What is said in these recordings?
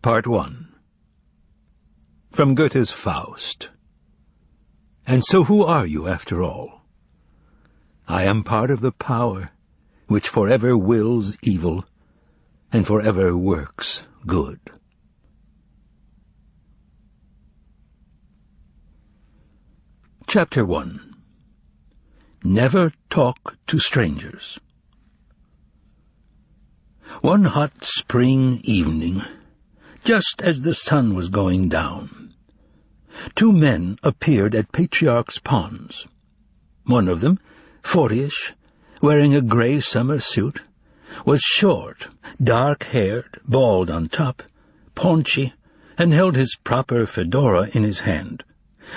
Part 1. From Goethe's Faust. And so who are you, after all? I am part of the power which forever wills evil and forever works good. Chapter 1. Never talk to strangers. One hot spring evening, just as the sun was going down, two men appeared at Patriarch's ponds. One of them, 40-ish, wearing a grey summer suit, was short, dark-haired, bald on top, paunchy, and held his proper fedora in his hand.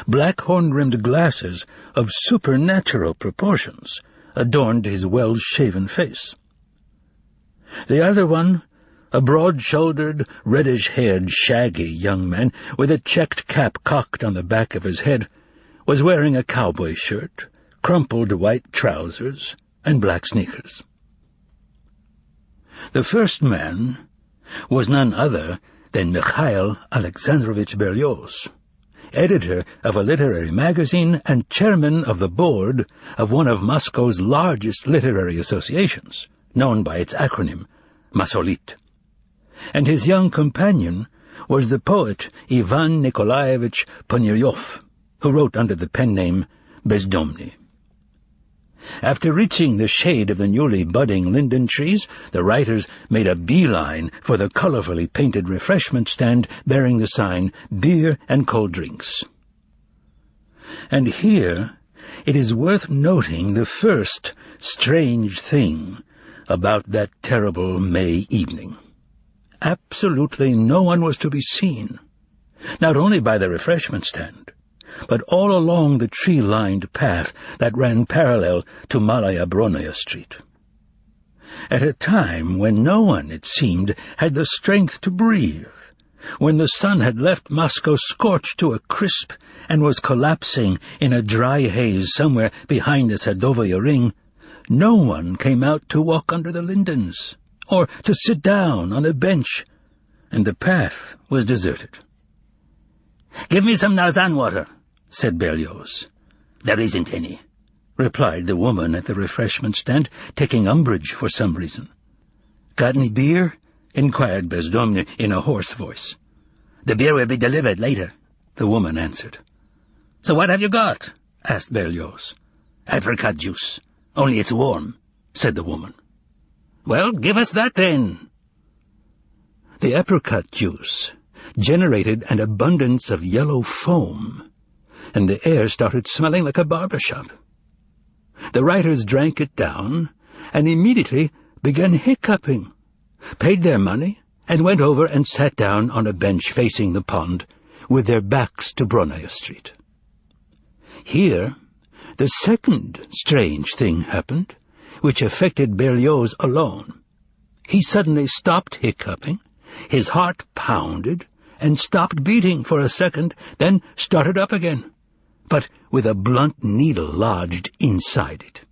Black horn-rimmed glasses of supernatural proportions adorned his well-shaven face. The other one, a broad-shouldered, reddish-haired, shaggy young man with a checked cap cocked on the back of his head, was wearing a cowboy shirt, crumpled white trousers, and black sneakers. The first man was none other than Mikhail Alexandrovich Berlioz, editor of a literary magazine and chairman of the board of one of Moscow's largest literary associations, known by its acronym, Masolit. And his young companion was the poet Ivan Nikolaevich Ponyryov, who wrote under the pen name Bezdomny. After reaching the shade of the newly budding linden trees, the writers made a beeline for the colorfully painted refreshment stand bearing the sign, Beer and Cold Drinks. And here it is worth noting the first strange thing about that terrible May evening. Absolutely no one was to be seen, not only by the refreshment stand, but all along the tree-lined path that ran parallel to Malaya Bronaya Street. At a time when no one, it seemed, had the strength to breathe, when the sun had left Moscow scorched to a crisp and was collapsing in a dry haze somewhere behind the Sadovaya Ring, no one came out to walk under the lindens, or to sit down on a bench, and the path was deserted. "Give me some Narzan water," said Berlioz. "There isn't any," replied the woman at the refreshment stand, taking umbrage for some reason. "Got any beer?" inquired Bezdomny in a hoarse voice. "The beer will be delivered later," the woman answered. "So what have you got?" asked Berlioz. "Apricot juice. Only it's warm," said the woman. "Well, give us that then." The apricot juice generated an abundance of yellow foam, and the air started smelling like a barber shop. The writers drank it down and immediately began hiccuping, paid their money, and went over and sat down on a bench facing the pond with their backs to Bronaya Street. Here, the second strange thing happened, which affected Berlioz alone. He suddenly stopped hiccuping, his heart pounded, and stopped beating for a second, then started up again, but with a blunt needle lodged inside it.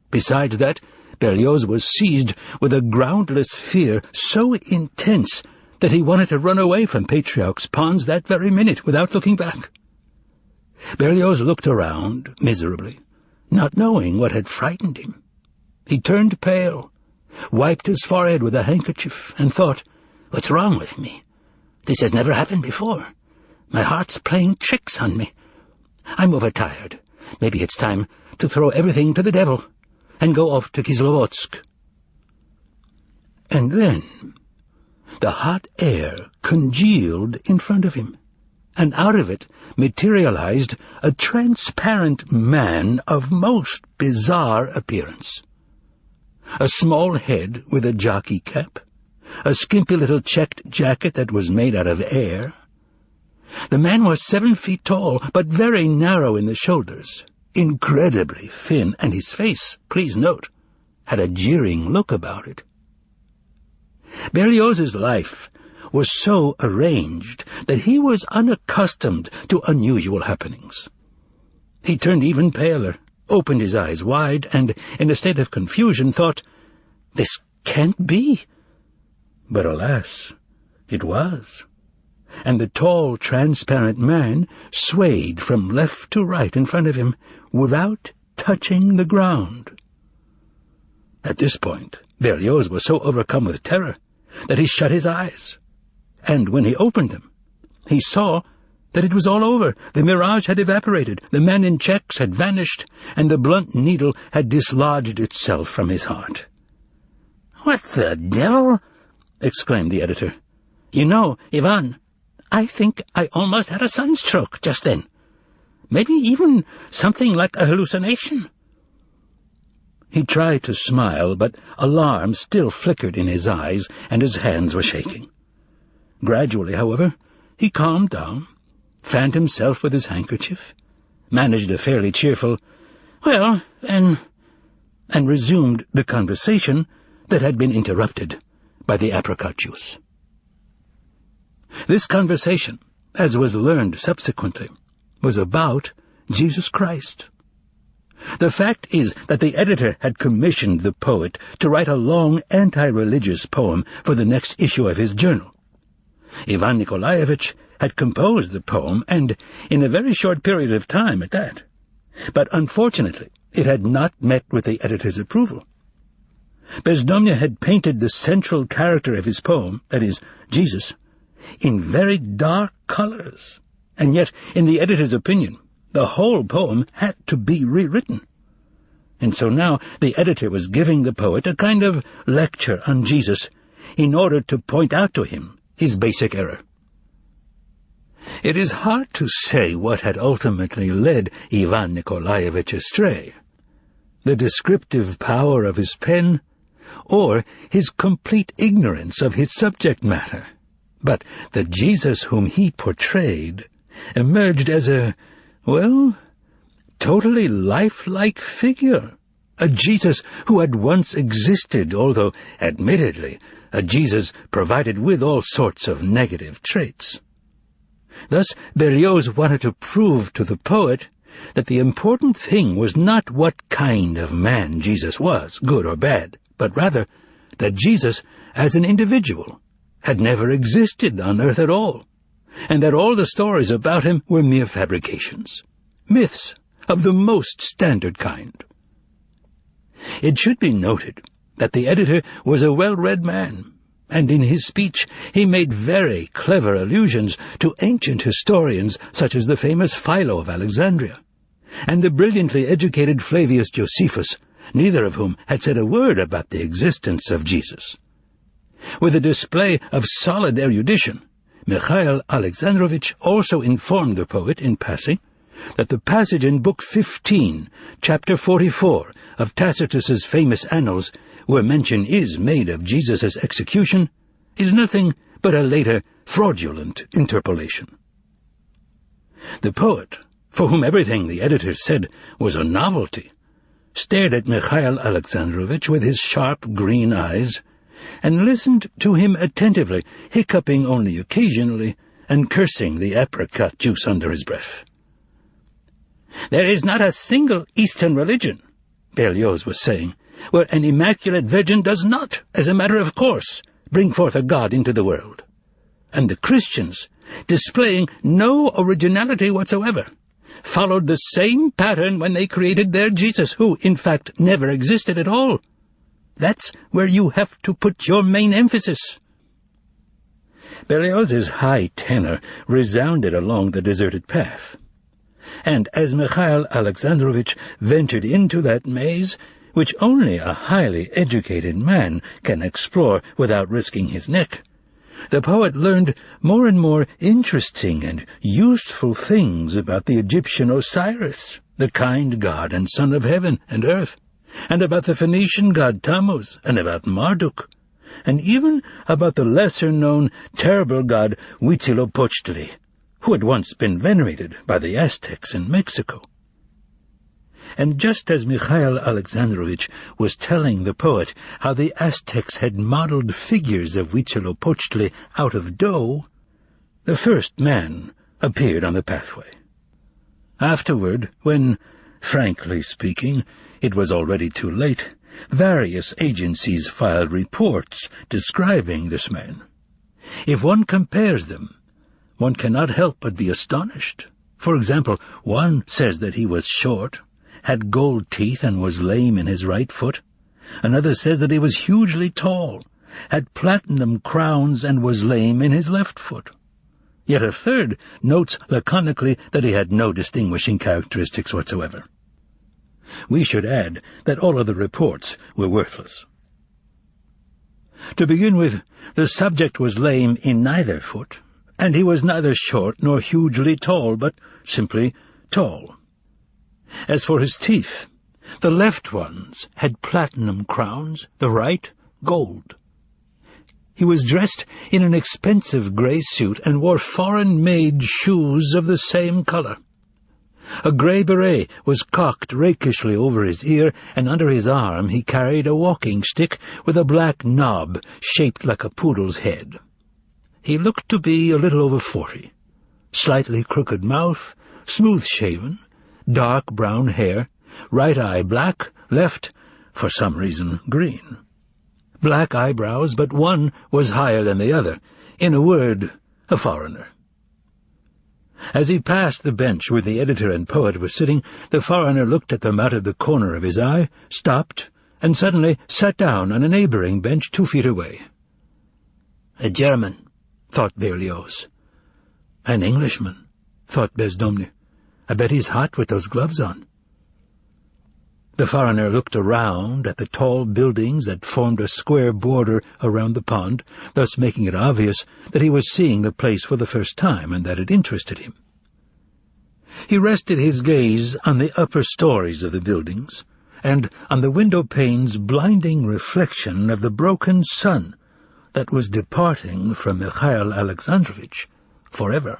Besides that, Berlioz was seized with a groundless fear so intense that he wanted to run away from Patriarch's ponds that very minute without looking back. Berlioz looked around miserably, not knowing what had frightened him. He turned pale, wiped his forehead with a handkerchief, and thought, "What's wrong with me? This has never happened before. My heart's playing tricks on me. I'm overtired. Maybe it's time to throw everything to the devil and go off to Kislovodsk." And then the hot air congealed in front of him, and out of it materialized a transparent man of most bizarre appearance. A small head with a jockey cap, a skimpy little checked jacket that was made out of air. The man was 7 feet tall, but very narrow in the shoulders, incredibly thin, and his face, please note, had a jeering look about it. Berlioz's life was so arranged that he was unaccustomed to unusual happenings. He turned even paler, opened his eyes wide, and, in a state of confusion, thought, "This can't be." But alas, it was. and the tall, transparent man swayed from left to right in front of him without touching the ground. At this point, Berlioz was so overcome with terror that he shut his eyes, and when he opened them, he saw that it was all over. The mirage had evaporated, the man in checks had vanished, and the blunt needle had dislodged itself from his heart. "What the devil?" exclaimed the editor. "You know, Ivan, I think I almost had a sunstroke just then. Maybe even something like a hallucination." He tried to smile, but alarm still flickered in his eyes, and his hands were shaking. Gradually, however, he calmed down, fanned himself with his handkerchief, managed a fairly cheerful, "Well, and resumed the conversation that had been interrupted by the apricot juice. This conversation, as was learned subsequently, was about Jesus Christ. The fact is that the editor had commissioned the poet to write a long anti-religious poem for the next issue of his journal. Ivan Nikolaevich had composed the poem, and in a very short period of time at that. But unfortunately, it had not met with the editor's approval. Bezdomnia had painted the central character of his poem, that is, Jesus, in very dark colors, and yet, in the editor's opinion, the whole poem had to be rewritten. And so now the editor was giving the poet a kind of lecture on Jesus in order to point out to him his basic error. It is hard to say what had ultimately led Ivan Nikolaevich astray, the descriptive power of his pen, or his complete ignorance of his subject matter. But the Jesus whom he portrayed emerged as a, well, totally lifelike figure, a Jesus who had once existed, although, admittedly, a Jesus provided with all sorts of negative traits. Thus, Berlioz wanted to prove to the poet that the important thing was not what kind of man Jesus was, good or bad, but rather that Jesus, as an individual, had never existed on earth at all, and that all the stories about him were mere fabrications, myths of the most standard kind. It should be noted that the editor was a well-read man, and in his speech he made very clever allusions to ancient historians such as the famous Philo of Alexandria, and the brilliantly educated Flavius Josephus, neither of whom had said a word about the existence of Jesus. With a display of solid erudition, Mikhail Alexandrovich also informed the poet in passing that the passage in Book 15, Chapter 44 of Tacitus's famous Annals, where mention is made of Jesus' execution, is nothing but a later fraudulent interpolation. The poet, for whom everything the editor said was a novelty, stared at Mikhail Alexandrovich with his sharp green eyes, and listened to him attentively, hiccuping only occasionally, and cursing the apricot juice under his breath. "There is not a single Eastern religion," Berlioz was saying, "where an immaculate virgin does not, as a matter of course, bring forth a God into the world. And the Christians, displaying no originality whatsoever, followed the same pattern when they created their Jesus, who, in fact, never existed at all. That's where you have to put your main emphasis." Berlioz's high tenor resounded along the deserted path, and as Mikhail Alexandrovich ventured into that maze, which only a highly educated man can explore without risking his neck, the poet learned more and more interesting and useful things about the Egyptian Osiris, the kind god and son of heaven and earth, and about the Phoenician god Tammuz, and about Marduk, and even about the lesser-known terrible god Huitzilopochtli, who had once been venerated by the Aztecs in Mexico. And just as Mikhail Alexandrovich was telling the poet how the Aztecs had modeled figures of Huitzilopochtli out of dough, the first man appeared on the pathway. Afterward, when, frankly speaking, it was already too late, various agencies filed reports describing this man. If one compares them, one cannot help but be astonished. For example, one says that he was short, had gold teeth, and was lame in his right foot. Another says that he was hugely tall, had platinum crowns, and was lame in his left foot. Yet a third notes laconically that he had no distinguishing characteristics whatsoever. We should add that all other reports were worthless. To begin with, the subject was lame in neither foot, and he was neither short nor hugely tall, but simply tall. As for his teeth, the left ones had platinum crowns, the right gold. He was dressed in an expensive grey suit and wore foreign-made shoes of the same colour. A grey beret was cocked rakishly over his ear, and under his arm he carried a walking stick with a black knob shaped like a poodle's head. He looked to be a little over 40. Slightly crooked mouth, smooth-shaven, dark brown hair, right eye black, left, for some reason, green. Black eyebrows, but one was higher than the other. In a word, a foreigner. As he passed the bench where the editor and poet were sitting, the foreigner looked at them out of the corner of his eye, stopped, and suddenly sat down on a neighbouring bench 2 feet away. A German, thought Berlioz. An Englishman, thought Bezdomny. I bet he's hot with those gloves on. The foreigner looked around at the tall buildings that formed a square border around the pond, thus making it obvious that he was seeing the place for the first time and that it interested him. He rested his gaze on the upper stories of the buildings and on the window panes' blinding reflection of the broken sun that was departing from Mikhail Alexandrovich forever.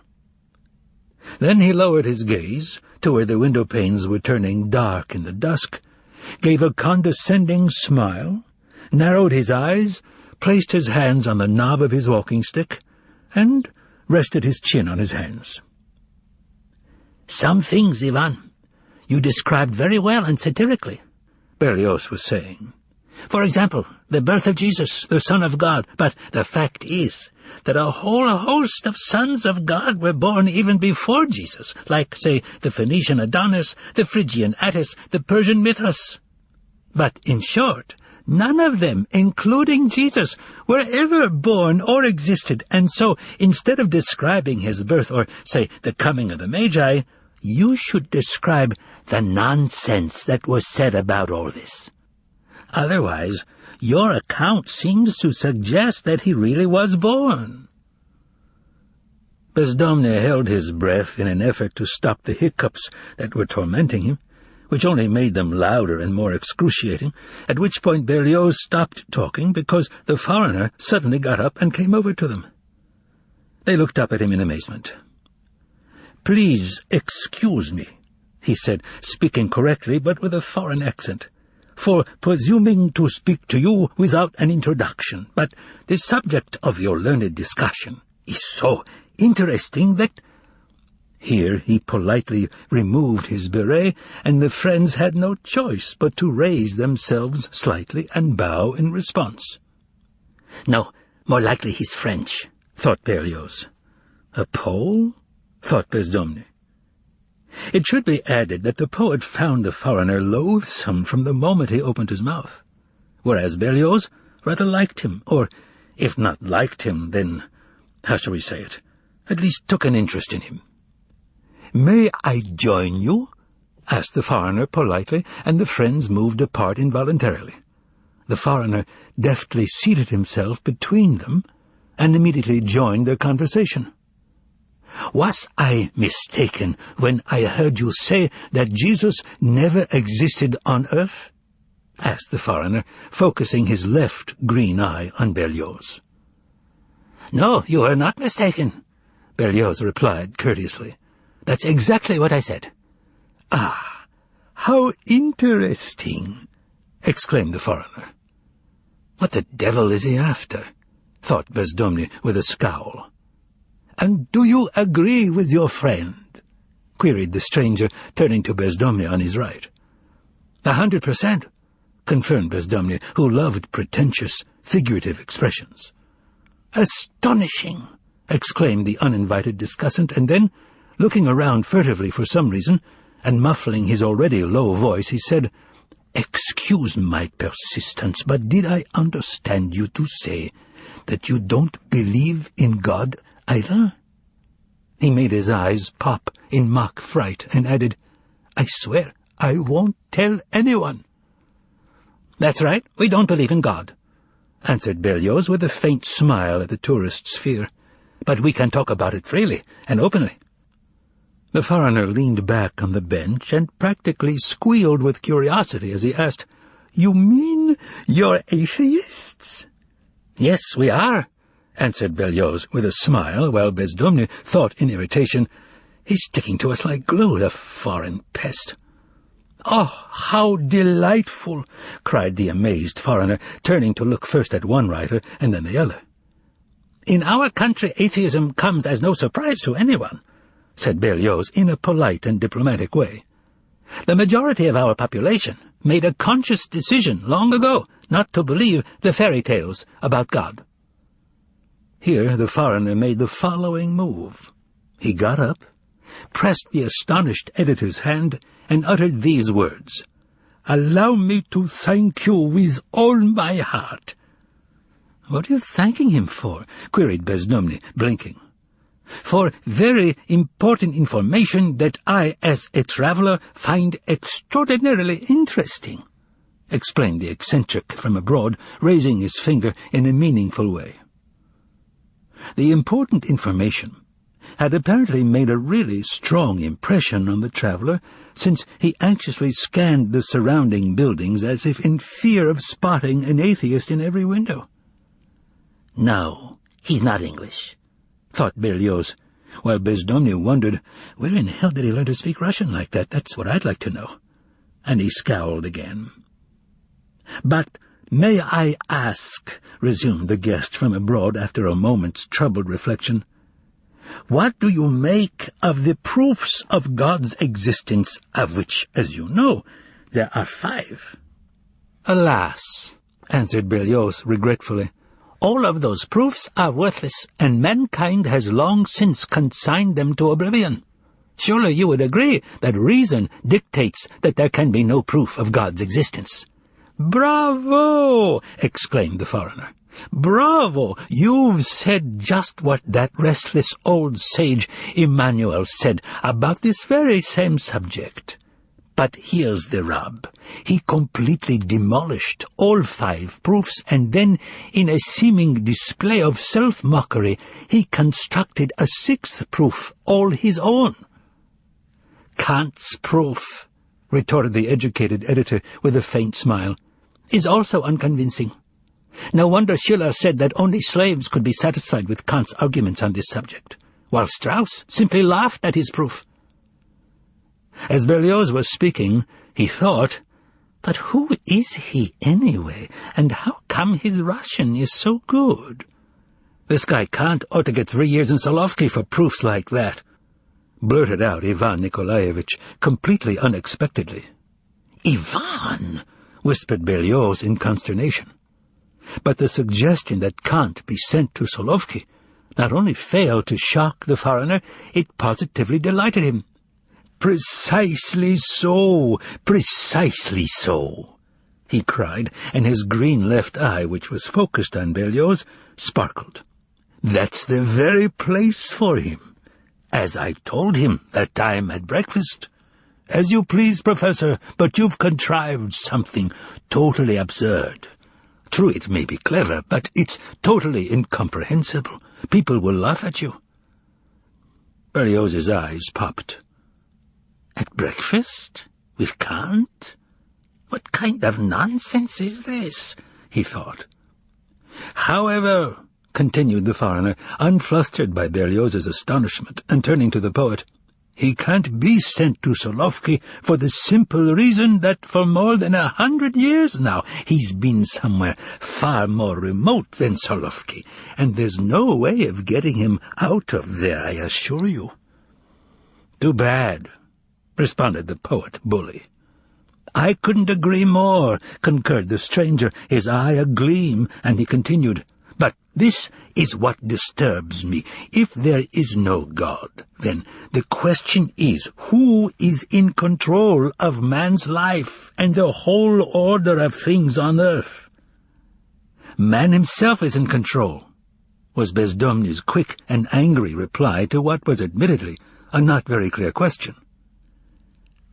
Then he lowered his gaze to where the window panes were turning dark in the dusk, gave a condescending smile, narrowed his eyes, placed his hands on the knob of his walking stick, and rested his chin on his hands. "Some things, Ivan, you described very well and satirically," Berlioz was saying. "For example, the birth of Jesus, the Son of God. But the fact is that a whole host of sons of God were born even before Jesus, like, say, the Phoenician Adonis, the Phrygian Attis, the Persian Mithras. But, in short, none of them, including Jesus, were ever born or existed, and so, instead of describing his birth or, say, the coming of the Magi, you should describe the nonsense that was said about all this. Otherwise, your account seems to suggest that he really was born." Bezdomny held his breath in an effort to stop the hiccups that were tormenting him, which only made them louder and more excruciating, at which point Berlioz stopped talking because the foreigner suddenly got up and came over to them. They looked up at him in amazement. "Please excuse me," he said, speaking correctly but with a foreign accent, "for presuming to speak to you without an introduction, but the subject of your learned discussion is so interesting that—" Here he politely removed his beret, and the friends had no choice but to raise themselves slightly and bow in response. "No, more likely he's French," thought Berlioz. "A Pole?" thought Bezdomny. It should be added that the poet found the foreigner loathsome from the moment he opened his mouth, whereas Berlioz rather liked him, or, if not liked him, then, how shall we say it, at least took an interest in him. "May I join you?" asked the foreigner politely, and the friends moved apart involuntarily. The foreigner deftly seated himself between them and immediately joined their conversation. "Was I mistaken when I heard you say that Jesus never existed on earth?" asked the foreigner, focusing his left green eye on Berlioz. "No, you are not mistaken," Berlioz replied courteously. "That's exactly what I said." "Ah, how interesting," exclaimed the foreigner. "What the devil is he after?" thought Bezdomny with a scowl. "And do you agree with your friend?" queried the stranger, turning to Bezdomny on his right. 100%, confirmed Bezdomny, who loved pretentious, figurative expressions. "Astonishing!" exclaimed the uninvited discussant, and then, looking around furtively for some reason, and muffling his already low voice, he said, "Excuse my persistence, but did I understand you to say that you don't believe in God either?" He made his eyes pop in mock fright and added, "I swear I won't tell anyone." "That's right, we don't believe in God," answered Berlioz with a faint smile at the tourist's fear. "But we can talk about it freely and openly." The foreigner leaned back on the bench and practically squealed with curiosity as he asked, "You mean you're atheists?" "Yes, we are," answered Berlioz with a smile, while Bezdomny thought in irritation, "He's sticking to us like glue, the foreign pest." "Oh, how delightful!" cried the amazed foreigner, turning to look first at one writer and then the other. "In our country atheism comes as no surprise to anyone," said Berlioz in a polite and diplomatic way. "The majority of our population made a conscious decision long ago not to believe the fairy tales about God." Here the foreigner made the following move. He got up, pressed the astonished editor's hand, and uttered these words, "Allow me to thank you with all my heart." "What are you thanking him for?" queried Bezdomny, blinking. "For very important information that I, as a traveler, find extraordinarily interesting," explained the eccentric from abroad, raising his finger in a meaningful way. The important information had apparently made a really strong impression on the traveler, since he anxiously scanned the surrounding buildings as if in fear of spotting an atheist in every window. "No, he's not English," thought Berlioz, while Bezdomny wondered, where in hell did he learn to speak Russian like that? That's what I'd like to know. And he scowled again. "But may I ask," resumed the guest from abroad after a moment's troubled reflection, "what do you make of the proofs of God's existence, of which, as you know, there are 5? "Alas," answered Berlioz regretfully, "all of those proofs are worthless, and mankind has long since consigned them to oblivion. Surely you would agree that reason dictates that there can be no proof of God's existence." "Bravo!" exclaimed the foreigner. "Bravo! You've said just what that restless old sage Emmanuel said about this very same subject. But here's the rub. He completely demolished all 5 proofs, and then, in a seeming display of self-mockery, he constructed a 6th proof, all his own." "Kant's proof," retorted the educated editor with a faint smile, "is also unconvincing. No wonder Schiller said that only slaves could be satisfied with Kant's arguments on this subject, while Strauss simply laughed at his proof." As Berlioz was speaking, he thought, "But who is he anyway, and how come his Russian is so good? This guy Kant ought to get 3 years in Solovki for proofs like that," blurted out Ivan Nikolaevich, completely unexpectedly. "Ivan!" whispered Berlioz in consternation. But the suggestion that Kant be sent to Solovki not only failed to shock the foreigner, it positively delighted him. "Precisely so, precisely so," he cried, and his green left eye, which was focused on Berlioz, sparkled. "That's the very place for him, as I told him that time at breakfast. As you please, Professor, but you've contrived something totally absurd. True, it may be clever, but it's totally incomprehensible. People will laugh at you." Berlioz's eyes popped. "At breakfast? With Kant? What kind of nonsense is this?" he thought. "However," continued the foreigner, unflustered by Berlioz's astonishment, and turning to the poet, "he can't be sent to Solovki for the simple reason that for more than 100 years now he's been somewhere far more remote than Solovki, and there's no way of getting him out of there, I assure you." "Too bad," responded the poet, bully. "I couldn't agree more," concurred the stranger, his eye agleam, and he continued, "But This is what disturbs me. If there is no God, then the question is, who is in control of man's life and the whole order of things on earth? Man himself is in control, was Bezdomny's quick and angry reply to what was admittedly a not very clear question.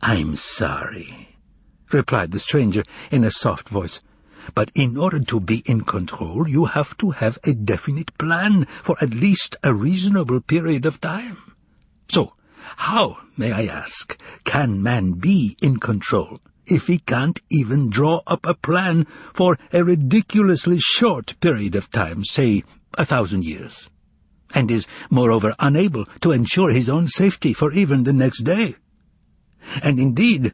"I'm sorry," replied the stranger in a soft voice, "but in order to be in control, you have to have a definite plan for at least a reasonable period of time. So, how, may I ask, can man be in control if he can't even draw up a plan for a ridiculously short period of time, say 1,000 years, and is, moreover, unable to ensure his own safety for even the next day? And indeed,"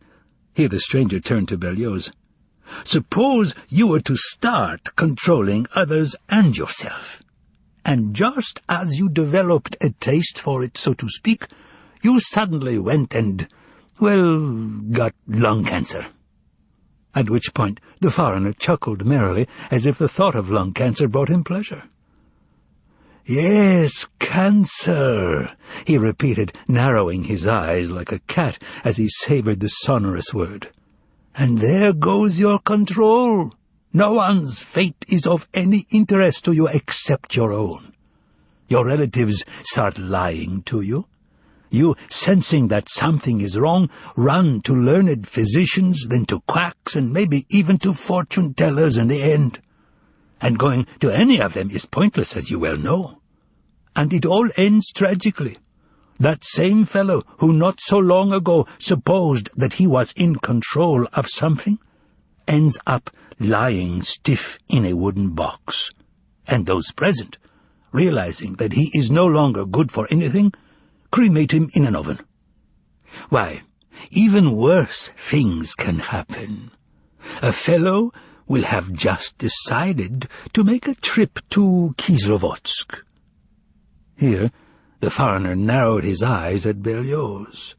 here the stranger turned to Berlioz, "suppose you were to start controlling others and yourself, and just as you developed a taste for it, so to speak, you suddenly went and, got lung cancer." At which point the foreigner chuckled merrily, as if the thought of lung cancer brought him pleasure. "Yes, cancer," he repeated, narrowing his eyes like a cat as he savored the sonorous word. "And there goes your control. No one's fate is of any interest to you except your own. Your relatives start lying to you. You, sensing that something is wrong, run to learned physicians, then to quacks, and maybe even to fortune-tellers in the end. And going to any of them is pointless, as you well know. And it all ends tragically. That same fellow who not so long ago supposed that he was in control of something ends up lying stiff in a wooden box. And those present, realizing that he is no longer good for anything, cremate him in an oven. Why, even worse things can happen. A fellow will have just decided to make a trip to Kislovodsk." Here the foreigner narrowed his eyes at Berlioz.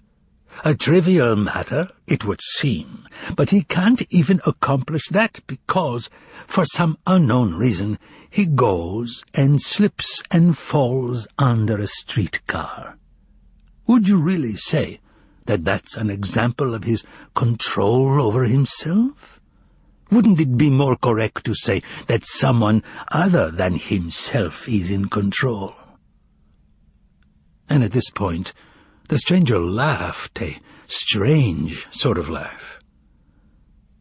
"A trivial matter, it would seem, but he can't even accomplish that because, for some unknown reason, he goes and slips and falls under a streetcar. Would you really say that that's an example of his control over himself? Wouldn't it be more correct to say that someone other than himself is in control?" And at this point, the stranger laughed, a strange sort of laugh.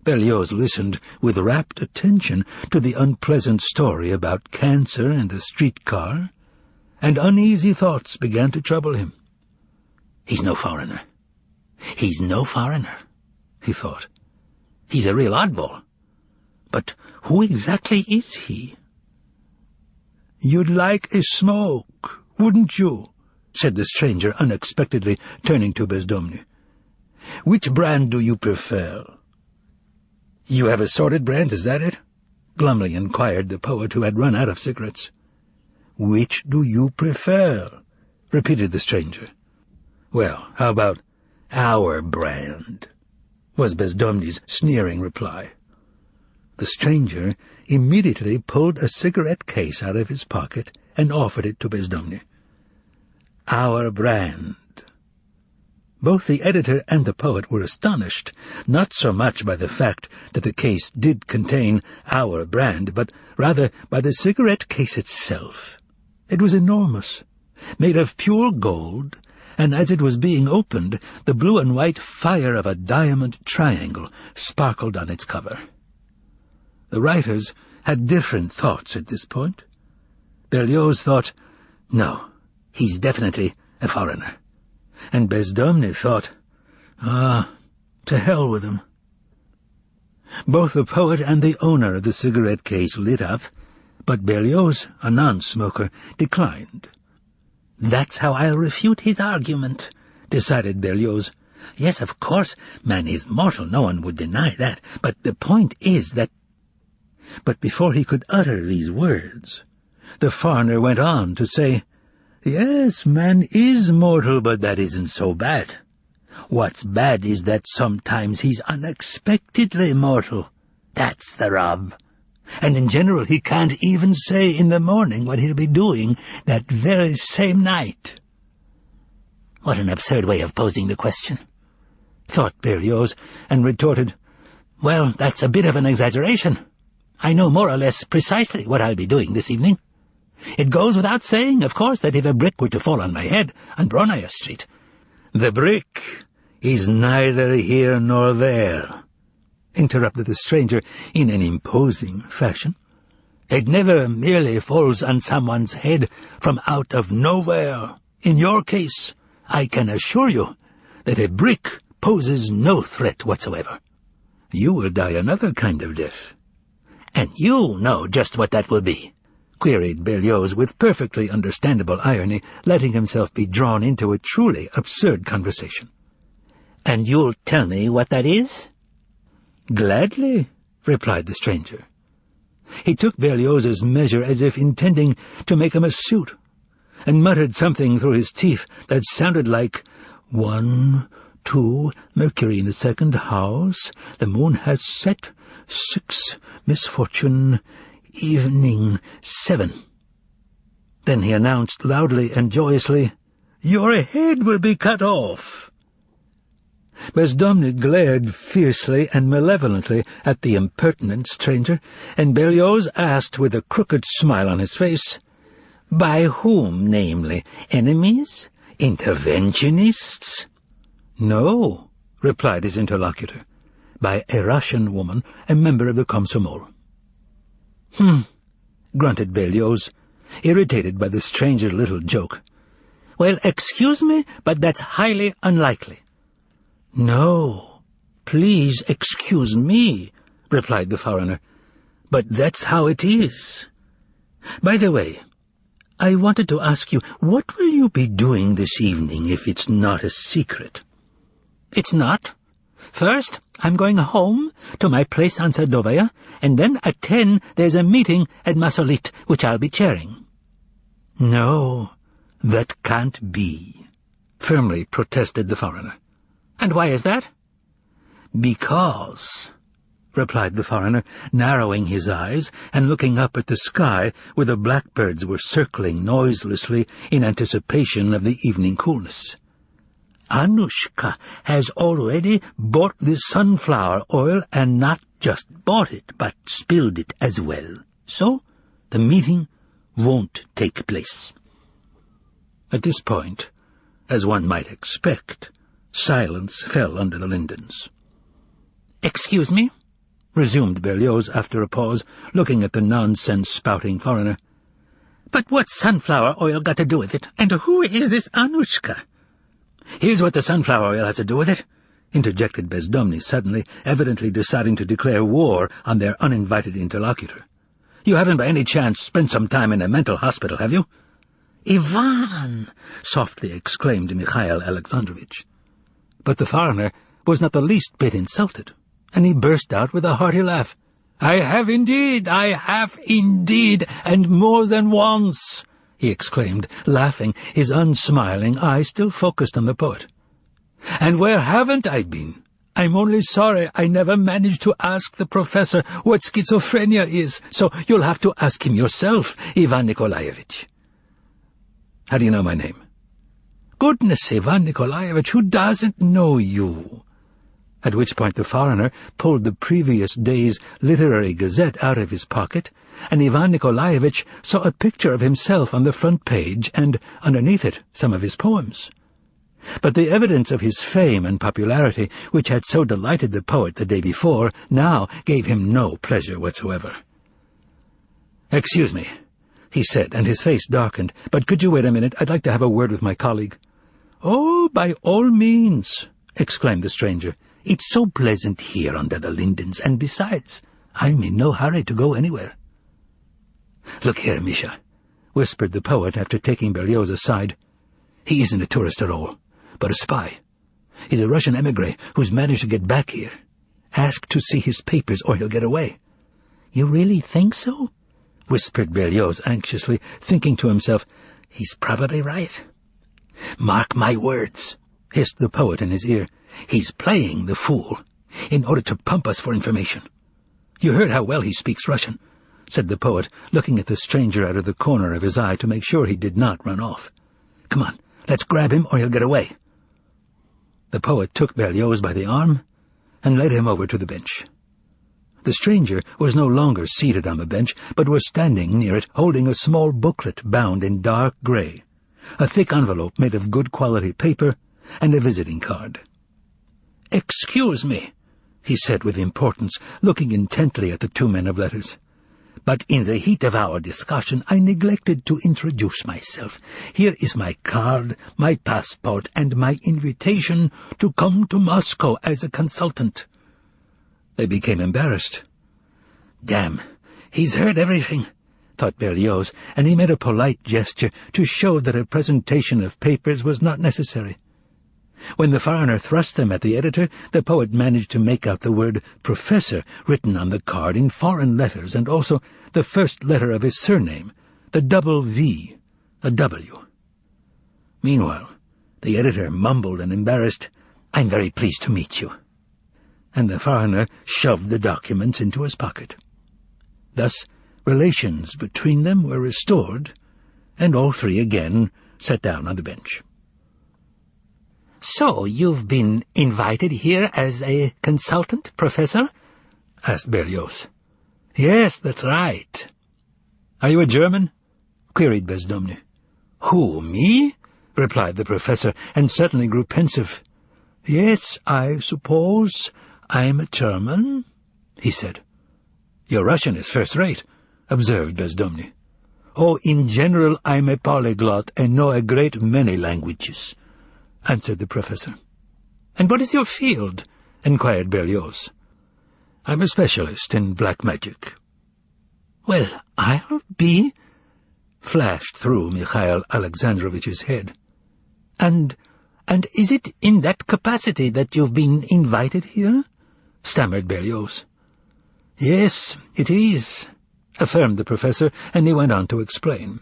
Berlioz listened with rapt attention to the unpleasant story about cancer and the streetcar, and uneasy thoughts began to trouble him. "He's no foreigner. He's no foreigner," he thought. "He's a real oddball. But who exactly is he?" "You'd like a smoke, wouldn't you?" said the stranger unexpectedly, turning to Bezdomny. "Which brand do you prefer?" "You have assorted brands, is that it?" glumly inquired the poet, who had run out of cigarettes. "Which do you prefer?" repeated the stranger. "Well, how about our brand?" was Bezdomny's sneering reply. The stranger immediately pulled a cigarette case out of his pocket and offered it to Bezdomny. "Our brand." Both the editor and the poet were astonished, not so much by the fact that the case did contain our brand, but rather by the cigarette case itself. It was enormous, made of pure gold, and as it was being opened, the blue and white fire of a diamond triangle sparkled on its cover. The writers had different thoughts at this point. Berlioz thought, "No, he's definitely a foreigner." And Bezdomny thought, to hell with him. Both the poet and the owner of the cigarette case lit up, but Berlioz, a non-smoker, declined. "That's how I'll refute his argument," decided Berlioz. "Yes, of course, man is mortal, no one would deny that, but the point is that—" But before he could utter these words, the foreigner went on to say, "Yes, man is mortal, but that isn't so bad. What's bad is that sometimes he's unexpectedly mortal. That's the rub. And in general he can't even say in the morning what he'll be doing that very same night." "What an absurd way of posing the question," thought Berlioz, and retorted, "Well, that's a bit of an exaggeration. I know more or less precisely what I'll be doing this evening. It goes without saying, of course, that if a brick were to fall on my head on Bronnaya Street—" "The brick is neither here nor there," interrupted the stranger in an imposing fashion. "It never merely falls on someone's head from out of nowhere. In your case, I can assure you that a brick poses no threat whatsoever. You will die another kind of death." "And you know just what that will be?" queried Berlioz with perfectly understandable irony, letting himself be drawn into a truly absurd conversation. "And you'll tell me what that is?" "Gladly," replied the stranger. He took Berlioz's measure as if intending to make him a suit, and muttered something through his teeth that sounded like 1, 2, Mercury in the second house, the moon has set, 6, misfortune, evening, 7. Then he announced loudly and joyously, "Your head will be cut off." Bezdomny glared fiercely and malevolently at the impertinent stranger, and Berlioz asked with a crooked smile on his face, "By whom, namely? Enemies? Interventionists?" "No," replied his interlocutor, "by a Russian woman, a member of the Komsomol." Grunted Berlioz, irritated by the stranger's little joke. "Well, excuse me, but that's highly unlikely." "No, please excuse me," replied the foreigner, "but that's how it is. By the way, I wanted to ask you, what will you be doing this evening if it's not a secret?" "It's not. First, I'm going home to my place on Sadovaya, and then at 10 there's a meeting at Masolit, which I'll be chairing." "No, that can't be," firmly protested the foreigner. "And why is that?" "Because," replied the foreigner, narrowing his eyes and looking up at the sky where the blackbirds were circling noiselessly in anticipation of the evening coolness, "Anushka has already bought the sunflower oil, and not just bought it, but spilled it as well. So the meeting won't take place." At this point, as one might expect, silence fell under the lindens. "Excuse me," resumed Berlioz after a pause, looking at the nonsense-spouting foreigner. "But what's sunflower oil got to do with it? And who is this Anushka?" "Here's what the sunflower oil has to do with it," interjected Bezdomny suddenly, evidently deciding to declare war on their uninvited interlocutor. "You haven't by any chance spent some time in a mental hospital, have you?" "Ivan!" softly exclaimed Mikhail Alexandrovich. But the foreigner was not the least bit insulted, and he burst out with a hearty laugh. I have indeed, and more than once," he exclaimed, laughing, his unsmiling eye still focused on the poet. "And where haven't I been? I'm only sorry I never managed to ask the professor what schizophrenia is, so you'll have to ask him yourself, Ivan Nikolaevich." "How do you know my name?" "Goodness, Ivan Nikolaevich, who doesn't know you?" At which point the foreigner pulled the previous day's literary gazette out of his pocket, and Ivan Nikolaevich saw a picture of himself on the front page, and underneath it some of his poems. But the evidence of his fame and popularity, which had so delighted the poet the day before, now gave him no pleasure whatsoever. "Excuse me," he said, and his face darkened, "but could you wait a minute? I'd like to have a word with my colleague." "Oh, by all means," exclaimed the stranger. "It's so pleasant here under the lindens, and besides, I'm in no hurry to go anywhere." "Look here, Misha," whispered the poet after taking Berlioz aside. "He isn't a tourist at all, but a spy. He's a Russian emigre who's managed to get back here. Ask to see his papers or he'll get away." "You really think so?" whispered Berlioz anxiously, thinking to himself, "He's probably right." "Mark my words," hissed the poet in his ear. "He's playing the fool in order to pump us for information. You heard how well he speaks Russian, said the poet, looking at the stranger out of the corner of his eye to make sure he did not run off. "Come on, let's grab him or he'll get away." The poet took Berlioz by the arm and led him over to the bench. The stranger was no longer seated on the bench, but was standing near it, holding a small booklet bound in dark grey, a thick envelope made of good quality paper, and a visiting card. "Excuse me," he said with importance, looking intently at the two men of letters, "but in the heat of our discussion I neglected to introduce myself. Here is my card, my passport, and my invitation to come to Moscow as a consultant." They became embarrassed. "Damn, he's heard everything," thought Berlioz, and he made a polite gesture to show that a presentation of papers was not necessary. When the foreigner thrust them at the editor, the poet managed to make out the word "professor" written on the card in foreign letters, and also the first letter of his surname, the double V, a W. Meanwhile, the editor mumbled and embarrassed, "I'm very pleased to meet you." And the foreigner shoved the documents into his pocket. Thus, relations between them were restored, and all three again sat down on the bench. "So you've been invited here as a consultant, Professor?" asked Berlioz. "Yes, that's right." "Are you a German?" queried Bezdomny. "Who, me?" replied the professor, and suddenly grew pensive. "Yes, I suppose I'm a German," he said. "Your Russian is first-rate," observed Bezdomny. "Oh, in general I'm a polyglot and know a great many languages," answered the professor. "And what is your field?" inquired Berlioz. "I'm a specialist in black magic." "Well, I'll be—" flashed through Mikhail Alexandrovich's head. And is it in that capacity that you've been invited here?" stammered Berlioz. "Yes, it is," affirmed the professor, and he went on to explain.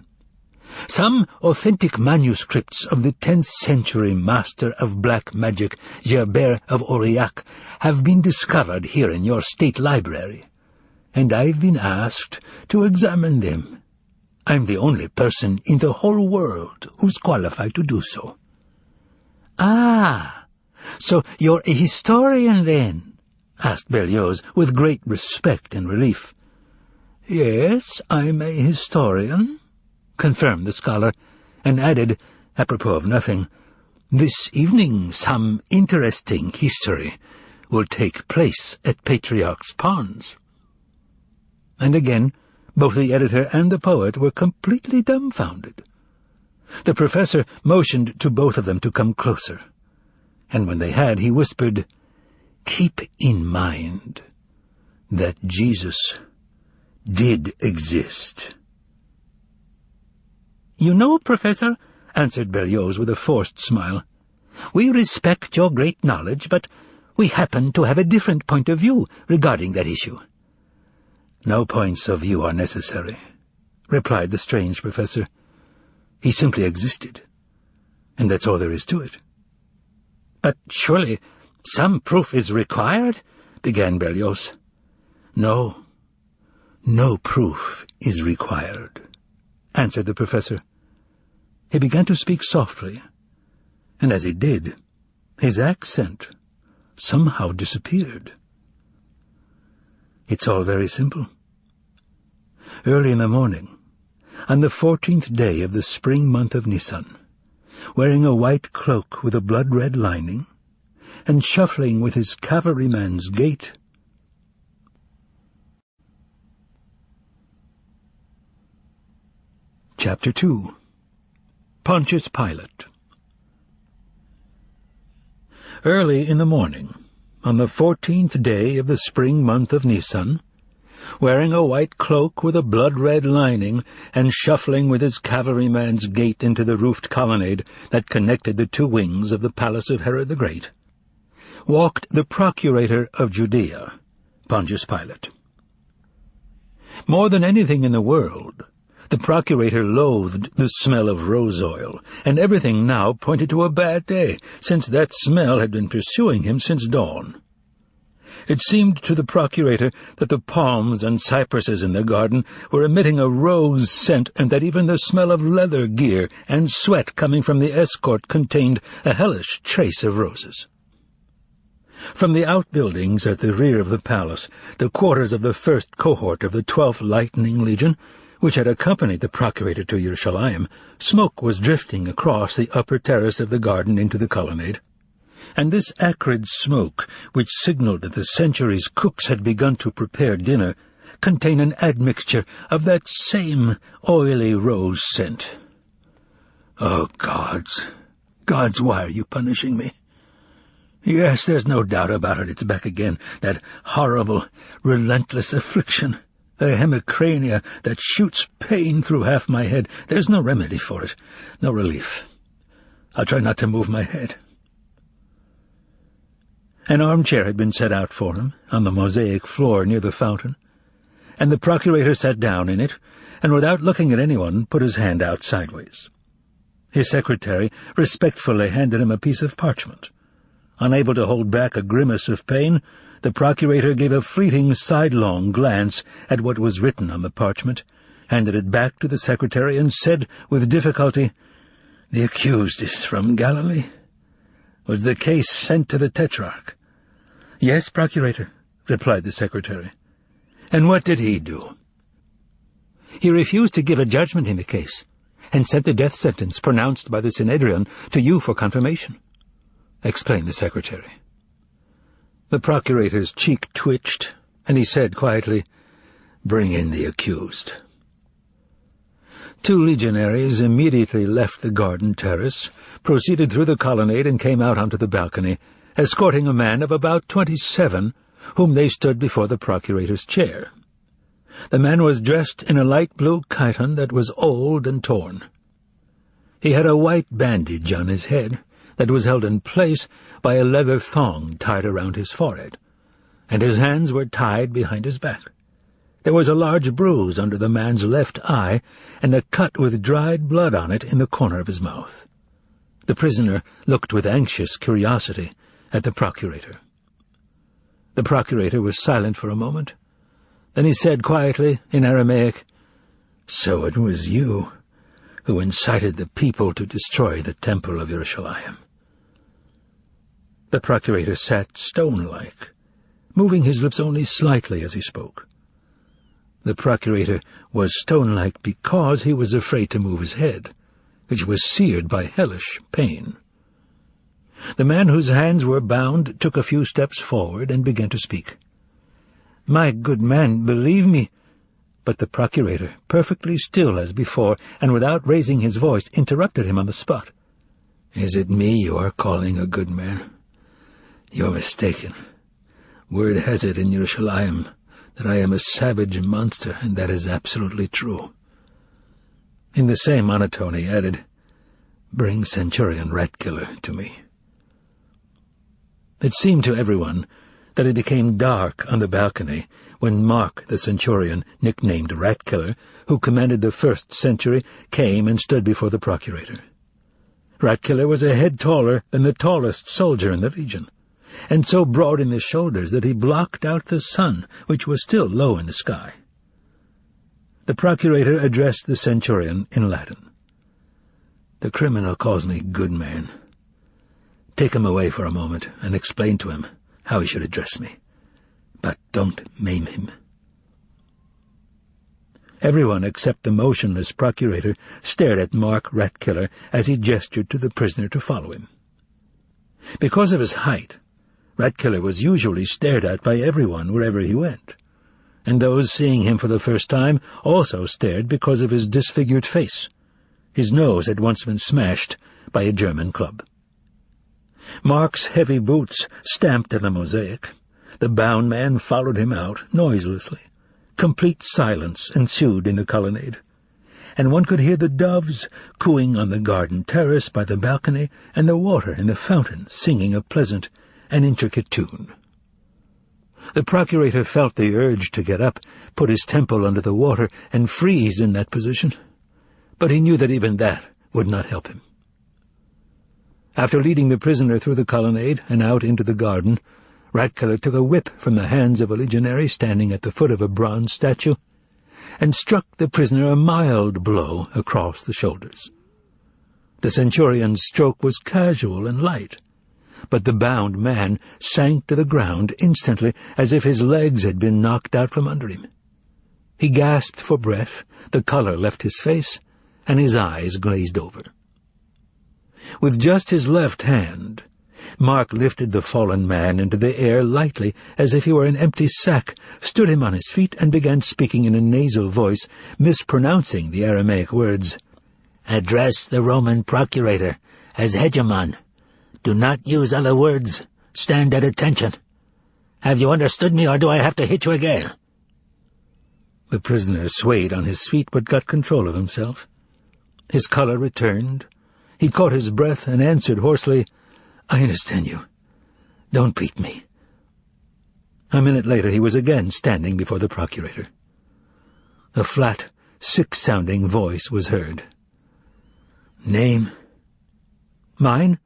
"Some authentic manuscripts of the 10th century master of black magic, Gerbert of Aurillac, have been discovered here in your state library, and I've been asked to examine them. I'm the only person in the whole world who's qualified to do so." "Ah, so you're a historian, then?" asked Berlioz, with great respect and relief. "Yes, I'm a historian," confirmed the scholar, and added, apropos of nothing, "This evening some interesting history will take place at Patriarch's Ponds." And again, both the editor and the poet were completely dumbfounded. The professor motioned to both of them to come closer, and when they had, he whispered, "Keep in mind that Jesus did exist." "You know, Professor," answered Berlioz with a forced smile, "we respect your great knowledge, but we happen to have a different point of view regarding that issue." "No points of view are necessary," replied the strange professor. "He simply existed, and that's all there is to it." "But surely some proof is required?" began Berlioz. No proof is required," answered the professor. He began to speak softly, and as he did, his accent somehow disappeared. "It's all very simple. Early in the morning, on the 14th day of the spring month of Nisan, wearing a white cloak with a blood-red lining, and shuffling with his cavalryman's gait, Chapter 2. Pontius Pilate. Early in the morning, on the 14th day of the spring month of Nisan, wearing a white cloak with a blood-red lining, and shuffling with his cavalryman's gait into the roofed colonnade that connected the two wings of the palace of Herod the Great, walked the procurator of Judea, Pontius Pilate. More than anything in the world, the procurator loathed the smell of rose oil, and everything now pointed to a bad day, since that smell had been pursuing him since dawn. It seemed to the procurator that the palms and cypresses in the garden were emitting a rose scent, and that even the smell of leather gear and sweat coming from the escort contained a hellish trace of roses. From the outbuildings at the rear of the palace, the quarters of the first cohort of the 12th Lightning Legion, which had accompanied the procurator to Yerushalayim, smoke was drifting across the upper terrace of the garden into the colonnade. And this acrid smoke, which signaled that the century's cooks had begun to prepare dinner, contained an admixture of that same oily rose scent. Oh, gods! Gods, why are you punishing me? Yes, there's no doubt about it, it's back again, that horrible, relentless affliction, the hemicrania that shoots pain through half my head. There's no remedy for it, no relief. I'll try not to move my head. An armchair had been set out for him, on the mosaic floor near the fountain, and the procurator sat down in it, and without looking at anyone, put his hand out sideways. His secretary respectfully handed him a piece of parchment. Unable to hold back a grimace of pain, the procurator gave a fleeting sidelong glance at what was written on the parchment, handed it back to the secretary, and said with difficulty, "The accused is from Galilee. Was the case sent to the Tetrarch?" "Yes, procurator," replied the secretary. "And what did he do?" "He refused to give a judgment in the case, and sent the death sentence pronounced by the Synhedrion to you for confirmation," explained the secretary. The procurator's cheek twitched, and he said quietly, "Bring in the accused." 2 legionaries immediately left the garden terrace, proceeded through the colonnade, and came out onto the balcony, escorting a man of about 27, whom they stood before the procurator's chair. The man was dressed in a light blue chiton that was old and torn. He had a white bandage on his head that was held in place by a leather thong tied around his forehead, and his hands were tied behind his back. There was a large bruise under the man's left eye, and a cut with dried blood on it in the corner of his mouth. The prisoner looked with anxious curiosity at the procurator. The procurator was silent for a moment. Then he said quietly, in Aramaic, "So it was you who incited the people to destroy the temple of Yerushalayim." The procurator sat stone-like, moving his lips only slightly as he spoke. The procurator was stone-like because he was afraid to move his head, which was seared by hellish pain. The man whose hands were bound took a few steps forward and began to speak. "My good man, believe me—" But the procurator, perfectly still as before, and without raising his voice, interrupted him on the spot. "Is it me you are calling a good man? You're mistaken. Word has it in Yerushalayim that I am a savage monster, and that is absolutely true." In the same monotone he added, "Bring Centurion Ratkiller to me." It seemed to everyone that it became dark on the balcony when Mark the centurion, nicknamed Ratkiller, who commanded the 1st century, came and stood before the procurator. Ratkiller was a head taller than the tallest soldier in the legion, and so broad in the shoulders that he blocked out the sun, which was still low in the sky. The procurator addressed the centurion in Latin. "The criminal calls me good man. Take him away for a moment and explain to him how he should address me. But don't maim him." Everyone except the motionless procurator stared at Mark Ratkiller as he gestured to the prisoner to follow him. Because of his height, Ratkiller was usually stared at by everyone wherever he went, and those seeing him for the first time also stared because of his disfigured face. His nose had once been smashed by a German club. Mark's heavy boots stamped on the mosaic. The bound man followed him out, noiselessly. Complete silence ensued in the colonnade, and one could hear the doves cooing on the garden terrace by the balcony, and the water in the fountain singing a pleasant and intricate tune. The procurator felt the urge to get up, put his temple under the water, and freeze in that position, but he knew that even that would not help him. After leading the prisoner through the colonnade and out into the garden, Ratkiller took a whip from the hands of a legionary standing at the foot of a bronze statue and struck the prisoner a mild blow across the shoulders. The centurion's stroke was casual and light, but the bound man sank to the ground instantly as if his legs had been knocked out from under him. He gasped for breath, the color left his face, and his eyes glazed over. With just his left hand, Mark lifted the fallen man into the air lightly, as if he were an empty sack, stood him on his feet, and began speaking in a nasal voice, mispronouncing the Aramaic words. "Address the Roman procurator as hegemon. Do not use other words. Stand at attention. Have you understood me, or do I have to hit you again?" The prisoner swayed on his feet, but got control of himself. His color returned. He caught his breath and answered hoarsely, "I understand you. Don't beat me." A minute later he was again standing before the procurator. A flat, sick-sounding voice was heard. "Name?" "Mine?"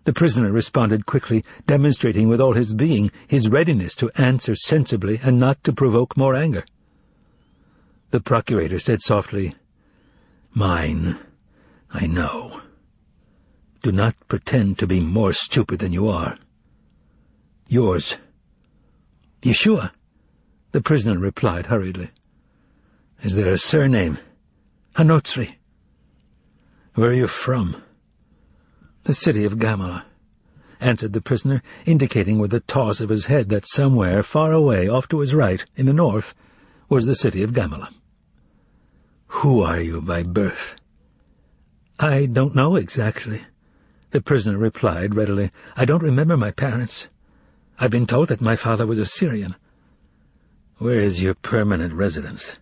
The prisoner responded quickly, demonstrating with all his being his readiness to answer sensibly and not to provoke more anger. The procurator said softly, "Mine, I know. Do not pretend to be more stupid than you are. Yours." "Yeshua," the prisoner replied hurriedly. "Is there a surname?" "Hanotsri." "Where are you from?" "The city of Gamala," answered the prisoner, indicating with a toss of his head that somewhere far away off to his right, in the north, was the city of Gamala. "Who are you by birth?" "I don't know exactly," the prisoner replied readily. "I don't remember my parents. I've been told that my father was a Syrian." "Where is your permanent residence?"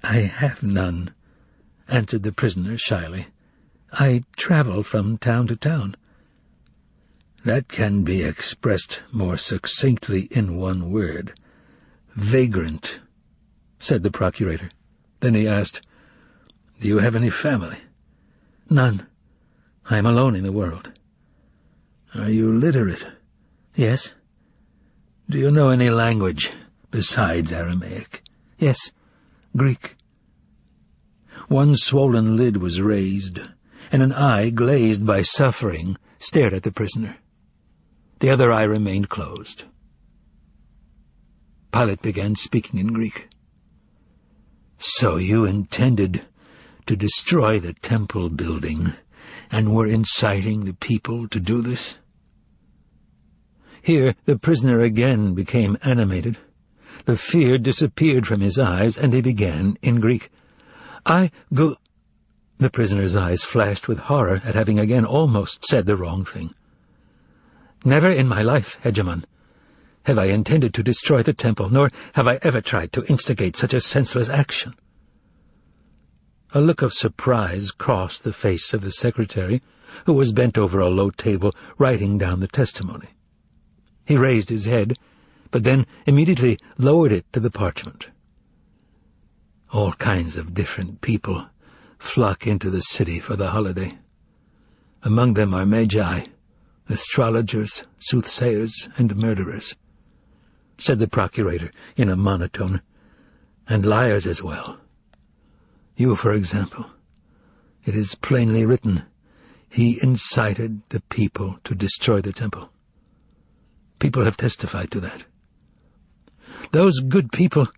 "I have none," answered the prisoner shyly. "I travel from town to town." "That can be expressed more succinctly in one word. Vagrant," said the procurator. Then he asked, "Do you have any family?" "None. I am alone in the world." "Are you literate?" "Yes." "Do you know any language besides Aramaic?" "Yes, Greek." One swollen lid was raised, and an eye glazed by suffering stared at the prisoner. The other eye remained closed. Pilate began speaking in Greek. "So you intended to destroy the temple building, and were inciting the people to do this?" Here the prisoner again became animated. The fear disappeared from his eyes, and he began in Greek. The prisoner's eyes flashed with horror at having again almost said the wrong thing. "Never in my life, hegemon, have I intended to destroy the temple, nor have I ever tried to instigate such a senseless action." A look of surprise crossed the face of the secretary, who was bent over a low table writing down the testimony. He raised his head, but then immediately lowered it to the parchment. "All kinds of different people flock into the city for the holiday. Among them are magi, astrologers, soothsayers, and murderers," said the procurator in a monotone, "and liars as well. You, for example. It is plainly written, he incited the people to destroy the temple. People have testified to that." "Those good people,"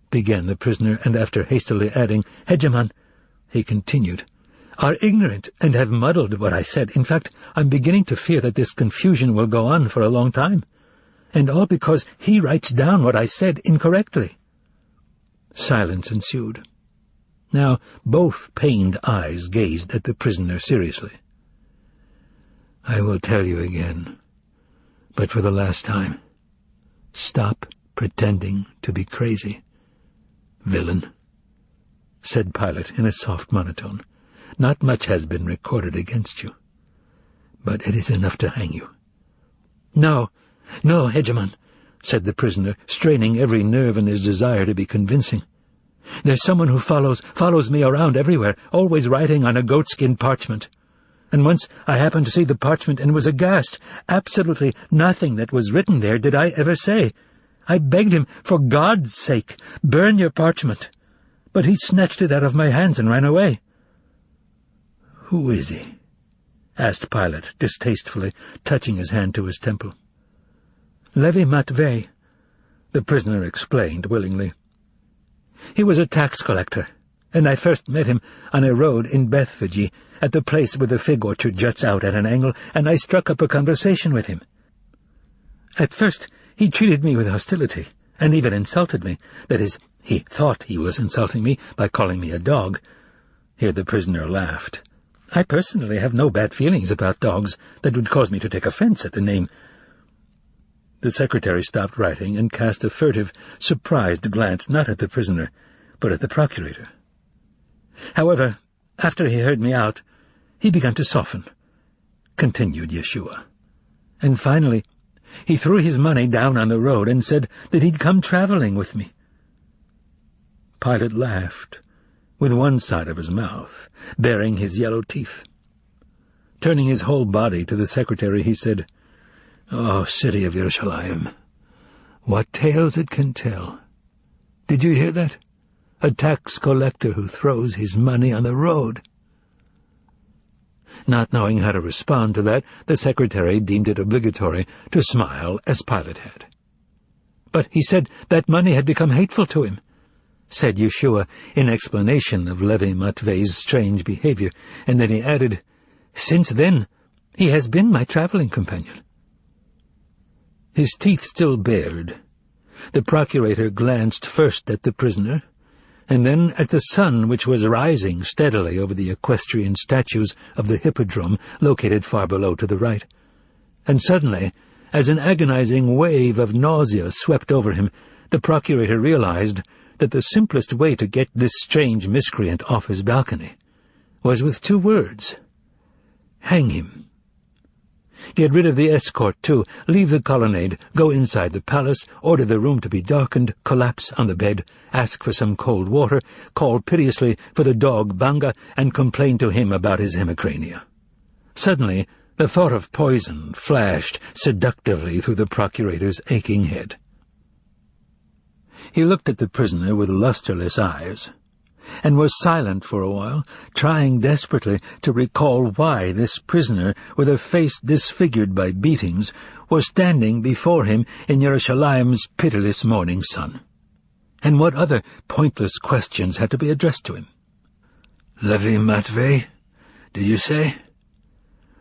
began the prisoner, and after hastily adding, "Hegemon," he continued, "are ignorant and have muddled what I said. In fact, I'm beginning to fear that this confusion will go on for a long time, and all because he writes down what I said incorrectly." Silence ensued. Now both pained eyes gazed at the prisoner seriously. "I will tell you again, but for the last time, stop pretending to be crazy, villain," said Pilate in a soft monotone. "Not much has been recorded against you, but it is enough to hang you." No, hegemon," said the prisoner, straining every nerve in his desire to be convincing. "There's someone who follows me around everywhere, always writing on a goatskin parchment. And once I happened to see the parchment and was aghast. Absolutely nothing that was written there did I ever say. I begged him, for God's sake, burn your parchment. But he snatched it out of my hands and ran away. "Who is he?" asked Pilate, distastefully, touching his hand to his temple. "Levy Matvey," the prisoner explained willingly. "He was a tax collector, and I first met him on a road in Bethphage, at the place where the fig orchard juts out at an angle, and I struck up a conversation with him. At first he treated me with hostility, and even insulted me. That is, he thought he was insulting me by calling me a dog." Here the prisoner laughed. "I personally have no bad feelings about dogs that would cause me to take offense at the name." The secretary stopped writing and cast a furtive, surprised glance not at the prisoner, but at the procurator. "However, after he heard me out, he began to soften," continued Yeshua. "And finally, he threw his money down on the road and said that he'd come traveling with me." Pilate laughed, with one side of his mouth baring his yellow teeth. Turning his whole body to the secretary, he said, "Oh, city of Yerushalayim, what tales it can tell. Did you hear that? A tax collector who throws his money on the road." Not knowing how to respond to that, the secretary deemed it obligatory to smile as Pilate had. "But he said that money had become hateful to him," said Yeshua in explanation of Levy Matvey's strange behavior, and then he added, "Since then, he has been my traveling companion." His teeth still bared, the procurator glanced first at the prisoner, and then at the sun which was rising steadily over the equestrian statues of the hippodrome located far below to the right. And suddenly, as an agonizing wave of nausea swept over him, the procurator realized that the simplest way to get this strange miscreant off his balcony was with 2 words: hang him. Get rid of the escort, too, leave the colonnade, go inside the palace, order the room to be darkened, collapse on the bed, ask for some cold water, call piteously for the dog Banga, and complain to him about his hemicrania. Suddenly, the thought of poison flashed seductively through the procurator's aching head. He looked at the prisoner with lusterless eyes, and was silent for a while, trying desperately to recall why this prisoner, with a face disfigured by beatings, was standing before him in Yerushalayim's pitiless morning sun, and what other pointless questions had to be addressed to him. "Levy Matvey, did you say?"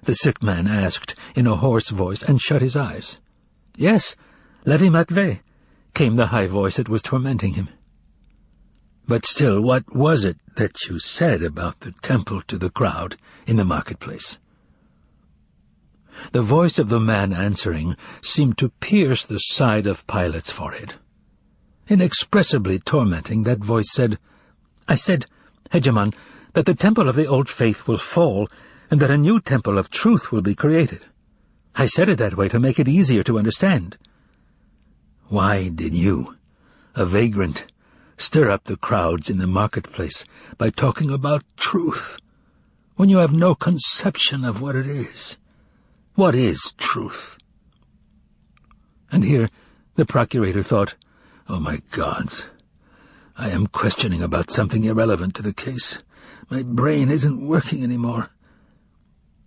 the sick man asked in a hoarse voice, and shut his eyes. "Yes, Levy Matvey," came the high voice that was tormenting him. "But still, what was it that you said about the temple to the crowd in the marketplace?" The voice of the man answering seemed to pierce the side of Pilate's forehead. Inexpressibly tormenting, that voice said, "I said, Hegemon, that the temple of the old faith will fall, and that a new temple of truth will be created. I said it that way to make it easier to understand." "Why did you, a vagrant, stir up the crowds in the marketplace by talking about truth, when you have no conception of what it is? What is truth?" And here the procurator thought, "Oh, my gods, I am questioning about something irrelevant to the case. My brain isn't working anymore."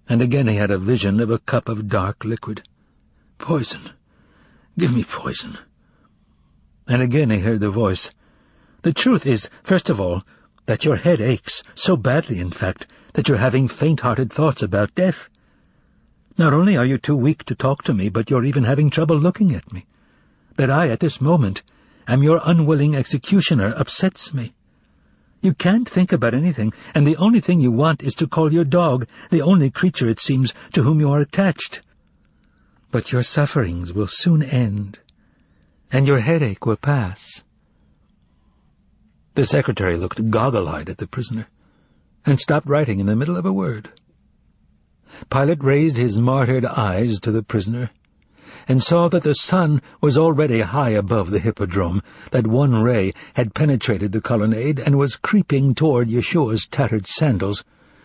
And again he had a vision of a cup of dark liquid. "Poison. Give me poison." And again he heard the voice, "The truth is, first of all, that your head aches, so badly, in fact, that you're having faint-hearted thoughts about death. Not only are you too weak to talk to me, but you're even having trouble looking at me. That I, at this moment, am your unwilling executioner upsets me. You can't think about anything, and the only thing you want is to call your dog, the only creature, it seems, to whom you are attached. But your sufferings will soon end, and your headache will pass." The secretary looked goggle-eyed at the prisoner, and stopped writing in the middle of a word. Pilate raised his martyred eyes to the prisoner, and saw that the sun was already high above the hippodrome, that one ray had penetrated the colonnade and was creeping toward Yeshua's tattered sandals,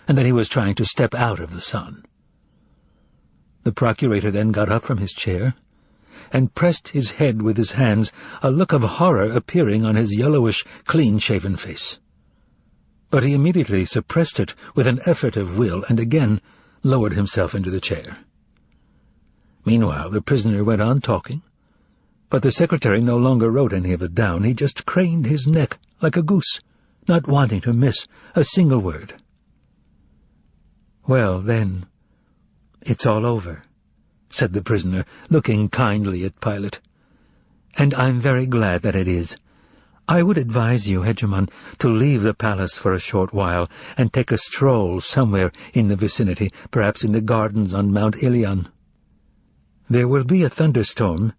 and that he was trying to step out of the sun. The procurator then got up from his chair and pressed his head with his hands, a look of horror appearing on his yellowish, clean-shaven face. But he immediately suppressed it with an effort of will and again lowered himself into the chair. Meanwhile, the prisoner went on talking, but the secretary no longer wrote any of it down. He just craned his neck like a goose, not wanting to miss a single word. "Well, then, it's all over," said the prisoner, looking kindly at Pilate. "And I'm very glad that it is. I would advise you, Hegemon, to leave the palace for a short while and take a stroll somewhere in the vicinity, perhaps in the gardens on Mount Ilion. There will be a thunderstorm."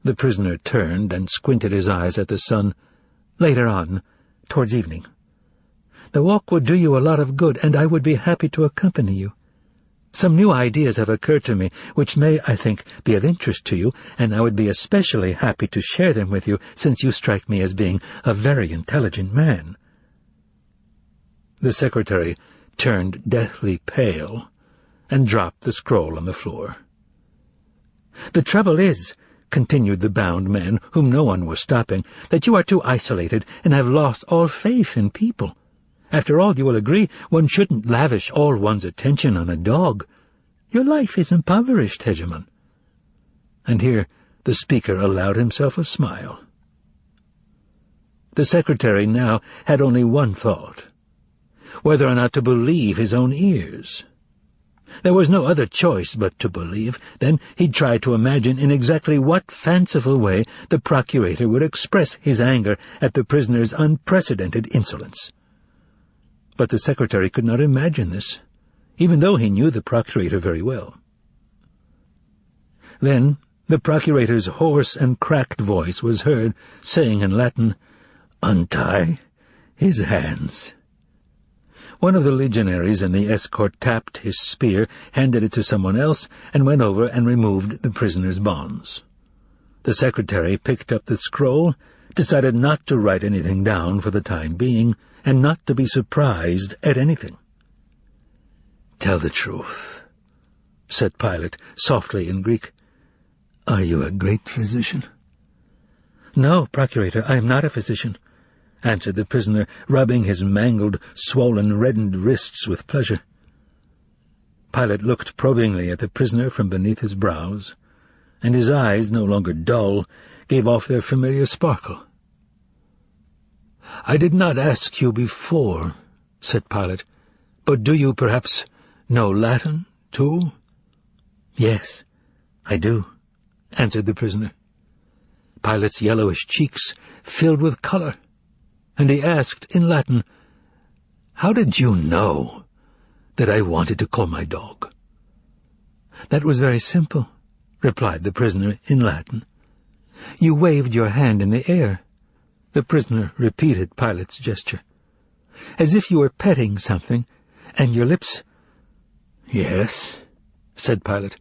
The prisoner turned and squinted his eyes at the sun. "Later on, towards evening. The walk would do you a lot of good, and I would be happy to accompany you. Some new ideas have occurred to me, which may, I think, be of interest to you, and I would be especially happy to share them with you, since you strike me as being a very intelligent man." The secretary turned deathly pale and dropped the scroll on the floor. "The trouble is," continued the bound man, whom no one was stopping, "that you are too isolated and have lost all faith in people. After all, you will agree, one shouldn't lavish all one's attention on a dog. Your life is impoverished, Hegemon." And here the speaker allowed himself a smile. The secretary now had only one thought: whether or not to believe his own ears. There was no other choice but to believe. Then he tried to imagine in exactly what fanciful way the procurator would express his anger at the prisoner's unprecedented insolence. But the secretary could not imagine this, even though he knew the procurator very well. Then the procurator's hoarse and cracked voice was heard saying in Latin, "Untie his hands." One of the legionaries in the escort tapped his spear, handed it to someone else, and went over and removed the prisoner's bonds. The secretary picked up the scroll, decided not to write anything down for the time being, and not to be surprised at anything. "Tell the truth," said Pilate softly in Greek. "Are you a great physician?" "No, procurator, I am not a physician," answered the prisoner, rubbing his mangled, swollen, reddened wrists with pleasure. Pilate looked probingly at the prisoner from beneath his brows, and his eyes, no longer dull, gave off their familiar sparkle. "I did not ask you before," said Pilate, "but do you perhaps know Latin, too?" "Yes, I do," answered the prisoner. Pilate's yellowish cheeks filled with color, and he asked in Latin, "How did you know that I wanted to call my dog?" "That was very simple," replied the prisoner in Latin. "You waved your hand in the air." The prisoner repeated Pilate's gesture, "as if you were petting something, and your lips—" "Yes," said Pilate.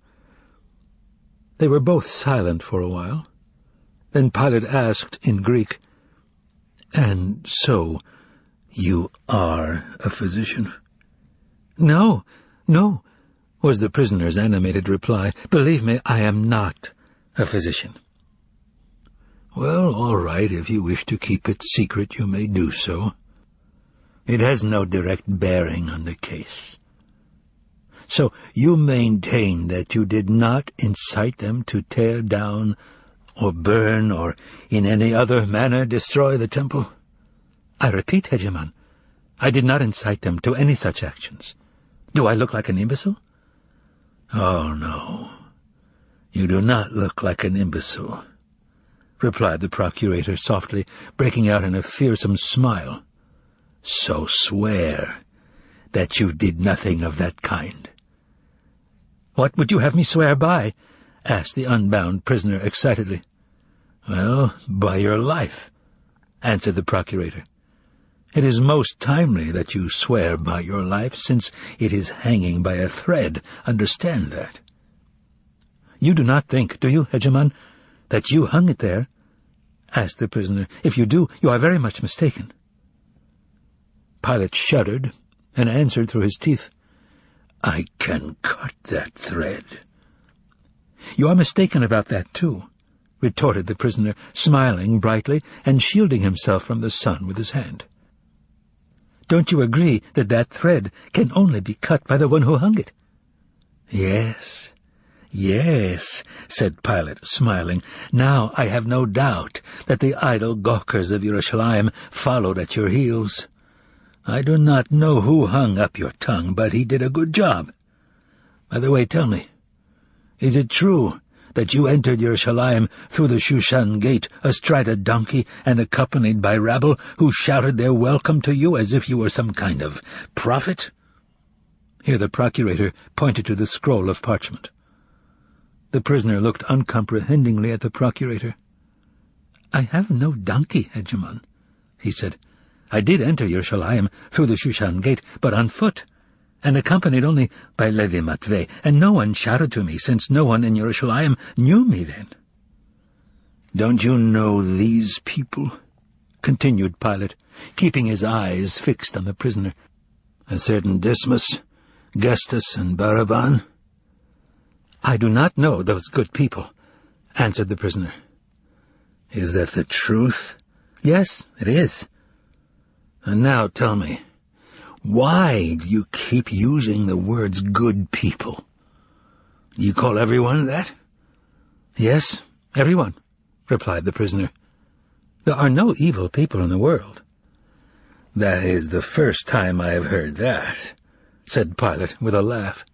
They were both silent for a while. Then Pilate asked in Greek, "And so, you are a physician?" No, was the prisoner's animated reply. "Believe me, I am not a physician." "Well, all right, if you wish to keep it secret, you may do so. It has no direct bearing on the case. So you maintain that you did not incite them to tear down or burn or in any other manner destroy the temple?" "I repeat, Hegemon, I did not incite them to any such actions. Do I look like an imbecile?" "Oh, no, you do not look like an imbecile," replied the procurator softly, breaking out in a fearsome smile. "So swear that you did nothing of that kind." "What would you have me swear by?" asked the unbound prisoner excitedly. "Well, by your life," answered the procurator. "It is most timely that you swear by your life, since it is hanging by a thread. Understand that." "You do not think, do you, Hegemon, that you hung it there?" asked the prisoner. "If you do, you are very much mistaken." Pilate shuddered and answered through his teeth, "I can cut that thread." "You are mistaken about that, too," retorted the prisoner, smiling brightly and shielding himself from the sun with his hand. "Don't you agree that that thread can only be cut by the one who hung it?" "Yes, yes," said Pilate, smiling. "Now I have no doubt that the idle gawkers of Yerushalayim followed at your heels. I do not know who hung up your tongue, but he did a good job. By the way, tell me, is it true that you entered Yerushalayim through the Shushan gate astride a donkey and accompanied by rabble who shouted their welcome to you as if you were some kind of prophet?" Here the procurator pointed to the scroll of parchment. The prisoner looked uncomprehendingly at the procurator. "I have no donkey, Hegemon," he said. "I did enter Yerushalayim through the Shushan gate, but on foot, and accompanied only by Levy Matvey, and no one shouted to me, since no one in Yerushalayim knew me then." "Don't you know these people?" continued Pilate, keeping his eyes fixed on the prisoner. "A certain Dismas, Gestas, and Baraban?" "I do not know those good people," answered the prisoner. "Is that the truth?" "Yes, it is." "And now tell me, why do you keep using the words good people? Do you call everyone that?" "Yes, everyone," replied the prisoner. "There are no evil people in the world." "That is the first time I have heard that," said Pilate with a laugh.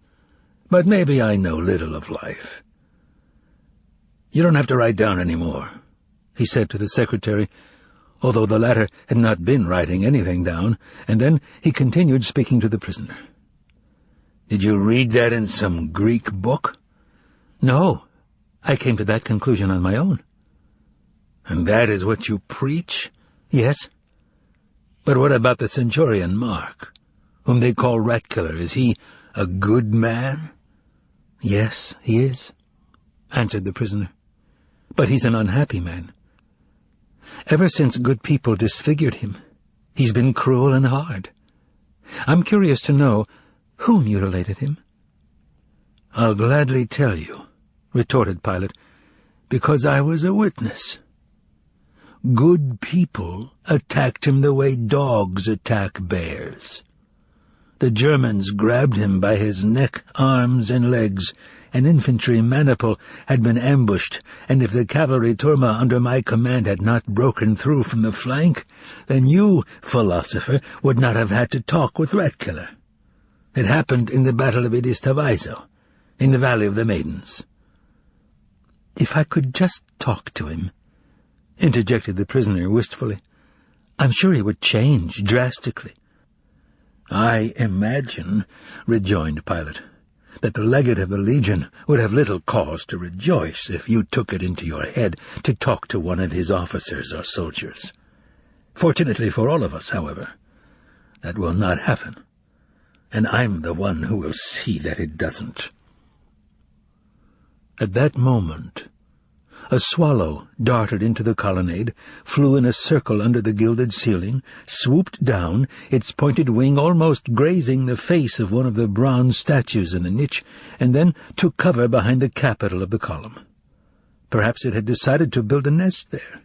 "But maybe I know little of life. You don't have to write down any more," he said to the secretary, although the latter had not been writing anything down, and then he continued speaking to the prisoner. "Did you read that in some Greek book?" "No, I came to that conclusion on my own." "And that is what you preach?" "Yes." "But what about the centurion Mark, whom they call Rat-Killer? Is he a good man?" "Yes, he is," answered the prisoner. "But he's an unhappy man. Ever since good people disfigured him, he's been cruel and hard. I'm curious to know who mutilated him." "I'll gladly tell you," retorted Pilate, "because I was a witness. Good people attacked him the way dogs attack bears. The Germans grabbed him by his neck, arms, and legs. An infantry maniple had been ambushed, and if the cavalry turma under my command had not broken through from the flank, then you, philosopher, would not have had to talk with Rat-Killer. It happened in the Battle of Idistavazo, in the Valley of the Maidens." "If I could just talk to him," interjected the prisoner wistfully, "I'm sure he would change drastically." "I imagine," rejoined Pilate, "that the legate of the Legion would have little cause to rejoice if you took it into your head to talk to one of his officers or soldiers. Fortunately for all of us, however, that will not happen, and I'm the one who will see that it doesn't." At that moment, a swallow darted into the colonnade, flew in a circle under the gilded ceiling, swooped down, its pointed wing almost grazing the face of one of the bronze statues in the niche, and then took cover behind the capital of the column. Perhaps it had decided to build a nest there.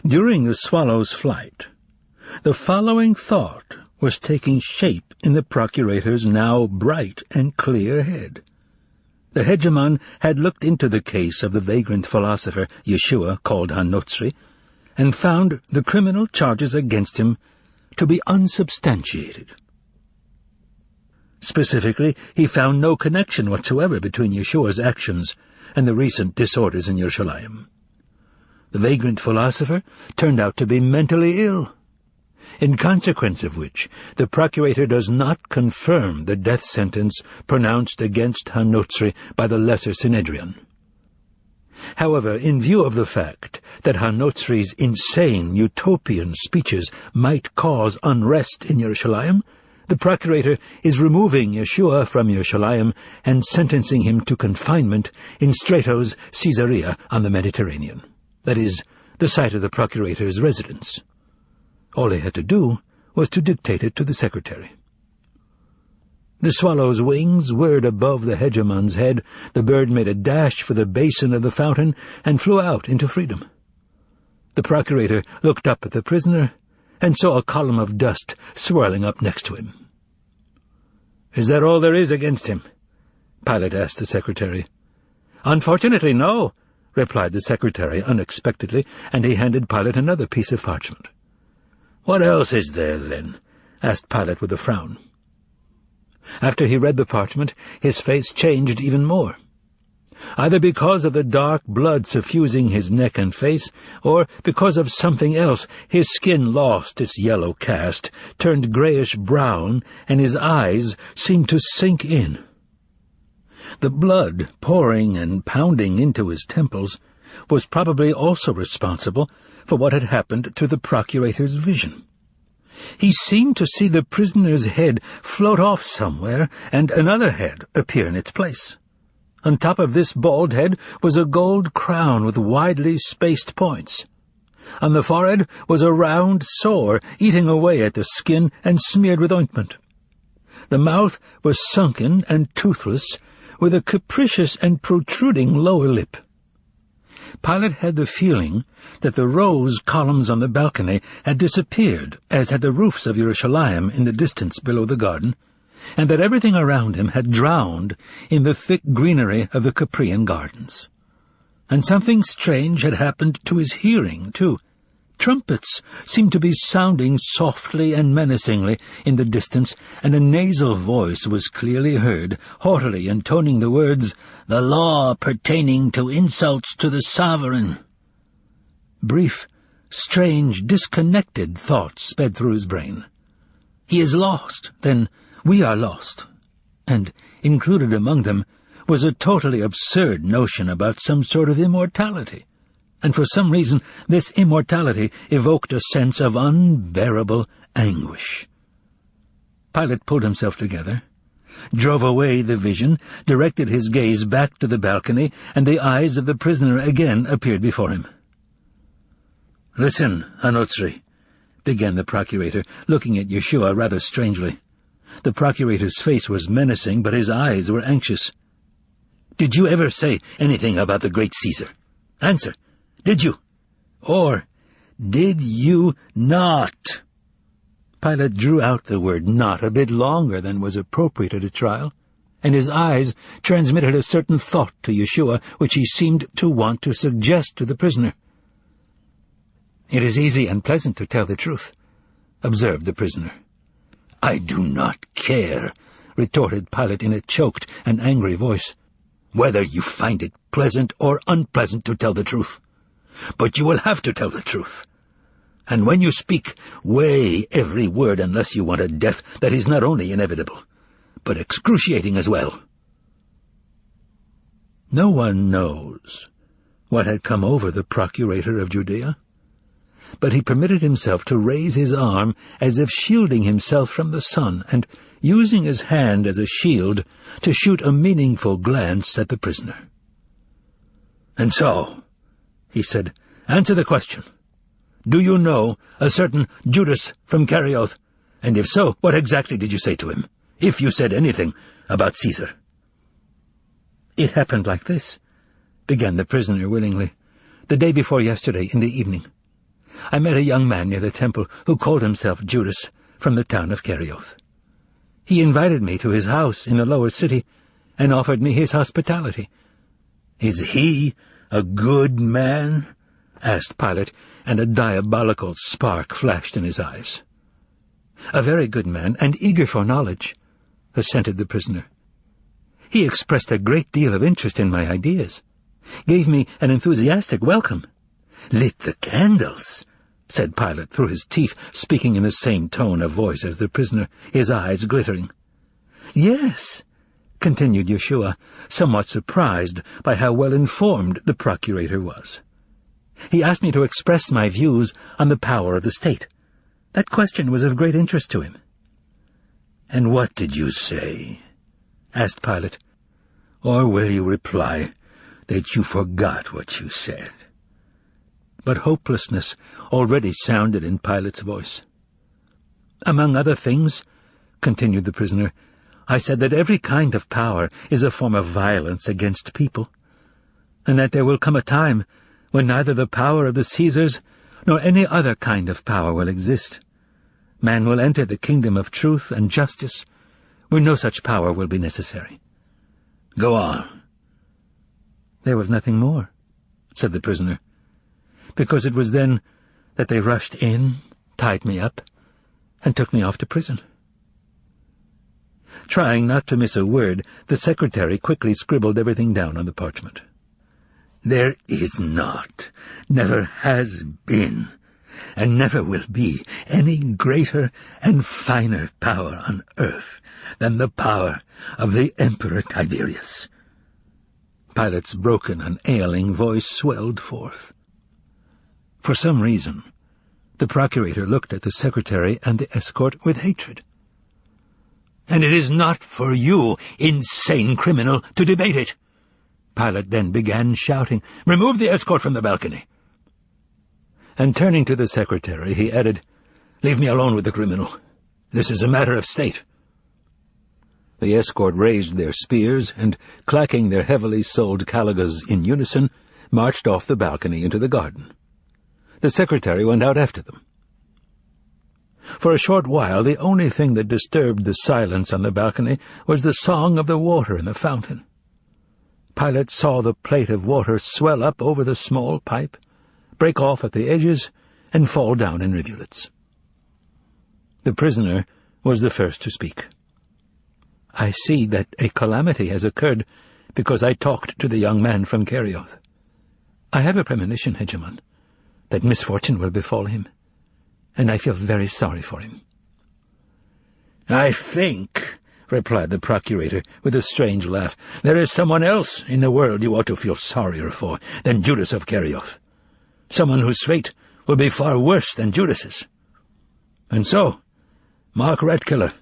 During the swallow's flight, the following thought was taking shape in the procurator's now bright and clear head. The hegemon had looked into the case of the vagrant philosopher Yeshua, called Hanotzri, and found the criminal charges against him to be unsubstantiated. Specifically, he found no connection whatsoever between Yeshua's actions and the recent disorders in Yerushalayim. The vagrant philosopher turned out to be mentally ill, in consequence of which the procurator does not confirm the death sentence pronounced against Hanotzri by the Lesser Synhedrion. However, in view of the fact that Hanotzri's insane utopian speeches might cause unrest in Yerushalayim, the procurator is removing Yeshua from Yerushalayim and sentencing him to confinement in Stratos Caesarea on the Mediterranean, that is, the site of the procurator's residence. All he had to do was to dictate it to the secretary. The swallow's wings whirred above the hegemon's head, the bird made a dash for the basin of the fountain, and flew out into freedom. The procurator looked up at the prisoner, and saw a column of dust swirling up next to him. "Is that all there is against him?" Pilate asked the secretary. "Unfortunately, no," replied the secretary unexpectedly, and he handed Pilate another piece of parchment. "What else is there, then?" asked Pilate with a frown. After he read the parchment, his face changed even more. Either because of the dark blood suffusing his neck and face, or because of something else, his skin lost its yellow cast, turned grayish-brown, and his eyes seemed to sink in. The blood, pouring and pounding into his temples, was probably also responsible for what had happened to the procurator's vision. He seemed to see the prisoner's head float off somewhere, and another head appear in its place. On top of this bald head was a gold crown with widely spaced points. On the forehead was a round sore eating away at the skin and smeared with ointment. The mouth was sunken and toothless, with a capricious and protruding lower lip. Pilate had the feeling that the rose columns on the balcony had disappeared, as had the roofs of Jerusalem in the distance below the garden, and that everything around him had drowned in the thick greenery of the Caprean gardens. And something strange had happened to his hearing, too. Trumpets seemed to be sounding softly and menacingly in the distance, and a nasal voice was clearly heard, haughtily intoning the words, "The law pertaining to insults to the sovereign." Brief, strange, disconnected thoughts sped through his brain. He is lost, then we are lost. And included among them was a totally absurd notion about some sort of immortality. And for some reason this immortality evoked a sense of unbearable anguish. Pilate pulled himself together, drove away the vision, directed his gaze back to the balcony, and the eyes of the prisoner again appeared before him. "Listen, Anotsri," began the procurator, looking at Yeshua rather strangely. The procurator's face was menacing, but his eyes were anxious. "Did you ever say anything about the great Caesar? Answer. Did you? Or did you not?" Pilate drew out the word "not" a bit longer than was appropriate at a trial, and his eyes transmitted a certain thought to Yeshua which he seemed to want to suggest to the prisoner. "It is easy and pleasant to tell the truth," observed the prisoner. "I do not care," retorted Pilate in a choked and angry voice, "whether you find it pleasant or unpleasant to tell the truth. But you will have to tell the truth. And when you speak, weigh every word unless you want a death that is not only inevitable, but excruciating as well." No one knows what had come over the procurator of Judea, but he permitted himself to raise his arm as if shielding himself from the sun, and, using his hand as a shield, to shoot a meaningful glance at the prisoner. "And so," he said, "answer the question. Do you know a certain Judas from Kerioth? And if so, what exactly did you say to him, if you said anything about Caesar?" "It happened like this," began the prisoner willingly. "The day before yesterday, in the evening, I met a young man near the temple who called himself Judas, from the town of Kerioth. He invited me to his house in the lower city and offered me his hospitality." "Is he a good man?" asked Pilate, and a diabolical spark flashed in his eyes. "A very good man, and eager for knowledge," assented the prisoner. "He expressed a great deal of interest in my ideas, gave me an enthusiastic welcome." "Lit the candles," said Pilate through his teeth, speaking in the same tone of voice as the prisoner, his eyes glittering. "Yes," continued Yeshua, somewhat surprised by how well informed the procurator was. "He asked me to express my views on the power of the state. That question was of great interest to him." "And what did you say?" asked Pilate. "Or will you reply that you forgot what you said?" But hopelessness already sounded in Pilate's voice. Among other things, continued the prisoner, I said that every kind of power is a form of violence against people, and that there will come a time when neither the power of the Caesars nor any other kind of power will exist. Man will enter the kingdom of truth and justice, where no such power will be necessary. Go on. There was nothing more, said the prisoner, because it was then that they rushed in, tied me up, and took me off to prison. Trying not to miss a word, the secretary quickly scribbled everything down on the parchment. There is not, never has been, and never will be any greater and finer power on earth than the power of the Emperor Tiberius. Pilate's broken and ailing voice swelled forth. For some reason, the procurator looked at the secretary and the escort with hatred. And it is not for you, insane criminal, to debate it. Pilate then began shouting, Remove the escort from the balcony. And turning to the secretary, he added, Leave me alone with the criminal. This is a matter of state. The escort raised their spears and, clacking their heavily soled caligas in unison, marched off the balcony into the garden. The secretary went out after them. For a short while, the only thing that disturbed the silence on the balcony was the song of the water in the fountain. Pilate saw the plate of water swell up over the small pipe, break off at the edges, and fall down in rivulets. The prisoner was the first to speak. I see that a calamity has occurred because I talked to the young man from Kerioth. I have a premonition, Hegemon, that misfortune will befall him, and I feel very sorry for him. I think, replied the procurator with a strange laugh, there is someone else in the world you ought to feel sorrier for than Judas of Kerioth, someone whose fate will be far worse than Judas's. And so, Mark Ratkiller,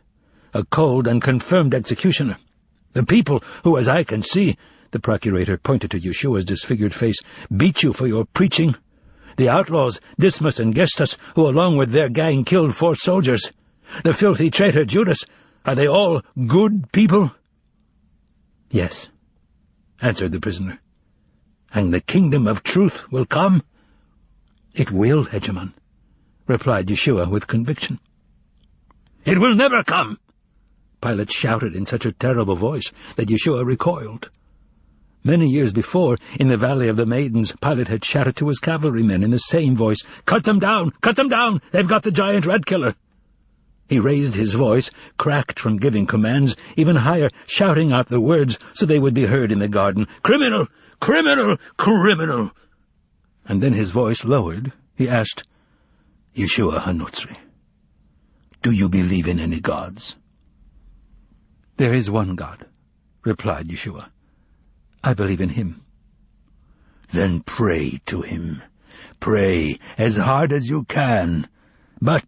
a cold and confirmed executioner, the people who, as I can see, the procurator pointed to Yeshua's disfigured face, beat you for your preaching, the outlaws, Dismas and Gestas, who along with their gang killed 4 soldiers, the filthy traitor Judas, are they all good people? Yes, answered the prisoner. And the kingdom of truth will come? It will, Hegemon, replied Yeshua with conviction. It will never come! Pilate shouted in such a terrible voice that Yeshua recoiled. Many years before, in the Valley of the Maidens, Pilate had shouted to his cavalrymen in the same voice, Cut them down! Cut them down! They've got the giant rat-killer! He raised his voice, cracked from giving commands, even higher, shouting out the words so they would be heard in the garden, Criminal! Criminal! Criminal! And then his voice lowered. He asked, Yeshua HaNotzri, do you believe in any gods? There is one God, replied Yeshua. I believe in him. Then pray to him. Pray as hard as you can. But,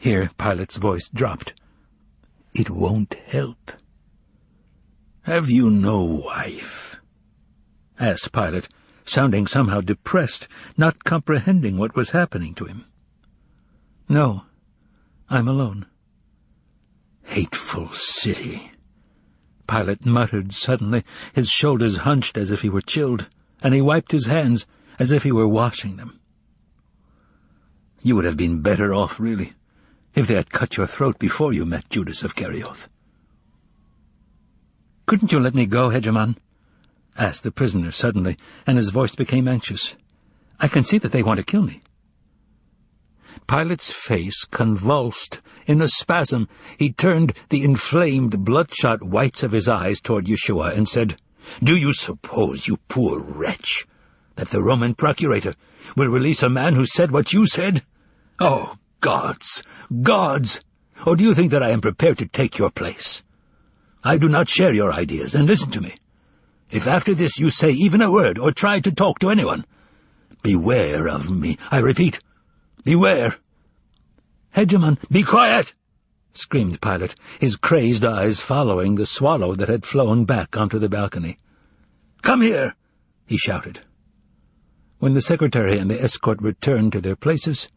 here Pilate's voice dropped, it won't help. Have you no wife? Asked Pilate, sounding somehow depressed, not comprehending what was happening to him. No, I'm alone. Hateful city, Pilate muttered suddenly, his shoulders hunched as if he were chilled, and he wiped his hands as if he were washing them. You would have been better off, really, if they had cut your throat before you met Judas of Kerioth. Couldn't you let me go, Hegemon? Asked the prisoner suddenly, and his voice became anxious. I can see that they want to kill me. Pilate's face convulsed. In a spasm, he turned the inflamed, bloodshot whites of his eyes toward Yeshua and said, Do you suppose, you poor wretch, that the Roman procurator will release a man who said what you said? Oh, gods, gods! Or do you think that I am prepared to take your place? I do not share your ideas, and listen to me. If after this you say even a word or try to talk to anyone, beware of me. I repeat, beware. Hegemon, be quiet! Screamed Pilate, his crazed eyes following the swallow that had flown back onto the balcony. Come here! He shouted. When the secretary and the escort returned to their places,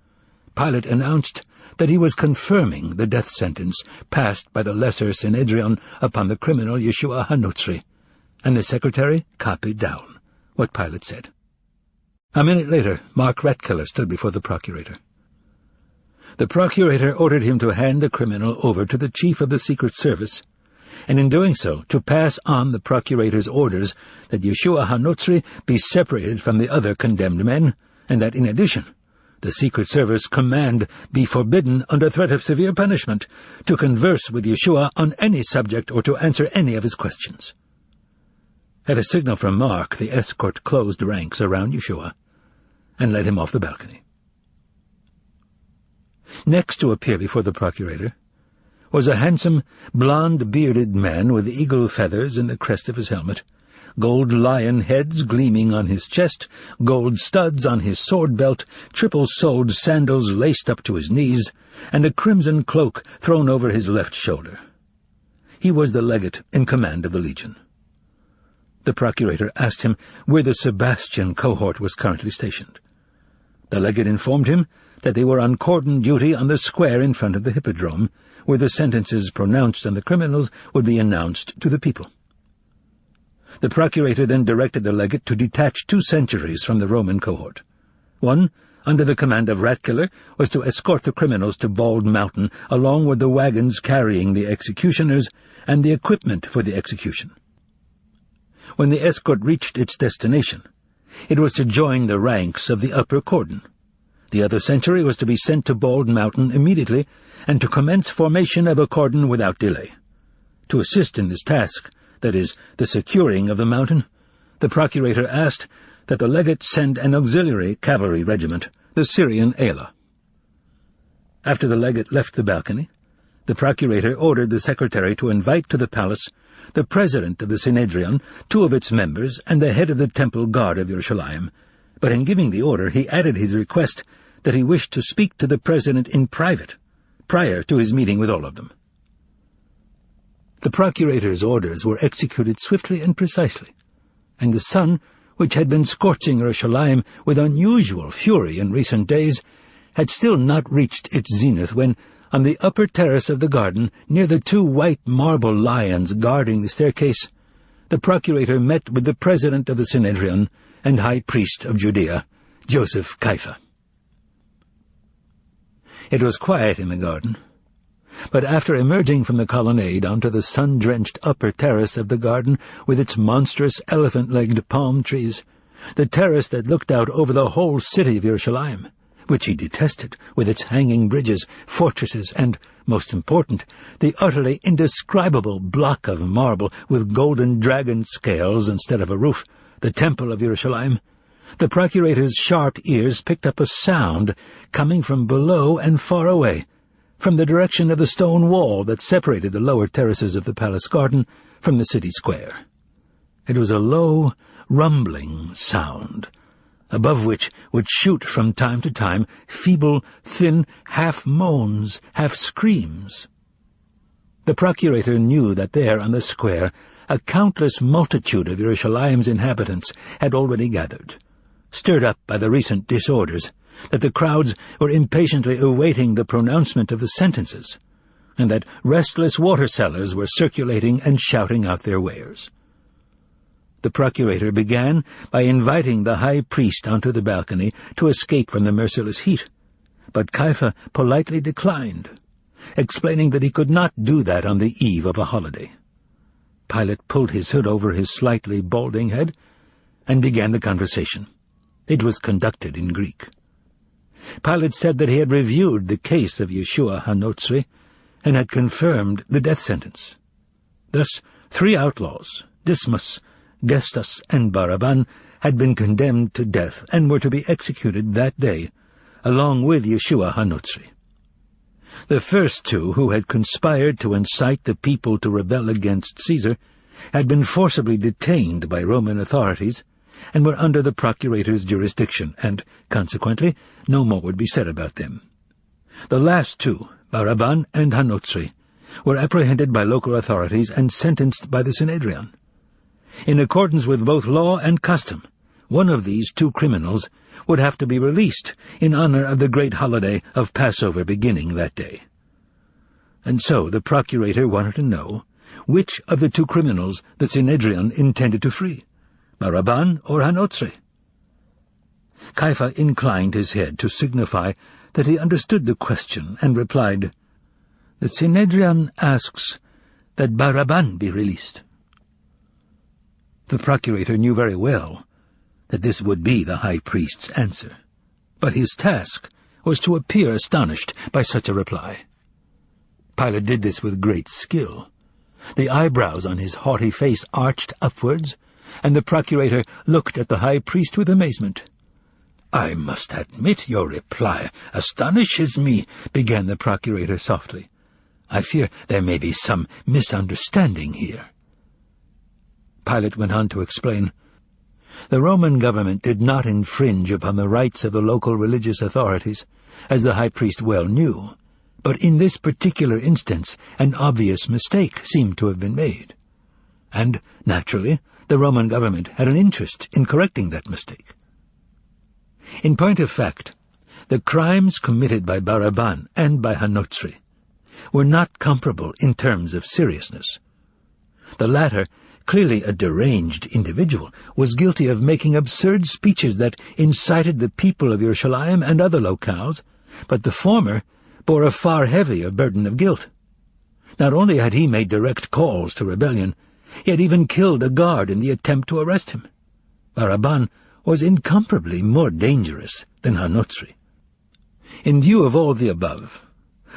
Pilate announced that he was confirming the death sentence passed by the Lesser Synedrion upon the criminal Yeshua HaNotzri, and the secretary copied down what Pilate said. A minute later, Mark Ratkeller stood before the procurator. The procurator ordered him to hand the criminal over to the chief of the Secret Service, and in doing so to pass on the procurator's orders that Yeshua HaNotzri be separated from the other condemned men, and that in addition the Secret Service command be forbidden, under threat of severe punishment, to converse with Yeshua on any subject or to answer any of his questions. At a signal from Mark, the escort closed ranks around Yeshua and led him off the balcony. Next to appear before the procurator was a handsome, blond-bearded man with eagle feathers in the crest of his helmet, gold lion heads gleaming on his chest, gold studs on his sword-belt, triple-soled sandals laced up to his knees, and a crimson cloak thrown over his left shoulder. He was the legate in command of the legion. The procurator asked him where the Sebastian cohort was currently stationed. The legate informed him that they were on cordon duty on the square in front of the hippodrome, where the sentences pronounced on the criminals would be announced to the people. The procurator then directed the legate to detach 2 centuries from the Roman cohort. One, under the command of Ratkeller, was to escort the criminals to Bald Mountain, along with the wagons carrying the executioners and the equipment for the execution. When the escort reached its destination, it was to join the ranks of the upper cordon. The other century was to be sent to Bald Mountain immediately and to commence formation of a cordon without delay. To assist in this task, that is, the securing of the mountain, the procurator asked that the legate send an auxiliary cavalry regiment, the Syrian Elah. After the legate left the balcony, the procurator ordered the secretary to invite to the palace the president of the Synedrion, 2 of its members, and the head of the temple guard of Yerushalayim, but in giving the order he added his request that he wished to speak to the president in private, prior to his meeting with all of them. The procurator's orders were executed swiftly and precisely, and the sun, which had been scorching Yerushalayim with unusual fury in recent days, had still not reached its zenith when, on the upper terrace of the garden, near the 2 white marble lions guarding the staircase, the procurator met with the president of the Synedrion and high priest of Judea, Joseph Kaifa. It was quiet in the garden, but after emerging from the colonnade onto the sun-drenched upper terrace of the garden with its monstrous elephant-legged palm trees, the terrace that looked out over the whole city of Yerushalayim, which he detested, with its hanging bridges, fortresses, and, most important, the utterly indescribable block of marble with golden dragon scales instead of a roof, the temple of Yerushalayim, the procurator's sharp ears picked up a sound coming from below and far away, from the direction of the stone wall that separated the lower terraces of the palace garden from the city square. It was a low, rumbling sound, above which would shoot from time to time feeble, thin, half-moans, half-screams. The procurator knew that there on the square a countless multitude of Yerushalayim's inhabitants had already gathered, stirred up by the recent disorders, that the crowds were impatiently awaiting the pronouncement of the sentences, and that restless water-sellers were circulating and shouting out their wares. The procurator began by inviting the high priest onto the balcony to escape from the merciless heat, but Kaifa politely declined, explaining that he could not do that on the eve of a holiday. Pilate pulled his hood over his slightly balding head and began the conversation. It was conducted in Greek. Pilate said that he had reviewed the case of Yeshua HaNotzri and had confirmed the death sentence. Thus, 3 outlaws, Dismas, Gestas, and Baraban, had been condemned to death and were to be executed that day, along with Yeshua HaNotzri. The first 2, who had conspired to incite the people to rebel against Caesar, had been forcibly detained by Roman authorities and were under the procurator's jurisdiction, and, consequently, no more would be said about them. The last 2, Baraban and HaNotzri, were apprehended by local authorities and sentenced by the Synedrion. In accordance with both law and custom, one of these two criminals would have to be released in honor of the great holiday of Passover beginning that day. And so the procurator wanted to know which of the two criminals the Synhedrion intended to free, Baraban or Hanotre. Kaifa inclined his head to signify that he understood the question and replied, "The Synhedrion asks that Baraban be released." The procurator knew very well that this would be the high priest's answer, but his task was to appear astonished by such a reply. Pilate did this with great skill. The eyebrows on his haughty face arched upwards, and the procurator looked at the high priest with amazement. "I must admit your reply astonishes me," began the procurator softly. "I fear there may be some misunderstanding here." Pilate went on to explain. The Roman government did not infringe upon the rights of the local religious authorities, as the high priest well knew, but in this particular instance an obvious mistake seemed to have been made. And, naturally, the Roman government had an interest in correcting that mistake. In point of fact, the crimes committed by Baraban and by Hanotre were not comparable in terms of seriousness. The latter, clearly a deranged individual, was guilty of making absurd speeches that incited the people of Yerushalayim and other locales, but the former bore a far heavier burden of guilt. Not only had he made direct calls to rebellion, he had even killed a guard in the attempt to arrest him. Baraban was incomparably more dangerous than Hanotre. In view of all the above,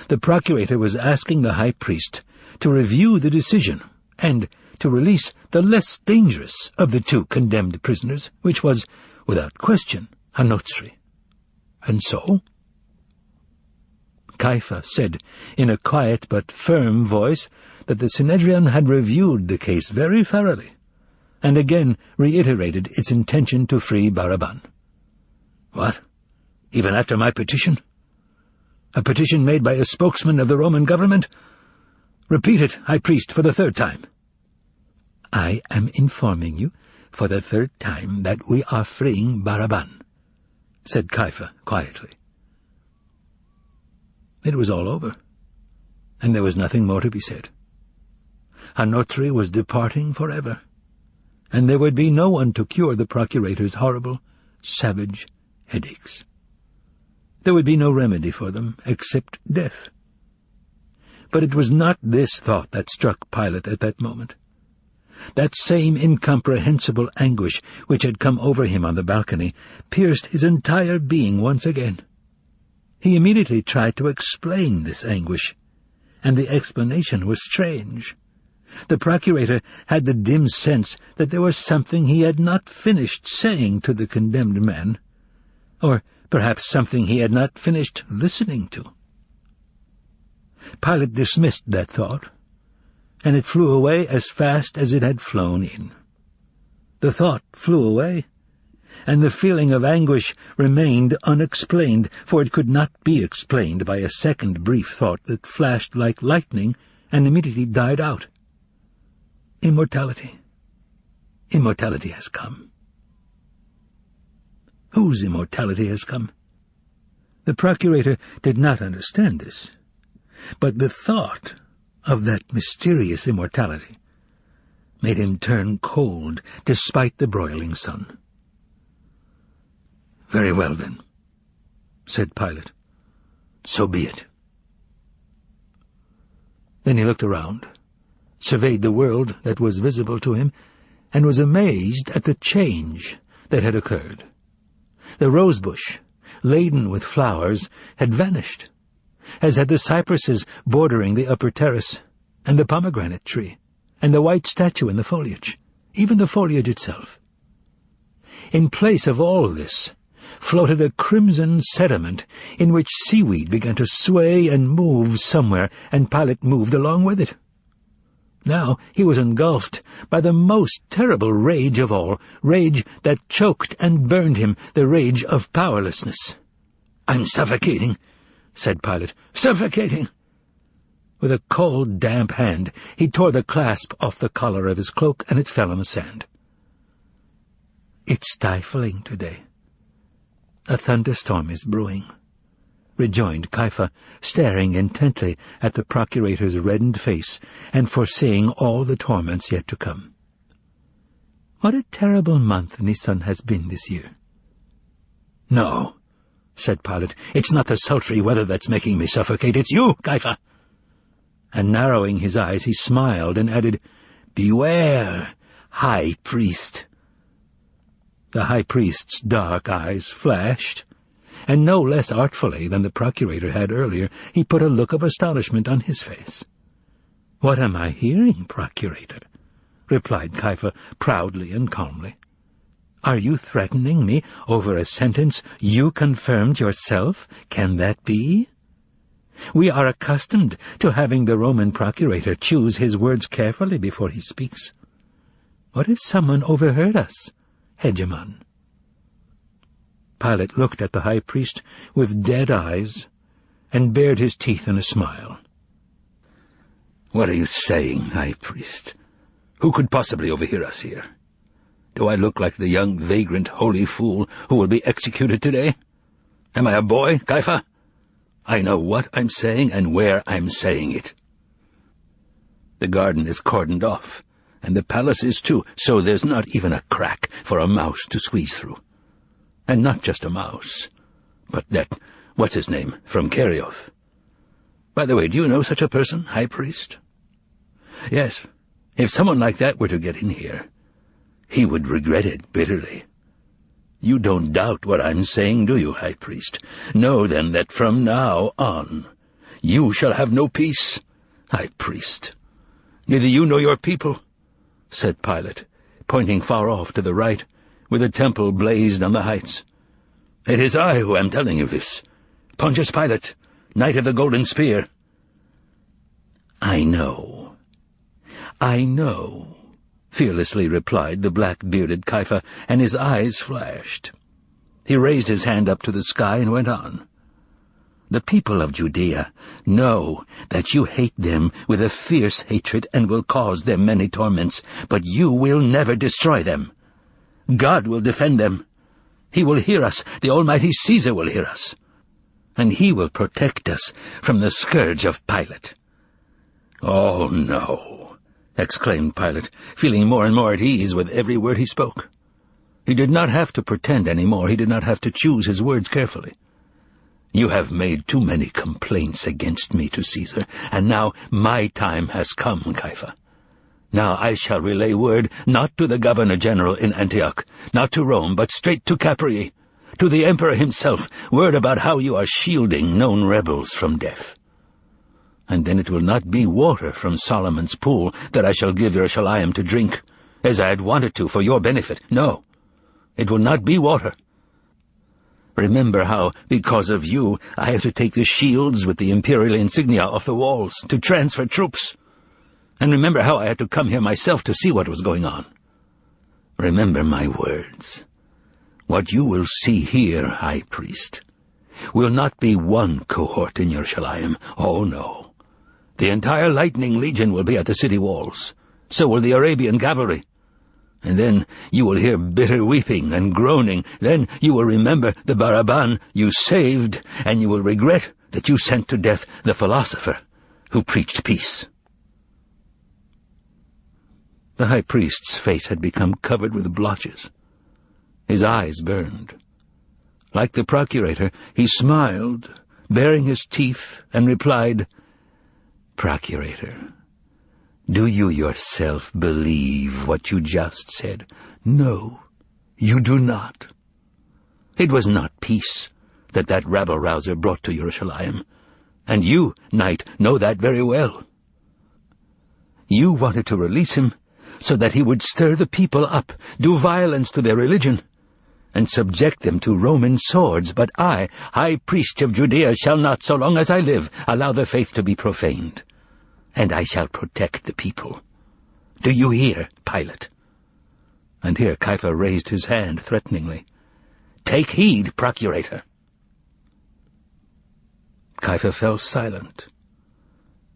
the procurator was asking the high priest to review the decision and to release the less dangerous of the two condemned prisoners, which was, without question, Hanotre. And so? Kaifa said in a quiet but firm voice that the Synhedrion had reviewed the case very thoroughly, and again reiterated its intention to free Baraban. "What? Even after my petition? A petition made by a spokesman of the Roman government? Repeat it, high priest, for the third time." "I am informing you for the third time that we are freeing Baraban," said Kaifa quietly. It was all over, and there was nothing more to be said. Hanotre was departing forever, and there would be no one to cure the procurator's horrible, savage headaches. There would be no remedy for them except death. But it was not this thought that struck Pilate at that moment. That same incomprehensible anguish which had come over him on the balcony pierced his entire being once again. He immediately tried to explain this anguish, and the explanation was strange. The procurator had the dim sense that there was something he had not finished saying to the condemned man, or perhaps something he had not finished listening to. Pilate dismissed that thought, and it flew away as fast as it had flown in. The thought flew away, and the feeling of anguish remained unexplained, for it could not be explained by a second brief thought that flashed like lightning and immediately died out. Immortality. Immortality has come. Whose immortality has come? The procurator did not understand this, but the thought of that mysterious immortality made him turn cold despite the broiling sun. "Very well, then," said Pilate. "So be it." Then he looked around, surveyed the world that was visible to him, and was amazed at the change that had occurred. The rosebush, laden with flowers, had vanished, as had the cypresses bordering the upper terrace, and the pomegranate tree, and the white statue in the foliage, even the foliage itself. In place of all this floated a crimson sediment in which seaweed began to sway and move somewhere, and Pilate moved along with it. Now he was engulfed by the most terrible rage of all, rage that choked and burned him, the rage of powerlessness. "I'm suffocating," said Pilate. "Suffocating!" With a cold, damp hand he tore the clasp off the collar of his cloak, and it fell on the sand. It's stifling today." "A thunderstorm is brewing," rejoined Kaifa, staring intently at the procurator's reddened face and foreseeing all the torments yet to come. "What a terrible month Nisan has been this year." "No," said Pilate, "it's not the sultry weather that's making me suffocate, it's you, Kaifa." And narrowing his eyes, he smiled and added, "Beware, High Priest." The High Priest's dark eyes flashed, and no less artfully than the procurator had earlier, he put a look of astonishment on his face. "What am I hearing, Procurator?" replied Kaifa proudly and calmly. "Are you threatening me over a sentence you confirmed yourself? Can that be? We are accustomed to having the Roman procurator choose his words carefully before he speaks. What if someone overheard us, Hegemon?" Pilate looked at the high priest with dead eyes and bared his teeth in a smile. "What are you saying, high priest? Who could possibly overhear us here? Do I look like the young, vagrant, holy fool who will be executed today? Am I a boy, Kaifa? I know what I'm saying and where I'm saying it. The garden is cordoned off, and the palace is too, so there's not even a crack for a mouse to squeeze through. And not just a mouse, but that, what's-his-name, from Griboedov. By the way, do you know such a person, High Priest? Yes, if someone like that were to get in here, he would regret it bitterly. You don't doubt what I'm saying, do you, High Priest? Know, then, that from now on, you shall have no peace, High Priest. Neither you nor your people," said Pilate, pointing far off to the right, where the temple blazed on the heights. "It is I who am telling you this, Pontius Pilate, Knight of the Golden Spear." I know, fearlessly replied the black-bearded Kaifa, and his eyes flashed. He raised his hand up to the sky and went on. "The people of Judea know that you hate them with a fierce hatred and will cause them many torments, but you will never destroy them. God will defend them. He will hear us. The Almighty Caesar will hear us. And he will protect us from the scourge of Pilate." "Oh, no," exclaimed Pilate, feeling more and more at ease with every word he spoke. He did not have to pretend any more. He did not have to choose his words carefully. "You have made too many complaints against me to Caesar, and now my time has come, Kaifa. Now I shall relay word not to the Governor-General in Antioch, not to Rome, but straight to Capreae, to the Emperor himself, word about how you are shielding known rebels from death. And then it will not be water from Solomon's pool that I shall give Yerushalayim to drink, as I had wanted to for your benefit. No, it will not be water. Remember how, because of you, I have to take the shields with the imperial insignia off the walls to transfer troops. And remember how I had to come here myself to see what was going on. Remember my words. What you will see here, High Priest, will not be one cohort in Yerushalayim. Oh, no. The entire Lightning Legion will be at the city walls. So will the Arabian cavalry. And then you will hear bitter weeping and groaning. Then you will remember the Baraban you saved, and you will regret that you sent to death the philosopher who preached peace." The high priest's face had become covered with blotches. His eyes burned. Like the procurator, he smiled, baring his teeth, and replied, "Procurator, do you yourself believe what you just said?" "No, you do not. It was not peace that rabble-rouser brought to Yerushalayim, and you, knight, know that very well. You wanted to release him so that he would stir the people up, do violence to their religion, and subject them to Roman swords. But I, High Priest of Judea, shall not, so long as I live, allow the faith to be profaned. And I shall protect the people. Do you hear, Pilate?" And here Kaifa raised his hand threateningly. "Take heed, Procurator." Kaifa fell silent.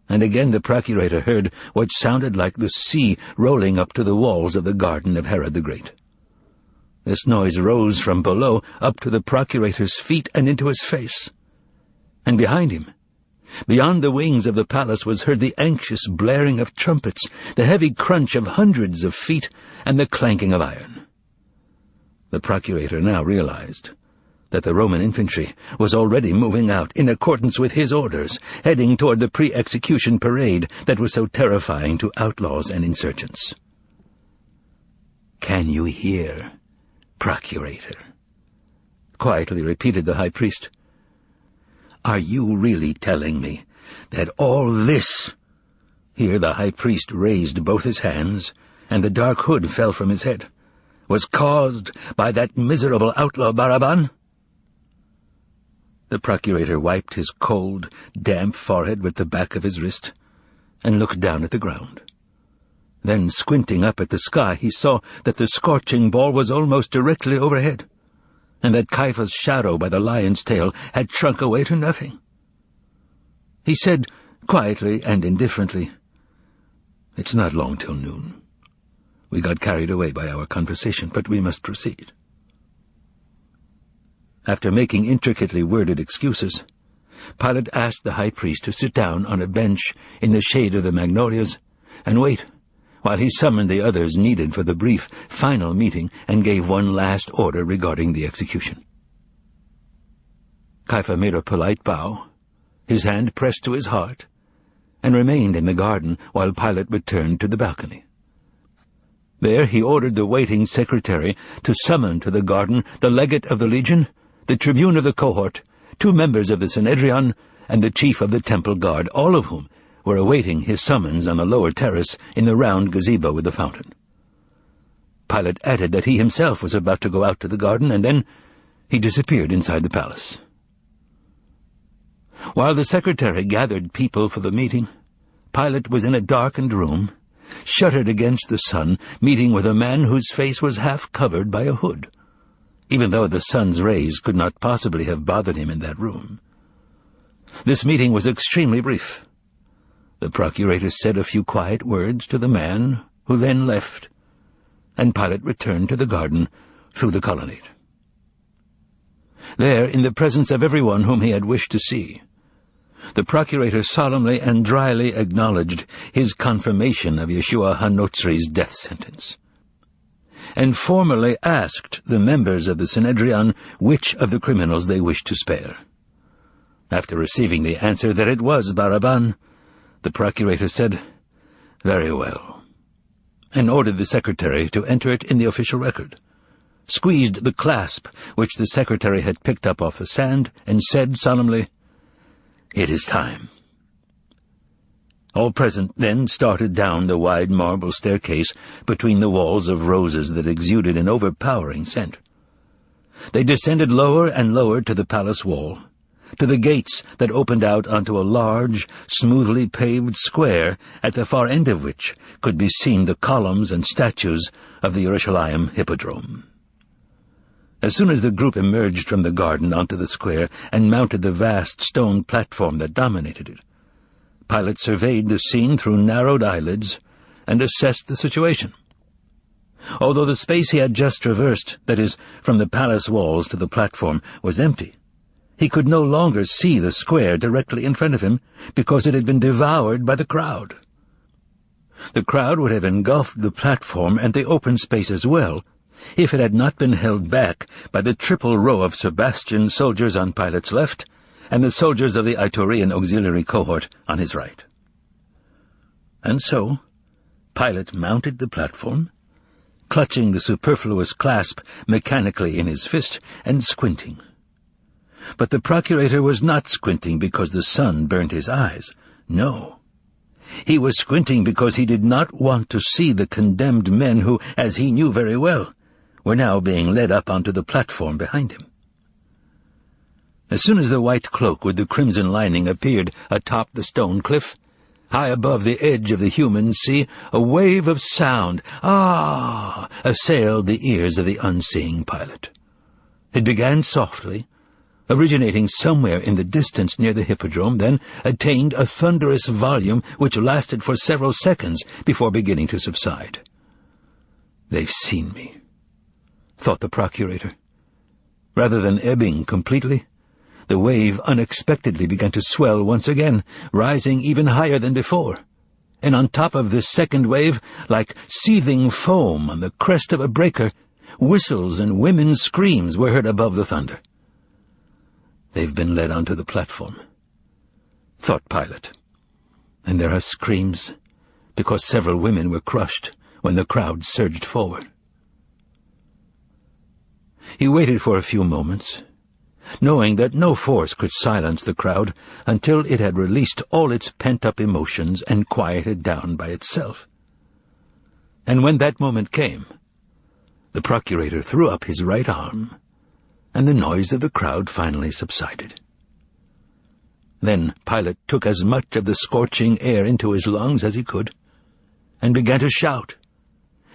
And again the procurator heard what sounded like the sea rolling up to the walls of the garden of Herod the Great. This noise rose from below up to the procurator's feet and into his face. And behind him, beyond the wings of the palace, was heard the anxious blaring of trumpets, the heavy crunch of hundreds of feet, and the clanking of iron. The procurator now realized that the Roman infantry was already moving out in accordance with his orders, heading toward the pre-execution parade that was so terrifying to outlaws and insurgents. "Can you hear, procurator?" quietly repeated the high priest. "Are you really telling me that all this—" Here the high priest raised both his hands, and the dark hood fell from his head— "was caused by that miserable outlaw Baraban?" The procurator wiped his cold, damp forehead with the back of his wrist and looked down at the ground. Then, squinting up at the sky, he saw that the scorching ball was almost directly overhead, and that Kaifa's shadow by the lion's tail had shrunk away to nothing. He said, quietly and indifferently, "It's not long till noon. We got carried away by our conversation, but we must proceed." After making intricately worded excuses, Pilate asked the high priest to sit down on a bench in the shade of the magnolias and wait while he summoned the others needed for the brief final meeting and gave one last order regarding the execution. Kaifa made a polite bow, his hand pressed to his heart, and remained in the garden while Pilate returned to the balcony. There he ordered the waiting secretary to summon to the garden the legate of the legion, the tribune of the cohort, 2 members of the Synhedrion, and the chief of the temple guard, all of whom were awaiting his summons on the lower terrace in the round gazebo with the fountain. Pilate added that he himself was about to go out to the garden, and then he disappeared inside the palace. While the secretary gathered people for the meeting, Pilate was in a darkened room, shuttered against the sun, meeting with a man whose face was half covered by a hood, even though the sun's rays could not possibly have bothered him in that room. This meeting was extremely brief. The procurator said a few quiet words to the man, who then left, and Pilate returned to the garden through the colonnade. There, in the presence of everyone whom he had wished to see, the procurator solemnly and dryly acknowledged his confirmation of Yeshua HaNotzri's death sentence, and formally asked the members of the Synhedrion which of the criminals they wished to spare. After receiving the answer that it was Baraban, the procurator said, "Very well," and ordered the secretary to enter it in the official record, squeezed the clasp which the secretary had picked up off the sand, and said solemnly, "It is time." All present then started down the wide marble staircase between the walls of roses that exuded an overpowering scent. They descended lower and lower to the palace wall, to the gates that opened out onto a large, smoothly paved square, at the far end of which could be seen the columns and statues of the Yerushalayim Hippodrome. As soon as the group emerged from the garden onto the square and mounted the vast stone platform that dominated it, Pilate surveyed the scene through narrowed eyelids and assessed the situation. Although the space he had just traversed, that is, from the palace walls to the platform, was empty, he could no longer see the square directly in front of him because it had been devoured by the crowd. The crowd would have engulfed the platform and the open space as well if it had not been held back by the triple row of Sebastian soldiers on Pilate's left and the soldiers of the Itorean auxiliary cohort on his right. And so Pilate mounted the platform, clutching the superfluous clasp mechanically in his fist and squinting. But the procurator was not squinting because the sun burned his eyes. No. He was squinting because he did not want to see the condemned men who, as he knew very well, were now being led up onto the platform behind him. As soon as the white cloak with the crimson lining appeared atop the stone cliff, high above the edge of the human sea, a wave of sound, assailed the ears of the unseeing Pilate. It began softly, originating somewhere in the distance near the hippodrome, then attained a thunderous volume which lasted for several seconds before beginning to subside. "They've seen me. thought the procurator. Rather than ebbing completely, the wave unexpectedly began to swell once again, rising even higher than before. And on top of this second wave, like seething foam on the crest of a breaker, whistles and women's screams were heard above the thunder. "They've been led onto the platform," thought Pilate. "And there are screams, because several women were crushed when the crowd surged forward." He waited for a few moments, knowing that no force could silence the crowd until it had released all its pent-up emotions and quieted down by itself. And when that moment came, the procurator threw up his right arm, and the noise of the crowd finally subsided. Then Pilate took as much of the scorching air into his lungs as he could, and began to shout.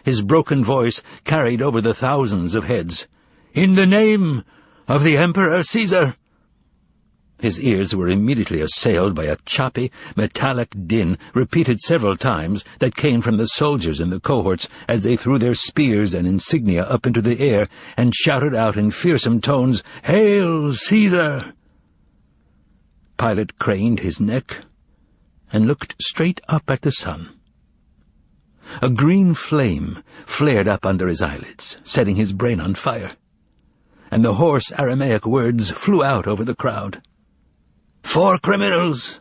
His broken voice carried over the thousands of heads, "In the name of the Emperor Caesar!" His ears were immediately assailed by a choppy, metallic din repeated several times that came from the soldiers in the cohorts as they threw their spears and insignia up into the air and shouted out in fearsome tones, "Hail, Caesar!" Pilate craned his neck and looked straight up at the sun. A green flame flared up under his eyelids, setting his brain on fire, and the hoarse Aramaic words flew out over the crowd. 4 criminals,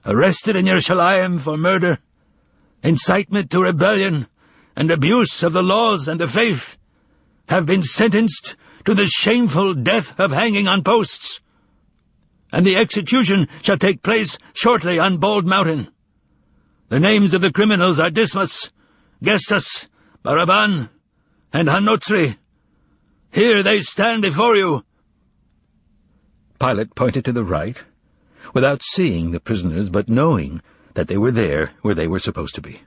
arrested in Yerushalayim for murder, incitement to rebellion, and abuse of the laws and the faith, have been sentenced to the shameful death of hanging on posts, and the execution shall take place shortly on Bald Mountain. The names of the criminals are Dismas, Gestas, Baraban, and Hanotsri. Here they stand before you." Pilate pointed to the right, without seeing the prisoners, but knowing that they were there where they were supposed to be.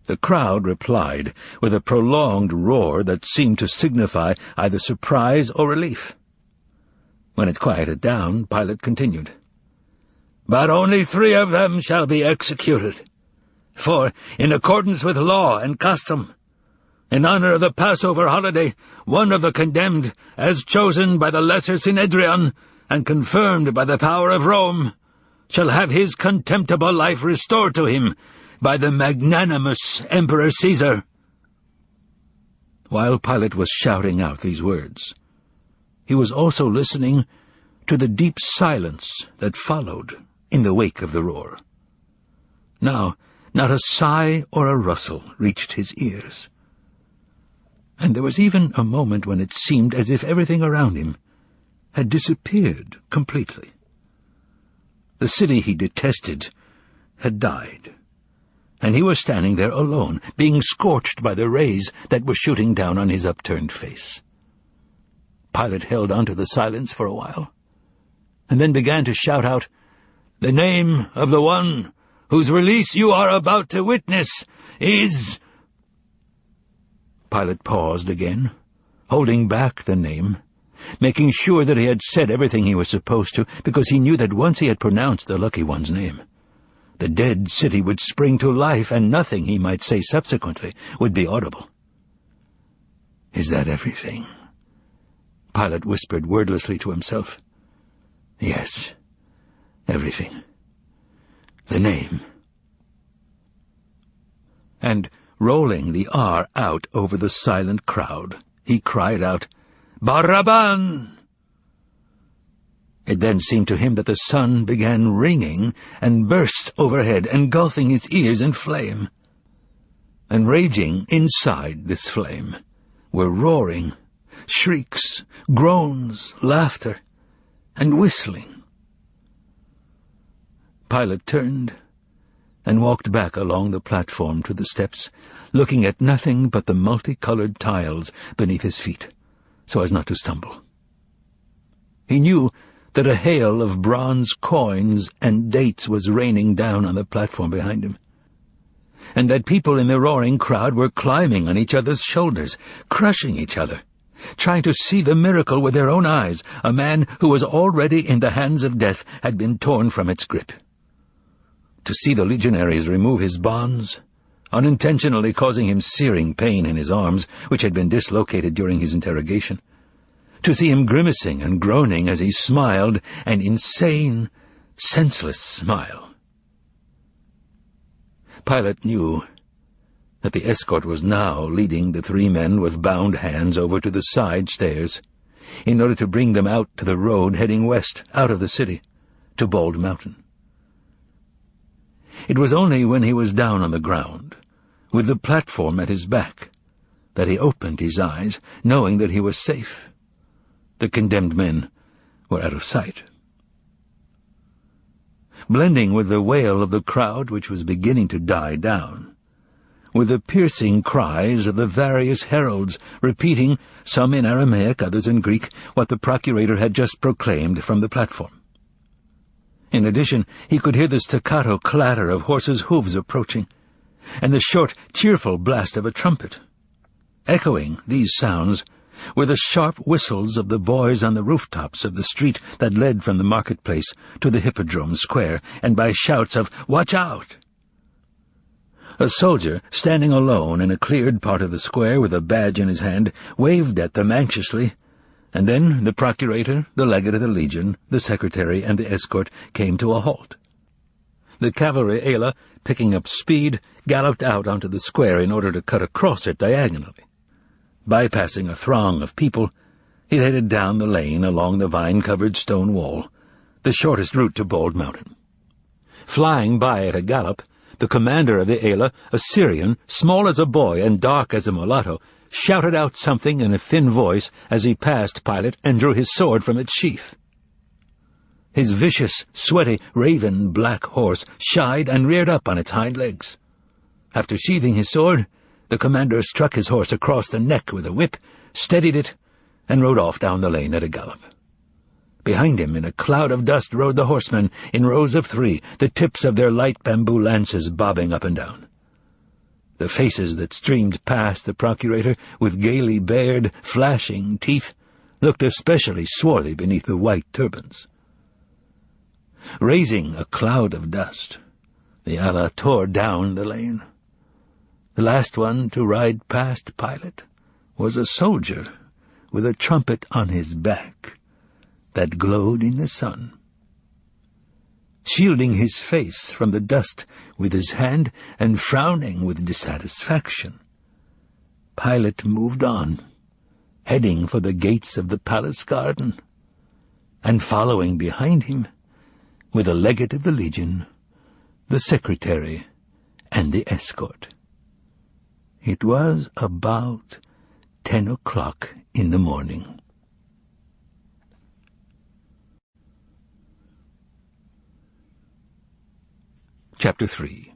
The crowd replied with a prolonged roar that seemed to signify either surprise or relief. When it quieted down, Pilate continued, "But only 3 of them shall be executed, for, in accordance with law and custom, in honor of the Passover holiday, one of the condemned, as chosen by the Lesser Synhedrion and confirmed by the power of Rome, shall have his contemptible life restored to him by the magnanimous Emperor Caesar." While Pilate was shouting out these words, he was also listening to the deep silence that followed in the wake of the roar. Now, not a sigh or a rustle reached his ears, and there was even a moment when it seemed as if everything around him had disappeared completely. The city he detested had died, and he was standing there alone, being scorched by the rays that were shooting down on his upturned face. Pilate held on to the silence for a while, and then began to shout out, "The name of the one whose release you are about to witness is—" Pilate paused again, holding back the name, making sure that he had said everything he was supposed to, because he knew that once he had pronounced the lucky one's name, the dead city would spring to life, and nothing he might say subsequently would be audible. "Is that everything?" Pilate whispered wordlessly to himself. "Yes, everything. The name." And, rolling the R out over the silent crowd, he cried out, "Baraban!" It then seemed to him that the sun began ringing and burst overhead, engulfing his ears in flame. And raging inside this flame were roaring, shrieks, groans, laughter, and whistling. Pilate turned and walked back along the platform to the steps, looking at nothing but the multicolored tiles beneath his feet, so as not to stumble. He knew that a hail of bronze coins and dates was raining down on the platform behind him, and that people in the roaring crowd were climbing on each other's shoulders, crushing each other, trying to see the miracle with their own eyes. A man who was already in the hands of death had been torn from its grip. To see the legionaries remove his bonds, unintentionally causing him searing pain in his arms, which had been dislocated during his interrogation, to see him grimacing and groaning as he smiled, an insane, senseless smile. Pilate knew that the escort was now leading the 3 men with bound hands over to the side stairs in order to bring them out to the road heading west out of the city to Bald Mountain. It was only when he was down on the ground, with the platform at his back, that he opened his eyes, knowing that he was safe. The condemned men were out of sight. Blending with the wail of the crowd which was beginning to die down, with the piercing cries of the various heralds repeating, some in Aramaic, others in Greek, what the procurator had just proclaimed from the platform. In addition, he could hear the staccato clatter of horses' hooves approaching, and the short, cheerful blast of a trumpet. Echoing these sounds were the sharp whistles of the boys on the rooftops of the street that led from the marketplace to the Hippodrome Square, and by shouts of, "Watch out!" A soldier, standing alone in a cleared part of the square with a badge in his hand, waved at them anxiously, and then the procurator, the legate of the legion, the secretary, and the escort came to a halt. The cavalry ala, picking up speed, galloped out onto the square in order to cut across it diagonally. Bypassing a throng of people, he headed down the lane along the vine-covered stone wall, the shortest route to Bald Mountain. Flying by at a gallop, the commander of the ala, a Syrian, small as a boy and dark as a mulatto, shouted out something in a thin voice as he passed Pilate and drew his sword from its sheath. His vicious, sweaty, raven-black horse shied and reared up on its hind legs. After sheathing his sword, the commander struck his horse across the neck with a whip, steadied it, and rode off down the lane at a gallop. Behind him, in a cloud of dust, rode the horsemen in rows of 3, the tips of their light bamboo lances bobbing up and down. The faces that streamed past the procurator with gaily bared, flashing teeth looked especially swarthy beneath the white turbans. Raising a cloud of dust, the ala tore down the lane. The last one to ride past Pilate was a soldier with a trumpet on his back that glowed in the sun. Shielding his face from the dust with his hand and frowning with dissatisfaction, Pilate moved on, heading for the gates of the palace garden, and following behind him were the legate of the legion, the secretary, and the escort. It was about 10 o'clock in the morning. Chapter 3.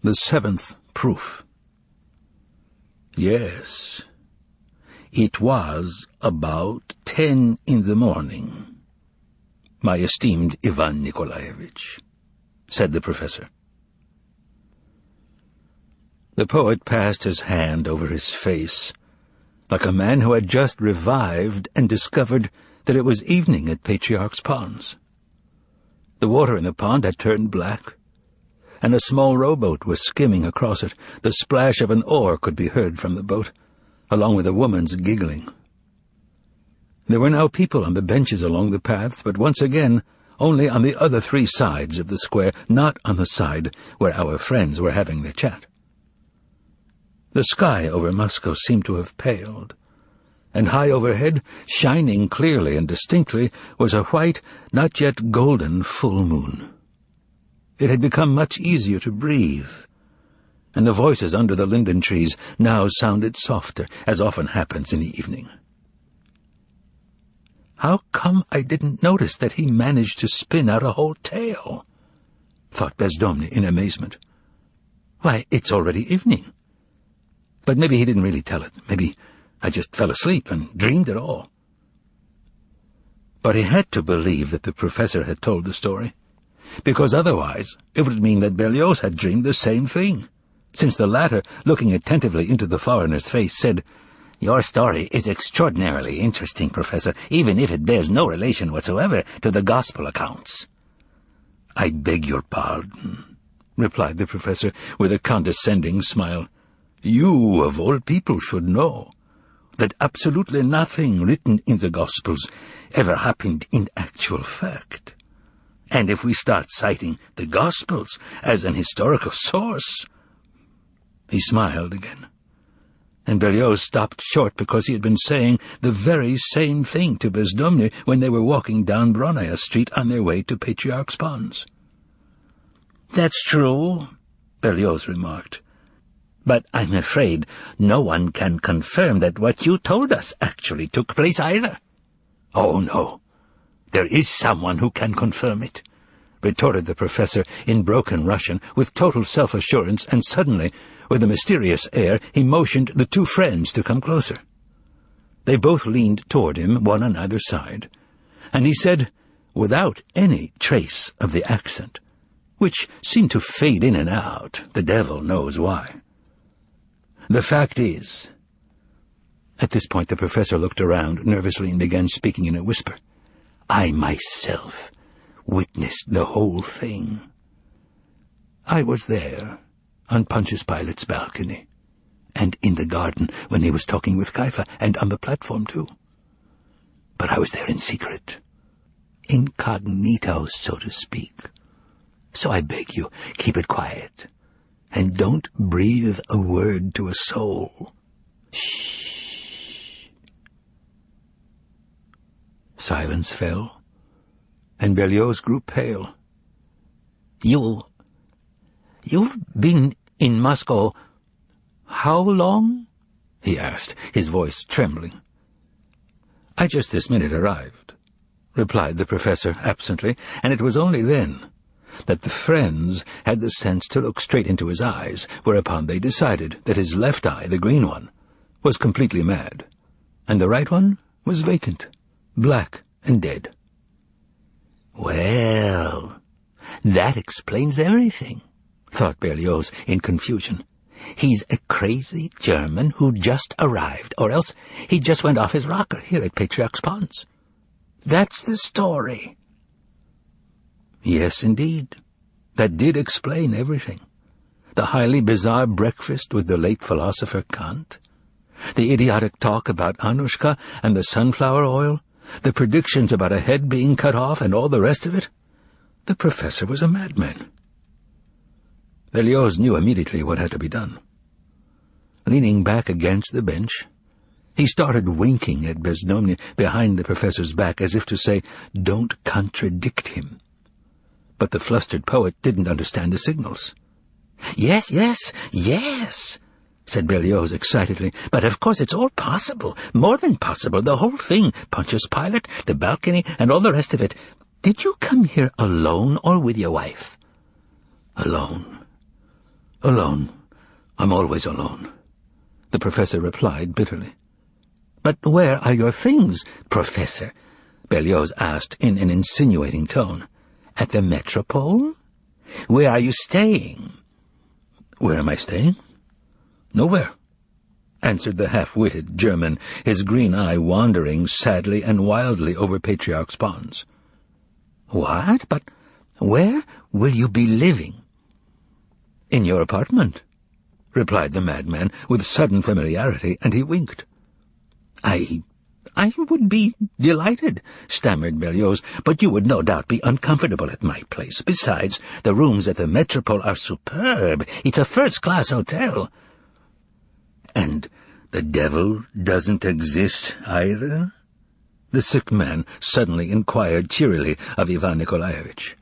The 7th Proof. Yes, it was about 10 in the morning, my esteemed Ivan Nikolaevich, said the professor. The poet passed his hand over his face, like a man who had just revived and discovered that it was evening at Patriarch's Ponds. The water in the pond had turned black, and a small rowboat was skimming across it. The splash of an oar could be heard from the boat, along with a woman's giggling. There were now people on the benches along the paths, but once again only on the other 3 sides of the square, not on the side where our friends were having their chat. The sky over Moscow seemed to have paled, and high overhead, shining clearly and distinctly, was a white, not yet golden, full moon. It had become much easier to breathe, and the voices under the linden trees now sounded softer, as often happens in the evening. "How come I didn't notice that he managed to spin out a whole tale?" thought Bezdomny in amazement. "Why, it's already evening. But maybe he didn't really tell it. Maybe I just fell asleep and dreamed it all." But he had to believe that the professor had told the story, because otherwise it would mean that Berlioz had dreamed the same thing, since the latter, looking attentively into the foreigner's face, said, "Your story is extraordinarily interesting, Professor, even if it bears no relation whatsoever to the gospel accounts." "I beg your pardon," replied the professor with a condescending smile. "You, of all people, should know that absolutely nothing written in the Gospels ever happened in actual fact. And if we start citing the Gospels as an historical source—" He smiled again, and Berlioz stopped short because he had been saying the very same thing to Bezdomny when they were walking down Bronaya Street on their way to Patriarch's Ponds. "That's true," Berlioz remarked, "but I'm afraid no one can confirm that what you told us actually took place either." "Oh, no, there is someone who can confirm it," retorted the professor in broken Russian with total self-assurance, and suddenly, with a mysterious air, he motioned the two friends to come closer. They both leaned toward him, one on either side, and he said, without any trace of the accent, which seemed to fade in and out, the devil knows why, "The fact is—" At this point the professor looked around nervously and began speaking in a whisper. "I myself witnessed the whole thing. I was there, on Pontius Pilate's balcony, and in the garden when he was talking with Caiaphas, and on the platform too. But I was there in secret, incognito, so to speak. So I beg you, keep it quiet, and don't breathe a word to a soul. Shh." Silence fell, and Berlioz grew pale. You've been in Moscow how long?" he asked, his voice trembling. "I just this minute arrived," replied the professor absently, and it was only then that the friends had the sense to look straight into his eyes, whereupon they decided that his left eye, the green one, was completely mad, and the right one was vacant, black and dead. "Well, that explains everything," thought Berlioz in confusion. "He's a crazy German who just arrived, or else he just went off his rocker here at Patriarch's Ponds. That's the story." Yes, indeed. That did explain everything. The highly bizarre breakfast with the late philosopher Kant, the idiotic talk about Anushka and the sunflower oil, the predictions about a head being cut off, and all the rest of it. The professor was a madman. Berlioz knew immediately what had to be done. Leaning back against the bench, he started winking at Bezdomny behind the professor's back as if to say, "Don't contradict him." But the flustered poet didn't understand the signals. Yes, said Berlioz excitedly. "But of course it's all possible, more than possible, the whole thing, Pontius Pilate, the balcony, and all the rest of it. Did you come here alone or with your wife?" "Alone. I'm always alone," the professor replied bitterly. "But where are your things, Professor?" Berlioz asked in an insinuating tone. "At the Metropole? Where are you staying?" "Where am I staying? Nowhere," answered the half-witted German, his green eye wandering sadly and wildly over Patriarch's Ponds. "What? But where will you be living?" "In your apartment," replied the madman with sudden familiarity, and he winked. I would be delighted," stammered Berlioz, "but you would no doubt be uncomfortable at my place. Besides, the rooms at the Metropole are superb. It's a first-class hotel." "And the devil doesn't exist either?" the sick man suddenly inquired cheerily of Ivan Nikolaevich.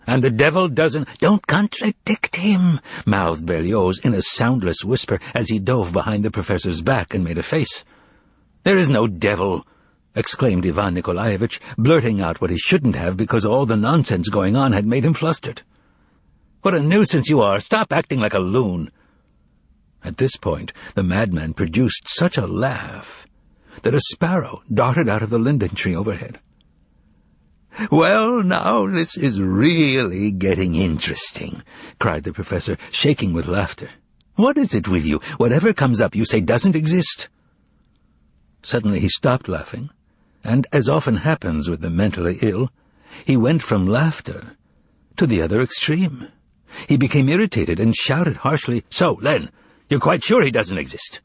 "And the devil doesn't—" "Don't contradict him," mouthed Berlioz in a soundless whisper as he dove behind the professor's back and made a face. "There is no devil," exclaimed Ivan Nikolaevich, blurting out what he shouldn't have because all the nonsense going on had made him flustered. "What a nuisance you are! Stop acting like a loon!" At this point, the madman produced such a laugh that a sparrow darted out of the linden tree overhead. "Well, now this is really getting interesting," cried the professor, shaking with laughter. "What is it with you? Whatever comes up you say doesn't exist." Suddenly he stopped laughing, and, as often happens with the mentally ill, he went from laughter to the other extreme. He became irritated and shouted harshly, "So, Len, you're quite sure he doesn't exist?"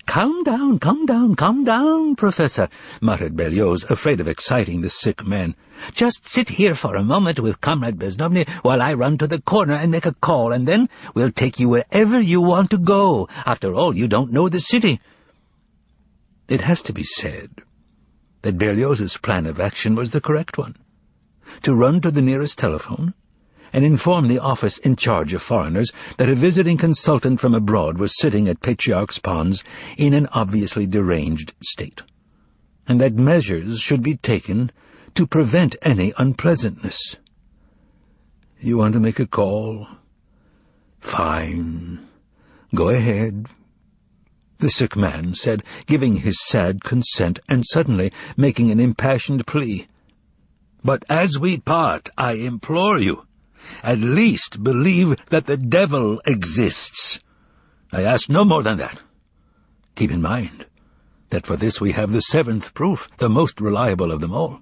"Calm down, Professor," muttered Berlioz, afraid of exciting the sick man. "Just sit here for a moment with Comrade Bezdomny while I run to the corner and make a call, and then we'll take you wherever you want to go. After all, you don't know the city." It has to be said that Berlioz's plan of action was the correct one: to run to the nearest telephone and inform the office in charge of foreigners that a visiting consultant from abroad was sitting at Patriarch's Ponds in an obviously deranged state, and that measures should be taken to prevent any unpleasantness. "You want to make a call? Fine. Go ahead," the sick man said, giving his sad consent and suddenly making an impassioned plea. "But as we part, I implore you, at least believe that the devil exists. I ask no more than that. Keep in mind that for this we have the seventh proof, the most reliable of them all,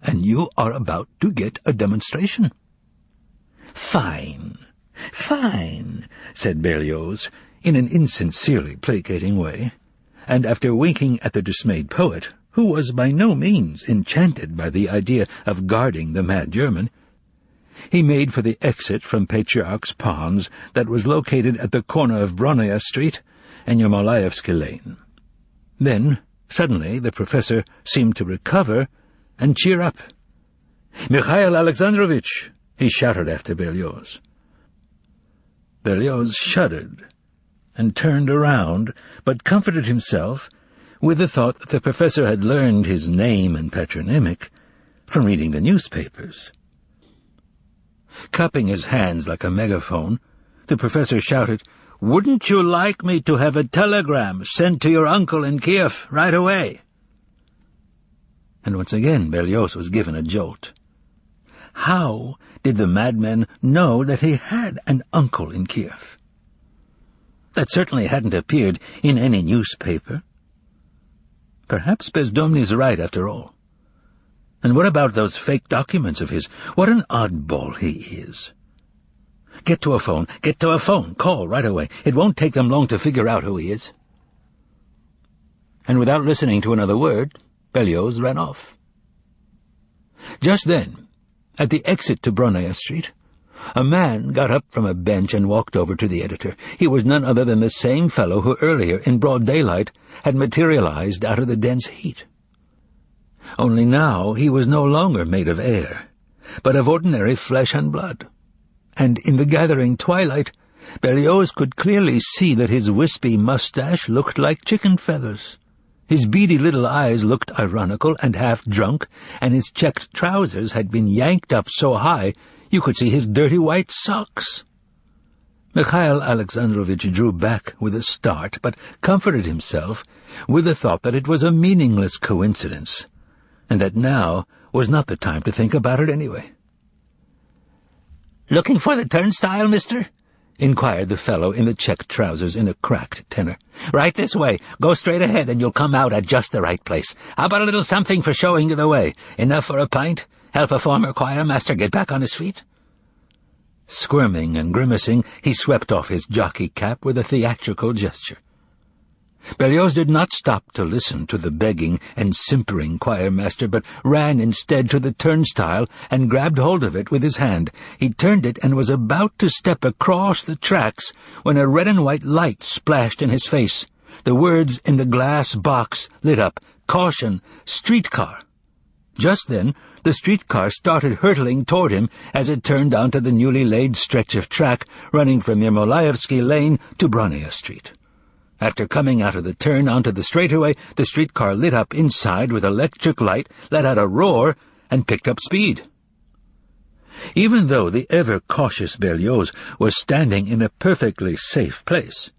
and you are about to get a demonstration." Fine, said Berlioz, in an insincerely placating way, and after winking at the dismayed poet, who was by no means enchanted by the idea of guarding the mad German, he made for the exit from Patriarch's Ponds that was located at the corner of Bronaya Street and Yermolaevsky Lane. Then, suddenly, the professor seemed to recover and cheer up. "Mikhail Alexandrovich!" he shouted after Berlioz. Berlioz shuddered and turned around, but comforted himself with the thought that the professor had learned his name and patronymic from reading the newspapers. Cupping his hands like a megaphone, the professor shouted, "Wouldn't you like me to have a telegram sent to your uncle in Kiev right away?" And once again Berlioz was given a jolt. How did the madman know that he had an uncle in Kiev? That certainly hadn't appeared in any newspaper. Perhaps Bezdomny's right after all. And what about those fake documents of his? What an oddball he is. Get to a phone, call right away. It won't take them long to figure out who he is. And without listening to another word, Berlioz ran off. Just then, at the exit to Bronaya Street, a man got up from a bench and walked over to the editor. He was none other than the same fellow who earlier, in broad daylight, had materialized out of the dense heat. Only now he was no longer made of air, but of ordinary flesh and blood. And in the gathering twilight, Berlioz could clearly see that his wispy mustache looked like chicken feathers. His beady little eyes looked ironical and half-drunk, and his checked trousers had been yanked up so high you could see his dirty white socks. Mikhail Alexandrovich drew back with a start, but comforted himself with the thought that it was a meaningless coincidence, and that now was not the time to think about it anyway. "Looking for the turnstile, mister?" inquired the fellow in the checked trousers in a cracked tenor. "Right this way. Go straight ahead and you'll come out at just the right place. How about a little something for showing you the way? Enough for a pint? Help a former choir master get back on his feet?" Squirming and grimacing, he swept off his jockey cap with a theatrical gesture. Berlioz did not stop to listen to the begging and simpering choir master, but ran instead to the turnstile and grabbed hold of it with his hand. He turned it and was about to step across the tracks when a red and white light splashed in his face. The words in the glass box lit up, "Caution, streetcar." Just then, the streetcar started hurtling toward him as it turned onto the newly laid stretch of track running from Yermolaevsky Lane to Bronaya Street. After coming out of the turn onto the straightaway, the streetcar lit up inside with electric light, let out a roar, and picked up speed. Even though the ever-cautious Berlioz was standing in a perfectly safe place,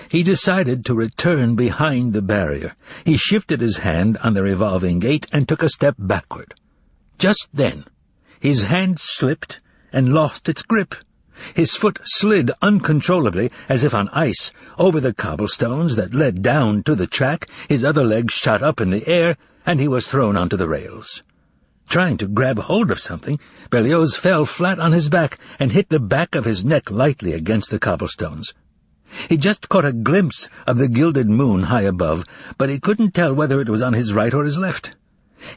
he decided to return behind the barrier. He shifted his hand on the revolving gate and took a step backward. Just then, his hand slipped and lost its grip. His foot slid uncontrollably, as if on ice, over the cobblestones that led down to the track. His other leg shot up in the air, and he was thrown onto the rails. Trying to grab hold of something, Berlioz fell flat on his back and hit the back of his neck lightly against the cobblestones. He just caught a glimpse of the gilded moon high above, but he couldn't tell whether it was on his right or his left.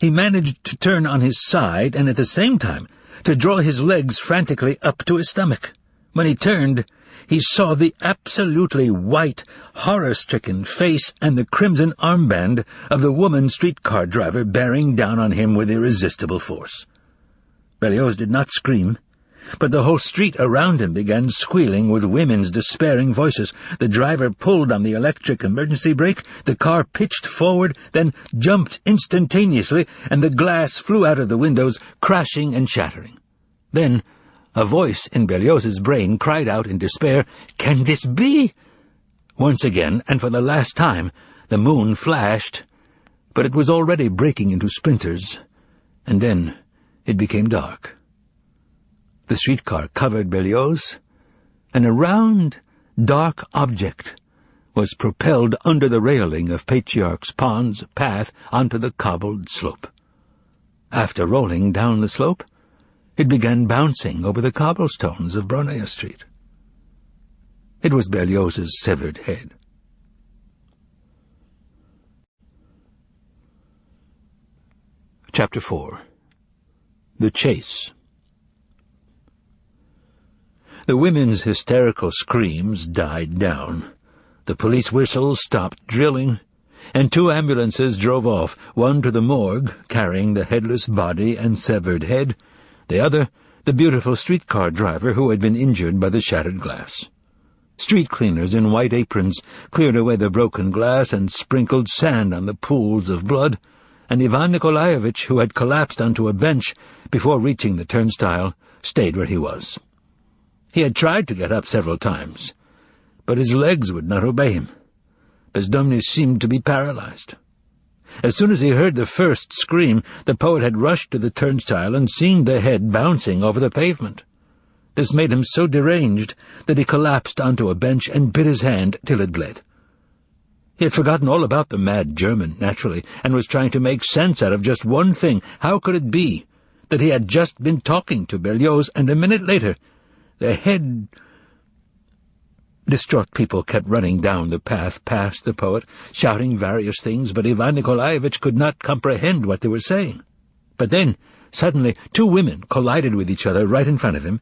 He managed to turn on his side and at the same time to draw his legs frantically up to his stomach. When he turned, he saw the absolutely white, horror-stricken face and the crimson armband of the woman streetcar driver bearing down on him with irresistible force. Berlioz did not scream, but the whole street around him began squealing with women's despairing voices. The driver pulled on the electric emergency brake, the car pitched forward, then jumped instantaneously, and the glass flew out of the windows, crashing and shattering. Then a voice in Berlioz's brain cried out in despair, "Can this be?" Once again, and for the last time, the moon flashed, but it was already breaking into splinters, and then it became dark. The streetcar covered Berlioz, and a round, dark object was propelled under the railing of Patriarch's Pond's path onto the cobbled slope. After rolling down the slope, it began bouncing over the cobblestones of Bronnaya Street. It was Berlioz's severed head. Chapter 4. The Chase. The women's hysterical screams died down. The police whistles stopped drilling, and 2 ambulances drove off, one to the morgue, carrying the headless body and severed head, the other, the beautiful streetcar driver who had been injured by the shattered glass. Street cleaners in white aprons cleared away the broken glass and sprinkled sand on the pools of blood, and Ivan Nikolaevich, who had collapsed onto a bench before reaching the turnstile, stayed where he was. He had tried to get up several times, but his legs would not obey him. Bezdomny seemed to be paralyzed. As soon as he heard the first scream, the poet had rushed to the turnstile and seen the head bouncing over the pavement. This made him so deranged that he collapsed onto a bench and bit his hand till it bled. He had forgotten all about the mad German, naturally, and was trying to make sense out of just one thing. How could it be that he had just been talking to Berlioz, and a minute later the head... Distraught people kept running down the path past the poet, shouting various things, but Ivan Nikolaevich could not comprehend what they were saying. But then, suddenly, 2 women collided with each other right in front of him,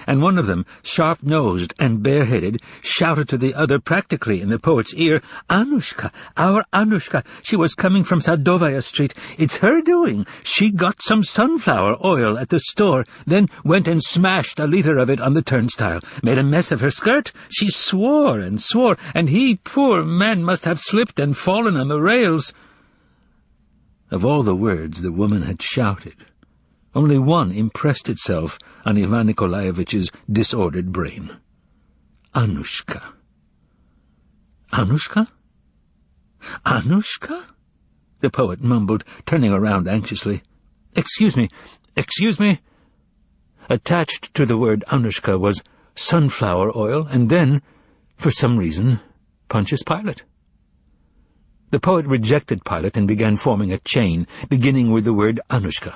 and one of them, sharp-nosed and bareheaded, shouted to the other practically in the poet's ear, "Anushka, our Anushka, she was coming from Sadovaya Street. It's her doing. She got some sunflower oil at the store, then went and smashed a liter of it on the turnstile, made a mess of her skirt. She swore and swore, and he, poor man, must have slipped and fallen on the rails." Of all the words the woman had shouted, only one impressed itself on Ivan Nikolaevich's disordered brain. Anushka. Anushka? Anushka? The poet mumbled, turning around anxiously. Excuse me. Attached to the word Anushka was sunflower oil, and then, for some reason, Pontius Pilate. The poet rejected Pilate and began forming a chain, beginning with the word Anushka.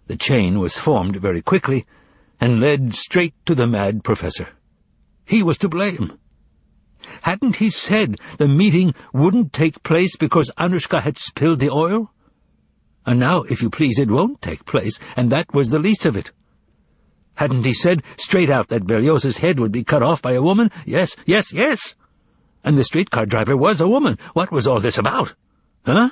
The chain was formed very quickly and led straight to the mad professor. He was to blame. Hadn't he said the meeting wouldn't take place because Anushka had spilled the oil? And now, if you please, it won't take place, and that was the least of it. Hadn't he said straight out that Berlioz's head would be cut off by a woman? Yes. And the streetcar driver was a woman. What was all this about? Huh?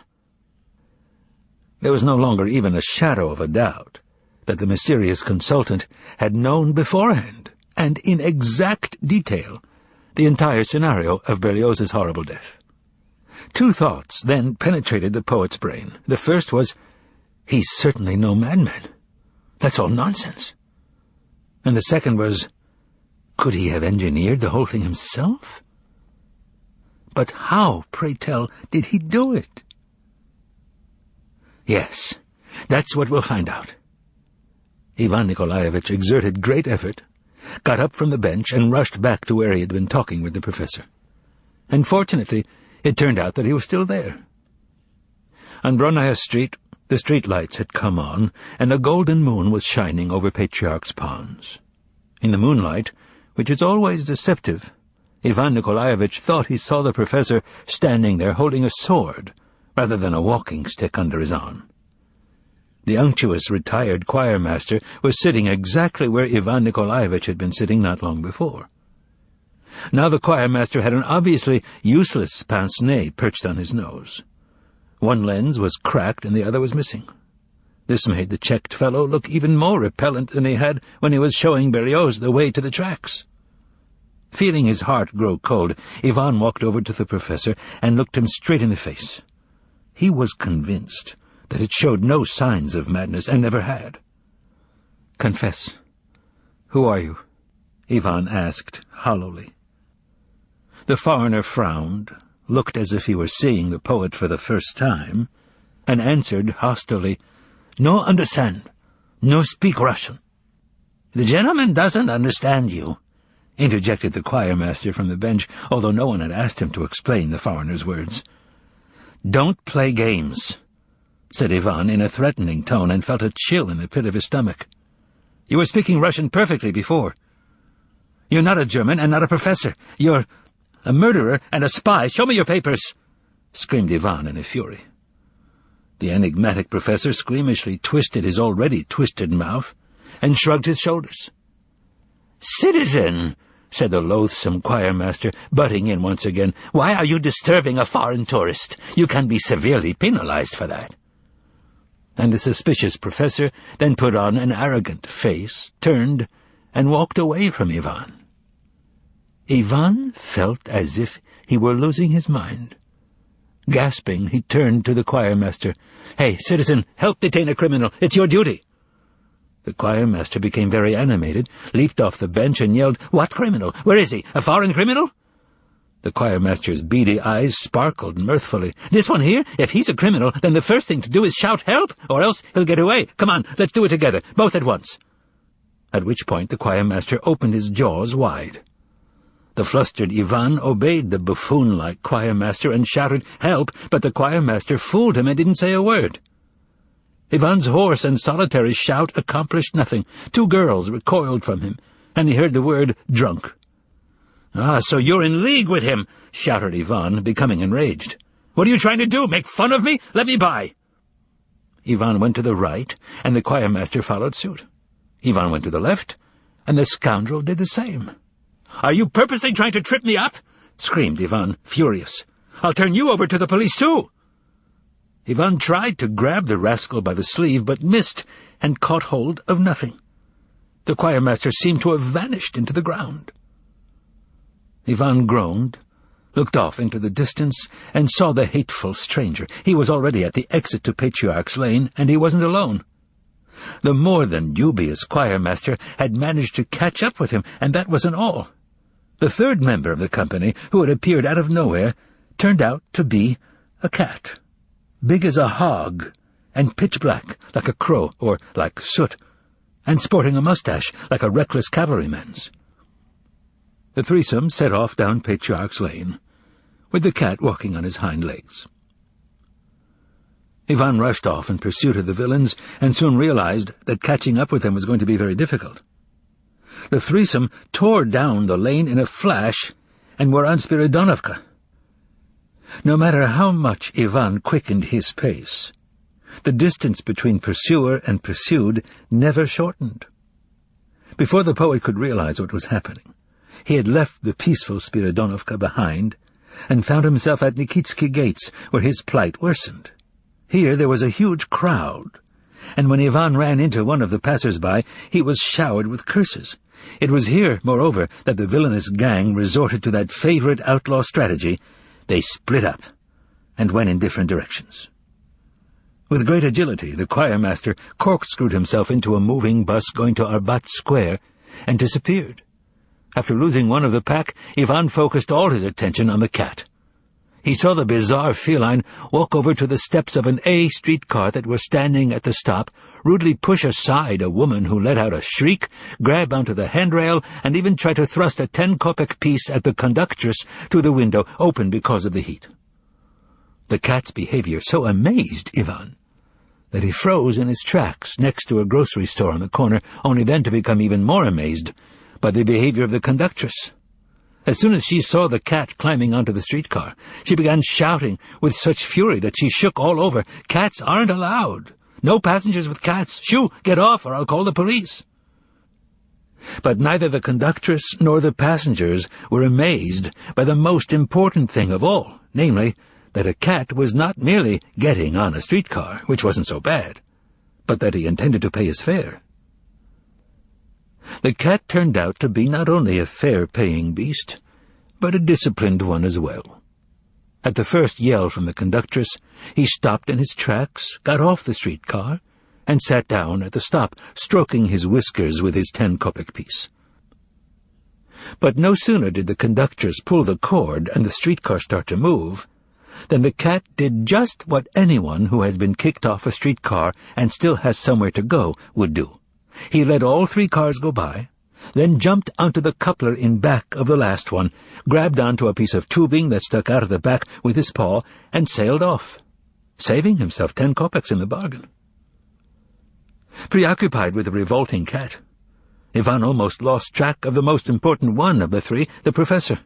There was no longer even a shadow of a doubt that the mysterious consultant had known beforehand, and in exact detail, the entire scenario of Berlioz's horrible death. 2 thoughts then penetrated the poet's brain. The first was, he's certainly no madman. That's all nonsense. And the second was, could he have engineered the whole thing himself? But how, pray tell, did he do it? Yes, that's what we'll find out. Ivan Nikolaevich exerted great effort, got up from the bench, and rushed back to where he had been talking with the professor. And fortunately, it turned out that he was still there. On Bronnaya Street, The street lights had come on, and a golden moon was shining over Patriarch's ponds. In the moonlight, which is always deceptive, Ivan Nikolaevich thought he saw the professor standing there holding a sword, rather than a walking stick under his arm. The unctuous retired choirmaster was sitting exactly where Ivan Nikolaevich had been sitting not long before. Now the choirmaster had an obviously useless pince-nez perched on his nose. One lens was cracked and the other was missing. This made the checked fellow look even more repellent than he had when he was showing Berlioz the way to the tracks. Feeling his heart grow cold, Ivan walked over to the professor and looked him straight in the face. He was convinced that it showed no signs of madness, and never had. "Confess. Who are you?" Ivan asked hollowly. The foreigner frowned, looked as if he were seeing the poet for the first time, and answered hostilely, "No understand. No speak Russian." "The gentleman doesn't understand you," interjected the choirmaster from the bench, although no one had asked him to explain the foreigner's words. "Don't play games," said Ivan in a threatening tone, and felt a chill in the pit of his stomach. "You were speaking Russian perfectly before. You're not a German and not a professor. You're a murderer and a spy. Show me your papers," screamed Ivan in a fury. The enigmatic professor squeamishly twisted his already twisted mouth and shrugged his shoulders. "Citizen," said the loathsome choirmaster, butting in once again, "why are you disturbing a foreign tourist? You can be severely penalized for that." And the suspicious professor then put on an arrogant face, turned, and walked away from Ivan. Ivan felt as if he were losing his mind. Gasping, he turned to the choirmaster. "Hey, citizen, help detain a criminal. It's your duty." The choirmaster became very animated, leaped off the bench, and yelled, "What criminal? Where is he? A foreign criminal?" The choirmaster's beady eyes sparkled mirthfully. "This one here? If he's a criminal, then the first thing to do is shout 'Help!' or else he'll get away. Come on, let's do it together, both at once." At which point the choirmaster opened his jaws wide. The flustered Ivan obeyed the buffoon-like choirmaster and shouted, "Help!" but the choirmaster fooled him and didn't say a word. Ivan's hoarse and solitary shout accomplished nothing. 2 girls recoiled from him, and he heard the word drunk. "Ah, so you're in league with him," shouted Ivan, becoming enraged. "What are you trying to do, make fun of me? Let me by." Ivan went to the right, and the choirmaster followed suit. Ivan went to the left, and the scoundrel did the same. "Are you purposely trying to trip me up?" screamed Ivan, furious. "I'll turn you over to the police, too." Ivan tried to grab the rascal by the sleeve, but missed and caught hold of nothing. The choirmaster seemed to have vanished into the ground. Ivan groaned, looked off into the distance, and saw the hateful stranger. He was already at the exit to Patriarch's Lane, and he wasn't alone. The more than dubious choirmaster had managed to catch up with him, and that wasn't all. The third member of the company, who had appeared out of nowhere, turned out to be a cat, big as a hog, and pitch black like a crow, or like soot, and sporting a mustache like a reckless cavalryman's. The threesome set off down Patriarch's Lane, with the cat walking on his hind legs. Ivan rushed off in pursuit of the villains, and soon realized that catching up with them was going to be very difficult. The threesome tore down the lane in a flash, and were on Spiridonovka. No matter how much Ivan quickened his pace, the distance between pursuer and pursued never shortened. Before the poet could realize what was happening, he had left the peaceful Spiridonovka behind, and found himself at Nikitsky Gates, where his plight worsened. Here there was a huge crowd, and when Ivan ran into one of the passers-by, he was showered with curses. It was here, moreover, that the villainous gang resorted to that favorite outlaw strategy. They split up, and went in different directions. With great agility, the choirmaster corkscrewed himself into a moving bus going to Arbat Square, and disappeared. After losing one of the pack, Ivan focused all his attention on the cat. He saw the bizarre feline walk over to the steps of an A streetcar that were standing at the stop, rudely push aside a woman who let out a shriek, grab onto the handrail, and even try to thrust a 10-kopeck piece at the conductress through the window, open because of the heat. The cat's behavior so amazed Ivan that he froze in his tracks next to a grocery store on the corner, only then to become even more amazed by the behavior of the conductress. As soon as she saw the cat climbing onto the streetcar, she began shouting with such fury that she shook all over. "Cats aren't allowed! No passengers with cats! Shoo, get off or I'll call the police!" But neither the conductress nor the passengers were amazed by the most important thing of all, namely, that a cat was not merely getting on a streetcar, which wasn't so bad, but that he intended to pay his fare. The cat turned out to be not only a fare-paying beast, but a disciplined one as well. At the first yell from the conductress, he stopped in his tracks, got off the streetcar, and sat down at the stop, stroking his whiskers with his 10-kopeck piece. But no sooner did the conductress pull the cord and the streetcar start to move, than the cat did just what anyone who has been kicked off a streetcar and still has somewhere to go would do. He let all 3 cars go by, then jumped onto the coupler in back of the last one, grabbed onto a piece of tubing that stuck out of the back with his paw, and sailed off, saving himself 10 kopecks in the bargain. Preoccupied with the revolting cat, Ivan almost lost track of the most important one of the 3, the professor.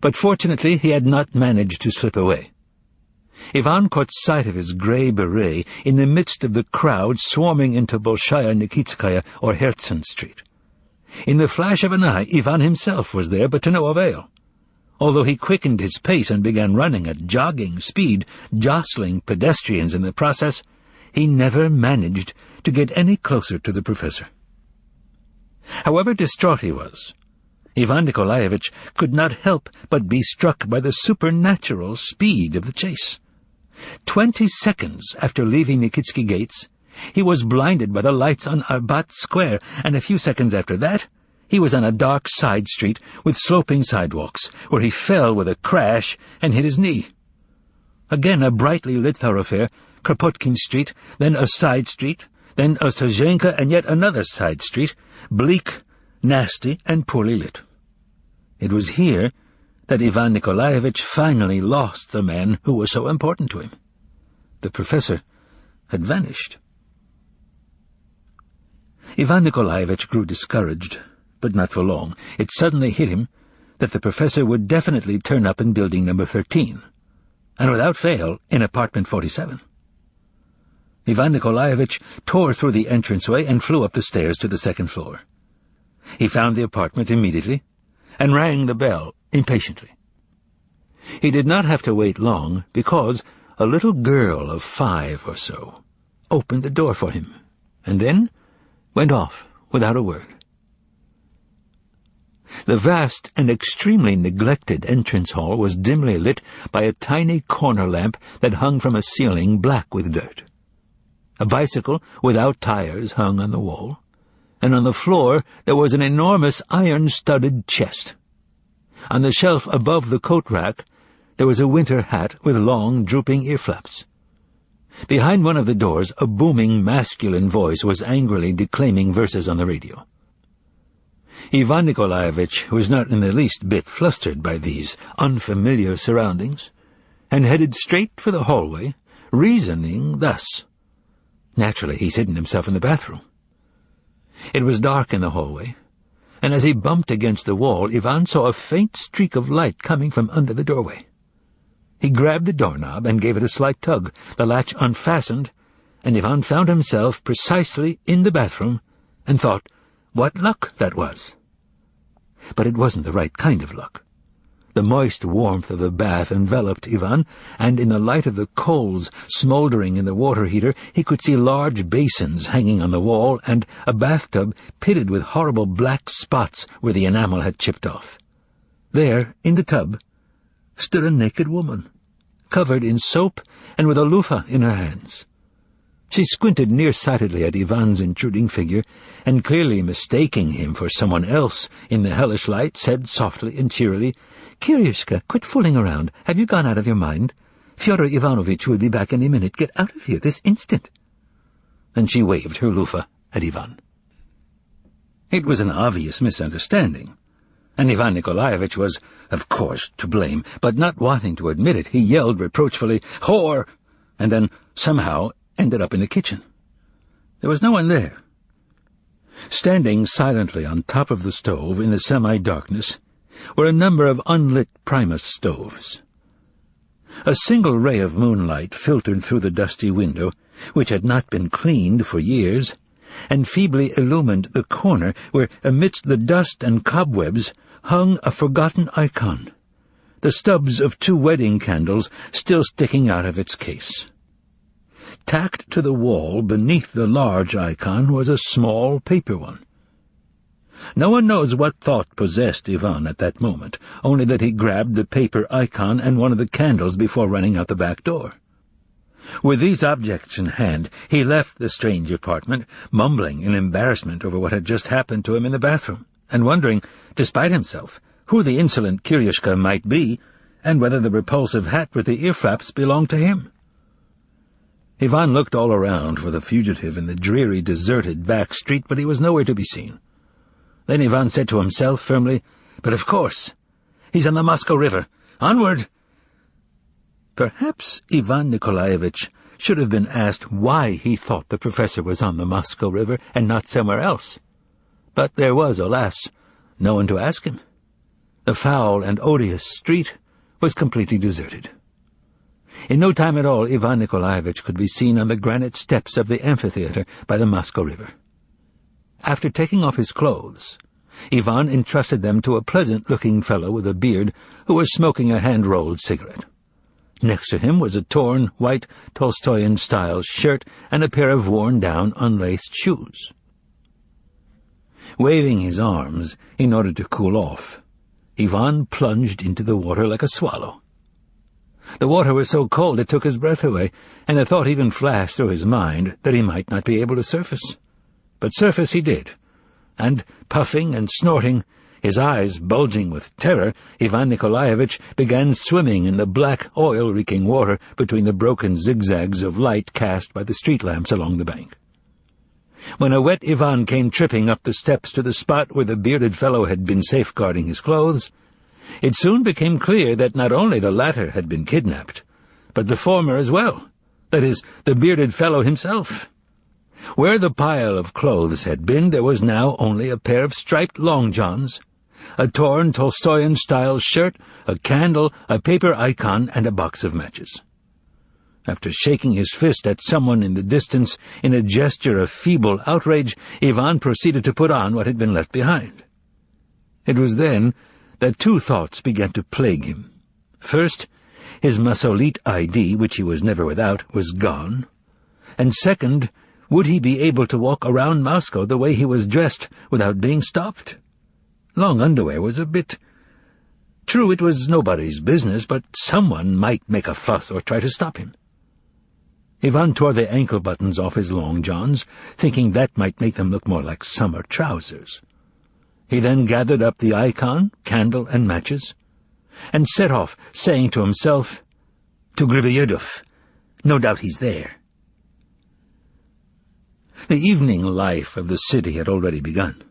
But fortunately he had not managed to slip away. Ivan caught sight of his grey beret in the midst of the crowd swarming into Bolshaya Nikitskaya or Herzen Street. In the flash of an eye, Ivan himself was there, but to no avail. Although he quickened his pace and began running at jogging speed, jostling pedestrians in the process, he never managed to get any closer to the professor. However distraught he was, Ivan Nikolaevich could not help but be struck by the supernatural speed of the chase. 20 seconds after leaving Nikitsky Gates, he was blinded by the lights on Arbat Square, and a few seconds after that, he was on a dark side street with sloping sidewalks, where he fell with a crash and hit his knee. Again a brightly lit thoroughfare, Kropotkin Street, then a side street, then Ostazhenka and yet another side street, bleak, nasty, and poorly lit. It was here that Ivan Nikolaevich finally lost the man who was so important to him. The professor had vanished. Ivan Nikolaevich grew discouraged, but not for long. It suddenly hit him that the professor would definitely turn up in building number 13, and without fail in apartment 47. Ivan Nikolaevich tore through the entranceway and flew up the stairs to the second floor. He found the apartment immediately and rang the bell impatiently. He did not have to wait long, because a little girl of 5 or so opened the door for him, and then went off without a word. The vast and extremely neglected entrance hall was dimly lit by a tiny corner lamp that hung from a ceiling black with dirt. A bicycle without tires hung on the wall, and on the floor there was an enormous iron-studded chest. On the shelf above the coat rack there was a winter hat with long, drooping ear-flaps. Behind one of the doors a booming masculine voice was angrily declaiming verses on the radio. Ivan Nikolaevich was not in the least bit flustered by these unfamiliar surroundings, and headed straight for the hallway, reasoning thus. Naturally, he's hidden himself in the bathroom. It was dark in the hallway, and as he bumped against the wall, Ivan saw a faint streak of light coming from under the doorway. He grabbed the doorknob and gave it a slight tug. The latch unfastened, and Ivan found himself precisely in the bathroom and thought, what luck that was. But it wasn't the right kind of luck. The moist warmth of the bath enveloped Ivan, and in the light of the coals smouldering in the water heater he could see large basins hanging on the wall and a bathtub pitted with horrible black spots where the enamel had chipped off. There, in the tub, stood a naked woman, covered in soap and with a loofah in her hands. She squinted nearsightedly at Ivan's intruding figure, and clearly mistaking him for someone else in the hellish light, said softly and cheerily, "Kiryushka, quit fooling around. Have you gone out of your mind? Fyodor Ivanovitch will be back any minute. Get out of here this instant." And she waved her loofah at Ivan. It was an obvious misunderstanding, and Ivan Nikolaevich was, of course, to blame, but not wanting to admit it, he yelled reproachfully, "Whore!" and then, somehow, ended up in the kitchen. There was no one there. Standing silently on top of the stove in the semi-darkness were a number of unlit Primus stoves. A single ray of moonlight filtered through the dusty window, which had not been cleaned for years, and feebly illumined the corner where, amidst the dust and cobwebs, hung a forgotten icon, the stubs of 2 wedding candles still sticking out of its case. Tacked to the wall beneath the large icon was a small paper one. No one knows what thought possessed Ivan at that moment, only that he grabbed the paper icon and one of the candles before running out the back door. With these objects in hand, he left the strange apartment, mumbling in embarrassment over what had just happened to him in the bathroom, and wondering, despite himself, who the insolent Kiryushka might be, and whether the repulsive hat with the ear-flaps belonged to him. Ivan looked all around for the fugitive in the dreary, deserted back street, but he was nowhere to be seen. Then Ivan said to himself firmly, "But of course, he's on the Moscow River. Onward!" Perhaps Ivan Nikolaevich should have been asked why he thought the professor was on the Moscow River and not somewhere else. But there was, alas, no one to ask him. The foul and odious street was completely deserted. In no time at all, Ivan Nikolaevich could be seen on the granite steps of the amphitheater by the Moscow River. After taking off his clothes, Ivan entrusted them to a pleasant-looking fellow with a beard who was smoking a hand-rolled cigarette. Next to him was a torn, white Tolstoyan-style shirt and a pair of worn-down, unlaced shoes. Waving his arms in order to cool off, Ivan plunged into the water like a swallow. The water was so cold it took his breath away, and the thought even flashed through his mind that he might not be able to surface. But surface he did, and, puffing and snorting, his eyes bulging with terror, Ivan Nikolaevich began swimming in the black, oil-reeking water between the broken zigzags of light cast by the street lamps along the bank. When a wet Ivan came tripping up the steps to the spot where the bearded fellow had been safeguarding his clothes, it soon became clear that not only the latter had been kidnapped, but the former as well, that is, the bearded fellow himself. Where the pile of clothes had been, there was now only a pair of striped long johns, a torn Tolstoyan-style shirt, a candle, a paper icon, and a box of matches. After shaking his fist at someone in the distance in a gesture of feeble outrage, Ivan proceeded to put on what had been left behind. It was then that 2 thoughts began to plague him. First, his Masolite ID, which he was never without, was gone, and second, would he be able to walk around Moscow the way he was dressed without being stopped? Long underwear was a bit... True, it was nobody's business, but someone might make a fuss or try to stop him. Ivan tore the ankle buttons off his long johns, thinking that might make them look more like summer trousers. He then gathered up the icon, candle, and matches, and set off, saying to himself, "To Griboedov. No doubt he's there." The evening life of the city had already begun.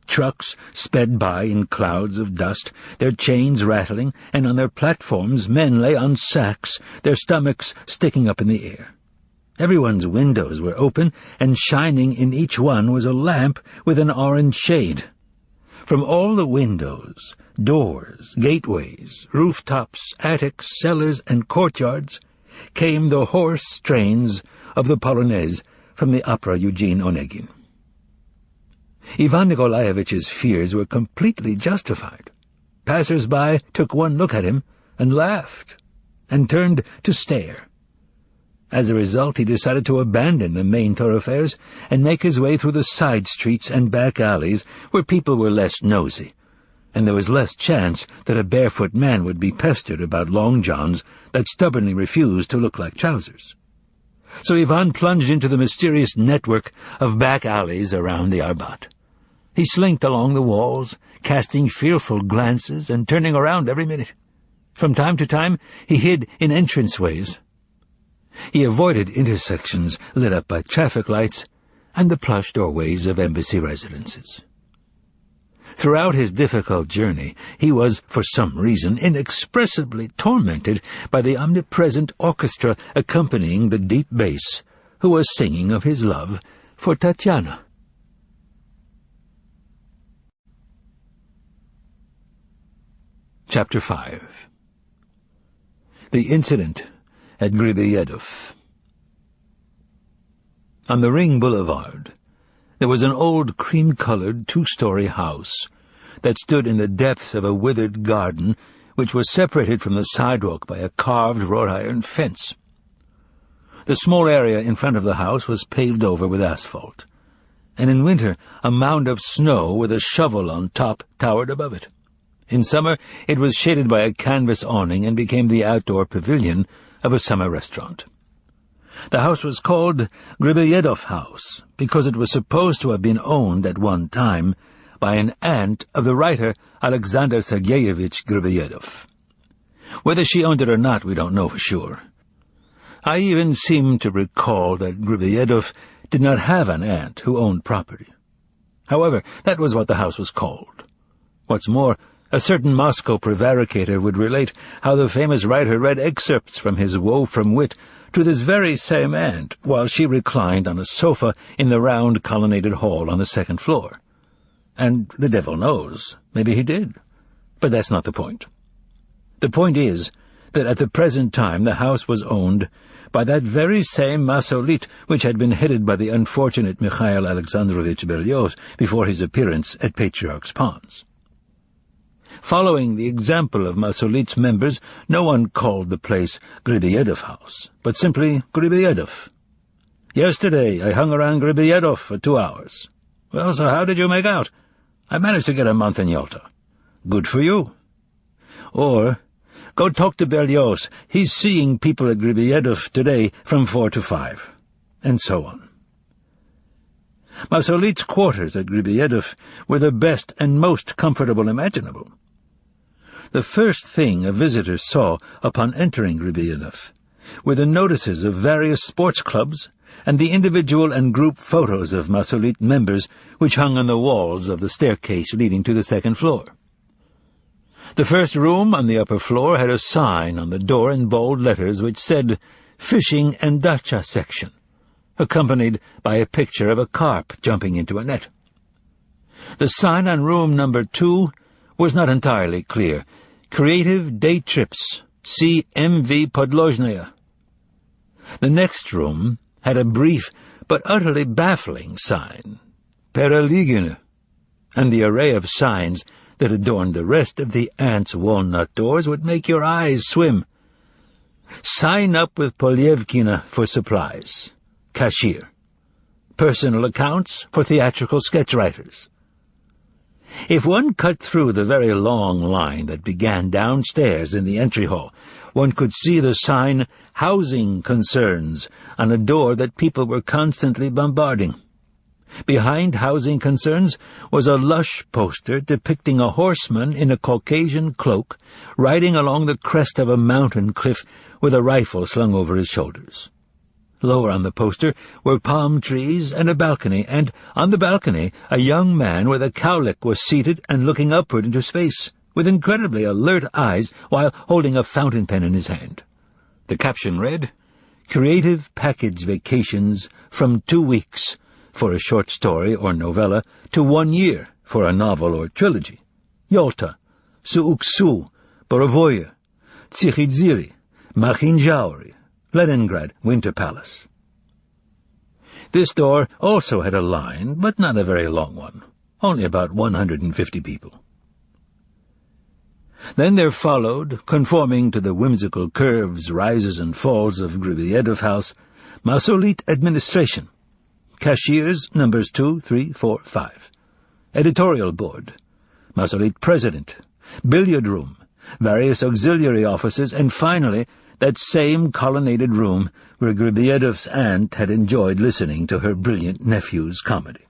Trucks sped by in clouds of dust, their chains rattling, and on their platforms men lay on sacks, their stomachs sticking up in the air. Everyone's windows were open, and shining in each one was a lamp with an orange shade. From all the windows, doors, gateways, rooftops, attics, cellars, and courtyards came the hoarse strains of the Polonaise from the opera Eugene Onegin. Ivan Nikolaevich's fears were completely justified. Passers-by took one look at him and laughed, and turned to stare. As a result, he decided to abandon the main thoroughfares and make his way through the side streets and back alleys where people were less nosy, and there was less chance that a barefoot man would be pestered about long johns that stubbornly refused to look like trousers. So Ivan plunged into the mysterious network of back alleys around the Arbat. He slinked along the walls, casting fearful glances and turning around every minute. From time to time, he hid in entranceways. He avoided intersections lit up by traffic lights and the plush doorways of embassy residences. Throughout his difficult journey, he was, for some reason, inexpressibly tormented by the omnipresent orchestra accompanying the deep bass, who was singing of his love for Tatiana. Chapter 5. The Incident at Griboedov. On the Ring Boulevard, there was an old cream-colored two-story house that stood in the depths of a withered garden which was separated from the sidewalk by a carved wrought-iron fence. The small area in front of the house was paved over with asphalt, and in winter a mound of snow with a shovel on top towered above it. In summer it was shaded by a canvas awning and became the outdoor pavilion of a summer restaurant. The house was called Griboedov House because it was supposed to have been owned at one time by an aunt of the writer Alexander Sergeyevich Griboedov. Whether she owned it or not, we don't know for sure. I even seem to recall that Griboedov did not have an aunt who owned property. However, that was what the house was called. What's more, a certain Moscow prevaricator would relate how the famous writer read excerpts from his Woe from Wit to this very same aunt, while she reclined on a sofa in the round colonnaded hall on the second floor. And the devil knows, maybe he did. But that's not the point. The point is that at the present time the house was owned by that very same Masolit which had been headed by the unfortunate Mikhail Alexandrovich Berlioz before his appearance at Patriarch's Ponds. Following the example of Masolit's members, no one called the place Griboedov House, but simply Griboedov. Yesterday I hung around Griboedov for 2 hours. Well, so how did you make out? I managed to get a month in Yalta. Good for you. Or, go talk to Berlioz. He's seeing people at Griboedov today from 4 to 5. And so on. Masolit's quarters at Griboedov were the best and most comfortable imaginable. The first thing a visitor saw upon entering Griboedov were the notices of various sports clubs and the individual and group photos of Masolit members which hung on the walls of the staircase leading to the second floor. The first room on the upper floor had a sign on the door in bold letters which said, Fishing and Dacha Section, accompanied by a picture of a carp jumping into a net. The sign on room number 2 was not entirely clear. Creative Day Trips, see M.V. Podlozhnaya. The next room had a brief but utterly baffling sign, Pereligine, and the array of signs that adorned the rest of the aunt's walnut doors would make your eyes swim. Sign up with Polyevkina for supplies. Cashier. Personal accounts for theatrical sketch writers. If one cut through the very long line that began downstairs in the entry hall, one could see the sign Housing Concerns on a door that people were constantly bombarding. Behind Housing Concerns was a lush poster depicting a horseman in a Caucasian cloak riding along the crest of a mountain cliff with a rifle slung over his shoulders. Lower on the poster were palm trees and a balcony, and on the balcony a young man with a cowlick was seated and looking upward into space, with incredibly alert eyes while holding a fountain pen in his hand. The caption read, Creative Package Vacations from 2 weeks for a short story or novella to 1 year for a novel or trilogy. Yalta, Suuksu, Borovoye, Tsikhiziri, Makhinjauri, Leningrad Winter Palace. This door also had a line, but not a very long one, only about 150 people. Then there followed, conforming to the whimsical curves, rises and falls of Griboedov House, Masolit administration, cashiers numbers 2, 3, 4, 5, editorial board, Masolit president, billiard room, various auxiliary offices, and finally that same colonnaded room where Griboedov's aunt had enjoyed listening to her brilliant nephew's comedy.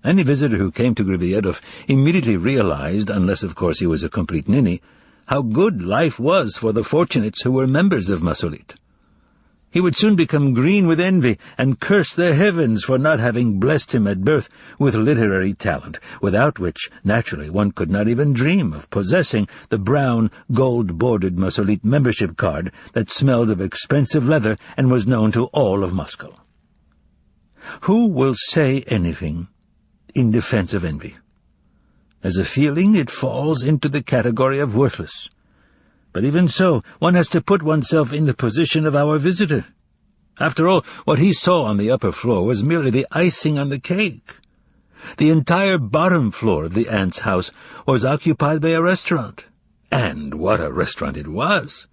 Any visitor who came to Griboedov immediately realized, unless of course he was a complete ninny, how good life was for the fortunates who were members of Masolit. He would soon become green with envy and curse the heavens for not having blessed him at birth with literary talent, without which, naturally, one could not even dream of possessing the brown, gold-bordered Mussolite membership card that smelled of expensive leather and was known to all of Moscow. Who will say anything in defense of envy? As a feeling, it falls into the category of worthless. But even so, one has to put oneself in the position of our visitor. After all, what he saw on the upper floor was merely the icing on the cake. The entire bottom floor of the aunt's house was occupied by a restaurant. And what a restaurant it was!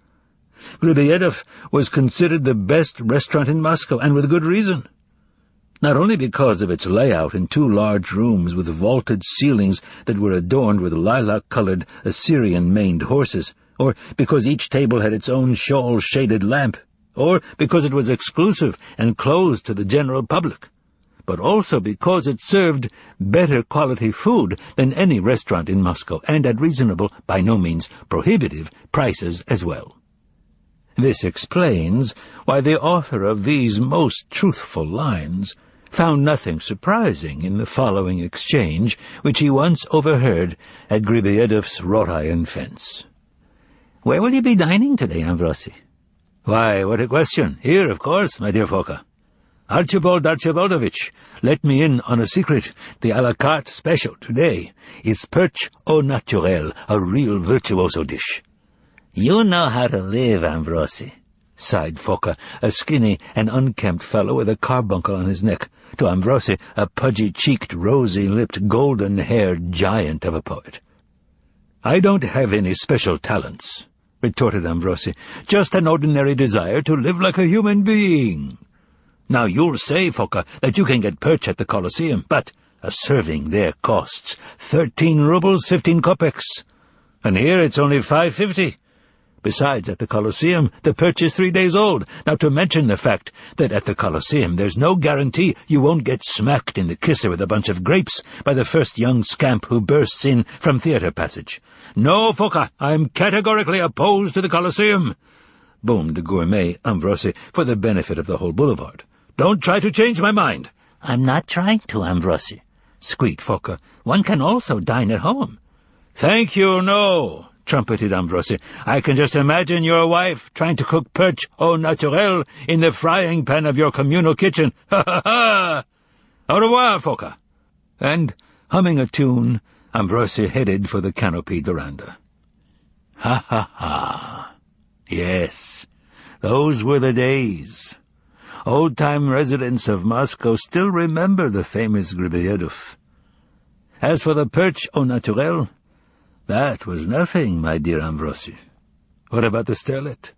Griboedov was considered the best restaurant in Moscow, and with good reason. Not only because of its layout in 2 large rooms with vaulted ceilings that were adorned with lilac-colored Assyrian-maned horses, or because each table had its own shawl-shaded lamp, or because it was exclusive and closed to the general public, but also because it served better quality food than any restaurant in Moscow, and at reasonable, by no means prohibitive, prices as well. This explains why the author of these most truthful lines found nothing surprising in the following exchange, which he once overheard at Griboedov's wrought iron fence. "Where will you be dining today, Ambrosi?" "Why, what a question! Here, of course, my dear Foka. Archibald Archibaldovich, let me in on a secret. The à la carte special today is perch au naturel, a real virtuoso dish." "You know how to live, Ambrosi," sighed Foka, a skinny and unkempt fellow with a carbuncle on his neck, to Ambrosi a pudgy-cheeked, rosy-lipped, golden-haired giant of a poet. "I don't have any special talents," retorted Ambrosi, "just an ordinary desire to live like a human being. Now you'll say, Foka, that you can get perch at the Colosseum, but a serving there costs 13 rubles 15 kopecks, and here it's only 5.50. Besides, at the Colosseum, the perch is 3 days old, not to mention the fact that at the Colosseum there's no guarantee you won't get smacked in the kisser with a bunch of grapes by the first young scamp who bursts in from theatre passage. No, Foka, I'm categorically opposed to the Colosseum," boomed the gourmet Ambrosi for the benefit of the whole boulevard. "Don't try to change my mind." "I'm not trying to, Ambrosi," squeaked Foka. "One can also dine at home." "Thank you, no," trumpeted Ambrosi. "I can just imagine your wife trying to cook perch au naturel in the frying pan of your communal kitchen. Ha ha ha! Au revoir, Foka." And, humming a tune, Ambrosi headed for the canopied veranda. Ha ha ha! Yes, those were the days. Old-time residents of Moscow still remember the famous Griboedov. As for the perch au naturel, that was nothing, my dear Ambrosi. What about the sterlet?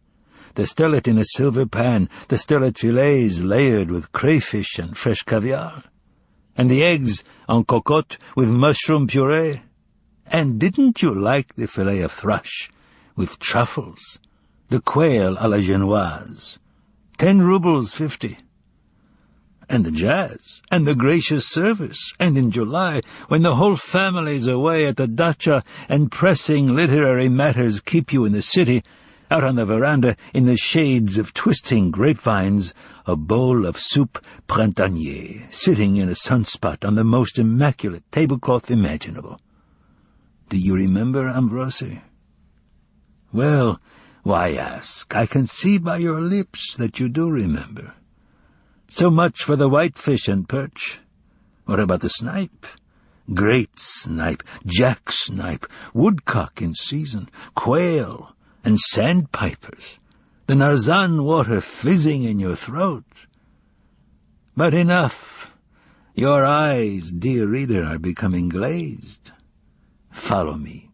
The sterlet in a silver pan, the sterlet fillets layered with crayfish and fresh caviar, and the eggs en cocotte with mushroom puree. And didn't you like the fillet of thrush with truffles, the quail à la genoise, 10 rubles 50? And the jazz, and the gracious service, and in July, when the whole family's away at the dacha and pressing literary matters keep you in the city, out on the veranda in the shades of twisting grapevines, a bowl of soup printanier, sitting in a sunspot on the most immaculate tablecloth imaginable. Do you remember, Ambrosi? Well, why ask? I can see by your lips that you do remember. So much for the whitefish and perch. What about the snipe? Great snipe, jack snipe, woodcock in season, quail, and sandpipers, the Narzan water fizzing in your throat. But enough. Your eyes, dear reader, are becoming glazed. Follow me.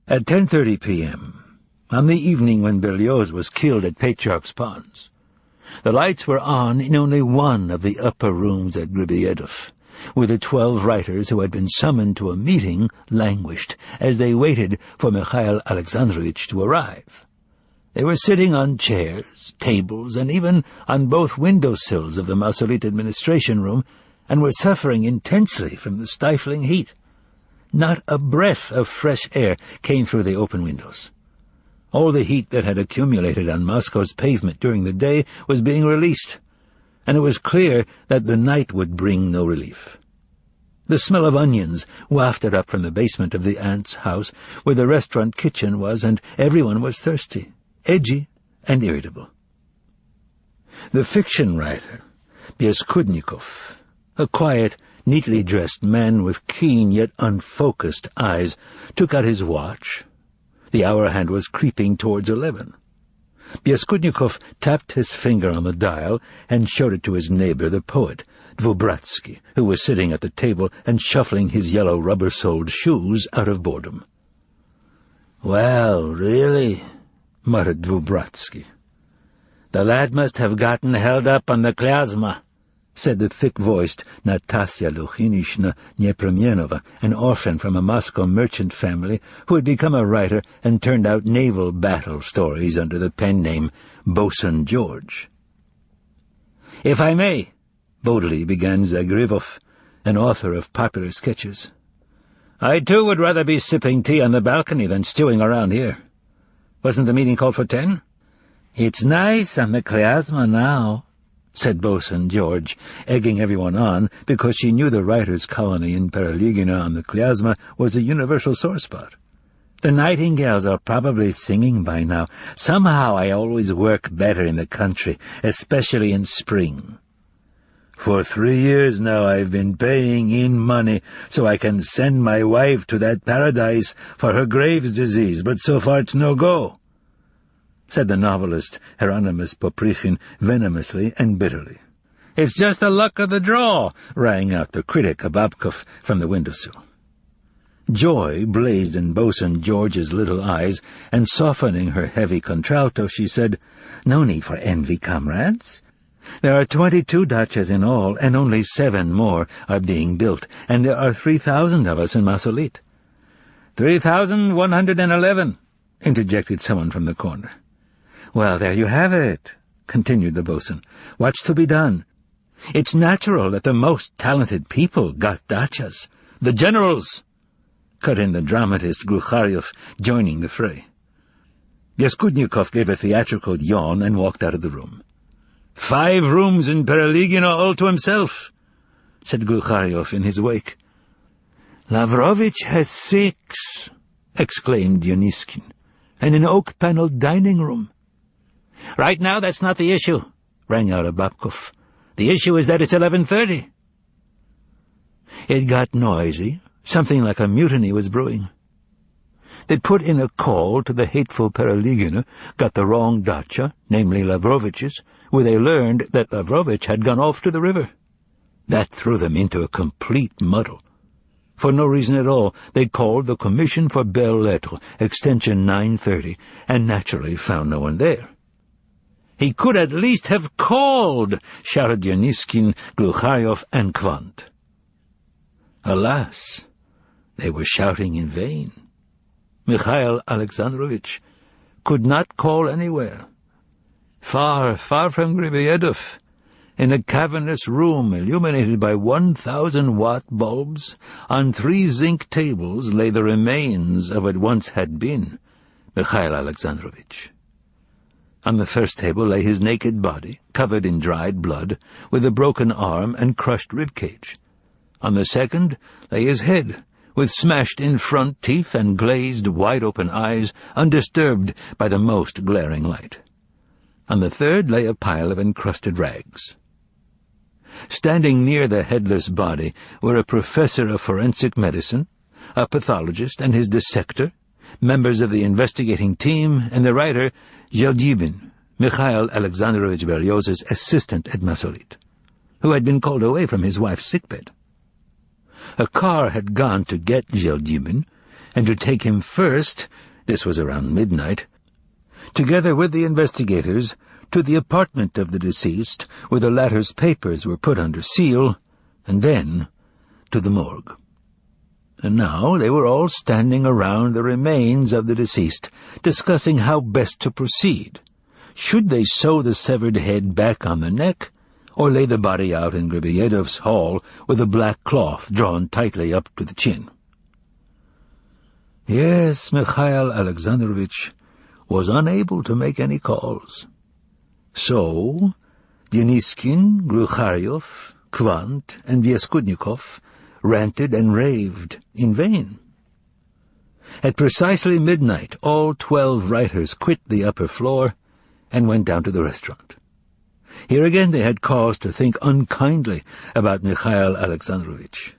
At 10:30 p.m., on the evening when Berlioz was killed at Patriarch's Ponds, the lights were on in only one of the upper rooms at Griboedov, where the 12 writers who had been summoned to a meeting languished as they waited for Mikhail Alexandrovich to arrive. They were sitting on chairs, tables, and even on both windowsills of the Mausolite administration room, and were suffering intensely from the stifling heat. Not a breath of fresh air came through the open windows. All the heat that had accumulated on Moscow's pavement during the day was being released, and it was clear that the night would bring no relief. The smell of onions wafted up from the basement of the aunt's house, where the restaurant kitchen was, and everyone was thirsty, edgy, and irritable. The fiction writer, Bieskudnikov, a quiet, neatly dressed man with keen yet unfocused eyes, took out his watch. The hour hand was creeping towards 11. Bieskudnikov tapped his finger on the dial and showed it to his neighbor, the poet, Dvobratsky, who was sitting at the table and shuffling his yellow rubber-soled shoes out of boredom. "Well, really," muttered Dvobratsky. "The lad must have gotten held up on the Klyazma," said the thick-voiced Natasya Lukhinishna Nepremienova, an orphan from a Moscow merchant family who had become a writer and turned out naval battle stories under the pen name Bosun George. "If I may," boldly began Griboedov, an author of popular sketches, "I too would rather be sipping tea on the balcony than stewing around here. Wasn't the meeting called for 10? "It's nice on the Klyazma now," said Bosun George, egging everyone on because she knew the writers' colony in Pereligina on the Klyazma was a universal sore spot. "The nightingales are probably singing by now. Somehow I always work better in the country, especially in spring. For 3 years now I've been paying in money so I can send my wife to that paradise for her Graves' disease, but so far it's no go," said the novelist Hieronymus Poprichin venomously and bitterly. "It's just the luck of the draw," rang out the critic Ababkov from the windowsill. Joy blazed in Bosun George's little eyes, and softening her heavy contralto, she said, "No need for envy, comrades. There are 22 dachas in all, and only 7 more are being built, and there are 3,000 of us in Masolit." 3,111, interjected someone from the corner. "Well, there you have it," continued the bosun. "What's to be done? It's natural that the most talented people got dachas. The generals," cut in the dramatist Glukharyov, joining the fray. Bieskudnikov gave a theatrical yawn and walked out of the room. 5 rooms in Pereligina all to himself," said Glukharyov in his wake. "Lavrovich has 6, exclaimed Dioniskin, "and an oak-panelled dining room." "Right now that's not the issue," rang out Ababkov. "The issue is that it's 11:30. It got noisy. Something like a mutiny was brewing. They put in a call to the hateful Pereligina, got the wrong dacha, namely Lavrovich's, where they learned that Lavrovich had gone off to the river. That threw them into a complete muddle. For no reason at all, they called the Commission for Belles Lettres, extension 930, and naturally found no one there. "He could at least have called," shouted Dioniskin, Glukharyov, and Kvant. Alas, they were shouting in vain. Mikhail Alexandrovich could not call anywhere. Far, far from Griboedov, in a cavernous room illuminated by 1,000-watt bulbs, on 3 zinc tables lay the remains of what once had been Mikhail Alexandrovich. On the first table lay his naked body, covered in dried blood, with a broken arm and crushed rib-cage. On the second lay his head, with smashed-in front teeth and glazed, wide-open eyes, undisturbed by the most glaring light. On the third lay a pile of encrusted rags. Standing near the headless body were a professor of forensic medicine, a pathologist and his dissector, members of the investigating team, and the writer Zheldibin, Mikhail Alexandrovich Berlioz's assistant at Masolit, who had been called away from his wife's sickbed. A car had gone to get Zheldibin, and to take him first, this was around midnight, together with the investigators, to the apartment of the deceased, where the latter's papers were put under seal, and then to the morgue. And now they were all standing around the remains of the deceased, discussing how best to proceed. Should they sew the severed head back on the neck, or lay the body out in Griboedov's hall with a black cloth drawn tightly up to the chin? Yes, Mikhail Alexandrovich was unable to make any calls. So, Deniskin, Glucharyov, Kvant, and Vyeskudnikov ranted and raved in vain. At precisely midnight, all 12 writers quit the upper floor and went down to the restaurant. Here again they had cause to think unkindly about Mikhail Alexandrovich.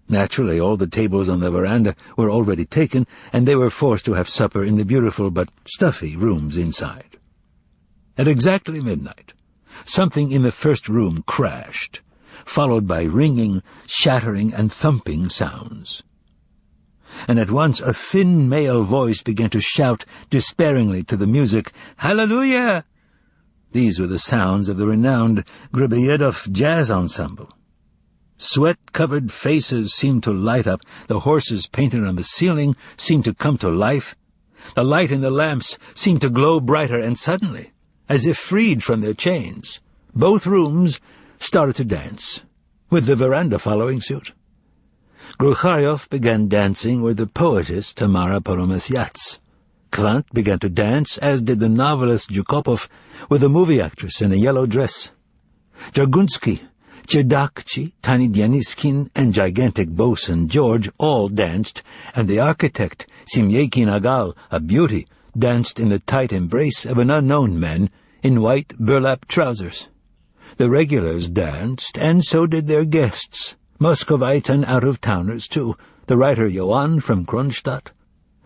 Naturally, all the tables on the veranda were already taken, and they were forced to have supper in the beautiful but stuffy rooms inside. At exactly midnight, something in the first room crashed, followed by ringing, shattering, and thumping sounds. And at once a thin male voice began to shout despairingly to the music, "Hallelujah!" These were the sounds of the renowned Griboedov jazz ensemble. Sweat-covered faces seemed to light up, the horses painted on the ceiling seemed to come to life, the light in the lamps seemed to glow brighter, and suddenly, as if freed from their chains, both rooms started to dance, with the veranda following suit. Glucharyov began dancing with the poetess Tamara Poromesyats. Kvant began to dance, as did the novelist Zhukopov, with a movie actress in a yellow dress. Jargunsky, Chedakchi, Tiny Deniskin, and gigantic bosun George all danced, and the architect, Simyekin Agal, a beauty, danced in the tight embrace of an unknown man in white burlap trousers. The regulars danced, and so did their guests, Muscovites and out-of-towners too, the writer Johann from Kronstadt,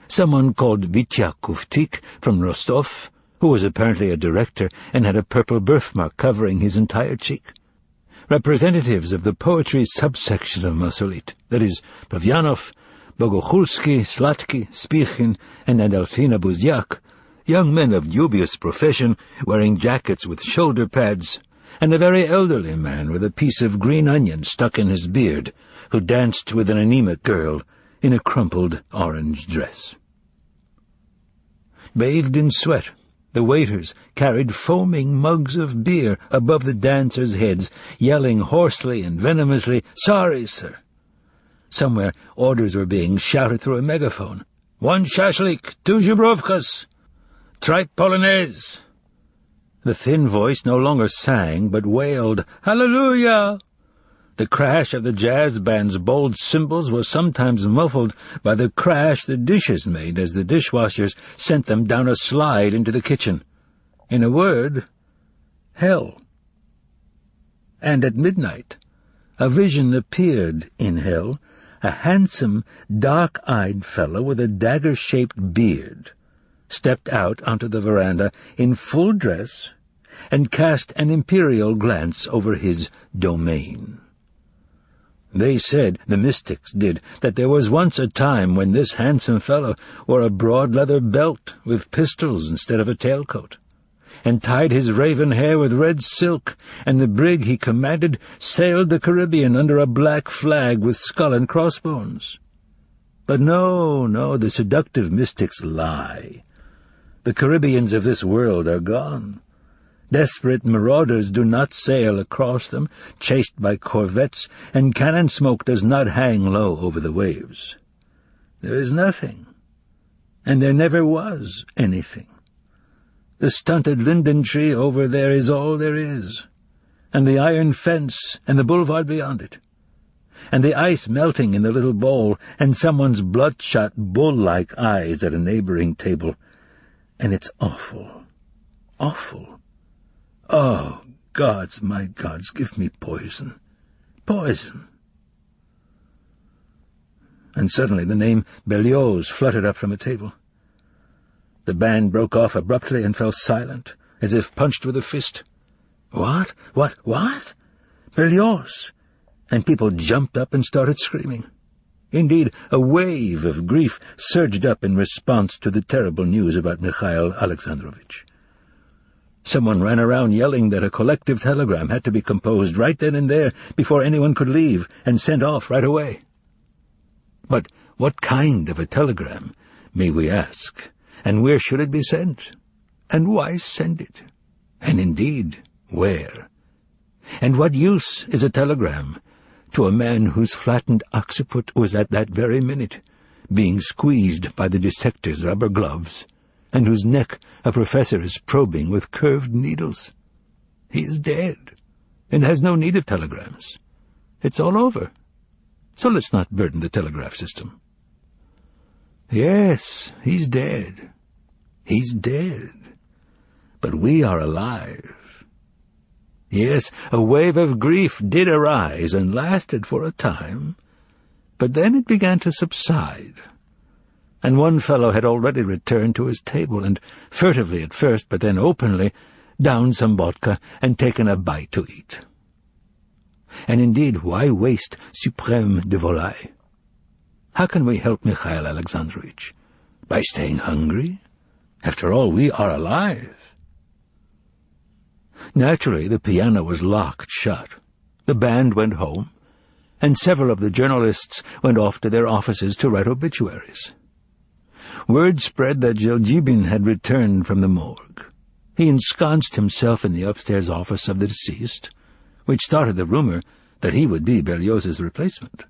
someone called Vitya Kuftik from Rostov, who was apparently a director and had a purple birthmark covering his entire cheek, representatives of the poetry subsection of Masolit, that is, Pavyanov, Bogochulsky, Slatky, Spichin, and Adelfina Buzyak, young men of dubious profession wearing jackets with shoulder pads, and a very elderly man with a piece of green onion stuck in his beard, who danced with an anemic girl in a crumpled orange dress. Bathed in sweat, the waiters carried foaming mugs of beer above the dancers' heads, yelling hoarsely and venomously, "Sorry, sir." Somewhere orders were being shouted through a megaphone. "1 shashlik, 2 zhubrovkas, tripe polonaise." The thin voice no longer sang, but wailed, "Hallelujah!" The crash of the jazz band's bold cymbals was sometimes muffled by the crash the dishes made as the dishwashers sent them down a slide into the kitchen. In a word, hell. And at midnight, a vision appeared in hell, a handsome, dark-eyed fellow with a dagger-shaped beard stepped out onto the veranda in full dress and cast an imperial glance over his domain. They said, the mystics did, that there was once a time when this handsome fellow wore a broad leather belt with pistols instead of a tailcoat, and tied his raven hair with red silk, and the brig he commanded sailed the Caribbean under a black flag with skull and crossbones. But no, the seductive mystics lie. The Caribbeans of this world are gone. Desperate marauders do not sail across them, chased by corvettes, and cannon smoke does not hang low over the waves. There is nothing, and there never was anything. The stunted linden tree over there is all there is, and the iron fence and the boulevard beyond it, and the ice melting in the little bowl, and someone's bloodshot, bull-like eyes at a neighboring table. And it's awful, awful. Oh, gods, my gods, give me poison. Poison. And suddenly the name Berlioz fluttered up from a table. The band broke off abruptly and fell silent, as if punched with a fist. What? Berlioz! And people jumped up and started screaming. Indeed, a wave of grief surged up in response to the terrible news about Mikhail Alexandrovich. Someone ran around yelling that a collective telegram had to be composed right then and there before anyone could leave, and sent off right away. But what kind of a telegram, may we ask, and where should it be sent? And why send it? And indeed, where? And what use is a telegram to a man whose flattened occiput was at that very minute being squeezed by the dissector's rubber gloves, and whose neck a professor is probing with curved needles. He is dead, and has no need of telegrams. It's all over, so let's not burden the telegraph system. Yes, he's dead. He's dead. But we are alive. Yes, a wave of grief did arise and lasted for a time, but then it began to subside, and one fellow had already returned to his table and, furtively at first, but then openly, downed some vodka and taken a bite to eat. And indeed, why waste suprême de volaille? How can we help Mikhail Alexandrovich? By staying hungry? After all, we are alive. Naturally, the piano was locked shut. The band went home, and several of the journalists went off to their offices to write obituaries. Word spread that Gelgibin had returned from the morgue. He ensconced himself in the upstairs office of the deceased, which started the rumor that he would be Berlioz's replacement.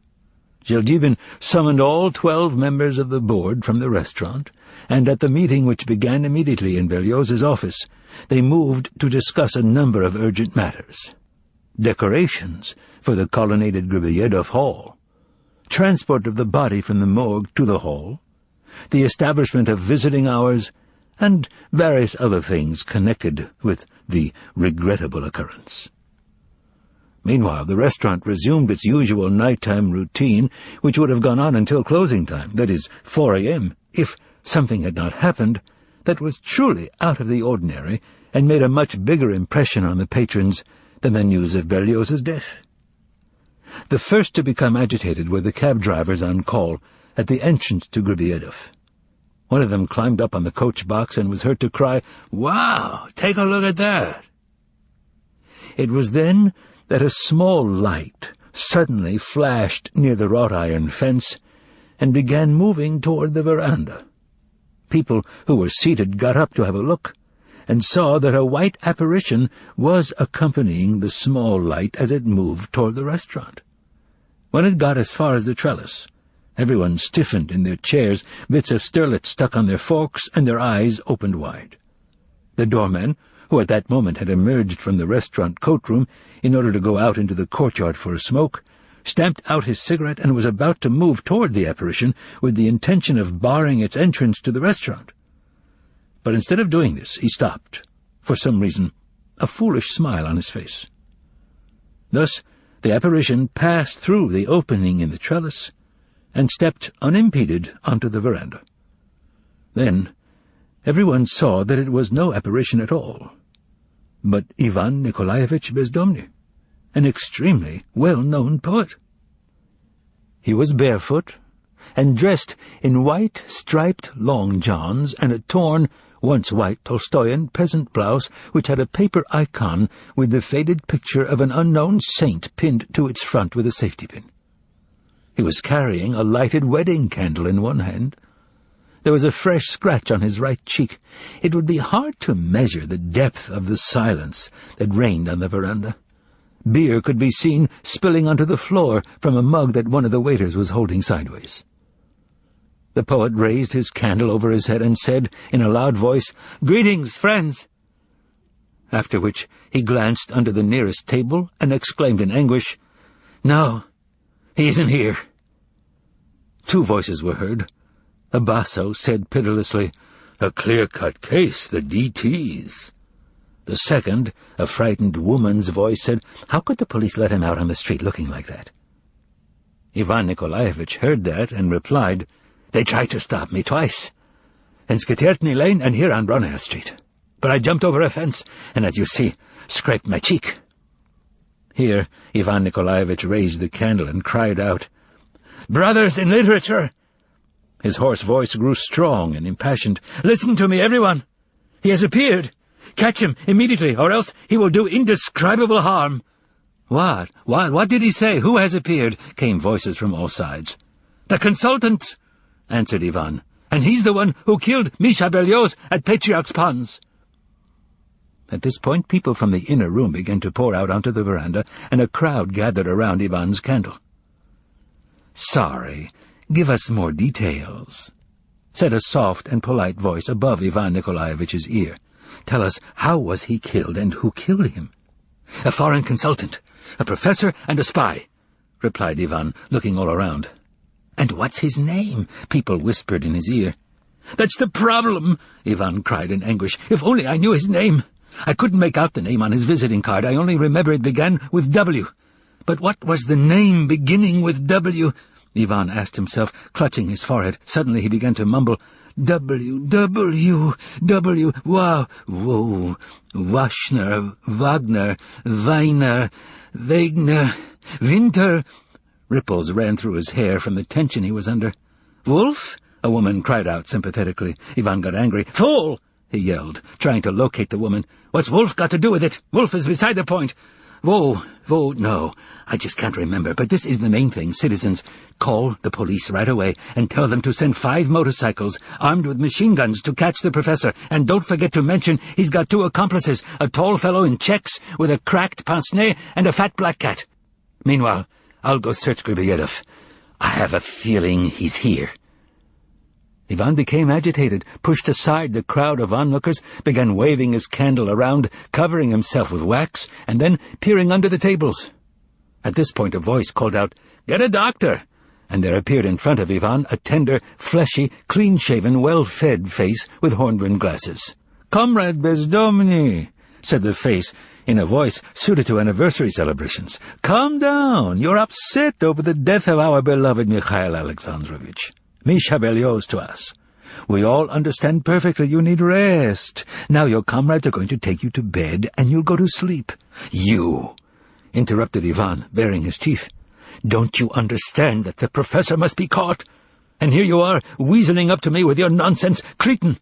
Gelgibin summoned all 12 members of the board from the restaurant, and at the meeting which began immediately in Berlioz's office, they moved to discuss a number of urgent matters. Decorations for the colonnaded Griboedov hall, transport of the body from the morgue to the hall, the establishment of visiting hours, and various other things connected with the regrettable occurrence. Meanwhile, the restaurant resumed its usual nighttime routine, which would have gone on until closing time, that is, 4 a.m., if something had not happened that was truly out of the ordinary and made a much bigger impression on the patrons than the news of Berlioz's death. The first to become agitated were the cab drivers on call at the entrance to Griboedov. One of them climbed up on the coach box and was heard to cry, "Wow, take a look at that!" It was then that a small light suddenly flashed near the wrought-iron fence and began moving toward the veranda. People who were seated got up to have a look, and saw that a white apparition was accompanying the small light as it moved toward the restaurant. When it got as far as the trellis, everyone stiffened in their chairs, bits of sterlet stuck on their forks, and their eyes opened wide. The doorman, who at that moment had emerged from the restaurant coat-room in order to go out into the courtyard for a smoke, stamped out his cigarette and was about to move toward the apparition with the intention of barring its entrance to the restaurant. But instead of doing this, he stopped, for some reason, a foolish smile on his face. Thus, the apparition passed through the opening in the trellis and stepped unimpeded onto the veranda. Then, everyone saw that it was no apparition at all, but Ivan Nikolaevich Bezdomny, an extremely well-known poet. He was barefoot, and dressed in white striped long johns and a torn, once white Tolstoyan peasant blouse which had a paper icon with the faded picture of an unknown saint pinned to its front with a safety pin. He was carrying a lighted wedding candle in one hand. There was a fresh scratch on his right cheek. It would be hard to measure the depth of the silence that reigned on the veranda. Beer could be seen spilling onto the floor from a mug that one of the waiters was holding sideways. The poet raised his candle over his head and said, in a loud voice, "Greetings, friends!" After which he glanced under the nearest table and exclaimed in anguish, "No, he isn't here." 2 voices were heard. A basso said pitilessly, "A clear-cut case, the DTs." The second, a frightened woman's voice, said, "How could the police let him out on the street looking like that?" Ivan Nikolaevich heard that and replied, "They tried to stop me twice, in Skitertny Lane and here on Brunner Street. But I jumped over a fence and, as you see, scraped my cheek." Here Ivan Nikolaevich raised the candle and cried out, "Brothers in literature!" His hoarse voice grew strong and impassioned. "Listen to me, everyone! He has appeared! Catch him immediately, or else he will do indescribable harm!" What? What did he say? Who has appeared?" came voices from all sides. "The consultant," answered Ivan, "and he's the one who killed Misha Berlioz at Patriarch's Ponds." At this point, people from the inner room began to pour out onto the veranda, and a crowd gathered around Ivan's candle. "Sorry, give us more details," said a soft and polite voice above Ivan Nikolaevitch's ear. "Tell us, how was he killed and who killed him?" "A foreign consultant, a professor and a spy," replied Ivan, looking all around. "And what's his name?" people whispered in his ear. "That's the problem," Ivan cried in anguish. "If only I knew his name. I couldn't make out the name on his visiting card. I only remember it began with W. But what was the name beginning with W?" Ivan asked himself, clutching his forehead. Suddenly he began to mumble, W, wow, whoa, Wagner, Weiner, Wagner, Winter. Ripples ran through his hair from the tension he was under. "Wolf?" a woman cried out sympathetically. Ivan got angry. "Fool!" he yelled, trying to locate the woman. "What's Wolf got to do with it? Wolf is beside the point. No, I just can't remember, but this is the main thing. Citizens, call the police right away and tell them to send 5 motorcycles armed with machine guns to catch the professor, and don't forget to mention he's got 2 accomplices, a tall fellow in checks with a cracked pince-nez and a fat black cat. Meanwhile, I'll go search Griboedov. I have a feeling he's here." Ivan became agitated, pushed aside the crowd of onlookers, began waving his candle around, covering himself with wax, and then peering under the tables. At this point a voice called out, "Get a doctor!" and there appeared in front of Ivan a tender, fleshy, clean-shaven, well-fed face with horn-rimmed glasses. "Comrade Bezdomny," said the face, in a voice suited to anniversary celebrations. "Calm down. You're upset over the death of our beloved Mikhail Alexandrovich. Misha Berlioz to us. We all understand perfectly you need rest. Now your comrades are going to take you to bed, and you'll go to sleep." "You!" interrupted Ivan, baring his teeth. "Don't you understand that the professor must be caught? And here you are, weaseling up to me with your nonsense, cretin!"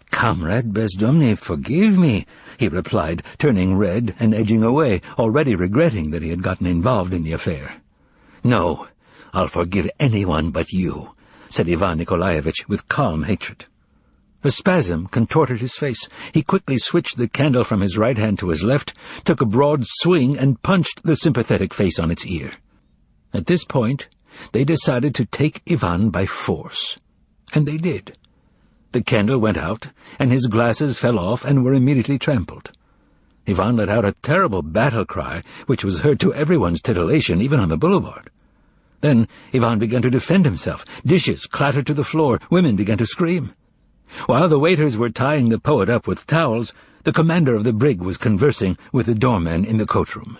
"Comrade Bezdomny, forgive me," he replied, turning red and edging away, already regretting that he had gotten involved in the affair. "No, I'll forgive anyone but you," said Ivan Nikolaevich with calm hatred. A spasm contorted his face. He quickly switched the candle from his right hand to his left, took a broad swing, and punched the sympathetic face on its ear. At this point, they decided to take Ivan by force. And they did. The candle went out, and his glasses fell off and were immediately trampled. Ivan let out a terrible battle cry, which was heard to everyone's titillation, even on the boulevard. Then Ivan began to defend himself. Dishes clattered to the floor. Women began to scream. While the waiters were tying the poet up with towels, the commander of the brig was conversing with the doorman in the coat-room.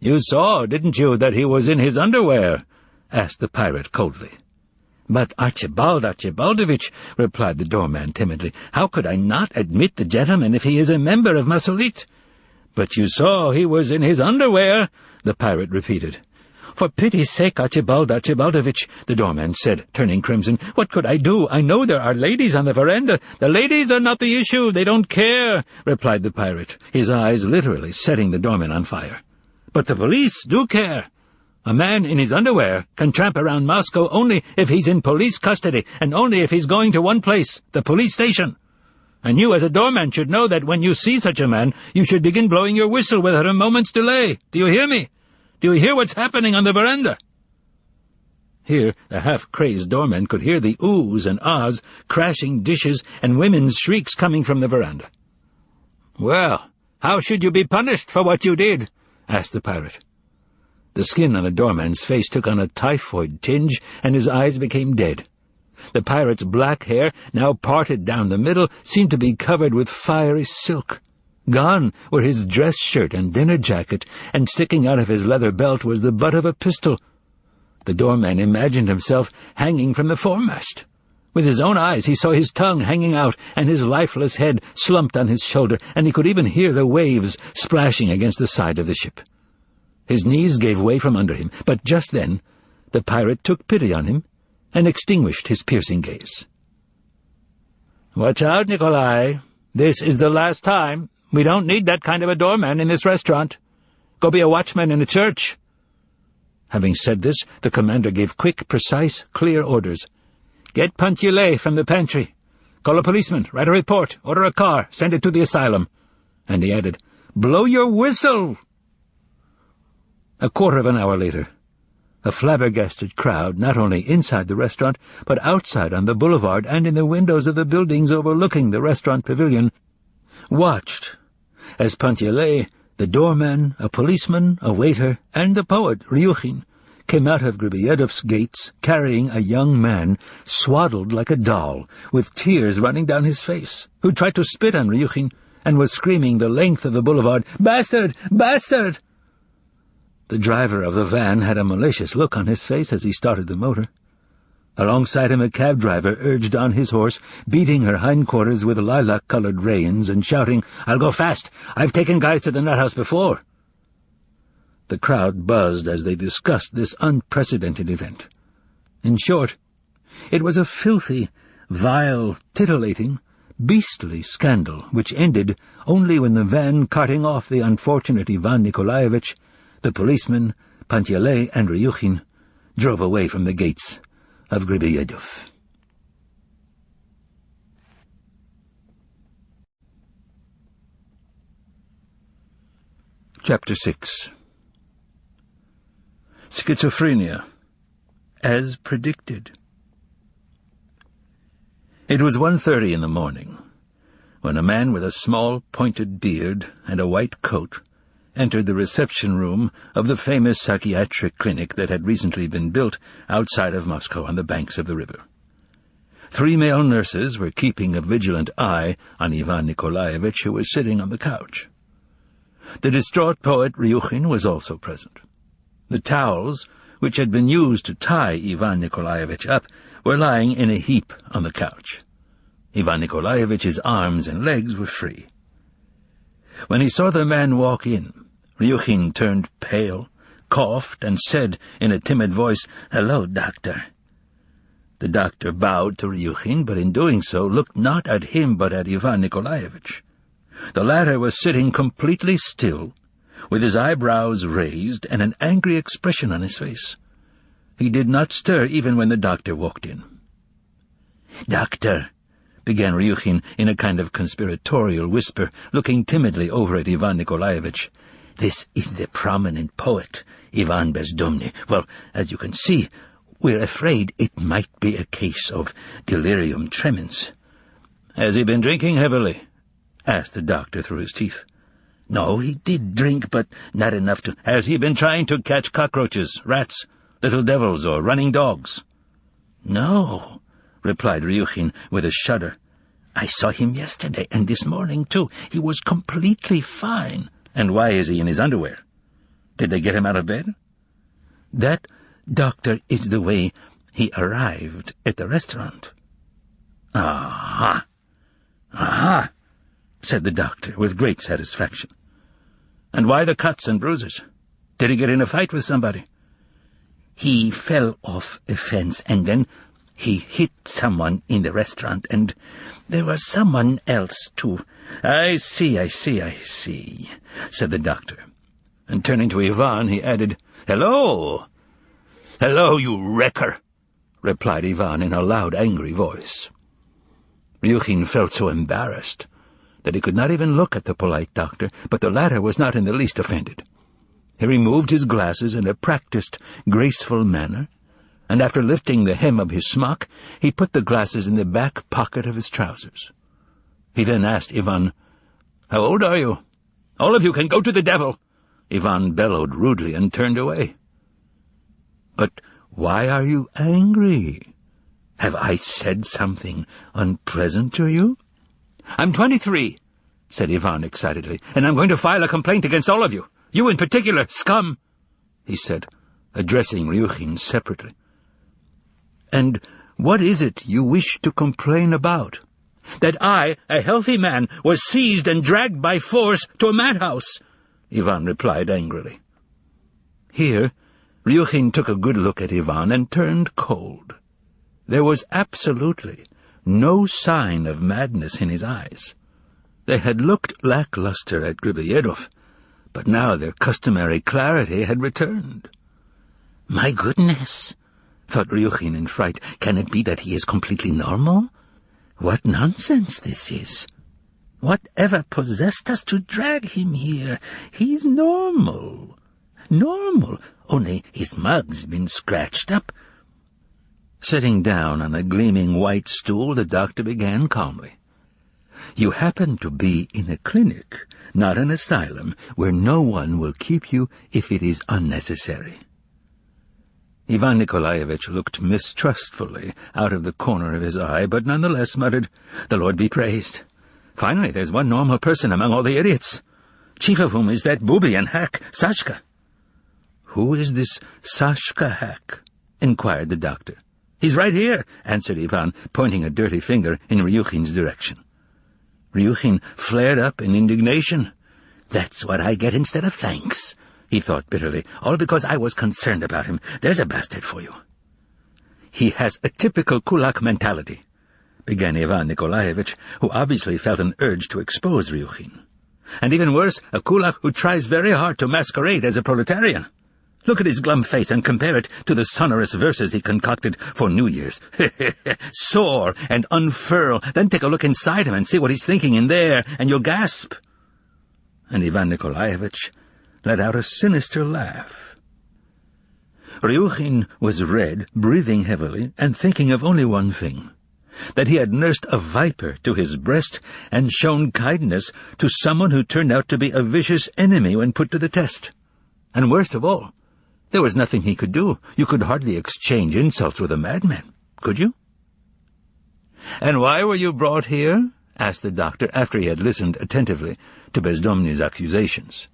"You saw, didn't you, that he was in his underwear?" asked the pirate coldly. "But Archibaldovich," replied the doorman timidly, "how could I not admit the gentleman if he is a member of Massolit?" "But you saw he was in his underwear," the pirate repeated. "For pity's sake, Archibaldovich," the doorman said, turning crimson. "What could I do? I know there are ladies on the veranda." "The ladies are not the issue. They don't care," replied the pirate, his eyes literally setting the doorman on fire. "But the police do care. A man in his underwear can tramp around Moscow only if he's in police custody, and only if he's going to one place, the police station. And you as a doorman should know that when you see such a man, you should begin blowing your whistle without a moment's delay. Do you hear me? Do you hear what's happening on the veranda?" Here the half-crazed doorman could hear the oohs and ahs, crashing dishes, and women's shrieks coming from the veranda. "Well, how should you be punished for what you did?" asked the pirate. The skin on the doorman's face took on a typhoid tinge, and his eyes became dead. The pirate's black hair, now parted down the middle, seemed to be covered with fiery silk. Gone were his dress shirt and dinner jacket, and sticking out of his leather belt was the butt of a pistol. The doorman imagined himself hanging from the foremast. With his own eyes he saw his tongue hanging out and his lifeless head slumped on his shoulder, and he could even hear the waves splashing against the side of the ship. His knees gave way from under him, but just then the pirate took pity on him and extinguished his piercing gaze. "Watch out, Nikolai. This is the last time. We don't need that kind of a doorman in this restaurant. Go be a watchman in a church." Having said this, the commander gave quick, precise, clear orders. "Get Pantulet from the pantry. Call a policeman, write a report, order a car, send it to the asylum." And he added, "Blow your whistle." A quarter of an hour later, a flabbergasted crowd not only inside the restaurant, but outside on the boulevard and in the windows of the buildings overlooking the restaurant pavilion, watched as Panteley, the doorman, a policeman, a waiter, and the poet, Ryukhin, came out of Griboedov's gates carrying a young man swaddled like a doll, with tears running down his face, who tried to spit on Ryukhin and was screaming the length of the boulevard, "Bastard! Bastard!" The driver of the van had a malicious look on his face as he started the motor. Alongside him a cab driver urged on his horse, beating her hindquarters with lilac-colored reins and shouting, "I'll go fast! I've taken guys to the nut house before!" The crowd buzzed as they discussed this unprecedented event. In short, it was a filthy, vile, titillating, beastly scandal which ended only when the van carting off the unfortunate Ivan Nikolaevich, the policeman, Panteley, and Ryukhin drove away from the gates of Griboedov. Chapter 6. Schizophrenia, as predicted. It was 1:30 in the morning, when a man with a small, pointed beard and a white coat entered the reception room of the famous psychiatric clinic that had recently been built outside of Moscow on the banks of the river. 3 male nurses were keeping a vigilant eye on Ivan Nikolaevich, who was sitting on the couch. The distraught poet Ryukhin was also present. The towels, which had been used to tie Ivan Nikolaevich up, were lying in a heap on the couch. Ivan Nikolaevich's arms and legs were free. When he saw the man walk in, Ryukhin turned pale, coughed, and said in a timid voice, "Hello, doctor." The doctor bowed to Ryukhin, but in doing so looked not at him but at Ivan Nikolaevich. The latter was sitting completely still, with his eyebrows raised and an angry expression on his face. He did not stir even when the doctor walked in. "Doctor," began Ryukhin in a kind of conspiratorial whisper, looking timidly over at Ivan Nikolaevich, "this is the prominent poet, Ivan Bezdomny. Well, as you can see, we're afraid it might be a case of delirium tremens." "Has he been drinking heavily?" asked the doctor through his teeth. "No, he did drink, but not enough to—" "Has he been trying to catch cockroaches, rats, little devils, or running dogs?" "No," replied Ryukhin with a shudder. "I saw him yesterday, and this morning, too. He was completely fine." "And why is he in his underwear? Did they get him out of bed?" "That, doctor, is the way he arrived at the restaurant." "Aha! Aha!" said the doctor with great satisfaction. "And why the cuts and bruises? Did he get in a fight with somebody?" "He fell off a fence, and then he hit someone in the restaurant, and there was someone else, too." I see, said the doctor. And turning to Ivan, he added, "Hello!" "Hello, you wrecker!" replied Ivan in a loud, angry voice. Ryukhin felt so embarrassed that he could not even look at the polite doctor, but the latter was not in the least offended. He removed his glasses in a practiced, graceful manner, and after lifting the hem of his smock, he put the glasses in the back pocket of his trousers. He then asked Ivan, "How old are you?" "All of you can go to the devil!" Ivan bellowed rudely and turned away. "But why are you angry? Have I said something unpleasant to you?" "I'm 23, said Ivan excitedly, "and I'm going to file a complaint against all of you. You in particular, scum," he said, addressing Ryukhin separately. "And what is it you wish to complain about?" "That I, a healthy man, was seized and dragged by force to a madhouse," Ivan replied angrily. Here, Ryukhin took a good look at Ivan and turned cold. There was absolutely no sign of madness in his eyes. They had looked lackluster at Griboedov, but now their customary clarity had returned. "My goodness," thought Ryukhin in fright, "can it be that he is completely normal? What nonsense this is! Whatever possessed us to drag him here? He's normal. normal, only his mug's been scratched up." Sitting down on a gleaming white stool, the doctor began calmly. "You happen to be in a clinic, not an asylum, where no one will keep you if it is unnecessary." Ivan Nikolaevich looked mistrustfully out of the corner of his eye, but nonetheless muttered, "The Lord be praised. Finally, there's one normal person among all the idiots, chief of whom is that booby and hack, Sashka." "Who is this Sashka hack?" inquired the doctor. "He's right here," answered Ivan, pointing a dirty finger in Ryukhin's direction. Ryukhin flared up in indignation. "That's what I get instead of thanks," he thought bitterly, "all because I was concerned about him. There's a bastard for you." "He has a typical kulak mentality," began Ivan Nikolaevich, who obviously felt an urge to expose Ryukhin. "And even worse, a kulak who tries very hard to masquerade as a proletarian. Look at his glum face and compare it to the sonorous verses he concocted for New Year's. Soar and unfurl, then take a look inside him and see what he's thinking in there, and you'll gasp." And Ivan Nikolaevich let out a sinister laugh. Ryukhin was red, breathing heavily, and thinking of only one thing, that he had nursed a viper to his breast and shown kindness to someone who turned out to be a vicious enemy when put to the test. And worst of all, there was nothing he could do. You could hardly exchange insults with a madman, could you? "And why were you brought here?" asked the doctor, after he had listened attentively to Bezdomny's accusations.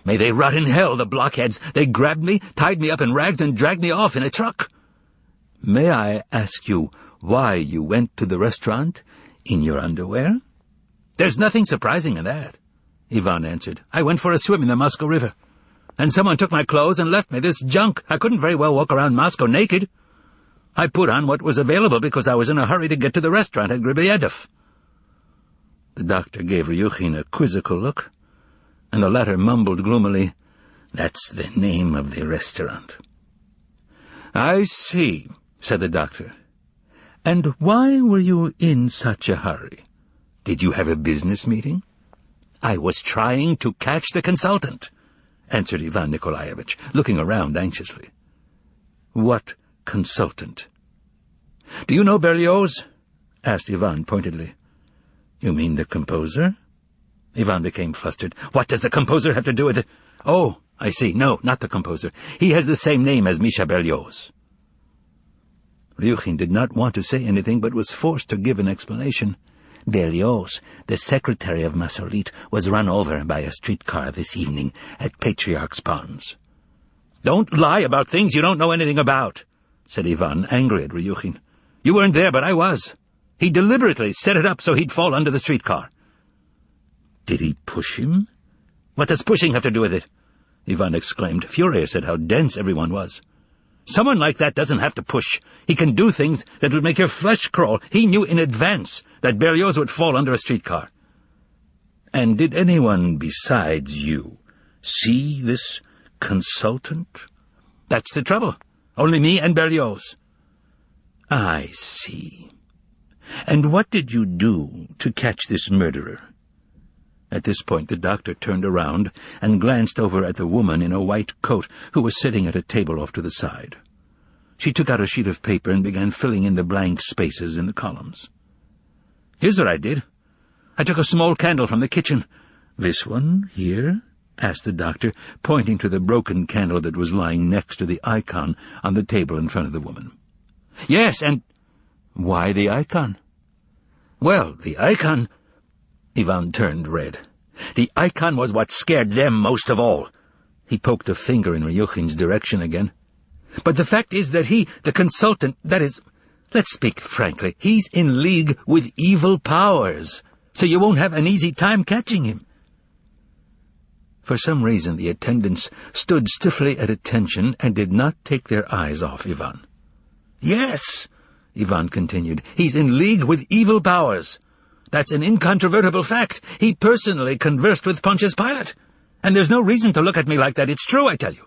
"May they rot in hell, the blockheads! They grabbed me, tied me up in rags, and dragged me off in a truck." "May I ask you why you went to the restaurant in your underwear?" "There's nothing surprising in that," Ivan answered. "I went for a swim in the Moscow River, and someone took my clothes and left me this junk. I couldn't very well walk around Moscow naked. I put on what was available because I was in a hurry to get to the restaurant at Griboedov." The doctor gave Ryukhin a quizzical look, and the latter mumbled gloomily, "That's the name of the restaurant." "I see," said the doctor. "And why were you in such a hurry? Did you have a business meeting?" "I was trying to catch the consultant," answered Ivan Nikolaevich, looking around anxiously. "What consultant?" "Do you know Berlioz?" asked Ivan pointedly. "You mean the composer?" Ivan became flustered. "What does the composer have to do with it?" "Oh, I see. No, not the composer. He has the same name as Misha Berlioz." Ryukhin did not want to say anything, but was forced to give an explanation. "Berlioz, the secretary of Massolit, was run over by a streetcar this evening at Patriarch's Ponds." "Don't lie about things you don't know anything about," said Ivan, angry at Ryukhin. "You weren't there, but I was. He deliberately set it up so he'd fall under the streetcar." "Did he push him?" "What does pushing have to do with it?" Ivan exclaimed, furious at how dense everyone was. "Someone like that doesn't have to push. He can do things that would make your flesh crawl. He knew in advance that Berlioz would fall under a streetcar." "And did anyone besides you see this consultant?" "That's the trouble. Only me and Berlioz." "I see. And what did you do to catch this murderer?" At this point the doctor turned around and glanced over at the woman in a white coat who was sitting at a table off to the side. She took out a sheet of paper and began filling in the blank spaces in the columns. "Here's what I did. I took a small candle from the kitchen." "This one, here?" asked the doctor, pointing to the broken candle that was lying next to the icon on the table in front of the woman. "Yes, and—" "Why the icon?" "Well, the icon—" Ivan turned red. "The icon was what scared them most of all." He poked a finger in Ryukhin's direction again. "But the fact is that he, the consultant, that is, let's speak frankly, he's in league with evil powers, so you won't have an easy time catching him." For some reason the attendants stood stiffly at attention and did not take their eyes off Ivan. "Yes," Ivan continued, "he's in league with evil powers. That's an incontrovertible fact. He personally conversed with Pontius Pilate. And there's no reason to look at me like that. It's true, I tell you.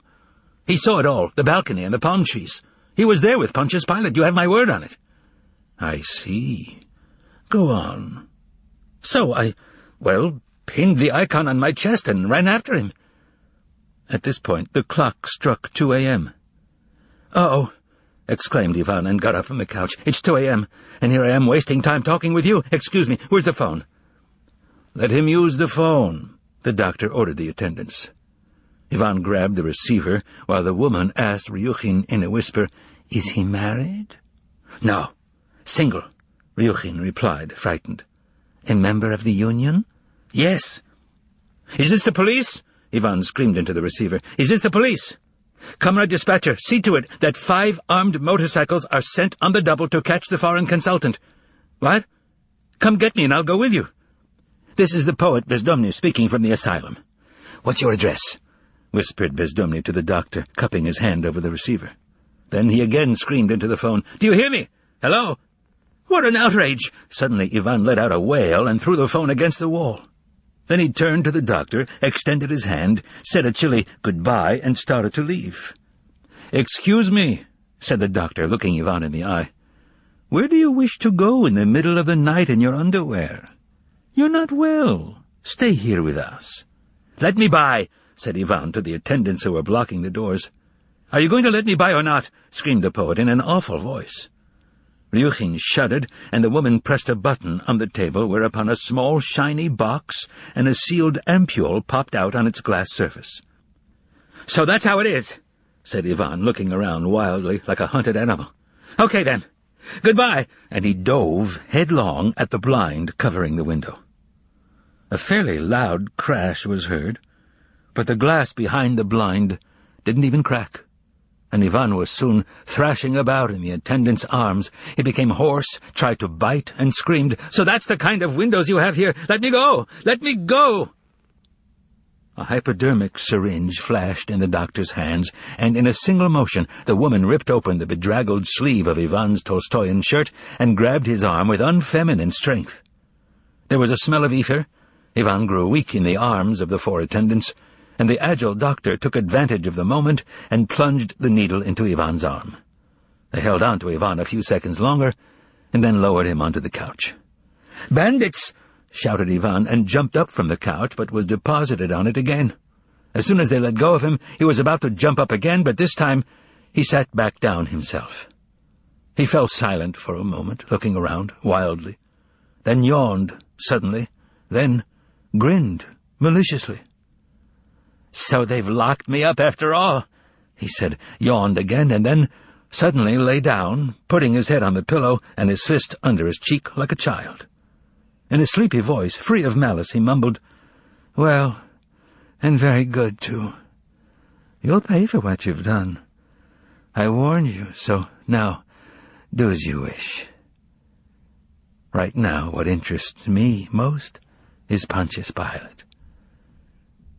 He saw it all, the balcony and the palm trees. He was there with Pontius Pilate. You have my word on it." "I see. Go on." "So I pinned the icon on my chest and ran after him." At this point, the clock struck 2 a.m. "Uh-oh," exclaimed Ivan and got up from the couch. "It's 2 a.m., and here I am wasting time talking with you. Excuse me, where's the phone?" "Let him use the phone," the doctor ordered the attendants. Ivan grabbed the receiver while the woman asked Ryukhin in a whisper, "Is he married?" "No, single," Ryukhin replied, frightened. "A member of the union?" "Yes." "Is this the police?" Ivan screamed into the receiver. "Is this the police? Comrade dispatcher, see to it that 5 armed motorcycles are sent on the double to catch the foreign consultant." "What?" "Come get me and I'll go with you." "This is the poet Bezdomny speaking from the asylum." "What's your address?" whispered Bezdomny to the doctor, cupping his hand over the receiver. Then he again screamed into the phone, "Do you hear me? Hello?" "What an outrage!" Suddenly Ivan let out a wail and threw the phone against the wall. Then he turned to the doctor, extended his hand, said a chilly goodbye, and started to leave. "Excuse me," said the doctor, looking Ivan in the eye. "Where do you wish to go in the middle of the night in your underwear? You're not well. Stay here with us." "Let me by," said Ivan to the attendants who were blocking the doors. "Are you going to let me by or not?" screamed the poet in an awful voice. Ryukhin shuddered, and the woman pressed a button on the table, whereupon a small, shiny box and a sealed ampule popped out on its glass surface. "So that's how it is," said Ivan, looking around wildly like a hunted animal. "Okay, then. Goodbye," and he dove headlong at the blind covering the window. A fairly loud crash was heard, but the glass behind the blind didn't even crack, and Ivan was soon thrashing about in the attendant's arms. He became hoarse, tried to bite, and screamed, "So that's the kind of windows you have here! Let me go! Let me go!" A hypodermic syringe flashed in the doctor's hands, and in a single motion the woman ripped open the bedraggled sleeve of Ivan's Tolstoyan shirt and grabbed his arm with unfeminine strength. There was a smell of ether. Ivan grew weak in the arms of the 4 attendants, and the agile doctor took advantage of the moment and plunged the needle into Ivan's arm. They held on to Ivan a few seconds longer, and then lowered him onto the couch. "Bandits!" shouted Ivan, and jumped up from the couch, but was deposited on it again. As soon as they let go of him, he was about to jump up again, but this time he sat back down himself. He fell silent for a moment, looking around wildly, then yawned suddenly, then grinned maliciously. "So they've locked me up after all," he said, yawned again, and then suddenly lay down, putting his head on the pillow and his fist under his cheek like a child. In a sleepy voice, free of malice, he mumbled, "Well, and very good, too. You'll pay for what you've done. I warned you, so now do as you wish. Right now, what interests me most is Pontius Pilate.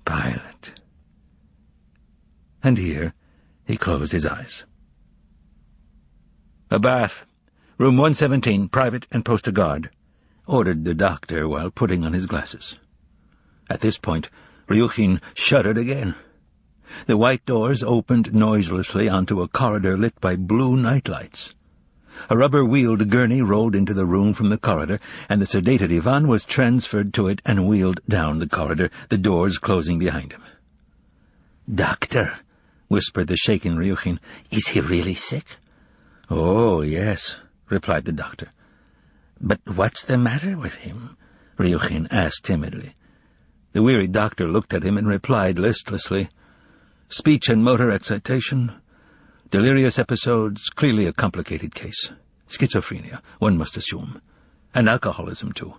Pilate." And here he closed his eyes. "A bath. Room 117, private, and post a guard," ordered the doctor while putting on his glasses. At this point, Ryukhin shuddered again. The white doors opened noiselessly onto a corridor lit by blue nightlights. A rubber-wheeled gurney rolled into the room from the corridor, and the sedated Ivan was transferred to it and wheeled down the corridor, the doors closing behind him. "Doctor," whispered the shaken Ryukhin, "is he really sick?" "Oh, yes," replied the doctor. "But what's the matter with him?" Ryukhin asked timidly. The weary doctor looked at him and replied listlessly, "Speech and motor excitation, delirious episodes, clearly a complicated case. Schizophrenia, one must assume, and alcoholism, too."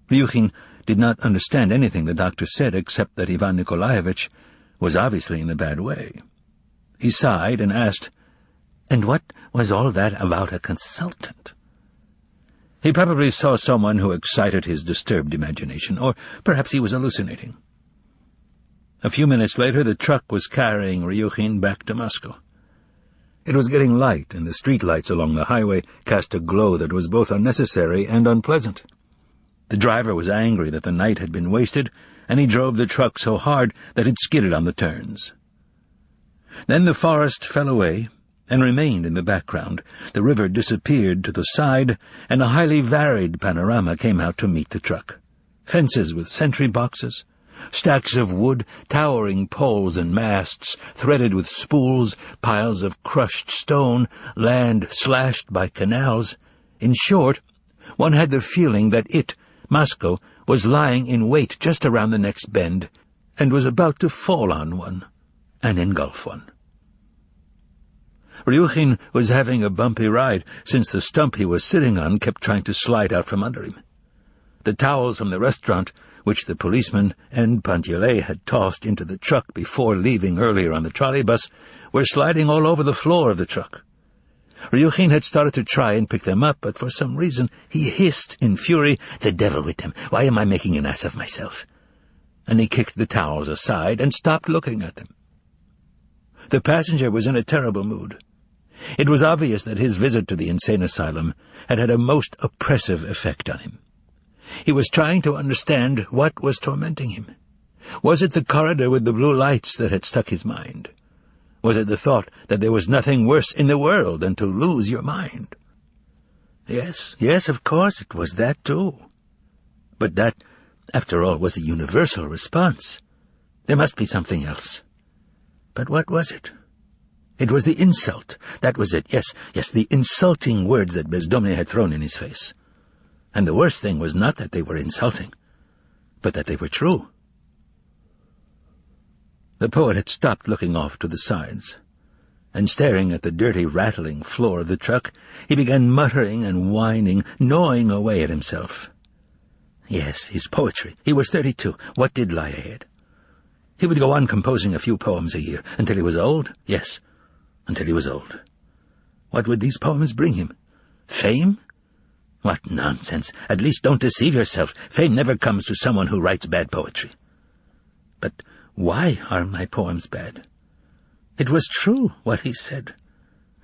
Ryukhin did not understand anything the doctor said except that Ivan Nikolaevich was obviously in a bad way. He sighed and asked, "And what was all that about a consultant?" He probably saw someone who excited his disturbed imagination, or perhaps he was hallucinating. A few minutes later, the truck was carrying Ryukhin back to Moscow. It was getting light, and the street lights along the highway cast a glow that was both unnecessary and unpleasant. The driver was angry that the night had been wasted, and he drove the truck so hard that it skidded on the turns. Then the forest fell away and remained in the background. The river disappeared to the side, and a highly varied panorama came out to meet the truck. Fences with sentry boxes, Stacks of wood, towering poles and masts, threaded with spools, piles of crushed stone, land slashed by canals. In short, one had the feeling that it, Moscow, was lying in wait just around the next bend, and was about to fall on one and engulf one. Ryukhin was having a bumpy ride, since the stump he was sitting on kept trying to slide out from under him. The towels from the restaurant, which the policeman and Panteley had tossed into the truck before leaving earlier on the trolley bus, were sliding all over the floor of the truck. Ryukhin had started to try and pick them up, but for some reason he hissed in fury, "The devil with them! Why am I making an ass of myself?" And he kicked the towels aside and stopped looking at them. The passenger was in a terrible mood. It was obvious that his visit to the insane asylum had had a most oppressive effect on him. He was trying to understand what was tormenting him. Was it the corridor with the blue lights that had stuck his mind? Was it the thought that there was nothing worse in the world than to lose your mind? Yes, of course, it was that too. But that, after all, was a universal response. There must be something else. But what was it? It was the insult. That was it. Yes, the insulting words that Bezdomny had thrown in his face. And the worst thing was not that they were insulting, but that they were true. The poet had stopped looking off to the sides, and staring at the dirty, rattling floor of the truck, he began muttering and whining, gnawing away at himself. Yes, his poetry. He was 32. What did lie ahead? He would go on composing a few poems a year, until he was old? Yes, until he was old. What would these poems bring him? Fame? What nonsense! At least don't deceive yourself. Fame never comes to someone who writes bad poetry. But why are my poems bad? It was true, what he said.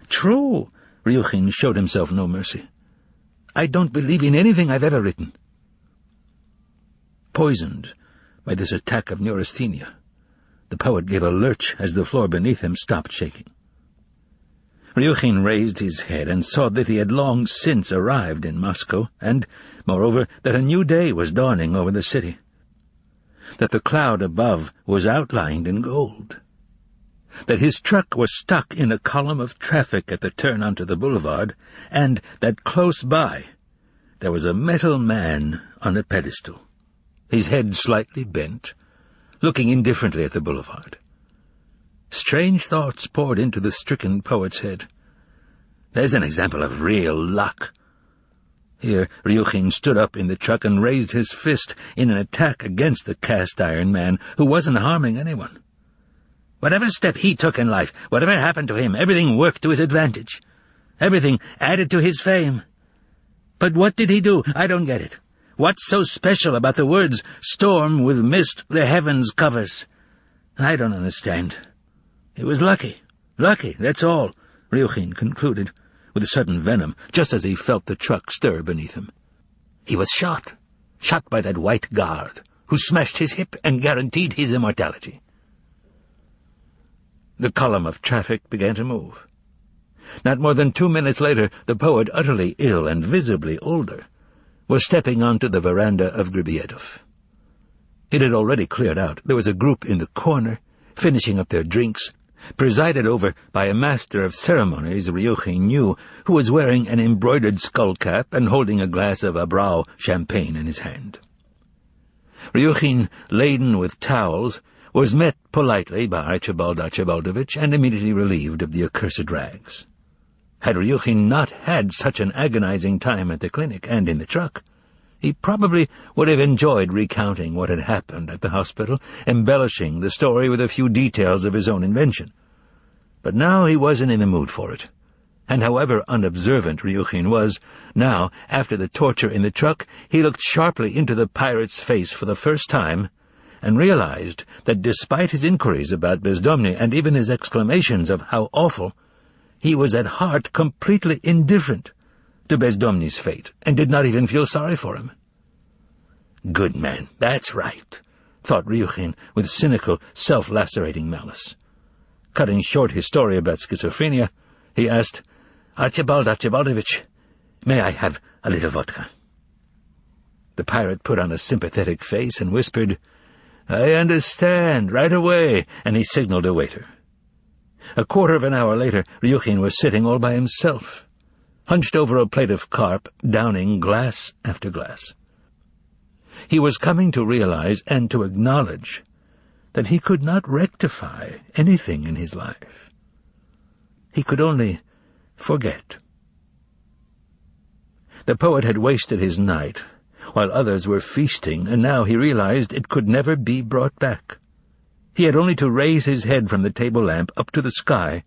True! Ryukhin showed himself no mercy. I don't believe in anything I've ever written. Poisoned by this attack of neurasthenia, the poet gave a lurch as the floor beneath him stopped shaking. Ryukhin raised his head and saw that he had long since arrived in Moscow, and, moreover, that a new day was dawning over the city. That the cloud above was outlined in gold. That his truck was stuck in a column of traffic at the turn onto the boulevard, and that close by there was a metal man on a pedestal, his head slightly bent, looking indifferently at the boulevard. Strange thoughts poured into the stricken poet's head. There's an example of real luck. Here Ryukhin stood up in the truck and raised his fist in an attack against the cast-iron man, who wasn't harming anyone. Whatever step he took in life, whatever happened to him, everything worked to his advantage. Everything added to his fame. But what did he do? I don't get it. What's so special about the words, "Storm with mist the heavens covers"? I don't understand. It was lucky, that's all, Ryukhin concluded, with sudden venom, just as he felt the truck stir beneath him. He was shot by that white guard, who smashed his hip and guaranteed his immortality. The column of traffic began to move. Not more than 2 minutes later, the poet, utterly ill and visibly older, was stepping onto the veranda of Griboedov. It had already cleared out. There was a group in the corner, finishing up their drinks, presided over by a master of ceremonies Ryukhin knew, who was wearing an embroidered skullcap and holding a glass of Abrau champagne in his hand. Ryukhin, laden with towels, was met politely by Archibald Archibaldovich and immediately relieved of the accursed rags. Had Ryukhin not had such an agonizing time at the clinic and in the truck, he probably would have enjoyed recounting what had happened at the hospital, embellishing the story with a few details of his own invention. But now he wasn't in the mood for it. And however unobservant Ryukhin was, now, after the torture in the truck, he looked sharply into the pirate's face for the first time, and realized that despite his inquiries about Bezdomny and even his exclamations of how awful, he was at heart completely indifferent to Bezdomny's fate, and did not even feel sorry for him. Good man, that's right, thought Ryukhin with cynical, self-lacerating malice. Cutting short his story about schizophrenia, he asked, "Archibald Archibaldovich, may I have a little vodka?" The pirate put on a sympathetic face and whispered, "I understand, right away," and he signaled a waiter. A quarter of an hour later, Ryukin was sitting all by himself, hunched over a plate of carp, downing glass after glass. He was coming to realize and to acknowledge that he could not rectify anything in his life. He could only forget. The poet had wasted his night, while others were feasting, and now he realized it could never be brought back. He had only to raise his head from the table lamp up to the sky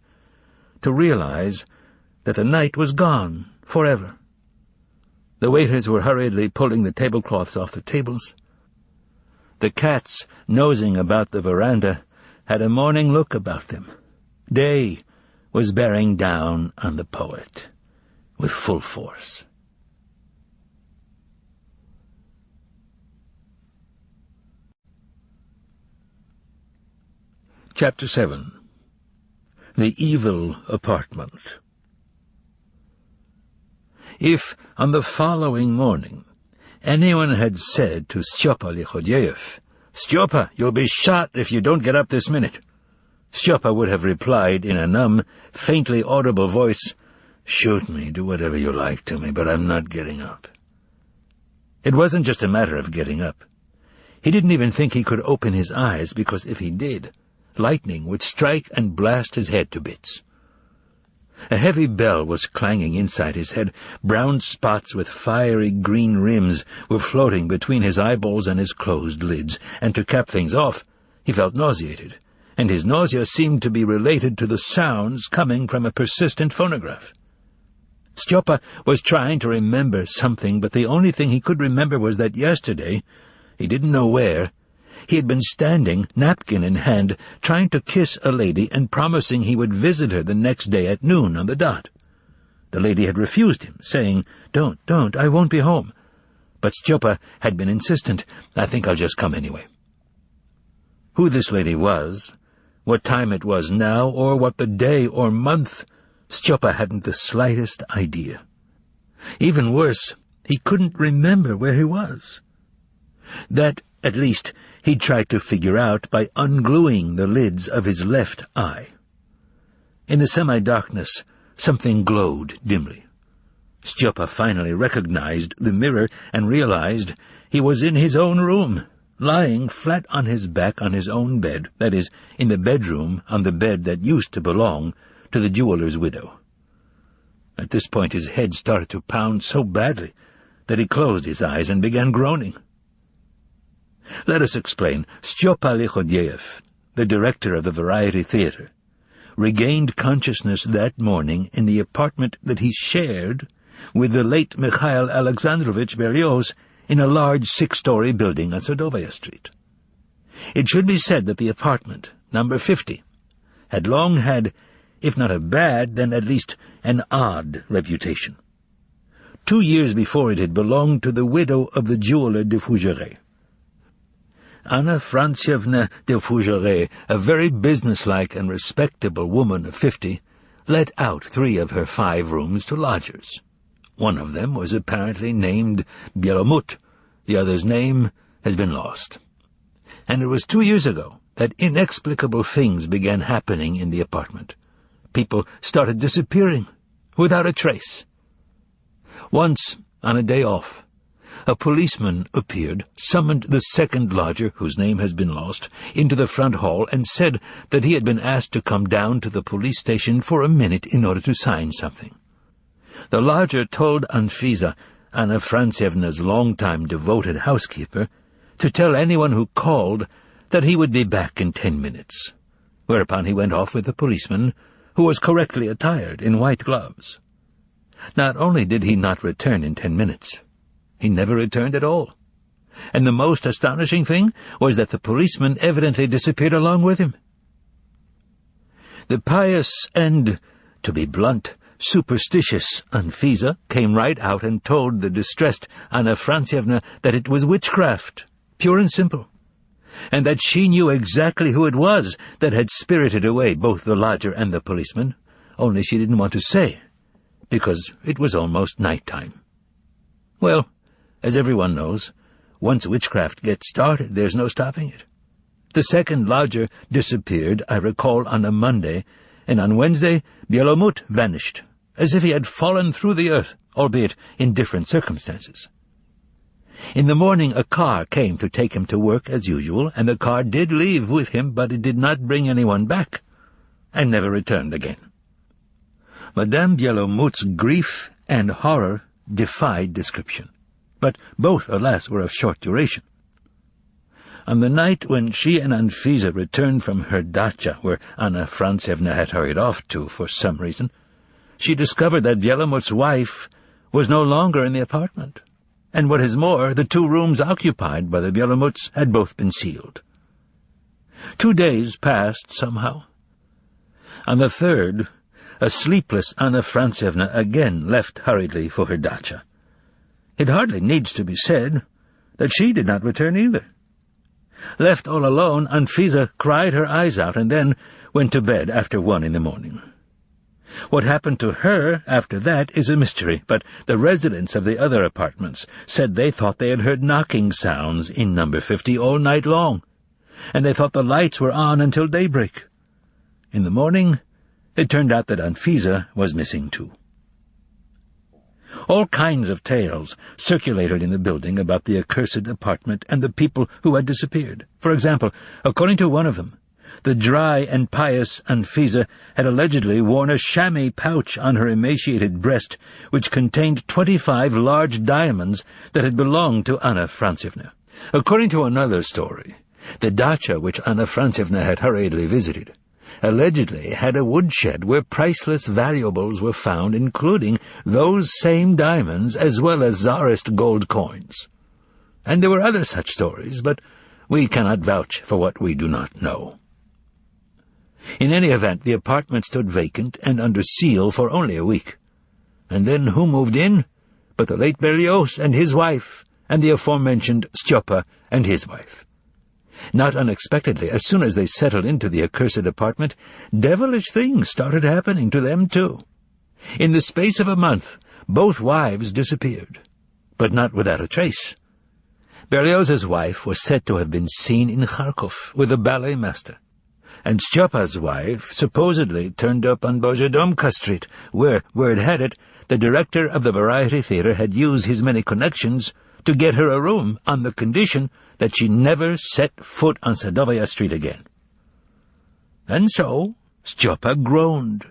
to realize that the night was gone forever. The waiters were hurriedly pulling the tablecloths off the tables. The cats, nosing about the veranda, had a morning look about them. Day was bearing down on the poet with full force. Chapter 7. The Evil Apartment. If, on the following morning, anyone had said to Styopa Lichodyev, "Styopa, you'll be shot if you don't get up this minute," Styopa would have replied in a numb, faintly audible voice, "Shoot me, do whatever you like to me, but I'm not getting out." It wasn't just a matter of getting up. He didn't even think he could open his eyes, because if he did, lightning would strike and blast his head to bits. A heavy bell was clanging inside his head. Brown spots with fiery green rims were floating between his eyeballs and his closed lids, and to cap things off, he felt nauseated, and his nausea seemed to be related to the sounds coming from a persistent phonograph. Styopa was trying to remember something, but the only thing he could remember was that yesterday, he didn't know where, he had been standing, napkin in hand, trying to kiss a lady and promising he would visit her the next day at noon on the dot. The lady had refused him, saying, Don't, I won't be home." But Styopa had been insistent. "I think I'll just come anyway." Who this lady was, what time it was now, or what the day or month, Styopa hadn't the slightest idea. Even worse, he couldn't remember where he was. That, at least, he tried to figure out by ungluing the lids of his left eye. In the semi-darkness, something glowed dimly. Styopa finally recognized the mirror and realized he was in his own room, lying flat on his back on his own bed, that is, in the bedroom on the bed that used to belong to the jeweler's widow. At this point his head started to pound so badly that he closed his eyes and began groaning. Let us explain. Styopa Lichodyev, the director of the Variety Theatre, regained consciousness that morning in the apartment that he shared with the late Mikhail Alexandrovich Berlioz in a large 6-story building on Sadovaya Street. It should be said that the apartment, number 50, had long had, if not a bad, then at least an odd reputation. 2 years before it had belonged to the widow of the jeweler de Fougeret. Anna Frantievna de Fougeret, a very businesslike and respectable woman of 50, let out 3 of her 5 rooms to lodgers. One of them was apparently named Bielomut. The other's name has been lost. And it was 2 years ago that inexplicable things began happening in the apartment. People started disappearing without a trace. Once, on a day off, a policeman appeared, summoned the second lodger, whose name has been lost, into the front hall and said that he had been asked to come down to the police station for a minute in order to sign something. The lodger told Anfisa, Anna Frantievna's long-time devoted housekeeper, to tell anyone who called that he would be back in 10 minutes, whereupon he went off with the policeman, who was correctly attired in white gloves. Not only did he not return in 10 minutes, he never returned at all. And the most astonishing thing was that the policeman evidently disappeared along with him. The pious and, to be blunt, superstitious Anfisa came right out and told the distressed Anna Frantievna that it was witchcraft, pure and simple, and that she knew exactly who it was that had spirited away both the lodger and the policeman, only she didn't want to say, because it was almost night-time. Well, as everyone knows, once witchcraft gets started, there's no stopping it. The second lodger disappeared, I recall, on a Monday, and on Wednesday Bielomut vanished, as if he had fallen through the earth, albeit in different circumstances. In the morning a car came to take him to work as usual, and the car did leave with him, but it did not bring anyone back, and never returned again. Madame Bielomut's grief and horror defied description, but both, alas, were of short duration. On the night when she and Anfisa returned from her dacha, where Anna Frantsevna had hurried off to for some reason, she discovered that Bielomut's wife was no longer in the apartment, and what is more, the 2 rooms occupied by the Bielomuts had both been sealed. 2 days passed somehow. On the 3rd, a sleepless Anna Frantsevna again left hurriedly for her dacha. It hardly needs to be said that she did not return either. Left all alone, Anfisa cried her eyes out and then went to bed after 1 in the morning. What happened to her after that is a mystery, but the residents of the other apartments said they thought they had heard knocking sounds in number 50 all night long, and they thought the lights were on until daybreak. In the morning, it turned out that Anfisa was missing too. All kinds of tales circulated in the building about the accursed apartment and the people who had disappeared. For example, according to one of them, the dry and pious Anfisa had allegedly worn a chamois pouch on her emaciated breast, which contained 25 large diamonds that had belonged to Anna Frantsevna. According to another story, the dacha which Anna Frantsevna had hurriedly visited allegedly had a woodshed where priceless valuables were found, including those same diamonds as well as Tsarist gold coins. And there were other such stories, but we cannot vouch for what we do not know. In any event, the apartment stood vacant and under seal for only a week. And then who moved in but the late Berlioz and his wife, and the aforementioned Stjopa and his wife. Not unexpectedly, as soon as they settled into the accursed apartment, devilish things started happening to them too. In the space of a month, both wives disappeared, but not without a trace. Berlioz's wife was said to have been seen in Kharkov with a ballet master, and Stjopa's wife supposedly turned up on Bojedomka Street, where, word had it, the director of the Variety Theatre had used his many connections to get her a room on the condition that she never set foot on Sadovaya Street again. And so Stjopa groaned.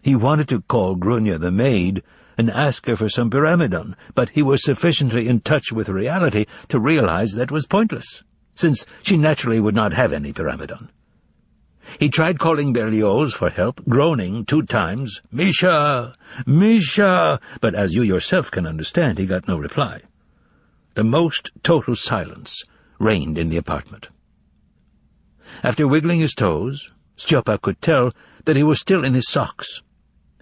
He wanted to call Grunya the maid and ask her for some pyramidon, but he was sufficiently in touch with reality to realize that was pointless, since she naturally would not have any pyramidon. He tried calling Berlioz for help, groaning 2 times, "Misha! Misha!" but as you yourself can understand, he got no reply. The most total silence reigned in the apartment. After wiggling his toes, Stjopa could tell that he was still in his socks.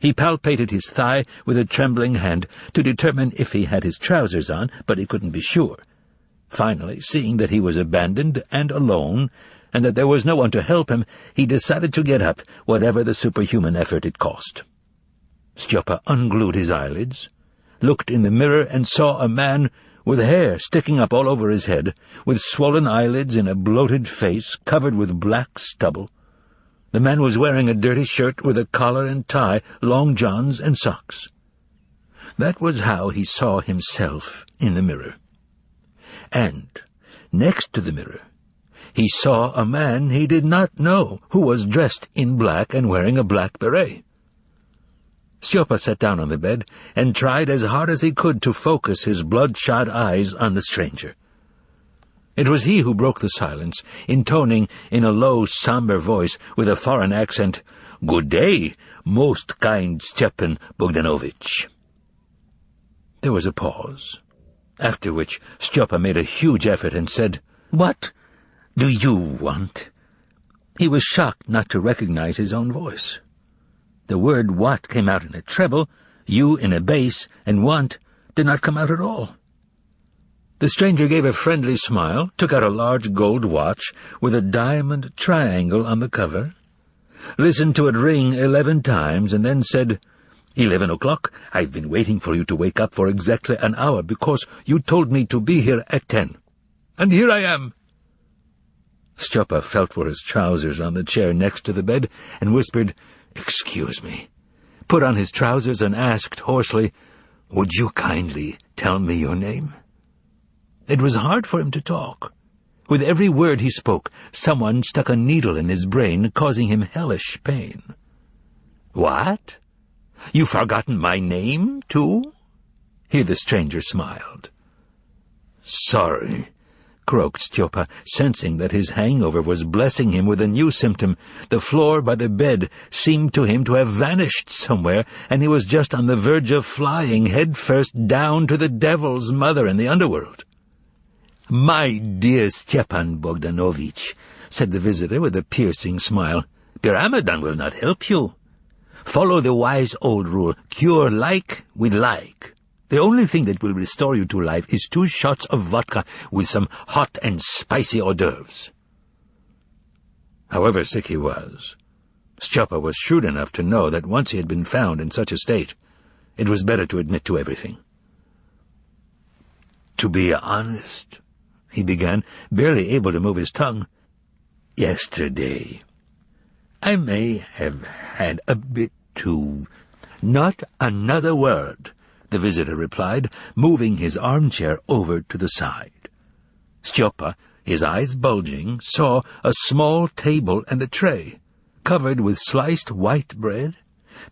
He palpated his thigh with a trembling hand to determine if he had his trousers on, but he couldn't be sure. Finally, seeing that he was abandoned and alone, and that there was no one to help him, he decided to get up, whatever the superhuman effort it cost. Stjopa unglued his eyelids, looked in the mirror, and saw a man with hair sticking up all over his head, with swollen eyelids and a bloated face covered with black stubble. The man was wearing a dirty shirt with a collar and tie, long johns, and socks. That was how he saw himself in the mirror. And, next to the mirror, he saw a man he did not know, who was dressed in black and wearing a black beret. Stjopa sat down on the bed and tried as hard as he could to focus his bloodshot eyes on the stranger. It was he who broke the silence, intoning in a low, somber voice with a foreign accent, "Good day, most kind Stepan Bogdanovich." There was a pause, after which Stjopa made a huge effort and said, "What do you want?" He was shocked not to recognize his own voice. The word "what" came out in a treble, "you" in a bass, and "want" did not come out at all. The stranger gave a friendly smile, took out a large gold watch with a diamond triangle on the cover, listened to it ring 11 times, and then said, 11 o'clock, I've been waiting for you to wake up for exactly an hour because you told me to be here at 10. And here I am." Stjopa felt for his trousers on the chair next to the bed and whispered, "Excuse me," put on his trousers and asked hoarsely, "Would you kindly tell me your name?" It was hard for him to talk. With every word he spoke, someone stuck a needle in his brain, causing him hellish pain. "What? You've forgotten my name, too?" Here the stranger smiled. "Sorry," croaked Stjopa, sensing that his hangover was blessing him with a new symptom. The floor by the bed seemed to him to have vanished somewhere, and he was just on the verge of flying headfirst down to the devil's mother in the underworld. "My dear Stepan Bogdanovich," said the visitor with a piercing smile, "Pyramidon will not help you. Follow the wise old rule, cure like with like. The only thing that will restore you to life is 2 shots of vodka with some hot and spicy hors d'oeuvres." However sick he was, Stjopa was shrewd enough to know that once he had been found in such a state, it was better to admit to everything. "To be honest," he began, barely able to move his tongue, "yesterday I may have had a bit too—" "Not another word," the visitor replied, moving his armchair over to the side. Stjopa, his eyes bulging, saw a small table and a tray, covered with sliced white bread,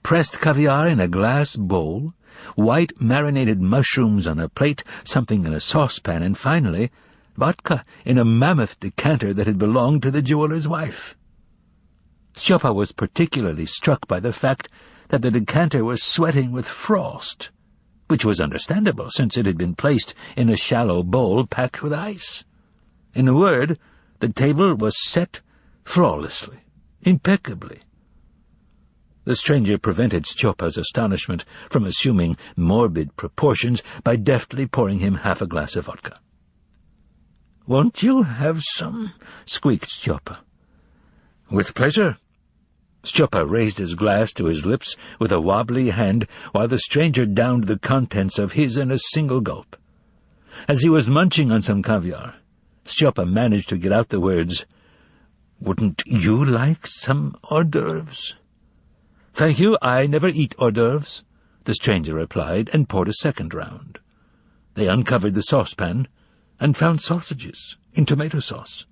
pressed caviar in a glass bowl, white marinated mushrooms on a plate, something in a saucepan, and finally, vodka in a mammoth decanter that had belonged to the jeweller's wife. Stjopa was particularly struck by the fact that the decanter was sweating with frost, which was understandable since it had been placed in a shallow bowl packed with ice. In a word, the table was set flawlessly, impeccably. The stranger prevented Stjopa's astonishment from assuming morbid proportions by deftly pouring him half a glass of vodka. "Won't you have some?" squeaked Stjopa. "With pleasure." Stjopa raised his glass to his lips with a wobbly hand, while the stranger downed the contents of his in a single gulp. As he was munching on some caviar, Stjopa managed to get out the words, "Wouldn't you like some hors d'oeuvres?" "Thank you, I never eat hors d'oeuvres," the stranger replied, and poured a second round. They uncovered the saucepan and found sausages in tomato sauce.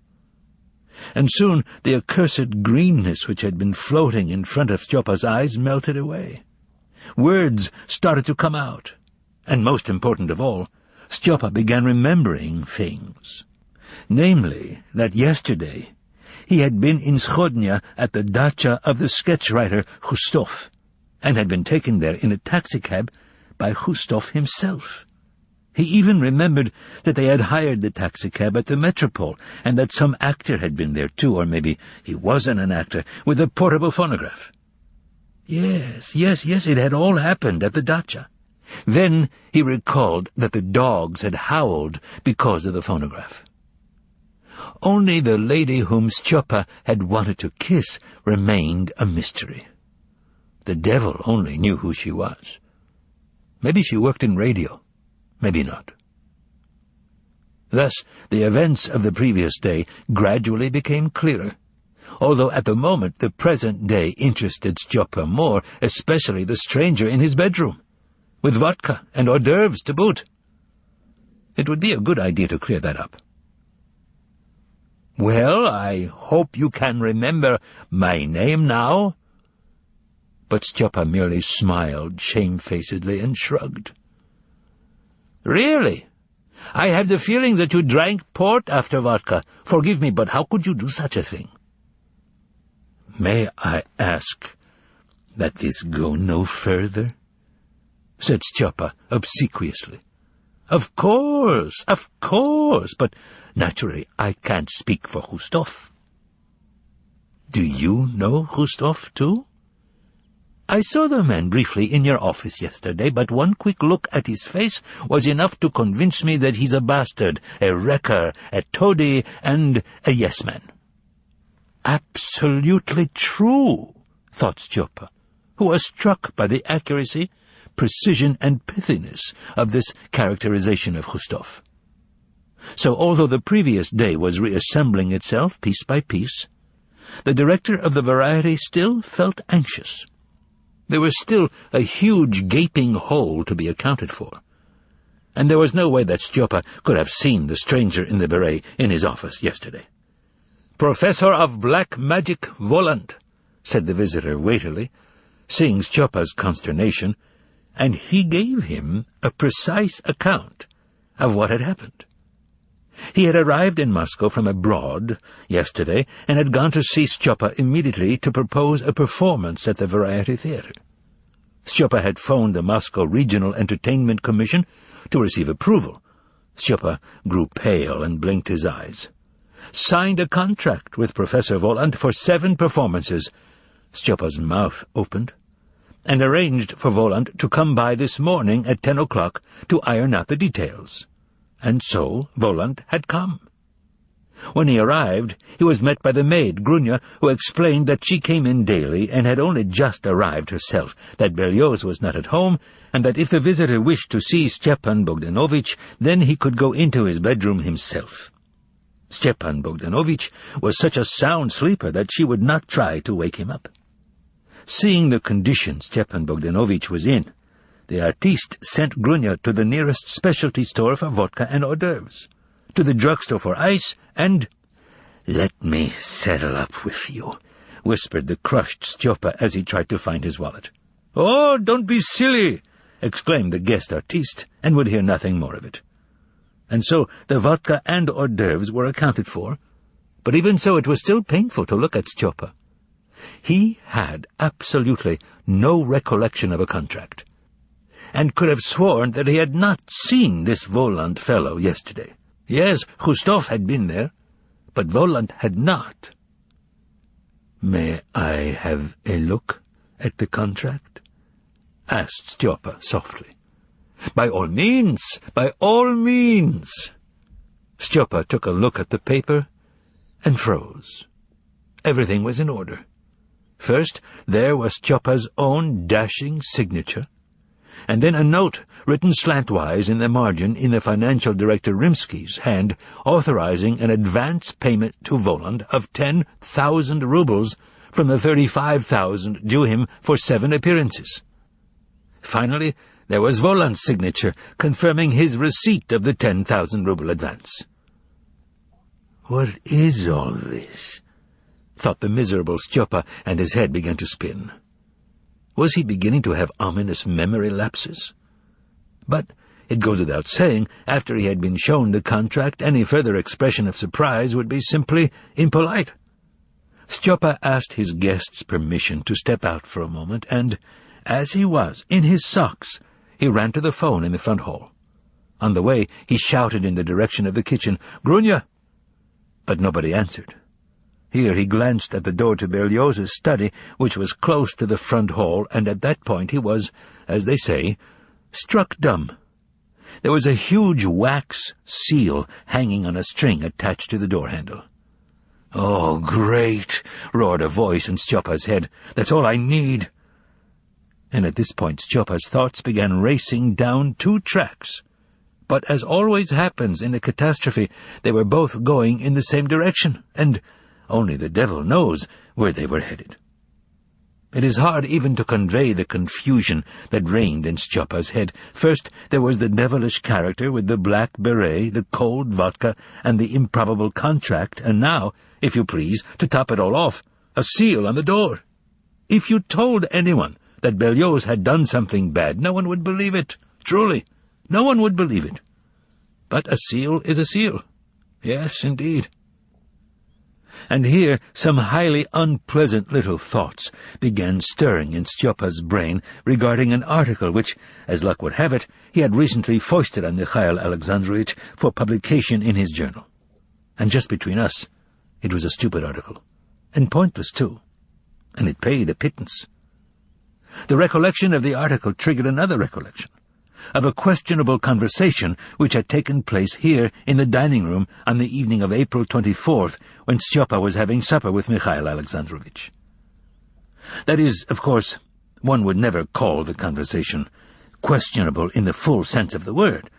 And soon the accursed greenness which had been floating in front of Stjopa's eyes melted away. Words started to come out, and most important of all, Stjopa began remembering things. Namely, that yesterday he had been in Schodnia at the dacha of the sketch-writer Hustov, and had been taken there in a taxicab by Hustov himself. He even remembered that they had hired the taxicab at the Metropole, and that some actor had been there too, or maybe he wasn't an actor, with a portable phonograph. Yes, it had all happened at the dacha. Then he recalled that the dogs had howled because of the phonograph. Only the lady whom Stjopa had wanted to kiss remained a mystery. The devil only knew who she was. Maybe she worked in radio. Maybe not. Thus, the events of the previous day gradually became clearer, although at the moment the present day interested Stjopa more, especially the stranger in his bedroom, with vodka and hors d'oeuvres to boot. It would be a good idea to clear that up. "Well, I hope you can remember my name now." But Stjopa merely smiled shamefacedly and shrugged. "Really? I had the feeling that you drank port after vodka. Forgive me, but how could you do such a thing?" "May I ask that this go no further?" said Stjopa obsequiously. Of course, but naturally I can't speak for Hustov." "Do you know Hustov, too?" "I saw the man briefly in your office yesterday, but one quick look at his face was enough to convince me that he's a bastard, a wrecker, a toady, and a yes-man." "Absolutely true," thought Stjopa, who was struck by the accuracy, precision, and pithiness of this characterization of Hustov. So although the previous day was reassembling itself piece by piece, the director of the variety still felt anxious. There was still a huge gaping hole to be accounted for, and there was no way that Stjopa could have seen the stranger in the beret in his office yesterday. "Professor of Black Magic Volant," said the visitor weightily, seeing Stjopa's consternation, and he gave him a precise account of what had happened. He had arrived in Moscow from abroad yesterday and had gone to see Stjopa immediately to propose a performance at the Variety Theatre. Stjopa had phoned the Moscow Regional Entertainment Commission to receive approval. Stjopa grew pale and blinked his eyes. "Signed a contract with Professor Volant for 7 performances." Stjopa's mouth opened. "And arranged for Volant to come by this morning at 10 o'clock to iron out the details." And so Volant had come. When he arrived, he was met by the maid, Grunya, who explained that she came in daily and had only just arrived herself, that Berlioz was not at home, and that if the visitor wished to see Stepan Bogdanovich, then he could go into his bedroom himself. Stepan Bogdanovich was such a sound sleeper that she would not try to wake him up. Seeing the condition Stepan Bogdanovich was in, the artiste sent Grunya to the nearest specialty store for vodka and hors d'oeuvres, to the drugstore for ice, and— "Let me settle up with you," whispered the crushed Stjopa as he tried to find his wallet. "Oh, don't be silly!" exclaimed the guest artiste, and would hear nothing more of it. And so the vodka and hors d'oeuvres were accounted for, but even so it was still painful to look at Stjopa. He had absolutely no recollection of a contract, and could have sworn that he had not seen this Volant fellow yesterday. Yes, Khustov had been there, but Volant had not. "May I have a look at the contract?" asked Stjopa softly. "By all means, by all means." Stjopa took a look at the paper and froze. Everything was in order. First, there was Stjopa's own dashing signature, and then a note written slantwise in the margin in the financial director Rimsky's hand, authorizing an advance payment to Volant of 10,000 rubles from the 35,000 due him for 7 appearances. Finally, there was Volant's signature, confirming his receipt of the 10,000 ruble advance. "What is all this?" thought the miserable Stjopa, and his head began to spin. Was he beginning to have ominous memory lapses? But it goes without saying, after he had been shown the contract, any further expression of surprise would be simply impolite. Stjopa asked his guest's permission to step out for a moment, and, as he was in his socks, he ran to the phone in the front hall. On the way, he shouted in the direction of the kitchen, "Grunya!" But nobody answered. Here he glanced at the door to Berlioz's study, which was close to the front hall, and at that point he was, as they say, struck dumb. There was a huge wax seal hanging on a string attached to the door handle. "Oh, great!" roared a voice in Stjopa's head. "That's all I need." And at this point Stjopa's thoughts began racing down 2 tracks. But as always happens in a catastrophe, they were both going in the same direction, and only the devil knows where they were headed. It is hard even to convey the confusion that reigned in Stjopa's head. First, there was the devilish character with the black beret, the cold vodka, and the improbable contract, and now, if you please, to top it all off, a seal on the door. If you told anyone that Berlioz had done something bad, no one would believe it. Truly, no one would believe it. But a seal is a seal. Yes, indeed. And here some highly unpleasant little thoughts began stirring in Stjopa's brain regarding an article which, as luck would have it, he had recently foisted on Mikhail Alexandrovich for publication in his journal. And just between us, it was a stupid article, and pointless too, and it paid a pittance. The recollection of the article triggered another recollection, of a questionable conversation which had taken place here in the dining room on the evening of April 24th, when Stjopa was having supper with Mikhail Alexandrovich. That is, of course, one would never call the conversation questionable in the full sense of the word.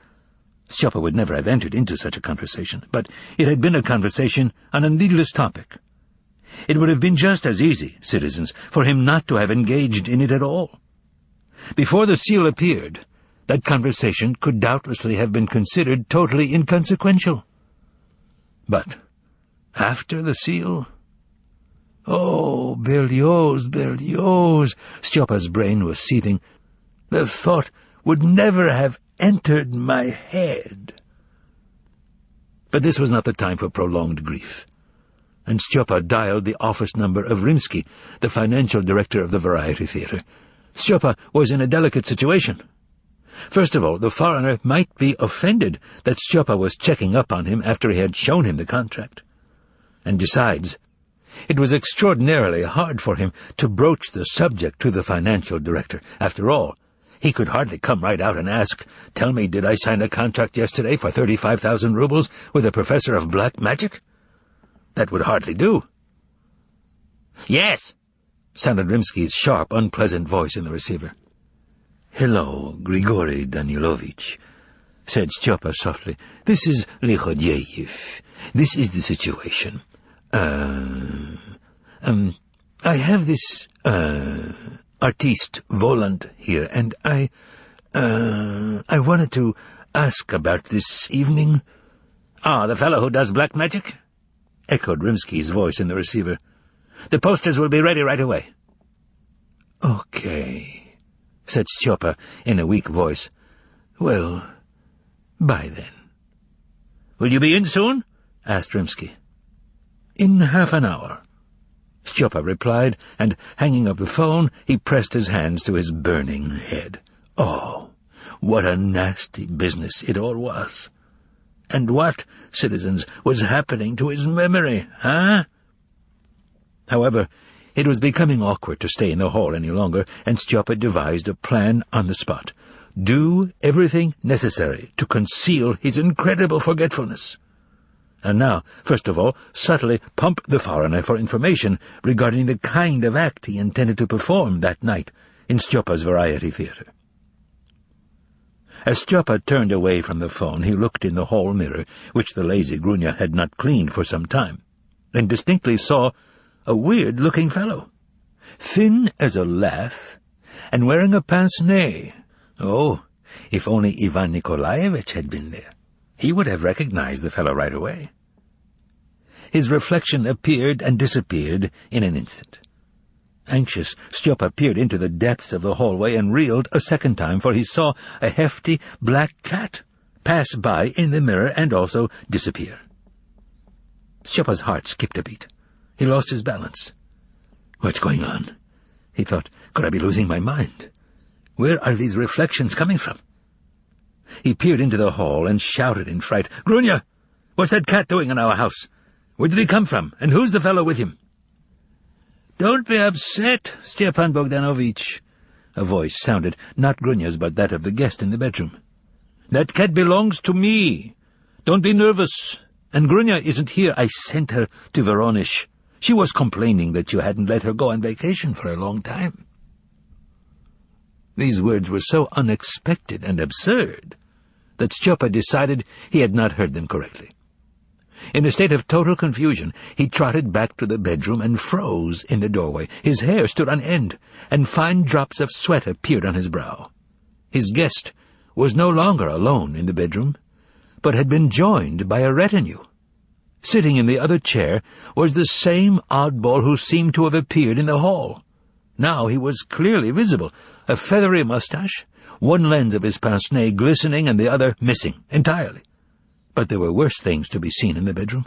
Stjopa would never have entered into such a conversation, but it had been a conversation on a needless topic. It would have been just as easy, citizens, for him not to have engaged in it at all. Before the seal appeared, that conversation could doubtlessly have been considered totally inconsequential. But after the seal... Oh, Berlioz, Berlioz! Stjopa's brain was seething. The thought would never have entered my head. But this was not the time for prolonged grief, and Stjopa dialed the office number of Rimsky, the financial director of the Variety Theatre. Stjopa was in a delicate situation. First of all, the foreigner might be offended that Stjopa was checking up on him after he had shown him the contract. And besides, it was extraordinarily hard for him to broach the subject to the financial director. After all, he could hardly come right out and ask, "Tell me, did I sign a contract yesterday for 35,000 rubles with a professor of black magic?" That would hardly do. "Yes," sounded Rimsky's sharp, unpleasant voice in the receiver. "Hello, Grigory Danilovich," said Stjopa softly. "This is Lichodyev. This is the situation. I have this, artiste Volant here, and I wanted to ask about this evening." "Ah, the fellow who does black magic?" echoed Rimsky's voice in the receiver. "The posters will be ready right away." "Okay," said Stjopa in a weak voice. "Well, bye then." "Will you be in soon?" asked Rimsky. "In half an hour," Stjopa replied, and, hanging up the phone, he pressed his hands to his burning head. Oh, what a nasty business it all was. And what, citizens, was happening to his memory, huh? However, it was becoming awkward to stay in the hall any longer, and Stjopa devised a plan on the spot. Do everything necessary to conceal his incredible forgetfulness. And now, first of all, subtly pump the foreigner for information regarding the kind of act he intended to perform that night in Stjopa's Variety Theatre. As Stjopa turned away from the phone, he looked in the hall mirror, which the lazy Grunya had not cleaned for some time, and distinctly saw a weird-looking fellow, thin as a lath, and wearing a pince-nez. Oh, if only Ivan Nikolaevich had been there, he would have recognized the fellow right away. His reflection appeared and disappeared in an instant. Anxious, Stjopa peered into the depths of the hallway and reeled a second time, for he saw a hefty black cat pass by in the mirror and also disappear. Stjopa's heart skipped a beat. He lost his balance. "What's going on?" he thought. "Could I be losing my mind? Where are these reflections coming from?" He peered into the hall and shouted in fright, "Grunya! What's that cat doing in our house? Where did he come from, and who's the fellow with him?" "Don't be upset, Stepan Bogdanovich," a voice sounded, not Grunya's but that of the guest in the bedroom. "That cat belongs to me. Don't be nervous. And Grunya isn't here. I sent her to Voronezh. She was complaining that you hadn't let her go on vacation for a long time." These words were so unexpected and absurd that Stjopa decided he had not heard them correctly. In a state of total confusion, he trotted back to the bedroom and froze in the doorway. His hair stood on end, and fine drops of sweat appeared on his brow. His guest was no longer alone in the bedroom, but had been joined by a retinue. Sitting in the other chair was the same oddball who seemed to have appeared in the hall. Now he was clearly visible, a feathery mustache, one lens of his pince-nez glistening and the other missing entirely. But there were worse things to be seen in the bedroom.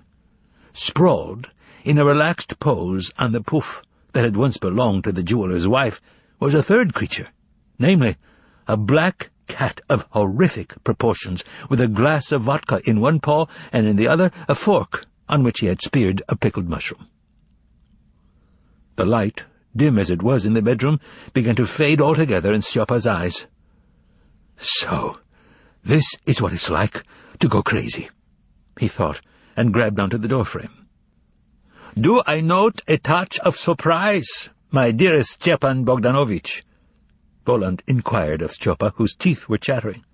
Sprawled, in a relaxed pose on the pouf that had once belonged to the jeweller's wife, was a third creature, namely, a black cat of horrific proportions, with a glass of vodka in one paw and in the other a fork on which he had speared a pickled mushroom. The light, dim as it was in the bedroom, began to fade altogether in Stjopa's eyes. "So, this is what it's like to go crazy," he thought, and grabbed onto the doorframe. "Do I note a touch of surprise, my dearest Stepan Bogdanovich?" Volant inquired of Stjopa, whose teeth were chattering.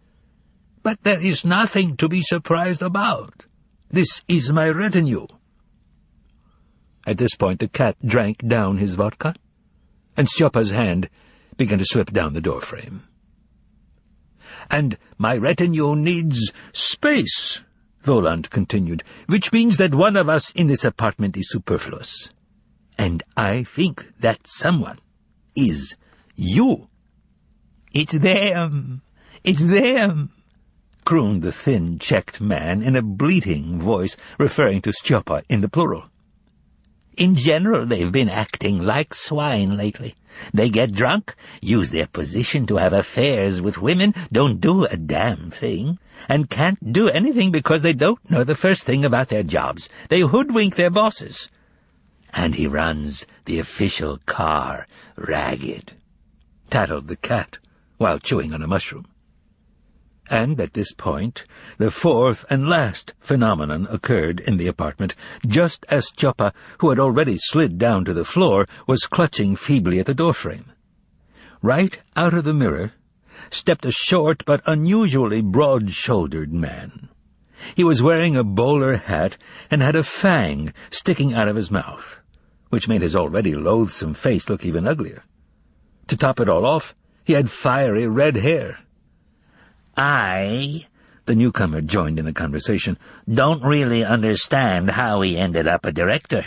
But there is nothing to be surprised about. This is my retinue." At this point the cat drank down his vodka, and Stjopa's hand began to slip down the doorframe. "And my retinue needs space," Voland continued, "which means that one of us in this apartment is superfluous. And I think that someone is you." "It's them! It's them!" crooned the thin, checked man in a bleating voice, referring to Stjopa in the plural. "In general, they've been acting like swine lately. They get drunk, use their position to have affairs with women, don't do a damn thing, and can't do anything because they don't know the first thing about their jobs. They hoodwink their bosses. And he runs the official car ragged," tattled the cat, while chewing on a mushroom. And at this point, the fourth and last phenomenon occurred in the apartment, just as Stjopa, who had already slid down to the floor, was clutching feebly at the doorframe. Right out of the mirror stepped a short but unusually broad-shouldered man. He was wearing a bowler hat and had a fang sticking out of his mouth, which made his already loathsome face look even uglier. To top it all off, he had fiery red hair. The newcomer joined in the conversation, "don't really understand how he ended up a director."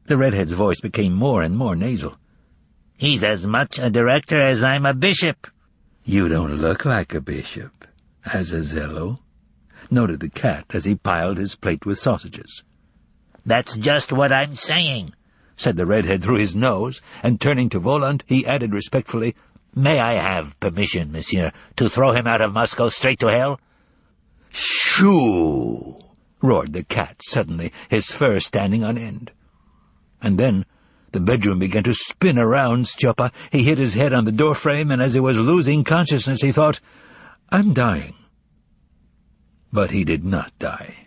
The redhead's voice became more and more nasal. "He's as much a director as I'm a bishop." "You don't look like a bishop, Azazello," noted the cat as he piled his plate with sausages. "That's just what I'm saying," said the redhead through his nose, and turning to Voland, he added respectfully, "May I have permission, monsieur, to throw him out of Moscow straight to hell?" "Shoo!" roared the cat suddenly, his fur standing on end. And then the bedroom began to spin around Stjopa. He hit his head on the doorframe, and as he was losing consciousness, he thought, "I'm dying." But he did not die.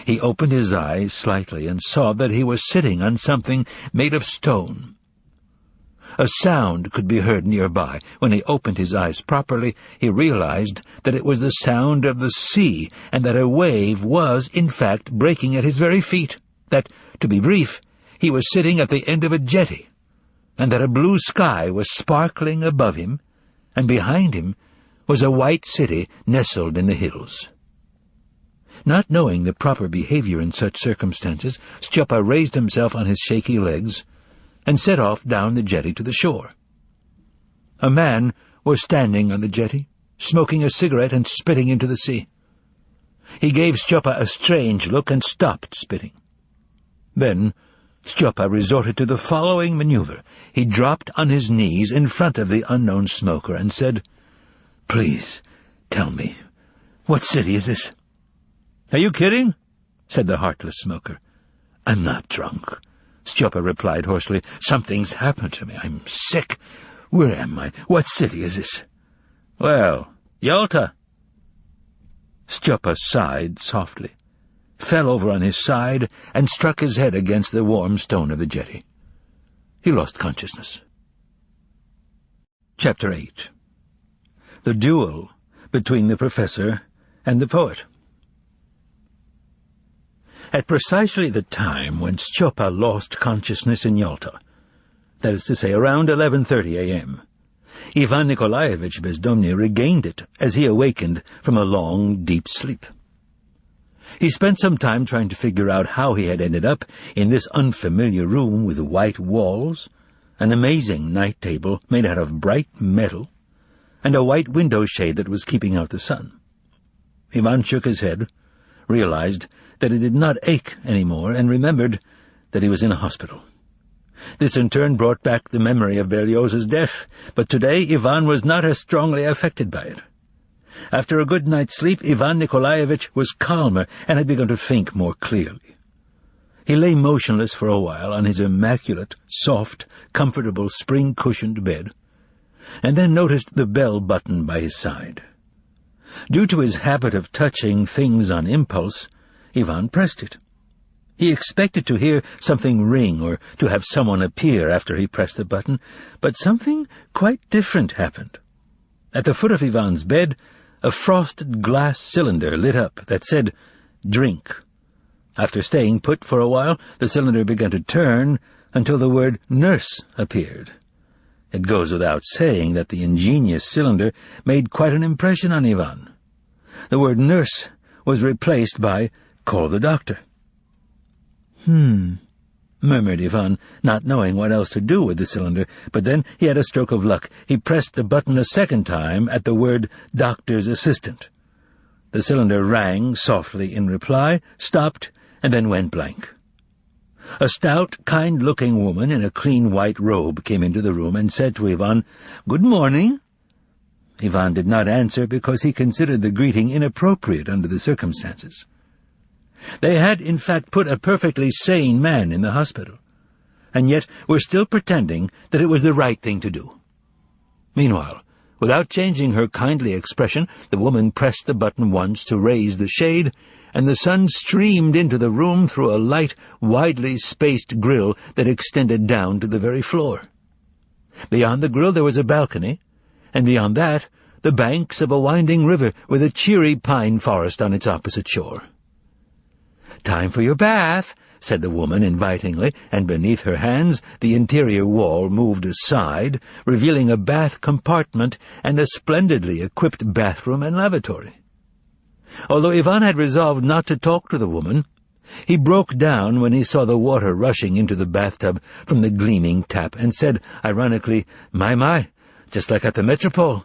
He opened his eyes slightly and saw that he was sitting on something made of stone. A sound could be heard nearby. When he opened his eyes properly, he realized that it was the sound of the sea, and that a wave was, in fact, breaking at his very feet. That, to be brief, he was sitting at the end of a jetty, and that a blue sky was sparkling above him, and behind him was a white city nestled in the hills. Not knowing the proper behavior in such circumstances, Stjopa raised himself on his shaky legs and set off down the jetty to the shore. A man was standing on the jetty, smoking a cigarette and spitting into the sea. He gave Stjopa a strange look and stopped spitting. Then Stjopa resorted to the following maneuver. He dropped on his knees in front of the unknown smoker and said, "Please, tell me, what city is this?" "Are you kidding?" said the heartless smoker. "I'm not drunk," Stjopa replied hoarsely. "Something's happened to me. I'm sick. Where am I? What city is this?" "Well, Yalta." Stjopa sighed softly, fell over on his side, and struck his head against the warm stone of the jetty. He lost consciousness. Chapter 8. The Duel Between the Professor and the Poet. At precisely the time when Stjopa lost consciousness in Yalta, that is to say, around 11:30 a.m., Ivan Nikolaevich Bezdomny regained it as he awakened from a long, deep sleep. He spent some time trying to figure out how he had ended up in this unfamiliar room with white walls, an amazing night table made out of bright metal, and a white window shade that was keeping out the sun. Ivan shook his head, realized that it did not ache any more, and remembered that he was in a hospital. This in turn brought back the memory of Berlioz's death, but today Ivan was not as strongly affected by it. After a good night's sleep, Ivan Nikolaevich was calmer and had begun to think more clearly. He lay motionless for a while on his immaculate, soft, comfortable, spring-cushioned bed, and then noticed the bell button by his side. Due to his habit of touching things on impulse, Ivan pressed it. He expected to hear something ring or to have someone appear after he pressed the button, but something quite different happened. At the foot of Ivan's bed, a frosted glass cylinder lit up that said, "Drink." After staying put for a while, the cylinder began to turn until the word "nurse" appeared. It goes without saying that the ingenious cylinder made quite an impression on Ivan. The word "nurse" was replaced by "call the doctor." Murmured Ivan, not knowing what else to do with the cylinder, but then he had a stroke of luck. He pressed the button a second time at the word "doctor's assistant." The cylinder rang softly in reply, stopped, and then went blank. A stout, kind-looking woman in a clean white robe came into the room and said to Ivan, "Good morning." Ivan did not answer because he considered the greeting inappropriate under the circumstances. They had, in fact, put a perfectly sane man in the hospital, and yet were still pretending that it was the right thing to do. Meanwhile, without changing her kindly expression, the woman pressed the button once to raise the shade, and the sun streamed into the room through a light, widely spaced grille that extended down to the very floor. Beyond the grille there was a balcony, and beyond that the banks of a winding river with a cheery pine forest on its opposite shore. "Time for your bath," said the woman invitingly, and beneath her hands the interior wall moved aside, revealing a bath compartment and a splendidly equipped bathroom and lavatory. Although Ivan had resolved not to talk to the woman, he broke down when he saw the water rushing into the bathtub from the gleaming tap and said, ironically, My, just like at the Metropole."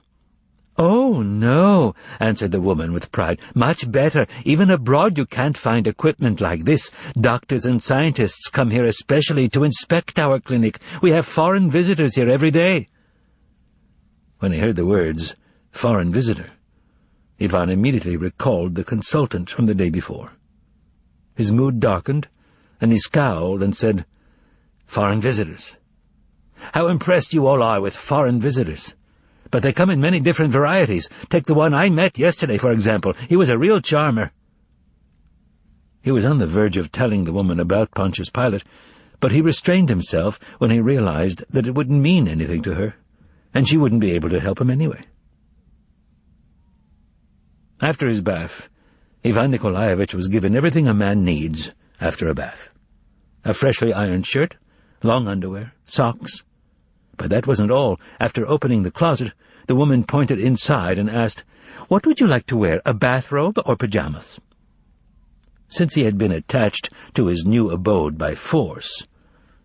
"Oh, no," answered the woman with pride. "Much better. Even abroad you can't find equipment like this. Doctors and scientists come here especially to inspect our clinic. We have foreign visitors here every day." When he heard the words, "foreign visitor," Ivan immediately recalled the consultant from the day before. His mood darkened, and he scowled and said, "Foreign visitors. How impressed you all are with foreign visitors. But they come in many different varieties. Take the one I met yesterday, for example. He was a real charmer." He was on the verge of telling the woman about Pontius Pilate, but he restrained himself when he realized that it wouldn't mean anything to her, and she wouldn't be able to help him anyway. After his bath, Ivan Nikolaevich was given everything a man needs after a bath. A freshly ironed shirt, long underwear, socks. But that wasn't all. After opening the closet, the woman pointed inside and asked, "What would you like to wear, a bathrobe or pajamas?" Since he had been attached to his new abode by force,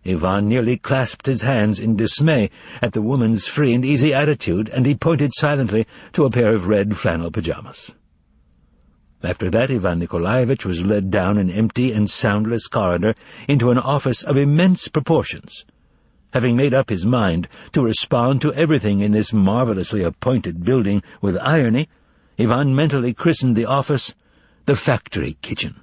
Ivan nearly clasped his hands in dismay at the woman's free and easy attitude, and he pointed silently to a pair of red flannel pajamas. After that, Ivan Nikolaevich was led down an empty and soundless corridor into an office of immense proportions. Having made up his mind to respond to everything in this marvelously appointed building with irony, Ivan mentally christened the office the Factory Kitchen.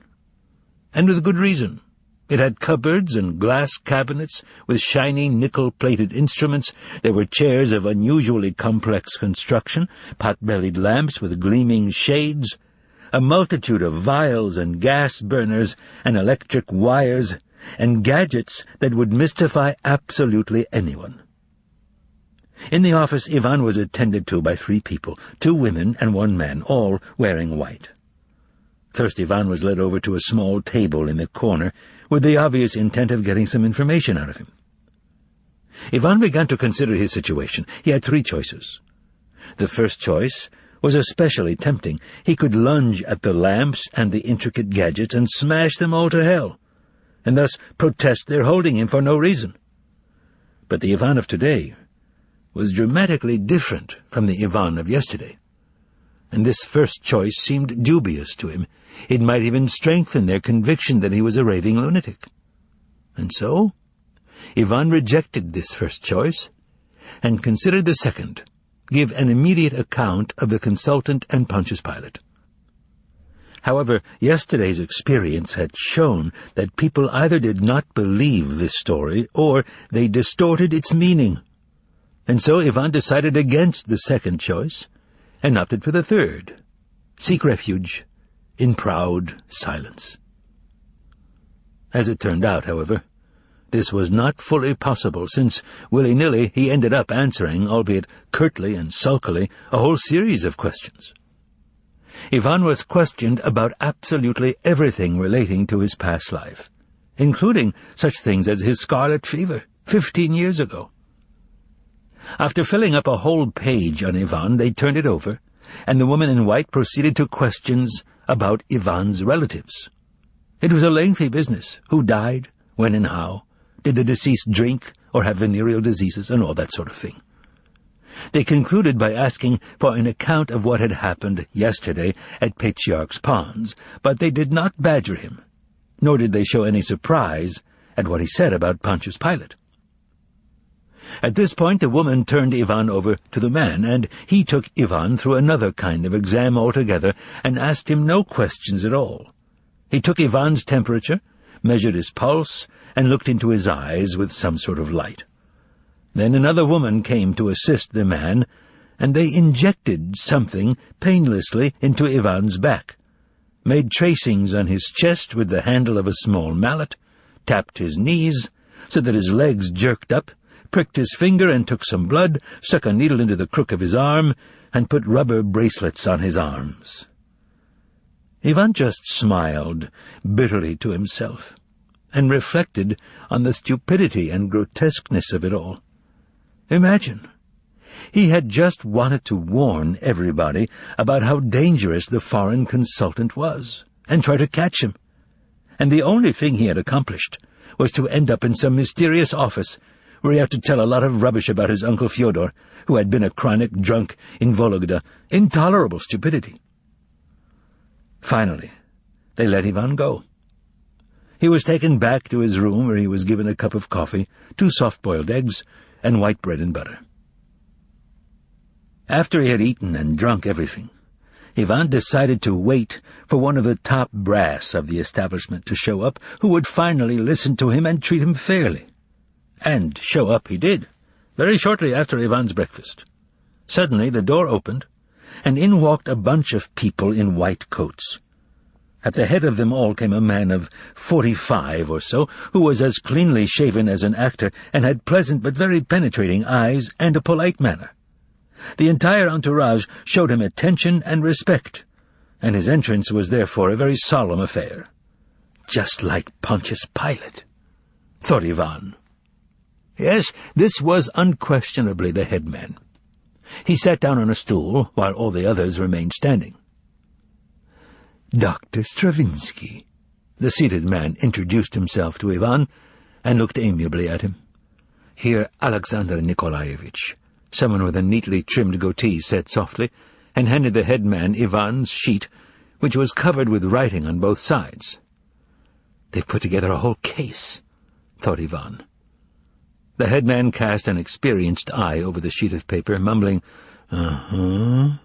And with good reason. It had cupboards and glass cabinets with shiny nickel-plated instruments. There were chairs of unusually complex construction, pot-bellied lamps with gleaming shades, a multitude of vials and gas burners and electric wires, and gadgets that would mystify absolutely anyone. In the office, Ivan was attended to by 3 people, 2 women and 1 man, all wearing white. First, Ivan was led over to a small table in the corner with the obvious intent of getting some information out of him. Ivan began to consider his situation. He had 3 choices. The first choice was especially tempting. He could lunge at the lamps and the intricate gadgets and smash them all to hell, and thus protest their holding him for no reason. But the Ivan of today was dramatically different from the Ivan of yesterday, and this first choice seemed dubious to him. It might even strengthen their conviction that he was a raving lunatic. And so Ivan rejected this first choice and considered the second, give an immediate account of the consultant and Pontius Pilate. However, yesterday's experience had shown that people either did not believe this story or they distorted its meaning. And so Ivan decided against the second choice and opted for the third. Seek refuge in proud silence. As it turned out, however, this was not fully possible, since willy-nilly he ended up answering, albeit curtly and sulkily, a whole series of questions. Ivan was questioned about absolutely everything relating to his past life, including such things as his scarlet fever 15 years ago. After filling up a whole page on Ivan, they turned it over, and the woman in white proceeded to questions about Ivan's relatives. It was a lengthy business. Who died? When and how? Did the deceased drink or have venereal diseases, and all that sort of thing. They concluded by asking for an account of what had happened yesterday at Patriarch's Ponds, but they did not badger him, nor did they show any surprise at what he said about Pontius Pilate. At this point the woman turned Ivan over to the man, and he took Ivan through another kind of exam altogether and asked him no questions at all. He took Ivan's temperature, measured his pulse, and looked into his eyes with some sort of light. Then another woman came to assist the man, and they injected something painlessly into Ivan's back, made tracings on his chest with the handle of a small mallet, tapped his knees so that his legs jerked up, pricked his finger and took some blood, stuck a needle into the crook of his arm, and put rubber bracelets on his arms. Ivan just smiled bitterly to himself, and reflected on the stupidity and grotesqueness of it all. Imagine, he had just wanted to warn everybody about how dangerous the foreign consultant was, and try to catch him, and the only thing he had accomplished was to end up in some mysterious office where he had to tell a lot of rubbish about his uncle Fyodor, who had been a chronic drunk in Vologda. Intolerable stupidity. Finally, they let Ivan go. He was taken back to his room, where he was given a cup of coffee, 2 soft-boiled eggs, and white bread and butter. After he had eaten and drunk everything, Ivan decided to wait for one of the top brass of the establishment to show up, who would finally listen to him and treat him fairly. And show up he did, very shortly after Ivan's breakfast. Suddenly the door opened, and in walked a bunch of people in white coats. At the head of them all came a man of 45 or so, who was as cleanly shaven as an actor, and had pleasant but very penetrating eyes and a polite manner. The entire entourage showed him attention and respect, and his entrance was therefore a very solemn affair. Just like Pontius Pilate, thought Ivan. Yes, this was unquestionably the headman. He sat down on a stool, while all the others remained standing. Dr. Stravinsky, the seated man introduced himself to Ivan, and looked amiably at him. Here Alexander Nikolaevich, someone with a neatly trimmed goatee, said softly, and handed the headman Ivan's sheet, which was covered with writing on both sides. They've put together a whole case, thought Ivan. The headman cast an experienced eye over the sheet of paper, mumbling, and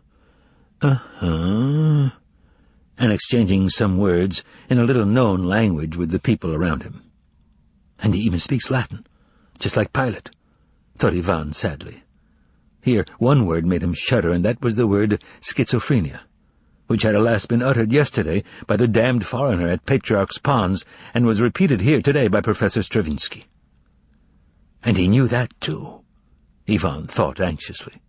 exchanging some words in a little-known language with the people around him. And he even speaks Latin, just like Pilate, thought Ivan sadly. Here, one word made him shudder, and that was the word schizophrenia, which had alas been uttered yesterday by the damned foreigner at Patriarch's Ponds, and was repeated here today by Professor Stravinsky. And he knew that, too, Ivan thought anxiously.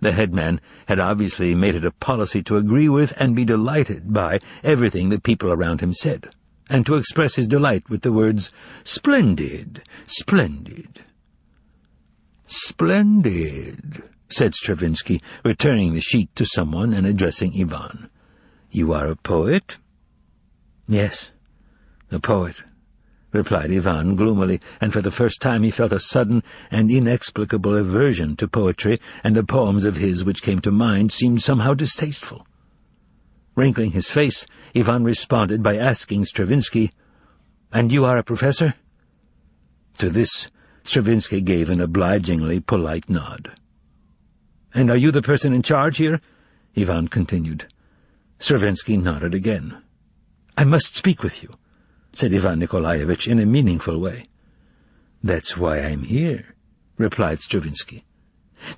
The headman had obviously made it a policy to agree with and be delighted by everything the people around him said, and to express his delight with the words, "Splendid, splendid." "Splendid," said Stravinsky, returning the sheet to someone and addressing Ivan. "You are a poet?" "Yes, a poet," replied Ivan gloomily, and for the first time he felt a sudden and inexplicable aversion to poetry, and the poems of his which came to mind seemed somehow distasteful. Wrinkling his face, Ivan responded by asking Stravinsky, "And you are a professor?" To this, Stravinsky gave an obligingly polite nod. "And are you the person in charge here?" Ivan continued. Stravinsky nodded again. "I must speak with you," said Ivan Nikolaevich in a meaningful way. "That's why I'm here," replied Stravinsky.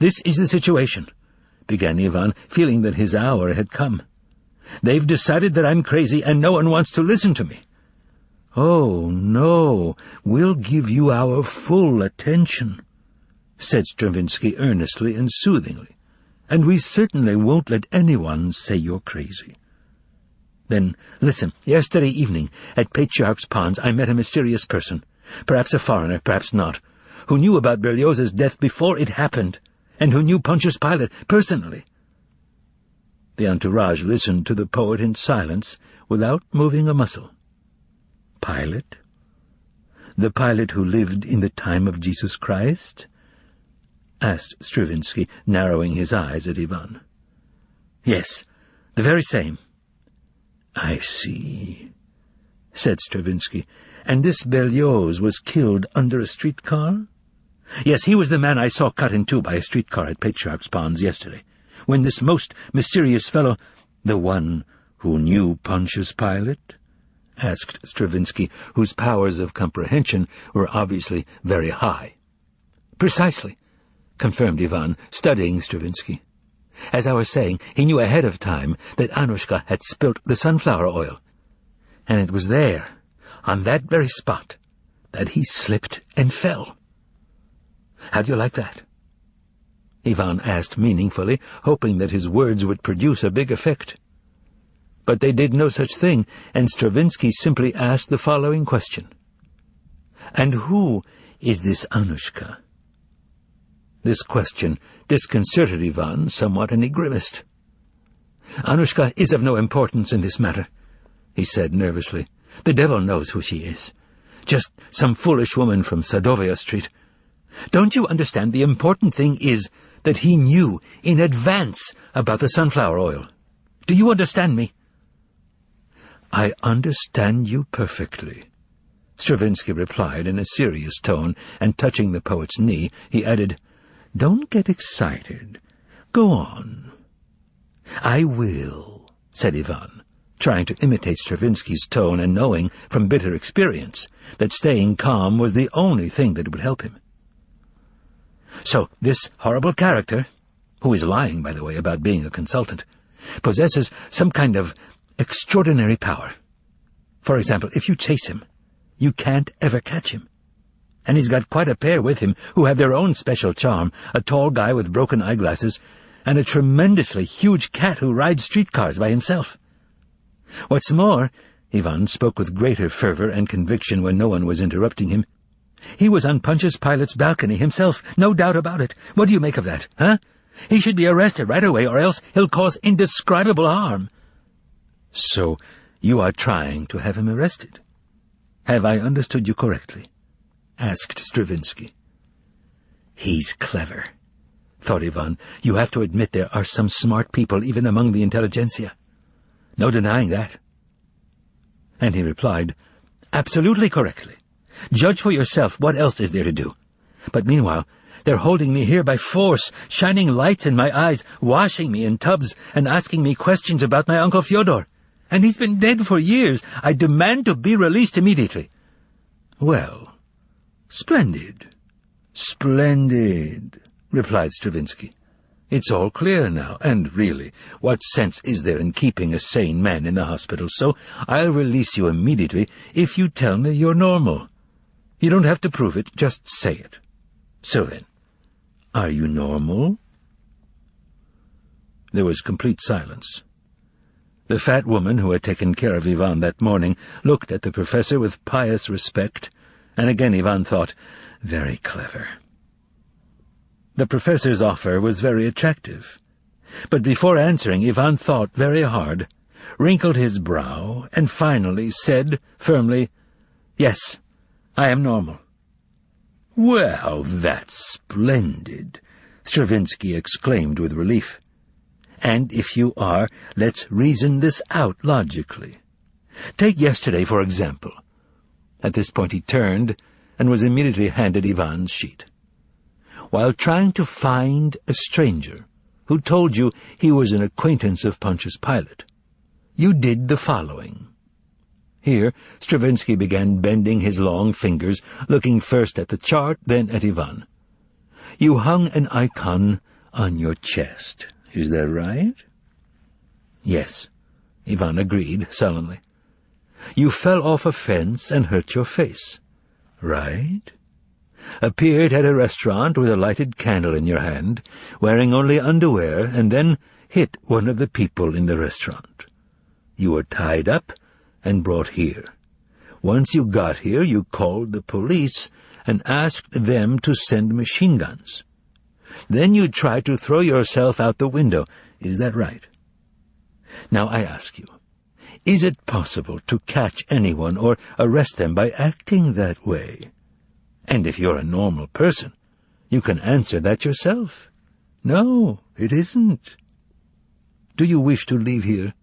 "This is the situation," began Ivan, feeling that his hour had come. "They've decided that I'm crazy, and no one wants to listen to me." "Oh, no, we'll give you our full attention," said Stravinsky earnestly and soothingly, and we certainly won't let anyone say you're crazy. Then, listen, yesterday evening, at Patriarch's Ponds, I met a mysterious person, perhaps a foreigner, perhaps not, who knew about Berlioz's death before it happened, and who knew Pontius Pilate personally. The entourage listened to the poet in silence, without moving a muscle. Pilate? The Pilate who lived in the time of Jesus Christ? Asked Stravinsky, narrowing his eyes at Ivan. Yes, the very same. I see, said Stravinsky. And this Berlioz was killed under a streetcar? Yes, he was the man I saw cut in two by a streetcar at Patriarch's Ponds yesterday, when this most mysterious fellow, the one who knew Pontius Pilate? Asked Stravinsky, whose powers of comprehension were obviously very high. Precisely, confirmed Ivan, studying Stravinsky. As I was saying, he knew ahead of time that Anushka had spilt the sunflower oil, and it was there, on that very spot, that he slipped and fell. How do you like that? Ivan asked meaningfully, hoping that his words would produce a big effect. But they did no such thing, and Stravinsky simply asked the following question. And who is this Anushka? This question disconcerted Ivan somewhat, and he grimaced. Anushka is of no importance in this matter, he said nervously. The devil knows who she is. Just some foolish woman from Sadovia Street. Don't you understand? The important thing is that he knew in advance about the sunflower oil. Do you understand me? I understand you perfectly, Stravinsky replied in a serious tone, and touching the poet's knee, he added, Don't get excited. Go on. I will, said Ivan, trying to imitate Stravinsky's tone and knowing from bitter experience that staying calm was the only thing that would help him. So this horrible character, who is lying, by the way, about being a consultant, possesses some kind of extraordinary power. For example, if you chase him, you can't ever catch him. And he's got quite a pair with him who have their own special charm, a tall guy with broken eyeglasses, and a tremendously huge cat who rides streetcars by himself. What's more, Ivan spoke with greater fervor and conviction when no one was interrupting him, he was on Pontius Pilate's balcony himself, no doubt about it. What do you make of that, huh? He should be arrested right away, or else he'll cause indescribable harm. So you are trying to have him arrested? Have I understood you correctly? Asked Stravinsky. He's clever, thought Ivan. You have to admit there are some smart people even among the intelligentsia. No denying that. And he replied, Absolutely correctly. Judge for yourself, what else is there to do? But meanwhile, they're holding me here by force, shining lights in my eyes, washing me in tubs, and asking me questions about my Uncle Fyodor. And he's been dead for years. I demand to be released immediately. Well, splendid. Splendid, replied Stravinsky. It's all clear now, and really, what sense is there in keeping a sane man in the hospital? So I'll release you immediately if you tell me you're normal. You don't have to prove it, just say it. So then, are you normal? There was complete silence. The fat woman who had taken care of Ivan that morning looked at the professor with pious respect, and again Ivan thought, very clever. The professor's offer was very attractive, but before answering Ivan thought very hard, wrinkled his brow, and finally said firmly, Yes, I am normal. Well, that's splendid, Stravinsky exclaimed with relief. And if you are, let's reason this out logically. Take yesterday, for example. At this point he turned and was immediately handed Ivan's sheet. While trying to find a stranger who told you he was an acquaintance of Pontius Pilate, you did the following. Here Stravinsky began bending his long fingers, looking first at the chart, then at Ivan. You hung an icon on your chest. Is that right? Yes, Ivan agreed sullenly. You fell off a fence and hurt your face. Right? appeared at a restaurant with a lighted candle in your hand, wearing only underwear, and then hit one of the people in the restaurant. You were tied up and brought here. Once you got here, you called the police and asked them to send machine guns. Then you tried to throw yourself out the window. Is that right? Now I ask you, is it possible to catch anyone or arrest them by acting that way? And if you're a normal person, you can answer that yourself. No, it isn't. Do you wish to leave here?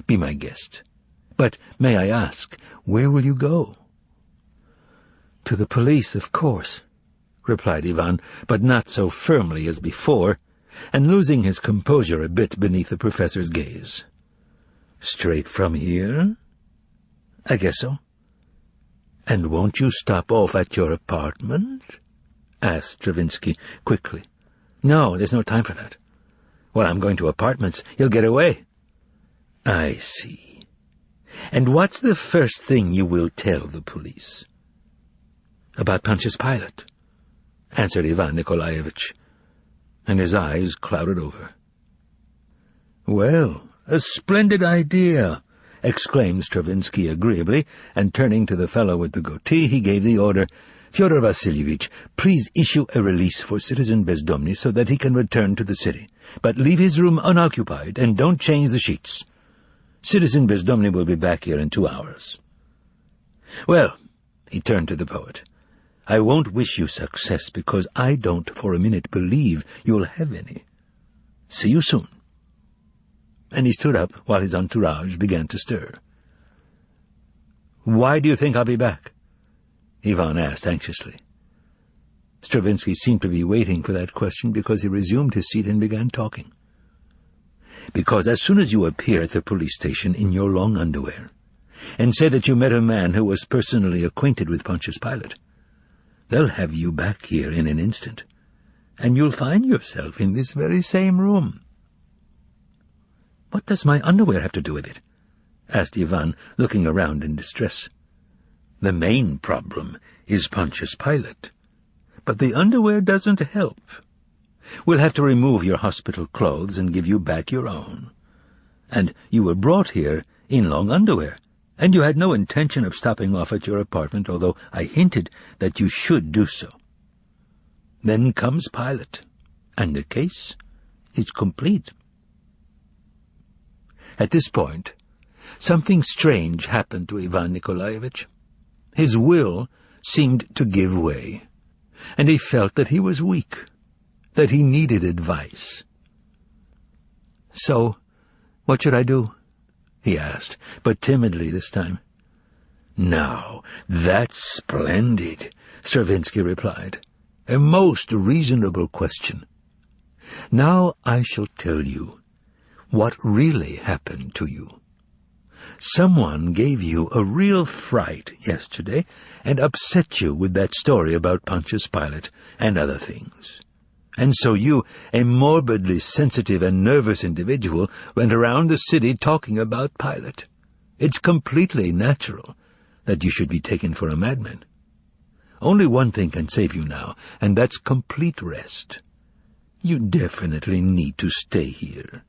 Be my guest. But may I ask, where will you go? To the police, of course, replied Ivan, but not so firmly as before, and losing his composure a bit beneath the professor's gaze. Straight from here? I guess so. And won't you stop off at your apartment? Asked Stravinsky quickly. No, there's no time for that. Well, I'm going to apartments. You'll get away. I see. And what's the first thing you will tell the police? About Pontius Pilate, answered Ivan Nikolaevich, and his eyes clouded over. Well, a splendid idea, exclaimed Stravinsky agreeably, and turning to the fellow with the goatee, he gave the order, Fyodor Vassilievich, please issue a release for Citizen Bezdomny so that he can return to the city. But leave his room unoccupied, and don't change the sheets. Citizen Bezdomny will be back here in 2 hours. Well, he turned to the poet, I won't wish you success because I don't for a minute believe you'll have any. See you soon. And he stood up while his entourage began to stir. Why do you think I'll be back? Ivan asked anxiously. Stravinsky seemed to be waiting for that question because he resumed his seat and began talking. Because as soon as you appear at the police station in your long underwear, and say that you met a man who was personally acquainted with Pontius Pilate, they'll have you back here in an instant, and you'll find yourself in this very same room. What does my underwear have to do with it? Asked Ivan, looking around in distress. The main problem is Pontius Pilate, but the underwear doesn't help. We'll have to remove your hospital clothes and give you back your own. And you were brought here in long underwear, and you had no intention of stopping off at your apartment, although I hinted that you should do so. Then comes Pilate, and the case is complete. At this point, something strange happened to Ivan Nikolaevich. His will seemed to give way, and he felt that he was weak, that he needed advice. So, what should I do? He asked, but timidly this time. Now, that's splendid, Stravinsky replied. A most reasonable question. Now I shall tell you what really happened to you. Someone gave you a real fright yesterday and upset you with that story about Pontius Pilate and other things. And so you, a morbidly sensitive and nervous individual, went around the city talking about Pilate. It's completely natural that you should be taken for a madman. Only one thing can save you now, and that's complete rest. You definitely need to stay here.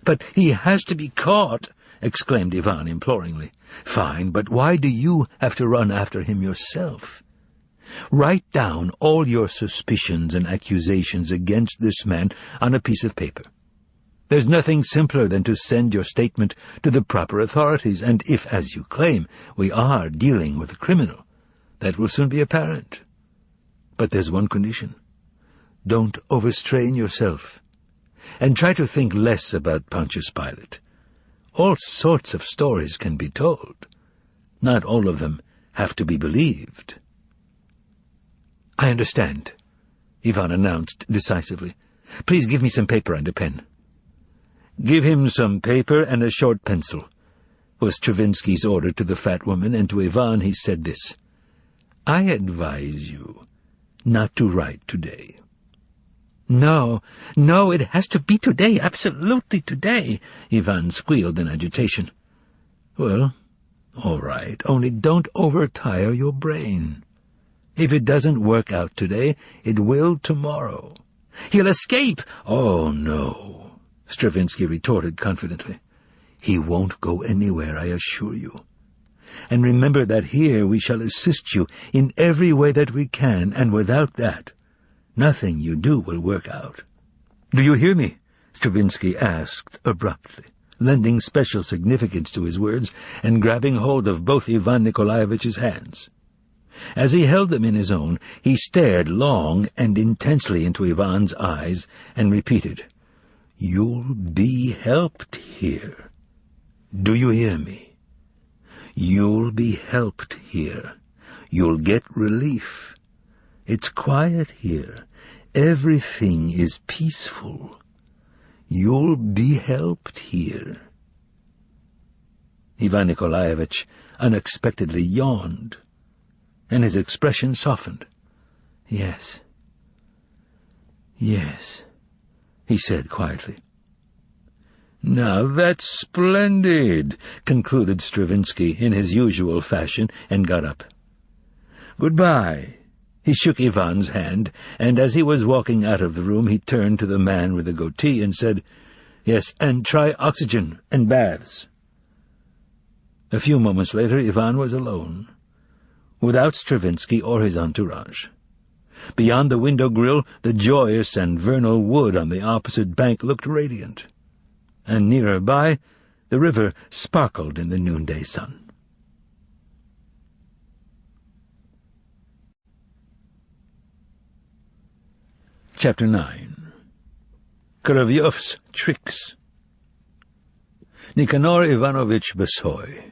But he has to be caught, exclaimed Ivan imploringly. Fine, but why do you have to run after him yourself? Write down all your suspicions and accusations against this man on a piece of paper. There's nothing simpler than to send your statement to the proper authorities, and if, as you claim, we are dealing with a criminal, that will soon be apparent. But there's one condition. Don't overstrain yourself, and try to think less about Pontius Pilate. All sorts of stories can be told. Not all of them have to be believed. I understand, Ivan announced decisively. Please give me some paper and a pen. Give him some paper and a short pencil, was Stravinsky's order to the fat woman, and to Ivan he said this. I advise you not to write today. No, it has to be today, absolutely today, Ivan squealed in agitation. Well, all right, only don't overtire your brain. If it doesn't work out today, it will tomorrow. He'll escape! Oh, no, Stravinsky retorted confidently. He won't go anywhere, I assure you. And remember that here we shall assist you in every way that we can, and without that, nothing you do will work out. Do you hear me? Stravinsky asked abruptly, lending special significance to his words and grabbing hold of both Ivan Nikolaevitch's hands. As he held them in his own, he stared long and intensely into Ivan's eyes and repeated, "You'll be helped here. Do you hear me? You'll be helped here. You'll get relief. It's quiet here. Everything is peaceful. You'll be helped here." Ivan Nikolaevich unexpectedly yawned, and his expression softened. Yes, he said quietly. "Now that's splendid," concluded Stravinsky in his usual fashion, and got up. "Goodbye." He shook Ivan's hand, and as he was walking out of the room he turned to the man with the goatee and said, "Yes, and try oxygen and baths." A few moments later Ivan was alone, without Stravinsky or his entourage. Beyond the window grill the joyous and vernal wood on the opposite bank looked radiant, and nearer by the river sparkled in the noonday sun. Chapter 9. Korolyov's Tricks. Nicanor Ivanovich Besoy,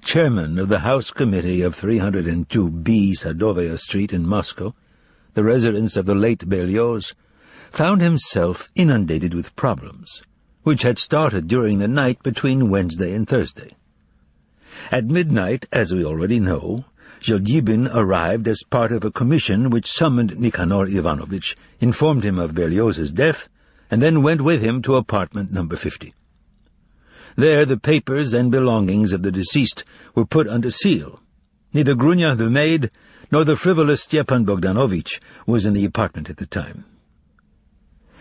chairman of the House Committee of 302B Sadovaya Street in Moscow, the residence of the late Berlioz, found himself inundated with problems, which had started during the night between Wednesday and Thursday. At midnight, as we already know, Zhildjibin arrived as part of a commission which summoned Nicanor Ivanovich, informed him of Berlioz's death, and then went with him to apartment number 50. There the papers and belongings of the deceased were put under seal. Neither Grunya the maid nor the frivolous Stepan Bogdanovich was in the apartment at the time.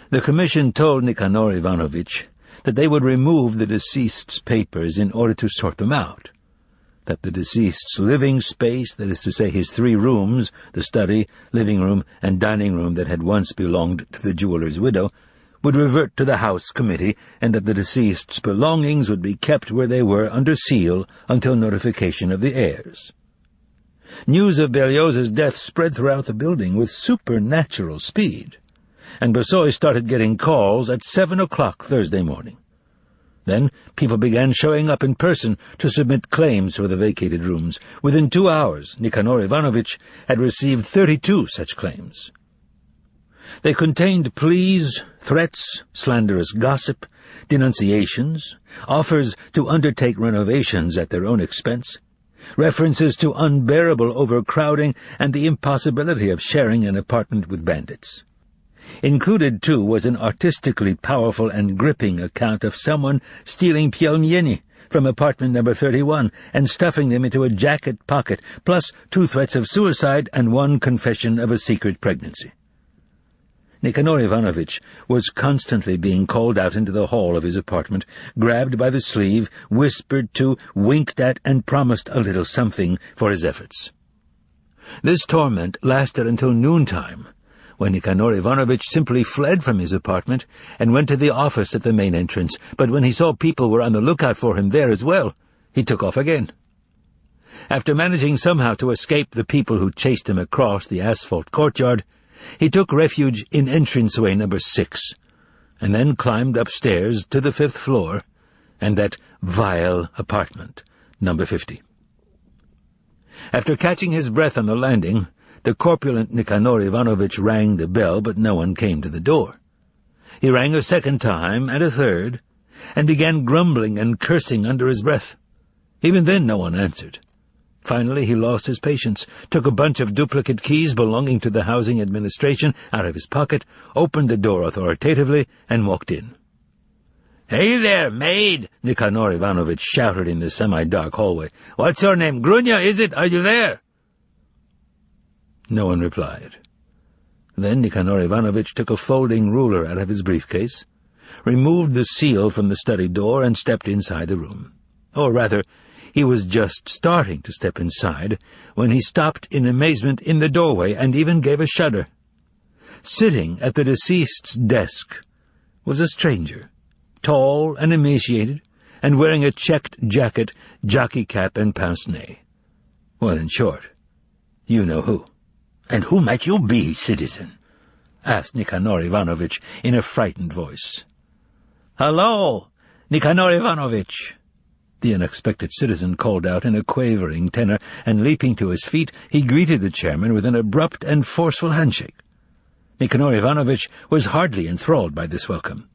The commission told Nicanor Ivanovich that they would remove the deceased's papers in order to sort them out, that the deceased's living space, that is to say his 3 rooms, the study, living room, and dining room that had once belonged to the jeweller's widow, would revert to the House Committee, and that the deceased's belongings would be kept where they were under seal until notification of the heirs. News of Berlioz's death spread throughout the building with supernatural speed, and Besoy started getting calls at 7 o'clock Thursday morning. Then people began showing up in person to submit claims for the vacated rooms. Within 2 hours, Nicanor Ivanovich had received 32 such claims. They contained pleas, threats, slanderous gossip, denunciations, offers to undertake renovations at their own expense, references to unbearable overcrowding and the impossibility of sharing an apartment with bandits. Included, too, was an artistically powerful and gripping account of someone stealing pielmieni from apartment number 31 and stuffing them into a jacket pocket, plus 2 threats of suicide and 1 confession of a secret pregnancy. Nicanor Ivanovich was constantly being called out into the hall of his apartment, grabbed by the sleeve, whispered to, winked at, and promised a little something for his efforts. This torment lasted until noontime, when Nicanor Ivanovich simply fled from his apartment and went to the office at the main entrance, but when he saw people were on the lookout for him there as well, he took off again. After managing somehow to escape the people who chased him across the asphalt courtyard, he took refuge in entranceway number 6, and then climbed upstairs to the 5th floor, and that vile apartment, number 50. After catching his breath on the landing, the corpulent Nicanor Ivanovich rang the bell, but no one came to the door. He rang a 2nd time, and a 3rd, and began grumbling and cursing under his breath. Even then no one answered. Finally he lost his patience, took a bunch of duplicate keys belonging to the housing administration out of his pocket, opened the door authoritatively, and walked in. "Hey there, maid!" Nicanor Ivanovich shouted in the semi-dark hallway. "What's your name? Grunya, is it? Are you there?" No one replied. Then Nikanor Ivanovich took a folding ruler out of his briefcase, removed the seal from the study door, and stepped inside the room. Or rather, he was just starting to step inside when he stopped in amazement in the doorway and even gave a shudder. Sitting at the deceased's desk was a stranger, tall and emaciated, and wearing a checked jacket, jockey cap, and pince-nez. Well, in short, you know who. "And who might you be, citizen?" asked Nikanor Ivanovich in a frightened voice. "Hello, Nikanor Ivanovich," the unexpected citizen called out in a quavering tenor, and leaping to his feet, he greeted the chairman with an abrupt and forceful handshake. Nikanor Ivanovich was hardly enthralled by this welcome.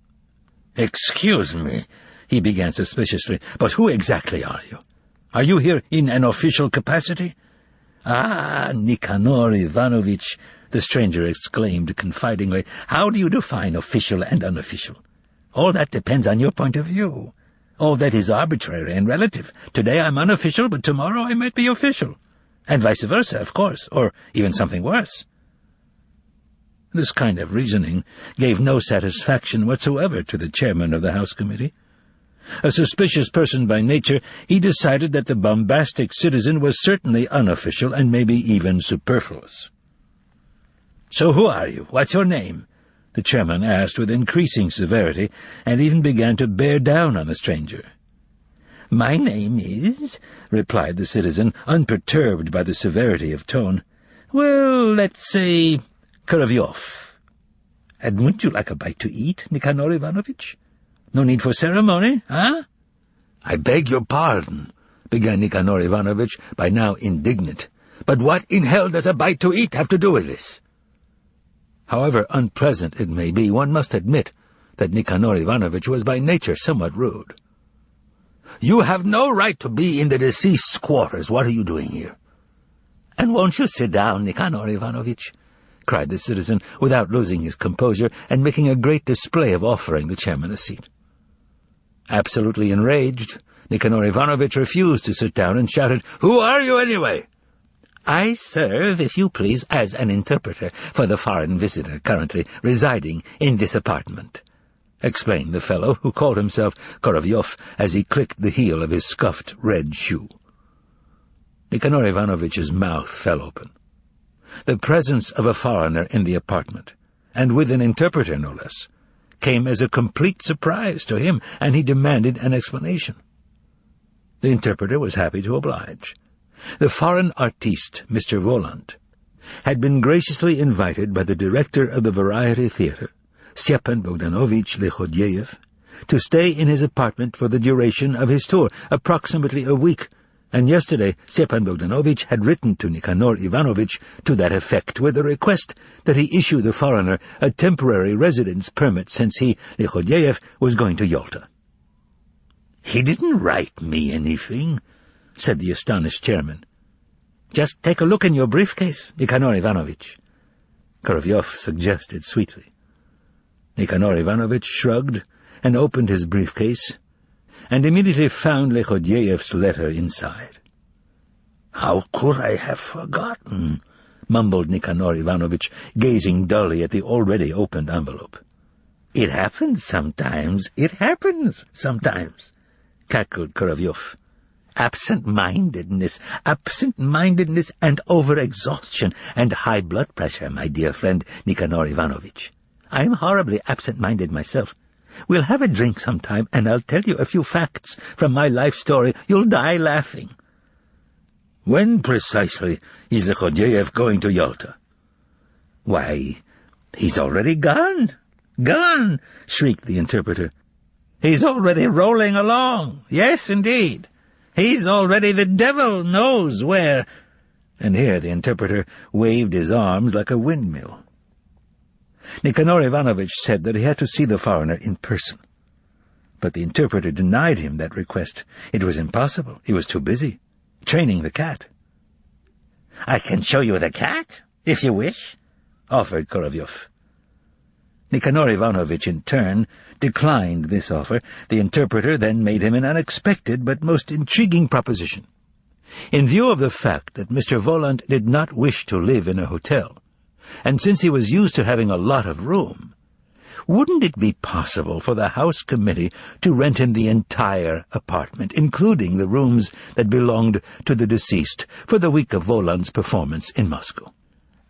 "Excuse me," he began suspiciously, "but who exactly are you? Are you here in an official capacity?" "Ah, Nikanor Ivanovich," the stranger exclaimed confidingly, "how do you define official and unofficial? All that depends on your point of view. All that is arbitrary and relative. Today I'm unofficial, but tomorrow I might be official. And vice versa, of course, or even something worse." This kind of reasoning gave no satisfaction whatsoever to the chairman of the House Committee. A suspicious person by nature, he decided that the bombastic citizen was certainly unofficial and maybe even superfluous. "So who are you? What's your name?" the chairman asked with increasing severity, and even began to bear down on the stranger. "My name is," replied the citizen, unperturbed by the severity of tone, "well, let's say, Griboedov. And wouldn't you like a bite to eat, Nikanor Ivanovich? No need for ceremony, huh?" "I beg your pardon," began Nikanor Ivanovich, by now indignant. "But what in hell does a bite to eat have to do with this?" However unpleasant it may be, one must admit that Nikanor Ivanovich was by nature somewhat rude. "You have no right to be in the deceased's quarters. What are you doing here?" "And won't you sit down, Nikanor Ivanovich?" cried the citizen, without losing his composure, and making a great display of offering the chairman a seat. Absolutely enraged, Nikanor Ivanovich refused to sit down and shouted, "Who are you, anyway?" "I serve, if you please, as an interpreter for the foreign visitor currently residing in this apartment," explained the fellow, who called himself Griboedov, as he clicked the heel of his scuffed red shoe. Nikanor Ivanovich's mouth fell open. The presence of a foreigner in the apartment, and with an interpreter no less, came as a complete surprise to him, and he demanded an explanation. The interpreter was happy to oblige. The foreign artiste, Mr. Volant, had been graciously invited by the director of the Variety Theatre, Stepan Bogdanovich Lechodyev, to stay in his apartment for the duration of his tour, approximately a week, and yesterday Stepan Bogdanovich had written to Nikanor Ivanovich to that effect, with a request that he issue the foreigner a temporary residence permit, since he, Lechodyev, was going to Yalta. "He didn't write me anything," said the astonished chairman. "Just take a look in your briefcase, Nikanor Ivanovich," Griboedov suggested sweetly. Nikanor Ivanovich shrugged and opened his briefcase, and immediately found Lechodyev's letter inside. "How could I have forgotten?" mumbled Nikanor Ivanovich, gazing dully at the already opened envelope. "It happens sometimes, sometimes," cackled Griboedov. Absent-mindedness and over-exhaustion and high blood pressure, my dear friend Nikanor Ivanovich. I'm horribly absent-minded myself. We'll have a drink sometime, and I'll tell you a few facts from my life story. You'll die laughing." "When precisely is Lechodyev going to Yalta?" "Why, he's already gone, shrieked the interpreter. "He's already rolling along. Yes, indeed. He's already the devil knows where." And here the interpreter waved his arms like a windmill. Nikanor Ivanovich said that he had to see the foreigner in person. But the interpreter denied him that request. It was impossible. He was too busy, training the cat. "I can show you the cat, if you wish," offered Griboedov. Nikanor Ivanovich, in turn, declined this offer. The interpreter then made him an unexpected but most intriguing proposition. In view of the fact that Mr. Voland did not wish to live in a hotel, and since he was used to having a lot of room, wouldn't it be possible for the house committee to rent him the entire apartment, including the rooms that belonged to the deceased, for the week of Voland's performance in Moscow?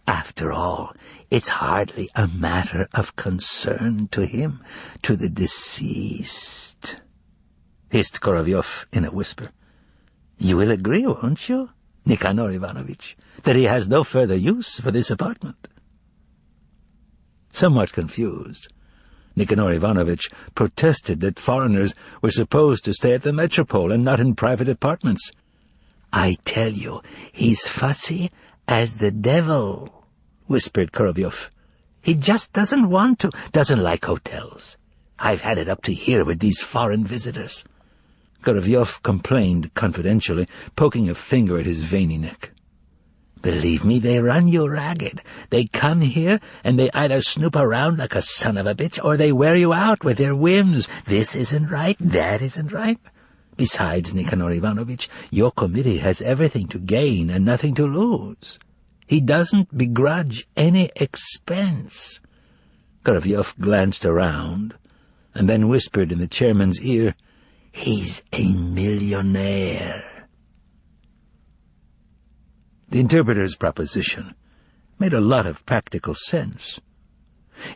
After all, it's hardly a matter of concern to him, to the deceased, hissed Korolyov in a whisper. You will agree, won't you, Nikanor Ivanovich, that he has no further use for this apartment? Somewhat confused, Nikanor Ivanovich protested that foreigners were supposed to stay at the Metropole and not in private apartments. I tell you, he's fussy as the devil, whispered Korolyov. He just doesn't want to, doesn't like hotels. I've had it up to here with these foreign visitors. Korolyov complained confidentially, poking a finger at his veiny neck. Believe me, they run you ragged. They come here, and they either snoop around like a son of a bitch, or they wear you out with their whims. This isn't right, that isn't right. Besides, Nikanor Ivanovich, your committee has everything to gain and nothing to lose. He doesn't begrudge any expense. Korolyov glanced around, and then whispered in the chairman's ear, He's a millionaire. The interpreter's proposition made a lot of practical sense.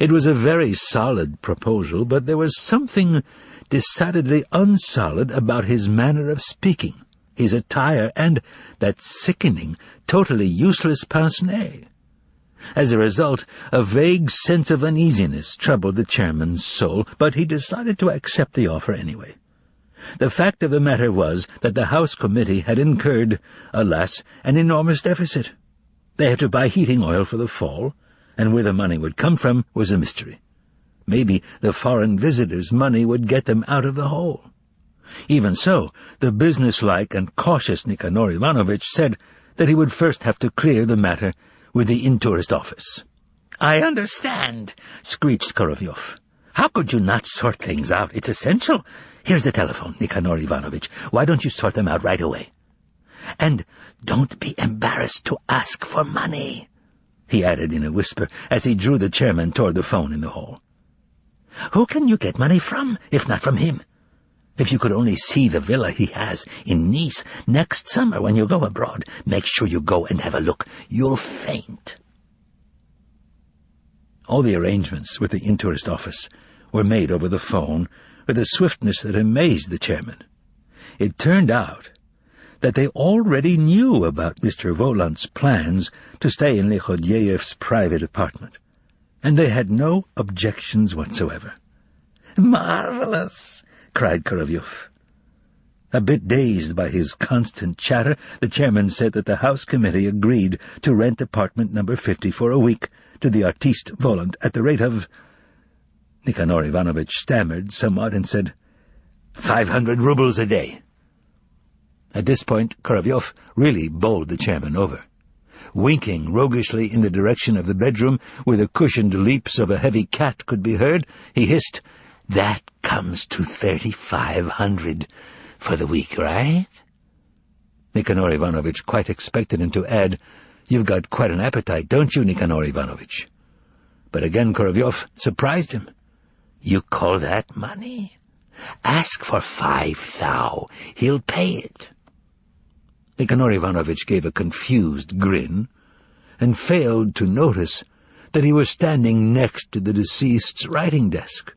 It was a very solid proposal, but there was something decidedly unsolid about his manner of speaking, his attire, and that sickening, totally useless pince-nez. As a result, a vague sense of uneasiness troubled the chairman's soul, but he decided to accept the offer anyway. The fact of the matter was that the House Committee had incurred, alas, an enormous deficit. They had to buy heating oil for the fall, and where the money would come from was a mystery. Maybe the foreign visitors' money would get them out of the hole. Even so, the businesslike and cautious Nikanor Ivanovich said that he would first have to clear the matter with the in-tourist office. "I understand," screeched Korolyov. "How could you not sort things out? It's essential. Here's the telephone, Nikanor Ivanovich. Why don't you sort them out right away? And don't be embarrassed to ask for money," he added in a whisper as he drew the chairman toward the phone in the hall. "Who can you get money from, if not from him? If you could only see the villa he has in Nice next summer when you go abroad, make sure you go and have a look. You'll faint." All the arrangements with the in-tourist office were made over the phone with a swiftness that amazed the chairman. It turned out that they already knew about Mr. Voland's plans to stay in Lekhodeyev's private apartment, and they had no objections whatsoever. "Marvelous!" cried Korolyov. A bit dazed by his constant chatter, the chairman said that the House Committee agreed to rent apartment number 50 for a week to the artiste Voland at the rate of... Nikanor Ivanovich stammered somewhat and said, 500 rubles a day. At this point, Korolyov really bowled the chairman over. Winking roguishly in the direction of the bedroom where the cushioned leaps of a heavy cat could be heard, he hissed, "That comes to 3,500 for the week, right?" Nikanor Ivanovich quite expected him to add, "You've got quite an appetite, don't you, Nikanor Ivanovich?" But again Korolyov surprised him. "You call that money? Ask for 5,000. He'll pay it." Nikanor Ivanovich gave a confused grin and failed to notice that he was standing next to the deceased's writing desk,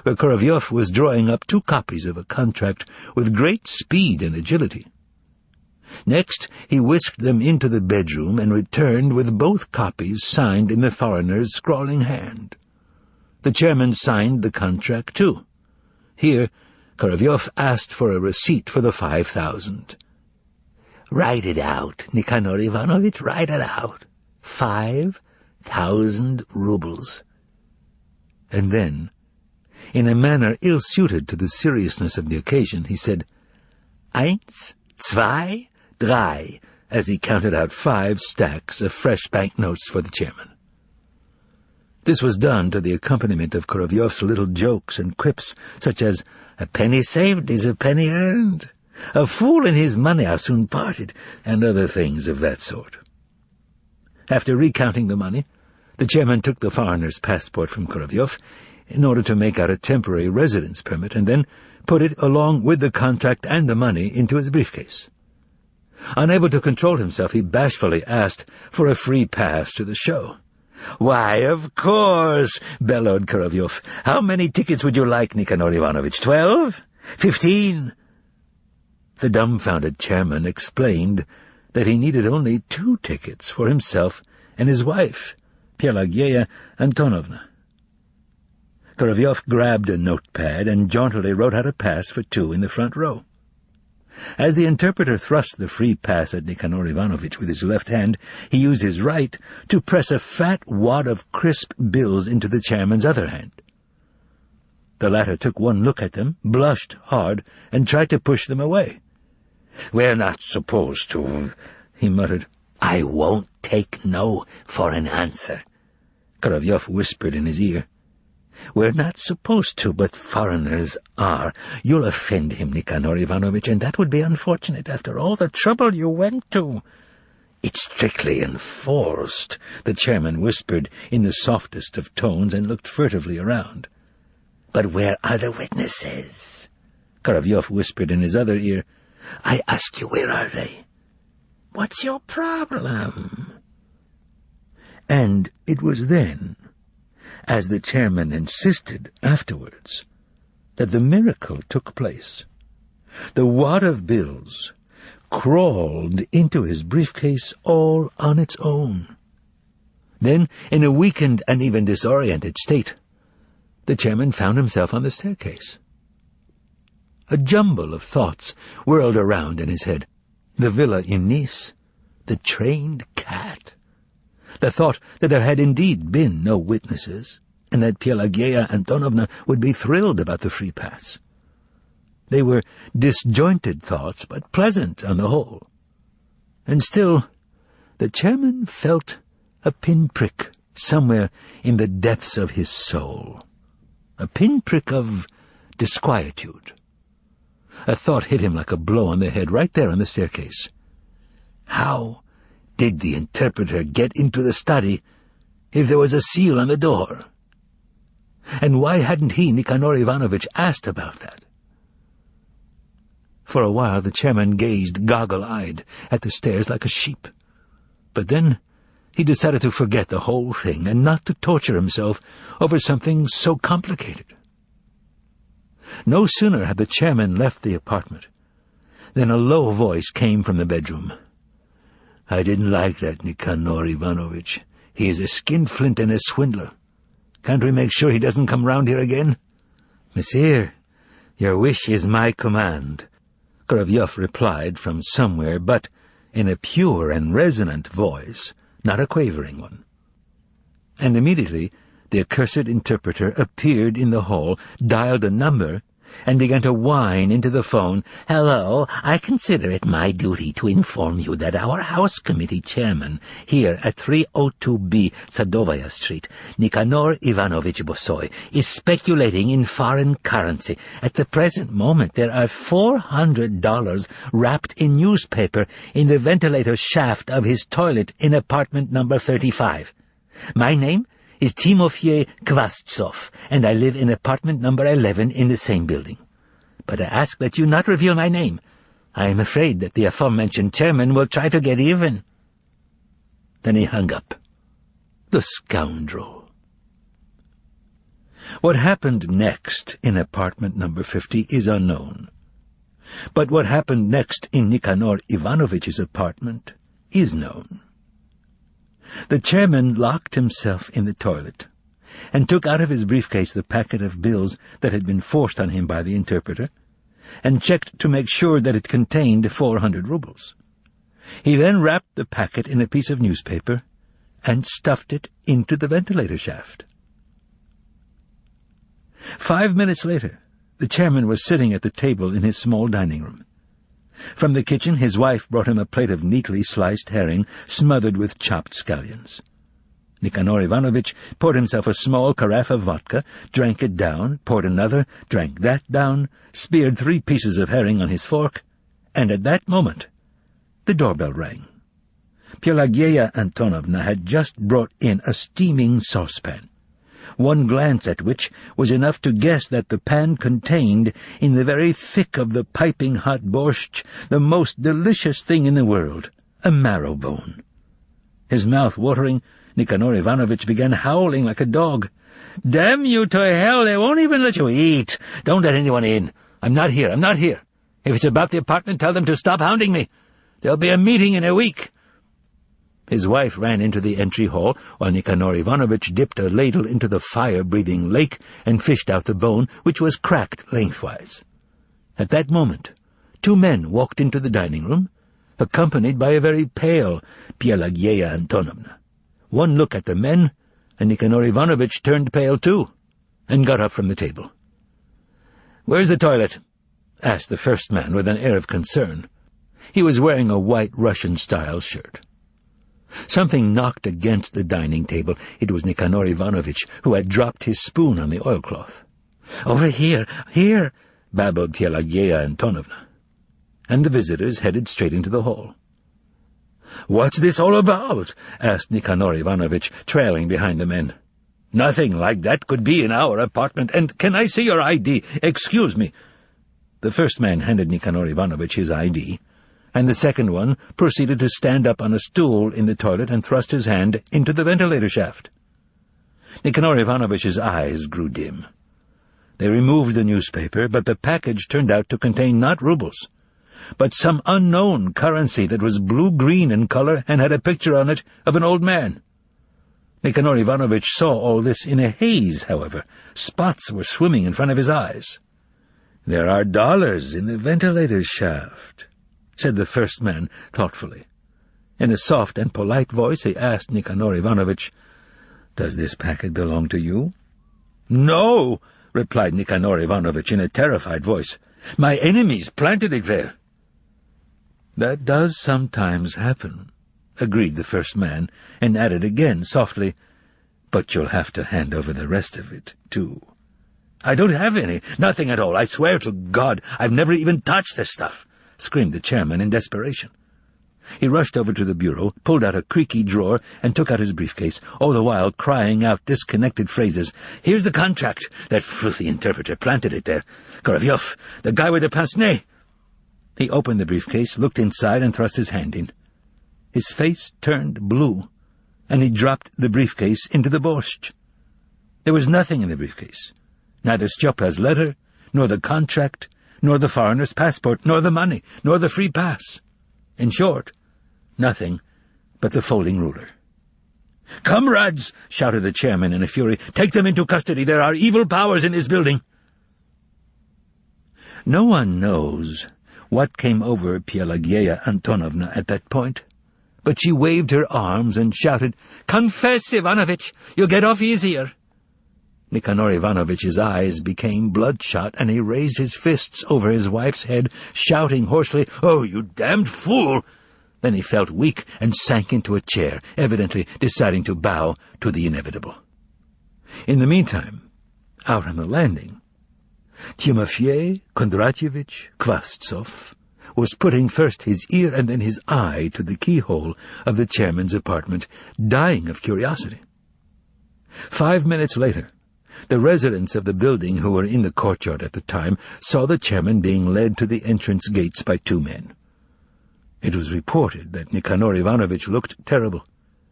where Korolyov was drawing up 2 copies of a contract with great speed and agility. Next, he whisked them into the bedroom and returned with both copies signed in the foreigner's scrawling hand. The chairman signed the contract, too. Here, Korolyov asked for a receipt for the 5,000. "Write it out, Nikanor Ivanovich, write it out. 5,000 rubles. And then, in a manner ill-suited to the seriousness of the occasion, he said, 1, 2, 3, as he counted out 5 stacks of fresh banknotes for the chairman. This was done to the accompaniment of Korolyov's little jokes and quips, such as, "A penny saved is a penny earned," A fool and his money are soon parted, and other things of that sort. After recounting the money, the chairman took the foreigner's passport from Korovyov in order to make out a temporary residence permit, and then put it, along with the contract and the money, into his briefcase. Unable to control himself, he bashfully asked for a free pass to the show. "Why, of course," bellowed Korovyov. "How many tickets would you like, Nikanor Ivanovich? 12? 15? The dumbfounded chairman explained that he needed only 2 tickets for himself and his wife, Pelageya Antonovna. Korovyov grabbed a notepad and jauntily wrote out a pass for 2 in the front row. As the interpreter thrust the free pass at Nikanor Ivanovich with his left hand, he used his right to press a fat wad of crisp bills into the chairman's other hand. The latter took one look at them, blushed hard, and tried to push them away. "We're not supposed to," he muttered. "I won't take no for an answer," Korovyov whispered in his ear. "We're not supposed to, but foreigners are. You'll offend him, Nikanor Ivanovich, and that would be unfortunate after all the trouble you went to." "It's strictly enforced," the chairman whispered in the softest of tones and looked furtively around. "But where are the witnesses?" Korovyov whispered in his other ear. "I ask you, where are they? What's your problem?" And it was then, as the chairman insisted afterwards, that the miracle took place. The wad of bills crawled into his briefcase all on its own. Then, in a weakened and even disoriented state, the chairman found himself on the staircase. A jumble of thoughts whirled around in his head. The villa in Nice, the trained cat, the thought that there had indeed been no witnesses, and that Pelageya Antonovna would be thrilled about the free pass. They were disjointed thoughts, but pleasant on the whole. And still, the chairman felt a pinprick somewhere in the depths of his soul. A pinprick of disquietude. A thought hit him like a blow on the head right there on the staircase. How did the interpreter get into the study if there was a seal on the door? And why hadn't he, Nikanor Ivanovich, asked about that? For a while the chairman gazed goggle-eyed at the stairs like a sheep. But then he decided to forget the whole thing and not to torture himself over something so complicated. No sooner had the chairman left the apartment than a low voice came from the bedroom. "I didn't like that Nikanor Ivanovich. He is a skinflint and a swindler. Can't we make sure he doesn't come round here again?" "Monsieur, your wish is my command," Korovyov replied from somewhere, but in a pure and resonant voice, not a quavering one. And immediately the accursed interpreter appeared in the hall, dialed a number, and began to whine into the phone. "Hello, I consider it my duty to inform you that our House Committee chairman here at 302B Sadovaya Street, Nikanor Ivanovich Bosoy, is speculating in foreign currency. At the present moment there are $400 wrapped in newspaper in the ventilator shaft of his toilet in apartment number 35. My name is Timofey Kvastsov, and I live in apartment number 11 in the same building. But I ask that you not reveal my name. I am afraid that the aforementioned chairman will try to get even." Then he hung up. The scoundrel. What happened next in apartment number 50 is unknown. But what happened next in Nikanor Ivanovich's apartment is known. The chairman locked himself in the toilet and took out of his briefcase the packet of bills that had been forced on him by the interpreter, and checked to make sure that it contained 400 rubles. He then wrapped the packet in a piece of newspaper and stuffed it into the ventilator shaft. 5 minutes later, the chairman was sitting at the table in his small dining room. From the kitchen his wife brought him a plate of neatly sliced herring smothered with chopped scallions. Nikanor Ivanovich poured himself a small carafe of vodka, drank it down, poured another, drank that down, speared 3 pieces of herring on his fork, and at that moment the doorbell rang. Pelageya Antonovna had just brought in a steaming saucepan, one glance at which was enough to guess that the pan contained, in the very thick of the piping hot borscht, the most delicious thing in the world, a marrow bone. His mouth watering, Nikanor Ivanovitch began howling like a dog. "Damn you to hell, they won't even let you eat. Don't let anyone in. I'm not here. If it's about the apartment, tell them to stop hounding me. There'll be a meeting in a week." His wife ran into the entry hall, while Nikanor Ivanovitch dipped a ladle into the fire-breathing lake and fished out the bone, which was cracked lengthwise. At that moment, 2 men walked into the dining room, accompanied by a very pale Pelageya Antonovna. One look at the men, and Nikanor Ivanovitch turned pale too, and got up from the table. "Where's the toilet?" asked the first man with an air of concern. He was wearing a white Russian-style shirt. Something knocked against the dining table. It was Nikanor Ivanovitch, who had dropped his spoon on the oilcloth. "Over here, babbled Pelageya Antonovna. And the visitors headed straight into the hall. "What's this all about?" asked Nikanor Ivanovitch, trailing behind the men. "Nothing like that could be in our apartment, and can I see your ID? Excuse me." The first man handed Nikanor Ivanovitch his ID, and the second one proceeded to stand up on a stool in the toilet and thrust his hand into the ventilator shaft. Nikanor Ivanovitch's eyes grew dim. They removed the newspaper, but the package turned out to contain not rubles, but some unknown currency that was blue-green in color and had a picture on it of an old man. Nikanor Ivanovitch saw all this in a haze, however. Spots were swimming in front of his eyes. "There are dollars in the ventilator shaft," said the first man thoughtfully. In a soft and polite voice he asked Nikanor Ivanovitch, "Does this packet belong to you?" "No," replied Nikanor Ivanovitch in a terrified voice. "My enemies planted it there." "That does sometimes happen," agreed the first man, and added again softly, "But you'll have to hand over the rest of it, too." "I don't have any, nothing at all. I swear to God, I've never even touched this stuff," screamed the chairman in desperation. He rushed over to the bureau, pulled out a creaky drawer, and took out his briefcase, all the while crying out disconnected phrases. "Here's the contract. That filthy interpreter planted it there. Korovyov, the guy with the pince-nez." He opened the briefcase, looked inside, and thrust his hand in. His face turned blue, and he dropped the briefcase into the borscht. There was nothing in the briefcase. Neither Stjopa's letter, nor the contract, nor the foreigner's passport, nor the money, nor the free pass. In short, nothing but the folding ruler. "Comrades," shouted the chairman in a fury, "take them into custody. There are evil powers in this building." No one knows what came over Pelageya Antonovna at that point, but she waved her arms and shouted, "Confess, Ivanovitch! You'll get off easier." Nikanor Ivanovitch's eyes became bloodshot, and he raised his fists over his wife's head, shouting hoarsely, "Oh, you damned fool!" Then he felt weak and sank into a chair, evidently deciding to bow to the inevitable. In the meantime, out on the landing, Timofey Kondratyevich Kvastsov was putting first his ear and then his eye to the keyhole of the chairman's apartment, dying of curiosity. 5 minutes later, the residents of the building who were in the courtyard at the time saw the chairman being led to the entrance gates by 2 men. It was reported that Nikanor Ivanovitch looked terrible,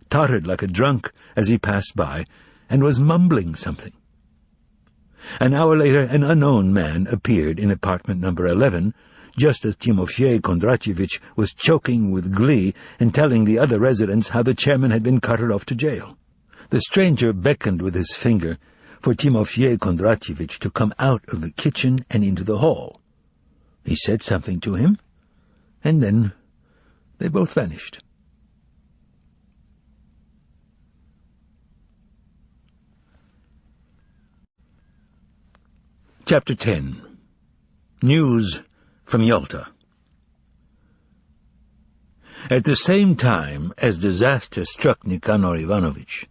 tottered like a drunk as he passed by, and was mumbling something. An hour later, an unknown man appeared in apartment number 11, just as Timofey Kondratyevich was choking with glee and telling the other residents how the chairman had been carted off to jail. The stranger beckoned with his finger for Timofey Kondratyevich to come out of the kitchen and into the hall. He said something to him, and then they both vanished. Chapter 10. News from Yalta. At the same time as disaster struck Nikanor Ivanovitch,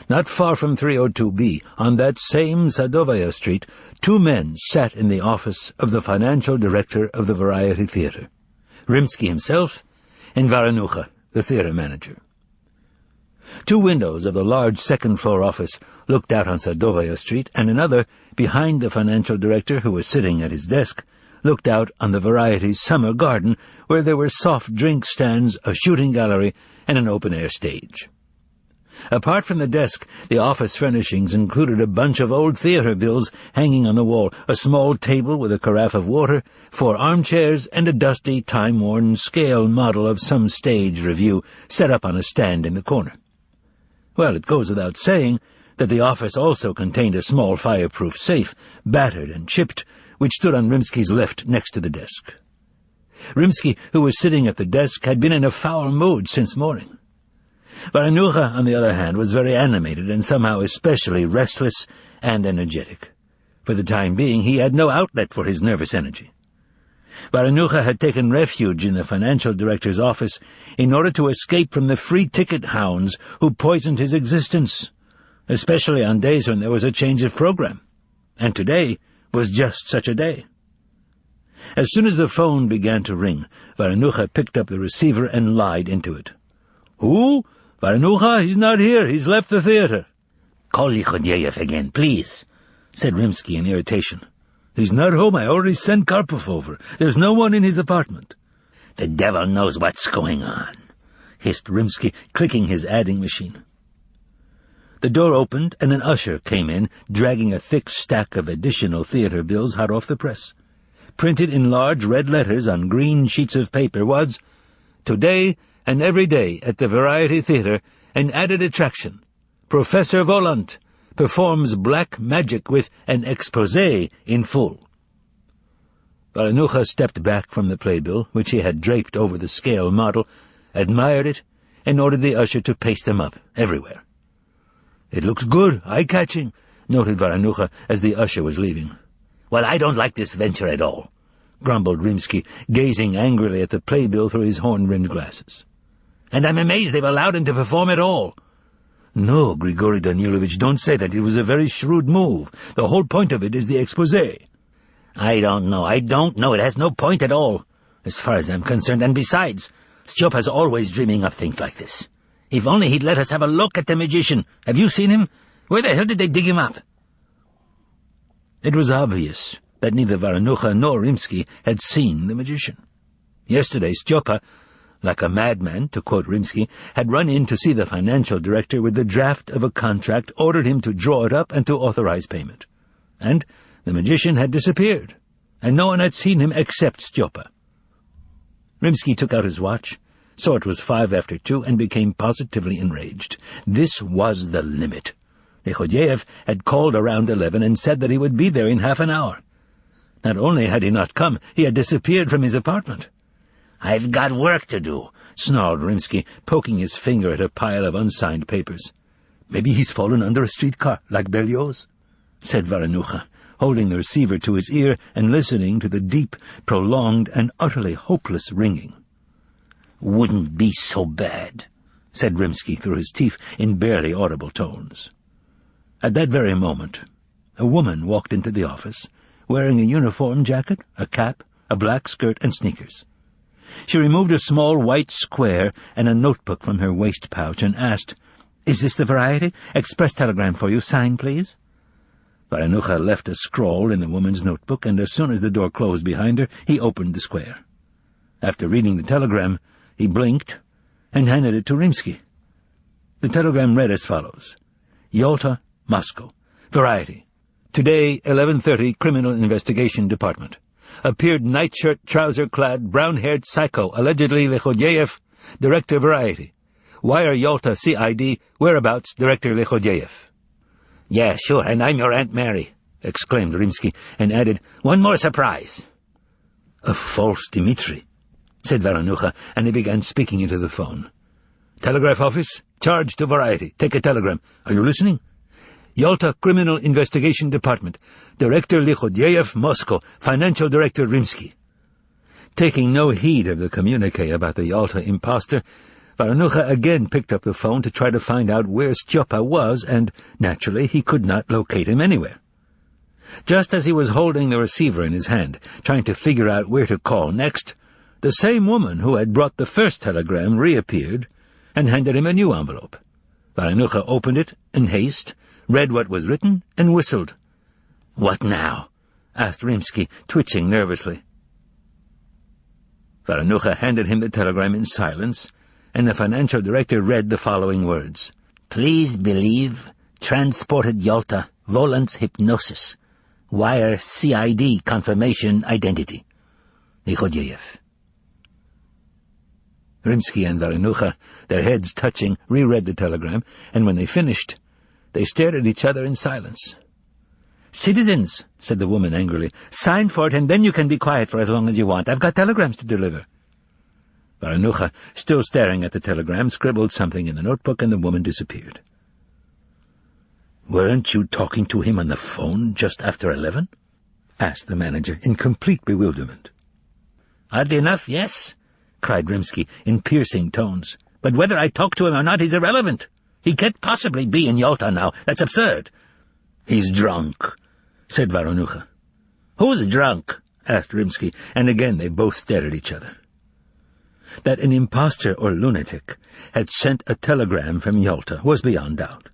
not far from 302B, on that same Sadovaya Street, 2 men sat in the office of the financial director of the Variety Theatre, Rimsky himself, and Varanucha, the theater manager. 2 windows of the large second-floor office looked out on Sadovaya Street, and another, behind the financial director who was sitting at his desk, looked out on the Variety's summer garden, where there were soft drink stands, a shooting gallery, and an open-air stage. Apart from the desk, the office furnishings included a bunch of old theater bills hanging on the wall, a small table with a carafe of water, 4 armchairs, and a dusty, time-worn scale model of some stage review set up on a stand in the corner. Well, it goes without saying that the office also contained a small fireproof safe, battered and chipped, which stood on Rimsky's left next to the desk. Rimsky, who was sitting at the desk, had been in a foul mood since morning. Varanucha, on the other hand, was very animated and somehow especially restless and energetic. For the time being, he had no outlet for his nervous energy. Varanucha had taken refuge in the financial director's office in order to escape from the free-ticket hounds who poisoned his existence, especially on days when there was a change of program. And today was just such a day. As soon as the phone began to ring, Varanucha picked up the receiver and lied into it. "Who? Varanucha, he's not here. He's left the theater." "Call Lichodyev again, please," said Rimsky in irritation. "He's not home. I already sent Karpov over. There's no one in his apartment." "The devil knows what's going on," hissed Rimsky, clicking his adding machine. The door opened, and an usher came in, dragging a thick stack of additional theater bills hot off the press. Printed in large red letters on green sheets of paper was, "Today and every day at the Variety Theater, an added attraction. Professor Volant performs black magic with an exposé in full." Varanucha stepped back from the playbill, which he had draped over the scale model, admired it, and ordered the usher to paste them up everywhere. "It looks good, eye-catching," noted Varanucha as the usher was leaving. "Well, I don't like this venture at all," grumbled Rimsky, gazing angrily at the playbill through his horn-rimmed glasses. "And I'm amazed they've allowed him to perform at all." "No, Grigory Danilovich, don't say that. It was a very shrewd move. The whole point of it is the exposé." I don't know. It has no point at all, as far as I'm concerned. And besides, Stjopa's always dreaming up things like this. If only he'd let us have a look at the magician. Have you seen him? Where the hell did they dig him up?" It was obvious that neither Varanucha nor Rimsky had seen the magician. Yesterday, Stjopa, like a madman, to quote Rimsky, had run in to see the financial director with the draft of a contract, ordered him to draw it up and to authorize payment. And the magician had disappeared, and no one had seen him except Stjopa. Rimsky took out his watch, saw it was 2:05, and became positively enraged. This was the limit. Lichodyev had called around 11 and said that he would be there in half an hour. Not only had he not come, he had disappeared from his apartment. "I've got work to do," snarled Rimsky, poking his finger at a pile of unsigned papers. "Maybe he's fallen under a streetcar, like Berlioz," said Varanucha, holding the receiver to his ear and listening to the deep, prolonged, and utterly hopeless ringing. "Wouldn't be so bad," said Rimsky through his teeth in barely audible tones. At that very moment, a woman walked into the office, wearing a uniform jacket, a cap, a black skirt, and sneakers. She removed a small white square and a notebook from her waist pouch and asked, "Is this the Variety? Express telegram for you. Sign, please." Varanucha left a scrawl in the woman's notebook, and as soon as the door closed behind her, he opened the square. After reading the telegram, he blinked and handed it to Rimsky. The telegram read as follows: Yalta, Moscow. Variety. Today, 11:30, Criminal Investigation Department. Appeared nightshirt, trouser-clad, brown-haired psycho, allegedly Lichodyev, Director Variety. Wire Yalta, CID, whereabouts, Director Lichodyev. "Yeah, sure, and I'm your Aunt Mary," exclaimed Rimsky, and added, "One more surprise." "A false Dmitri," said Varanucha, and he began speaking into the phone. "Telegraph office, charge to Variety. Take a telegram. Are you listening? Yalta Criminal Investigation Department. Director Lichodyev, Moscow. Financial Director Rimsky." Taking no heed of the communique about the Yalta imposter, Varanucha again picked up the phone to try to find out where Stjopa was, and, naturally, he could not locate him anywhere. Just as he was holding the receiver in his hand, trying to figure out where to call next, The same woman who had brought the first telegram reappeared and handed him a new envelope. Varanucha opened it in haste, read what was written, and whistled. "What now?" asked Rimsky, twitching nervously. Varanucha handed him the telegram in silence, and the financial director read the following words. "Please believe, transported Yalta, Volant's hypnosis. Wire CID confirmation identity. Lichodyev." Rimsky and Varanucha, their heads touching, reread the telegram, and when they finished, they stared at each other in silence. "Citizens," said the woman angrily, "sign for it, and then you can be quiet for as long as you want. I've got telegrams to deliver." Varanucha, still staring at the telegram, scribbled something in the notebook, and the woman disappeared. "Weren't you talking to him on the phone just after 11? asked the manager, in complete bewilderment. "Oddly enough, yes," cried Rimsky, in piercing tones. "But whether I talk to him or not is irrelevant. He can't possibly be in Yalta now. That's absurd." "He's drunk," said Varanucha. "Who's drunk?" asked Rimsky, and again they both stared at each other. That an impostor or lunatic had sent a telegram from Yalta was beyond doubt.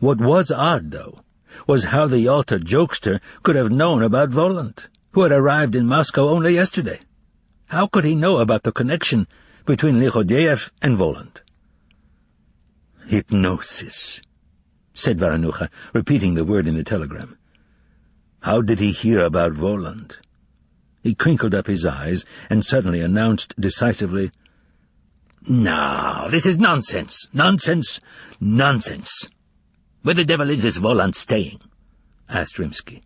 What was odd, though, was how the Yalta jokester could have known about Volant, who had arrived in Moscow only yesterday. How could he know about the connection between Lichodyev and Volant? "Hypnosis," said Varanucha, repeating the word in the telegram. "How did he hear about Volant?" He crinkled up his eyes and suddenly announced decisively, "No, this is nonsense, nonsense, nonsense. Where the devil is this Volant staying?" asked Rimsky.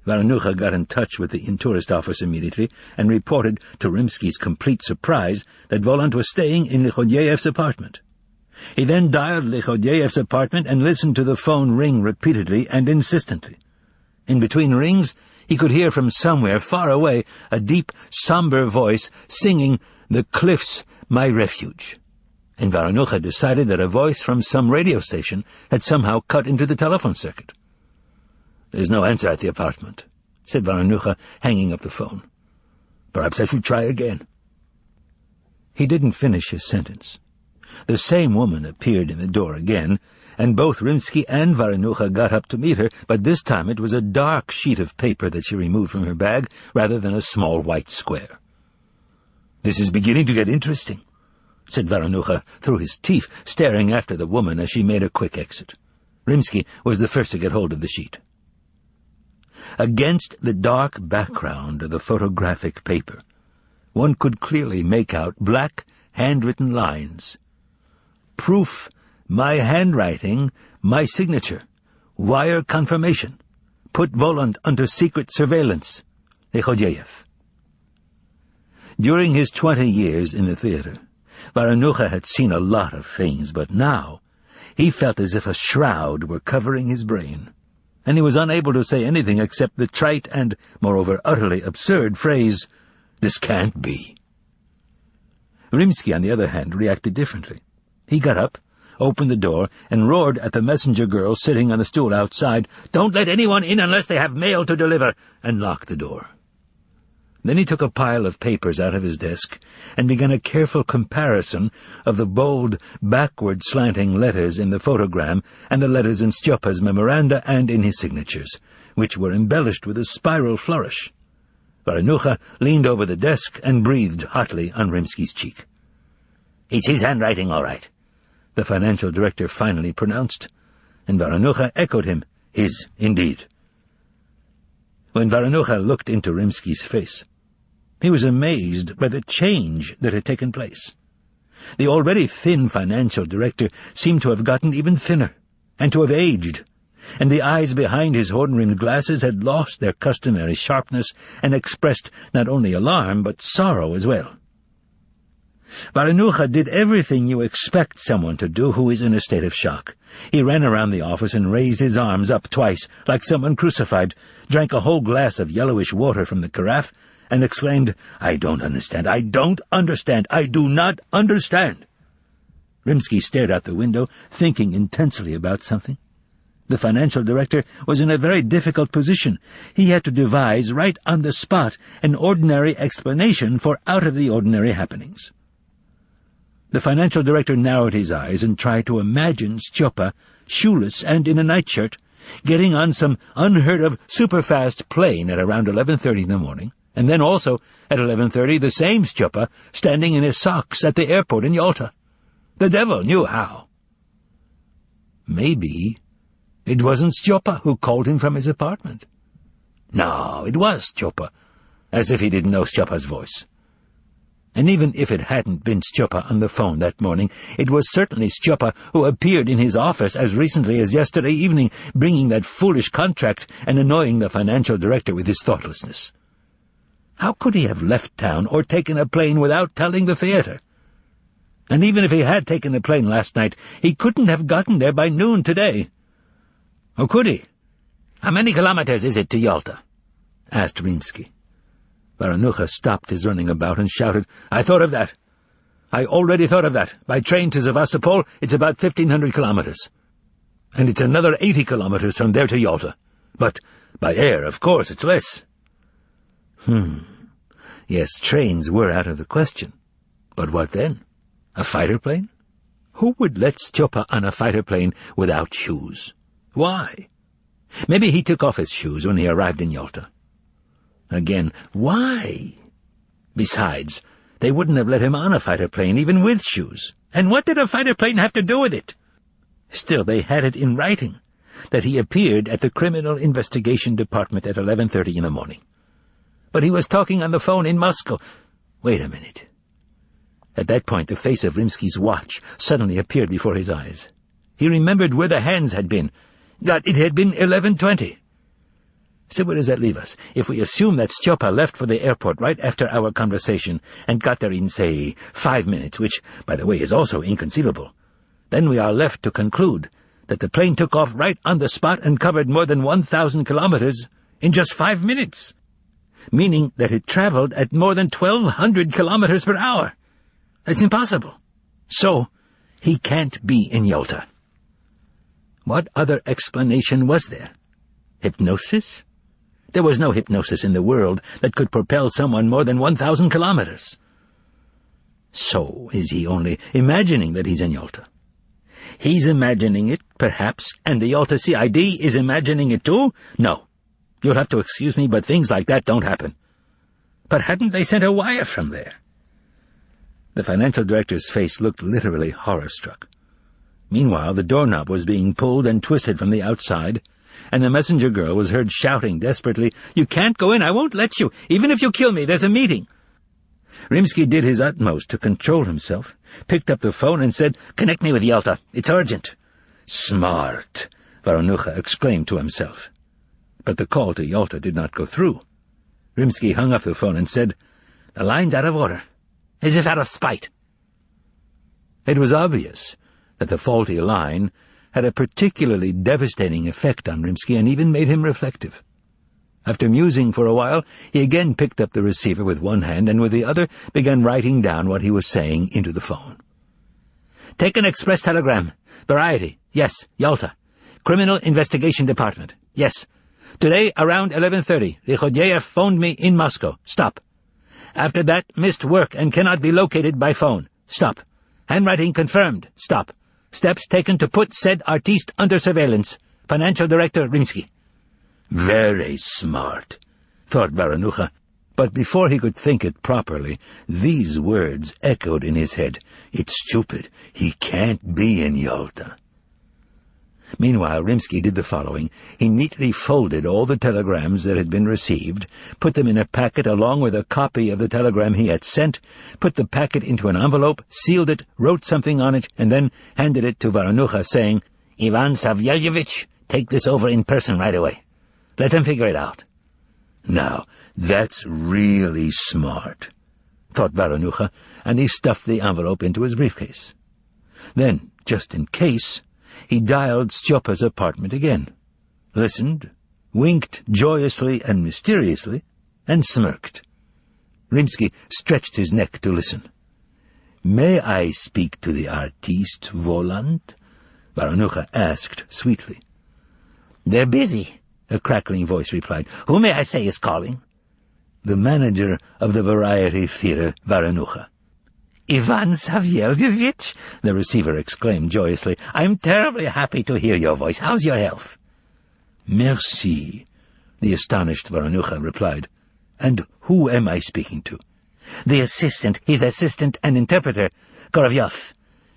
Varanucha got in touch with the tourist office immediately and reported, to Rimsky's complete surprise, that Volant was staying in Lichodyev's apartment. He then dialed Lichodyev's apartment and listened to the phone ring repeatedly and insistently. In between rings, he could hear from somewhere far away a deep, somber voice singing "The Cliffs, My Refuge." And Varanucha decided that a voice from some radio station had somehow cut into the telephone circuit. "There's no answer at the apartment," said Varanucha, hanging up the phone. "Perhaps I should try again." He didn't finish his sentence. The same woman appeared in the door again, and both Rimsky and Varanucha got up to meet her, but this time it was a dark sheet of paper that she removed from her bag rather than a small white square. "This is beginning to get interesting," said Varanucha through his teeth, staring after the woman as she made a quick exit. Rimsky was the first to get hold of the sheet. Against the dark background of the photographic paper, one could clearly make out black, handwritten lines. "Proof, my handwriting, my signature. Wire confirmation. Put Volant under secret surveillance. Lichodyev." During his 20 years in the theater, Varanucha had seen a lot of things, but now he felt as if a shroud were covering his brain, and he was unable to say anything except the trite and, moreover, utterly absurd phrase, "This can't be." Rimsky, on the other hand, reacted differently. He got up, opened the door, and roared at the messenger girl sitting on the stool outside, "Don't let anyone in unless they have mail to deliver," and locked the door. Then he took a pile of papers out of his desk and began a careful comparison of the bold, backward-slanting letters in the photogram and the letters in Styopa's memoranda and in his signatures, which were embellished with a spiral flourish. Varanucha leaned over the desk and breathed hotly on Rimsky's cheek. "It's his handwriting, all right," the financial director finally pronounced, and Varanucha echoed him, "His, indeed." When Varanucha looked into Rimsky's face, he was amazed by the change that had taken place. The already thin financial director seemed to have gotten even thinner, and to have aged, and the eyes behind his horn-rimmed glasses had lost their customary sharpness and expressed not only alarm but sorrow as well. Varanucha did everything you expect someone to do who is in a state of shock. He ran around the office and raised his arms up twice, like someone crucified, drank a whole glass of yellowish water from the carafe, and exclaimed, "I don't understand, I don't understand, I do not understand." Rimsky stared out the window, thinking intensely about something. The financial director was in a very difficult position. He had to devise, right on the spot, an ordinary explanation for out-of-the-ordinary happenings. The financial director narrowed his eyes and tried to imagine Stjopa, shoeless and in a nightshirt, getting on some unheard-of super-fast plane at around 11:30 in the morning, and then also, at 11:30, the same Stjopa standing in his socks at the airport in Yalta. The devil knew how. Maybe it wasn't Stjopa who called him from his apartment. No, it was Stjopa, as if he didn't know Stjopa's voice. And even if it hadn't been Stjopa on the phone that morning, it was certainly Stjopa who appeared in his office as recently as yesterday evening, bringing that foolish contract and annoying the financial director with his thoughtlessness. How could he have left town or taken a plane without telling the theater? And even if he had taken a plane last night, he couldn't have gotten there by noon today. Or could he? "How many kilometers is it to Yalta?" asked Rimsky. Varanucha stopped his running about and shouted, "I thought of that. I already thought of that. By train to Sevastopol, it's about 1,500 kilometers. And it's another 80 kilometers from there to Yalta. But by air, of course, it's less." Yes, trains were out of the question. But what then? A fighter plane? Who would let Stjopa on a fighter plane without shoes? Why? Maybe he took off his shoes when he arrived in Yalta. Again, why? Besides, they wouldn't have let him on a fighter plane even with shoes. And what did a fighter plane have to do with it? Still, they had it in writing, that he appeared at the Criminal Investigation Department at 11:30 in the morning. But he was talking on the phone in Moscow. Wait a minute. At that point, the face of Rimsky's watch suddenly appeared before his eyes. He remembered where the hands had been. God, it had been 11:20. So where does that leave us? If we assume that Stjopa left for the airport right after our conversation and got there in, say, 5 minutes, which, by the way, is also inconceivable, then we are left to conclude that the plane took off right on the spot and covered more than 1,000 kilometers in just 5 minutes, meaning that it traveled at more than 1,200 kilometers per hour. That's impossible. So, he can't be in Yalta. What other explanation was there? Hypnosis? There was no hypnosis in the world that could propel someone more than 1,000 kilometers. So, is he only imagining that he's in Yalta? He's imagining it, perhaps, and the Yalta CID is imagining it too? No. You'll have to excuse me, but things like that don't happen. But hadn't they sent a wire from there? The financial director's face looked literally horror-struck. Meanwhile, the doorknob was being pulled and twisted from the outside, and the messenger girl was heard shouting desperately, "You can't go in, I won't let you. Even if you kill me, there's a meeting." Rimsky did his utmost to control himself, picked up the phone and said, "Connect me with Yalta. It's urgent." "Smart," Varanucha exclaimed to himself. But the call to Yalta did not go through. Rimsky hung up the phone and said, "The line's out of order, as if out of spite." It was obvious that the faulty line had a particularly devastating effect on Rimsky and even made him reflective. After musing for a while, he again picked up the receiver with one hand and with the other began writing down what he was saying into the phone. "Take an express telegram. Variety. Yes. Yalta. Criminal Investigation Department. Yes. Today, around 11:30, Griboedov phoned me in Moscow. Stop. After that, missed work and cannot be located by phone. Stop. Handwriting confirmed. Stop. Steps taken to put said artiste under surveillance. Financial Director Rimsky." Very smart, thought Varanucha, but before he could think it properly, these words echoed in his head. It's stupid. He can't be in Yalta. Meanwhile, Rimsky did the following. He neatly folded all the telegrams that had been received, put them in a packet along with a copy of the telegram he had sent, put the packet into an envelope, sealed it, wrote something on it, and then handed it to Varanucha, saying, "Ivan Savyelyevich, take this over in person right away. Let him figure it out." Now, that's really smart, thought Varanucha, and he stuffed the envelope into his briefcase. Then, just in case, he dialed Stjopa's apartment again, listened, winked joyously and mysteriously, and smirked. Rimsky stretched his neck to listen. "May I speak to the artiste, Volant?" Varanucha asked sweetly. "They're busy," a crackling voice replied. "Who may I say is calling?" "The manager of the Variety Theatre, Varanucha." "Ivan Savyelyevich?" the receiver exclaimed joyously. "I'm terribly happy to hear your voice. How's your health?" "Merci," the astonished Varanucha replied. "And who am I speaking to?" "The assistant, his assistant and interpreter, Korovyov,"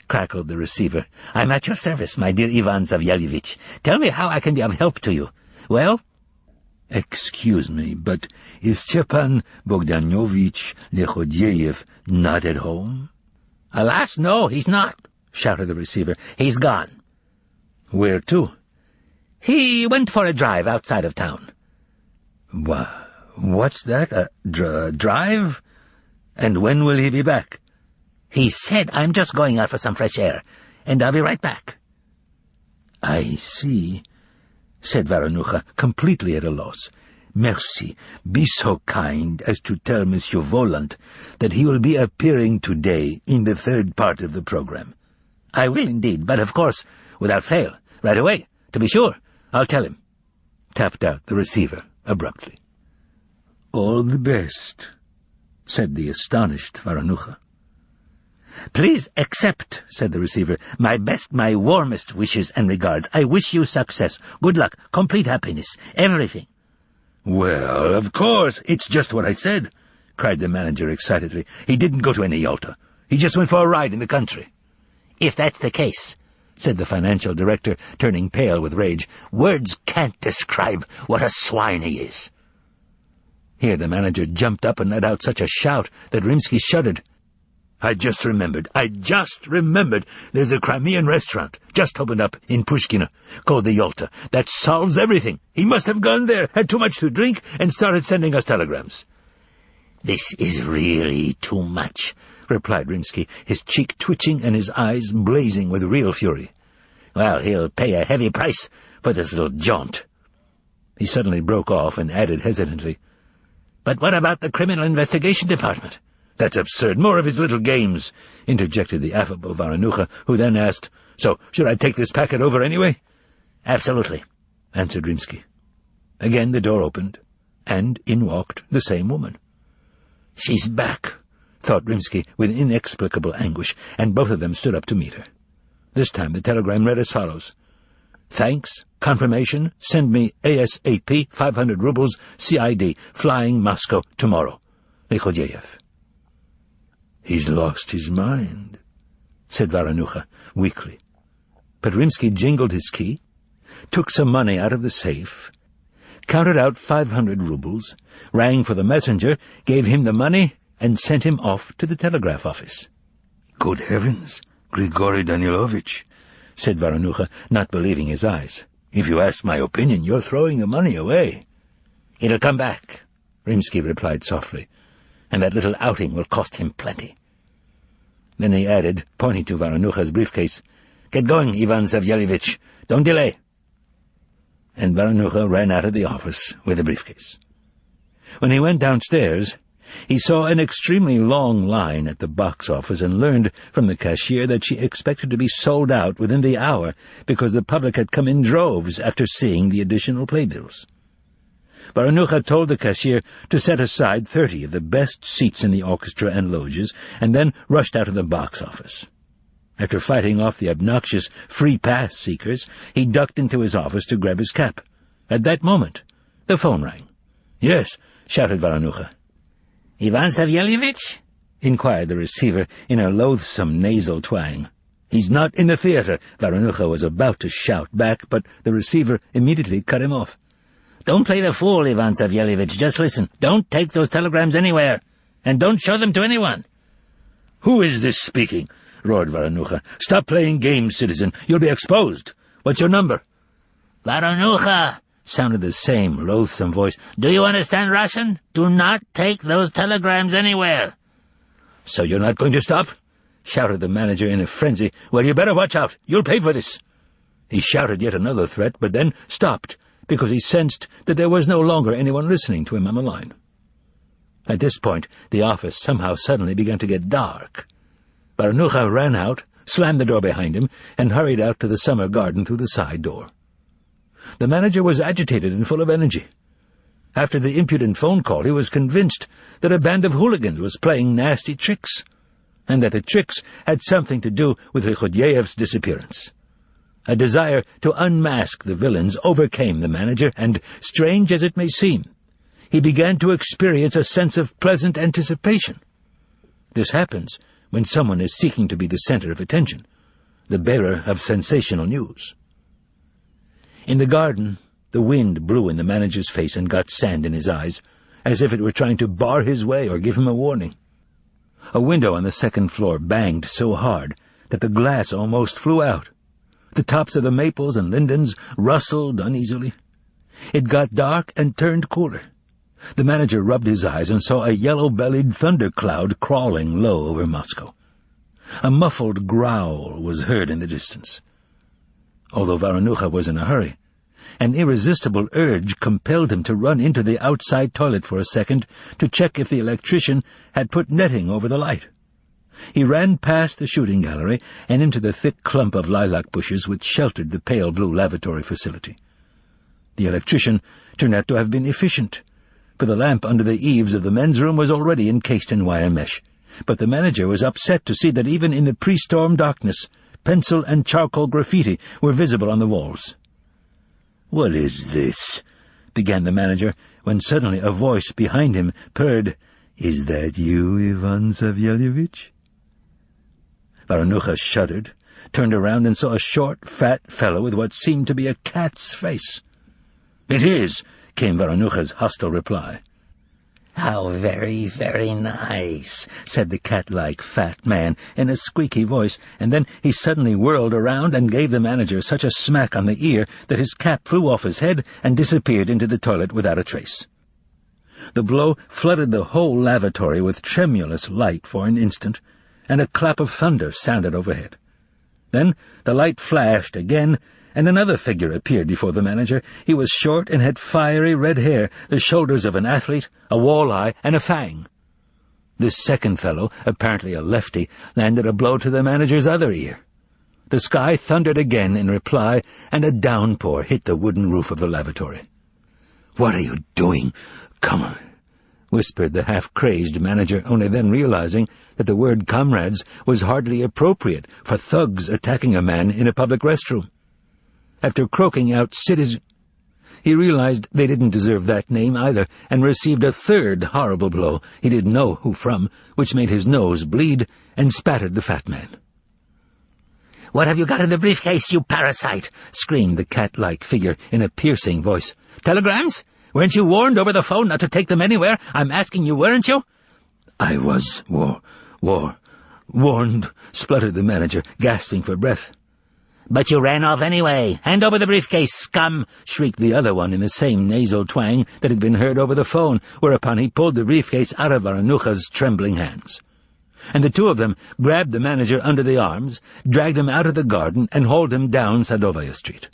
crackled the receiver. "I'm at your service, my dear Ivan Savyelyevich. Tell me how I can be of help to you. Well?" "Excuse me, but is Stepan Bogdanovich Lechodiev not at home?" "Alas, no, he's not," shouted the receiver. "He's gone." "Where to?" "He went for a drive outside of town." What's that? A drive? And when will he be back?" "He said, I'm just going out for some fresh air, and I'll be right back." "I see," said Varanucha, completely at a loss. "Merci. Be so kind as to tell Monsieur Volant that he will be appearing today in the third part of the program." "I will indeed, but of course, without fail, right away. To be sure, I'll tell him," tapped out the receiver abruptly. "All the best," said the astonished Varanucha. "Please accept," said the receiver, "my best, my warmest wishes and regards. I wish you success, good luck, complete happiness, everything." "Well, of course, it's just what I said," cried the manager excitedly. "He didn't go to any Yalta. He just went for a ride in the country." "If that's the case," said the financial director, turning pale with rage, "words can't describe what a swine he is." Here the manager jumped up and let out such a shout that Rimsky shuddered. I just remembered. There's a Crimean restaurant just opened up in Pushkino called the Yalta. That solves everything. He must have gone there, had too much to drink, and started sending us telegrams." "This is really too much," replied Rimsky, his cheek twitching and his eyes blazing with real fury. "Well, he'll pay a heavy price for this little jaunt." He suddenly broke off and added hesitantly, "But what about the Criminal Investigation Department?" "That's absurd. More of his little games," interjected the affable Varanucha, who then asked, "So, should I take this packet over anyway?" "Absolutely," answered Rimsky. Again the door opened, and in walked the same woman. "She's back," thought Rimsky with inexplicable anguish, and both of them stood up to meet her. This time the telegram read as follows: "Thanks. Confirmation. Send me ASAP 500 rubles CID. Flying Moscow tomorrow. Lechodiev." "He's lost his mind," said Varanucha weakly. But Rimsky jingled his key, took some money out of the safe, counted out 500 rubles, rang for the messenger, gave him the money, and sent him off to the telegraph office. "Good heavens, Grigory Danilovich," said Varanucha, not believing his eyes. "If you ask my opinion, you're throwing the money away." "It'll come back," Rimsky replied softly, "and that little outing will cost him plenty." Then he added, pointing to Varanucha's briefcase, "Get going, Ivan Savyelyevich. Don't delay." And Varanucha ran out of the office with the briefcase. When he went downstairs, he saw an extremely long line at the box office and learned from the cashier that she expected to be sold out within the hour because the public had come in droves after seeing the additional playbills. Varanucha told the cashier to set aside 30 of the best seats in the orchestra and loges, and then rushed out of the box office. After fighting off the obnoxious free pass seekers, he ducked into his office to grab his cap. At that moment, the phone rang. "Yes," shouted Varanucha. "Ivan Savyelyevich?" inquired the receiver in a loathsome nasal twang. "He's not in the theatre," Varanucha was about to shout back, but the receiver immediately cut him off. "Don't play the fool, Ivan Savyelyevich. Just listen. Don't take those telegrams anywhere, and don't show them to anyone." "Who is this speaking?" roared Varanucha. "Stop playing games, citizen. You'll be exposed. What's your number?" "Varanucha," sounded the same loathsome voice. "Do you understand Russian? Do not take those telegrams anywhere." "So you're not going to stop?" shouted the manager in a frenzy. "Well, you better watch out. You'll pay for this." He shouted yet another threat, but then stopped, because he sensed that there was no longer anyone listening to him on the line. At this point, the office somehow suddenly began to get dark. Varanucha ran out, slammed the door behind him, and hurried out to the summer garden through the side door. The manager was agitated and full of energy. After the impudent phone call, he was convinced that a band of hooligans was playing nasty tricks, and that the tricks had something to do with Griboedov's disappearance. A desire to unmask the villains overcame the manager, and, strange as it may seem, he began to experience a sense of pleasant anticipation. This happens when someone is seeking to be the center of attention, the bearer of sensational news. In the garden, the wind blew in the manager's face and got sand in his eyes, as if it were trying to bar his way or give him a warning. A window on the second floor banged so hard that the glass almost flew out. The tops of the maples and lindens rustled uneasily. It got dark and turned cooler. The manager rubbed his eyes and saw a yellow-bellied thundercloud crawling low over Moscow. A muffled growl was heard in the distance. Although Varanucha was in a hurry, an irresistible urge compelled him to run into the outside toilet for a second to check if the electrician had put netting over the light. He ran past the shooting gallery and into the thick clump of lilac bushes which sheltered the pale blue lavatory facility. The electrician turned out to have been efficient, for the lamp under the eaves of the men's room was already encased in wire mesh. But the manager was upset to see that even in the pre-storm darkness, pencil and charcoal graffiti were visible on the walls. "What is this?" began the manager, when suddenly a voice behind him purred, "Is that you, Ivan Savyelyevich?" Varanucha shuddered, turned around and saw a short, fat fellow with what seemed to be a cat's face. "It is," came Varanucha's hostile reply. "How very, very nice," said the cat-like fat man in a squeaky voice, and then he suddenly whirled around and gave the manager such a smack on the ear that his cap flew off his head and disappeared into the toilet without a trace. The blow flooded the whole lavatory with tremulous light for an instant, and a clap of thunder sounded overhead. Then the light flashed again, and another figure appeared before the manager. He was short and had fiery red hair, the shoulders of an athlete, a walleye, and a fang. This second fellow, apparently a lefty, landed a blow to the manager's other ear. The sky thundered again in reply, and a downpour hit the wooden roof of the lavatory. "What are you doing? Come on," whispered the half-crazed manager, only then realizing that the word comrades was hardly appropriate for thugs attacking a man in a public restroom. After croaking out citizen, he realized they didn't deserve that name either, and received a third horrible blow, he didn't know who from, which made his nose bleed and spattered the fat man. "What have you got in the briefcase, you parasite?" screamed the cat-like figure in a piercing voice. "Telegrams? Weren't you warned over the phone not to take them anywhere? I'm asking you, weren't you?" "I was warned," spluttered the manager, gasping for breath. "But you ran off anyway. Hand over the briefcase, scum!" shrieked the other one in the same nasal twang that had been heard over the phone, whereupon he pulled the briefcase out of Varanucha's trembling hands. And the two of them grabbed the manager under the arms, dragged him out of the garden, and hauled him down Sadovaya Street.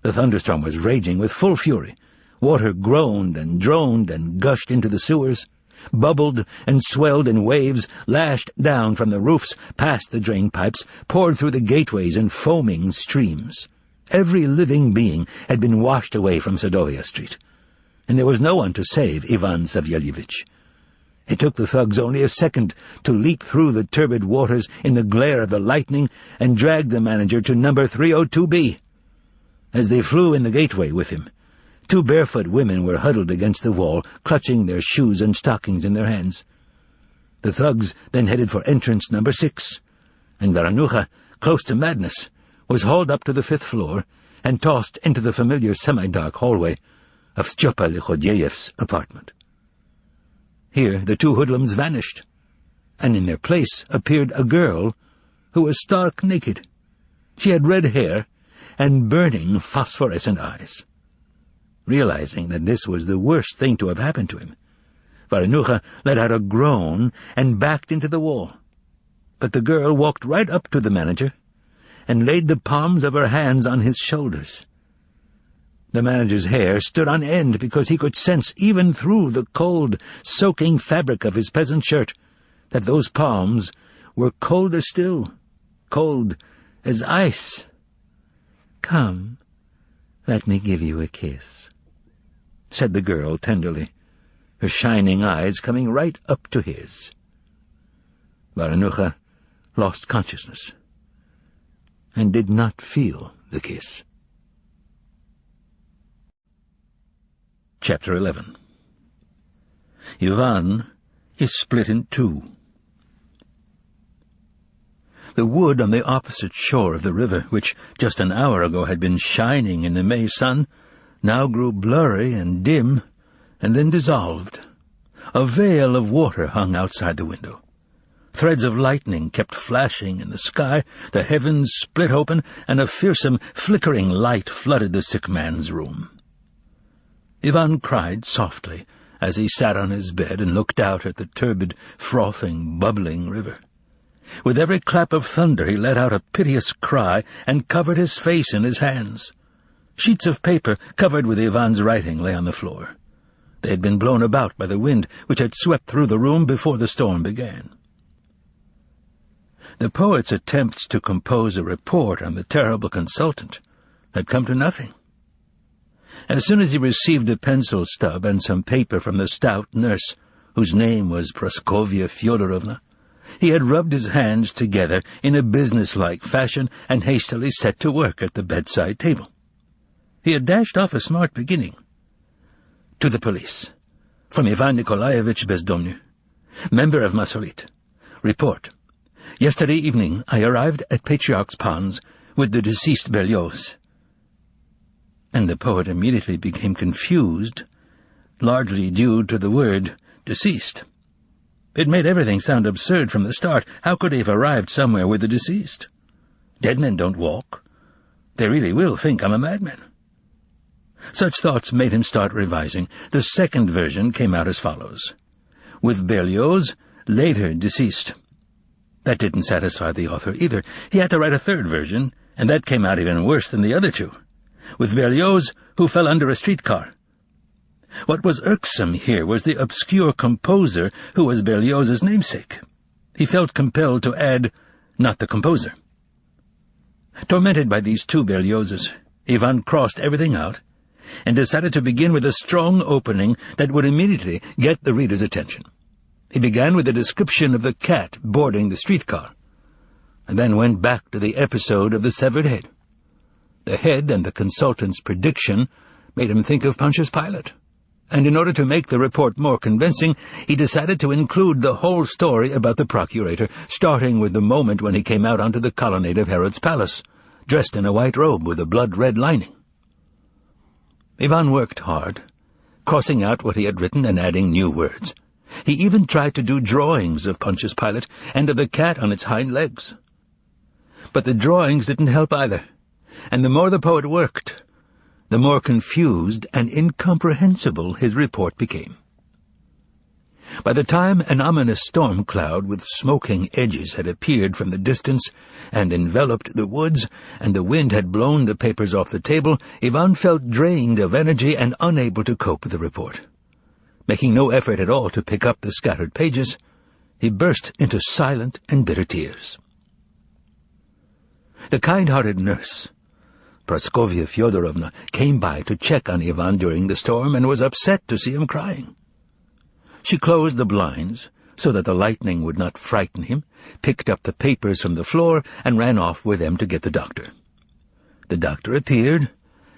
The thunderstorm was raging with full fury. Water groaned and droned and gushed into the sewers, bubbled and swelled in waves, lashed down from the roofs, past the drain pipes, poured through the gateways in foaming streams. Every living being had been washed away from Sadovaya Street, and there was no one to save Ivan Savyelyevich. It took the thugs only a second to leap through the turbid waters in the glare of the lightning and drag the manager to number 302B. As they flew in the gateway with him, two barefoot women were huddled against the wall, clutching their shoes and stockings in their hands. The thugs then headed for entrance number 6, and Varanucha, close to madness, was hauled up to the 5th floor and tossed into the familiar semi-dark hallway of Styopa Lichodeyev's apartment. Here the two hoodlums vanished, and in their place appeared a girl who was stark naked. She had red hair and burning phosphorescent eyes. Realizing that this was the worst thing to have happened to him, Varanucha let out a groan and backed into the wall. But the girl walked right up to the manager and laid the palms of her hands on his shoulders. The manager's hair stood on end because he could sense, even through the cold, soaking fabric of his peasant shirt, that those palms were colder still, cold as ice. "Come, "Let me give you a kiss," said the girl tenderly, her shining eyes coming right up to his. Varanucha lost consciousness and did not feel the kiss. Chapter 11. Johann is split in two. The wood on the opposite shore of the river, which just an hour ago had been shining in the May sun, now grew blurry and dim, and then dissolved. A veil of water hung outside the window. Threads of lightning kept flashing in the sky, the heavens split open, and a fearsome, flickering light flooded the sick man's room. Ivan cried softly as he sat on his bed and looked out at the turbid, frothing, bubbling river. With every clap of thunder he let out a piteous cry and covered his face in his hands. Sheets of paper covered with Ivan's writing lay on the floor. They had been blown about by the wind, which had swept through the room before the storm began. The poet's attempts to compose a report on the terrible consultant had come to nothing. As soon as he received a pencil stub and some paper from the stout nurse, whose name was Praskovia Fyodorovna, he had rubbed his hands together in a businesslike fashion and hastily set to work at the bedside table. He had dashed off a smart beginning. To the police. From Ivan Nikolaevich Bezdomny, member of Masolit. Report. Yesterday evening I arrived at Patriarch's Ponds with the deceased Berlioz. And the poet immediately became confused, largely due to the word deceased. It made everything sound absurd from the start. How could he have arrived somewhere with the deceased? Dead men don't walk. They really will think I'm a madman. Such thoughts made him start revising. The second version came out as follows. With Berlioz, later deceased. That didn't satisfy the author either. He had to write a third version, and that came out even worse than the other two. With Berlioz, who fell under a streetcar. What was irksome here was the obscure composer who was Berlioz's namesake. He felt compelled to add, not the composer. Tormented by these two Berliozes, Ivan crossed everything out and decided to begin with a strong opening that would immediately get the reader's attention. He began with a description of the cat boarding the streetcar, and then went back to the episode of the severed head. The head and the consultant's prediction made him think of Pontius Pilate, and in order to make the report more convincing, he decided to include the whole story about the procurator, starting with the moment when he came out onto the colonnade of Herod's palace, dressed in a white robe with a blood-red lining. Ivan worked hard, crossing out what he had written and adding new words. He even tried to do drawings of Pontius Pilate and of the cat on its hind legs. But the drawings didn't help either, and the more the poet worked, the more confused and incomprehensible his report became. By the time an ominous storm cloud with smoking edges had appeared from the distance and enveloped the woods, and the wind had blown the papers off the table, Ivan felt drained of energy and unable to cope with the report. Making no effort at all to pick up the scattered pages, he burst into silent and bitter tears. The kind-hearted nurse, Praskovia Fyodorovna, came by to check on Ivan during the storm and was upset to see him crying. She closed the blinds so that the lightning would not frighten him, picked up the papers from the floor, and ran off with them to get the doctor. The doctor appeared,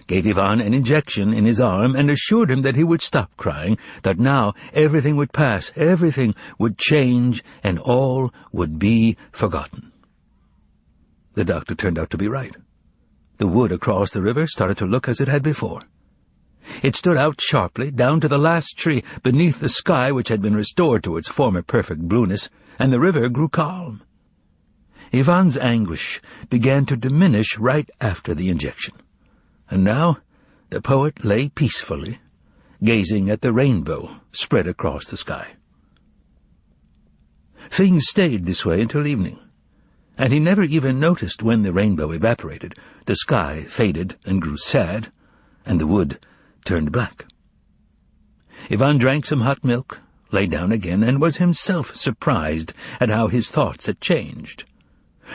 gave Ivan an injection in his arm, and assured him that he would stop crying, that now everything would pass, everything would change, and all would be forgotten. The doctor turned out to be right. The wood across the river started to look as it had before. It stood out sharply down to the last tree beneath the sky which had been restored to its former perfect blueness, and the river grew calm. Ivan's anguish began to diminish right after the injection, and now the poet lay peacefully, gazing at the rainbow spread across the sky. Things stayed this way until evening, and he never even noticed when the rainbow evaporated, the sky faded and grew sad, and the wood turned black. Ivan drank some hot milk, lay down again, and was himself surprised at how his thoughts had changed.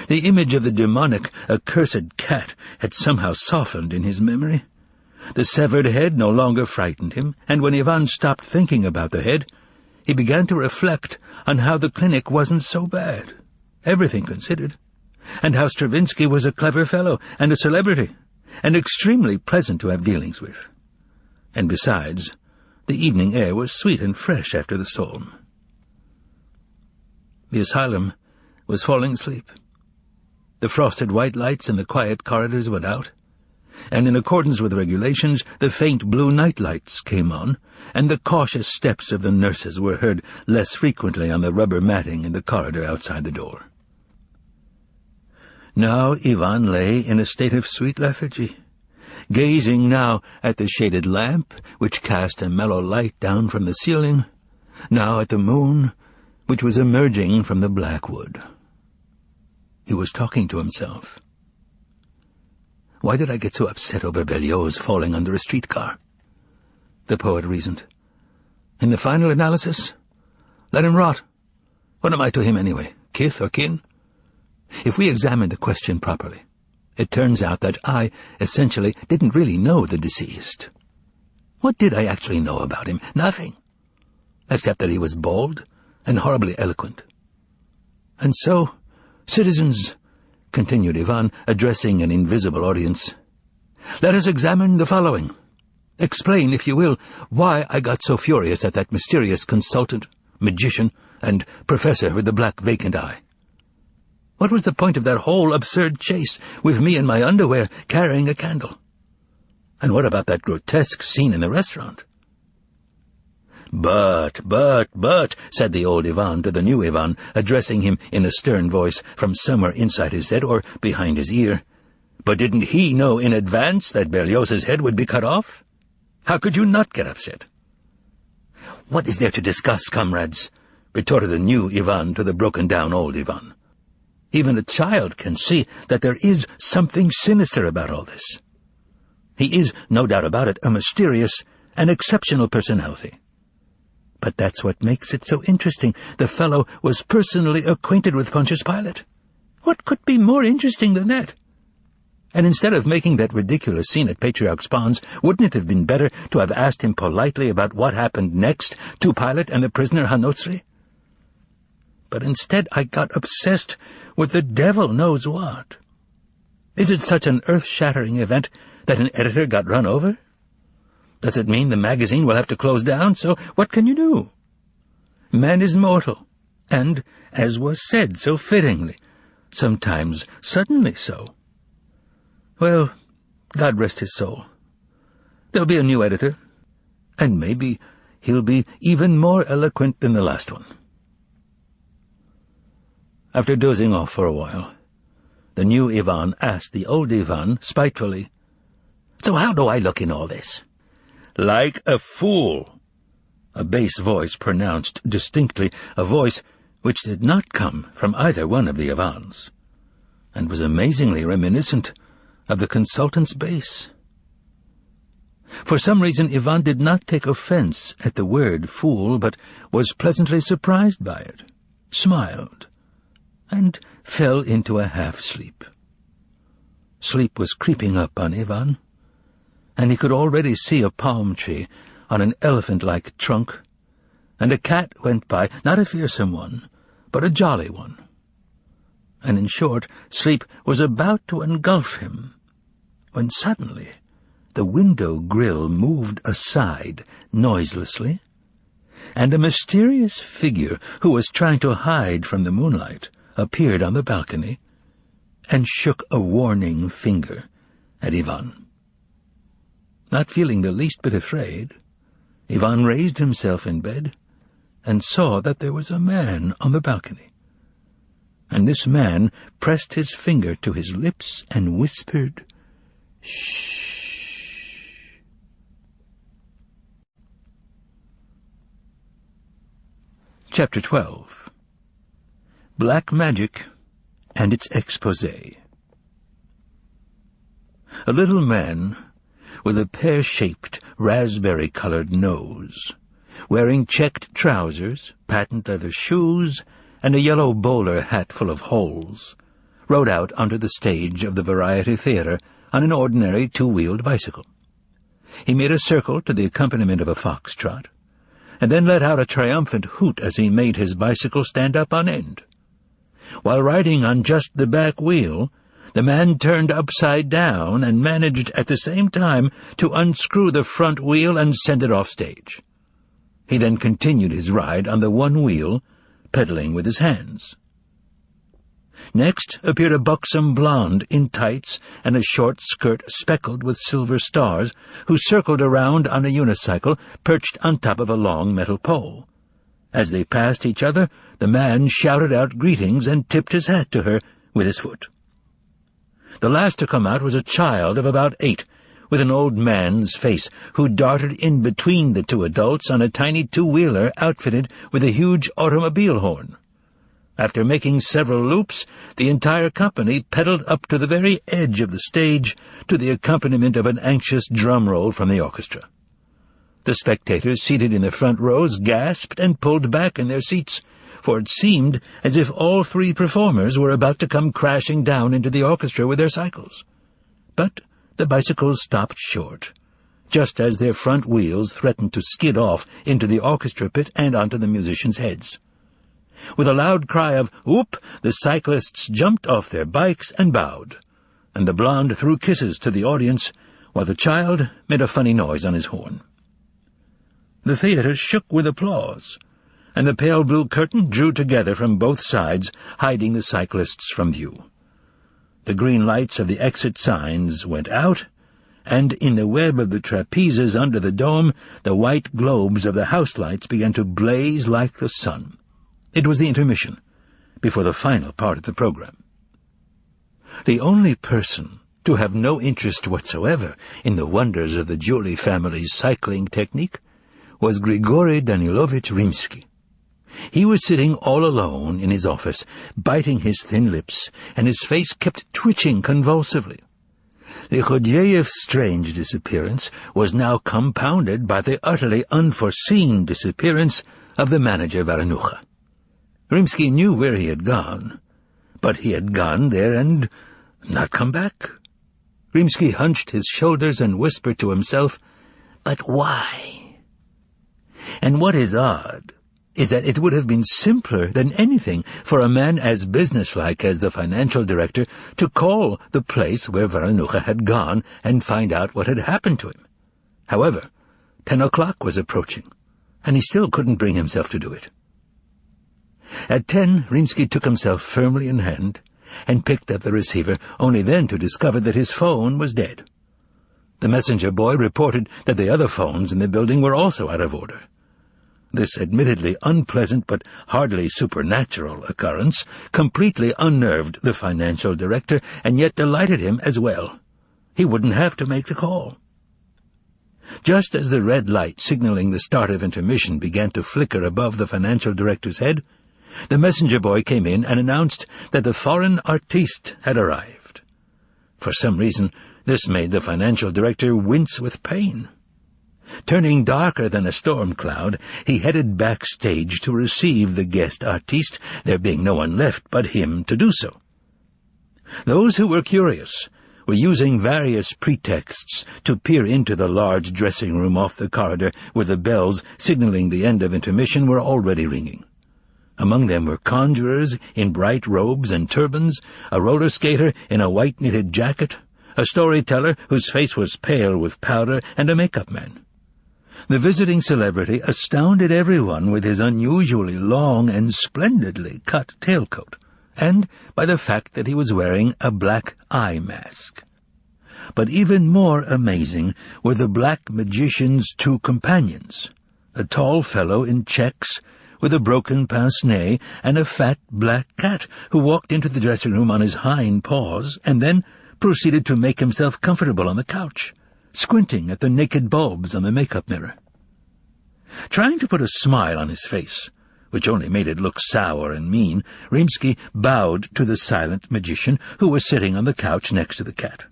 The image of the demonic, accursed cat had somehow softened in his memory, The severed head no longer frightened him, and when Ivan stopped thinking about the head, he began to reflect on how the clinic wasn't so bad, everything considered, and how Stravinsky was a clever fellow and a celebrity, and extremely pleasant to have dealings with. And besides, the evening air was sweet and fresh after the storm. The asylum was falling asleep. The frosted white lights in the quiet corridors went out, and in accordance with regulations, the faint blue night lights came on, and the cautious steps of the nurses were heard less frequently on the rubber matting in the corridor outside the door. Now Ivan lay in a state of sweet lethargy, gazing now at the shaded lamp, which cast a mellow light down from the ceiling, now at the moon, which was emerging from the black wood. He was talking to himself. Why did I get so upset over Berlioz falling under a streetcar? The poet reasoned. In the final analysis, let him rot. What am I to him anyway, kith or kin? If we examine the question properly, it turns out that I, essentially, didn't really know the deceased. What did I actually know about him? Nothing. Except that he was bald and horribly eloquent. And so, citizens, continued Ivan, addressing an invisible audience, let us examine the following. Explain, if you will, why I got so furious at that mysterious consultant, magician, and professor with the black vacant eye. What was the point of that whole absurd chase, with me in my underwear carrying a candle? And what about that grotesque scene in the restaurant? But, said the old Ivan to the new Ivan, addressing him in a stern voice from somewhere inside his head or behind his ear. But didn't he know in advance that Berlioz's head would be cut off? How could you not get upset? What is there to discuss, comrades? Retorted the new Ivan to the broken-down old Ivan. Even a child can see that there is something sinister about all this. He is, no doubt about it, a mysterious and exceptional personality. But that's what makes it so interesting. The fellow was personally acquainted with Pontius Pilate. What could be more interesting than that? And instead of making that ridiculous scene at Patriarch Spahn's, wouldn't it have been better to have asked him politely about what happened next to Pilate and the prisoner Hanotri? But instead I got obsessed with the devil knows what. Is it such an earth-shattering event that an editor got run over? Does it mean the magazine will have to close down? So what can you do? Man is mortal, and, as was said so fittingly, sometimes suddenly so. Well, God rest his soul. There'll be a new editor, and maybe he'll be even more eloquent than the last one. After dozing off for a while, the new Ivan asked the old Ivan spitefully, So how do I look in all this? Like a fool, a bass voice pronounced distinctly, a voice which did not come from either one of the Ivans, and was amazingly reminiscent of the consultant's bass. For some reason Ivan did not take offense at the word fool, but was pleasantly surprised by it, smiled, and fell into a half-sleep. Sleep was creeping up on Ivan, and he could already see a palm tree on an elephant-like trunk, and a cat went by, not a fearsome one, but a jolly one. And in short, sleep was about to engulf him, when suddenly the window grill moved aside noiselessly, and a mysterious figure who was trying to hide from the moonlight appeared on the balcony and shook a warning finger at Ivan. Not feeling the least bit afraid, Ivan raised himself in bed and saw that there was a man on the balcony. And this man pressed his finger to his lips and whispered, "Shh." Chapter 12. Black Magic and its Exposé. A little man with a pear-shaped, raspberry-colored nose, wearing checked trousers, patent leather shoes, and a yellow bowler hat full of holes, rode out onto the stage of the Variety Theatre on an ordinary two-wheeled bicycle. He made a circle to the accompaniment of a foxtrot, and then let out a triumphant hoot as he made his bicycle stand up on end. While riding on just the back wheel, the man turned upside down and managed at the same time to unscrew the front wheel and send it off stage. He then continued his ride on the one wheel, pedaling with his hands. Next appeared a buxom blonde in tights and a short skirt speckled with silver stars, who circled around on a unicycle perched on top of a long metal pole. As they passed each other, the man shouted out greetings and tipped his hat to her with his foot. The last to come out was a child of about 8, with an old man's face, who darted in between the two adults on a tiny two-wheeler outfitted with a huge automobile horn. After making several loops, the entire company pedaled up to the very edge of the stage to the accompaniment of an anxious drum roll from the orchestra. The spectators seated in the front rows gasped and pulled back in their seats, for it seemed as if all 3 performers were about to come crashing down into the orchestra with their cycles. But the bicycles stopped short, just as their front wheels threatened to skid off into the orchestra pit and onto the musicians' heads. With a loud cry of "Whoop!" the cyclists jumped off their bikes and bowed, and the blonde threw kisses to the audience, while the child made a funny noise on his horn. The theater shook with applause, and the pale blue curtain drew together from both sides, hiding the cyclists from view. The green lights of the exit signs went out, and in the web of the trapezes under the dome, the white globes of the house lights began to blaze like the sun. It was the intermission, before the final part of the program. The only person to have no interest whatsoever in the wonders of the Julie family's cycling technique was Grigory Danilovich Rimsky. He was sitting all alone in his office, biting his thin lips, and his face kept twitching convulsively. Lichodeyev's strange disappearance was now compounded by the utterly unforeseen disappearance of the manager Varanucha. Rimsky knew where he had gone, but he had gone there and not come back. Rimsky hunched his shoulders and whispered to himself, "But why?" And what is odd is that it would have been simpler than anything for a man as businesslike as the financial director to call the place where Varanucha had gone and find out what had happened to him. However, 10 o'clock was approaching, and he still couldn't bring himself to do it. At 10, Rimsky took himself firmly in hand and picked up the receiver, only then to discover that his phone was dead. The messenger boy reported that the other phones in the building were also out of order. This admittedly unpleasant but hardly supernatural occurrence completely unnerved the financial director and yet delighted him as well. He wouldn't have to make the call. Just as the red light signaling the start of intermission began to flicker above the financial director's head, the messenger boy came in and announced that the foreign artiste had arrived. For some reason, this made the financial director wince with pain. Turning darker than a storm cloud, he headed backstage to receive the guest artiste, there being no one left but him to do so. Those who were curious were using various pretexts to peer into the large dressing room off the corridor where the bells signaling the end of intermission were already ringing. Among them were conjurers in bright robes and turbans, a roller skater in a white knitted jacket, a storyteller whose face was pale with powder, and a makeup man. The visiting celebrity astounded everyone with his unusually long and splendidly cut tailcoat, and by the fact that he was wearing a black eye mask. But even more amazing were the black magician's 2 companions, a tall fellow in checks with a broken pince-nez and a fat black cat who walked into the dressing room on his hind paws and then proceeded to make himself comfortable on the couch, squinting at the naked bulbs on the makeup mirror. Trying to put a smile on his face, which only made it look sour and mean, Rimsky bowed to the silent magician who was sitting on the couch next to the cat.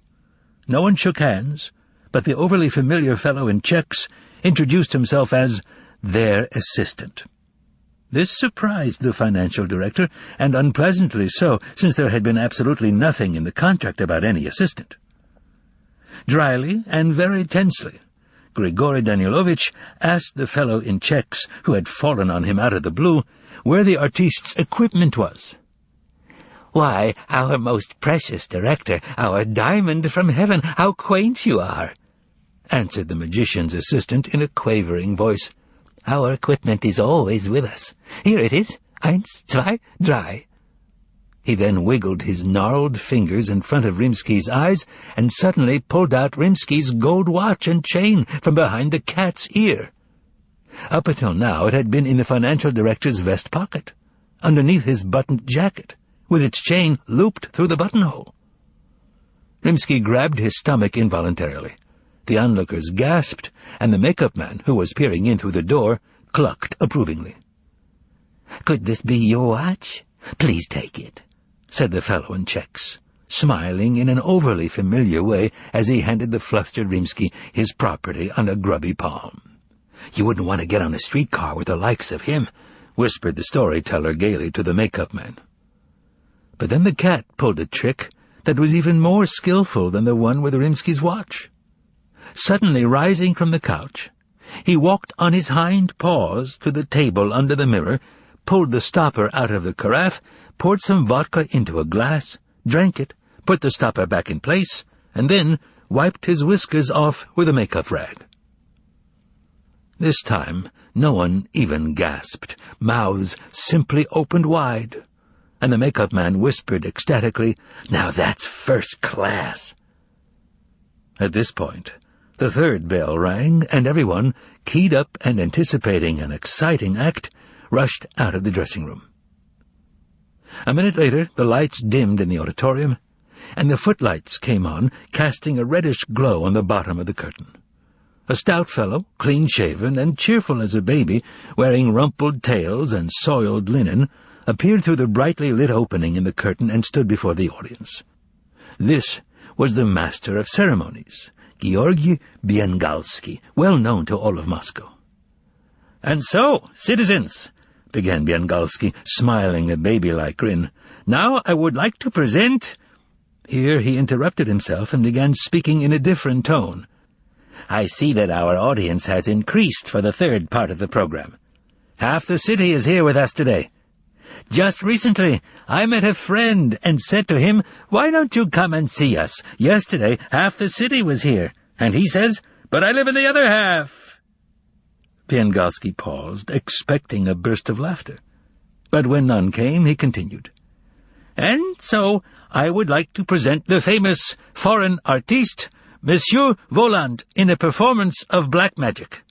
No one shook hands, but the overly familiar fellow in checks introduced himself as their assistant. This surprised the financial director, and unpleasantly so, since there had been absolutely nothing in the contract about any assistant. Dryly and very tensely, Grigory Danilovich asked the fellow in checks who had fallen on him out of the blue where the artiste's equipment was. "Why, our most precious director, our diamond from heaven, how quaint you are," answered the magician's assistant in a quavering voice. "Our equipment is always with us. Here it is. 1, 2, 3. He then wiggled his gnarled fingers in front of Rimsky's eyes and suddenly pulled out Rimsky's gold watch and chain from behind the cat's ear. Up until now it had been in the financial director's vest pocket, underneath his buttoned jacket, with its chain looped through the buttonhole. Rimsky grabbed his stomach involuntarily. The onlookers gasped, and the makeup man, who was peering in through the door, clucked approvingly. "Could this be your watch? Please take it," said the fellow in checks, smiling in an overly familiar way as he handed the flustered Rimsky his property on a grubby palm. "You wouldn't want to get on a streetcar with the likes of him," whispered the storyteller gaily to the makeup man. But then the cat pulled a trick that was even more skillful than the one with Rimsky's watch. Suddenly rising from the couch, he walked on his hind paws to the table under the mirror, pulled the stopper out of the carafe, poured some vodka into a glass, drank it, put the stopper back in place, and then wiped his whiskers off with a makeup rag. This time no one even gasped. Mouths simply opened wide, and the makeup man whispered ecstatically, "Now that's first class." At this point, the third bell rang, and everyone, keyed up and anticipating an exciting act, rushed out of the dressing room. A minute later, the lights dimmed in the auditorium, and the footlights came on, casting a reddish glow on the bottom of the curtain. A stout fellow, clean-shaven and cheerful as a baby, wearing rumpled tails and soiled linen, appeared through the brightly lit opening in the curtain and stood before the audience. This was the master of ceremonies, Georgy Biengalski, well known to all of Moscow. "And so, citizens," began Biengalski, smiling a baby-like grin, "now I would like to present—" Here he interrupted himself and began speaking in a different tone. "I see that our audience has increased for the third part of the program. Half the city is here with us today. Just recently, I met a friend and said to him, 'Why don't you come and see us?' Yesterday, half the city was here, and he says, 'But I live in the other half.'" Biengalski paused, expecting a burst of laughter. But when none came, he continued, "And so I would like to present the famous foreign artiste, Monsieur Voland, in a performance of black magic.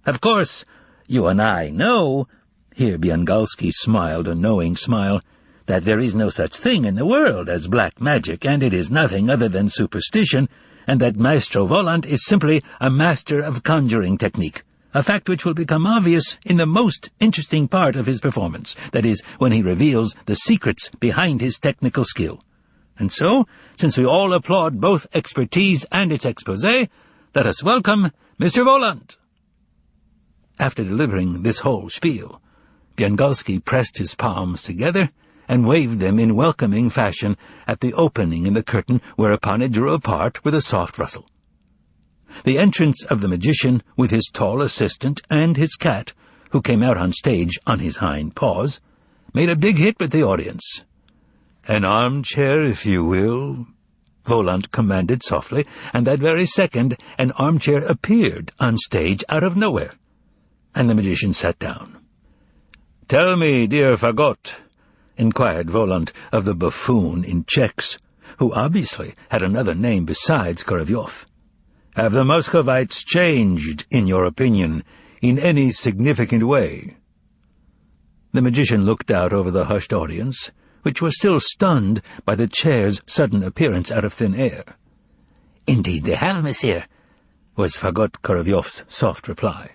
Of course, you and I know," here Biengalski smiled a knowing smile, "that there is no such thing in the world as black magic, and it is nothing other than superstition, and that Maestro Voland is simply a master of conjuring technique, a fact which will become obvious in the most interesting part of his performance, that is, when he reveals the secrets behind his technical skill. And so, since we all applaud both expertise and its exposé, let us welcome Mr. Voland." After delivering this whole spiel, Biengalski pressed his palms together and waved them in welcoming fashion at the opening in the curtain, whereupon it drew apart with a soft rustle. The entrance of the magician, with his tall assistant and his cat, who came out on stage on his hind paws, made a big hit with the audience. "An armchair, if you will," Voland commanded softly, and that very second an armchair appeared on stage out of nowhere, and the magician sat down. "Tell me, dear Fagot," inquired Voland of the buffoon in checks, who obviously had another name besides Korovyov, "have the Muscovites changed, in your opinion, in any significant way?" The magician looked out over the hushed audience, which was still stunned by the chair's sudden appearance out of thin air. "Indeed they have, monsieur," was Fagot Korovyov's soft reply.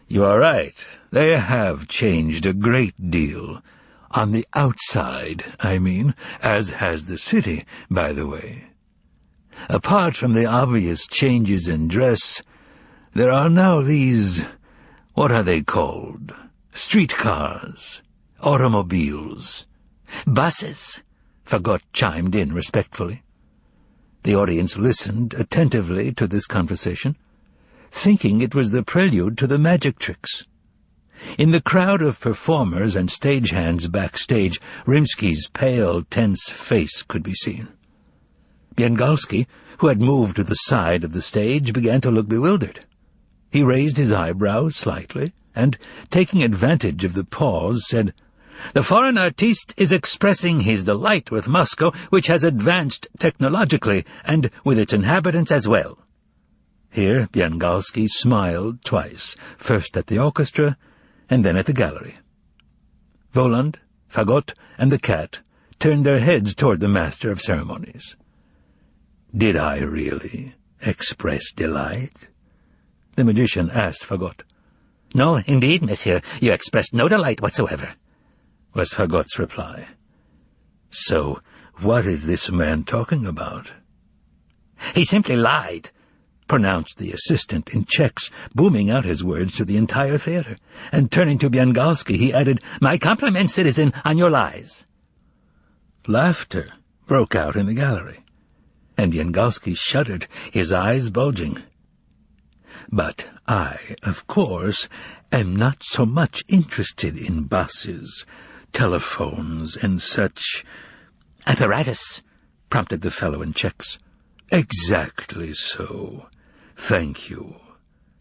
"You are right. They have changed a great deal. On the outside, I mean, as has the city, by the way. Apart from the obvious changes in dress, there are now these, what are they called? Streetcars, automobiles, buses," Fagot chimed in respectfully. The audience listened attentively to this conversation. thinking it was the prelude to the magic tricks. In the crowd of performers and stagehands backstage, Rimsky's pale, tense face could be seen. Biengalski, who had moved to the side of the stage, began to look bewildered. He raised his eyebrows slightly, and, taking advantage of the pause, said, "The foreign artiste is expressing his delight with Moscow, which has advanced technologically, and with its inhabitants as well." Here Biengalski smiled twice, first at the orchestra, and then at the gallery. Voland, Fagot, and the cat turned their heads toward the master of ceremonies. "Did I really express delight?" the magician asked Fagot. "No, indeed, monsieur, you expressed no delight whatsoever," was Fagot's reply. "So, what is this man talking about?" "He simply lied," pronounced the assistant in Czechs, booming out his words to the entire theater, and turning to Biengalski, he added, "My compliments, citizen, on your lies." Laughter broke out in the gallery, and Biengalski shuddered, his eyes bulging. "But I, of course, am not so much interested in buses, telephones, and such—" "Apparatus," prompted the fellow in Czechs. "Exactly so. Thank you,"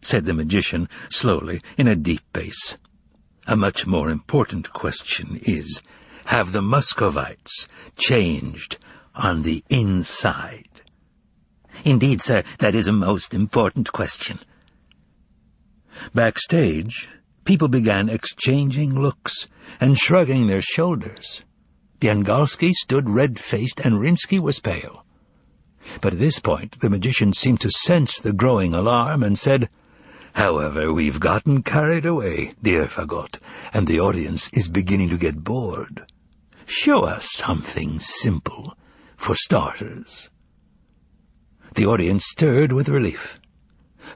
said the magician slowly in a deep bass. "A much more important question is, have the Muscovites changed on the inside?" "Indeed, sir, that is a most important question." Backstage, people began exchanging looks and shrugging their shoulders. Biengalski stood red-faced and Rimsky was pale. But at this point the magician seemed to sense the growing alarm and said, "However, we've gotten carried away, dear Fagot, and the audience is beginning to get bored. Show us something simple, for starters." The audience stirred with relief.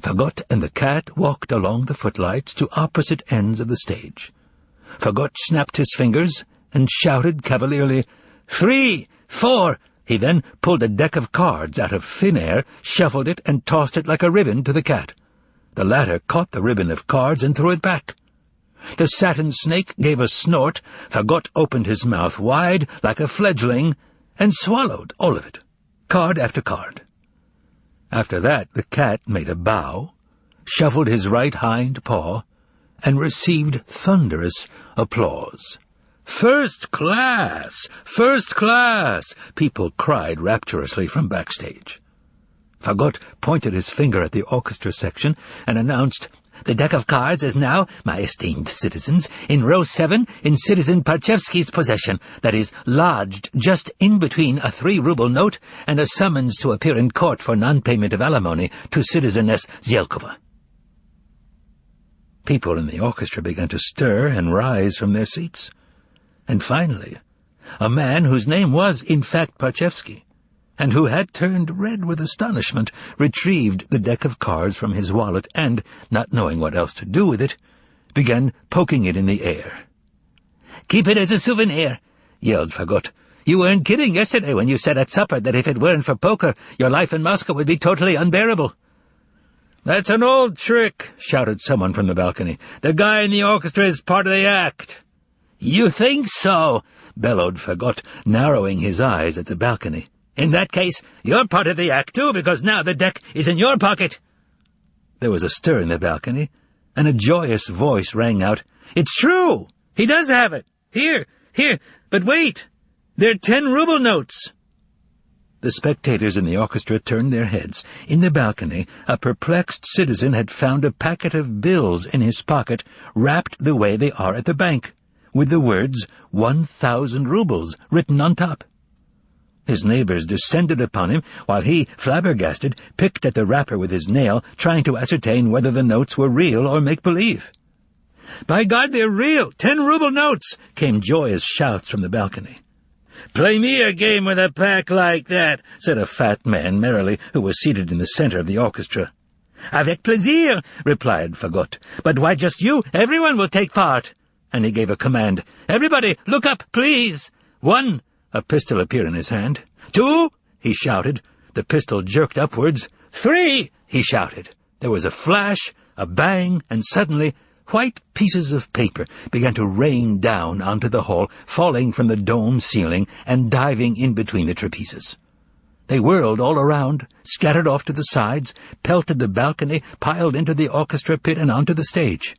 Fagot and the cat walked along the footlights to opposite ends of the stage. Fagot snapped his fingers and shouted cavalierly, "3, 4, He then pulled a deck of cards out of thin air, shuffled it, and tossed it like a ribbon to the cat. The latter caught the ribbon of cards and threw it back. The satin snake gave a snort, Fagot opened his mouth wide like a fledgling, and swallowed all of it, card after card. After that the cat made a bow, shuffled his right hind paw, and received thunderous applause. "First class! First class!" people cried rapturously from backstage. Fagot pointed his finger at the orchestra section and announced, "The deck of cards is now, my esteemed citizens, in row 7 in Citizen Parchevsky's possession, that is, lodged just in between a 3-ruble note and a summons to appear in court for non-payment of alimony to Citizeness Zelkova." People in the orchestra began to stir and rise from their seats. And finally, a man whose name was, in fact, Parchevsky, and who had turned red with astonishment, retrieved the deck of cards from his wallet and, not knowing what else to do with it, began poking it in the air. "Keep it as a souvenir," yelled Fagot. "You weren't kidding yesterday when you said at supper that if it weren't for poker, your life in Moscow would be totally unbearable." "That's an old trick," shouted someone from the balcony. "The guy in the orchestra is part of the act." "You think so?" bellowed Fagot, narrowing his eyes at the balcony. "In that case, you're part of the act, too, because now the deck is in your pocket." There was a stir in the balcony, and a joyous voice rang out, "It's true! He does have it! Here, but wait! They're 10-ruble notes!" The spectators in the orchestra turned their heads. In the balcony, a perplexed citizen had found a packet of bills in his pocket, wrapped the way they are at the bank, with the words 1,000 rubles written on top. His neighbors descended upon him, while he, flabbergasted, picked at the wrapper with his nail, trying to ascertain whether the notes were real or make-believe. "By God, they're real! 10-ruble notes!" came joyous shouts from the balcony. "Play me a game with a pack like that," said a fat man merrily, who was seated in the center of the orchestra. "Avec plaisir," replied Fagot. "But why just you? Everyone will take part." And he gave a command. "Everybody, look up, please!" 1, a pistol appeared in his hand. 2, he shouted. The pistol jerked upwards. 3, he shouted. There was a flash, a bang, and suddenly white pieces of paper began to rain down onto the hall, falling from the dome ceiling and diving in between the trapezes. They whirled all around, scattered off to the sides, pelted the balcony, piled into the orchestra pit and onto the stage.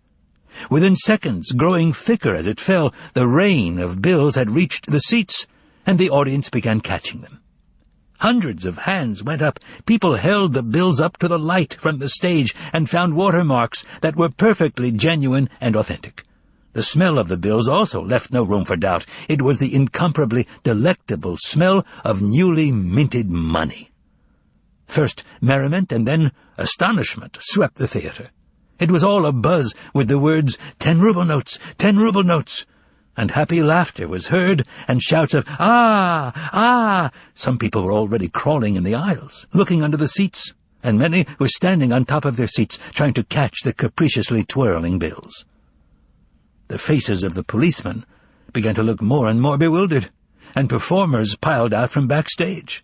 Within seconds, growing thicker as it fell, the rain of bills had reached the seats, and the audience began catching them. Hundreds of hands went up. People held the bills up to the light from the stage and found watermarks that were perfectly genuine and authentic. The smell of the bills also left no room for doubt. It was the incomparably delectable smell of newly minted money. First merriment and then astonishment swept the theatre. It was all abuzz with the words, 10-ruble notes, 10-ruble notes. And happy laughter was heard, and shouts of, "Ah! Ah!" Some people were already crawling in the aisles, looking under the seats, and many were standing on top of their seats, trying to catch the capriciously twirling bills. The faces of the policemen began to look more and more bewildered, and performers piled out from backstage.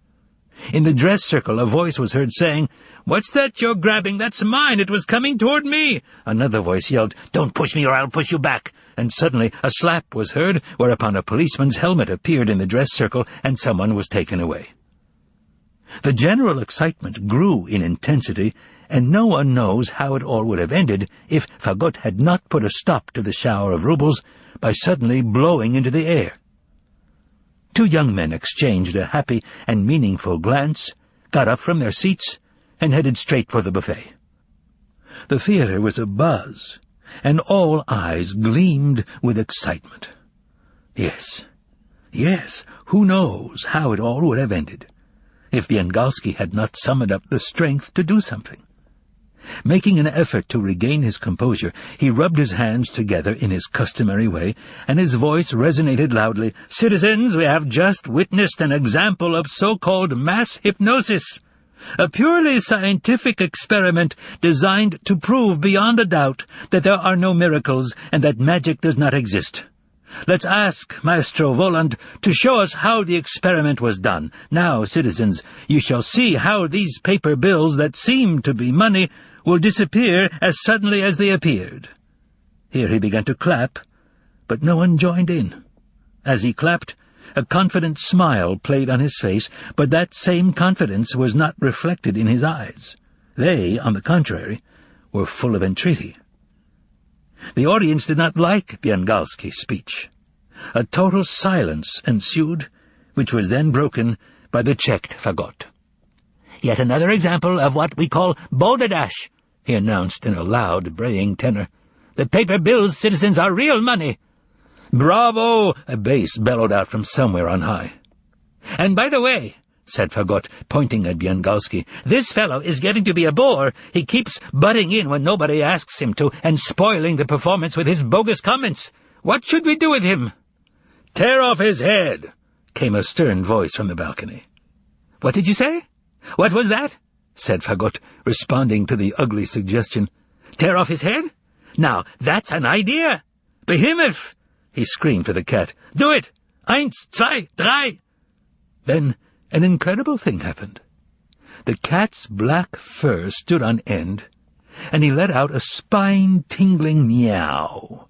In the dress circle, a voice was heard saying, "What's that you're grabbing? That's mine. It was coming toward me." Another voice yelled, "Don't push me or I'll push you back." And suddenly a slap was heard, whereupon a policeman's helmet appeared in the dress circle, and someone was taken away. The general excitement grew in intensity, and no one knows how it all would have ended if Fagot had not put a stop to the shower of rubles by suddenly blowing into the air. Two young men exchanged a happy and meaningful glance, got up from their seats, and headed straight for the buffet. The theatre was abuzz, and all eyes gleamed with excitement. Yes, who knows how it all would have ended if Biengalski had not summoned up the strength to do something. Making an effort to regain his composure, he rubbed his hands together in his customary way, and his voice resonated loudly. "Citizens, we have just witnessed an example of so-called mass hypnosis, a purely scientific experiment designed to prove beyond a doubt that there are no miracles and that magic does not exist. Let's ask Maestro Voland to show us how the experiment was done. Now, citizens, you shall see how these paper bills that seem to be money will disappear as suddenly as they appeared." Here he began to clap, but no one joined in. As he clapped, a confident smile played on his face, but that same confidence was not reflected in his eyes. They, on the contrary, were full of entreaty. The audience did not like Biengalski's speech. A total silence ensued, which was then broken by the checked Fagot. "Yet another example of what we call balderdash," he announced in a loud, braying tenor. "The paper bills, citizens, are real money." "Bravo!" a bass bellowed out from somewhere on high. "And by the way," said Fagot, pointing at Biengalski, "this fellow is getting to be a bore. He keeps butting in when nobody asks him to, and spoiling the performance with his bogus comments. What should we do with him?" "Tear off his head," came a stern voice from the balcony. "What did you say? What was that?" said Fagot, responding to the ugly suggestion. "Tear off his head? Now, that's an idea! Behemoth!" he screamed to the cat. "Do it! 1, 2, 3! Then an incredible thing happened. The cat's black fur stood on end, and he let out a spine-tingling meow.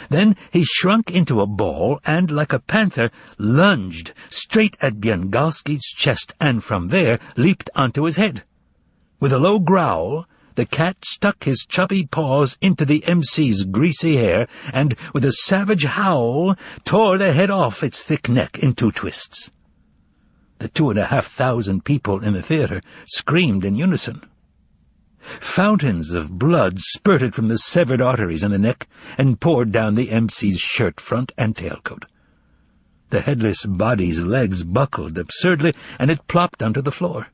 Then he shrunk into a ball and, like a panther, lunged straight at Biengalski's chest, and from there leaped onto his head. With a low growl, the cat stuck his chubby paws into the MC's greasy hair, and, with a savage howl, tore the head off its thick neck in 2 twists. The 2,500 people in the theatre screamed in unison. Fountains of blood spurted from the severed arteries in the neck and poured down the MC's shirt front and tailcoat. The headless body's legs buckled absurdly, and it plopped onto the floor.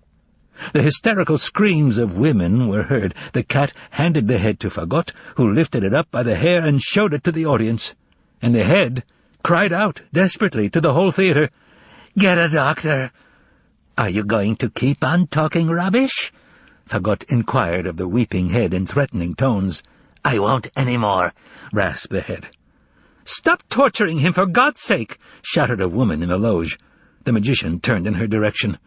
The hysterical screams of women were heard. The cat handed the head to Fagot, who lifted it up by the hair and showed it to the audience, and the head cried out desperately to the whole theatre, "Get a doctor!" "Are you going to keep on talking rubbish?" Fagot inquired of the weeping head in threatening tones. "I won't any more," rasped the head. "Stop torturing him, for God's sake!" shouted a woman in the loge. The magician turned in her direction.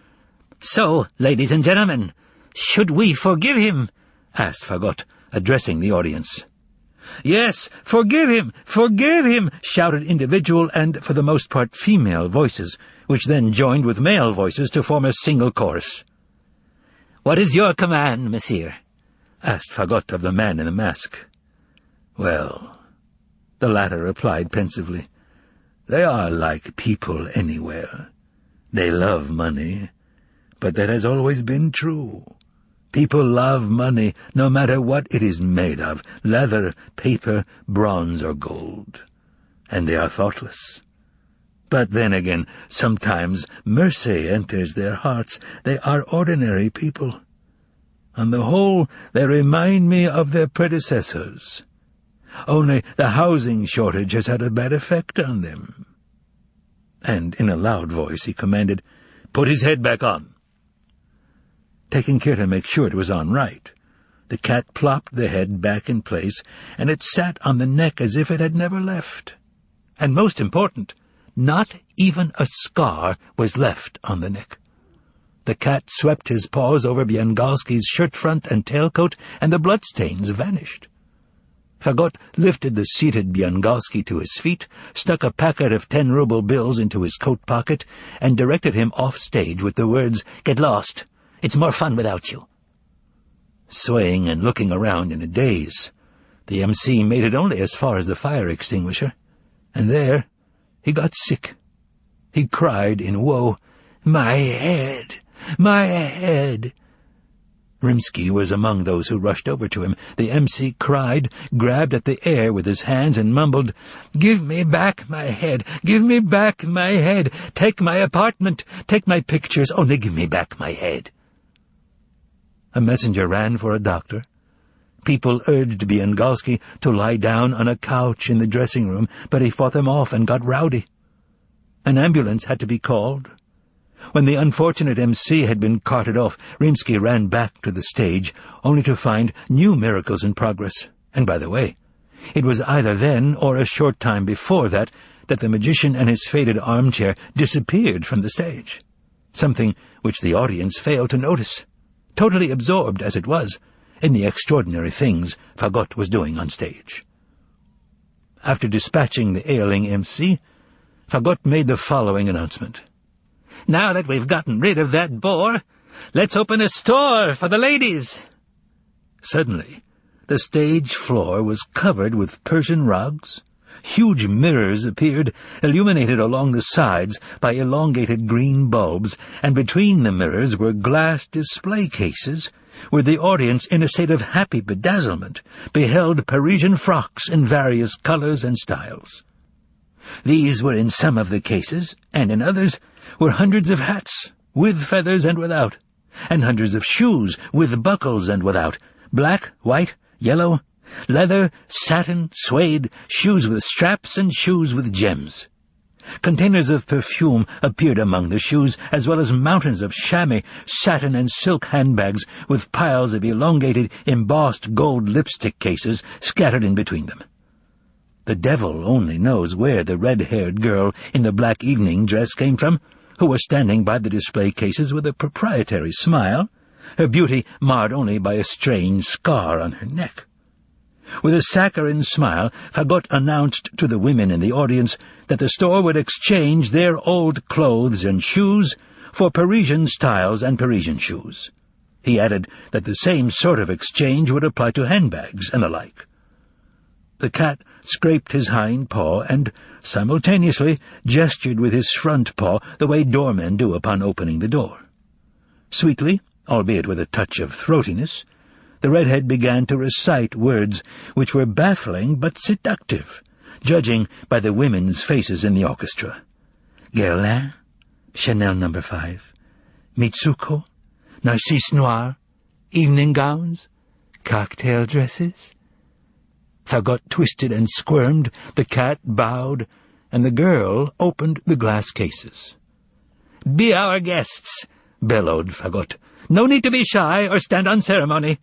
"So, ladies and gentlemen, should we forgive him?" asked Fagot, addressing the audience. "Yes, forgive him," shouted individual and, for the most part, female voices, which then joined with male voices to form a single chorus. "What is your command, monsieur?" asked Fagot of the man in the mask. "Well," the latter replied pensively, "they are like people anywhere. They love money, but that has always been true. People love money, no matter what it is made of, leather, paper, bronze, or gold. And they are thoughtless. But then again, sometimes mercy enters their hearts. They are ordinary people. On the whole, they remind me of their predecessors. Only the housing shortage has had a bad effect on them." And in a loud voice he commanded, "Put his head back on." Taking care to make sure it was on right, the cat plopped the head back in place, and it sat on the neck as if it had never left. And most important, not even a scar was left on the neck. The cat swept his paws over Biangalski's shirt front and tailcoat, and the bloodstains vanished. Fagot lifted the seated Biangalski to his feet, stuck a packet of 10-ruble bills into his coat pocket, and directed him off stage with the words, "Get lost. It's more fun without you." Swaying and looking around in a daze, the MC made it only as far as the fire extinguisher, and there he got sick. He cried in woe, "My head! My head!" Rimsky was among those who rushed over to him. The MC cried, grabbed at the air with his hands, and mumbled, "Give me back my head! Give me back my head! Take my apartment! Take my pictures! Only give me back my head!" A messenger ran for a doctor. People urged Biangalski to lie down on a couch in the dressing-room, but he fought them off and got rowdy. An ambulance had to be called. When the unfortunate MC had been carted off, Rimsky ran back to the stage, only to find new miracles in progress. And by the way, it was either then or a short time before that the magician and his faded armchair disappeared from the stage, something which the audience failed to notice, totally absorbed, as it was, in the extraordinary things Fagot was doing on stage. After dispatching the ailing MC, Fagot made the following announcement. "Now that we've gotten rid of that bore, let's open a store for the ladies." Suddenly, the stage floor was covered with Persian rugs. Huge mirrors appeared, illuminated along the sides by elongated green bulbs, and between the mirrors were glass display cases, where the audience, in a state of happy bedazzlement, beheld Parisian frocks in various colors and styles. These were in some of the cases, and in others were hundreds of hats, with feathers and without, and hundreds of shoes, with buckles and without, black, white, yellow, leather, satin, suede, shoes with straps, and shoes with gems. Containers of perfume appeared among the shoes, as well as mountains of chamois, satin, and silk handbags, with piles of elongated, embossed gold lipstick cases scattered in between them. The devil only knows where the red-haired girl in the black evening dress came from, who was standing by the display cases with a proprietary smile, her beauty marred only by a strange scar on her neck. With a saccharine smile, Fagot announced to the women in the audience that the store would exchange their old clothes and shoes for Parisian styles and Parisian shoes. He added that the same sort of exchange would apply to handbags and the like. The cat scraped his hind paw and, simultaneously, gestured with his front paw the way doormen do upon opening the door. Sweetly, albeit with a touch of throatiness, the redhead began to recite words which were baffling but seductive, judging by the women's faces in the orchestra. Guerlain, Chanel No. 5, Mitsuko, Narcisse Noir, evening gowns, cocktail dresses. Fagot twisted and squirmed, the cat bowed, and the girl opened the glass cases. "Be our guests," bellowed Fagot. "No need to be shy or stand on ceremony."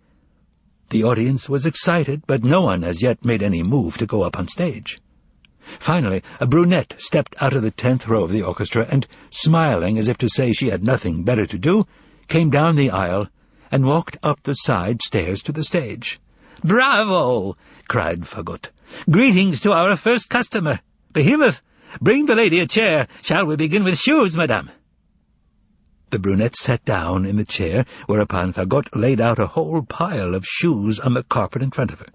The audience was excited, but no one as yet made any move to go up on stage. Finally, a brunette stepped out of the 10th row of the orchestra and, smiling as if to say she had nothing better to do, came down the aisle and walked up the side stairs to the stage. "Bravo!" cried Fagot. "Greetings to our first customer. Behemoth, bring the lady a chair. Shall we begin with shoes, madame?" The brunette sat down in the chair, whereupon Fagot laid out a whole pile of shoes on the carpet in front of her.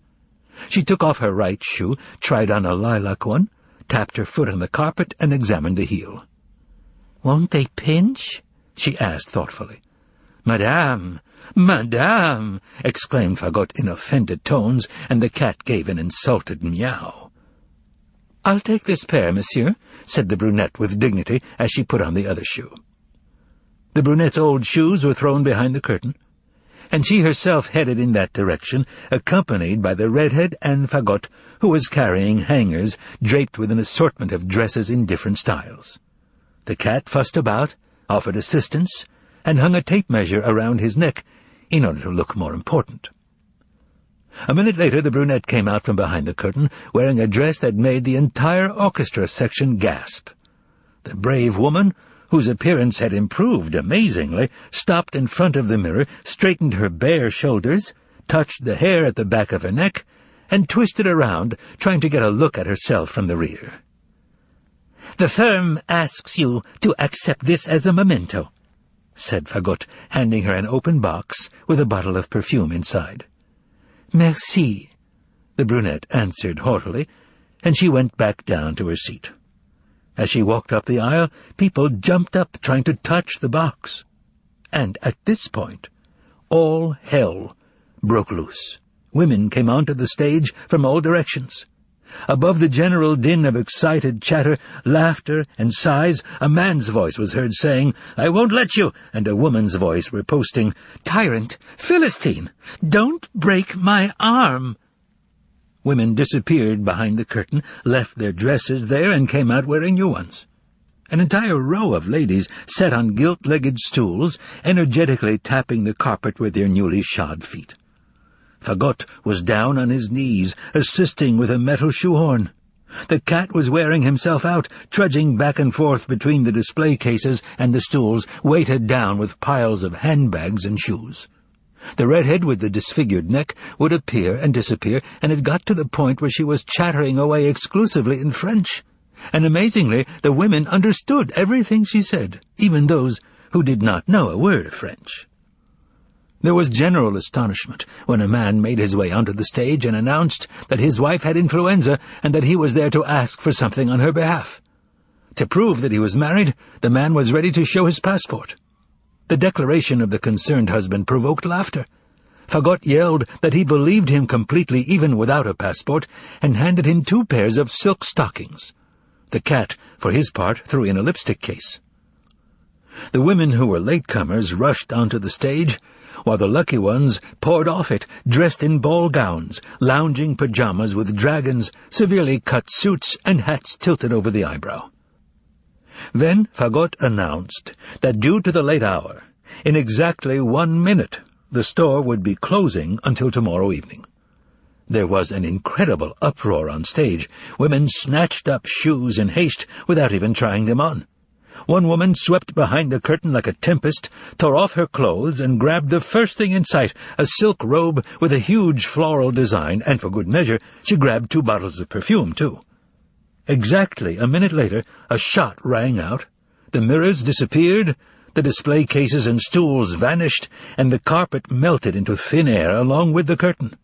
She took off her right shoe, tried on a lilac one, tapped her foot on the carpet, and examined the heel. "Won't they pinch?" she asked thoughtfully. "Madame, madame!" exclaimed Fagot in offended tones, and the cat gave an insulted meow. "I'll take this pair, monsieur," said the brunette with dignity as she put on the other shoe. The brunette's old shoes were thrown behind the curtain, and she herself headed in that direction, accompanied by the redhead and Fagot, who was carrying hangers draped with an assortment of dresses in different styles. The cat fussed about, offered assistance, and hung a tape measure around his neck in order to look more important. A minute later the brunette came out from behind the curtain, wearing a dress that made the entire orchestra section gasp. The brave woman, whose appearance had improved amazingly, stopped in front of the mirror, straightened her bare shoulders, touched the hair at the back of her neck, and twisted around, trying to get a look at herself from the rear. "The firm asks you to accept this as a memento," said Fagot, handing her an open box with a bottle of perfume inside. "Merci," the brunette answered haughtily, and she went back down to her seat. As she walked up the aisle, people jumped up trying to touch the box. And at this point, all hell broke loose. Women came onto the stage from all directions. Above the general din of excited chatter, laughter, and sighs, a man's voice was heard saying, "I won't let you," and a woman's voice riposting, "Tyrant, Philistine, don't break my arm." Women disappeared behind the curtain, left their dresses there, and came out wearing new ones. An entire row of ladies sat on gilt-legged stools, energetically tapping the carpet with their newly shod feet. Fagot was down on his knees, assisting with a metal shoehorn. The cat was wearing himself out, trudging back and forth between the display cases and the stools, weighted down with piles of handbags and shoes. The redhead with the disfigured neck would appear and disappear, and it got to the point where she was chattering away exclusively in French. And amazingly, the women understood everything she said, even those who did not know a word of French. There was general astonishment when a man made his way onto the stage and announced that his wife had influenza and that he was there to ask for something on her behalf. To prove that he was married, the man was ready to show his passport. The declaration of the concerned husband provoked laughter. Fagot yelled that he believed him completely even without a passport, and handed him 2 pairs of silk stockings. The cat, for his part, threw in a lipstick case. The women who were latecomers rushed onto the stage, while the lucky ones poured off it, dressed in ball gowns, lounging pajamas with dragons, severely cut suits, and hats tilted over the eyebrow. Then Fagot announced that due to the late hour, in exactly 1 minute, the store would be closing until tomorrow evening. There was an incredible uproar on stage. Women snatched up shoes in haste without even trying them on. One woman swept behind the curtain like a tempest, tore off her clothes, and grabbed the first thing in sight, a silk robe with a huge floral design, and for good measure, she grabbed 2 bottles of perfume, too. Exactly a minute later, a shot rang out, the mirrors disappeared, the display cases and stools vanished, and the carpet melted into thin air along with the curtain.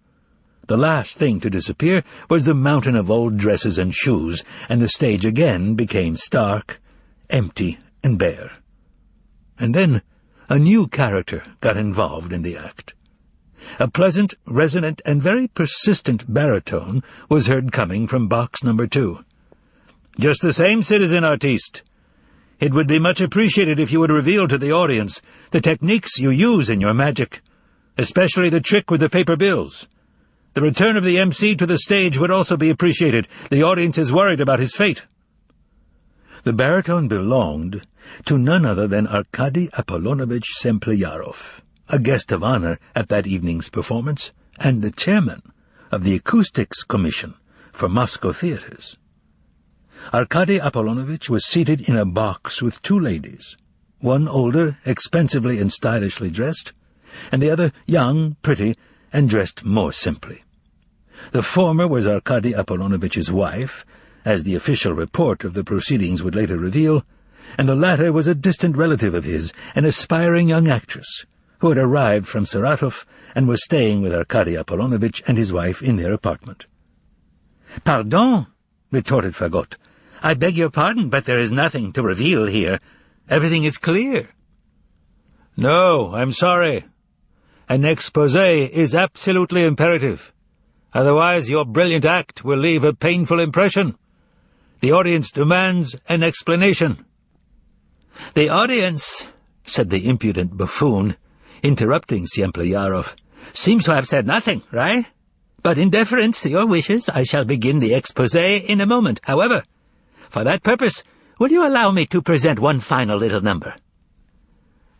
The last thing to disappear was the mountain of old dresses and shoes, and the stage again became stark, empty, and bare. And then a new character got involved in the act. A pleasant, resonant, and very persistent baritone was heard coming from box number 2. "Just the same, citizen artiste. It would be much appreciated if you would reveal to the audience the techniques you use in your magic, especially the trick with the paper bills. The return of the MC to the stage would also be appreciated. The audience is worried about his fate." The baritone belonged to none other than Arkady Apollonovitch Sempleyarov, a guest of honor at that evening's performance, and the chairman of the Acoustics Commission for Moscow theaters. Arkady Apollonovitch was seated in a box with 2 ladies, one older, expensively and stylishly dressed, and the other young, pretty, and dressed more simply. The former was Arkady Apollonovitch's wife, as the official report of the proceedings would later reveal, and the latter was a distant relative of his, an aspiring young actress, who had arrived from Saratov and was staying with Arkady Apollonovitch and his wife in their apartment. "Pardon," retorted Fagot. "I beg your pardon, but there is nothing to reveal here. Everything is clear." "No, I'm sorry. An exposé is absolutely imperative. Otherwise your brilliant act will leave a painful impression. The audience demands an explanation." "The audience," said the impudent buffoon, interrupting Syemplejarov, "seems to have said nothing, right? But in deference to your wishes, I shall begin the exposé in a moment. However, for that purpose, will you allow me to present one final little number?"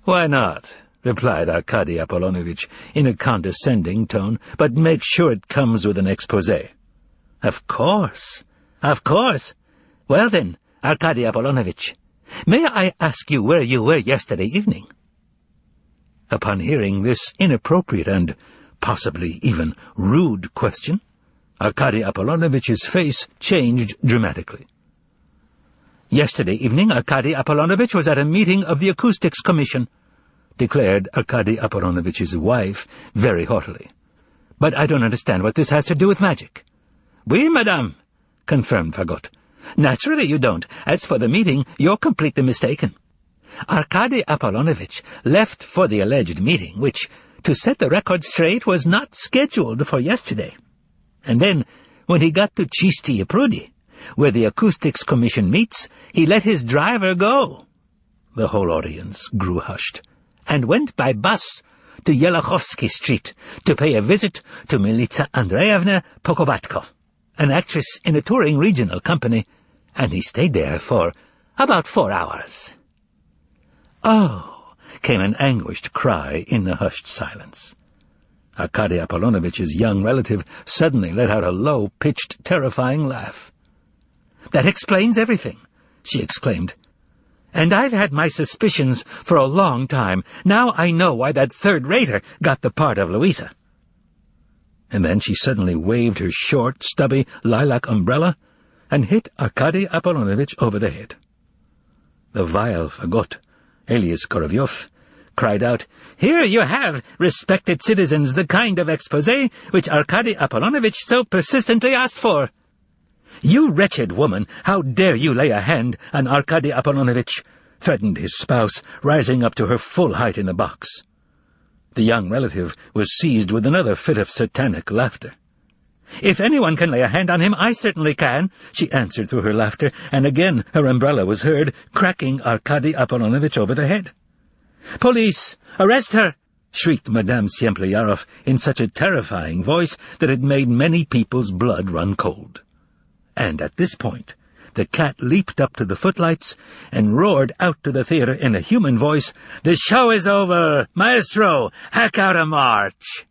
"Why not?" replied Arkady Apollonovitch in a condescending tone, "but make sure it comes with an exposé." Of course. Well then, Arkady Apollonovitch, may I ask you where you were yesterday evening?" Upon hearing this inappropriate and possibly even rude question, Arkady Apollonovitch's face changed dramatically. "Yesterday evening Arkady Apollonovitch was at a meeting of the Acoustics Commission," declared Arkady Apollonovitch's wife very haughtily. "But I don't understand what this has to do with magic." "Oui, madame," confirmed Fagot. "Naturally you don't. As for the meeting, you're completely mistaken. Arkady Apollonovitch left for the alleged meeting, which, to set the record straight, was not scheduled for yesterday. And then, when he got to Чистые пруды, where the Acoustics Commission meets, he let his driver go." The whole audience grew hushed. "And went by bus to Yelochovsky Street to pay a visit to Militsa Andreevna Pokobatko, an actress in a touring regional company, and he stayed there for about 4 hours." "Oh!" came an anguished cry in the hushed silence. Arkady Apollonovitch's young relative suddenly let out a low-pitched, terrifying laugh. "That explains everything," she exclaimed. "And I've had my suspicions for a long time. Now I know why that third-rater got the part of Louisa." And then she suddenly waved her short, stubby lilac umbrella and hit Arkady Apollonovitch over the head. The vile Fagot, alias Korovyov, cried out, "Here you have, respected citizens, the kind of exposé which Arkady Apollonovitch so persistently asked for. You wretched woman, how dare you lay a hand on Arkady Apollonovitch?" threatened his spouse, rising up to her full height in the box. The young relative was seized with another fit of satanic laughter. "If anyone can lay a hand on him, I certainly can," she answered through her laughter, and again her umbrella was heard, cracking Arkady Apollonovitch over the head. "Police! Arrest her!" shrieked Madame Syemplejarov in such a terrifying voice that it made many people's blood run cold. And at this point, the cat leaped up to the footlights and roared out to the theater in a human voice, "The show is over! Maestro, hack out a march!"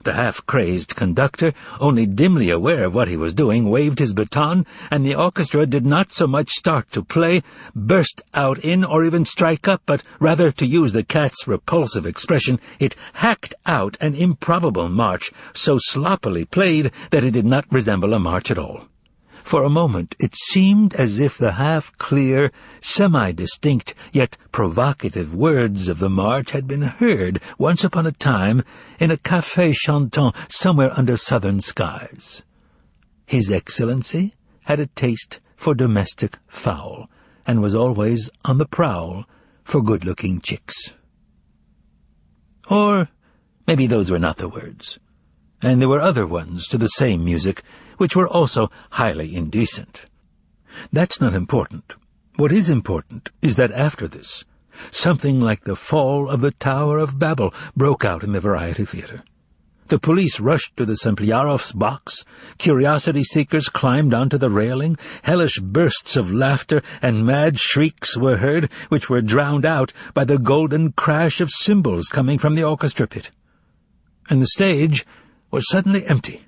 The half-crazed conductor, only dimly aware of what he was doing, waved his baton, and the orchestra did not so much start to play, burst out in, or even strike up, but rather, to use the cat's repulsive expression, it hacked out an improbable march, so sloppily played that it did not resemble a march at all. For a moment it seemed as if the half-clear, semi-distinct, yet provocative words of the march had been heard once upon a time in a café chantant somewhere under southern skies. His Excellency had a taste for domestic fowl, and was always on the prowl for good-looking chicks. Or maybe those were not the words, and there were other ones to the same music, which were also highly indecent. That's not important. What is important is that after this, something like the fall of the Tower of Babel broke out in the Variety Theatre. The police rushed to the Syemplejarovs' box, curiosity-seekers climbed onto the railing, hellish bursts of laughter and mad shrieks were heard, which were drowned out by the golden crash of cymbals coming from the orchestra pit. And the stage was suddenly empty,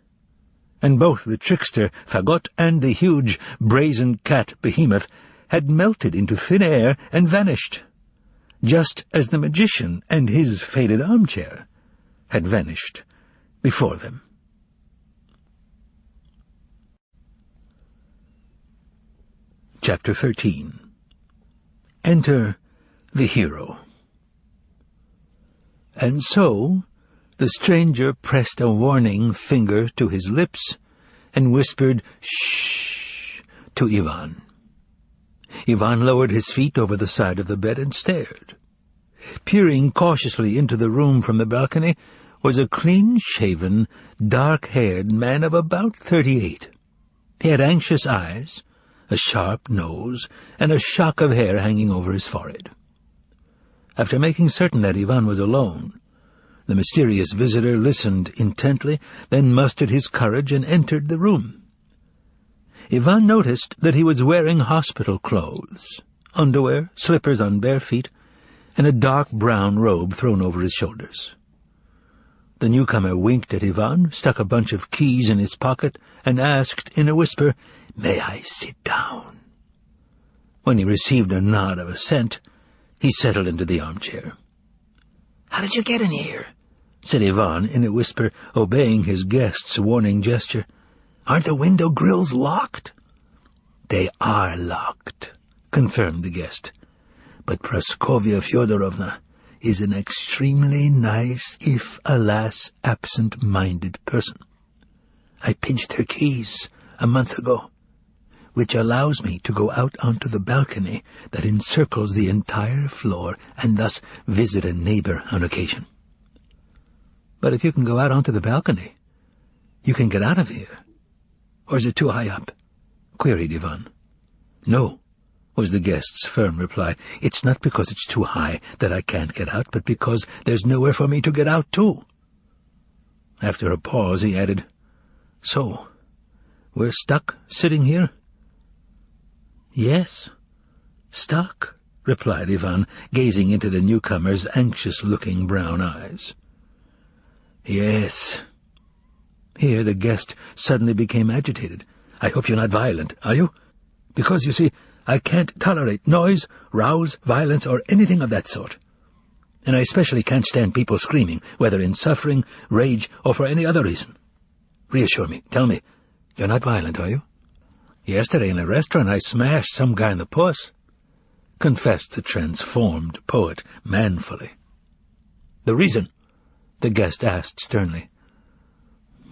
and both the trickster Fagot and the huge brazen cat Behemoth had melted into thin air and vanished. just as the magician and his faded armchair had vanished before them. Chapter 13. Enter the hero. And so the stranger pressed a warning finger to his lips and whispered, "Shh," to Ivan. Ivan lowered his feet over the side of the bed and stared. Peering cautiously into the room from the balcony was a clean-shaven, dark-haired man of about 38. He had anxious eyes, a sharp nose, and a shock of hair hanging over his forehead. After making certain that Ivan was alone, the mysterious visitor listened intently, then mustered his courage and entered the room. Ivan noticed that he was wearing hospital clothes, underwear, slippers on bare feet, and a dark brown robe thrown over his shoulders. The newcomer winked at Ivan, stuck a bunch of keys in his pocket, and asked in a whisper, "May I sit down?" When he received a nod of assent, he settled into the armchair. "How did you get in here?" said Ivan in a whisper, obeying his guest's warning gesture. "Aren't the window grills locked?" "They are locked," confirmed the guest. "But Praskovia Fyodorovna is an extremely nice, if, alas, absent-minded person. I pinched her keys a month ago, which allows me to go out onto the balcony that encircles the entire floor and thus visit a neighbor on occasion." "But if you can go out onto the balcony, you can get out of here. Or is it too high up?" queried Ivan. "No," was the guest's firm reply. "It's not because it's too high that I can't get out, but because there's nowhere for me to get out to." After a pause, he added, "So, we're stuck sitting here?" "Yes, stuck," replied Ivan, gazing into the newcomer's anxious-looking brown eyes. "Yes." Here the guest suddenly became agitated. "I hope you're not violent, are you? Because, you see, I can't tolerate noise, rows, violence, or anything of that sort. And I especially can't stand people screaming, whether in suffering, rage, or for any other reason. Reassure me. Tell me, you're not violent, are you?" "Yesterday in a restaurant I smashed some guy in the puss," confessed the transformed poet manfully. "The reason?" the guest asked sternly.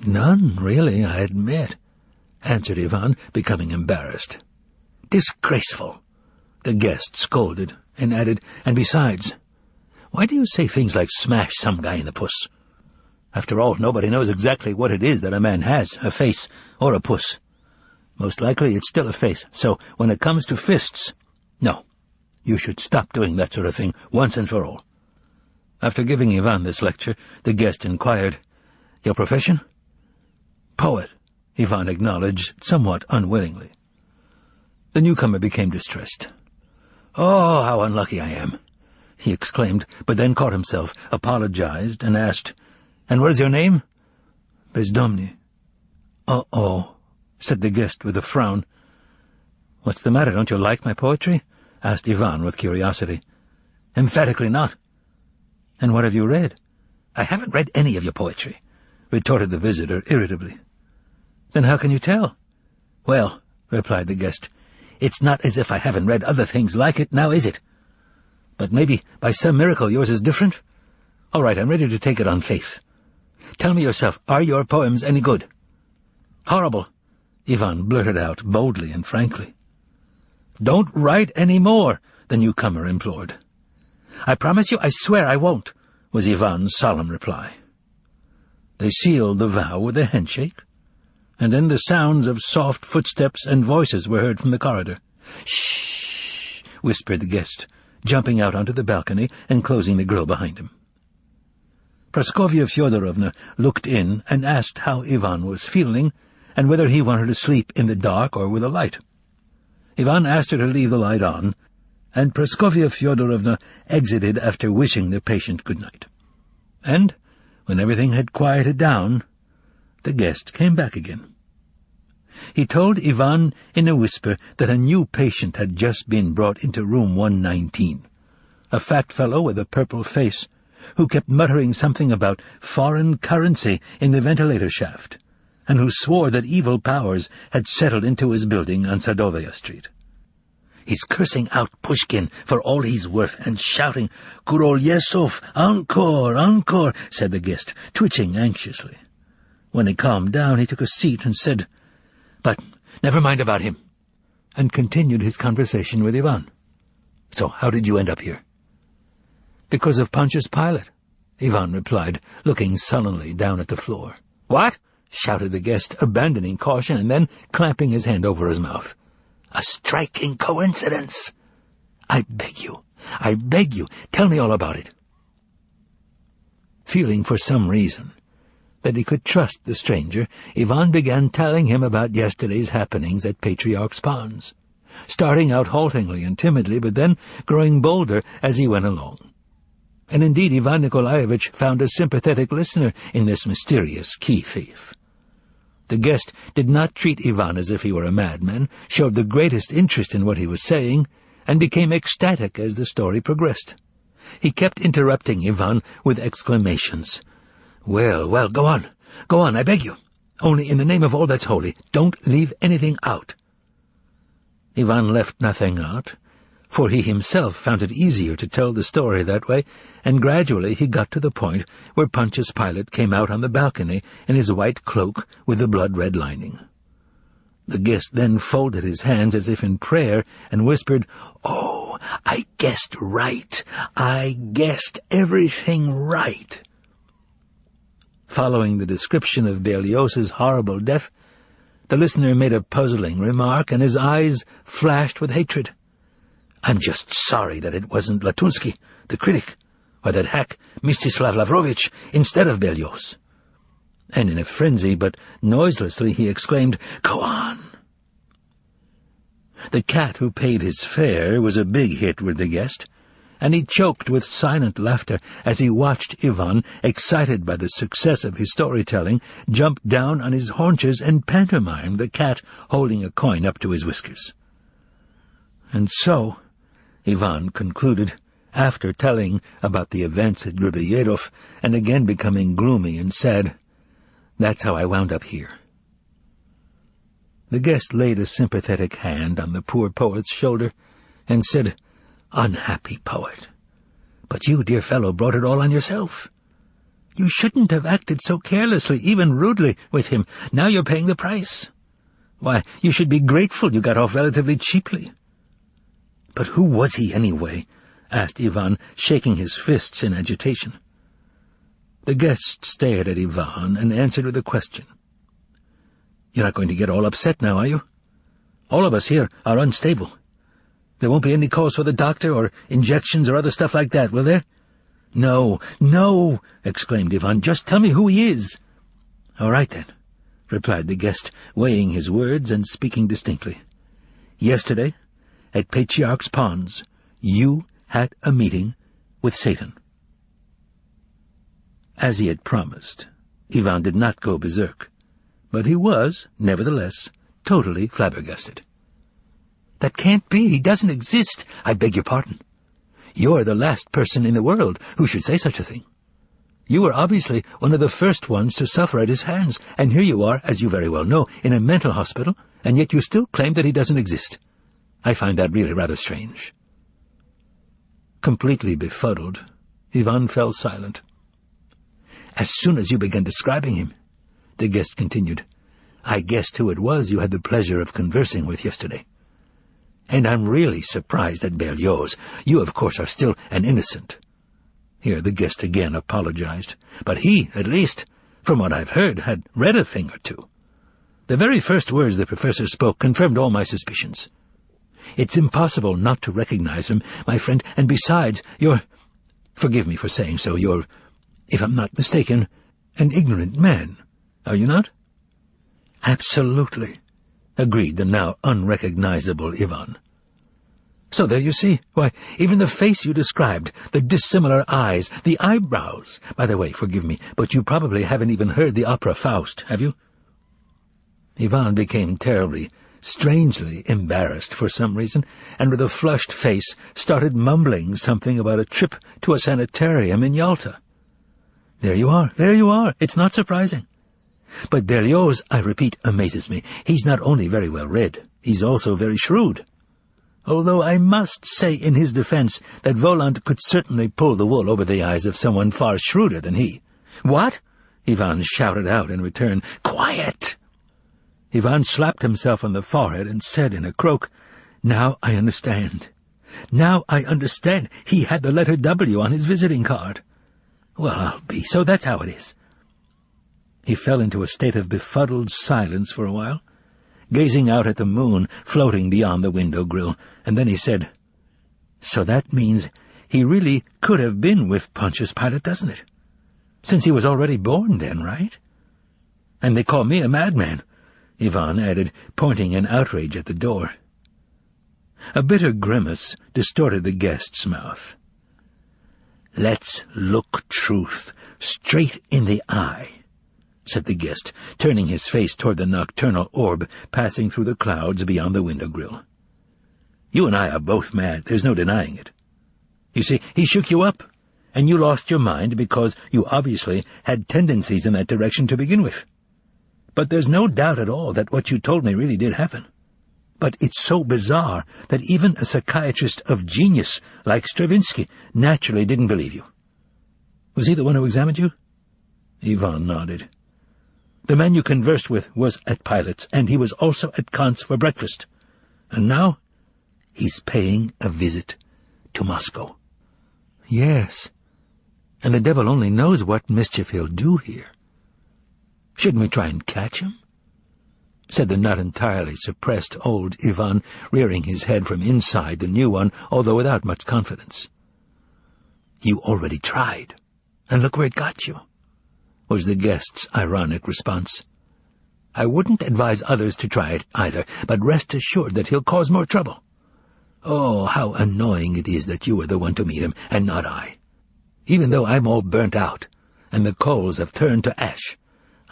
"None, really, I admit," answered Ivan, becoming embarrassed. "Disgraceful," the guest scolded, and added, "And besides, why do you say things like smash some guy in the puss? After all, nobody knows exactly what it is that a man has, a face or a puss. Most likely it's still a face, so when it comes to fists, no, you should stop doing that sort of thing once and for all." After giving Ivan this lecture, the guest inquired, "Your profession?" "Poet," Ivan acknowledged, somewhat unwillingly. The newcomer became distressed. "Oh, how unlucky I am," he exclaimed, but then caught himself, apologized, and asked, "And what is your name?" "Bezdomny." "Uh-oh," said the guest with a frown. "What's the matter? Don't you like my poetry?" asked Ivan with curiosity. "Emphatically not." "And what have you read?" "I haven't read any of your poetry," retorted the visitor irritably. "Then how can you tell?" "Well," replied the guest, "it's not as if I haven't read other things like it, now is it? But maybe by some miracle yours is different? All right, I'm ready to take it on faith. Tell me yourself, are your poems any good?" "Horrible," Ivan blurted out boldly and frankly. "Don't write any more," the newcomer implored. "I promise you, I swear I won't," was Ivan's solemn reply. They sealed the vow with a handshake, and then the sounds of soft footsteps and voices were heard from the corridor. "Shh," whispered the guest, jumping out onto the balcony and closing the grille behind him. Praskovia Fyodorovna looked in and asked how Ivan was feeling and whether he wanted to sleep in the dark or with a light. Ivan asked her to leave the light on, and Praskovia Fyodorovna exited after wishing the patient good night. And, when everything had quieted down, the guest came back again. He told Ivan in a whisper that a new patient had just been brought into room 119, a fat fellow with a purple face, who kept muttering something about foreign currency in the ventilator shaft, and who swore that evil powers had settled into his building on Sadovaya Street. He's cursing out Pushkin for all he's worth and shouting, "Kurolyesov, encore, encore," said the guest, twitching anxiously. When he calmed down, he took a seat and said, "But never mind about him," and continued his conversation with Ivan. "So how did you end up here?" "Because of Pontius Pilate," Ivan replied, looking sullenly down at the floor. "What?" shouted the guest, abandoning caution and then clamping his hand over his mouth. "A striking coincidence. I beg you, tell me all about it." Feeling for some reason that he could trust the stranger, Ivan began telling him about yesterday's happenings at Patriarch's Ponds, starting out haltingly and timidly, but then growing bolder as he went along. And indeed Ivan Nikolaevich found a sympathetic listener in this mysterious key-thief. The guest did not treat Ivan as if he were a madman, showed the greatest interest in what he was saying, and became ecstatic as the story progressed. He kept interrupting Ivan with exclamations. Well, go on, I beg you. Only in the name of all that's holy, don't leave anything out." Ivan left nothing out, for he himself found it easier to tell the story that way, and gradually he got to the point where Pontius Pilate came out on the balcony in his white cloak with the blood-red lining. The guest then folded his hands as if in prayer and whispered, "Oh, I guessed right. I guessed everything right." Following the description of Berlioz's horrible death, the listener made a puzzling remark, and his eyes flashed with hatred. "I'm just sorry that it wasn't Latunsky, the critic, or that hack Mstislav Lavrovich instead of Berlioz." And in a frenzy, but noiselessly, he exclaimed, "Go on!" The cat who paid his fare was a big hit with the guest, and he choked with silent laughter as he watched Ivan, excited by the success of his storytelling, jump down on his haunches and pantomime the cat holding a coin up to his whiskers. And so, Ivan concluded, after telling about the events at Griboedov and again becoming gloomy and sad, "That's how I wound up here." The guest laid a sympathetic hand on the poor poet's shoulder and said, "Unhappy poet, but you, dear fellow, brought it all on yourself. You shouldn't have acted so carelessly, even rudely, with him. Now you're paying the price. Why, you should be grateful you got off relatively cheaply." "But who was he, anyway?" asked Ivan, shaking his fists in agitation. The guest stared at Ivan and answered with a question. "You're not going to get all upset now, are you? All of us here are unstable. There won't be any calls for the doctor or injections or other stuff like that, will there?" No, exclaimed Ivan. "Just tell me who he is." "All right, then," replied the guest, weighing his words and speaking distinctly. "Yesterday, at Patriarch's Ponds, you had a meeting with Satan." As he had promised, Ivan did not go berserk, but he was, nevertheless, totally flabbergasted. "That can't be. He doesn't exist. I beg your pardon. You're the last person in the world who should say such a thing. You were obviously one of the first ones to suffer at his hands, and here you are, as you very well know, in a mental hospital, and yet you still claim that he doesn't exist. I find that really rather strange." Completely befuddled, Ivan fell silent. "As soon as you began describing him," the guest continued, "I guessed who it was you had the pleasure of conversing with yesterday. And I'm really surprised at Berlioz. You, of course, are still an innocent." Here the guest again apologized. "But he, at least, from what I've heard, had read a thing or two. The very first words the professor spoke confirmed all my suspicions. It's impossible not to recognize him, my friend, and besides, forgive me for saying so, you're, if I'm not mistaken, an ignorant man, are you not?" "Absolutely," agreed the now unrecognizable Ivan. "So there you see. Why, even the face you described, the dissimilar eyes, the eyebrows. By the way, forgive me, but you probably haven't even heard the opera Faust, have you?" Ivan became terribly strangely embarrassed for some reason, and with a flushed face started mumbling something about a trip to a sanitarium in Yalta. There you are. It's not surprising. But Berlioz, I repeat, amazes me. He's not only very well read, he's also very shrewd. Although I must say in his defense that Voland could certainly pull the wool over the eyes of someone far shrewder than he. "What?" Ivan shouted out in return. "Quiet!" Ivan slapped himself on the forehead and said in a croak, "Now I understand. Now I understand. He had the letter W on his visiting card. Well, I'll be so that's how it is." He fell into a state of befuddled silence for a while, gazing out at the moon floating beyond the window grill, and then he said, "So that means he really could have been with Pontius Pilate, doesn't it? Since he was already born then, right? And they call me a madman," Ivan added, pointing in outrage at the door. A bitter grimace distorted the guest's mouth. "Let's look truth straight in the eye," said the guest, turning his face toward the nocturnal orb passing through the clouds beyond the window grill. "You and I are both mad, there's no denying it. You see, he shook you up, and you lost your mind because you obviously had tendencies in that direction to begin with. But there's no doubt at all that what you told me really did happen. But it's so bizarre that even a psychiatrist of genius like Stravinsky naturally didn't believe you. Was he the one who examined you?" Ivan nodded. "The man you conversed with was at Pilate's, and he was also at Kant's for breakfast. And now he's paying a visit to Moscow." "Yes, and the devil only knows what mischief he'll do here. Shouldn't we try and catch him?" said the not entirely suppressed old Ivan, rearing his head from inside the new one, although without much confidence. "You already tried, and look where it got you," was the guest's ironic response. "I wouldn't advise others to try it either, but rest assured that he'll cause more trouble. Oh, how annoying it is that you were the one to meet him, and not I. Even though I'm all burnt out, and the coals have turned to ash,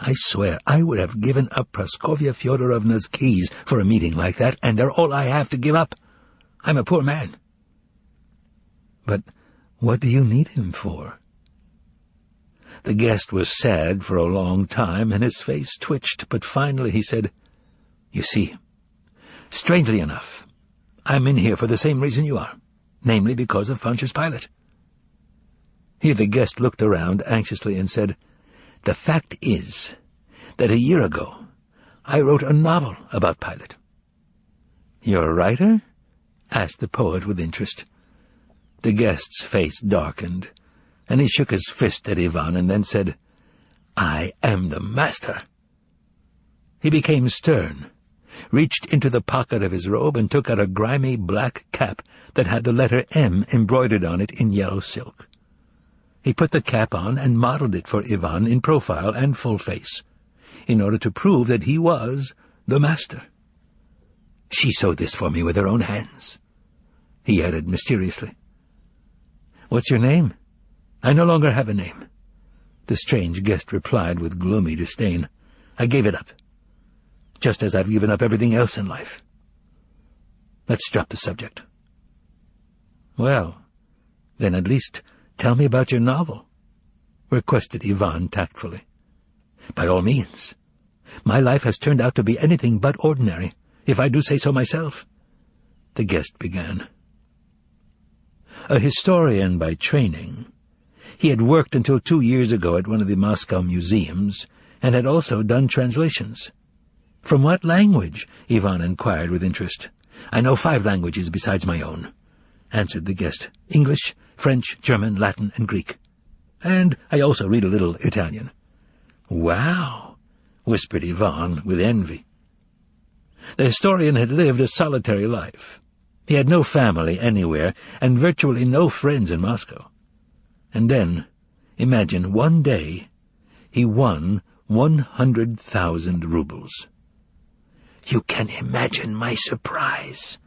I swear I would have given up Praskovya Fyodorovna's keys for a meeting like that, and they're all I have to give up. I'm a poor man." "But what do you need him for?" The guest was sad for a long time, and his face twitched, but finally he said, "You see, strangely enough, I'm in here for the same reason you are, namely because of Pontius Pilate." Here the guest looked around anxiously and said, "The fact is that a year ago I wrote a novel about Pilate." "You're a writer?" asked the poet with interest. The guest's face darkened, and he shook his fist at Ivan and then said, "I am the master." He became stern, reached into the pocket of his robe and took out a grimy black cap that had the letter M embroidered on it in yellow silk. He put the cap on and modeled it for Ivan in profile and full face, in order to prove that he was the master. "She sewed this for me with her own hands," he added mysteriously. "What's your name?" "I no longer have a name," the strange guest replied with gloomy disdain. "I gave it up, just as I've given up everything else in life. Let's drop the subject." "Well, then at least tell me about your novel," requested Ivan tactfully. "By all means. My life has turned out to be anything but ordinary, if I do say so myself," the guest began. A historian by training, he had worked until 2 years ago at one of the Moscow museums, and had also done translations. "From what language?" Ivan inquired with interest. "I know 5 languages besides my own," answered the guest. "English, French, German, Latin, and Greek. And I also read a little Italian." "Wow," whispered Ivan with envy. The historian had lived a solitary life. He had no family anywhere, and virtually no friends in Moscow. And then, imagine, one day, he won 100,000 rubles. "You can imagine my surprise,"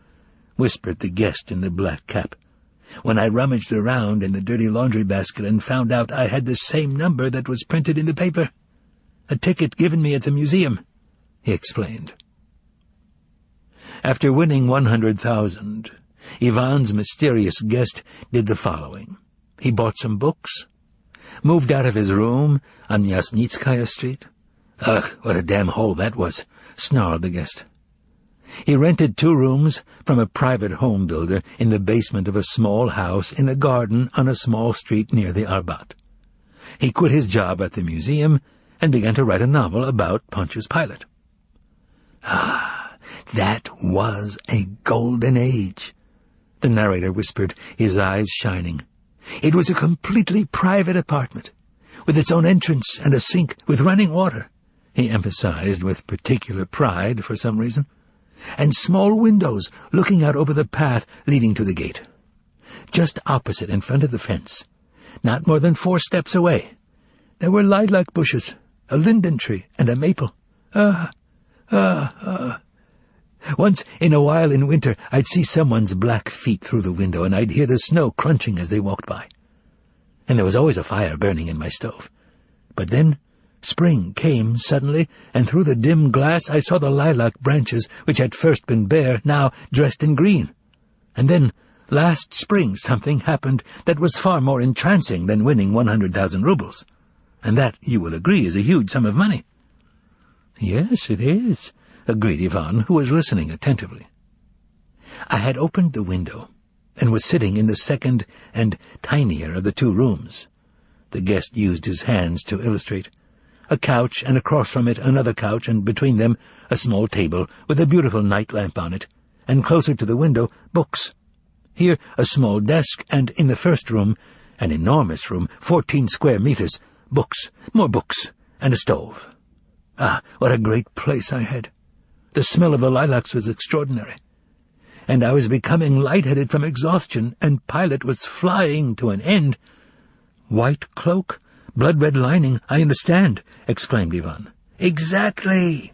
whispered the guest in the black cap, "when I rummaged around in the dirty laundry basket and found out I had the same number that was printed in the paper. A ticket given me at the museum," he explained. After winning 100,000, Ivan's mysterious guest did the following. He bought some books, moved out of his room on Yasnitskaya Street. Ugh, what a damn hole that was, snarled the guest. He rented 2 rooms from a private home builder in the basement of a small house in a garden on a small street near the Arbat. He quit his job at the museum and began to write a novel about Pontius Pilate. Ah, that was a golden age, the narrator whispered, his eyes shining. It was a completely private apartment, with its own entrance and a sink with running water, he emphasized with particular pride for some reason, and small windows looking out over the path leading to the gate. Just opposite in front of the fence, not more than 4 steps away, there were lilac bushes, a linden tree, and a maple. Once in a while in winter, I'd see someone's black feet through the window, and I'd hear the snow crunching as they walked by. And there was always a fire burning in my stove. But then spring came suddenly, and through the dim glass I saw the lilac branches, which had first been bare, now dressed in green. And then, last spring, something happened that was far more entrancing than winning 100,000 rubles. And that, you will agree, is a huge sum of money. Yes, it is, agreed Ivan, who was listening attentively. I had opened the window and was sitting in the second and tinier of the 2 rooms. The guest used his hands to illustrate. A couch, and across from it another couch, and between them a small table with a beautiful night lamp on it, and closer to the window, books. Here a small desk, and in the first room, an enormous room, 14 square meters, books, more books, and a stove. Ah, what a great place I had! The smell of the lilacs was extraordinary. And I was becoming lightheaded from exhaustion, and Pilate was flying to an end. White cloak, blood-red lining, I understand, exclaimed Ivan. Exactly!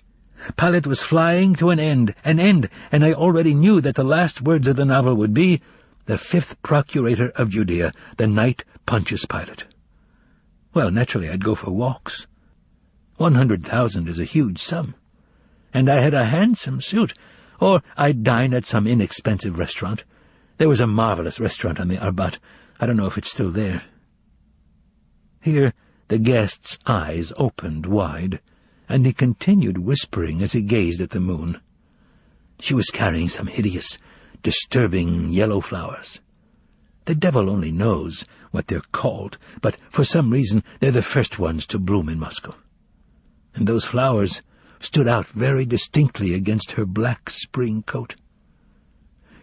Pilate was flying to an end, and I already knew that the last words of the novel would be, the 5th procurator of Judea, the knight Pontius Pilate. Well, naturally I'd go for walks. 100,000 is a huge sum. And I had a handsome suit, or I'd dine at some inexpensive restaurant. There was a marvelous restaurant on the Arbat. I don't know if it's still there. Here the guest's eyes opened wide, and he continued whispering as he gazed at the moon. She was carrying some hideous, disturbing yellow flowers. The devil only knows what they're called, but for some reason they're the first ones to bloom in Moscow. And those flowers stood out very distinctly against her black spring coat.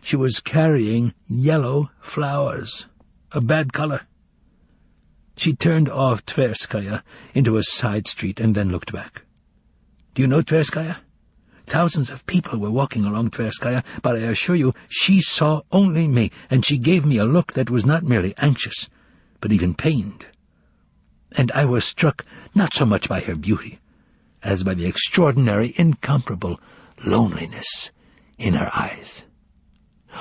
She was carrying yellow flowers, a bad color. She turned off Tverskaya into a side street and then looked back. Do you know Tverskaya? Thousands of people were walking along Tverskaya, but I assure you she saw only me, and she gave me a look that was not merely anxious, but even pained. And I was struck not so much by her beauty, as by the extraordinary, incomparable loneliness in her eyes.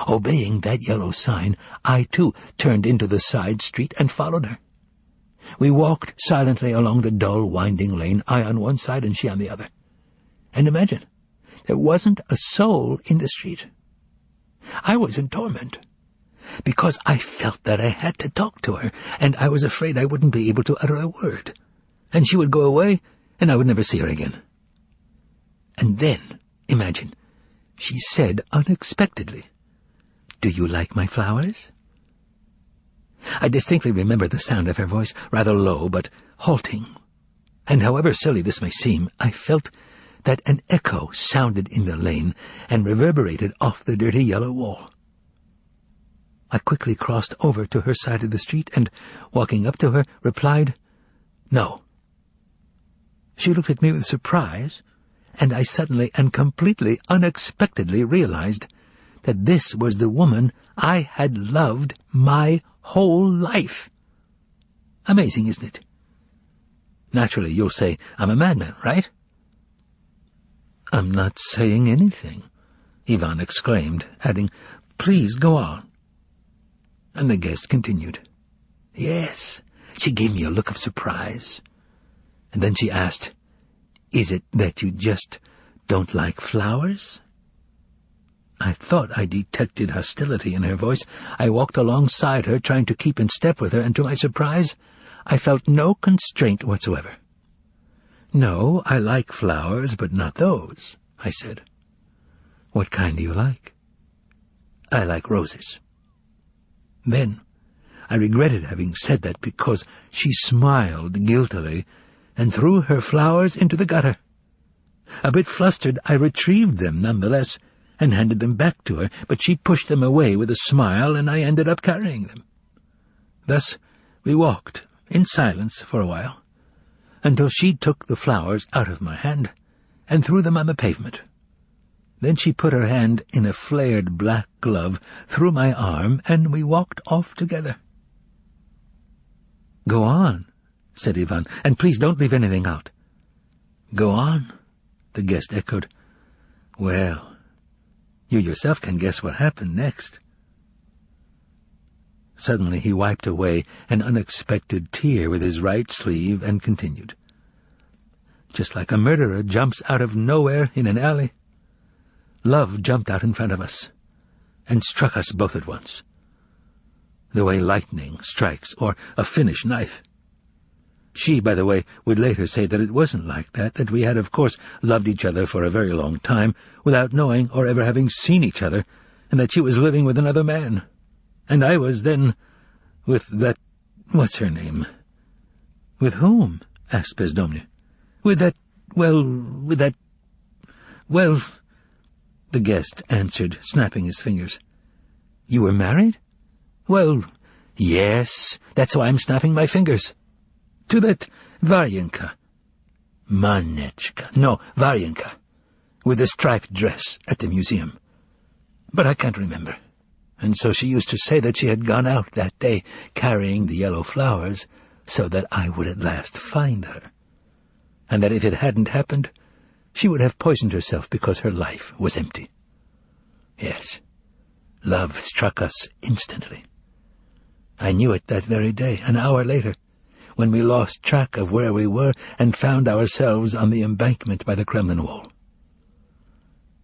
Obeying that yellow sign, I too turned into the side street and followed her. We walked silently along the dull, winding lane, I on one side and she on the other. And imagine, there wasn't a soul in the street. I was in torment, because I felt that I had to talk to her, and I was afraid I wouldn't be able to utter a word, and she would go away, and I would never see her again. And then, imagine, she said unexpectedly, "Do you like my flowers?" I distinctly remember the sound of her voice, rather low but halting. And however silly this may seem, I felt that an echo sounded in the lane and reverberated off the dirty yellow wall. I quickly crossed over to her side of the street and, walking up to her, replied, "No." She looked at me with surprise, and I suddenly and completely unexpectedly realized that this was the woman I had loved my whole life. Amazing, isn't it? Naturally, you'll say, I'm a madman, right? I'm not saying anything, Ivan exclaimed, adding, Please go on. And the guest continued. Yes, she gave me a look of surprise. And then she asked, Is it that you just don't like flowers? I thought I detected hostility in her voice. I walked alongside her, trying to keep in step with her, and to my surprise, I felt no constraint whatsoever. "No, I like flowers, but not those," I said. "What kind do you like?" "I like roses." Then I regretted having said that, because she smiled guiltily and threw her flowers into the gutter. A bit flustered, I retrieved them nonetheless and handed them back to her, but she pushed them away with a smile, and I ended up carrying them. Thus we walked in silence for a while, until she took the flowers out of my hand and threw them on the pavement. Then she put her hand in a flared black glove through my arm, and we walked off together. "Go on," said Ivan, "and please don't leave anything out." "Go on," the guest echoed. "Well, you yourself can guess what happened next." Suddenly he wiped away an unexpected tear with his right sleeve and continued. "Just like a murderer jumps out of nowhere in an alley, love jumped out in front of us and struck us both at once, the way lightning strikes or a Finnish knife. She, by the way, would later say that it wasn't like that we had, of course, loved each other for a very long time, without knowing or ever having seen each other, and that she was living with another man. And I was then with that— what's her name?" "With whom?" asked Bezdomny. With that, the guest answered, snapping his fingers. "You were married?" "Well, yes, that's why I'm snapping my fingers. To that Varyenka. Varyenka, with the striped dress at the museum. But I can't remember. And so she used to say that she had gone out that day carrying the yellow flowers so that I would at last find her, and that if it hadn't happened, she would have poisoned herself because her life was empty. Yes, love struck us instantly. I knew it that very day, an hour later, when we lost track of where we were and found ourselves on the embankment by the Kremlin wall.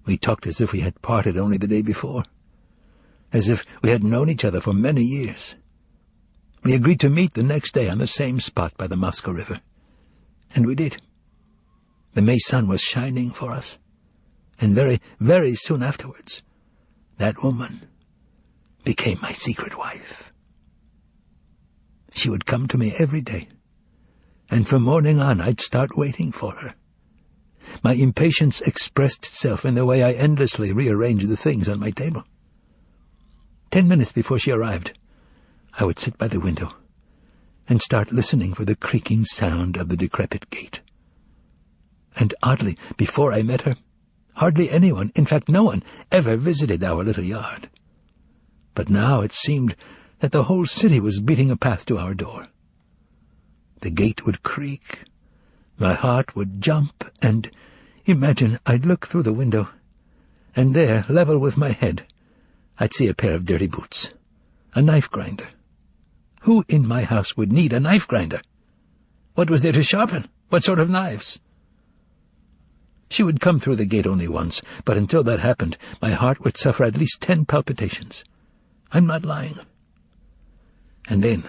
We talked as if we had parted only the day before, as if we had known each other for many years. We agreed to meet the next day on the same spot by the Moscow River, and we did. The May sun was shining for us, and very, very soon afterwards, that woman became my secret wife. She would come to me every day, and from morning on I'd start waiting for her. My impatience expressed itself in the way I endlessly rearranged the things on my table. 10 minutes before she arrived, I would sit by the window and start listening for the creaking sound of the decrepit gate. And oddly, before I met her, hardly anyone, in fact no one, ever visited our little yard. But now it seemed that the whole city was beating a path to our door. The gate would creak, my heart would jump, and imagine I'd look through the window, and there, level with my head, I'd see a pair of dirty boots, a knife grinder. Who in my house would need a knife grinder? What was there to sharpen? What sort of knives? She would come through the gate only once, but until that happened, my heart would suffer at least 10 palpitations. I'm not lying. And then,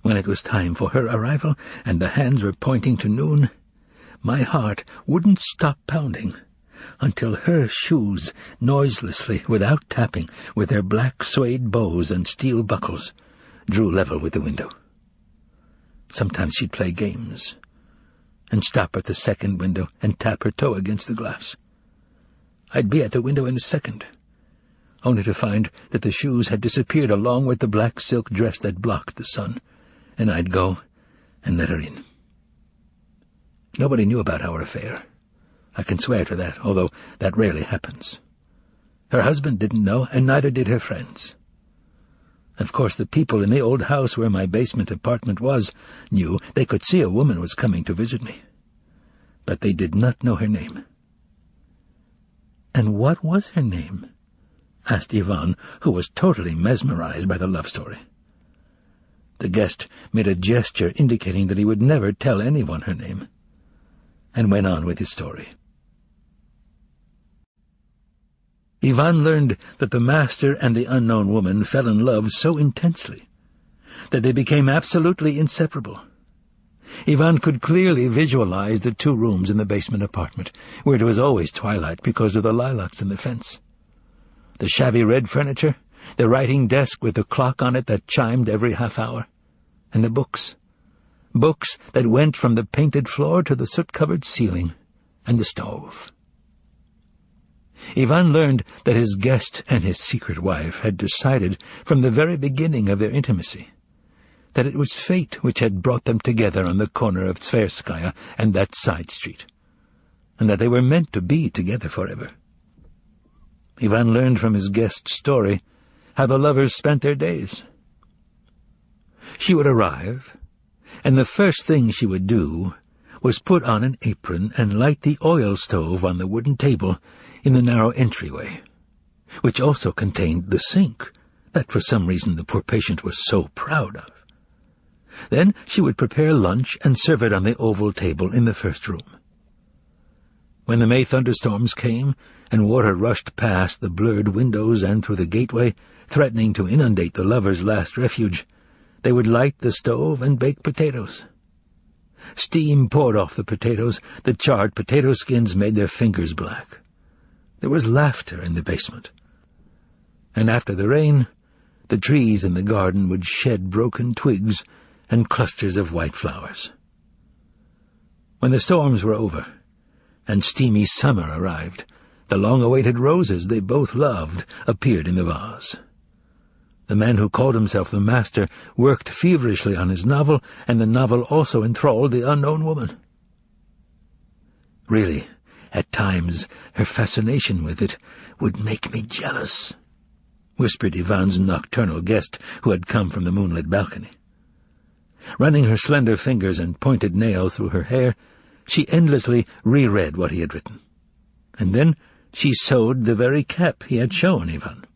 when it was time for her arrival, and the hands were pointing to noon, my heart wouldn't stop pounding until her shoes, noiselessly, without tapping, with their black suede bows and steel buckles, drew level with the window. Sometimes she'd play games, and stop at the second window and tap her toe against the glass. I'd be at the window in a second, only to find that the shoes had disappeared along with the black silk dress that blocked the sun, and I'd go and let her in. Nobody knew about our affair. I can swear to that, although that rarely happens. Her husband didn't know, and neither did her friends. Of course, the people in the old house where my basement apartment was knew. They could see a woman was coming to visit me, but they did not know her name. "And what was her name?" asked Ivan, who was totally mesmerized by the love story. The guest made a gesture indicating that he would never tell anyone her name, and went on with his story. Ivan learned that the master and the unknown woman fell in love so intensely that they became absolutely inseparable. Ivan could clearly visualize the 2 rooms in the basement apartment, where it was always twilight because of the lilacs in the fence. The shabby red furniture, the writing desk with the clock on it that chimed every half hour, and the books that went from the painted floor to the soot-covered ceiling, and the stove. Ivan learned that his guest and his secret wife had decided from the very beginning of their intimacy that it was fate which had brought them together on the corner of Tverskaya and that side street, and that they were meant to be together forever. Ivan learned from his guest's story how the lovers spent their days. She would arrive, and the first thing she would do was put on an apron and light the oil stove on the wooden table in the narrow entryway, which also contained the sink that for some reason the poor patient was so proud of. Then she would prepare lunch and serve it on the oval table in the first room. When the May thunderstorms came and water rushed past the blurred windows and through the gateway, threatening to inundate the lovers' last refuge, they would light the stove and bake potatoes. Steam poured off the potatoes. The charred potato skins made their fingers black. There was laughter in the basement. And after the rain, the trees in the garden would shed broken twigs and clusters of white flowers. When the storms were over, and steamy summer arrived, the long-awaited roses they both loved appeared in the vase. The man who called himself the master worked feverishly on his novel, and the novel also enthralled the unknown woman. Really, at times, her fascination with it would make me jealous, whispered Ivan's nocturnal guest, who had come from the moonlit balcony. Running her slender fingers and pointed nails through her hair, she endlessly reread what he had written. And then she sewed the very cap he had shown Ivan.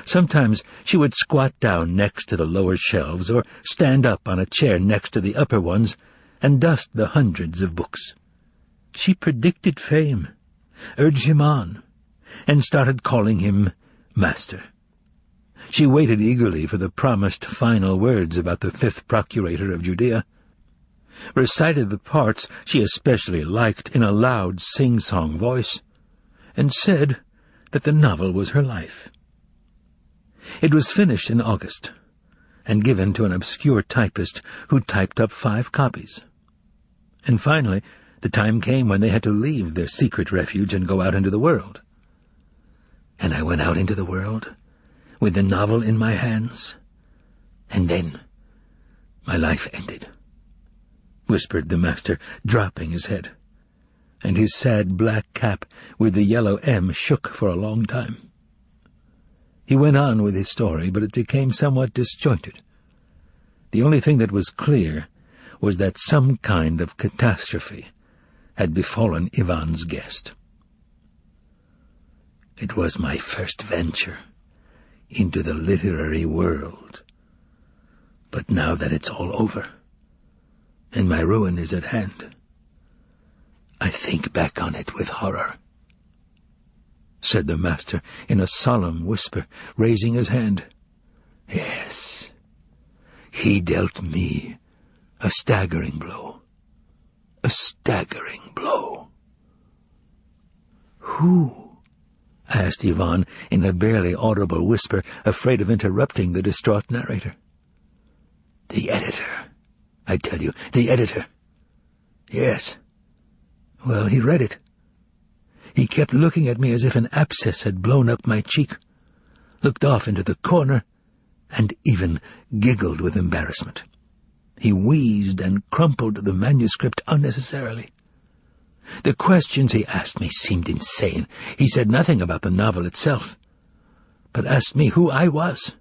Sometimes she would squat down next to the lower shelves or stand up on a chair next to the upper ones and dust the hundreds of books. She predicted fame, urged him on, and started calling him Master. She waited eagerly for the promised final words about the 5th procurator of Judea, recited the parts she especially liked in a loud sing-song voice, and said that the novel was her life. It was finished in August, and given to an obscure typist who typed up 5 copies. And finally, the time came when they had to leave their secret refuge and go out into the world. And I went out into the world, with the novel in my hands, and then my life ended, whispered the master, dropping his head, and his sad black cap with the yellow M shook for a long time. He went on with his story, but it became somewhat disjointed. The only thing that was clear was that some kind of catastrophe had befallen Ivan's guest. It was my first venture into the literary world. But now that it's all over, and my ruin is at hand, I think back on it with horror, said the master in a solemn whisper, raising his hand. Yes, he dealt me a staggering blow. A staggering blow. Who? Asked Ivan in a barely audible whisper, afraid of interrupting the distraught narrator. The editor. I tell you, the editor. Yes. Well, he read it. He kept looking at me as if an abscess had blown up my cheek, looked off into the corner, and even giggled with embarrassment. He wheezed and crumpled the manuscript unnecessarily. The questions he asked me seemed insane. He said nothing about the novel itself, but asked me who I was,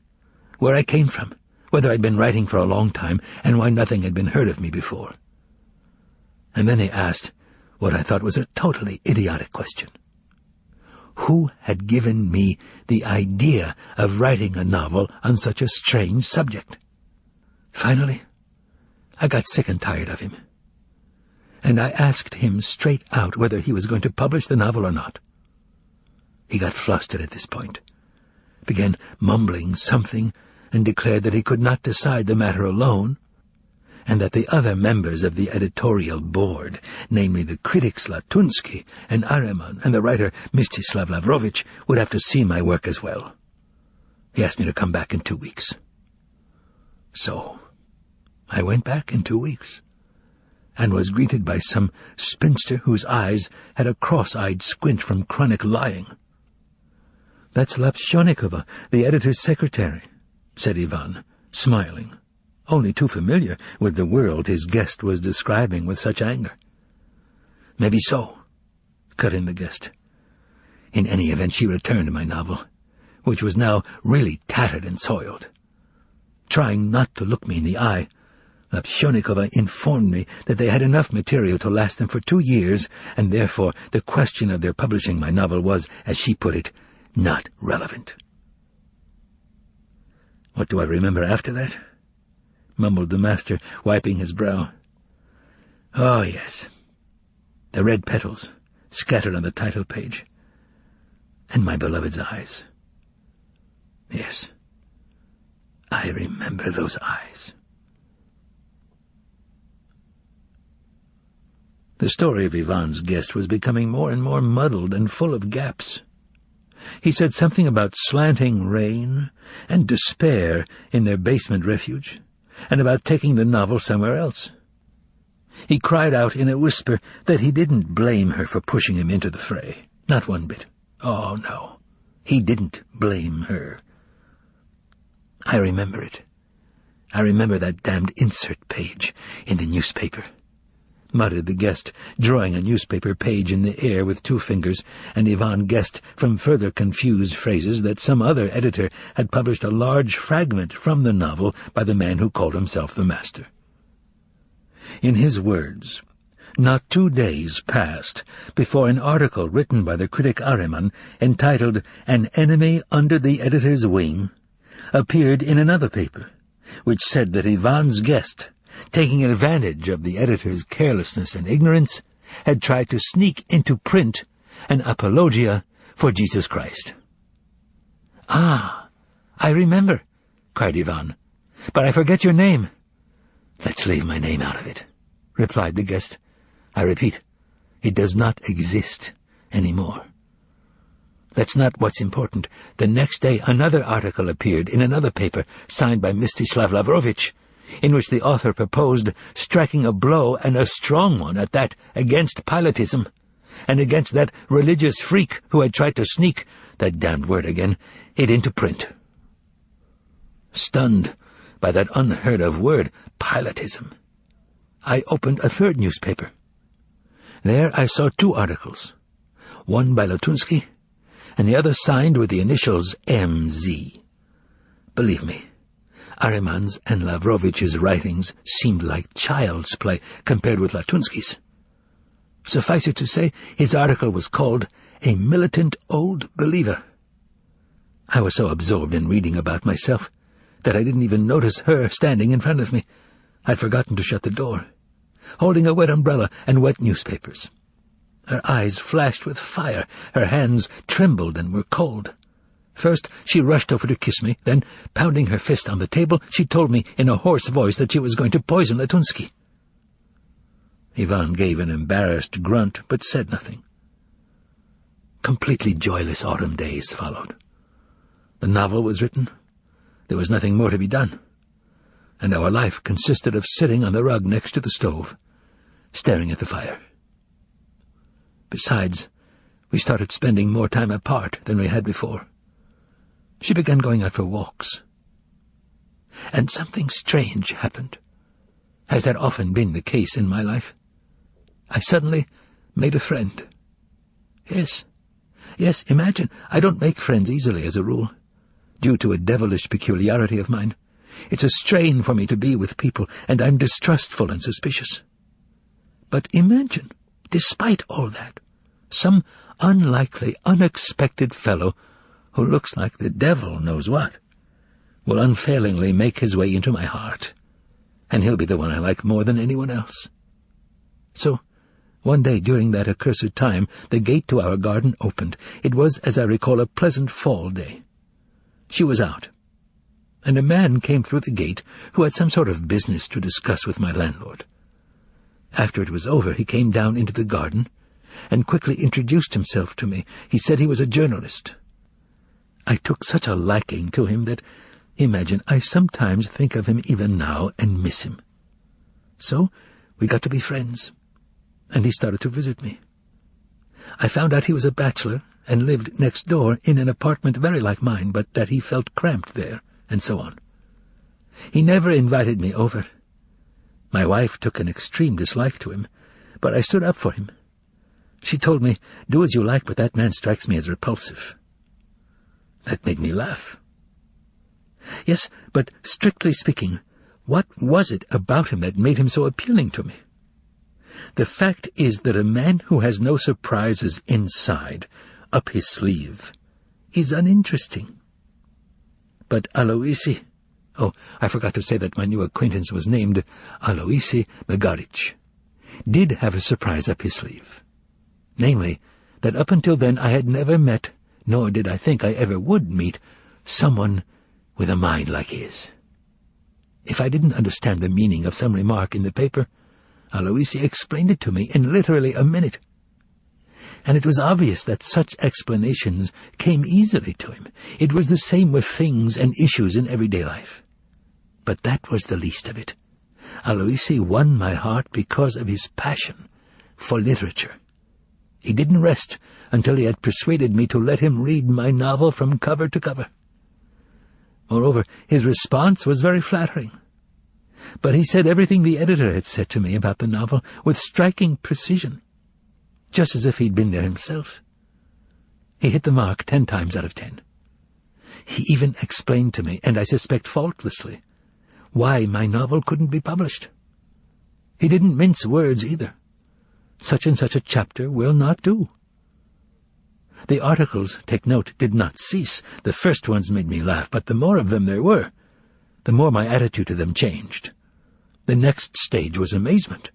where I came from, whether I'd been writing for a long time, and why nothing had been heard of me before. And then he asked what I thought was a totally idiotic question. Who had given me the idea of writing a novel on such a strange subject? Finally, I got sick and tired of him, and I asked him straight out whether he was going to publish the novel or not. He got flustered at this point, began mumbling something, and declared that he could not decide the matter alone, and that the other members of the editorial board, namely the critics Latunsky and Areman and the writer Mstislav Lavrovich, would have to see my work as well. He asked me to come back in 2 weeks. So I went back in 2 weeks, and was greeted by some spinster whose eyes had a cross-eyed squint from chronic lying. "That's Lapshonikova, the editor's secretary," said Ivan, smiling, only too familiar with the world his guest was describing with such anger. "Maybe so," cut in the guest. In any event, she returned my novel, which was now really tattered and soiled. Trying not to look me in the eye, Lapshonikova informed me that they had enough material to last them for 2 years, and therefore the question of their publishing my novel was, as she put it, not relevant. "What do I remember after that?" mumbled the master, wiping his brow. "Oh, yes. The red petals scattered on the title page. And my beloved's eyes. Yes, I remember those eyes." The story of Ivan's guest was becoming more and more muddled and full of gaps. He said something about slanting rain and despair in their basement refuge, and about taking the novel somewhere else. He cried out in a whisper that he didn't blame her for pushing him into the fray. Not one bit. Oh, no. He didn't blame her. "I remember it. I remember that damned insert page in the newspaper," muttered the guest, drawing a newspaper page in the air with 2 fingers, and Ivan guessed from further confused phrases that some other editor had published a large fragment from the novel by the man who called himself the master. In his words, not 2 days passed before an article written by the critic Areman, entitled "An Enemy Under the Editor's Wing," appeared in another paper, which said that Ivan's guest, taking advantage of the editor's carelessness and ignorance, had tried to sneak into print an apologia for Jesus Christ. "Ah, I remember," cried Ivan, "but I forget your name." "Let's leave my name out of it," replied the guest. "I repeat, it does not exist any more. That's not what's important. The next day another article appeared in another paper, signed by Mstislav Lavrovich, in which the author proposed striking a blow, and a strong one at that, against Pilatism, and against that religious freak who had tried to sneak, that damned word again, it into print. Stunned by that unheard-of word, Pilatism, I opened a third newspaper. There I saw 2 articles, one by Latunsky, and the other signed with the initials M.Z. Believe me, Areman's and Lavrovich's writings seemed like child's play compared with Latunsky's. Suffice it to say, his article was called "A Militant Old Believer." I was so absorbed in reading about myself that I didn't even notice her standing in front of me. I'd forgotten to shut the door, holding a wet umbrella and wet newspapers. Her eyes flashed with fire, her hands trembled and were cold. First she rushed over to kiss me, then, pounding her fist on the table, she told me in a hoarse voice that she was going to poison Latunsky. Ivan gave an embarrassed grunt, but said nothing. Completely joyless autumn days followed. The novel was written. There was nothing more to be done, and our life consisted of sitting on the rug next to the stove, staring at the fire. Besides, we started spending more time apart than we had before. She began going out for walks. And something strange happened, as had often been the case in my life. I suddenly made a friend. Yes, imagine, I don't make friends easily as a rule, due to a devilish peculiarity of mine. It's a strain for me to be with people, and I'm distrustful and suspicious. But imagine, despite all that, some unlikely, unexpected fellow who looks like the devil knows what will unfailingly make his way into my heart, and he'll be the one I like more than anyone else. So One day during that accursed time, the gate to our garden opened. It was, as I recall, a pleasant fall day. She was out, and a man came through the gate who had some sort of business to discuss with my landlord. After it was over, he came down into the garden and quickly introduced himself to me. He said he was a journalist. I took such a liking to him that, imagine, I sometimes think of him even now and miss him. So we got to be friends, and he started to visit me. I found out he was a bachelor and lived next door in an apartment very like mine, but that he felt cramped there, and so on. He never invited me over. My wife took an extreme dislike to him, but I stood up for him. She told me, "Do as you like, but that man strikes me as repulsive." That made me laugh. Yes, but strictly speaking, what was it about him that made him so appealing to me? The fact is that a man who has no surprises inside, up his sleeve, is uninteresting. But Aloisi— oh, I forgot to say that my new acquaintance was named Aloisi Margarita— did have a surprise up his sleeve. Namely, that up until then I had never met, nor did I think I ever would meet, someone with a mind like his. If I didn't understand the meaning of some remark in the paper, Aloisi explained it to me in literally a minute. And it was obvious that such explanations came easily to him. It was the same with things and issues in everyday life. But that was the least of it. Aloisi won my heart because of his passion for literature. He didn't rest until he had persuaded me to let him read my novel from cover to cover. Moreover, his response was very flattering. But he said everything the editor had said to me about the novel with striking precision, just as if he'd been there himself. He hit the mark 10 times out of 10. He even explained to me, and I suspect faultlessly, why my novel couldn't be published. He didn't mince words either. Such and such a chapter will not do. The articles, take note, did not cease. The first ones made me laugh, but the more of them there were, the more my attitude to them changed. The next stage was amazement.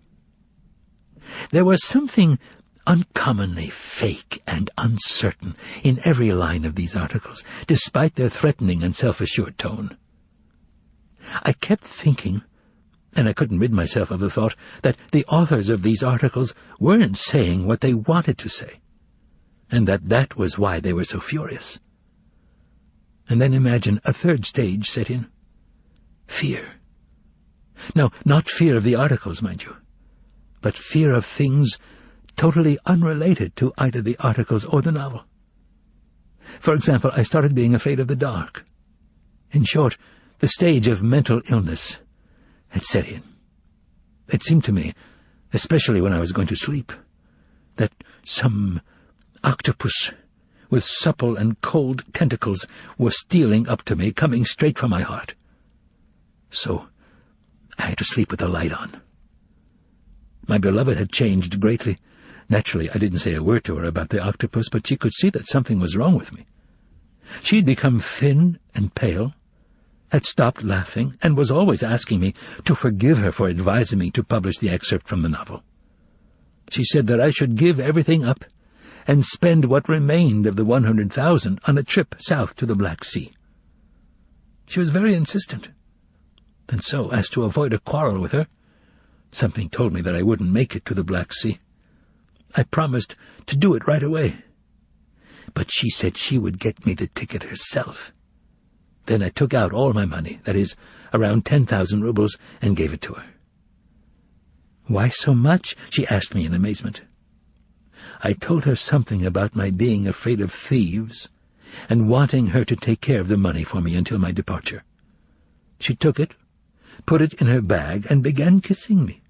There was something uncommonly fake and uncertain in every line of these articles, despite their threatening and self-assured tone. I kept thinking, and I couldn't rid myself of the thought, that the authors of these articles weren't saying what they wanted to say, and that was why they were so furious. And then imagine a third stage set in. Fear. No, not fear of the articles, mind you, but fear of things totally unrelated to either the articles or the novel. For example, I started being afraid of the dark. In short, the stage of mental illness had set in. It seemed to me, especially when I was going to sleep, that some octopus with supple and cold tentacles was stealing up to me, coming straight from my heart. So I had to sleep with the light on. My beloved had changed greatly. Naturally, I didn't say a word to her about the octopus, but she could see that something was wrong with me. She had become thin and pale, had stopped laughing, and was always asking me to forgive her for advising me to publish the excerpt from the novel. She said that I should give everything up and spend what remained of the 100,000 on a trip south to the Black Sea. She was very insistent, and so, as to avoid a quarrel with her, something told me that I wouldn't make it to the Black Sea. I promised to do it right away. But she said she would get me the ticket herself. Then I took out all my money, that is, around 10,000 rubles, and gave it to her. "Why so much?" she asked me in amazement. I told her something about my being afraid of thieves and wanting her to take care of the money for me until my departure. She took it, put it in her bag, and began kissing me,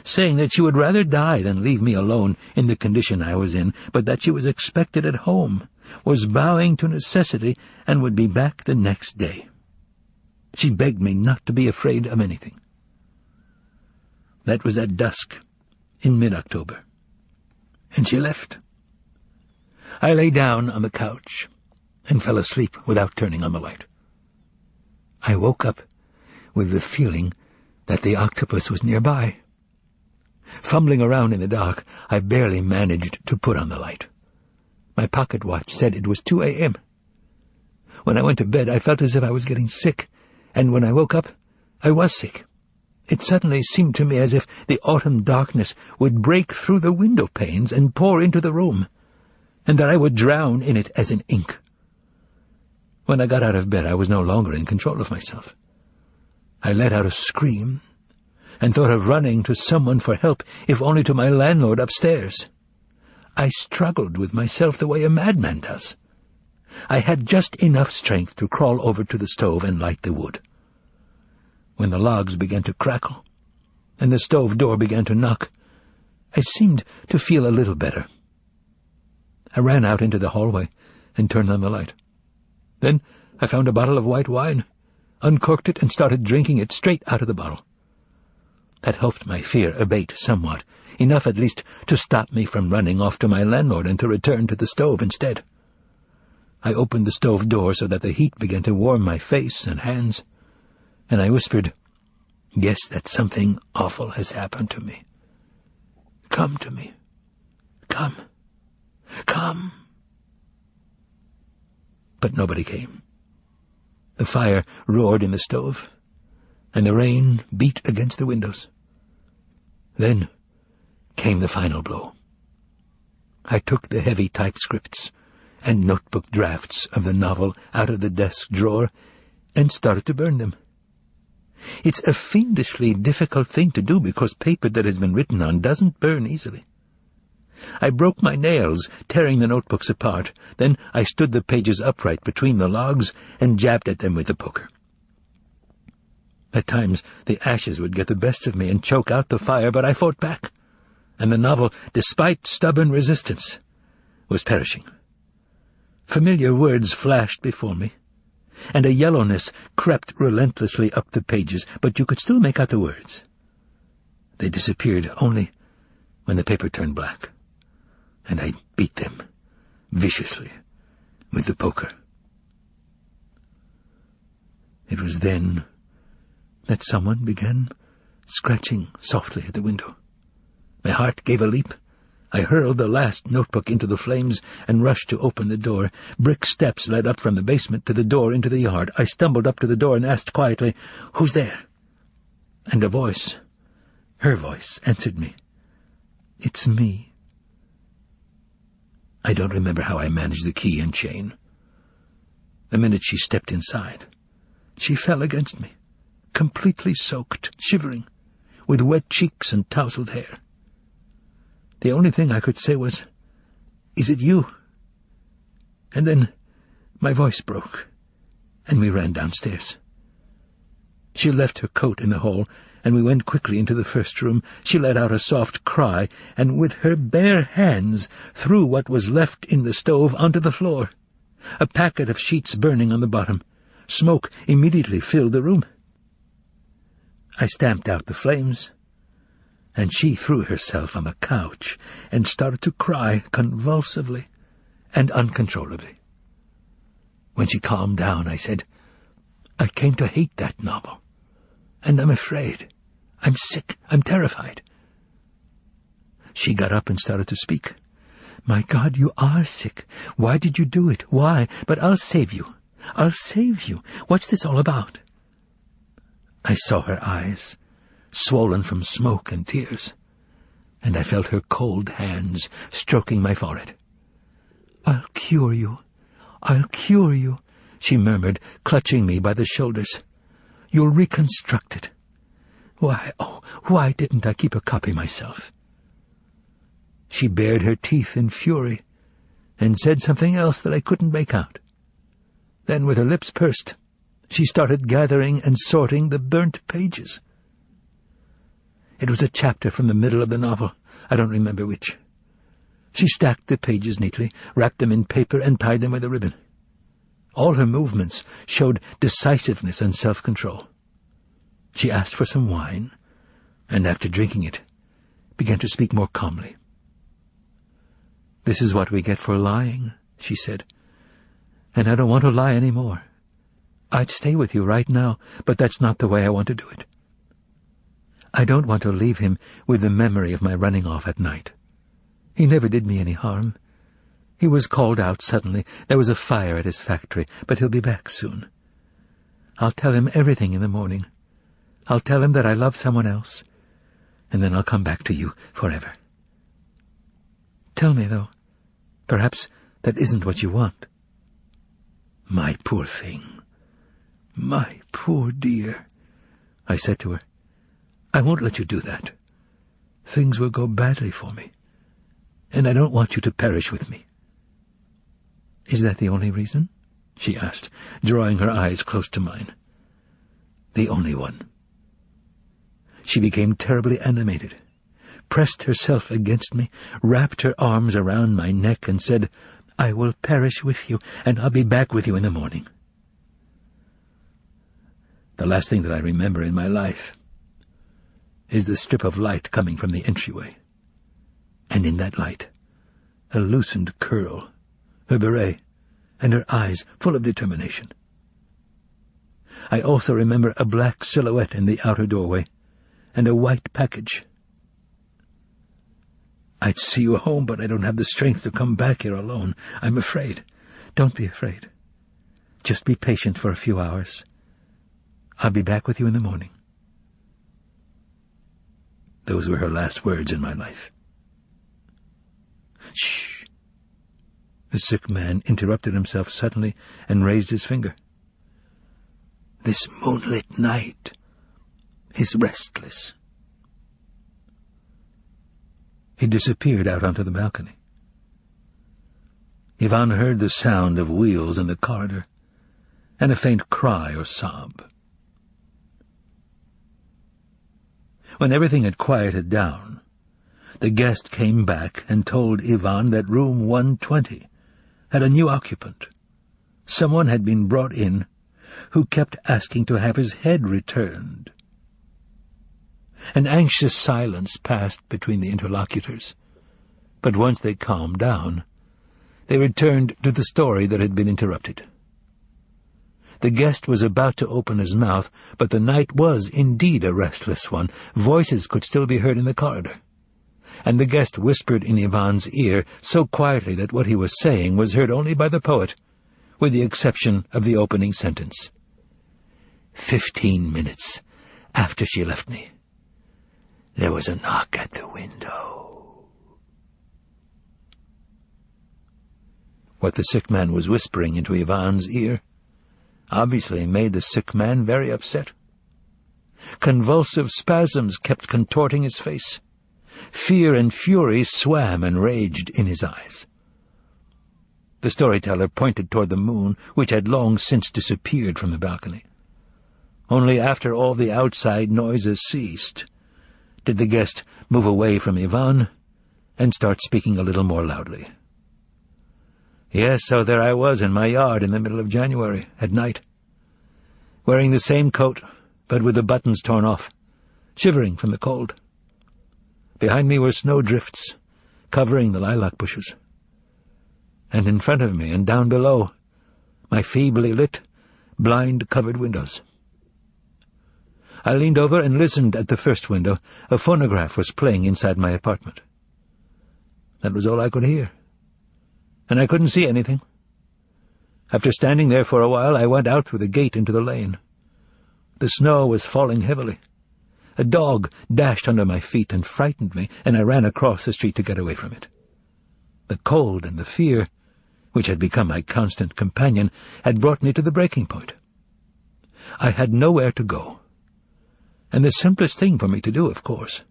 saying that she would rather die than leave me alone in the condition I was in, but that she was expected at home, was bowing to necessity, and would be back the next day. She begged me not to be afraid of anything. That was at dusk, in mid-October, and she left. I lay down on the couch and fell asleep without turning on the light. I woke up with the feeling that the octopus was nearby. Fumbling around in the dark, I barely managed to put on the light. My pocket watch said it was 2 a.m. When I went to bed, I felt as if I was getting sick, and when I woke up, I was sick. It suddenly seemed to me as if the autumn darkness would break through the window panes and pour into the room, and that I would drown in it as in ink. When I got out of bed, I was no longer in control of myself. I let out a scream and thought of running to someone for help, if only to my landlord upstairs. I struggled with myself the way a madman does. I had just enough strength to crawl over to the stove and light the wood. When the logs began to crackle and the stove door began to knock, I seemed to feel a little better. I ran out into the hallway and turned on the light. Then I found a bottle of white wine, uncorked it, and started drinking it straight out of the bottle. That helped my fear abate somewhat, enough at least to stop me from running off to my landlord and to return to the stove instead. I opened the stove door so that the heat began to warm my face and hands, and I whispered, "Guess that something awful has happened to me. Come to me. Come. Come." But nobody came. The fire roared in the stove, and the rain beat against the windows. Then came the final blow. I took the heavy typescripts and notebook drafts of the novel out of the desk drawer and started to burn them. It's a fiendishly difficult thing to do because paper that has been written on doesn't burn easily. I broke my nails, tearing the notebooks apart. Then I stood the pages upright between the logs and jabbed at them with the poker. At times the ashes would get the best of me and choke out the fire, but I fought back, and the novel, despite stubborn resistance, was perishing. Familiar words flashed before me, and a yellowness crept relentlessly up the pages, but you could still make out the words. They disappeared only when the paper turned black, and I beat them viciously with the poker. It was then that someone began scratching softly at the window. My heart gave a leap. I hurled the last notebook into the flames and rushed to open the door. Brick steps led up from the basement to the door into the yard. I stumbled up to the door and asked quietly, "Who's there?" And a voice, her voice, answered me. "It's me." I don't remember how I managed the key and chain. The minute she stepped inside, she fell against me, completely soaked, shivering, with wet cheeks and tousled hair. The only thing I could say was, "Is it you?" And then my voice broke, and we ran downstairs. She left her coat in the hall, and we went quickly into the first room. She let out a soft cry, and with her bare hands threw what was left in the stove onto the floor. A packet of sheets burning on the bottom. Smoke immediately filled the room. I stamped out the flames, and she threw herself on the couch and started to cry convulsively and uncontrollably. When she calmed down, I said, "I came to hate that novel, and I'm afraid. I'm sick. I'm terrified." She got up and started to speak. "My God, you are sick. Why did you do it? Why? But I'll save you. I'll save you. What's this all about?" I saw her eyes, swollen from smoke and tears, and I felt her cold hands stroking my forehead. "I'll cure you. I'll cure you," she murmured, clutching me by the shoulders. "You'll reconstruct it. Why, oh, why didn't I keep a copy myself?" She bared her teeth in fury and said something else that I couldn't make out. Then, with her lips pursed, she started gathering and sorting the burnt pages. It was a chapter from the middle of the novel. I don't remember which. She stacked the pages neatly, wrapped them in paper, and tied them with a ribbon. All her movements showed decisiveness and self-control. She asked for some wine, and after drinking it, began to speak more calmly. "This is what we get for lying," she said, "and I don't want to lie any more. I'd stay with you right now, but that's not the way I want to do it. I don't want to leave him with the memory of my running off at night. He never did me any harm. He was called out suddenly. There was a fire at his factory, but he'll be back soon. I'll tell him everything in the morning. I'll tell him that I love someone else, and then I'll come back to you forever. Tell me, though, perhaps that isn't what you want. My poor thing. My poor dear, I said to her. I won't let you do that. Things will go badly for me, and I don't want you to perish with me. Is that the only reason? She asked, drawing her eyes close to mine. The only one. She became terribly animated, pressed herself against me, wrapped her arms around my neck, and said, I will perish with you, and I'll be back with you in the morning. The last thing that I remember in my life is the strip of light coming from the entryway, and in that light, a loosened curl, her beret, and her eyes full of determination. I also remember a black silhouette in the outer doorway, and a white package. I'd see you home, but I don't have the strength to come back here alone. I'm afraid. Don't be afraid. Just be patient for a few hours. I'll be back with you in the morning. Those were her last words in my life. Shh! The sick man interrupted himself suddenly and raised his finger. This moonlit night is restless. He disappeared out onto the balcony. Ivan heard the sound of wheels in the corridor, and a faint cry or sob. When everything had quieted down, the guest came back and told Ivan that room 120 had a new occupant. Someone had been brought in who kept asking to have his head returned. An anxious silence passed between the interlocutors, but once they calmed down, they returned to the story that had been interrupted. The guest was about to open his mouth, but the night was indeed a restless one. Voices could still be heard in the corridor, and the guest whispered in Ivan's ear so quietly that what he was saying was heard only by the poet, with the exception of the opening sentence. 15 minutes after she left me, there was a knock at the window. What the sick man was whispering into Ivan's ear obviously made the sick man very upset. Convulsive spasms kept contorting his face. Fear and fury swam and raged in his eyes. The storyteller pointed toward the moon, which had long since disappeared from the balcony. Only after all the outside noises ceased did the guest move away from Ivan and start speaking a little more loudly. Yes, so there I was in my yard in the middle of January, at night, wearing the same coat, but with the buttons torn off, shivering from the cold. Behind me were snowdrifts, covering the lilac bushes. And in front of me and down below, my feebly lit, blind-covered windows. I leaned over and listened at the first window. A phonograph was playing inside my apartment. That was all I could hear, and I couldn't see anything. After standing there for a while, I went out through the gate into the lane. The snow was falling heavily. A dog dashed under my feet and frightened me, and I ran across the street to get away from it. The cold and the fear, which had become my constant companion, had brought me to the breaking point. I had nowhere to go, and the simplest thing for me to do, of course,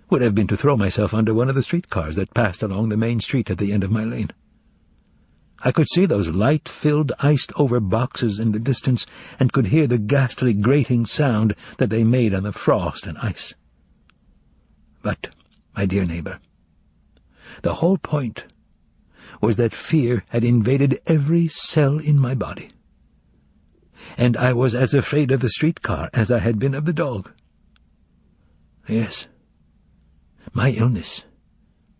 would have been to throw myself under one of the streetcars that passed along the main street at the end of my lane. I could see those light-filled, iced-over boxes in the distance, and could hear the ghastly grating sound that they made on the frost and ice. But, my dear neighbor, the whole point was that fear had invaded every cell in my body, and I was as afraid of the streetcar as I had been of the dog. Yes, my illness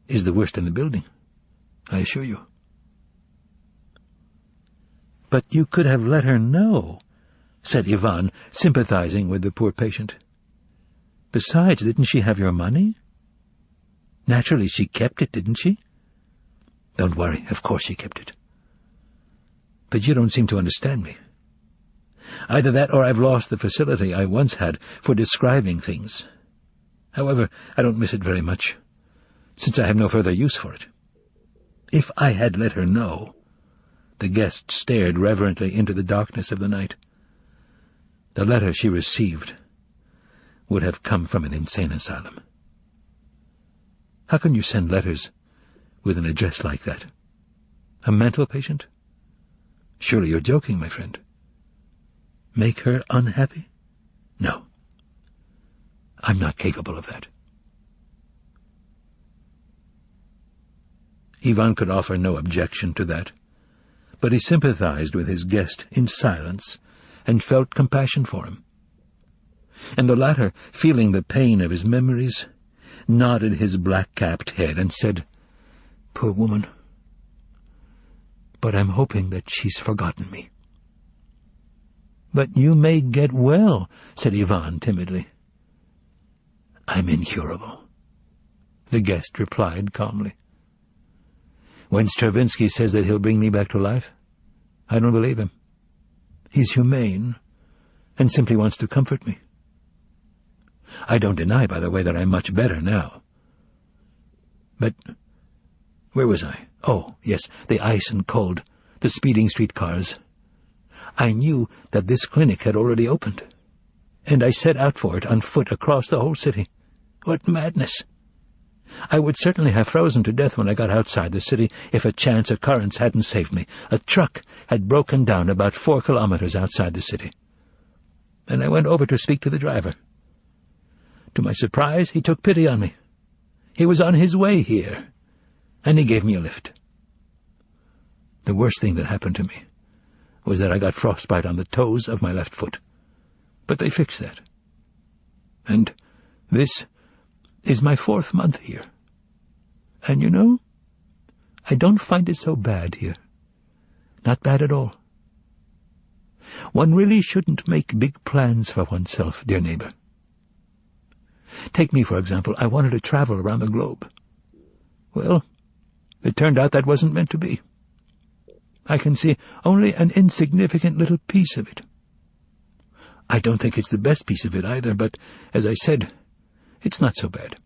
is the worst in the building, I assure you. But you could have let her know, said Ivan, sympathizing with the poor patient. Besides, didn't she have your money? Naturally, she kept it, didn't she? Don't worry, of course she kept it. But you don't seem to understand me. Either that or I've lost the facility I once had for describing things. However, I don't miss it very much, since I have no further use for it. If I had let her know— The guest stared reverently into the darkness of the night. The letter she received would have come from an insane asylum. How can you send letters with an address like that? A mental patient? Surely you're joking, my friend. Make her unhappy? No. I'm not capable of that. Ivan could offer no objection to that, but he sympathized with his guest in silence and felt compassion for him. And the latter, feeling the pain of his memories, nodded his black-capped head and said, "Poor woman. But I'm hoping that she's forgotten me." "But you may get well," said Ivan timidly. "I'm incurable," the guest replied calmly. "When Stravinsky says that he'll bring me back to life, I don't believe him. He's humane and simply wants to comfort me. I don't deny, by the way, that I'm much better now. But where was I? Oh, yes, the ice and cold, the speeding streetcars. I knew that this clinic had already opened, and I set out for it on foot across the whole city. What madness! I would certainly have frozen to death when I got outside the city if a chance occurrence hadn't saved me. A truck had broken down about 4 kilometers outside the city, and I went over to speak to the driver. To my surprise, he took pity on me. He was on his way here, and he gave me a lift. The worst thing that happened to me was that I got frostbite on the toes of my left foot, but they fixed that. And this is my 4th month here. And you know, I don't find it so bad here. Not bad at all. One really shouldn't make big plans for oneself, dear neighbor. Take me, for example. I wanted to travel around the globe. Well, it turned out that wasn't meant to be. I can see only an insignificant little piece of it. I don't think it's the best piece of it either, but, as I said, it's not so bad.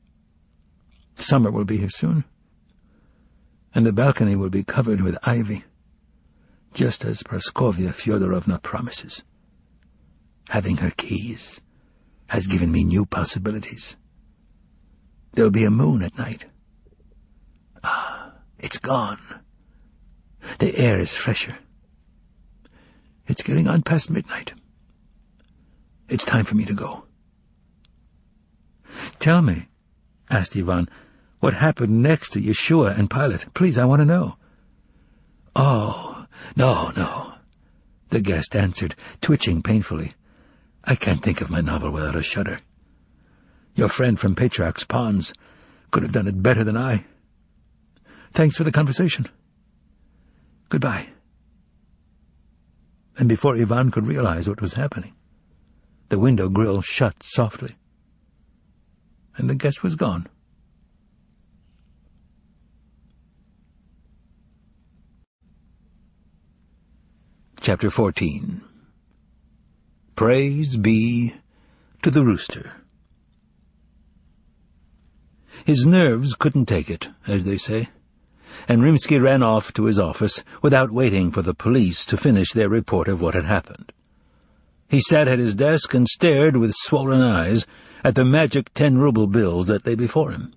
Summer will be here soon, and the balcony will be covered with ivy, just as Praskovia Fyodorovna promises. Having her keys has given me new possibilities. There'll be a moon at night. Ah, it's gone. The air is fresher. It's getting on past midnight. It's time for me to go. "Tell me," asked Ivan, "what happened next to Yeshua and Pilate? Please, I want to know." "Oh, no," the guest answered, twitching painfully. "I can't think of my novel without a shudder. Your friend from Petrarch's Ponds could have done it better than I. Thanks for the conversation. Goodbye." And before Ivan could realize what was happening, the window grill shut softly, and the guest was gone. Chapter 14. Praise be to the rooster. His nerves couldn't take it, as they say, and Rimsky ran off to his office without waiting for the police to finish their report of what had happened. He sat at his desk and stared with swollen eyes at the magic 10-ruble bills that lay before him.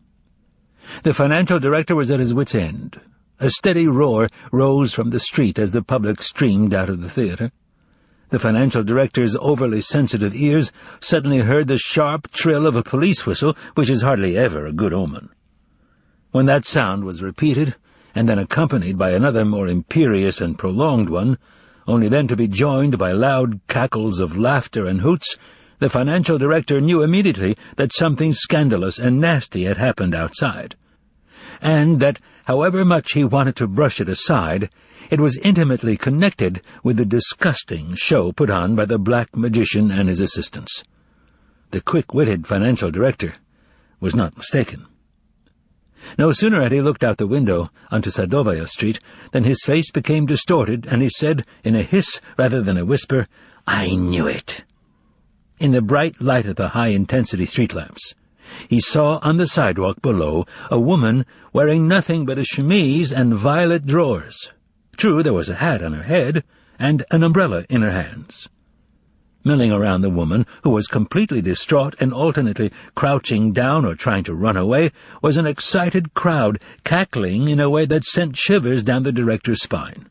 The financial director was at his wit's end. A steady roar rose from the street as the public streamed out of the theater. The financial director's overly sensitive ears suddenly heard the sharp trill of a police whistle, which is hardly ever a good omen. When that sound was repeated, and then accompanied by another more imperious and prolonged one, only then to be joined by loud cackles of laughter and hoots, the financial director knew immediately that something scandalous and nasty had happened outside, and that, however much he wanted to brush it aside, it was intimately connected with the disgusting show put on by the black magician and his assistants. The quick-witted financial director was not mistaken. No sooner had he looked out the window onto Sadovaya Street than his face became distorted, and he said, in a hiss rather than a whisper, "I knew it." In the bright light of the high-intensity street lamps, he saw on the sidewalk below a woman wearing nothing but a chemise and violet drawers. True, there was a hat on her head and an umbrella in her hands. Milling around the woman, who was completely distraught and alternately crouching down or trying to run away, was an excited crowd, cackling in a way that sent shivers down the director's spine.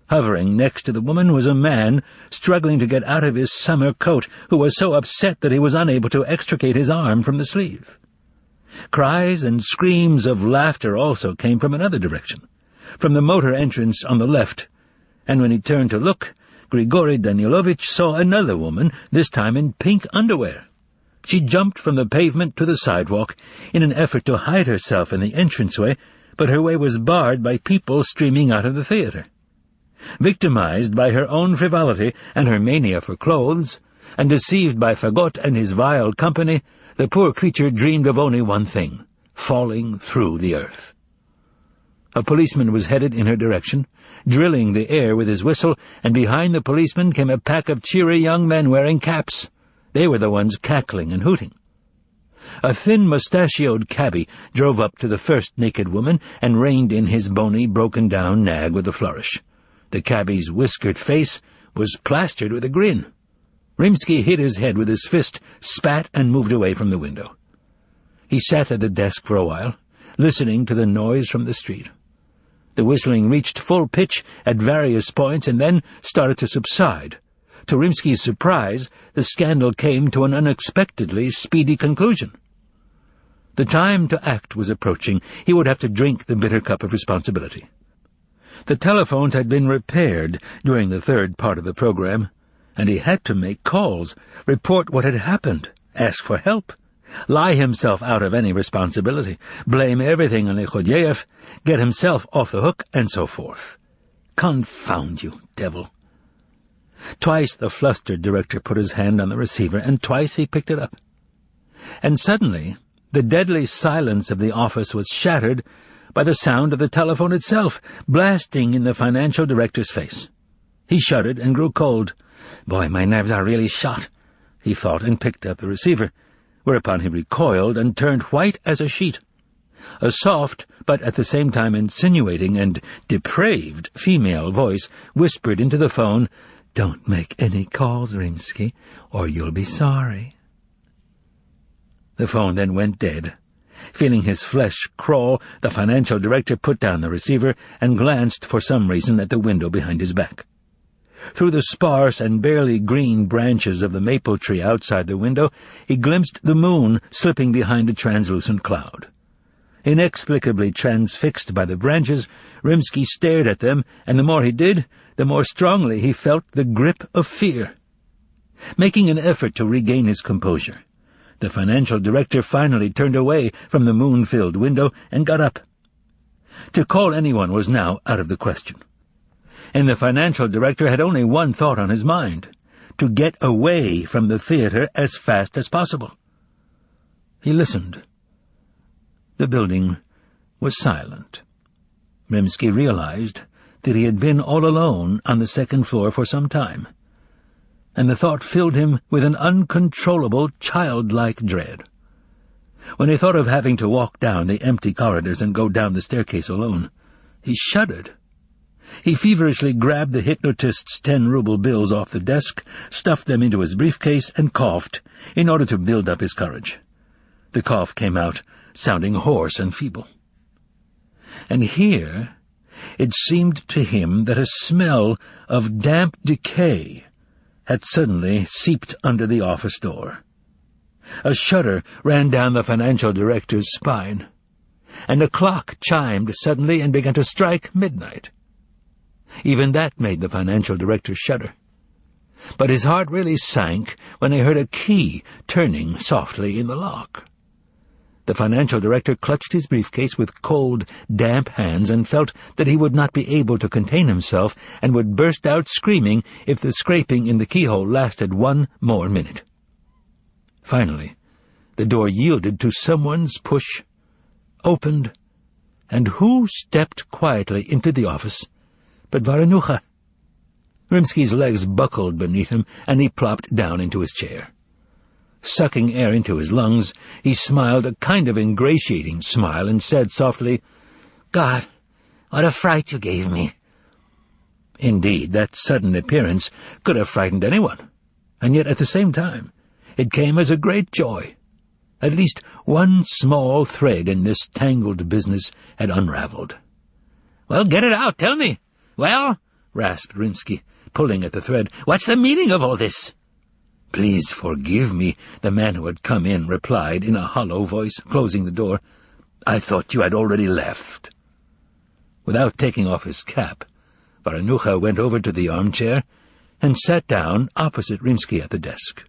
Hovering next to the woman was a man struggling to get out of his summer coat, who was so upset that he was unable to extricate his arm from the sleeve. Cries and screams of laughter also came from another direction, from the motor entrance on the left, and when he turned to look, Grigory Danilovich saw another woman, this time in pink underwear. She jumped from the pavement to the sidewalk in an effort to hide herself in the entranceway, but her way was barred by people streaming out of the theater. Victimized by her own frivolity and her mania for clothes, and deceived by Fagot and his vile company, the poor creature dreamed of only one thing: falling through the earth. A policeman was headed in her direction, drilling the air with his whistle, and behind the policeman came a pack of cheery young men wearing caps. They were the ones cackling and hooting. A thin, mustachioed cabby drove up to the first naked woman and reined in his bony, broken-down nag with a flourish. The cabby's whiskered face was plastered with a grin. Rimsky hit his head with his fist, spat, and moved away from the window. He sat at the desk for a while, listening to the noise from the street. The whistling reached full pitch at various points and then started to subside. To Rimsky's surprise, the scandal came to an unexpectedly speedy conclusion. The time to act was approaching. He would have to drink the bitter cup of responsibility. The telephones had been repaired during the third part of the program, and he had to make calls, report what had happened, ask for help, lie himself out of any responsibility, blame everything on Lekhodyev, get himself off the hook, and so forth. Confound you, devil. Twice the flustered director put his hand on the receiver, and twice he picked it up. And suddenly the deadly silence of the office was shattered by the sound of the telephone itself, blasting in the financial director's face. He shuddered and grew cold. "Boy, my nerves are really shot," he thought, and picked up the receiver, whereupon he recoiled and turned white as a sheet. A soft, but at the same time insinuating and depraved female voice whispered into the phone, "Don't make any calls, Rimsky, or you'll be sorry." The phone then went dead. Feeling his flesh crawl, the financial director put down the receiver and glanced for some reason at the window behind his back. Through the sparse and barely green branches of the maple tree outside the window, he glimpsed the moon slipping behind a translucent cloud. Inexplicably transfixed by the branches, Rimsky stared at them, and the more he did, the more strongly he felt the grip of fear. Making an effort to regain his composure, the financial director finally turned away from the moon-filled window and got up. To call anyone was now out of the question. And the financial director had only one thought on his mind: to get away from the theater as fast as possible. He listened. The building was silent. Rimsky realized that he had been all alone on the second floor for some time, and the thought filled him with an uncontrollable, childlike dread. When he thought of having to walk down the empty corridors and go down the staircase alone, he shuddered. He feverishly grabbed the hypnotist's 10-ruble bills off the desk, stuffed them into his briefcase, and coughed, in order to build up his courage. The cough came out, sounding hoarse and feeble. And here it seemed to him that a smell of damp decay had suddenly seeped under the office door. A shudder ran down the financial director's spine, and a clock chimed suddenly and began to strike midnight. Even that made the financial director shudder. But his heart really sank when he heard a key turning softly in the lock. The financial director clutched his briefcase with cold, damp hands and felt that he would not be able to contain himself and would burst out screaming if the scraping in the keyhole lasted one more minute. Finally, the door yielded to someone's push, opened, and who stepped quietly into the office but Varanucha? Rimsky's legs buckled beneath him, and he plopped down into his chair. Sucking air into his lungs, he smiled a kind of ingratiating smile and said softly, "God, what a fright you gave me." Indeed, that sudden appearance could have frightened anyone, and yet at the same time it came as a great joy. At least one small thread in this tangled business had unraveled. "Well, get it out, tell me." "Well," rasped Rimsky, pulling at the thread, "what's the meaning of all this?" "Please forgive me," the man who had come in replied in a hollow voice, closing the door. "I thought you had already left." Without taking off his cap, Varanucha went over to the armchair and sat down opposite Rimsky at the desk.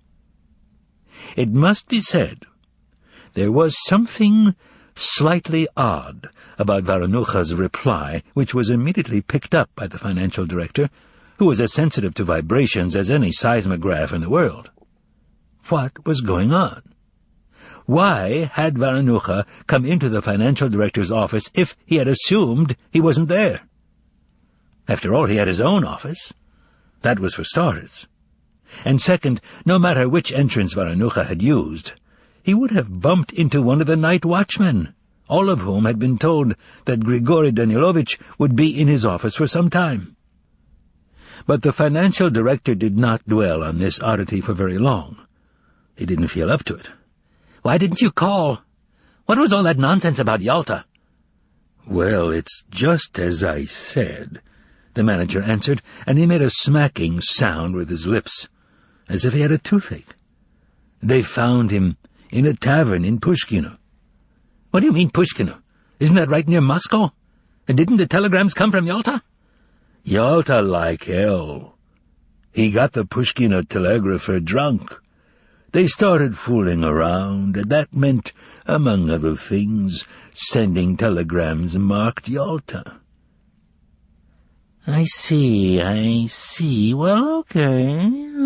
It must be said, there was something slightly odd about Varanucha's reply, which was immediately picked up by the financial director, who was as sensitive to vibrations as any seismograph in the world. What was going on? Why had Varanucha come into the financial director's office if he had assumed he wasn't there? After all, he had his own office. That was for starters. And second, no matter which entrance Varanucha had used, he would have bumped into one of the night watchmen, all of whom had been told that Grigory Danilovich would be in his office for some time. But the financial director did not dwell on this oddity for very long. He didn't feel up to it. "Why didn't you call? What was all that nonsense about Yalta?" "Well, it's just as I said," the manager answered, and he made a smacking sound with his lips, as if he had a toothache. "They found him in a tavern in Pushkino." "What do you mean, Pushkino? Isn't that right near Moscow? And didn't the telegrams come from Yalta?" "Yalta like hell. He got the Pushkino telegrapher drunk. They started fooling around, and that meant, among other things, sending telegrams marked Yalta." I see. Well,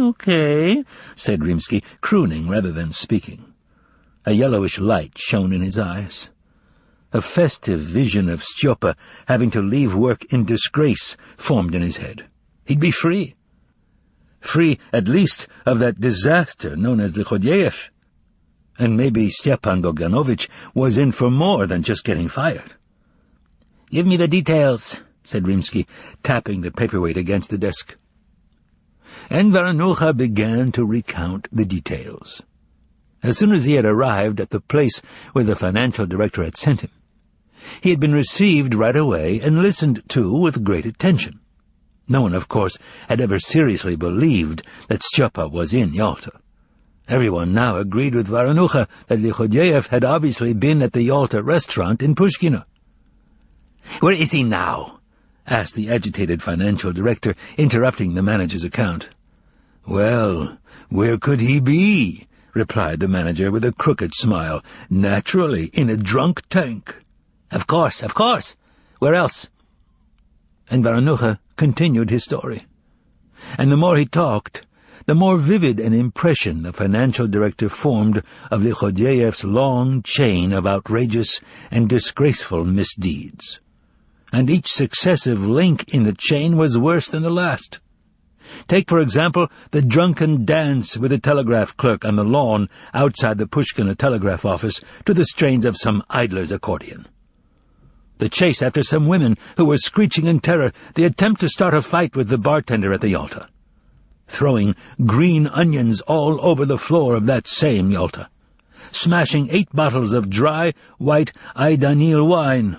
okay, said Rimsky, crooning rather than speaking. A yellowish light shone in his eyes. A festive vision of Styopa having to leave work in disgrace formed in his head. He'd be free. Free, at least, of that disaster known as Lichodyev. And maybe Stepan Bogdanovich was in for more than just getting fired. "Give me the details," said Rimsky, tapping the paperweight against the desk. And Varanucha began to recount the details. As soon as he had arrived at the place where the financial director had sent him, he had been received right away and listened to with great attention. No one, of course, had ever seriously believed that Styopa was in Yalta. Everyone now agreed with Varanucha that Lichodyev had obviously been at the Yalta restaurant in Pushkino. "Where is he now?" asked the agitated financial director, interrupting the manager's account. "Well, where could he be?" replied the manager with a crooked smile. "Naturally, in a drunk tank." Of course. Where else?" And Varanucha continued his story. And the more he talked, the more vivid an impression the financial director formed of Lichodyev's long chain of outrageous and disgraceful misdeeds. And each successive link in the chain was worse than the last. Take, for example, the drunken dance with the telegraph clerk on the lawn outside the Pushkino telegraph office to the strains of some idler's accordion. The chase after some women who were screeching in terror, the attempt to start a fight with the bartender at the Yalta. Throwing green onions all over the floor of that same Yalta. Smashing 8 bottles of dry, white Aidanil wine.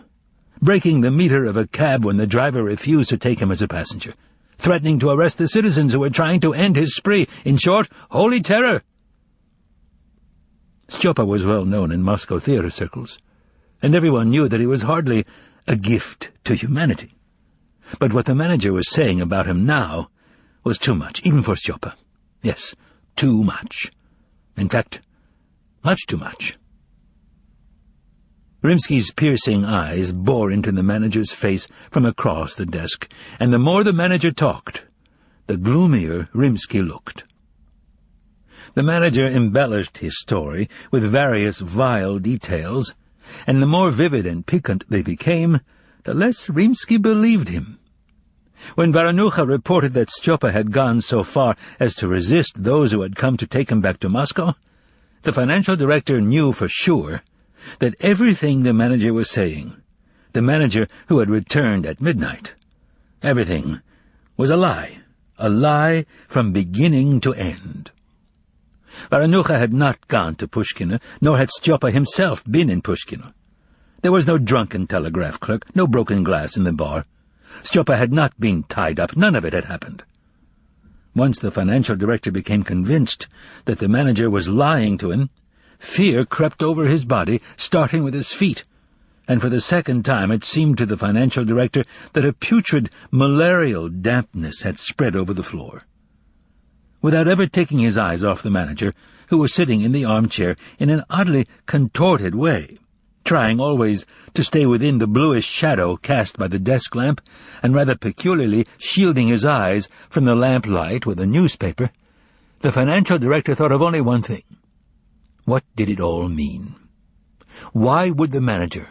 Breaking the meter of a cab when the driver refused to take him as a passenger. Threatening to arrest the citizens who were trying to end his spree. In short, holy terror. Styopa was well known in Moscow theater circles, and everyone knew that he was hardly a gift to humanity. But what the manager was saying about him now was too much, even for Styopa. Yes, too much. In fact, much too much. Rimsky's piercing eyes bore into the manager's face from across the desk, and the more the manager talked, the gloomier Rimsky looked. The manager embellished his story with various vile details, and the more vivid and piquant they became, the less Rimsky believed him. When Varanucha reported that Stjopa had gone so far as to resist those who had come to take him back to Moscow, the financial director knew for sure that everything the manager was saying, the manager who had returned at midnight, everything was a lie from beginning to end. Varanucha had not gone to Pushkino, nor had Stjopa himself been in Pushkino. There was no drunken telegraph clerk, no broken glass in the bar. Stjopa had not been tied up. None of it had happened. Once the financial director became convinced that the manager was lying to him, fear crept over his body, starting with his feet, and for the second time it seemed to the financial director that a putrid, malarial dampness had spread over the floor. Without ever taking his eyes off the manager, who was sitting in the armchair in an oddly contorted way, trying always to stay within the bluish shadow cast by the desk lamp, and rather peculiarly shielding his eyes from the lamplight with a newspaper, the financial director thought of only one thing. What did it all mean? Why would the manager,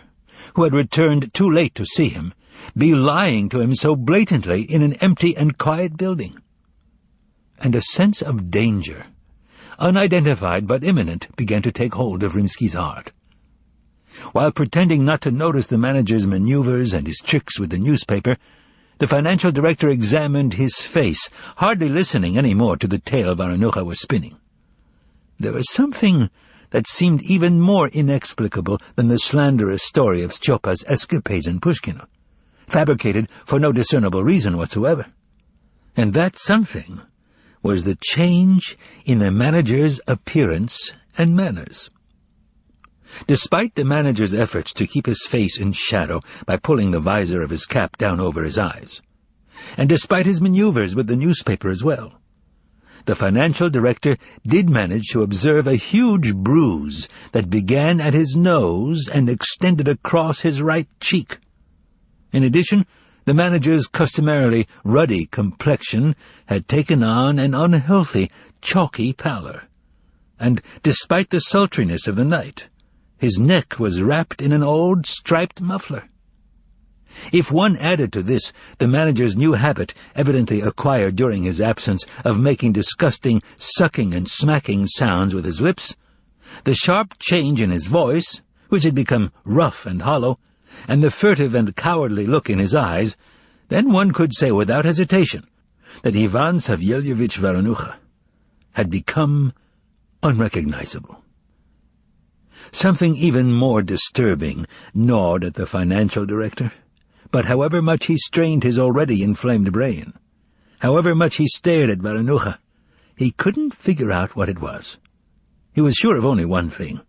who had returned too late to see him, be lying to him so blatantly in an empty and quiet building? And a sense of danger, unidentified but imminent, began to take hold of Rimsky's heart. While pretending not to notice the manager's maneuvers and his tricks with the newspaper, the financial director examined his face, hardly listening any more to the tale Varanucha was spinning. There was something that seemed even more inexplicable than the slanderous story of Stjopa's escapades in Pushkino, fabricated for no discernible reason whatsoever. And that something was the change in the manager's appearance and manners. Despite the manager's efforts to keep his face in shadow by pulling the visor of his cap down over his eyes, and despite his maneuvers with the newspaper as well, the financial director did manage to observe a huge bruise that began at his nose and extended across his right cheek. In addition, the manager's customarily ruddy complexion had taken on an unhealthy, chalky pallor, and despite the sultriness of the night, his neck was wrapped in an old striped muffler. If one added to this the manager's new habit, evidently acquired during his absence, of making disgusting sucking and smacking sounds with his lips, the sharp change in his voice, which had become rough and hollow, and the furtive and cowardly look in his eyes, then one could say without hesitation that Ivan Savyelyevich Varanucha had become unrecognizable. Something even more disturbing gnawed at the financial director, but however much he strained his already inflamed brain, however much he stared at Varanucha, he couldn't figure out what it was. He was sure of only one thing.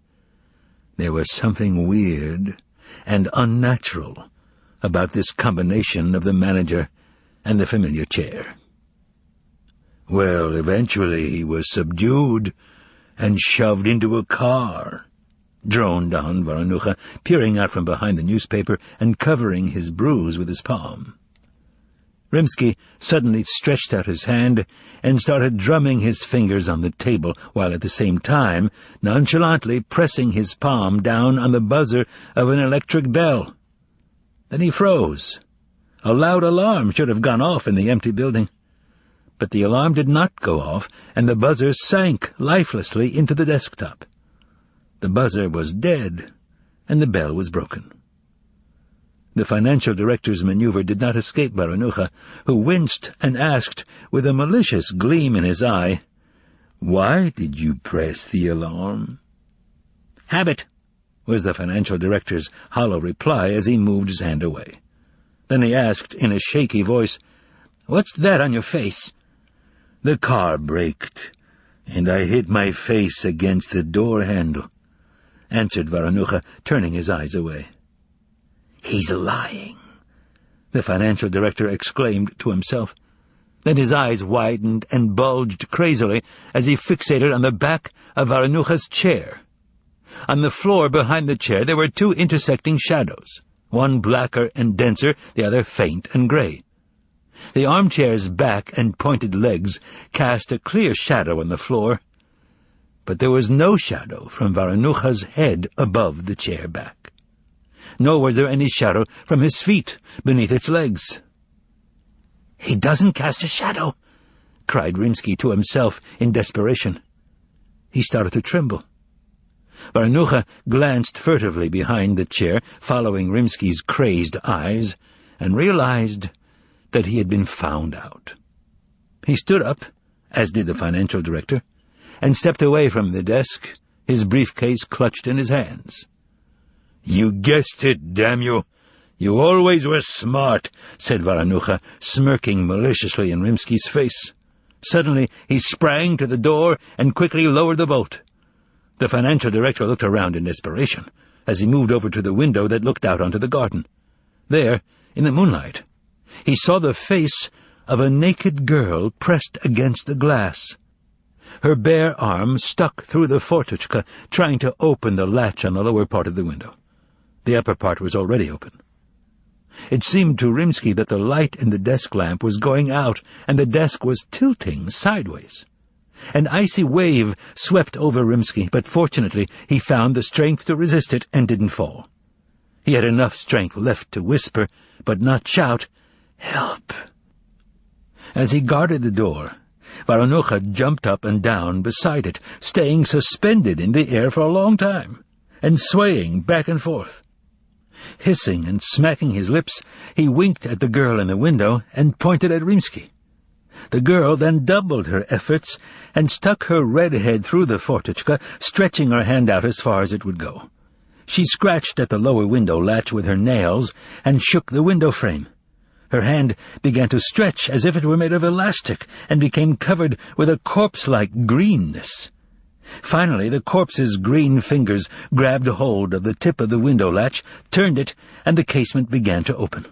There was something weird and unnatural about this combination of the manager and the familiar chair. Well, eventually he was subdued and shoved into a car, droned on Varanucha, peering out from behind the newspaper and covering his bruise with his palm. Rimsky suddenly stretched out his hand and started drumming his fingers on the table, while at the same time nonchalantly pressing his palm down on the buzzer of an electric bell. Then he froze. A loud alarm should have gone off in the empty building. But the alarm did not go off, and the buzzer sank lifelessly into the desktop. The buzzer was dead, and the bell was broken. The financial director's maneuver did not escape Varanucha, who winced and asked, with a malicious gleam in his eye, "Why did you press the alarm?" "Habit," was the financial director's hollow reply as he moved his hand away. Then he asked in a shaky voice, "What's that on your face?" "The car braked, and I hit my face against the door handle," answered Varanucha, turning his eyes away. "He's lying," the financial director exclaimed to himself. Then his eyes widened and bulged crazily as he fixated on the back of Varanucha's chair. On the floor behind the chair there were two intersecting shadows, one blacker and denser, the other faint and gray. The armchair's back and pointed legs cast a clear shadow on the floor, but there was no shadow from Varanucha's head above the chair back. Nor was there any shadow from his feet beneath its legs. "He doesn't cast a shadow," cried Rimsky to himself in desperation. He started to tremble. Varanucha glanced furtively behind the chair, following Rimsky's crazed eyes, and realized that he had been found out. He stood up, as did the financial director, and stepped away from the desk, his briefcase clutched in his hands. "You guessed it, damn you! You always were smart," said Varanucha, smirking maliciously in Rimsky's face. Suddenly he sprang to the door and quickly lowered the bolt. The financial director looked around in desperation as he moved over to the window that looked out onto the garden. There, in the moonlight, he saw the face of a naked girl pressed against the glass. Her bare arm stuck through the fortuchka, trying to open the latch on the lower part of the window. The upper part was already open. It seemed to Rimsky that the light in the desk lamp was going out, and the desk was tilting sideways. An icy wave swept over Rimsky, but fortunately he found the strength to resist it and didn't fall. He had enough strength left to whisper, but not shout, "Help!" As he guarded the door, Varanucha jumped up and down beside it, staying suspended in the air for a long time, and swaying back and forth. Hissing and smacking his lips, he winked at the girl in the window and pointed at Rimsky. The girl then doubled her efforts and stuck her red head through the fortuchka, stretching her hand out as far as it would go. She scratched at the lower window latch with her nails and shook the window frame. Her hand began to stretch as if it were made of elastic and became covered with a corpse-like greenness. Finally, the corpse's green fingers grabbed hold of the tip of the window latch, turned it, and the casement began to open.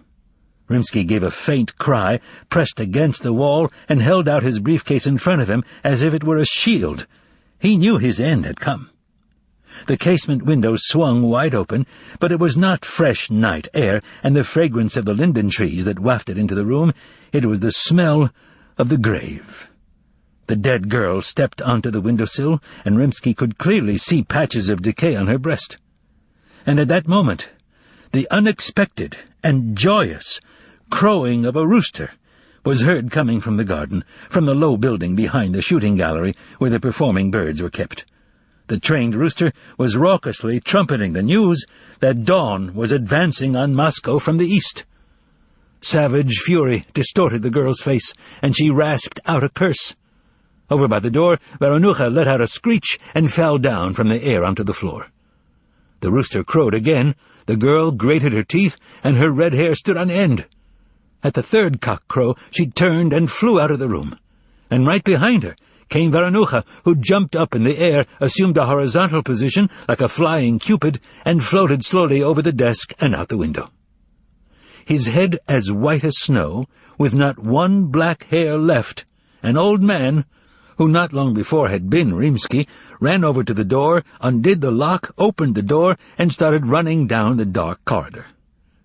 Rimsky gave a faint cry, pressed against the wall, and held out his briefcase in front of him as if it were a shield. He knew his end had come. The casement window swung wide open, but it was not fresh night air and the fragrance of the linden trees that wafted into the room. It was the smell of the grave. The dead girl stepped onto the windowsill, and Rimsky could clearly see patches of decay on her breast. And at that moment, the unexpected and joyous crowing of a rooster was heard coming from the garden, from the low building behind the shooting gallery where the performing birds were kept. The trained rooster was raucously trumpeting the news that dawn was advancing on Moscow from the east. Savage fury distorted the girl's face, and she rasped out a curse. Over by the door, Varanucha let out a screech and fell down from the air onto the floor. The rooster crowed again, the girl grated her teeth, and her red hair stood on end. At the third cock crow, she turned and flew out of the room. And right behind her came Varanucha, who jumped up in the air, assumed a horizontal position like a flying cupid, and floated slowly over the desk and out the window. His head as white as snow, with not one black hair left, an old man, who not long before had been Rimsky, ran over to the door, undid the lock, opened the door, and started running down the dark corridor.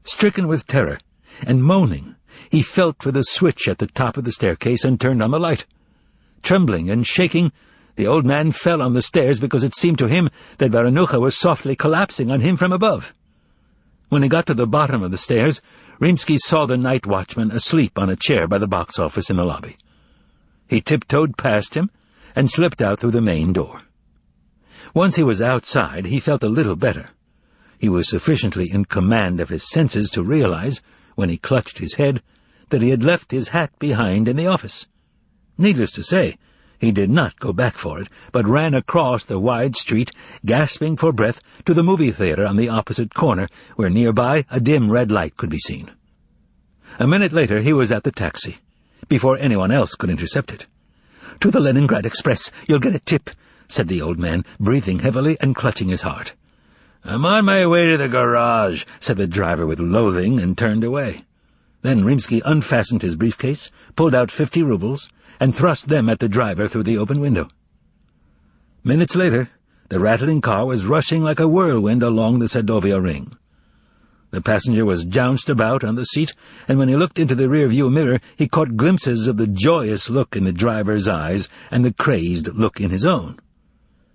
Stricken with terror, and moaning, he felt for the switch at the top of the staircase and turned on the light. Trembling and shaking, the old man fell on the stairs because it seemed to him that Varanucha was softly collapsing on him from above. When he got to the bottom of the stairs, Rimsky saw the night watchman asleep on a chair by the box office in the lobby. He tiptoed past him and slipped out through the main door. Once he was outside, he felt a little better. He was sufficiently in command of his senses to realize, when he clutched his head, that he had left his hat behind in the office. Needless to say, he did not go back for it, but ran across the wide street, gasping for breath, to the movie theater on the opposite corner, where nearby a dim red light could be seen. A minute later he was at the taxi, before anyone else could intercept it. "To the Leningrad Express. You'll get a tip," said the old man, breathing heavily and clutching his heart. "I'm on my way to the garage," said the driver with loathing, and turned away. Then Rimsky unfastened his briefcase, pulled out 50 rubles, and thrust them at the driver through the open window. Minutes later, the rattling car was rushing like a whirlwind along the Sadovia Ring. The passenger was jounced about on the seat, and when he looked into the rear-view mirror, he caught glimpses of the joyous look in the driver's eyes and the crazed look in his own.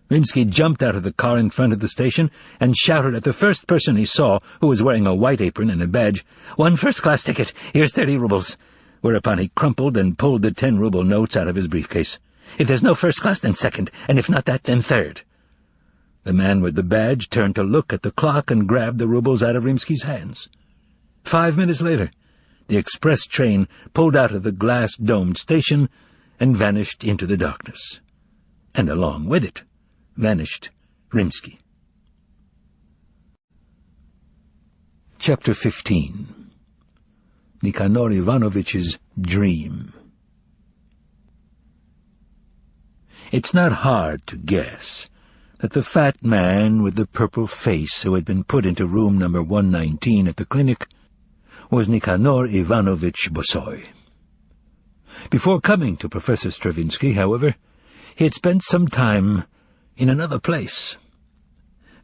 Rimsky jumped out of the car in front of the station and shouted at the first person he saw, who was wearing a white apron and a badge, "1 first-class ticket, here's 30 rubles." Whereupon he crumpled and pulled the 10-ruble notes out of his briefcase. "If there's no first class, then second, and if not that, then third." The man with the badge turned to look at the clock and grabbed the rubles out of Rimsky's hands. 5 minutes later, the express train pulled out of the glass-domed station and vanished into the darkness. And along with it vanished Rimsky. Chapter 15. Nicanor Ivanovitch's Dream. It's not hard to guess that the fat man with the purple face who had been put into room number 119 at the clinic was Nicanor Ivanovitch Bosoy. Before coming to Professor Stravinsky, however, he had spent some time in another place.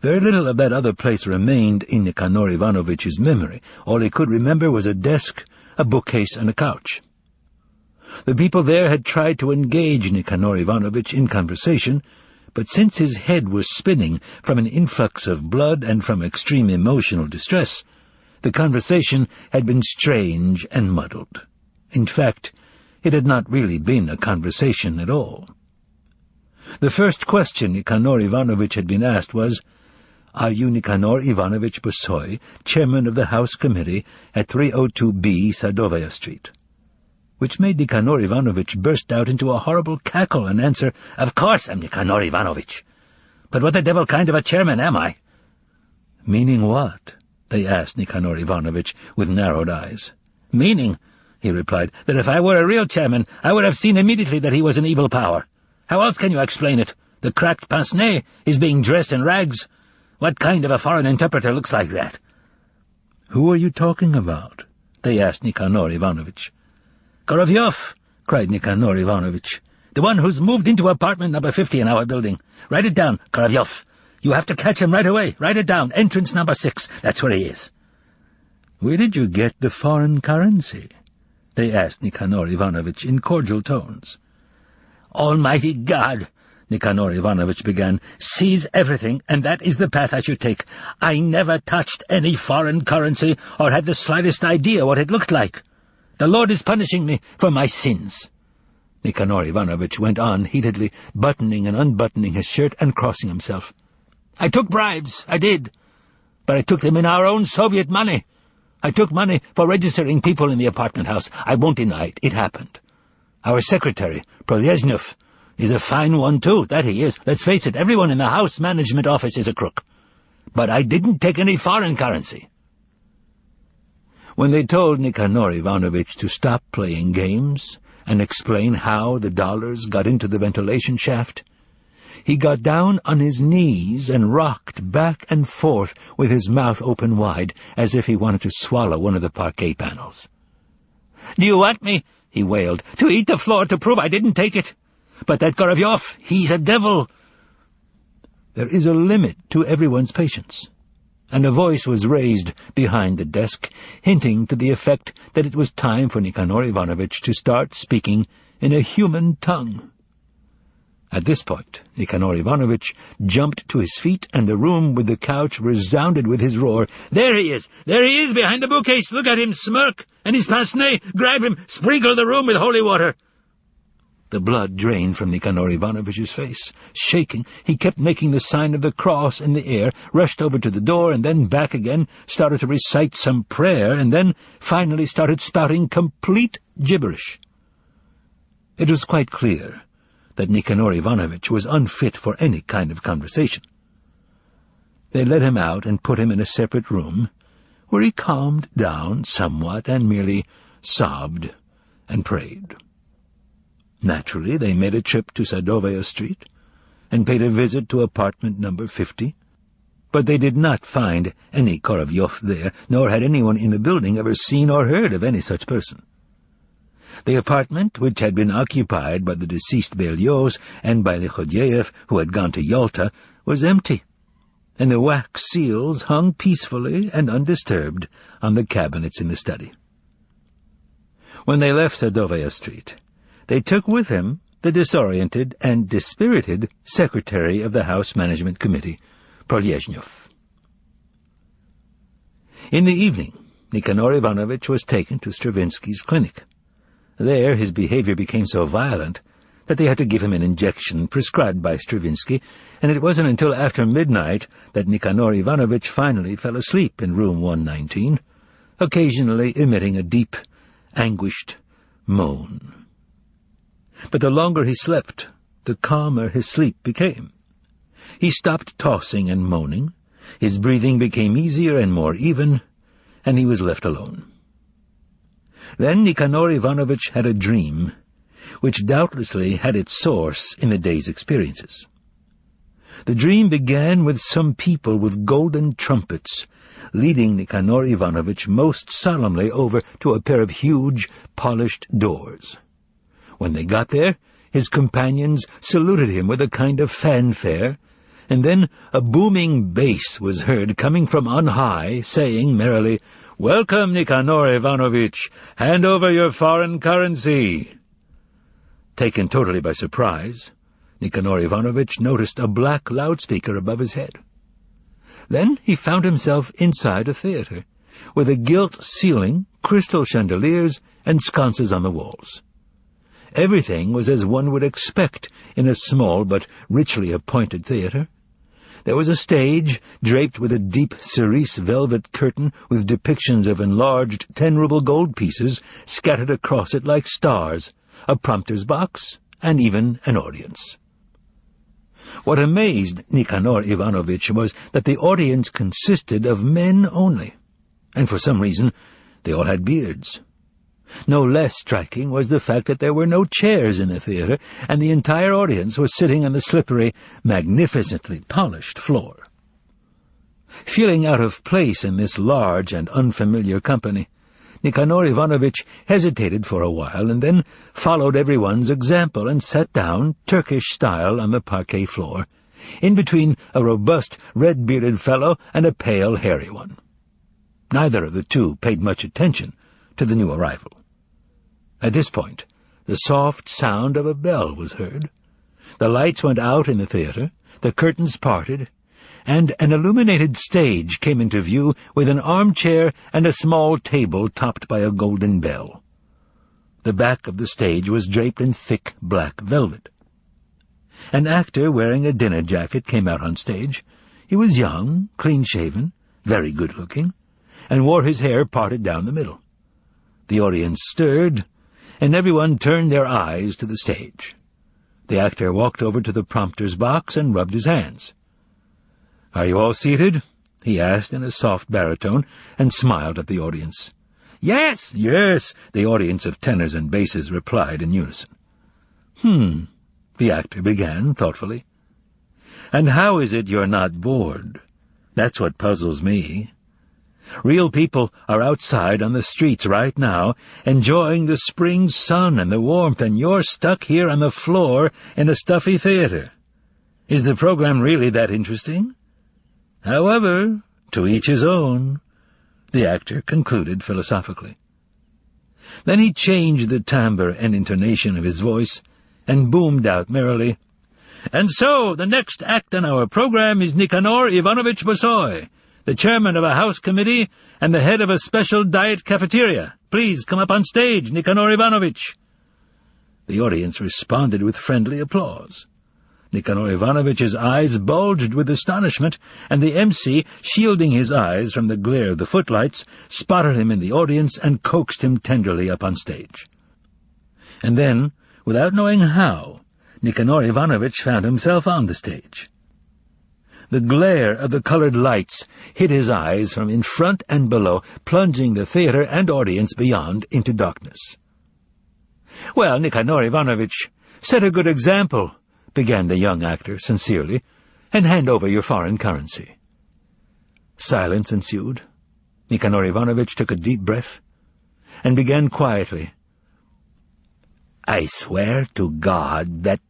Very little of that other place remained in Nicanor Ivanovitch's memory. All he could remember was a desk, a bookcase, and a couch. The people there had tried to engage Nicanor Ivanovitch in conversation, but since his head was spinning from an influx of blood and from extreme emotional distress, the conversation had been strange and muddled. In fact, it had not really been a conversation at all. The first question Nicanor Ivanovitch had been asked was, "Are you Nicanor Ivanovitch Bosoy, chairman of the House Committee at 302B Sadovaya Street?" Which made Nicanor Ivanovitch burst out into a horrible cackle and answer, "Of course I'm Nicanor Ivanovitch. But what the devil kind of a chairman am I?" "Meaning what?" they asked Nicanor Ivanovitch with narrowed eyes. "Meaning," he replied, "that if I were a real chairman, I would have seen immediately that he was an evil power. How else can you explain it? The cracked pince-nez is being dressed in rags. What kind of a foreign interpreter looks like that?" "Who are you talking about?" they asked Nicanor Ivanovitch. "Goravyov," cried Nicanor Ivanovitch. "The one who's moved into apartment number 50 in our building. Write it down, Goravyov. You have to catch him right away. Write it down. Entrance number 6. That's where he is." "Where did you get the foreign currency?" they asked Nicanor Ivanovitch in cordial tones. "Almighty God," Nicanor Ivanovitch began, "sees everything, and that is the path I should take. I never touched any foreign currency or had the slightest idea what it looked like. The Lord is punishing me for my sins." Nicanor Ivanovitch went on heatedly, buttoning and unbuttoning his shirt and crossing himself. "I took bribes, I did, but I took them in our own Soviet money. I took money for registering people in the apartment house. I won't deny it. It happened. Our secretary, Prolyezhnev, is a fine one, too, that he is. Let's face it, everyone in the house management office is a crook. But I didn't take any foreign currency." When they told Nicanor Ivanovitch to stop playing games and explain how the dollars got into the ventilation shaft, he got down on his knees and rocked back and forth with his mouth open wide, as if he wanted to swallow one of the parquet panels. "Do you want me," he wailed, "to eat the floor to prove I didn't take it? But that Goravyov, he's a devil." There is a limit to everyone's patience, and a voice was raised behind the desk, hinting to the effect that it was time for Nicanor Ivanovitch to start speaking in a human tongue. At this point, Nicanor Ivanovitch jumped to his feet, and the room with the couch resounded with his roar. "There he is! There he is, behind the bookcase! Look at him smirk! And his pince-nez! Grab him! Sprinkle the room with holy water!" The blood drained from Nicanor Ivanovitch's face. Shaking, he kept making the sign of the cross in the air, rushed over to the door and then back again, started to recite some prayer, and then finally started spouting complete gibberish. It was quite clear that Nicanor Ivanovitch was unfit for any kind of conversation. They let him out and put him in a separate room, where he calmed down somewhat and merely sobbed and prayed. Naturally, they made a trip to Sadovaya Street and paid a visit to apartment number 50, but they did not find any Goravyov there, nor had anyone in the building ever seen or heard of any such person. The apartment, which had been occupied by the deceased Berlioz and by Lekhodyeev, who had gone to Yalta, was empty, and the wax seals hung peacefully and undisturbed on the cabinets in the study. When they left Sadovaya Street, they took with them the disoriented and dispirited secretary of the House Management Committee, Prolezhnev. In the evening, Nikanor Ivanovich was taken to Stravinsky's clinic. There his behavior became so violent that they had to give him an injection prescribed by Stravinsky, and it wasn't until after midnight that Nikanor Ivanovich finally fell asleep in room 119, occasionally emitting a deep, anguished moan. But the longer he slept, the calmer his sleep became. He stopped tossing and moaning, his breathing became easier and more even, and he was left alone. Then Nikanor Ivanovich had a dream, which doubtlessly had its source in the day's experiences. The dream began with some people with golden trumpets leading Nikanor Ivanovich most solemnly over to a pair of huge, polished doors. When they got there, his companions saluted him with a kind of fanfare, and then a booming bass was heard coming from on high, saying merrily, "Welcome, Nikanor Ivanovich! Hand over your foreign currency!" Taken totally by surprise, Nikanor Ivanovich noticed a black loudspeaker above his head. Then he found himself inside a theater, with a gilt ceiling, crystal chandeliers, and sconces on the walls. Everything was as one would expect in a small but richly appointed theater. There was a stage draped with a deep cerise velvet curtain with depictions of enlarged 10-ruble gold pieces scattered across it like stars, a prompter's box, and even an audience. What amazed Nikanor Ivanovich was that the audience consisted of men only, and for some reason they all had beards. No less striking was the fact that there were no chairs in the theater, and the entire audience was sitting on the slippery, magnificently polished floor. Feeling out of place in this large and unfamiliar company, Nikanor Ivanovich hesitated for a while and then followed everyone's example and sat down, Turkish style, on the parquet floor, in between a robust, red-bearded fellow and a pale, hairy one. Neither of the two paid much attention to the new arrival. At this point, the soft sound of a bell was heard. The lights went out in the theater, the curtains parted, and an illuminated stage came into view with an armchair and a small table topped by a golden bell. The back of the stage was draped in thick black velvet. An actor wearing a dinner jacket came out on stage. He was young, clean-shaven, very good-looking, and wore his hair parted down the middle. The audience stirred, and everyone turned their eyes to the stage. The actor walked over to the prompter's box and rubbed his hands. "Are you all seated?" he asked in a soft baritone, and smiled at the audience. "Yes, yes," the audience of tenors and basses replied in unison. The actor began thoughtfully. "And how is it you're not bored? That's what puzzles me. Real people are outside on the streets right now, enjoying the spring sun and the warmth, and you're stuck here on the floor in a stuffy theater. Is the program really that interesting? However, to each his own," the actor concluded philosophically. Then he changed the timbre and intonation of his voice and boomed out merrily, "And so, the next act on our program is Nikanor Ivanovich Bosoy, the chairman of a house committee and the head of a special diet cafeteria. Please come up on stage, Nikanor Ivanovich." The audience responded with friendly applause. Nikanor Ivanovich's eyes bulged with astonishment, and the MC, shielding his eyes from the glare of the footlights, spotted him in the audience and coaxed him tenderly up on stage. And then, without knowing how, Nikanor Ivanovich found himself on the stage. The glare of the colored lights hit his eyes from in front and below, plunging the theater and audience beyond into darkness. "Well, Nikanor Ivanovich, set a good example," began the young actor sincerely, "and hand over your foreign currency." Silence ensued. Nikanor Ivanovich took a deep breath and began quietly, "I swear to God that—"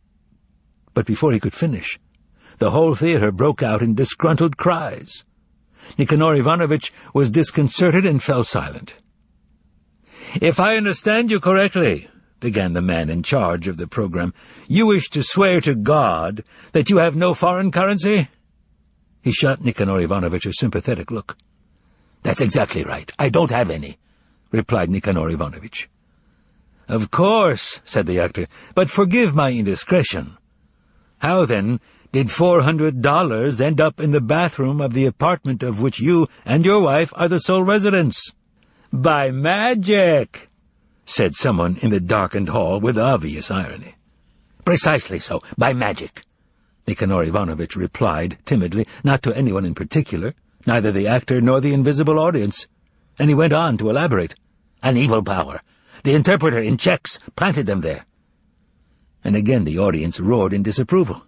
But before he could finish, the whole theater broke out in disgruntled cries. Nikanor Ivanovich was disconcerted and fell silent. "If I understand you correctly," began the man in charge of the program. "You wish to swear to God that you have no foreign currency?" He shot Nicanor Ivanovich a sympathetic look. "That's exactly right. I don't have any," replied Nicanor Ivanovich. "Of course," said the actor, "but forgive my indiscretion. How, then, did $400 end up in the bathroom of the apartment of which you and your wife are the sole residents?" "By magic," said someone in the darkened hall with obvious irony. "Precisely so, by magic," Nicanor Ivanovich replied timidly, not to anyone in particular, neither the actor nor the invisible audience, and he went on to elaborate. "An evil power. The interpreter in checks planted them there." And again the audience roared in disapproval.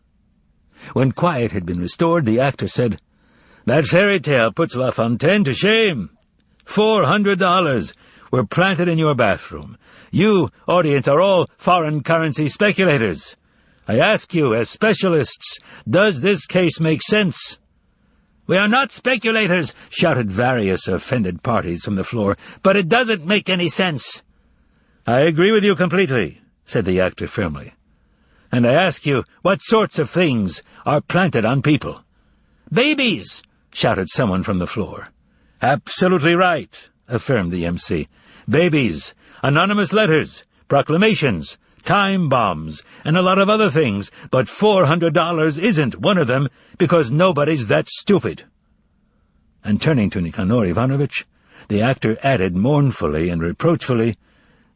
When quiet had been restored, the actor said, "That fairy tale puts La Fontaine to shame. $400 were planted in your bathroom. You, audience, are all foreign currency speculators. I ask you, as specialists, does this case make sense?" "We are not speculators," shouted various offended parties from the floor, "but it doesn't make any sense." "I agree with you completely," said the actor firmly. "And I ask you, what sorts of things are planted on people?" "Babies," shouted someone from the floor. "Absolutely right," affirmed the MC. "Babies, anonymous letters, proclamations, time bombs, and a lot of other things, but $400 isn't one of them, because nobody's that stupid." And turning to Nicanor Ivanovich, the actor added mournfully and reproachfully,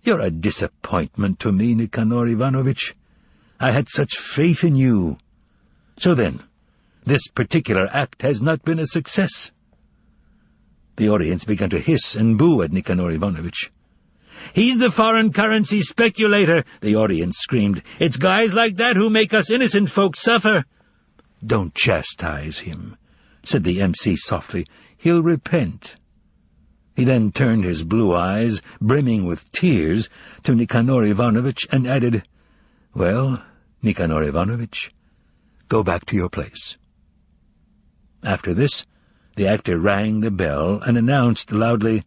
"You're a disappointment to me, Nicanor Ivanovich. I had such faith in you. So then, this particular act has not been a success." The audience began to hiss and boo at Nicanor Ivanovich. "He's the foreign currency speculator," the audience screamed. "It's guys like that who make us innocent folks suffer." "Don't chastise him," said the MC softly. "He'll repent." He then turned his blue eyes, brimming with tears, to Nicanor Ivanovich and added, "Well, Nicanor Ivanovich, go back to your place." After this, the actor rang the bell and announced loudly,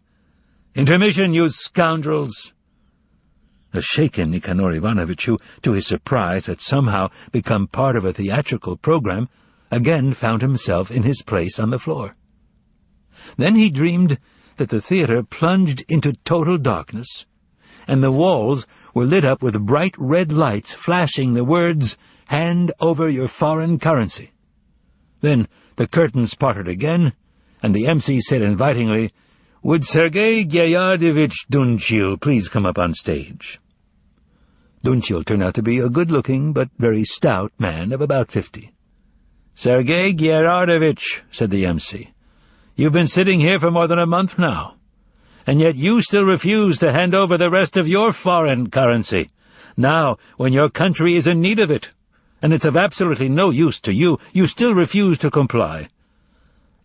"Intermission, you scoundrels!" A shaken Nicanor Ivanovich, who, to his surprise, had somehow become part of a theatrical program, again found himself in his place on the floor. Then he dreamed that the theater plunged into total darkness, and the walls were lit up with bright red lights flashing the words, "Hand over your foreign currency." Then the curtains parted again, and the MC said invitingly, "Would Sergei Gyayardovich Dunchil please come up on stage?" Dunchil turned out to be a good-looking but very stout man of about 50. "Sergei Gyayardovich," said the MC, "you've been sitting here for more than a month now, and yet you still refuse to hand over the rest of your foreign currency. Now, when your country is in need of it, and it's of absolutely no use to you, you still refuse to comply.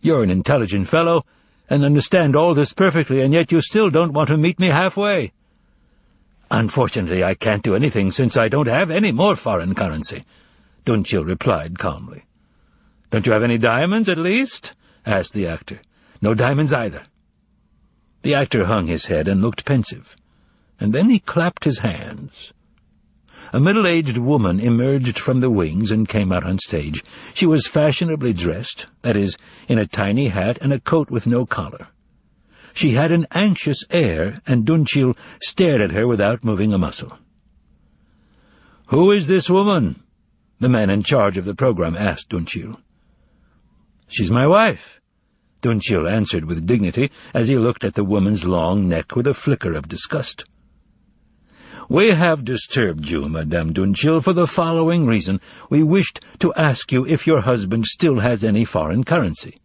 You're an intelligent fellow, and understand all this perfectly, and yet you still don't want to meet me halfway." "Unfortunately, I can't do anything, since I don't have any more foreign currency," Dunchil replied calmly. "Don't you have any diamonds, at least?" asked the actor. "No diamonds either." The actor hung his head and looked pensive, and then he clapped his hands. A middle-aged woman emerged from the wings and came out on stage. She was fashionably dressed, that is, in a tiny hat and a coat with no collar. She had an anxious air, and Dunchil stared at her without moving a muscle. "Who is this woman?" the man in charge of the program asked Dunchil. "She's my wife," Dunchil answered with dignity as he looked at the woman's long neck with a flicker of disgust. "We have disturbed you, Madame Dunchil, for the following reason. We wished to ask you if your husband still has any foreign currency."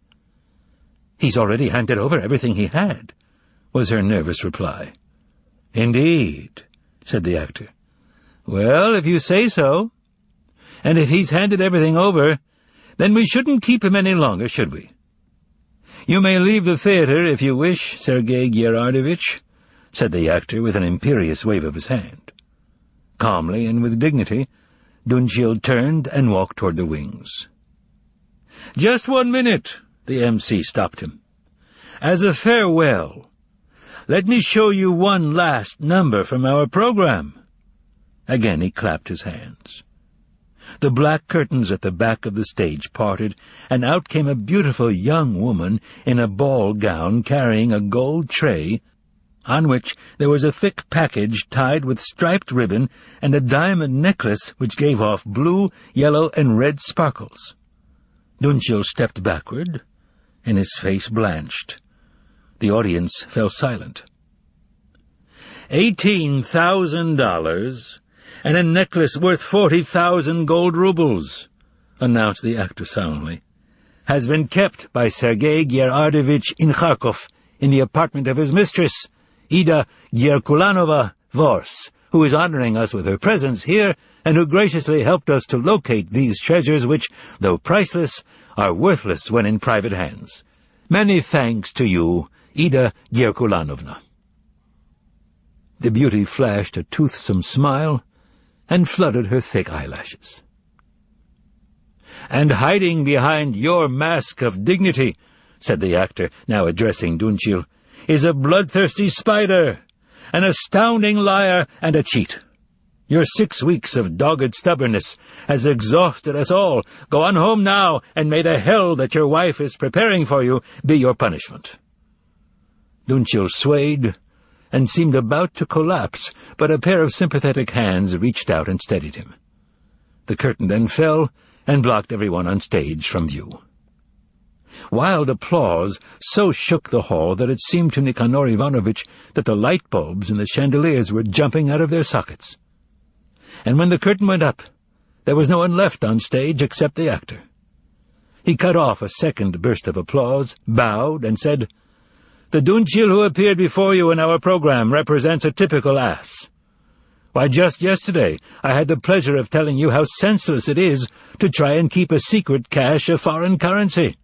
"He's already handed over everything he had," was her nervous reply. "Indeed," said the actor. "Well, if you say so. And if he's handed everything over, then we shouldn't keep him any longer, should we? You may leave the theater if you wish, Sergei Gyayardovich," said the actor with an imperious wave of his hand. Calmly and with dignity, Dunchil turned and walked toward the wings. "Just 1 minute," the MC stopped him. "As a farewell, let me show you one last number from our program. Again he clapped his hands. The black curtains at the back of the stage parted, and out came a beautiful young woman in a ball gown carrying a gold tray on which there was a thick package tied with striped ribbon and a diamond necklace which gave off blue, yellow, and red sparkles. Dunchil stepped backward, and his face blanched. The audience fell silent. $18,000 and a necklace worth 40,000 gold rubles, announced the actor solemnly, has been kept by Sergei Gerardovich in Kharkov in the apartment of his mistress, Ida Gerkulanova Vors, who is honoring us with her presence here and who graciously helped us to locate these treasures which, though priceless, are worthless when in private hands. Many thanks to you, Ida Gerkulanovna. The beauty flashed a toothsome smile and fluttered her thick eyelashes. "And hiding behind your mask of dignity," said the actor, now addressing Dunchil, "is a bloodthirsty spider, an astounding liar, and a cheat. Your 6 weeks of dogged stubbornness has exhausted us all. Go on home now, and may the hell that your wife is preparing for you be your punishment." Dunchil swayed and seemed about to collapse, but a pair of sympathetic hands reached out and steadied him. The curtain then fell and blocked everyone on stage from view. Wild applause so shook the hall that it seemed to Nikanor Ivanovitch that the light bulbs in the chandeliers were jumping out of their sockets. And when the curtain went up, there was no one left on stage except the actor. He cut off a second burst of applause, bowed, and said, "The Dunchil who appeared before you in our program represents a typical ass. Why, just yesterday I had the pleasure of telling you how senseless it is to try and keep a secret cache of foreign currency.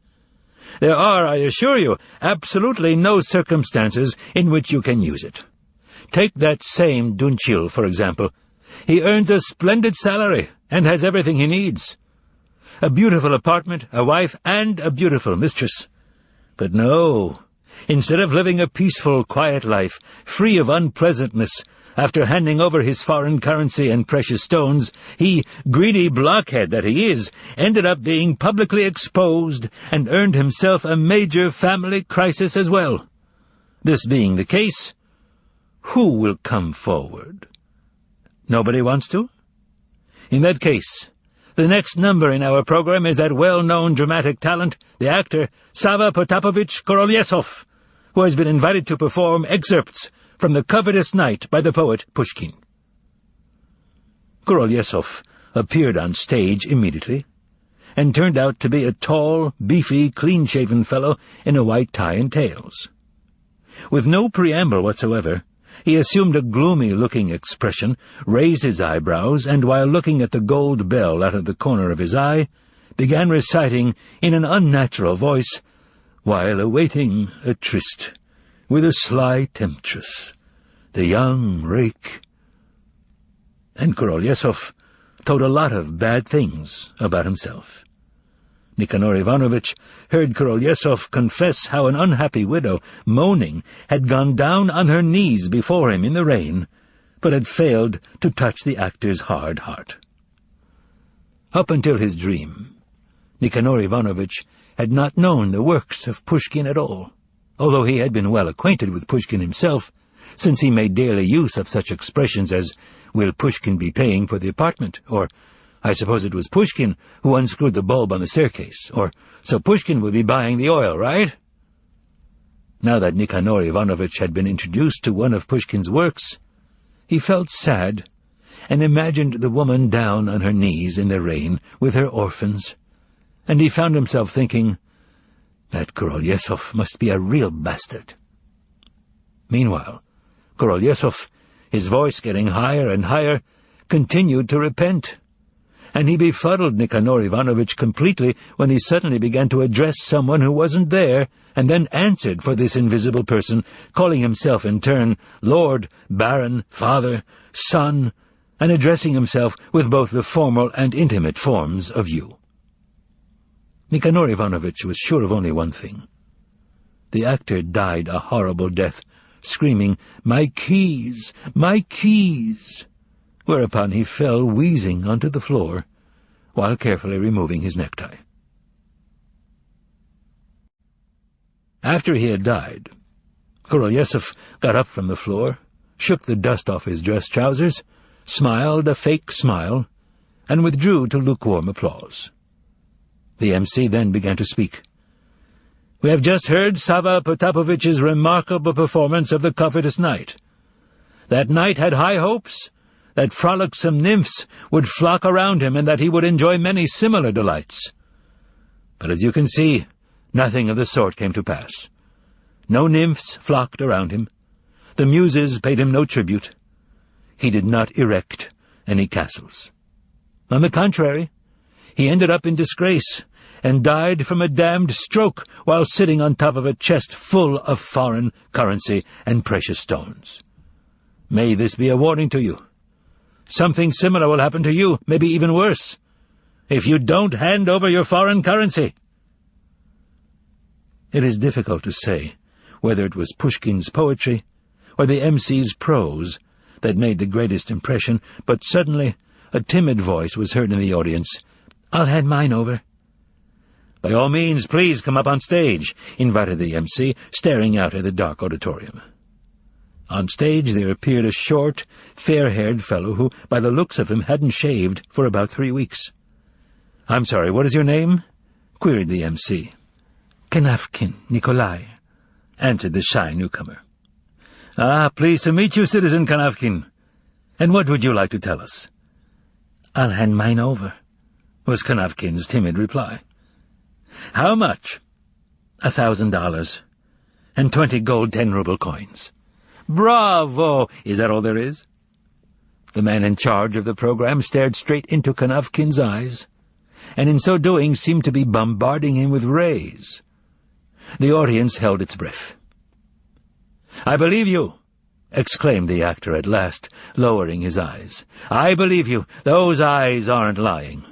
There are, I assure you, absolutely no circumstances in which you can use it. Take that same Dunchil, for example. He earns a splendid salary and has everything he needs. A beautiful apartment, a wife, and a beautiful mistress. But no, instead of living a peaceful, quiet life, free of unpleasantness, after handing over his foreign currency and precious stones, he, greedy blockhead that he is, ended up being publicly exposed and earned himself a major family crisis as well. This being the case, who will come forward? Nobody wants to? In that case, the next number in our program is that well-known dramatic talent, the actor Sava Potapovich Korolyesov, who has been invited to perform excerpts from The Covetous Night by the poet Pushkin. Korolyesov appeared on stage immediately, and turned out to be a tall, beefy, clean-shaven fellow in a white tie and tails. With no preamble whatsoever, he assumed a gloomy-looking expression, raised his eyebrows, and while looking at the gold bell out of the corner of his eye, began reciting in an unnatural voice, "While awaiting a tryst with a sly temptress, the young rake." And Korolyesov told a lot of bad things about himself. Nikanor Ivanovitch heard Korolyesov confess how an unhappy widow, moaning, had gone down on her knees before him in the rain, but had failed to touch the actor's hard heart. Up until his dream, Nikanor Ivanovitch had not known the works of Pushkin at all, although he had been well acquainted with Pushkin himself, since he made daily use of such expressions as, "Will Pushkin be paying for the apartment?" or, "I suppose it was Pushkin who unscrewed the bulb on the staircase," or, "So Pushkin will be buying the oil, right?" Now that Nikanor Ivanovitch had been introduced to one of Pushkin's works, he felt sad, and imagined the woman down on her knees in the rain with her orphans, and he found himself thinking, "That Korolyesov must be a real bastard." Meanwhile, Korolyesov, his voice getting higher and higher, continued to repent, and he befuddled Nikanor Ivanovitch completely when he suddenly began to address someone who wasn't there, and then answered for this invisible person, calling himself in turn Lord, Baron, Father, Son, and addressing himself with both the formal and intimate forms of you. Nikanor Ivanovitch was sure of only one thing. The actor died a horrible death, screaming, "My keys! My keys!" whereupon he fell wheezing onto the floor while carefully removing his necktie. After he had died, Korolyesov got up from the floor, shook the dust off his dress trousers, smiled a fake smile, and withdrew to lukewarm applause. The MC then began to speak. "We have just heard Sava Potapovich's remarkable performance of the Covetous Knight. That knight had high hopes, that frolicsome nymphs would flock around him, and that he would enjoy many similar delights. But as you can see, nothing of the sort came to pass. No nymphs flocked around him. The muses paid him no tribute. He did not erect any castles. On the contrary, he ended up in disgrace, and died from a damned stroke while sitting on top of a chest full of foreign currency and precious stones. May this be a warning to you. Something similar will happen to you, maybe even worse, if you don't hand over your foreign currency." It is difficult to say whether it was Pushkin's poetry or the MC's prose that made the greatest impression, but suddenly a timid voice was heard in the audience. "I'll hand mine over." "By all means, please come up on stage," invited the MC, staring out at the dark auditorium. On stage there appeared a short, fair-haired fellow who, by the looks of him, hadn't shaved for about 3 weeks. "I'm sorry, what is your name?" queried the MC. "Kanavkin Nikolai," answered the shy newcomer. "Ah, pleased to meet you, Citizen Kanavkin. And what would you like to tell us?" "I'll hand mine over," was Kanavkin's timid reply. "How much?" $1,000, and 20 gold 10-ruble coins. "Bravo! Is that all there is?" The man in charge of the program stared straight into Kanavkin's eyes, and in so doing seemed to be bombarding him with rays. The audience held its breath. "I believe you!" exclaimed the actor at last, lowering his eyes. "I believe you. Those eyes aren't lying.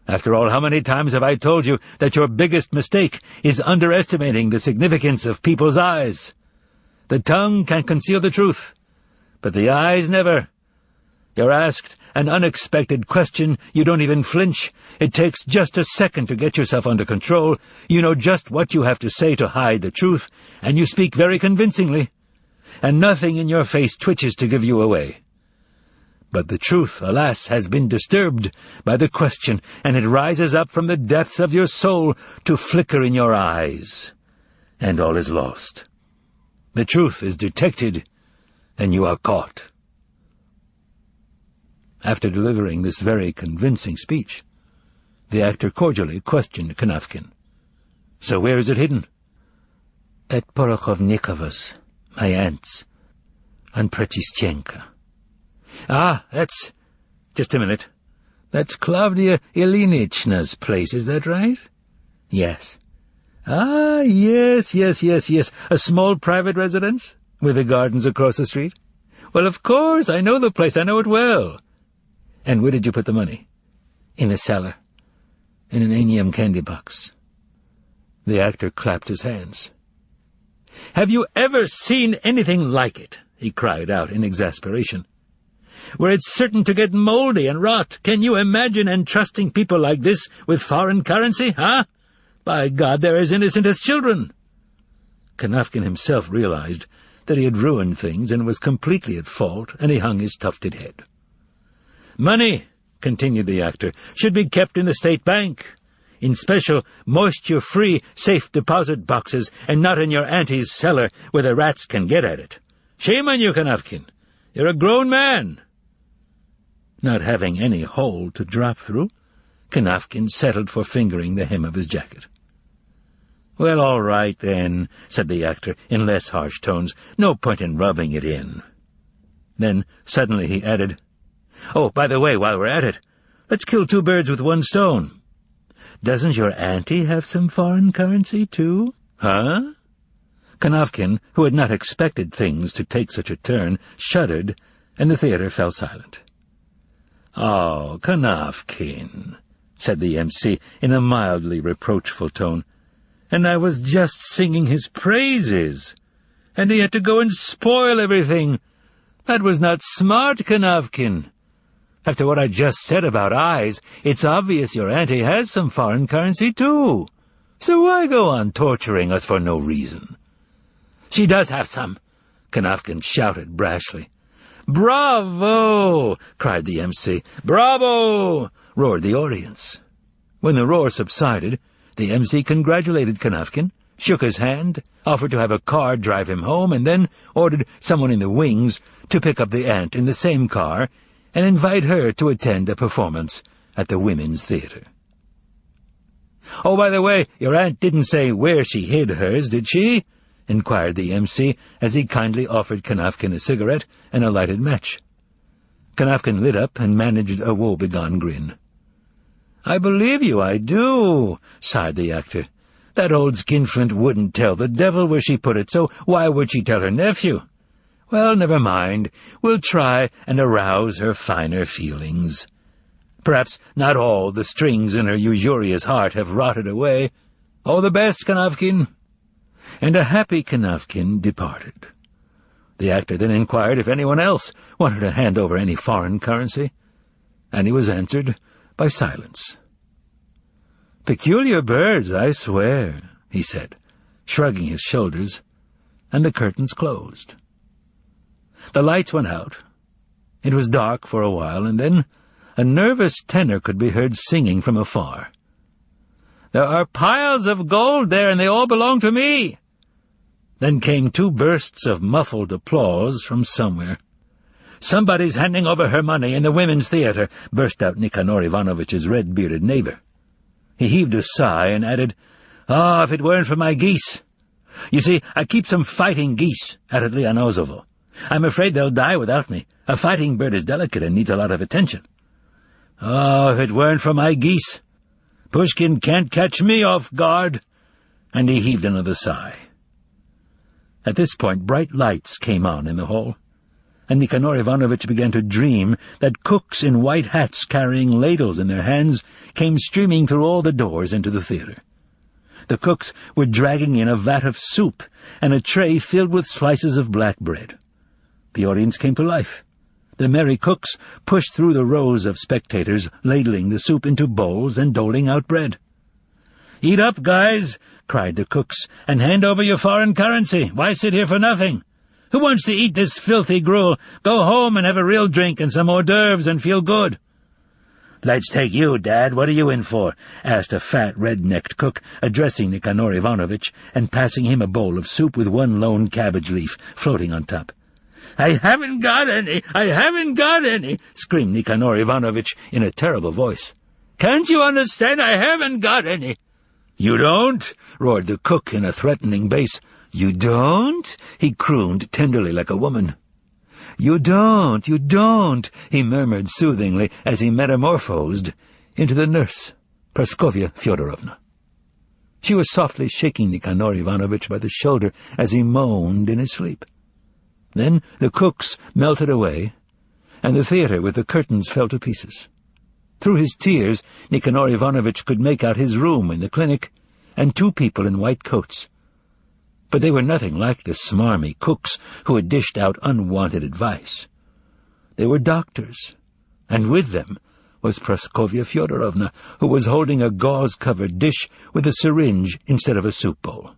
After all, how many times have I told you that your biggest mistake is underestimating the significance of people's eyes? The tongue can conceal the truth, but the eyes never. You're asked an unexpected question, you don't even flinch. It takes just a second to get yourself under control. You know just what you have to say to hide the truth, and you speak very convincingly, and nothing in your face twitches to give you away. But the truth, alas, has been disturbed by the question, and it rises up from the depths of your soul to flicker in your eyes, and all is lost. The truth is detected, and you are caught." After delivering this very convincing speech, the actor cordially questioned Kanavkin. "So where is it hidden?" "At Porokhovnikova's, my aunt's, on Pretistenka." "Ah, that's... just a minute. That's Klavdia Ilinichna's place, is that right?" "Yes." "Ah, yes. A small private residence, with the gardens across the street? Well, of course, I know the place, I know it well. And where did you put the money?" "In a cellar, in an anium candy box." The actor clapped his hands. "Have you ever seen anything like it?" he cried out in exasperation. "Where it's certain to get moldy and rot. Can you imagine entrusting people like this with foreign currency, huh? By God, they're as innocent as children." Kanavkin himself realized that he had ruined things and was completely at fault, and he hung his tufted head. "Money," continued the actor, "should be kept in the state bank, in special, moisture-free safe deposit boxes, and not in your auntie's cellar where the rats can get at it. Shame on you, Kanavkin. You're a grown man." Not having any hole to drop through, Kanavkin settled for fingering the hem of his jacket. "Well, all right, then," said the actor, in less harsh tones. "No point in rubbing it in." Then, suddenly, he added, "Oh, by the way, while we're at it, let's kill 2 birds with 1 stone. Doesn't your auntie have some foreign currency, too? Huh?" Kanavkin, who had not expected things to take such a turn, shuddered, and the theater fell silent. "Oh, Kanavkin," said the MC in a mildly reproachful tone, "and I was just singing his praises, and he had to go and spoil everything. That was not smart, Kanavkin. After what I just said about eyes, it's obvious your auntie has some foreign currency, too. So why go on torturing us for no reason?" "She does have some," Kanafkin shouted brashly. "Bravo!" cried the MC. "Bravo!" roared the audience. When the roar subsided, the MC congratulated Kanafkin, shook his hand, offered to have a car drive him home, and then ordered someone in the wings to pick up the aunt in the same car and invite her to attend a performance at the Women's Theatre. "Oh, by the way, your aunt didn't say where she hid hers, did she?" inquired the MC, as he kindly offered Kanafkin a cigarette and a lighted match. Kanafkin lit up and managed a woebegone grin. "I believe you, I do," sighed the actor. "That old skinflint wouldn't tell the devil where she put it, so why would she tell her nephew? Well, never mind. We'll try and arouse her finer feelings. Perhaps not all the strings in her usurious heart have rotted away. All the best, Kanafkin." And a happy Kanafkin departed. The actor then inquired if anyone else wanted to hand over any foreign currency, and he was answered by silence. "Peculiar birds, I swear," he said, shrugging his shoulders, and the curtains closed. The lights went out. It was dark for a while, and then a nervous tenor could be heard singing from afar. "There are piles of gold there, and they all belong to me." Then came two bursts of muffled applause from somewhere. "Somebody's handing over her money in the Women's Theatre," burst out Nikanor Ivanovitch's red-bearded neighbor. He heaved a sigh and added, "Ah, if it weren't for my geese. You see, I keep some fighting geese out at Lianozovo. I'm afraid they'll die without me. A fighting bird is delicate and needs a lot of attention. Oh, if it weren't for my geese. Pushkin can't catch me off guard." And he heaved another sigh. At this point, bright lights came on in the hall, and Nikanor Ivanovitch began to dream that cooks in white hats carrying ladles in their hands came streaming through all the doors into the theatre. The cooks were dragging in a vat of soup and a tray filled with slices of black bread. The audience came to life. The merry cooks pushed through the rows of spectators, ladling the soup into bowls and doling out bread. "Eat up, guys," cried the cooks, "and hand over your foreign currency. Why sit here for nothing? Who wants to eat this filthy gruel? Go home and have a real drink and some hors d'oeuvres and feel good." "Let's take you, Dad. What are you in for?" asked a fat, red-necked cook, addressing Nikanor Ivanovitch and passing him a bowl of soup with one lone cabbage leaf floating on top. "I haven't got any! I haven't got any!" screamed Nikanor Ivanovitch in a terrible voice. "Can't you understand? I haven't got any!" "You don't?" roared the cook in a threatening bass. "You don't?" he crooned tenderly like a woman. You don't," he murmured soothingly as he metamorphosed into the nurse, Praskovya Fyodorovna. She was softly shaking Nikanor Ivanovitch by the shoulder as he moaned in his sleep. Then the cooks melted away, and the theatre with the curtains fell to pieces. Through his tears, Nikanor Ivanovitch could make out his room in the clinic and two people in white coats. But they were nothing like the smarmy cooks who had dished out unwanted advice. They were doctors, and with them was Praskovya Fyodorovna, who was holding a gauze-covered dish with a syringe instead of a soup bowl.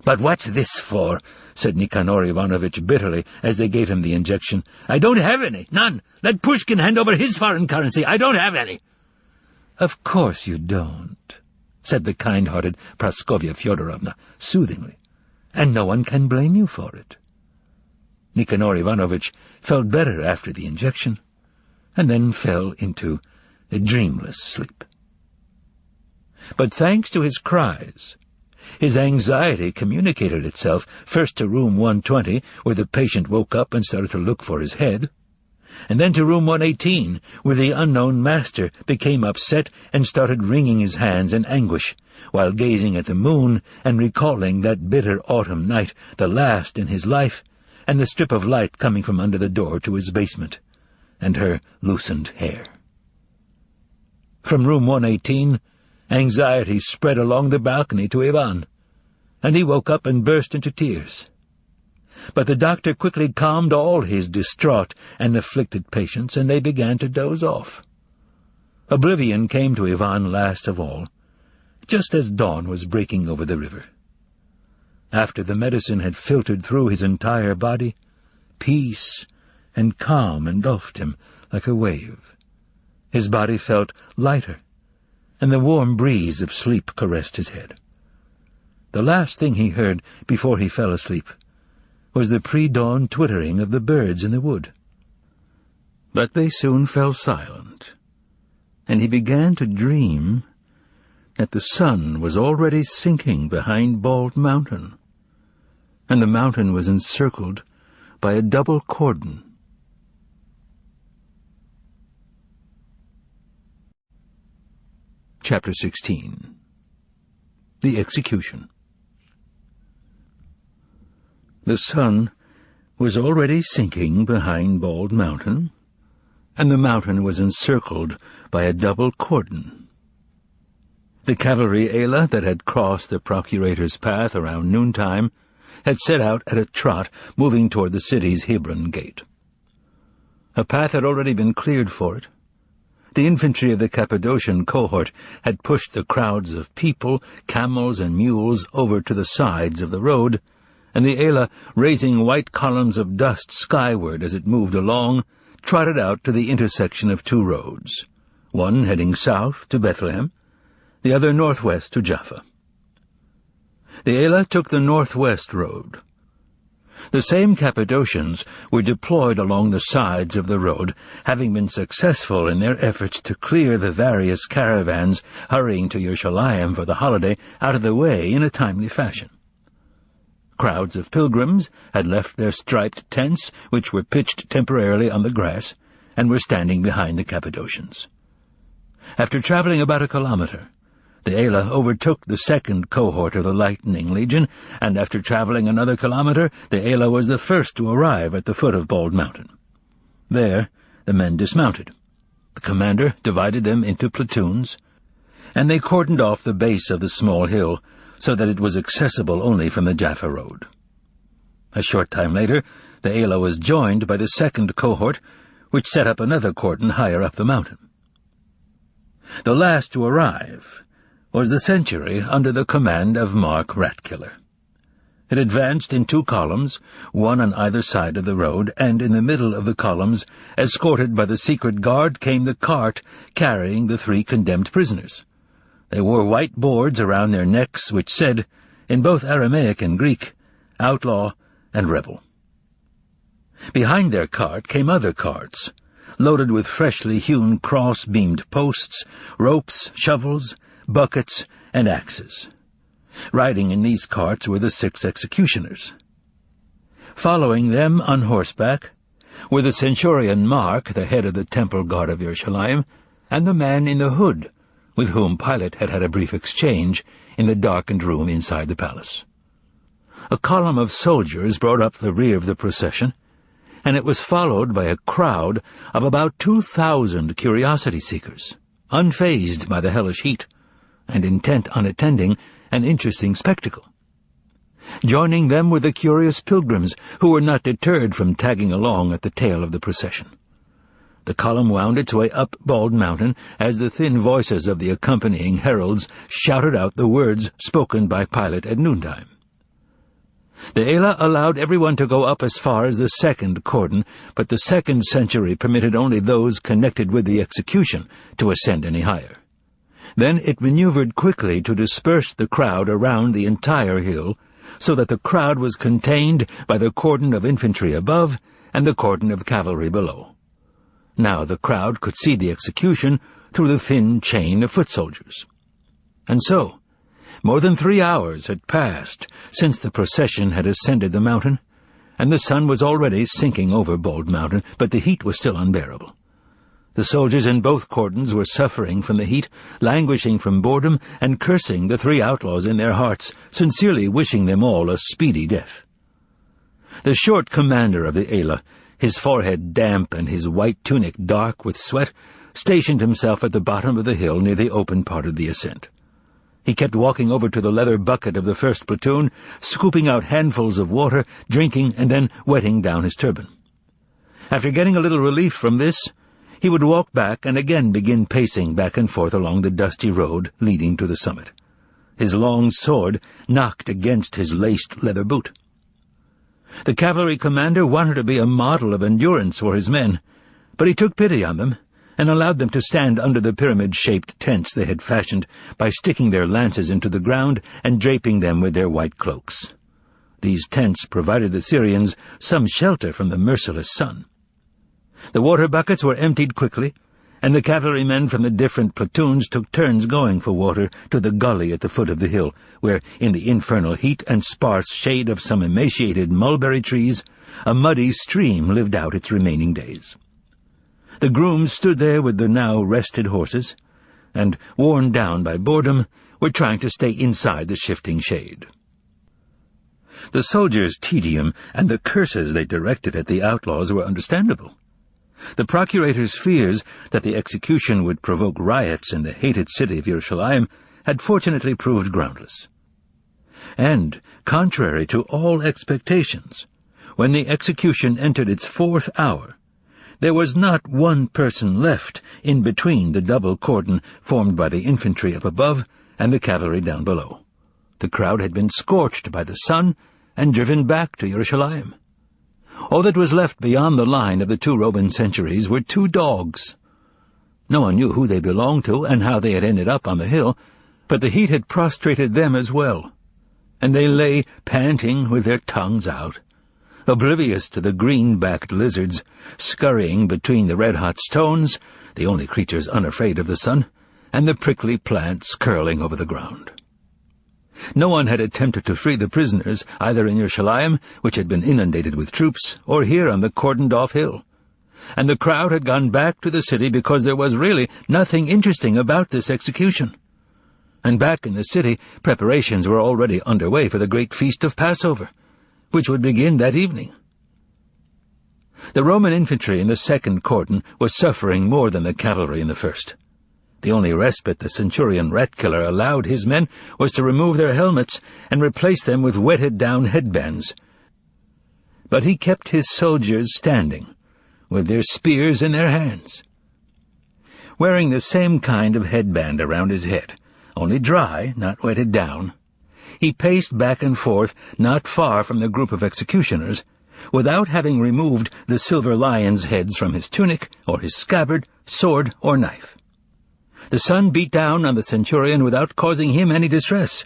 "But what's this for?" said Nikanor Ivanovitch bitterly as they gave him the injection. "I don't have any, none. Let Pushkin hand over his foreign currency. I don't have any." "Of course you don't," said the kind-hearted Praskovya Fyodorovna soothingly, "and no one can blame you for it." Nikanor Ivanovitch felt better after the injection, and then fell into a dreamless sleep. But thanks to his cries, his anxiety communicated itself first to room 120, where the patient woke up and started to look for his head, and then to room 118, where the unknown master became upset and started wringing his hands in anguish, while gazing at the moon and recalling that bitter autumn night, the last in his life, and the strip of light coming from under the door to his basement, and her loosened hair. From room 118, anxiety spread along the balcony to Ivan, and he woke up and burst into tears. But the doctor quickly calmed all his distraught and afflicted patients, and they began to doze off. Oblivion came to Ivan last of all, just as dawn was breaking over the river. After the medicine had filtered through his entire body, peace and calm engulfed him like a wave. His body felt lighter, and the warm breeze of sleep caressed his head. The last thing he heard before he fell asleep was the pre-dawn twittering of the birds in the wood. But they soon fell silent, and he began to dream that the sun was already sinking behind Bald Mountain, and the mountain was encircled by a double cordon. Chapter 16. The Execution. The sun was already sinking behind Bald Mountain, and the mountain was encircled by a double cordon. The cavalry ala that had crossed the procurator's path around noontime had set out at a trot, moving toward the city's Hebron gate. A path had already been cleared for it. The infantry of the Cappadocian cohort had pushed the crowds of people, camels, and mules over to the sides of the road, and the ala, raising white columns of dust skyward as it moved along, trotted out to the intersection of two roads, one heading south to Bethlehem, the other northwest to Jaffa. The ala took the northwest road. The same Cappadocians were deployed along the sides of the road, having been successful in their efforts to clear the various caravans hurrying to Yerushalayim for the holiday out of the way in a timely fashion. Crowds of pilgrims had left their striped tents, which were pitched temporarily on the grass, and were standing behind the Cappadocians. After traveling about a kilometer, the ala overtook the second cohort of the Lightning Legion, and after traveling another kilometer, the ala was the first to arrive at the foot of Bald Mountain. There, the men dismounted. The commander divided them into platoons, and they cordoned off the base of the small hill, so that it was accessible only from the Jaffa road. A short time later, the ala was joined by the second cohort, which set up another cordon higher up the mountain. The last to arrive was the century under the command of Mark Ratkiller. It advanced in two columns, one on either side of the road, and in the middle of the columns, escorted by the secret guard, came the cart carrying the three condemned prisoners. They wore white boards around their necks which said, in both Aramaic and Greek, outlaw and rebel. Behind their cart came other carts, loaded with freshly hewn cross-beamed posts, ropes, shovels, buckets, and axes. Riding in these carts were the 6 executioners. Following them on horseback were the centurion Mark, the head of the temple guard of Yerushalayim, and the man in the hood, with whom Pilate had had a brief exchange in the darkened room inside the palace. A column of soldiers brought up the rear of the procession, and it was followed by a crowd of about 2,000 curiosity-seekers, unfazed by the hellish heat, and intent on attending an interesting spectacle. Joining them were the curious pilgrims, who were not deterred from tagging along at the tail of the procession. The column wound its way up Bald Mountain as the thin voices of the accompanying heralds shouted out the words spoken by Pilate at noontime. The ala allowed everyone to go up as far as the second cordon, but the second century permitted only those connected with the execution to ascend any higher. Then it maneuvered quickly to disperse the crowd around the entire hill, so that the crowd was contained by the cordon of infantry above and the cordon of cavalry below. Now the crowd could see the execution through the thin chain of foot soldiers. And so, more than 3 hours had passed since the procession had ascended the mountain, and the sun was already sinking over Bald Mountain, but the heat was still unbearable. The soldiers in both cordons were suffering from the heat, languishing from boredom, and cursing the 3 outlaws in their hearts, sincerely wishing them all a speedy death. The short commander of the ala, his forehead damp and his white tunic dark with sweat, stationed himself at the bottom of the hill near the open part of the ascent. He kept walking over to the leather bucket of the first platoon, scooping out handfuls of water, drinking, and then wetting down his turban. After getting a little relief from this, he would walk back and again begin pacing back and forth along the dusty road leading to the summit. His long sword knocked against his laced leather boot. The cavalry commander wanted to be a model of endurance for his men, but he took pity on them and allowed them to stand under the pyramid-shaped tents they had fashioned by sticking their lances into the ground and draping them with their white cloaks. These tents provided the Syrians some shelter from the merciless sun. The water buckets were emptied quickly, and the cavalrymen from the different platoons took turns going for water to the gully at the foot of the hill, where, in the infernal heat and sparse shade of some emaciated mulberry trees, a muddy stream lived out its remaining days. The grooms stood there with the now rested horses, and, worn down by boredom, were trying to stay inside the shifting shade. The soldiers' tedium and the curses they directed at the outlaws were understandable. The procurator's fears that the execution would provoke riots in the hated city of Jerusalem had fortunately proved groundless. And, contrary to all expectations, when the execution entered its 4th hour, there was not one person left in between the double cordon formed by the infantry up above and the cavalry down below. The crowd had been scorched by the sun and driven back to Jerusalem. All that was left beyond the line of the 2 Roman centuries were 2 dogs. No one knew who they belonged to and how they had ended up on the hill, but the heat had prostrated them as well, and they lay panting with their tongues out, oblivious to the green-backed lizards scurrying between the red-hot stones, the only creatures unafraid of the sun, and the prickly plants curling over the ground. No one had attempted to free the prisoners, either in Jerusalem, which had been inundated with troops, or here on the cordoned-off hill. And the crowd had gone back to the city because there was really nothing interesting about this execution. And back in the city, preparations were already underway for the great feast of Passover, which would begin that evening. The Roman infantry in the 2nd cordon was suffering more than the cavalry in the 1st. The only respite the centurion rat-killer allowed his men was to remove their helmets and replace them with wetted-down headbands. But he kept his soldiers standing, with their spears in their hands. Wearing the same kind of headband around his head, only dry, not wetted down, he paced back and forth not far from the group of executioners, without having removed the silver lions' heads from his tunic, or his scabbard, sword, or knife. The sun beat down on the centurion without causing him any distress,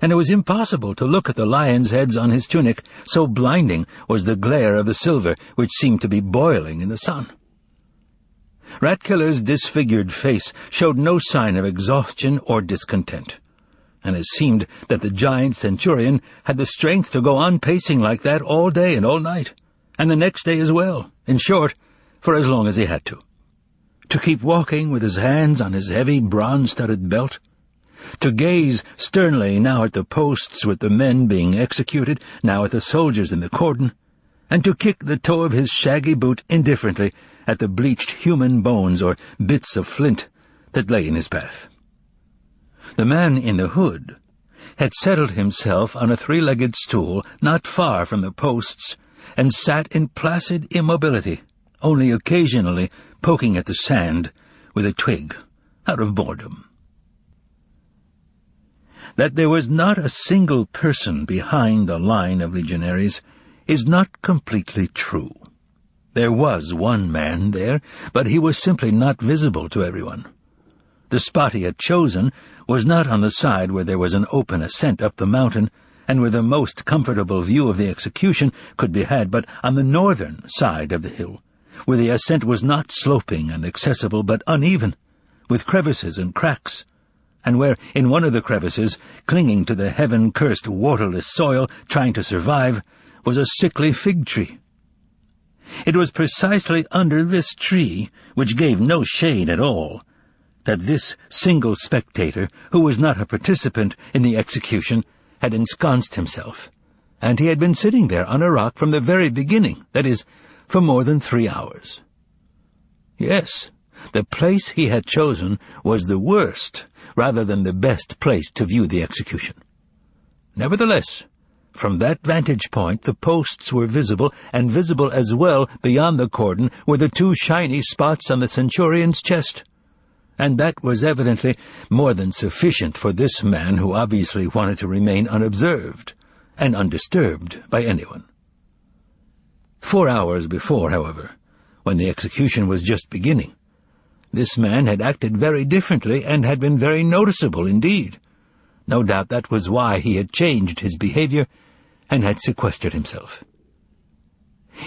and it was impossible to look at the lions' heads on his tunic, so blinding was the glare of the silver which seemed to be boiling in the sun. Ratkiller's disfigured face showed no sign of exhaustion or discontent, and it seemed that the giant centurion had the strength to go on pacing like that all day and all night, and the next day as well, in short, for as long as he had to keep walking with his hands on his heavy bronze-studded belt, to gaze sternly now at the posts with the men being executed, now at the soldiers in the cordon, and to kick the toe of his shaggy boot indifferently at the bleached human bones or bits of flint that lay in his path. The man in the hood had settled himself on a 3-legged stool not far from the posts and sat in placid immobility, only occasionally poking at the sand with a twig, out of boredom. That there was not a single person behind the line of legionaries is not completely true. There was one man there, but he was simply not visible to everyone. The spot he had chosen was not on the side where there was an open ascent up the mountain, and where the most comfortable view of the execution could be had, but on the northern side of the hill, where the ascent was not sloping and accessible, but uneven, with crevices and cracks, and where, in one of the crevices, clinging to the heaven-cursed waterless soil, trying to survive, was a sickly fig tree. It was precisely under this tree, which gave no shade at all, that this single spectator, who was not a participant in the execution, had ensconced himself, and he had been sitting there on a rock from the very beginning, that is, for more than 3 hours. Yes, the place he had chosen was the worst rather than the best place to view the execution. Nevertheless, from that vantage point the posts were visible, and visible as well beyond the cordon were the 2 shiny spots on the centurion's chest. And that was evidently more than sufficient for this man who obviously wanted to remain unobserved and undisturbed by anyone. 4 hours before, however, when the execution was just beginning, this man had acted very differently and had been very noticeable indeed. No doubt that was why he had changed his behavior and had sequestered himself.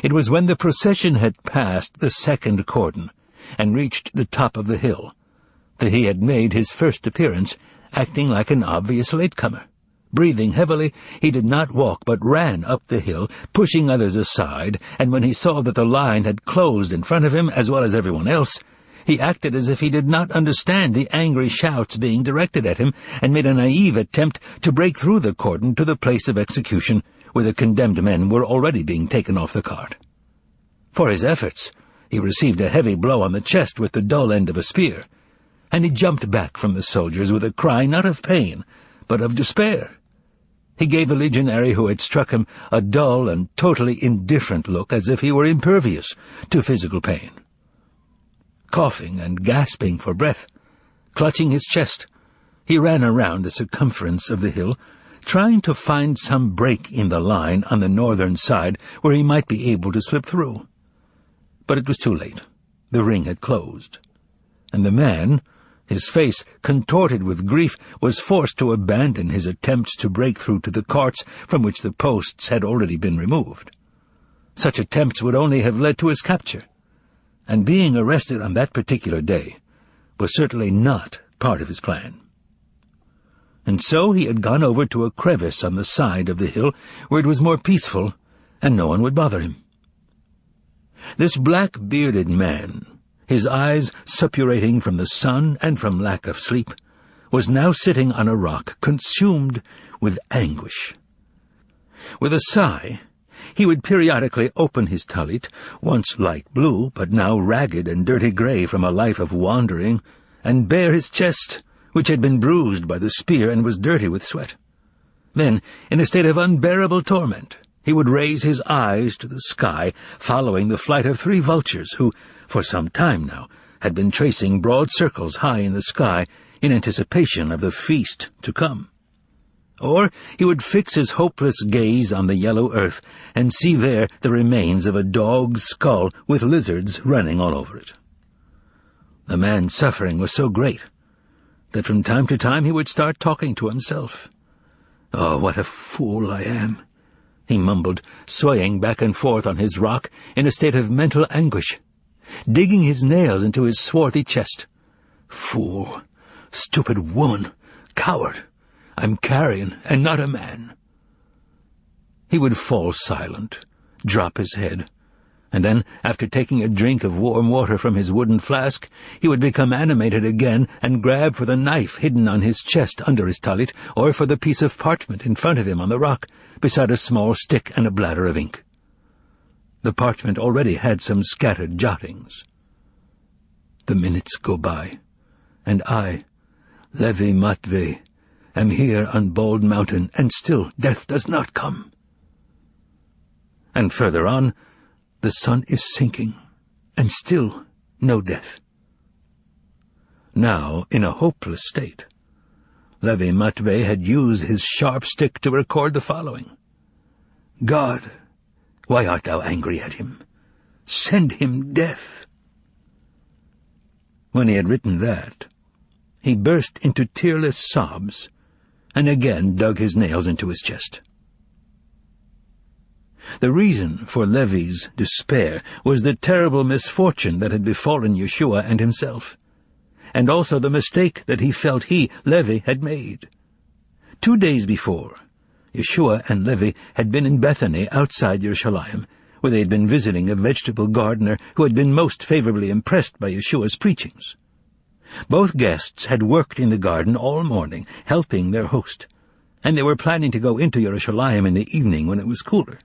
It was when the procession had passed the 2nd cordon and reached the top of the hill that he had made his first appearance, acting like an obvious latecomer. Breathing heavily, he did not walk but ran up the hill, pushing others aside, and when he saw that the line had closed in front of him as well as everyone else, he acted as if he did not understand the angry shouts being directed at him, and made a naive attempt to break through the cordon to the place of execution, where the condemned men were already being taken off the cart. For his efforts, he received a heavy blow on the chest with the dull end of a spear, and he jumped back from the soldiers with a cry not of pain, but of despair. He gave the legionary who had struck him a dull and totally indifferent look, as if he were impervious to physical pain. Coughing and gasping for breath, clutching his chest, he ran around the circumference of the hill, trying to find some break in the line on the northern side where he might be able to slip through. But it was too late. The ring had closed, and the man, his face contorted with grief, was forced to abandon his attempts to break through to the carts from which the posts had already been removed. Such attempts would only have led to his capture, and being arrested on that particular day was certainly not part of his plan. And so he had gone over to a crevice on the side of the hill where it was more peaceful and no one would bother him. This black-bearded man, his eyes suppurating from the sun and from lack of sleep, was now sitting on a rock, consumed with anguish. With a sigh, he would periodically open his tallit, once light blue, but now ragged and dirty gray from a life of wandering, and bare his chest, which had been bruised by the spear and was dirty with sweat. Then, in a state of unbearable torment, he would raise his eyes to the sky, following the flight of 3 vultures who, for some time now, had been tracing broad circles high in the sky in anticipation of the feast to come. Or he would fix his hopeless gaze on the yellow earth and see there the remains of a dog's skull with lizards running all over it. The man's suffering was so great that from time to time he would start talking to himself. "Oh, what a fool I am," he mumbled, swaying back and forth on his rock in a state of mental anguish, digging his nails into his swarthy chest. "Fool, stupid woman, coward, I'm carrion and not a man." He would fall silent, drop his head, and then, after taking a drink of warm water from his wooden flask, he would become animated again and grab for the knife hidden on his chest under his tallit, or for the piece of parchment in front of him on the rock, beside a small stick and a bladder of ink. The parchment already had some scattered jottings. "The minutes go by, and I, Levy Matvey, am here on Bald Mountain, and still death does not come." And further on, "The sun is sinking, and still no death." Now, in a hopeless state, Levy Matvey had used his sharp stick to record the following: "God, why art thou angry at him? Send him death." When he had written that, he burst into tearless sobs, and again dug his nails into his chest. The reason for Levy's despair was the terrible misfortune that had befallen Yeshua and himself, and also the mistake that he felt he, Levy, had made. 2 days before, Yeshua and Levy had been in Bethany outside Yerushalayim, where they had been visiting a vegetable gardener who had been most favorably impressed by Yeshua's preachings. Both guests had worked in the garden all morning, helping their host, and they were planning to go into Yerushalayim in the evening when it was cooler.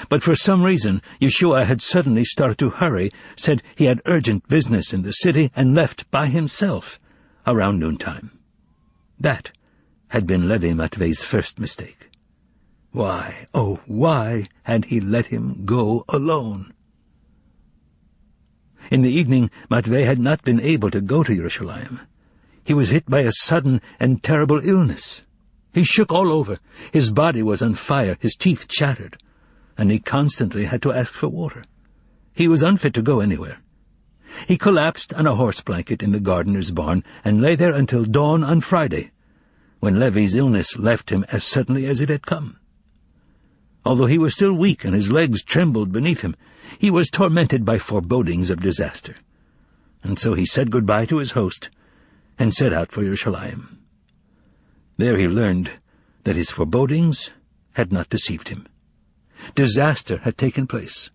But for some reason, Yeshua had suddenly started to hurry, said he had urgent business in the city, and left by himself around noontime. That had been Levy Matvey's first mistake. Why, oh, why had he let him go alone? In the evening, Matvey had not been able to go to Yerushalayim. He was hit by a sudden and terrible illness. He shook all over. His body was on fire, his teeth chattered, and he constantly had to ask for water. He was unfit to go anywhere. He collapsed on a horse blanket in the gardener's barn and lay there until dawn on Friday, when Levy's illness left him as suddenly as it had come. Although he was still weak and his legs trembled beneath him, he was tormented by forebodings of disaster. And so he said goodbye to his host and set out for Yerushalayim. There he learned that his forebodings had not deceived him. Disaster had taken place.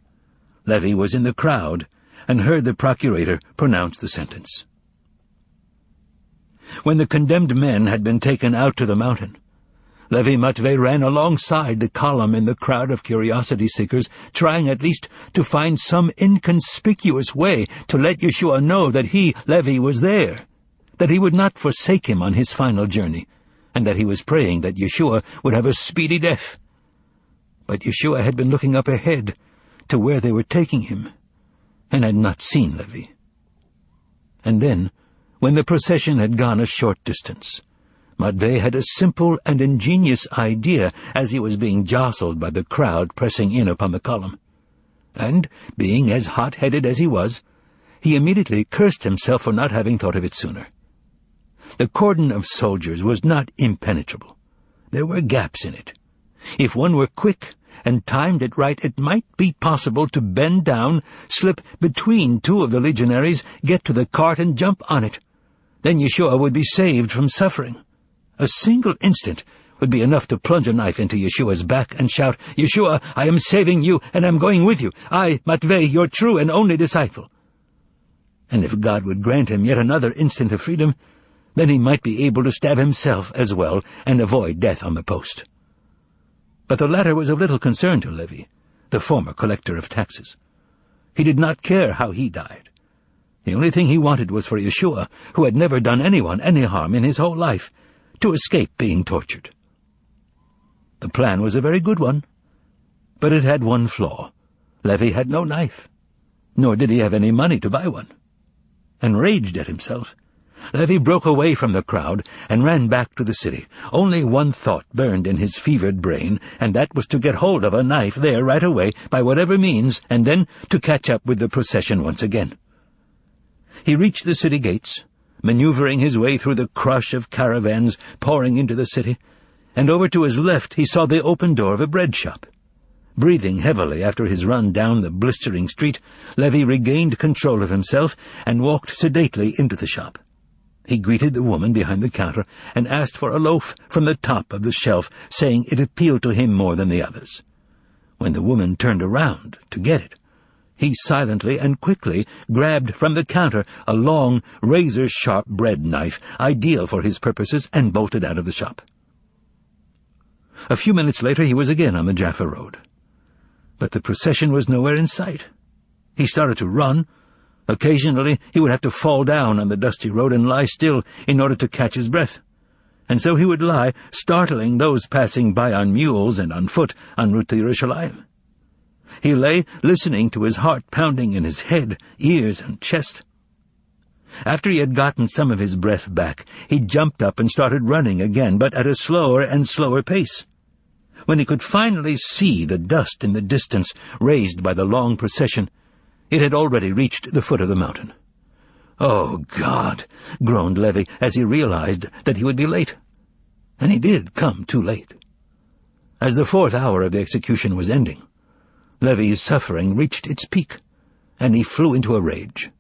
Levy was in the crowd and heard the procurator pronounce the sentence. When the condemned men had been taken out to the mountain, Levy Matvey ran alongside the column in the crowd of curiosity-seekers, trying at least to find some inconspicuous way to let Yeshua know that he, Levy, was there, that he would not forsake him on his final journey, and that he was praying that Yeshua would have a speedy death. But Yeshua had been looking up ahead to where they were taking him, and had not seen Levy. And then, when the procession had gone a short distance, Matvey had a simple and ingenious idea as he was being jostled by the crowd pressing in upon the column. And, being as hot-headed as he was, he immediately cursed himself for not having thought of it sooner. The cordon of soldiers was not impenetrable. There were gaps in it. If one were quick and timed it right, it might be possible to bend down, slip between two of the legionaries, get to the cart and jump on it. Then Yeshua would be saved from suffering. A single instant would be enough to plunge a knife into Yeshua's back and shout, "Yeshua, I am saving you, and I'm going with you. I, Matvey, your true and only disciple." And if God would grant him yet another instant of freedom, then he might be able to stab himself as well and avoid death on the post. But the latter was of little concern to Levy, the former collector of taxes. He did not care how he died. The only thing he wanted was for Yeshua, who had never done anyone any harm in his whole life, to escape being tortured. The plan was a very good one, but it had one flaw. Levy had no knife, nor did he have any money to buy one. Enraged at himself, Levy broke away from the crowd and ran back to the city. Only one thought burned in his fevered brain, and that was to get hold of a knife there right away, by whatever means, and then to catch up with the procession once again. He reached the city gates, maneuvering his way through the crush of caravans pouring into the city, and over to his left he saw the open door of a bread shop. Breathing heavily after his run down the blistering street, Levy regained control of himself and walked sedately into the shop. He greeted the woman behind the counter and asked for a loaf from the top of the shelf, saying it appealed to him more than the others. When the woman turned around to get it, he silently and quickly grabbed from the counter a long, razor-sharp bread knife, ideal for his purposes, and bolted out of the shop. A few minutes later he was again on the Jaffa Road. But the procession was nowhere in sight. He started to run. Occasionally he would have to fall down on the dusty road and lie still in order to catch his breath. And so he would lie, startling those passing by on mules and on foot en route to Yerushalayim. He lay listening to his heart pounding in his head, ears, and chest. After he had gotten some of his breath back, he jumped up and started running again, but at a slower and slower pace. When he could finally see the dust in the distance raised by the long procession, it had already reached the foot of the mountain. "Oh, God!" groaned Levy as he realized that he would be late. And he did come too late. As the 4th hour of the execution was ending, Levy's suffering reached its peak, and he flew into a rage.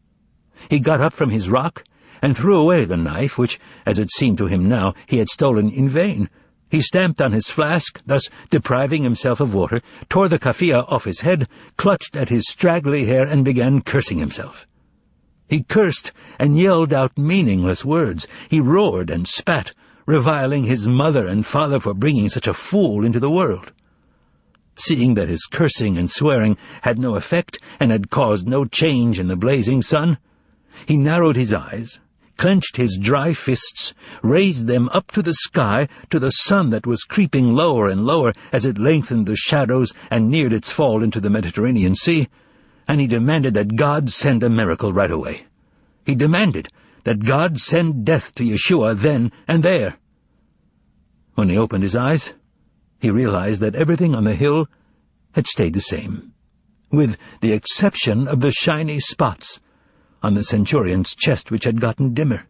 He got up from his rock and threw away the knife, which, as it seemed to him now, he had stolen in vain. He stamped on his flask, thus depriving himself of water, tore the kafia off his head, clutched at his straggly hair, and began cursing himself. He cursed and yelled out meaningless words. He roared and spat, reviling his mother and father for bringing such a fool into the world. seeing that his cursing and swearing had no effect and had caused no change in the blazing sun, he narrowed his eyes, clenched his dry fists, raised them up to the sky, to the sun that was creeping lower and lower as it lengthened the shadows and neared its fall into the Mediterranean Sea, and he demanded that God send a miracle right away. He demanded that God send death to Yeshua then and there. When he opened his eyes, he realized that everything on the hill had stayed the same, with the exception of the shiny spots on the centurion's chest, which had gotten dimmer.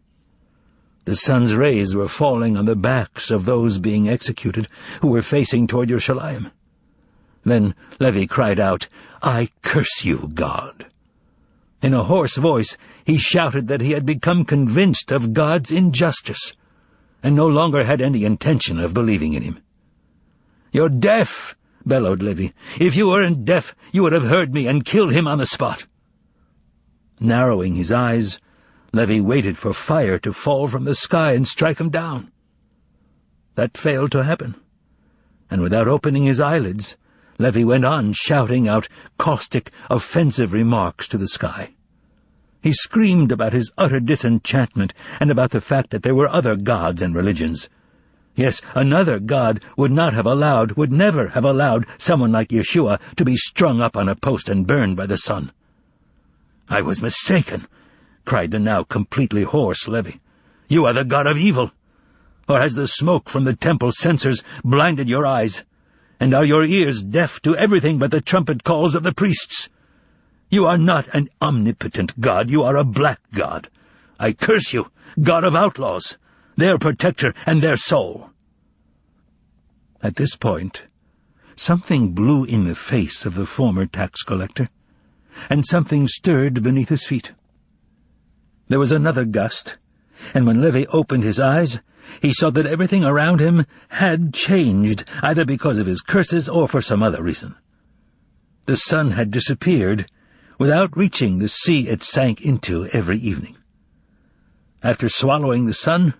The sun's rays were falling on the backs of those being executed who were facing toward Yerushalayim. Then Levy cried out, "I curse you, God!" In a hoarse voice, he shouted that he had become convinced of God's injustice, and no longer had any intention of believing in him. "You're deaf!" bellowed Levy. "If you weren't deaf, you would have heard me and killed him on the spot." Narrowing his eyes, Levy waited for fire to fall from the sky and strike him down. That failed to happen, and without opening his eyelids, Levy went on shouting out caustic, offensive remarks to the sky. He screamed about his utter disenchantment and about the fact that there were other gods and religions. Yes, another God would never have allowed someone like Yeshua to be strung up on a post and burned by the sun. "I was mistaken," cried the now completely hoarse Levy. "You are the god of evil. Or has the smoke from the temple censers blinded your eyes? And are your ears deaf to everything but the trumpet calls of the priests? You are not an omnipotent God, you are a black god. I curse you, God of outlaws, their protector and their soul." At this point, something blew in the face of the former tax collector, and something stirred beneath his feet. There was another gust, and when Levy opened his eyes, he saw that everything around him had changed, either because of his curses or for some other reason. The sun had disappeared without reaching the sea it sank into every evening. After swallowing the sun,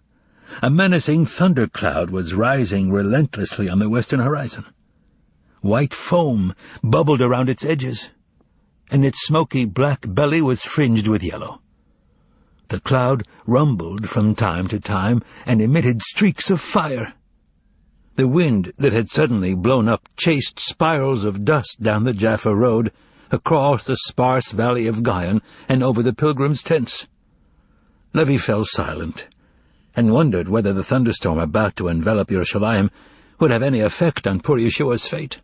a menacing thundercloud was rising relentlessly on the western horizon. White foam bubbled around its edges, and its smoky black belly was fringed with yellow. The cloud rumbled from time to time and emitted streaks of fire. The wind that had suddenly blown up chased spirals of dust down the Jaffa road, across the sparse valley of Goethe, and over the pilgrims' tents. Levy fell silent, and wondered whether the thunderstorm about to envelop Yerushalayim would have any effect on poor Yeshua's fate.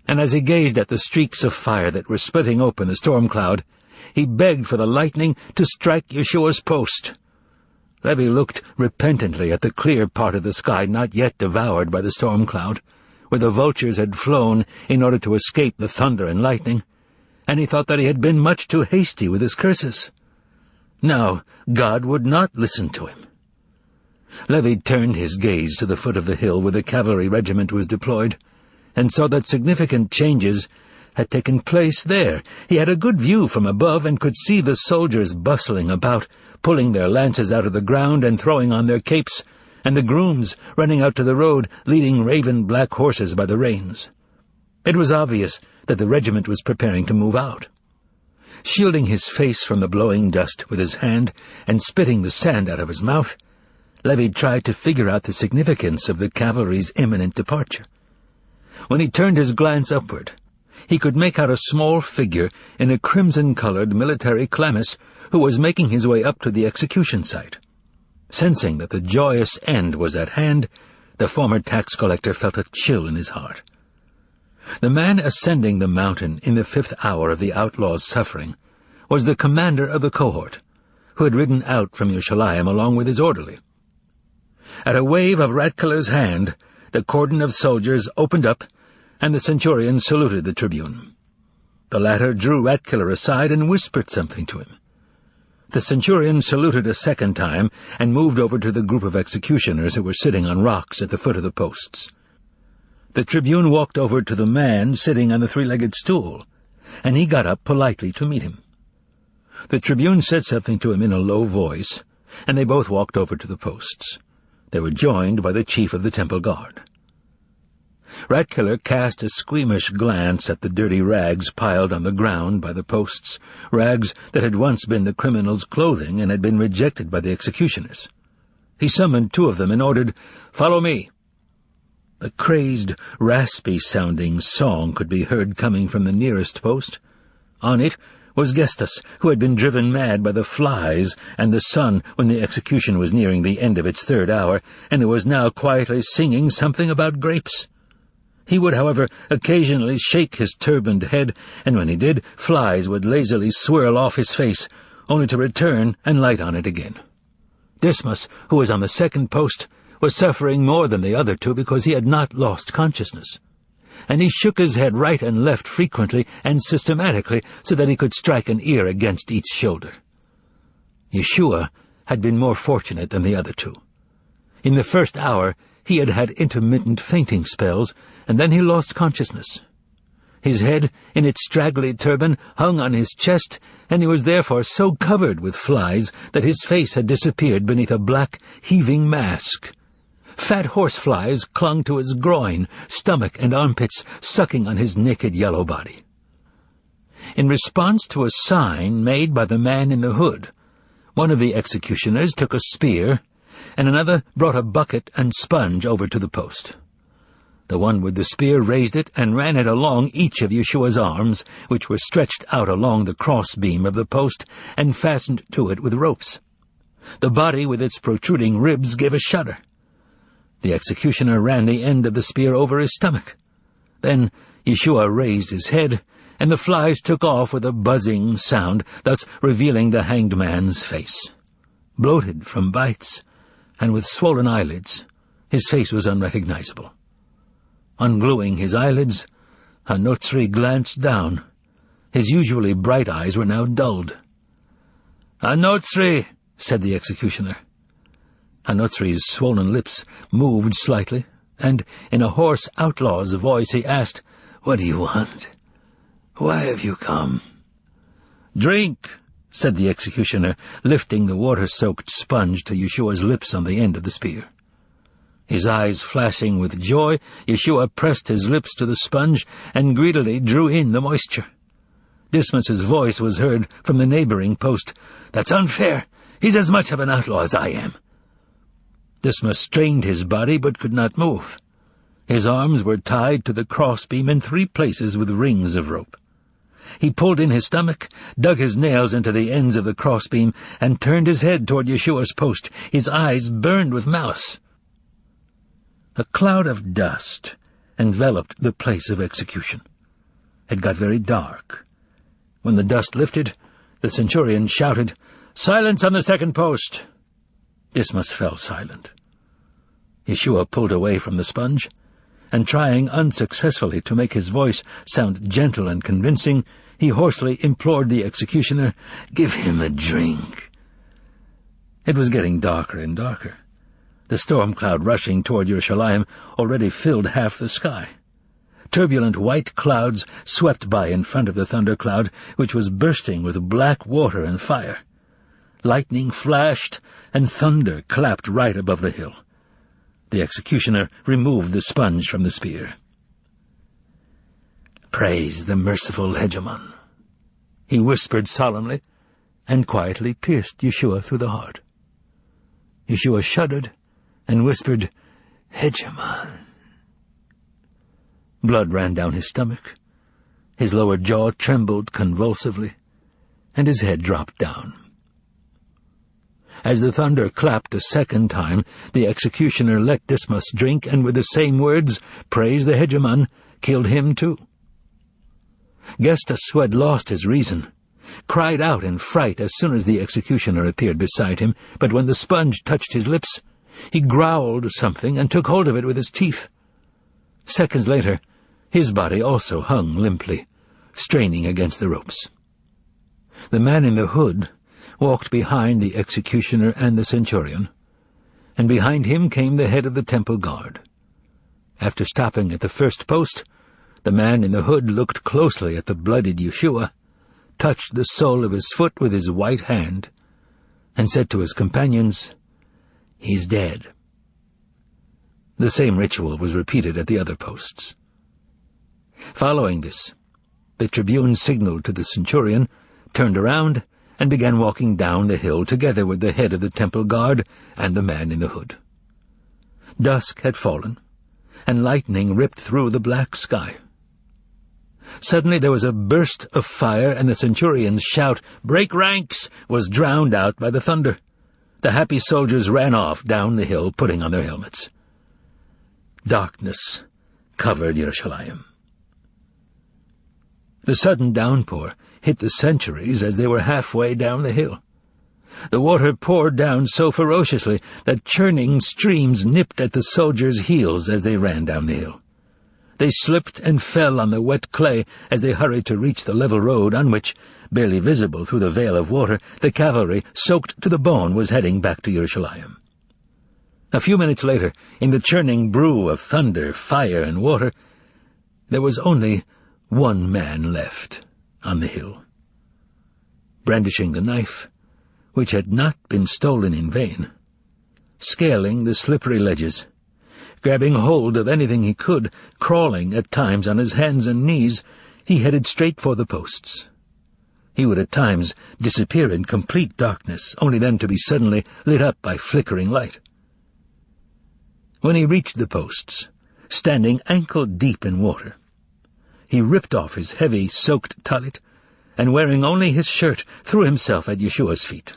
And as he gazed at the streaks of fire that were splitting open the storm cloud, he begged for the lightning to strike Yeshua's post. Levy looked repentantly at the clear part of the sky not yet devoured by the storm cloud, where the vultures had flown in order to escape the thunder and lightning, and he thought that he had been much too hasty with his curses. Now God would not listen to him. Levy turned his gaze to the foot of the hill where the cavalry regiment was deployed, and saw that significant changes had taken place there. He had a good view from above and could see the soldiers bustling about, pulling their lances out of the ground and throwing on their capes, and the grooms running out to the road, leading raven-black horses by the reins. It was obvious that the regiment was preparing to move out. Shielding his face from the blowing dust with his hand and spitting the sand out of his mouth, Levy tried to figure out the significance of the cavalry's imminent departure. When he turned his glance upward, he could make out a small figure in a crimson-colored military chlamys who was making his way up to the execution site. Sensing that the joyous end was at hand, the former tax collector felt a chill in his heart. The man ascending the mountain in the 5th hour of the outlaw's suffering was the commander of the cohort, who had ridden out from Yerushalayim along with his orderly. At a wave of Ratkeller's hand, the cordon of soldiers opened up, and the centurion saluted the tribune. The latter drew Ratkeller aside and whispered something to him. The centurion saluted a second time and moved over to the group of executioners who were sitting on rocks at the foot of the posts. The tribune walked over to the man sitting on the three-legged stool, and he got up politely to meet him. The tribune said something to him in a low voice, and they both walked over to the posts. They were joined by the chief of the temple guard. Ratkiller cast a squeamish glance at the dirty rags piled on the ground by the posts, rags that had once been the criminal's clothing and had been rejected by the executioners. He summoned 2 of them and ordered, "Follow me." A crazed, raspy-sounding song could be heard coming from the nearest post. On it was Gestas, who had been driven mad by the flies and the sun when the execution was nearing the end of its 3rd hour, and who was now quietly singing something about grapes. He would, however, occasionally shake his turbaned head, and when he did, flies would lazily swirl off his face, only to return and light on it again. Dismas, who was on the 2nd post, was suffering more than the other 2 because he had not lost consciousness, and he shook his head right and left frequently and systematically so that he could strike an ear against each shoulder. Yeshua had been more fortunate than the other 2. In the 1st hour he had had intermittent fainting spells, and then he lost consciousness. His head, in its straggly turban, hung on his chest, and he was therefore so covered with flies that his face had disappeared beneath a black, heaving mask. Fat horseflies clung to his groin, stomach, and armpits, sucking on his naked yellow body. In response to a sign made by the man in the hood, one of the executioners took a spear, and another brought a bucket and sponge over to the post. The one with the spear raised it and ran it along each of Yeshua's arms, which were stretched out along the cross-beam of the post and fastened to it with ropes. The body with its protruding ribs gave a shudder. The executioner ran the end of the spear over his stomach. Then Yeshua raised his head, and the flies took off with a buzzing sound, thus revealing the hanged man's face. Bloated from bites, and with swollen eyelids, his face was unrecognizable. Ungluing his eyelids, Hanotsri glanced down. His usually bright eyes were now dulled. "Hanotsri," said the executioner. Hanotsri's swollen lips moved slightly, and in a hoarse outlaw's voice he asked, "What do you want? Why have you come?" "Drink," said the executioner, lifting the water-soaked sponge to Yeshua's lips on the end of the spear. His eyes flashing with joy, Yeshua pressed his lips to the sponge and greedily drew in the moisture. Dismas's voice was heard from the neighboring post. "That's unfair. He's as much of an outlaw as I am." Dismas strained his body but could not move. His arms were tied to the crossbeam in 3 places with rings of rope. He pulled in his stomach, dug his nails into the ends of the crossbeam, and turned his head toward Yeshua's post. His eyes burned with malice. A cloud of dust enveloped the place of execution. It got very dark. When the dust lifted, the centurion shouted, "Silence on the 2nd post!" Dismas fell silent. Yeshua pulled away from the sponge, and trying unsuccessfully to make his voice sound gentle and convincing, he hoarsely implored the executioner, "Give him a drink." It was getting darker and darker. The storm cloud rushing toward Yerushalayim already filled half the sky. Turbulent white clouds swept by in front of the thundercloud, which was bursting with black water and fire. Lightning flashed, and thunder clapped right above the hill. The executioner removed the sponge from the spear. "Praise the merciful hegemon," he whispered solemnly, and quietly pierced Yeshua through the heart. Yeshua shuddered and whispered, "Hegemon." Blood ran down his stomach, his lower jaw trembled convulsively, and his head dropped down. As the thunder clapped a 2nd time, the executioner let Dismas drink, and with the same words, "Praise the hegemon," killed him too. Gestas, who had lost his reason, cried out in fright as soon as the executioner appeared beside him, but when the sponge touched his lips, he growled something and took hold of it with his teeth. Seconds later, his body also hung limply, straining against the ropes. The man in the hood walked behind the executioner and the centurion, and behind him came the head of the temple guard. After stopping at the 1st post, the man in the hood looked closely at the bloodied Yeshua, touched the sole of his foot with his white hand, and said to his companions, "He's dead." The same ritual was repeated at the other posts. Following this, the tribune signaled to the centurion, turned around, and began walking down the hill together with the head of the temple guard and the man in the hood. Dusk had fallen, and lightning ripped through the black sky. Suddenly there was a burst of fire, and the centurion's shout, "Break ranks!" was drowned out by the thunder. The happy soldiers ran off down the hill, putting on their helmets. Darkness covered Yerushalayim. The sudden downpour hit the sentries as they were halfway down the hill. The water poured down so ferociously that churning streams nipped at the soldiers' heels as they ran down the hill. They slipped and fell on the wet clay as they hurried to reach the level road on which, barely visible through the veil of water, the cavalry, soaked to the bone, was heading back to Yerushalayim. A few minutes later, in the churning brew of thunder, fire, and water, there was only one man left on the hill. Brandishing the knife, which had not been stolen in vain, scaling the slippery ledges, grabbing hold of anything he could, crawling at times on his hands and knees, he headed straight for the posts. He would at times disappear in complete darkness, only then to be suddenly lit up by flickering light. When he reached the posts, standing ankle-deep in water, he ripped off his heavy, soaked talit, and wearing only his shirt, threw himself at Yeshua's feet.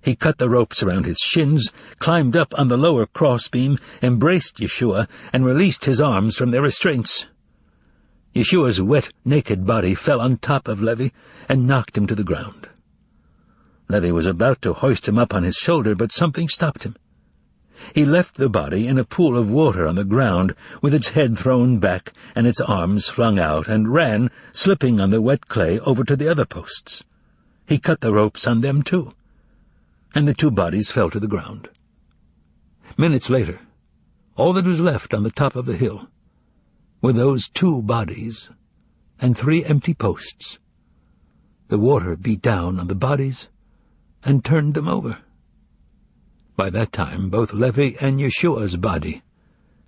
He cut the ropes around his shins, climbed up on the lower crossbeam, embraced Yeshua, and released his arms from their restraints. Yeshua's wet, naked body fell on top of Levy and knocked him to the ground. Levy was about to hoist him up on his shoulder, but something stopped him. He left the body in a pool of water on the ground, with its head thrown back and its arms flung out, and ran, slipping on the wet clay, over to the other posts. He cut the ropes on them too, and the two bodies fell to the ground. Minutes later, all that was left on the top of the hill were those two bodies and 3 empty posts. The water beat down on the bodies and turned them over. By that time, both Levy and Yeshua's body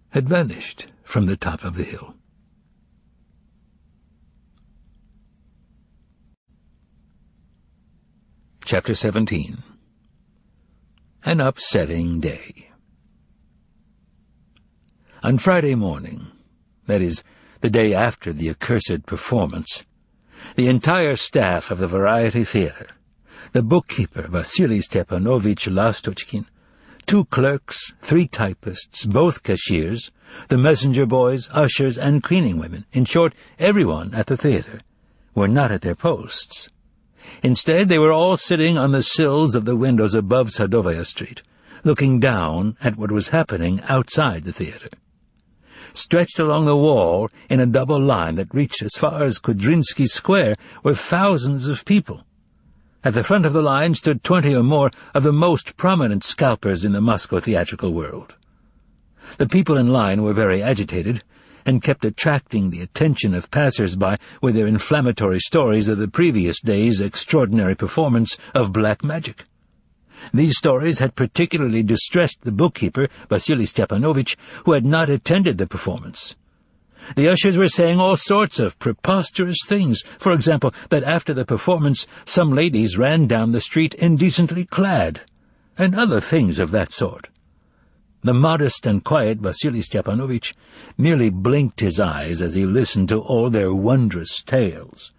had vanished from the top of the hill. Chapter 17. An upsetting day. On Friday morning, that is, the day after the accursed performance, the entire staff of the Variety Theatre, the bookkeeper Vasily Stepanovich Lastochkin, 2 clerks, 3 typists, both cashiers, the messenger boys, ushers, and cleaning women, in short, everyone at the theatre, were not at their posts. Instead, they were all sitting on the sills of the windows above Sadovaya Street, looking down at what was happening outside the theatre. Stretched along the wall in a double line that reached as far as Kudrinsky Square were thousands of people. At the front of the line stood 20 or more of the most prominent scalpers in the Moscow theatrical world. The people in line were very agitated, and kept attracting the attention of passers-by with their inflammatory stories of the previous day's extraordinary performance of black magic. These stories had particularly distressed the bookkeeper, Vasily Stepanovich, who had not attended the performance. The ushers were saying all sorts of preposterous things. For example, that after the performance some ladies ran down the street indecently clad, and other things of that sort. The modest and quiet Vasily Stepanovich merely blinked his eyes as he listened to all their wondrous tales.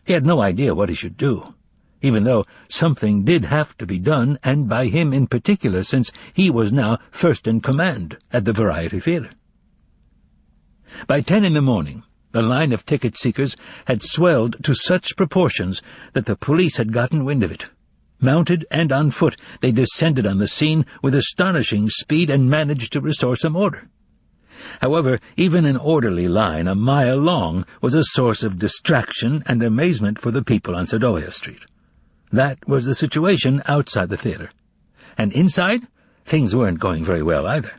He had no idea what he should do, even though something did have to be done, and by him in particular, since he was now first in command at the Variety Theatre. By 10 in the morning, the line of ticket-seekers had swelled to such proportions that the police had gotten wind of it. Mounted and on foot, they descended on the scene with astonishing speed and managed to restore some order. However, even an orderly line a mile long was a source of distraction and amazement for the people on Sadovaya Street. That was the situation outside the theatre. And inside, things weren't going very well either.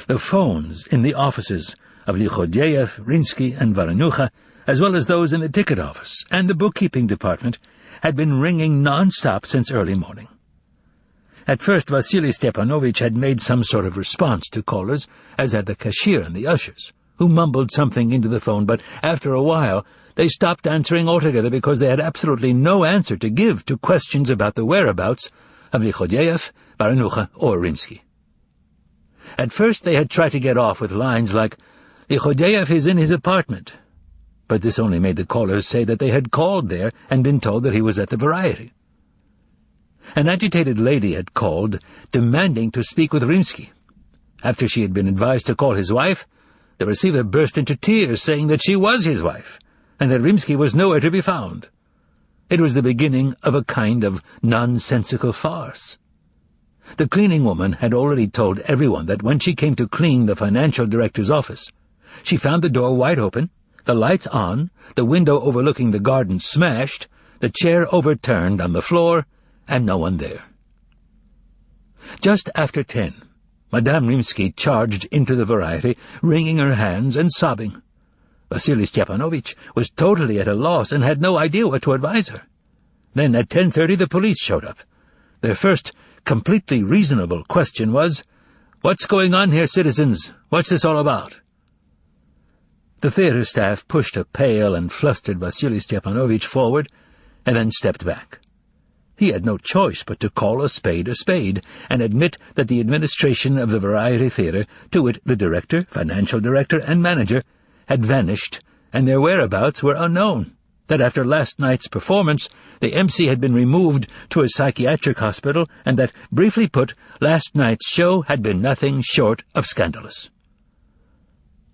The phones in the offices of Lichodeyev, Rinsky, and Varanucha, as well as those in the ticket office and the bookkeeping department, had been ringing non-stop since early morning. At first, Vasily Stepanovich had made some sort of response to callers, as had the cashier and the ushers, who mumbled something into the phone, but after a while they stopped answering altogether because they had absolutely no answer to give to questions about the whereabouts of Griboedov, Varanucha, or Rimsky. At first they had tried to get off with lines like, "Griboedov is in his apartment," but this only made the callers say that they had called there and been told that he was at the Variety. An agitated lady had called, demanding to speak with Rimsky. After she had been advised to call his wife, the receiver burst into tears, saying that she was his wife, and that Rimsky was nowhere to be found. It was the beginning of a kind of nonsensical farce. The cleaning woman had already told everyone that when she came to clean the financial director's office, she found the door wide open, the lights on, the window overlooking the garden smashed, the chair overturned on the floor, and no one there. Just after 10, Madame Rimsky charged into the Variety, wringing her hands and sobbing. Vasily Stepanovich was totally at a loss and had no idea what to advise her. Then at 10:30 the police showed up. Their first, completely reasonable question was, "What's going on here, citizens? What's this all about?" The theater staff pushed a pale and flustered Vasily Stepanovich forward and then stepped back. He had no choice but to call a spade, and admit that the administration of the Variety Theatre, to wit the director, financial director, and manager, had vanished, and their whereabouts were unknown, that after last night's performance the MC had been removed to a psychiatric hospital, and that, briefly put, last night's show had been nothing short of scandalous.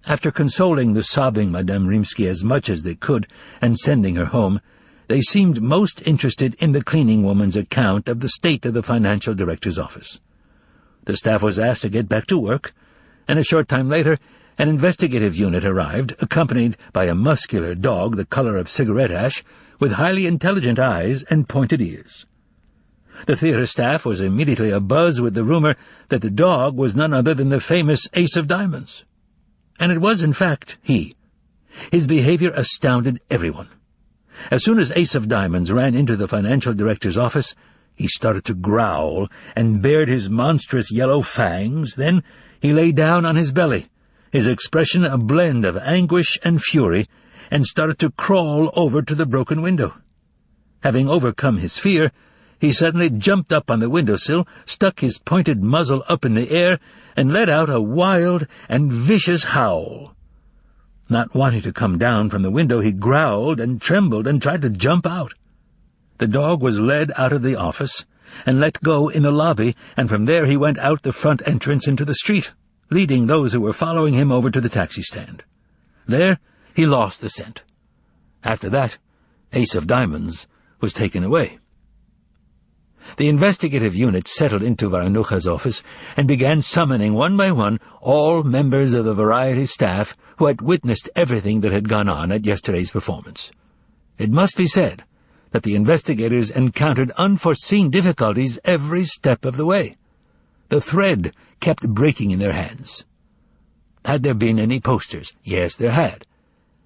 After consoling the sobbing Madame Rimsky as much as they could and sending her home, they seemed most interested in the cleaning woman's account of the state of the financial director's office. The staff was asked to get back to work, and a short time later an investigative unit arrived, accompanied by a muscular dog the color of cigarette ash, with highly intelligent eyes and pointed ears. The theater staff was immediately abuzz with the rumor that the dog was none other than the famous Ace of Diamonds. And it was, in fact, he. His behavior astounded everyone. As soon as Ace of Diamonds ran into the financial director's office, he started to growl and bared his monstrous yellow fangs. Then he lay down on his belly, his expression a blend of anguish and fury, and started to crawl over to the broken window. Having overcome his fear, he suddenly jumped up on the windowsill, stuck his pointed muzzle up in the air, and let out a wild and vicious howl. Not wanting to come down from the window, he growled and trembled and tried to jump out. The dog was led out of the office and let go in the lobby, and from there he went out the front entrance into the street, leading those who were following him over to the taxi stand. There he lost the scent. After that, Ace of Diamonds was taken away. The investigative unit settled into Varanucha's office and began summoning one by one all members of the Variety staff who had witnessed everything that had gone on at yesterday's performance. It must be said that the investigators encountered unforeseen difficulties every step of the way. The thread kept breaking in their hands. Had there been any posters? Yes, there had.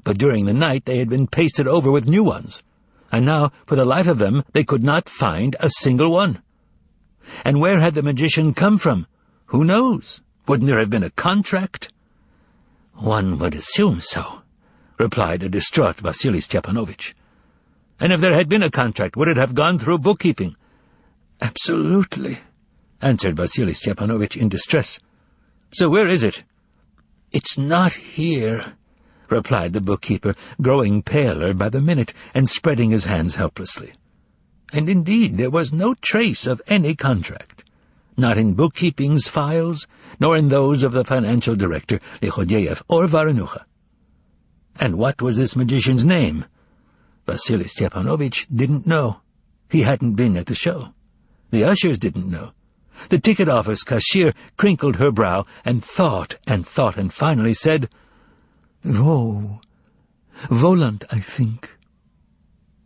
But during the night they had been pasted over with new ones, and now, for the life of them, they could not find a single one. And where had the magician come from? Who knows? Wouldn't there have been a contract? "One would assume so," replied a distraught Vasily Stepanovich. "And if there had been a contract, would it have gone through bookkeeping?" "Absolutely," answered Vasily Stepanovich in distress. "So where is it?" "It's not here," replied the bookkeeper, growing paler by the minute and spreading his hands helplessly. And indeed there was no trace of any contract, not in bookkeeping's files, nor in those of the financial director, Griboedov, or Varanucha. And what was this magician's name? Vasily Stepanovich didn't know. He hadn't been at the show. The ushers didn't know. The ticket office cashier crinkled her brow and thought, and finally said, Volant, I think."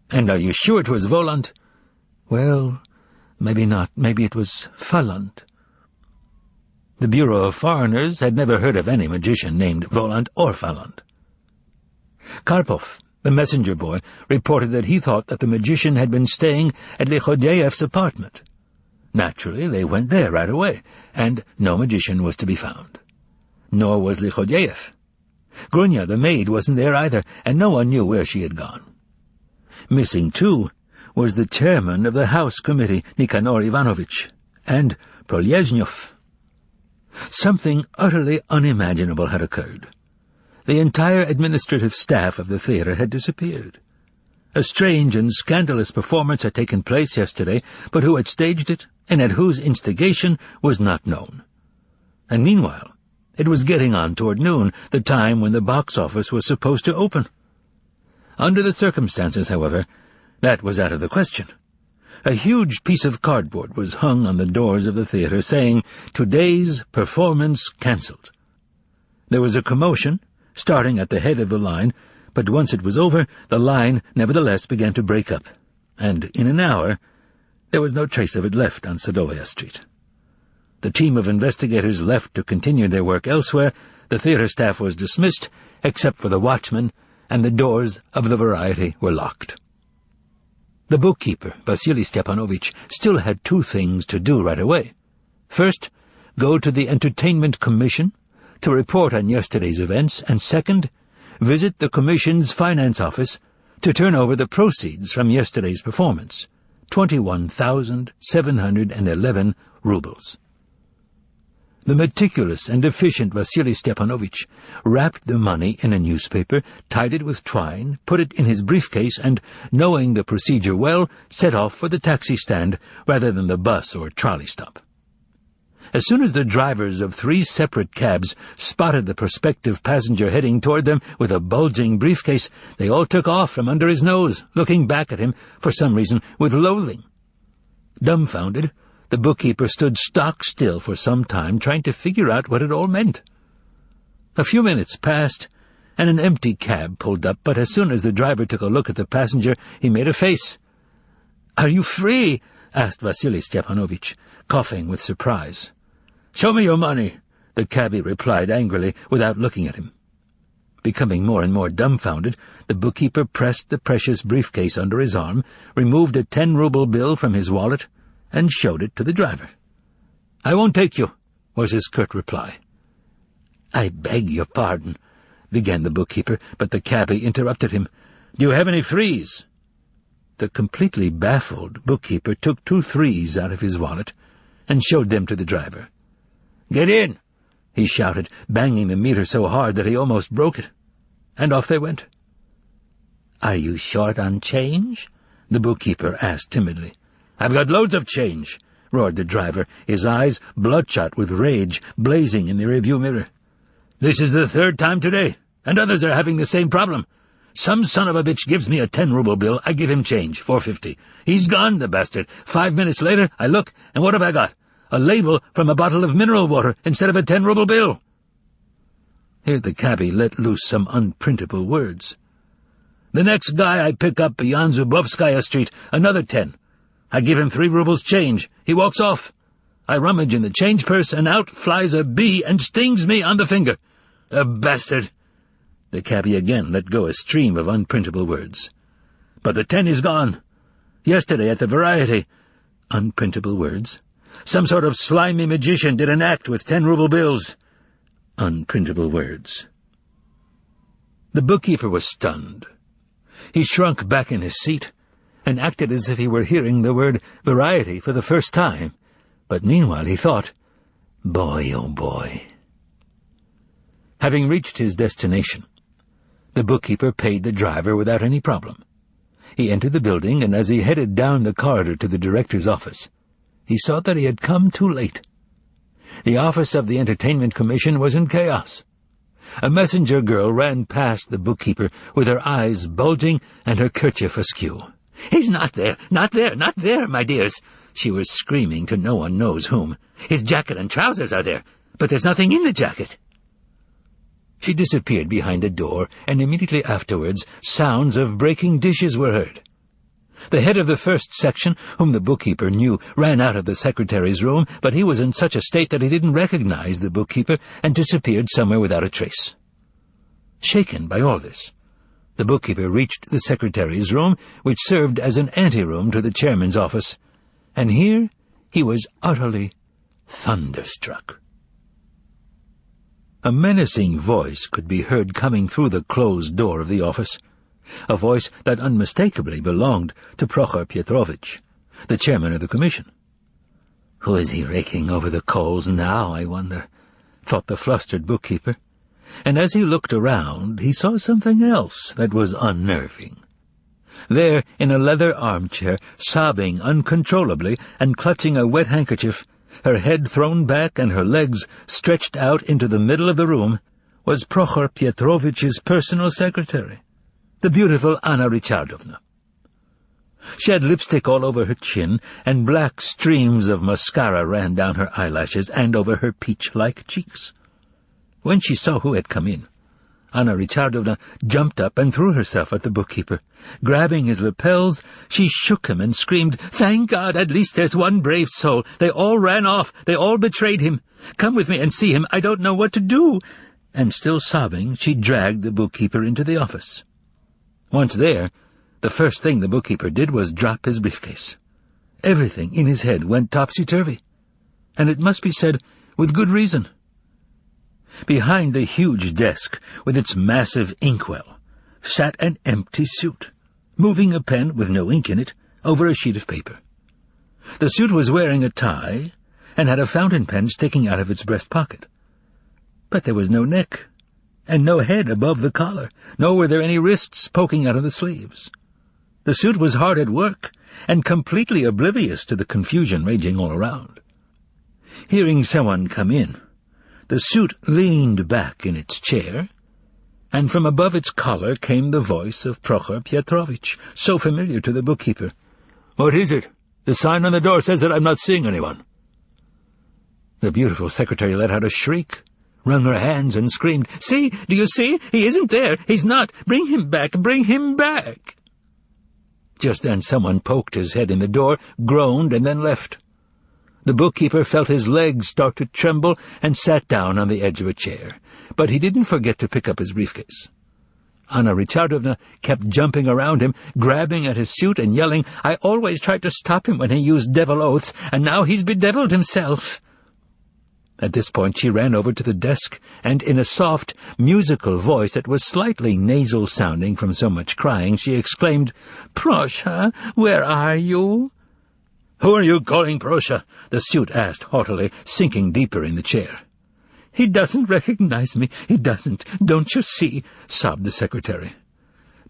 "And are you sure it was Volant?" "Well, maybe not. Maybe it was Falant." The Bureau of Foreigners had never heard of any magician named Volant or Falant. Karpov, the messenger boy, reported that he thought that the magician had been staying at Griboedov's apartment. Naturally, they went there right away, and no magician was to be found. Nor was Lichodiev. Grunya, the maid, wasn't there either, and no one knew where she had gone. Missing, too, was the chairman of the House Committee, Nikanor Ivanovich, and Prolezhnyov. Something utterly unimaginable had occurred. The entire administrative staff of the theatre had disappeared. A strange and scandalous performance had taken place yesterday, but who had staged it, and at whose instigation, was not known. And meanwhile, it was getting on toward noon, the time when the box office was supposed to open. Under the circumstances, however, that was out of the question. A huge piece of cardboard was hung on the doors of the theatre saying, "Today's performance cancelled." There was a commotion, starting at the head of the line, but once it was over, the line nevertheless began to break up, and in an hour there was no trace of it left on Sadovaya Street. The team of investigators left to continue their work elsewhere, the theatre staff was dismissed, except for the watchman, and the doors of the Variety were locked. The bookkeeper, Vasily Stepanovich, still had two things to do right away. First, go to the Entertainment Commission to report on yesterday's events, and second, visit the Commission's finance office to turn over the proceeds from yesterday's performance, 21,711 rubles. The meticulous and efficient Vasily Stepanovich wrapped the money in a newspaper, tied it with twine, put it in his briefcase, and, knowing the procedure well, set off for the taxi stand rather than the bus or trolley stop. As soon as the drivers of 3 separate cabs spotted the prospective passenger heading toward them with a bulging briefcase, they all took off from under his nose, looking back at him, for some reason, with loathing. Dumbfounded, the bookkeeper stood stock still for some time, trying to figure out what it all meant. A few minutes passed, and an empty cab pulled up, but as soon as the driver took a look at the passenger, he made a face. "Are you free?" asked Vasily Stepanovich, coughing with surprise. "Show me your money," the cabby replied angrily, without looking at him. Becoming more and more dumbfounded, the bookkeeper pressed the precious briefcase under his arm, removed a 10-ruble bill from his wallet, and showed it to the driver. "I won't take you," was his curt reply. "I beg your pardon," began the bookkeeper, but the cabby interrupted him. "Do you have any threes?" The completely baffled bookkeeper took 2 threes out of his wallet and showed them to the driver. "Get in," he shouted, banging the meter so hard that he almost broke it. And off they went. "Are you short on change?" the bookkeeper asked timidly. "I've got loads of change," roared the driver, his eyes bloodshot with rage, blazing in the rearview mirror. "This is the 3rd time today, and others are having the same problem. Some son of a bitch gives me a 10-ruble bill, I give him change, 450. He's gone, the bastard. 5 minutes later, I look, and what have I got? A label from a bottle of mineral water instead of a 10-ruble bill." Here the cabby let loose some unprintable words. "The next guy I pick up beyond Zubovskaya Street, another 10. I give him 3 rubles change. He walks off. I rummage in the change purse, and out flies a bee and stings me on the finger. A bastard!" The cabby again let go a stream of unprintable words. "But the 10 is gone. Yesterday at the Variety." Unprintable words. "Some sort of slimy magician did an act with 10-ruble bills." Unprintable words. The bookkeeper was stunned. He shrunk back in his seat and acted as if he were hearing the word Variety for the first time, but meanwhile he thought, "Boy, oh boy." Having reached his destination, the bookkeeper paid the driver without any problem. He entered the building, and as he headed down the corridor to the director's office, he saw that he had come too late. The office of the Entertainment Commission was in chaos. A messenger girl ran past the bookkeeper with her eyes bulging and her kerchief askew. "He's not there, not there, not there, my dears," she was screaming to no one knows whom. "His jacket and trousers are there, but there's nothing in the jacket." She disappeared behind a door, and immediately afterwards sounds of breaking dishes were heard. The head of the first section, whom the bookkeeper knew, ran out of the secretary's room, but he was in such a state that he didn't recognize the bookkeeper and disappeared somewhere without a trace. Shaken by all this, the bookkeeper reached the secretary's room, which served as an anteroom to the chairman's office, and here he was utterly thunderstruck. A menacing voice could be heard coming through the closed door of the office, a voice that unmistakably belonged to Prokhor Petrovitch, the chairman of the commission. "Who is he raking over the coals now, I wonder?" thought the flustered bookkeeper, and as he looked around he saw something else that was unnerving. There, in a leather armchair, sobbing uncontrollably and clutching a wet handkerchief, her head thrown back and her legs stretched out into the middle of the room, was Prokhor Petrovitch's personal secretary, the beautiful Anna Richardovna. She had lipstick all over her chin, and black streams of mascara ran down her eyelashes and over her peach-like cheeks. When she saw who had come in, Anna Richardovna jumped up and threw herself at the bookkeeper. Grabbing his lapels, she shook him and screamed, "Thank God, at least there's one brave soul. They all ran off. They all betrayed him. Come with me and see him. I don't know what to do." And still sobbing, she dragged the bookkeeper into the office. Once there, the first thing the bookkeeper did was drop his briefcase. Everything in his head went topsy-turvy, and it must be said with good reason. Behind the huge desk, with its massive inkwell, sat an empty suit, moving a pen with no ink in it over a sheet of paper. The suit was wearing a tie and had a fountain pen sticking out of its breast pocket. But there was no neck, and no head above the collar, nor were there any wrists poking out of the sleeves. The suit was hard at work, and completely oblivious to the confusion raging all around. Hearing someone come in, the suit leaned back in its chair, and from above its collar came the voice of Prokhor Petrovitch, so familiar to the bookkeeper. "What is it? The sign on the door says that I'm not seeing anyone." The beautiful secretary let out a shriek, wrung her hands, and screamed, "See, do you see? He isn't there. He's not. Bring him back. Bring him back." Just then someone poked his head in the door, groaned, and then left. The bookkeeper felt his legs start to tremble and sat down on the edge of a chair, but he didn't forget to pick up his briefcase. Anna Richardovna kept jumping around him, grabbing at his suit and yelling, "I always tried to stop him when he used devil oaths, and now he's bedeviled himself." At this point she ran over to the desk, and in a soft, musical voice that was slightly nasal-sounding from so much crying, she exclaimed, "Prosha, where are you?" "Who are you calling Prosha?" the suit asked haughtily, sinking deeper in the chair. "He doesn't recognize me. He doesn't. Don't you see?" sobbed the secretary.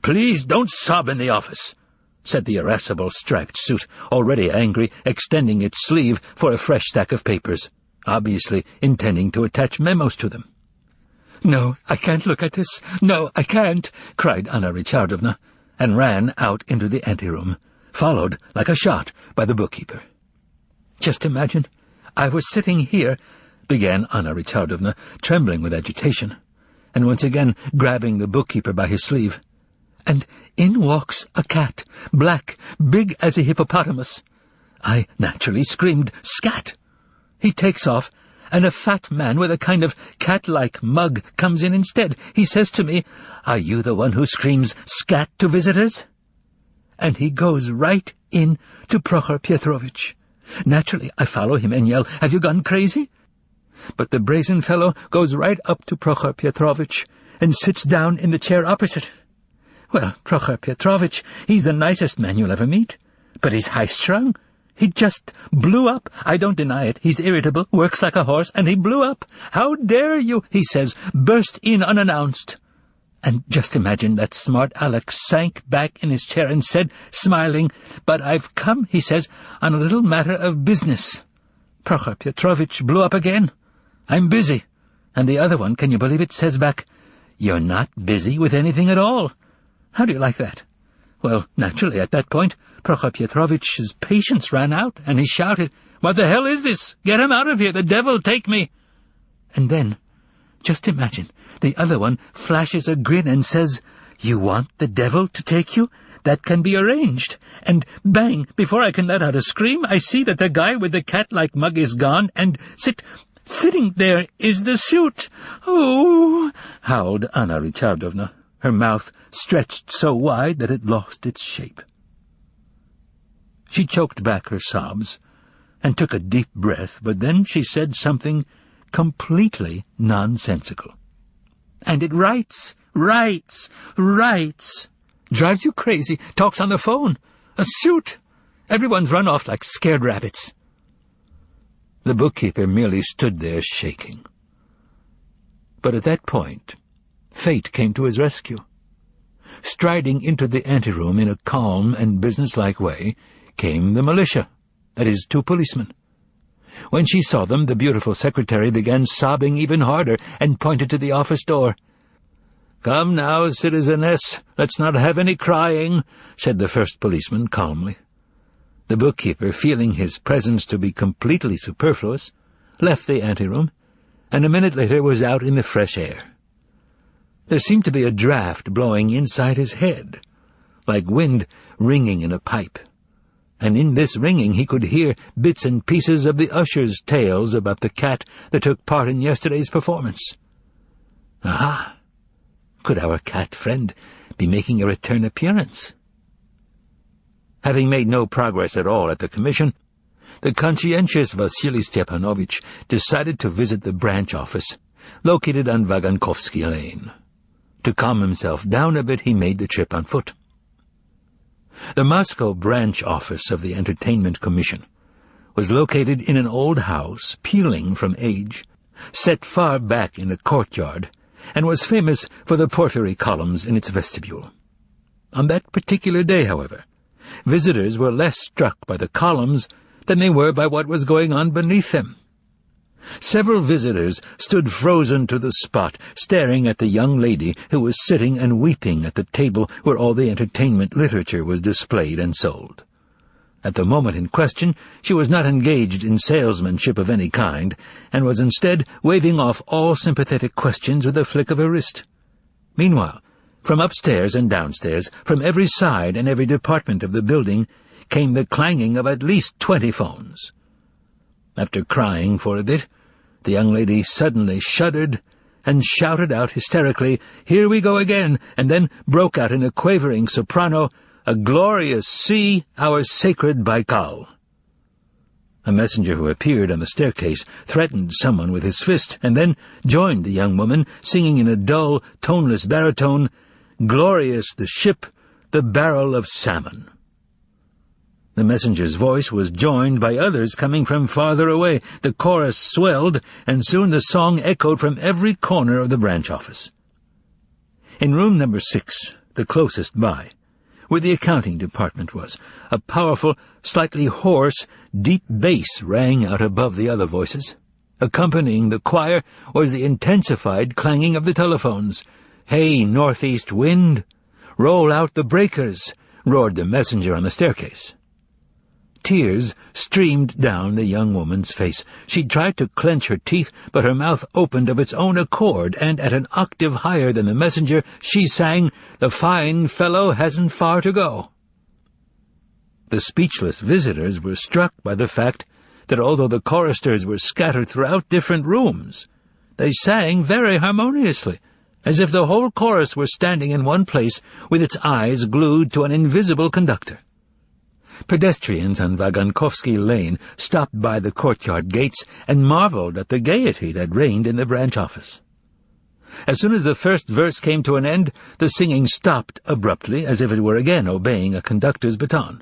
"Please don't sob in the office," said the irascible striped suit, already angry, extending its sleeve for a fresh stack of papers, obviously intending to attach memos to them. "No, I can't look at this. No, I can't," cried Anna Richardovna, and ran out into the anteroom, followed like a shot by the bookkeeper. "Just imagine, I was sitting here," began Anna Richardovna, trembling with agitation, and once again grabbing the bookkeeper by his sleeve, "and in walks a cat, black, big as a hippopotamus. I naturally screamed, 'Scat!' He takes off, and a fat man with a kind of cat-like mug comes in instead. He says to me, 'Are you the one who screams scat to visitors?' And he goes right in to Prokhor Petrovitch. Naturally, I follow him and yell, 'Have you gone crazy?' But the brazen fellow goes right up to Prokhor Petrovitch and sits down in the chair opposite. Well, Prokhor Petrovitch, he's the nicest man you'll ever meet, but he's high-strung. He just blew up. I don't deny it. He's irritable, works like a horse, and he blew up. 'How dare you,' he says, 'burst in unannounced?' And just imagine that smart Alex sank back in his chair and said, smiling, 'But I've come,' he says, 'on a little matter of business.' Prokhor Petrovitch blew up again. 'I'm busy.' And the other one, can you believe it, says back, 'You're not busy with anything at all.' How do you like that? Well, naturally, at that point, Prokhor Petrovitch's patience ran out, and he shouted, 'What the hell is this? Get him out of here! The devil take me!' And then, just imagine, the other one flashes a grin and says, 'You want the devil to take you? That can be arranged.' And bang, before I can let out a scream, I see that the guy with the cat-like mug is gone, and sitting there is the suit. 'Oh!' howled Anna Richardovna, her mouth stretched so wide that it lost its shape. She choked back her sobs, and took a deep breath, but then she said something completely nonsensical. "And it writes. Drives you crazy, talks on the phone. A suit. Everyone's run off like scared rabbits." The bookkeeper merely stood there shaking. But at that point, fate came to his rescue. Striding into the anteroom in a calm and businesslike way came the militia, that is, 2 policemen. When she saw them, the beautiful secretary began sobbing even harder and pointed to the office door. "Come now, citizeness, let's not have any crying," said the first policeman calmly. The bookkeeper, feeling his presence to be completely superfluous, left the anteroom, and a minute later was out in the fresh air. There seemed to be a draught blowing inside his head, like wind ringing in a pipe, and in this ringing he could hear bits and pieces of the ushers' tales about the cat that took part in yesterday's performance. Aha! Could our cat friend be making a return appearance? Having made no progress at all at the commission, the conscientious Vasily Stepanovich decided to visit the branch office, located on Vagankovsky Lane. To calm himself down a bit, he made the trip on foot. The Moscow branch office of the Entertainment Commission was located in an old house, peeling from age, set far back in a courtyard, and was famous for the porphyry columns in its vestibule. On that particular day, however, visitors were less struck by the columns than they were by what was going on beneath them. Several visitors stood frozen to the spot, staring at the young lady who was sitting and weeping at the table where all the entertainment literature was displayed and sold. At the moment in question, she was not engaged in salesmanship of any kind, and was instead waving off all sympathetic questions with a flick of her wrist. Meanwhile, from upstairs and downstairs, from every side and every department of the building, came the clanging of at least 20 phones. After crying for a bit, the young lady suddenly shuddered and shouted out hysterically, "Here we go again," and then broke out in a quavering soprano, "A glorious sea, our sacred Baikal." A messenger who appeared on the staircase threatened someone with his fist, and then joined the young woman, singing in a dull, toneless baritone, "Glorious the ship, the barrel of salmon." The messenger's voice was joined by others coming from farther away. The chorus swelled, and soon the song echoed from every corner of the branch office. In room number 6, the closest by, where the accounting department was, a powerful, slightly hoarse, deep bass rang out above the other voices. Accompanying the choir was the intensified clanging of the telephones. "Hey, northeast wind! Roll out the breakers!" roared the messenger on the staircase. Tears streamed down the young woman's face. She tried to clench her teeth, but her mouth opened of its own accord, and at an octave higher than the messenger, she sang, "The fine fellow hasn't far to go." The speechless visitors were struck by the fact that although the choristers were scattered throughout different rooms, they sang very harmoniously, as if the whole chorus were standing in one place with its eyes glued to an invisible conductor. Pedestrians on Vagankovsky Lane stopped by the courtyard gates and marveled at the gaiety that reigned in the branch office. As soon as the first verse came to an end, the singing stopped abruptly, as if it were again obeying a conductor's baton.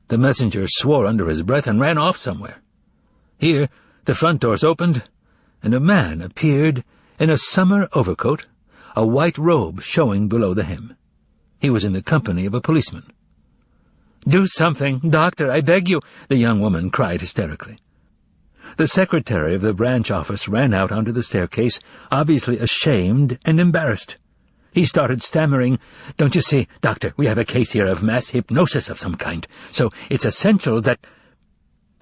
The messenger swore under his breath and ran off somewhere. Here, the front doors opened, and a man appeared in a summer overcoat, a white robe showing below the hem. He was in the company of a policeman. "Do something, doctor, I beg you," the young woman cried hysterically. The secretary of the branch office ran out onto the staircase, obviously ashamed and embarrassed. He started stammering, "Don't you see, doctor, we have a case here of mass hypnosis of some kind, so it's essential that—"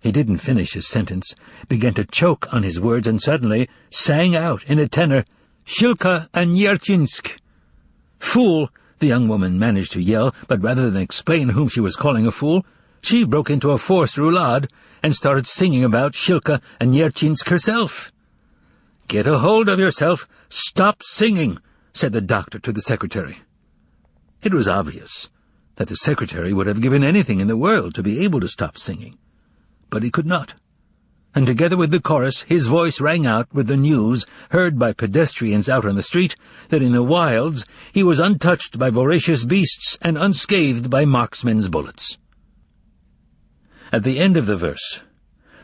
He didn't finish his sentence, began to choke on his words, and suddenly sang out in a tenor, "Shilka and Yerchinsk." "Fool!" the young woman managed to yell, but rather than explain whom she was calling a fool, she broke into a forced roulade and started singing about Shilka and Yerchinsk herself. "Get a hold of yourself! Stop singing!" said the doctor to the secretary. It was obvious that the secretary would have given anything in the world to be able to stop singing. but he could not. And together with the chorus, his voice rang out with the news, heard by pedestrians out on the street, that in the wilds he was untouched by voracious beasts and unscathed by marksmen's bullets. At the end of the verse,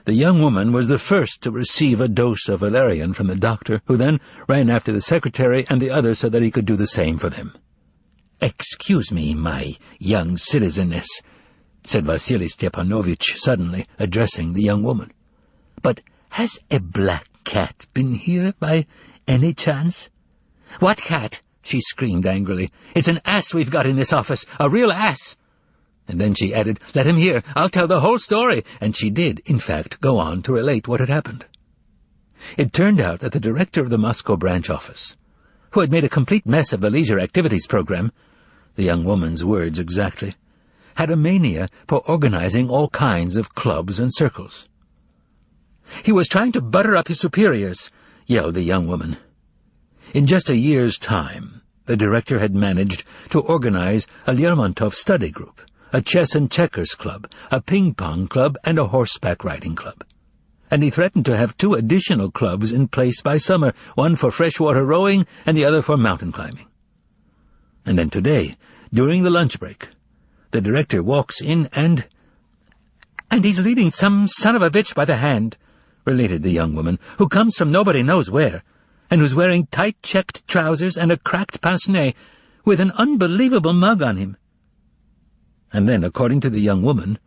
the young woman was the first to receive a dose of valerian from the doctor, who then ran after the secretary and the others so that he could do the same for them. "Excuse me, my young citizeness," said Vasily Stepanovich suddenly, addressing the young woman, "but has a black cat been here by any chance?" "What cat?" she screamed angrily. "It's an ass we've got in this office, a real ass." And then she added, "Let him hear, I'll tell the whole story," and she did, in fact, go on to relate what had happened. It turned out that the director of the Moscow branch office, who had made a complete mess of the leisure activities program, the young woman's words exactly, had a mania for organizing all kinds of clubs and circles. "He was trying to butter up his superiors," yelled the young woman. In just a year's time, the director had managed to organize a Lermontov study group, a chess and checkers club, a ping-pong club, and a horseback riding club. And he threatened to have 2 additional clubs in place by summer, one for freshwater rowing and the other for mountain climbing. And then today, during the lunch break, the director walks in and he's leading some son of a bitch by the hand, related the young woman, who comes from nobody knows where, and who's wearing tight-checked trousers and a cracked pince-nez, with an unbelievable mug on him. And then, according to the young woman,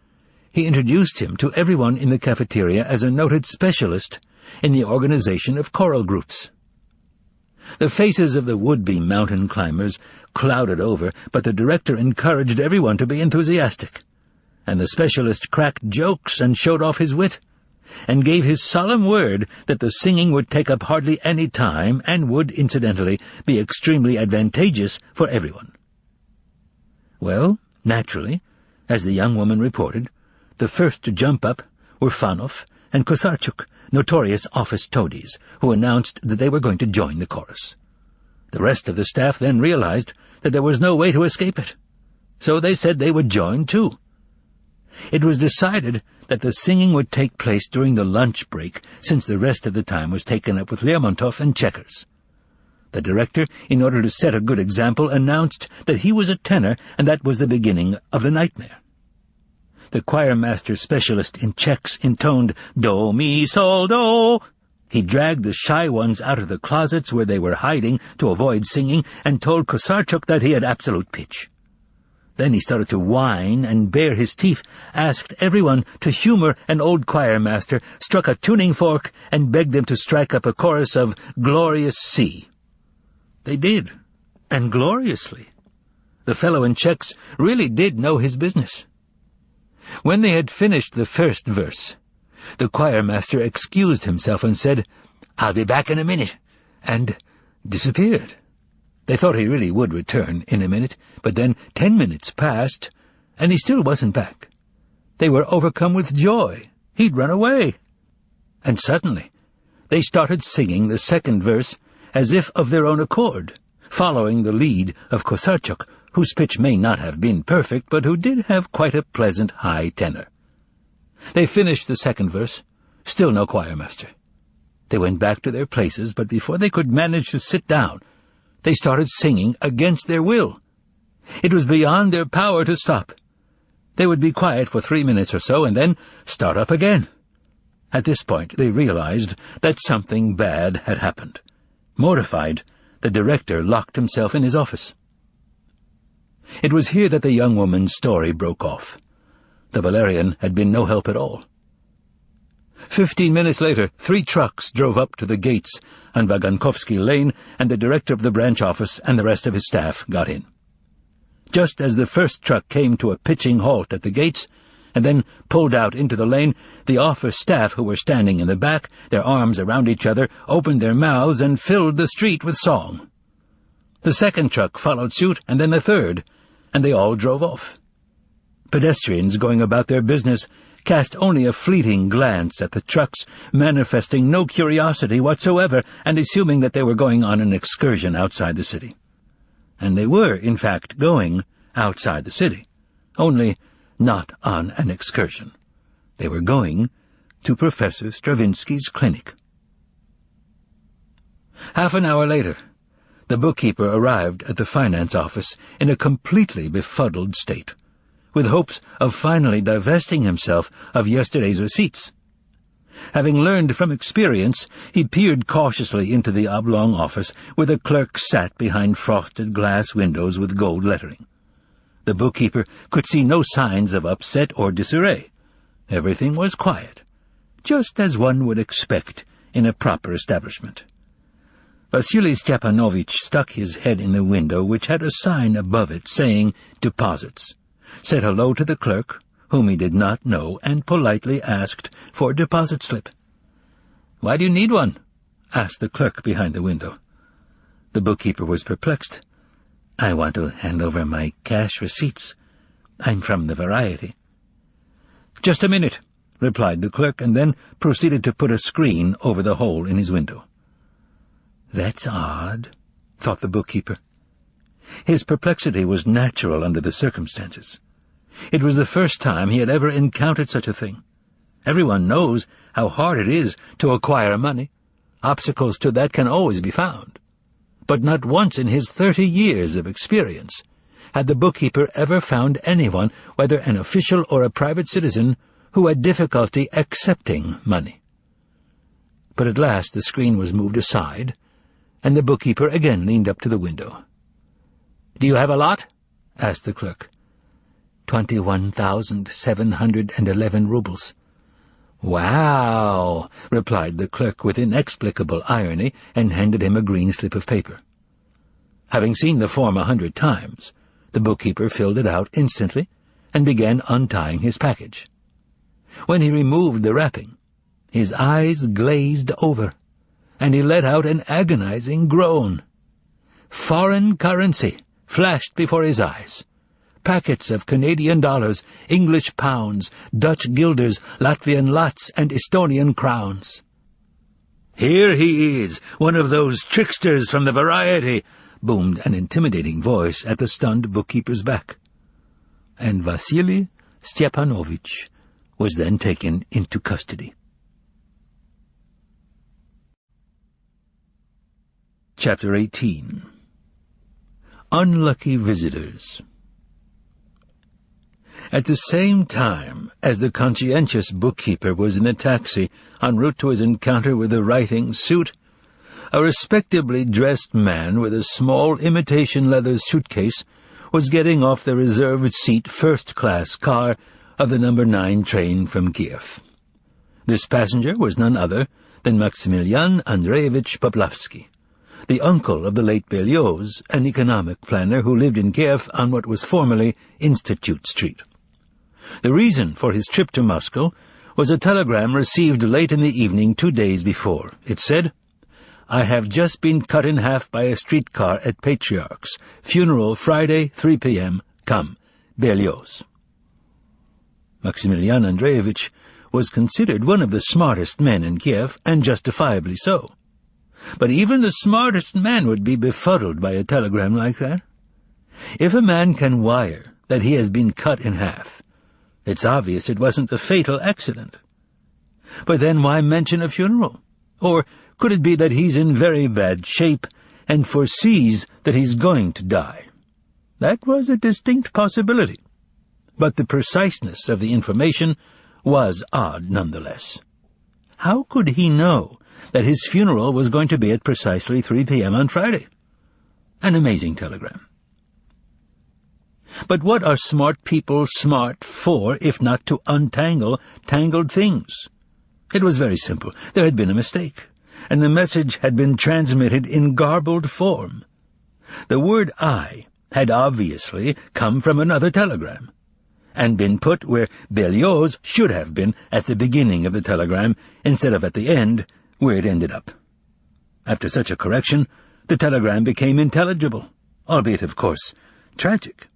he introduced him to everyone in the cafeteria as a noted specialist in the organization of choral groups. The faces of the would-be mountain climbers clouded over, but the director encouraged everyone to be enthusiastic, and the specialist cracked jokes and showed off his wit, and gave his solemn word that the singing would take up hardly any time and would, incidentally, be extremely advantageous for everyone. Well, naturally, as the young woman reported, the first to jump up were Fanov and Kosarchuk, notorious office toadies, who announced that they were going to join the chorus. The rest of the staff then realized that there was no way to escape it, so they said they would join too. It was decided that the singing would take place during the lunch break, since the rest of the time was taken up with Lermontov and checkers. The director, in order to set a good example, announced that he was a tenor, and that was the beginning of the nightmare. The choirmaster specialist in checks intoned do, mi, sol, do. He dragged the shy ones out of the closets where they were hiding to avoid singing, and told Kosarchuk that he had absolute pitch. Then he started to whine and bare his teeth, asked everyone to humor an old choirmaster, struck a tuning fork, and begged them to strike up a chorus of Glorious Sea. They did, and gloriously. The fellow in checks really did know his business. When they had finished the first verse, the choirmaster excused himself and said, "I'll be back in a minute," and disappeared. They thought he really would return in a minute, but then 10 minutes passed, and he still wasn't back. They were overcome with joy. He'd run away. And suddenly, they started singing the second verse as if of their own accord, following the lead of Kosarchuk, whose pitch may not have been perfect, but who did have quite a pleasant high tenor. They finished the second verse, still no choirmaster. They went back to their places, but before they could manage to sit down, they started singing against their will. It was beyond their power to stop. They would be quiet for 3 minutes or so, and then start up again. At this point, they realized that something bad had happened. Mortified, the director locked himself in his office. It was here that the young woman's story broke off. The valerian had been no help at all. 15 minutes later, 3 trucks drove up to the gates on Vagankovsky Lane, and the director of the branch office and the rest of his staff got in. Just as the first truck came to a pitching halt at the gates, and then pulled out into the lane, the office staff who were standing in the back, their arms around each other, opened their mouths and filled the street with song. The second truck followed suit, and then the third, and they all drove off. Pedestrians going about their business cast only a fleeting glance at the trucks, manifesting no curiosity whatsoever and assuming that they were going on an excursion outside the city. And they were, in fact, going outside the city, only not on an excursion. They were going to Professor Stravinsky's clinic. Half an hour later, the bookkeeper arrived at the finance office in a completely befuddled state, with hopes of finally divesting himself of yesterday's receipts. Having learned from experience, he peered cautiously into the oblong office where the clerk sat behind frosted glass windows with gold lettering. The bookkeeper could see no signs of upset or disarray. Everything was quiet, just as one would expect in a proper establishment. Vasily Stepanovich stuck his head in the window, which had a sign above it saying "Deposits," said hello to the clerk, whom he did not know, and politely asked for a deposit slip. "Why do you need one?" asked the clerk behind the window. The bookkeeper was perplexed. "I want to hand over my cash receipts. I'm from the Variety." "Just a minute," replied the clerk, and then proceeded to put a screen over the hole in his window. "That's odd," thought the bookkeeper. His perplexity was natural under the circumstances. It was the first time he had ever encountered such a thing. Everyone knows how hard it is to acquire money. Obstacles to that can always be found. But not once in his 30 years of experience had the bookkeeper ever found anyone, whether an official or a private citizen, who had difficulty accepting money. But at last the screen was moved aside, and the bookkeeper again leaned up to the window. "Do you have a lot?" asked the clerk. 21,711 rubles. "Wow," replied the clerk with inexplicable irony, and handed him a green slip of paper. Having seen the form 100 times, the bookkeeper filled it out instantly and began untying his package. When he removed the wrapping, his eyes glazed over, and he let out an agonizing groan. Foreign currency flashed before his eyes. Packets of Canadian dollars, English pounds, Dutch guilders, Latvian lats, and Estonian crowns. "Here he is, one of those tricksters from the Variety," boomed an intimidating voice at the stunned bookkeeper's back. And Vasily Stepanovich was then taken into custody. Chapter 18. Unlucky Visitors. At the same time as the conscientious bookkeeper was in the taxi en route to his encounter with the writing suit, a respectably dressed man with a small imitation leather suitcase was getting off the reserved seat first-class car of the number 9 train from Kiev. This passenger was none other than Maximilian Andreevich Poplavsky, the uncle of the late Berlioz, an economic planner who lived in Kiev on what was formerly Institute Street. The reason for his trip to Moscow was a telegram received late in the evening 2 days before. It said, "I have just been cut in half by a streetcar at Patriarch's. Funeral Friday, 3 p.m. Come, Berlioz." Maximilian Andreevich was considered one of the smartest men in Kiev, and justifiably so. But even the smartest man would be befuddled by a telegram like that. If a man can wire that he has been cut in half, it's obvious it wasn't a fatal accident. But then why mention a funeral? Or could it be that he's in very bad shape and foresees that he's going to die? That was a distinct possibility. But the preciseness of the information was odd nonetheless. How could he know that his funeral was going to be at precisely 3 p.m. on Friday? An amazing telegram. But what are smart people smart for, if not to untangle tangled things? It was very simple. There had been a mistake, and the message had been transmitted in garbled form. The word "I" had obviously come from another telegram, and been put where Berlioz should have been at the beginning of the telegram, instead of at the end, where it ended up. After such a correction, the telegram became intelligible, albeit, of course, tragic.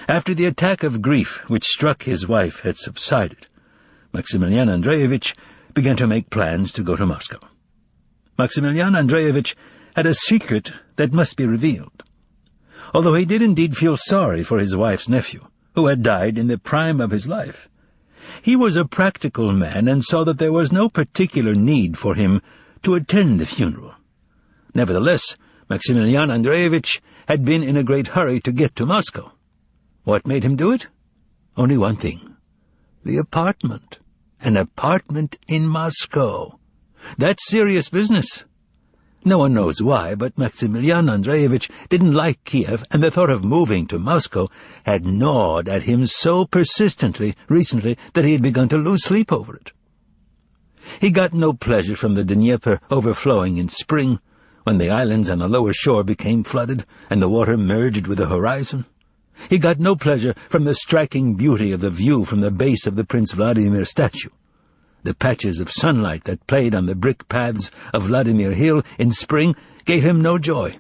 After the attack of grief which struck his wife had subsided, Maximilian Andreevich began to make plans to go to Moscow. Maximilian Andreevich had a secret that must be revealed. Although he did indeed feel sorry for his wife's nephew, who had died in the prime of his life, He was a practical man and saw that there was no particular need for him to attend the funeral. Nevertheless, Maximilian Andreevich had been in a great hurry to get to Moscow. What made him do it? Only one thing. The apartment. An apartment in Moscow. That's serious business. No one knows why, but Maximilian Andreevich didn't like Kiev, and the thought of moving to Moscow had gnawed at him so persistently recently that he had begun to lose sleep over it. He got no pleasure from the Dnieper overflowing in spring, when the islands on the lower shore became flooded and the water merged with the horizon. He got no pleasure from the striking beauty of the view from the base of the Prince Vladimir statue. The patches of sunlight that played on the brick paths of Vladimir Hill in spring gave him no joy.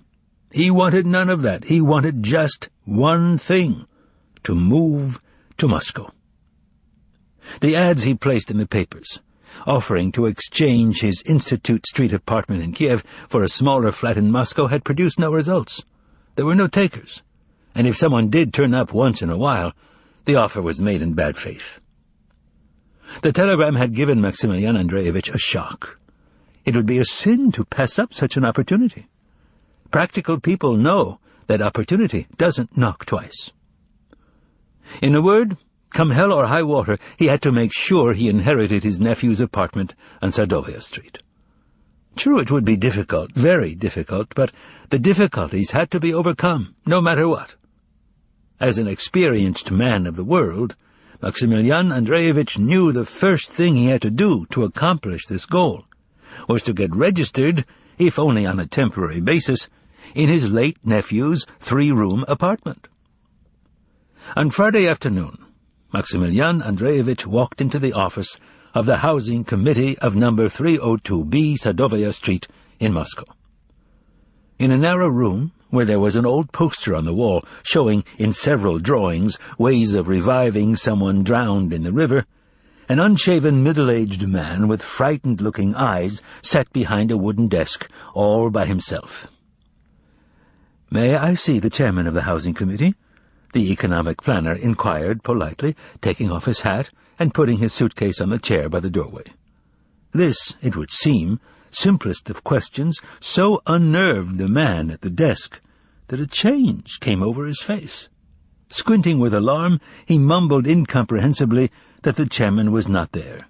He wanted none of that. He wanted just one thing: to move to Moscow. The ads he placed in the papers, offering to exchange his Institute Street apartment in Kiev for a smaller flat in Moscow, had produced no results. There were no takers, and if someone did turn up once in a while, the offer was made in bad faith. The telegram had given Maximilian Andreevich a shock. It would be a sin to pass up such an opportunity. Practical people know that opportunity doesn't knock twice. In a word, come hell or high water, he had to make sure he inherited his nephew's apartment on Sadovaya Street. True, it would be difficult, very difficult, but the difficulties had to be overcome, no matter what. As an experienced man of the world, Maximilian Andreevich knew the first thing he had to do to accomplish this goal was to get registered, if only on a temporary basis, in his late nephew's 3-room apartment. On Friday afternoon, Maximilian Andreevich walked into the office of the Housing Committee of No. 302B Sadovaya Street in Moscow. In a narrow room, where there was an old poster on the wall showing in several drawings ways of reviving someone drowned in the river, an unshaven middle-aged man with frightened-looking eyes sat behind a wooden desk, all by himself. "May I see the chairman of the Housing Committee?" the economic planner inquired politely, taking off his hat and putting his suitcase on the chair by the doorway. This, it would seem, simplest of questions so unnerved the man at the desk that a change came over his face. Squinting with alarm, he mumbled incomprehensibly that the chairman was not there.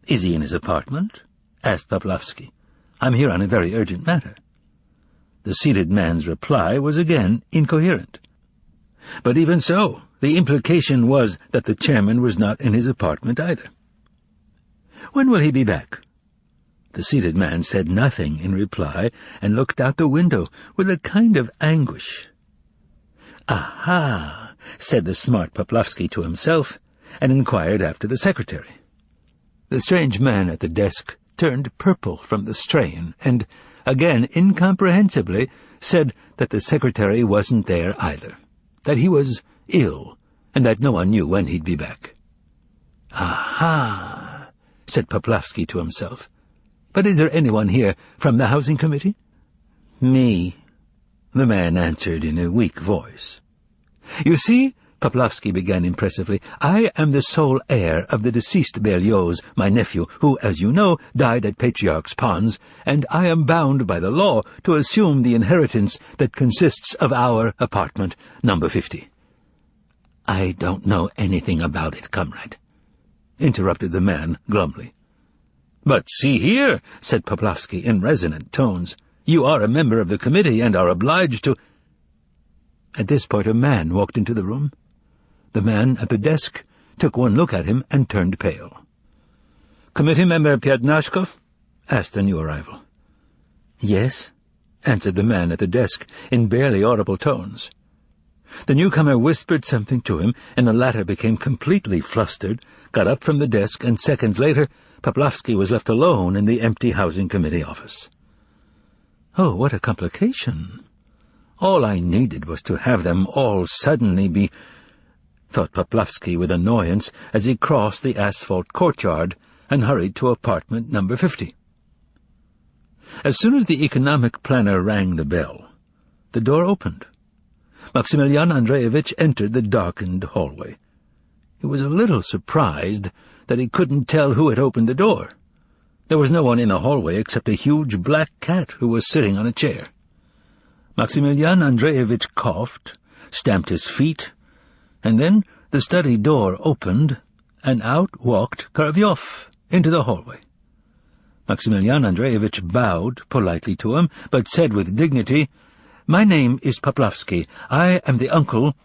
"Is he in his apartment?" asked Poplavsky. "I'm here on a very urgent matter." The seated man's reply was again incoherent. But even so, the implication was that the chairman was not in his apartment either. "When will he be back?" The seated man said nothing in reply and looked out the window with a kind of anguish. "Aha!" said the smart Poplavsky to himself, and inquired after the secretary. The strange man at the desk turned purple from the strain and, again incomprehensibly, said that the secretary wasn't there either, that he was ill, and that no one knew when he'd be back. "Aha!" said Poplavsky to himself. "But is there anyone here from the Housing Committee?" "Me," the man answered in a weak voice. "You see," Poplavsky began impressively, "I am the sole heir of the deceased Berlioz, my nephew, who, as you know, died at Patriarch's Ponds, and I am bound by the law to assume the inheritance that consists of our apartment, number 50. "I don't know anything about it, comrade," interrupted the man glumly. "But see here," said Poplavsky in resonant tones, "you are a member of the committee and are obliged to—" At this point a man walked into the room. The man at the desk took one look at him and turned pale. "Committee member Pyatnashkov?" asked the new arrival. "Yes," answered the man at the desk in barely audible tones. The newcomer whispered something to him, and the latter became completely flustered, got up from the desk, and seconds later Poplavsky was left alone in the empty Housing Committee office. Oh, what a complication! All I needed was to have them all suddenly be... thought Poplavsky with annoyance as he crossed the asphalt courtyard and hurried to apartment number 50. As soon as the economic planner rang the bell, the door opened. Maximilian Andreevich entered the darkened hallway. he was a little surprised that he couldn't tell who had opened the door. There was no one in the hallway except a huge black cat who was sitting on a chair. Maximilian Andreevich coughed, stamped his feet, and then the study door opened, and out walked Korolyov into the hallway. Maximilian Andreevich bowed politely to him, but said with dignity, "My name is Poplavsky. I am the uncle—"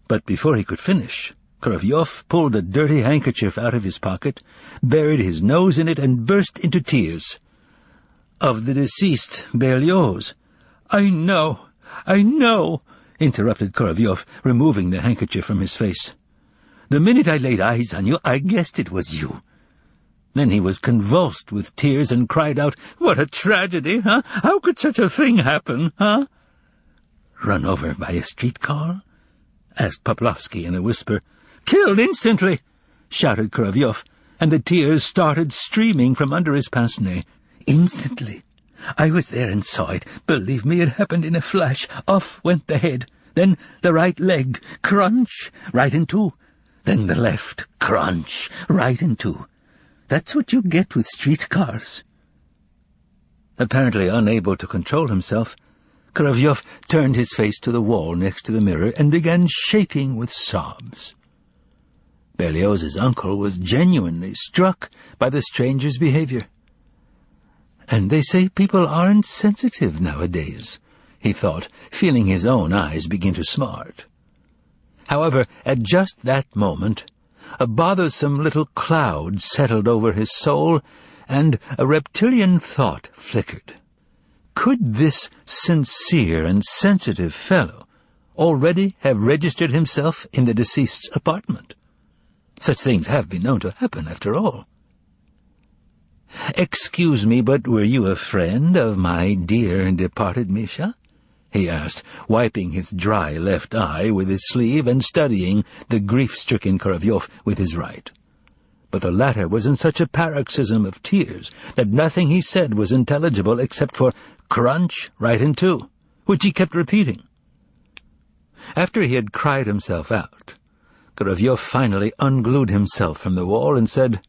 But before he could finish, Korolyov pulled a dirty handkerchief out of his pocket, buried his nose in it, and burst into tears. "Of the deceased Berlioz." I know, interrupted Korolyov, removing the handkerchief from his face. "The minute I laid eyes on you, I guessed it was you." Then he was convulsed with tears and cried out, "What a tragedy, huh? How could such a thing happen, huh?" "Run over by a streetcar?" asked Poplavsky in a whisper. "Killed instantly!" shouted Korolyov, and the tears started streaming from under his pince-nez. "Instantly? I was there and saw it. Believe me, it happened in a flash. Off went the head, then the right leg, crunch, right in two. Then the left, crunch, right in two. That's what you get with streetcars." Apparently unable to control himself, Korolyov turned his face to the wall next to the mirror and began shaking with sobs. Berlioz's uncle was genuinely struck by the stranger's behavior. "And they say people aren't sensitive nowadays," he thought, feeling his own eyes begin to smart. However, at just that moment, a bothersome little cloud settled over his soul, and a reptilian thought flickered. Could this sincere and sensitive fellow already have registered himself in the deceased's apartment? Such things have been known to happen, after all. "Excuse me, but were you a friend of my dear departed Misha?" he asked, wiping his dry left eye with his sleeve and studying the grief-stricken Korolyov with his right. But the latter was in such a paroxysm of tears that nothing he said was intelligible except for "crunch, right in two," which he kept repeating. After he had cried himself out, Korolyov finally unglued himself from the wall and said,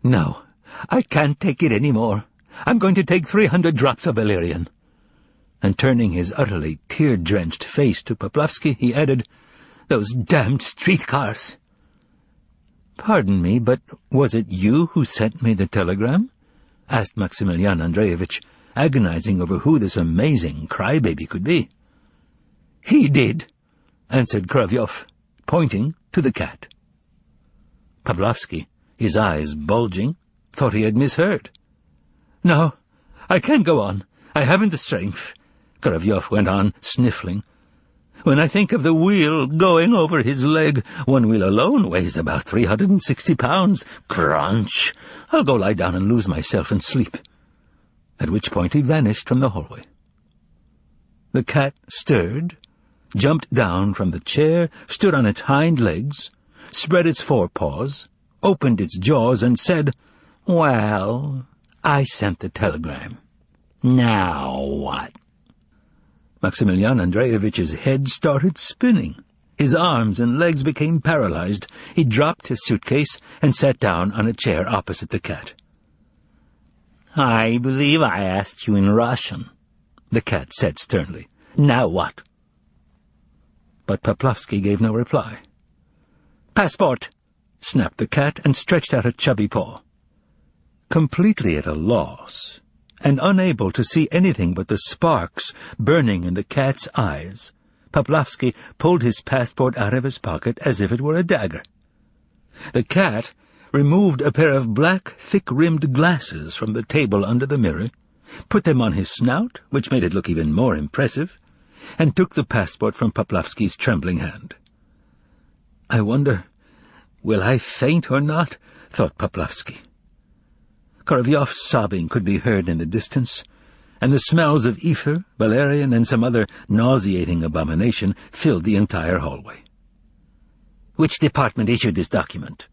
"No, I can't take it any more. I'm going to take 300 drops of valerian." And turning his utterly tear-drenched face to Poplavsky, he added, "Those damned streetcars!" "Pardon me, but was it you who sent me the telegram?" asked Maximilian Andreevich, agonizing over who this amazing crybaby could be. "He did," answered Korolyov, pointing to the cat. Poplavsky, his eyes bulging, thought he had misheard. "No, I can't go on. I haven't the strength," Korolyov went on, sniffling. "When I think of the wheel going over his leg, one wheel alone weighs about 360 pounds. Crunch! I'll go lie down and lose myself and sleep." At which point he vanished from the hallway. The cat stirred, jumped down from the chair, stood on its hind legs, spread its forepaws, opened its jaws, and said, "Well, I sent the telegram. Now what?" Maximilian Andreevich's head started spinning. His arms and legs became paralyzed. He dropped his suitcase and sat down on a chair opposite the cat. "I believe I asked you in Russian," the cat said sternly. "Now what?" But Poplavsky gave no reply. "Passport!" snapped the cat and stretched out a chubby paw. Completely at a loss, and unable to see anything but the sparks burning in the cat's eyes, Poplavsky pulled his passport out of his pocket as if it were a dagger. The cat removed a pair of black, thick-rimmed glasses from the table under the mirror, put them on his snout, which made it look even more impressive, and took the passport from Poplavsky's trembling hand. "I wonder, will I faint or not?" thought Poplavsky. Korolyov's sobbing could be heard in the distance, and the smells of ether, valerian, and some other nauseating abomination filled the entire hallway. "Which department issued this document?"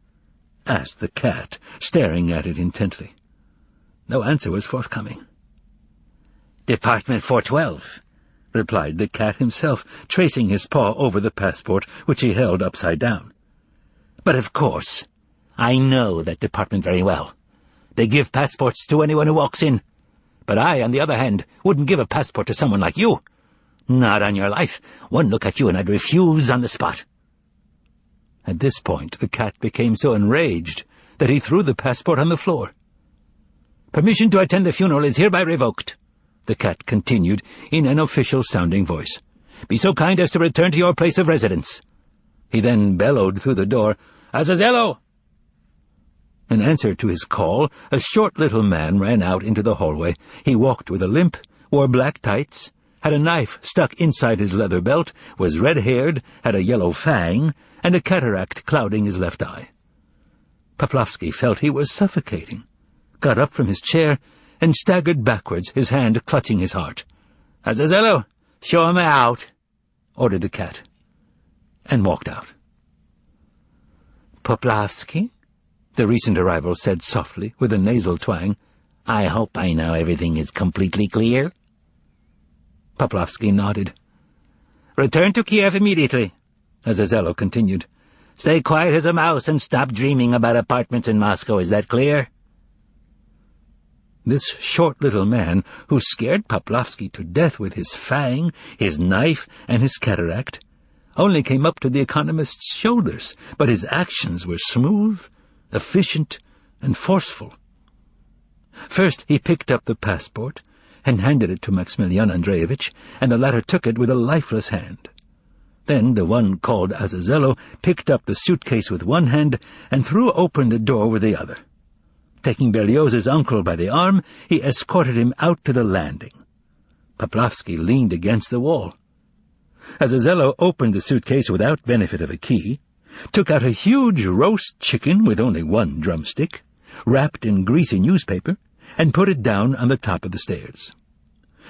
asked the cat, staring at it intently. No answer was forthcoming. "Department 412, replied the cat himself, tracing his paw over the passport, which he held upside down. But of course, I know that department very well. They give passports to anyone who walks in. But I, on the other hand, wouldn't give a passport to someone like you. Not on your life. One look at you and I'd refuse on the spot." At this point, the cat became so enraged that he threw the passport on the floor. "Permission to attend the funeral is hereby revoked," the cat continued in an official-sounding voice. "Be so kind as to return to your place of residence." He then bellowed through the door, "Azazello!" In answer to his call, a short little man ran out into the hallway. He walked with a limp, wore black tights, had a knife stuck inside his leather belt, was red-haired, had a yellow fang, and a cataract clouding his left eye. Poplavsky felt he was suffocating, got up from his chair, and staggered backwards, his hand clutching his heart. "Azazello, show him out," ordered the cat, and walked out. "Poplavsky?" the recent arrival said softly, with a nasal twang. "I hope by now everything is completely clear." Poplavsky nodded. "Return to Kiev immediately," Azazello continued. "Stay quiet as a mouse and stop dreaming about apartments in Moscow. Is that clear?" This short little man, who scared Poplavsky to death with his fang, his knife, and his cataract, only came up to the economist's shoulders, but his actions were smooth, efficient, and forceful. First he picked up the passport and handed it to Maximilian Andreevich, and the latter took it with a lifeless hand. Then the one called Azazello picked up the suitcase with one hand and threw open the door with the other. Taking Berlioz's uncle by the arm, he escorted him out to the landing. Poplavsky leaned against the wall. Azazello opened the suitcase without benefit of a key, took out a huge roast chicken with only one drumstick, wrapped in greasy newspaper, and put it down on the top of the stairs.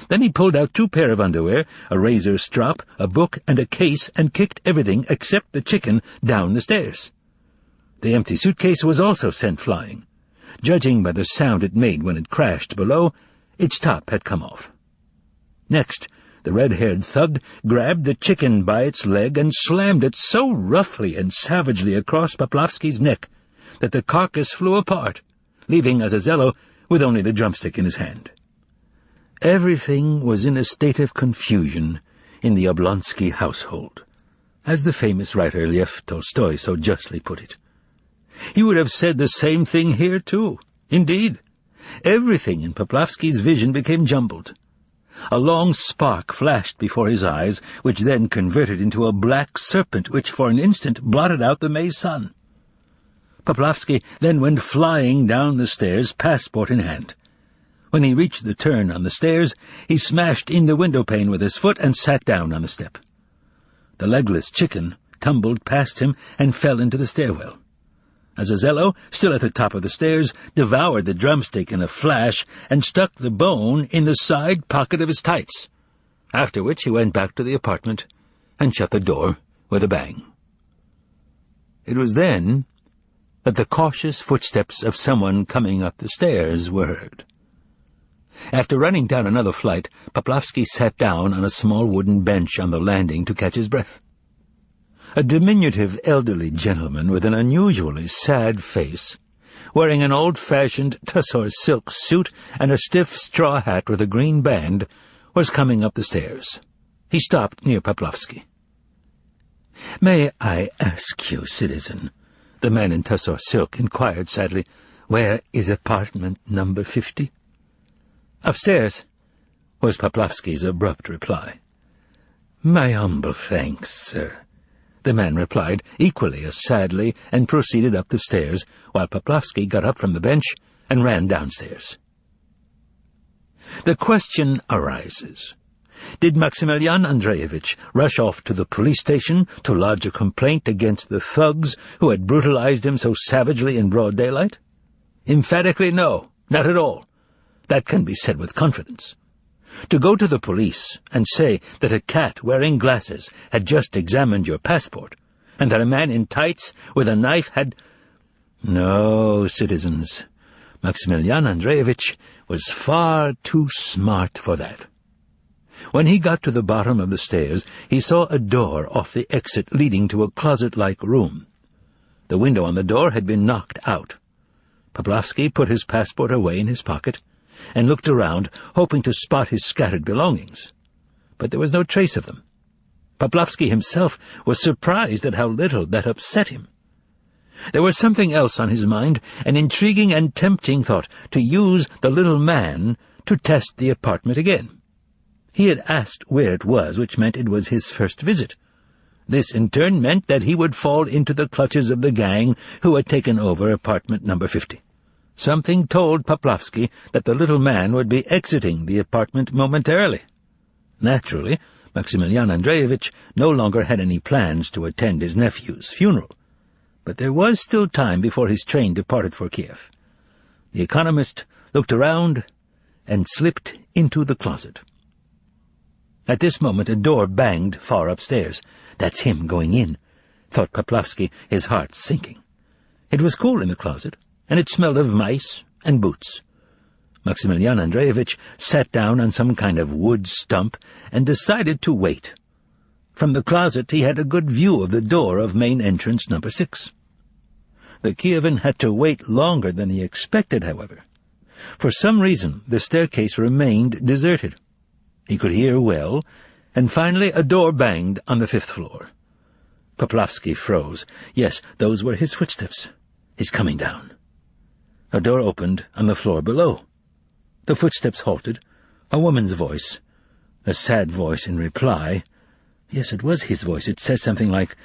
Then he pulled out 2 pairs of underwear, a razor strop, a book, and a case, and kicked everything except the chicken down the stairs. The empty suitcase was also sent flying. Judging by the sound it made when it crashed below, its top had come off. Next, the red-haired thug grabbed the chicken by its leg and slammed it so roughly and savagely across Poplavsky's neck that the carcass flew apart, leaving Azazello with only the drumstick in his hand. Everything was in a state of confusion in the Oblonsky household, as the famous writer Lev Tolstoy so justly put it. He would have said the same thing here, too. Indeed, everything in Poplavsky's vision became jumbled. A long spark flashed before his eyes, which then converted into a black serpent which for an instant blotted out the May sun. Poplavsky then went flying down the stairs, passport in hand. When he reached the turn on the stairs, he smashed in the window pane with his foot and sat down on the step. The legless chicken tumbled past him and fell into the stairwell. Azazello, still at the top of the stairs, devoured the drumstick in a flash and stuck the bone in the side pocket of his tights, after which he went back to the apartment and shut the door with a bang. It was then that the cautious footsteps of someone coming up the stairs were heard. After running down another flight, Poplavsky sat down on a small wooden bench on the landing to catch his breath. A diminutive elderly gentleman with an unusually sad face, wearing an old-fashioned tussore silk suit and a stiff straw hat with a green band, was coming up the stairs. He stopped near Poplavsky. "May I ask you, citizen," the man in tussore silk inquired sadly, "where is apartment number 50? "Upstairs," was Poplavsky's abrupt reply. "My humble thanks, sir," the man replied, equally as sadly, and proceeded up the stairs, while Poplavsky got up from the bench and ran downstairs. The question arises, did Maximilian Andreevich rush off to the police station to lodge a complaint against the thugs who had brutalized him so savagely in broad daylight? Emphatically no, not at all. That can be said with confidence. To go to the police and say that a cat wearing glasses had just examined your passport, and that a man in tights with a knife had— No, citizens, Maximilian Andreevich was far too smart for that. When he got to the bottom of the stairs, he saw a door off the exit leading to a closet-like room. The window on the door had been knocked out. Poplavsky put his passport away in his pocket and looked around, hoping to spot his scattered belongings. But there was no trace of them. Poplavsky himself was surprised at how little that upset him. There was something else on his mind, an intriguing and tempting thought to use the little man to test the apartment again. He had asked where it was, which meant it was his first visit. This in turn meant that he would fall into the clutches of the gang who had taken over apartment number 50. Something told Poplavsky that the little man would be exiting the apartment momentarily. Naturally, Maximilian Andreevich no longer had any plans to attend his nephew's funeral, but there was still time before his train departed for Kiev. The economist looked around and slipped into the closet. At this moment a door banged far upstairs. "That's him going in," thought Poplavsky, his heart sinking. It was cool in the closet, and it smelled of mice and boots. Maximilian Andreevich sat down on some kind of wood stump and decided to wait. From the closet he had a good view of the door of main entrance number 6. The Kievan had to wait longer than he expected, however. For some reason the staircase remained deserted. He could hear well, and finally a door banged on the 5th floor. Poplavsky froze. Yes, those were his footsteps. He's coming down. A door opened on the floor below. The footsteps halted. A woman's voice. A sad voice in reply. Yes, it was his voice. It said something like,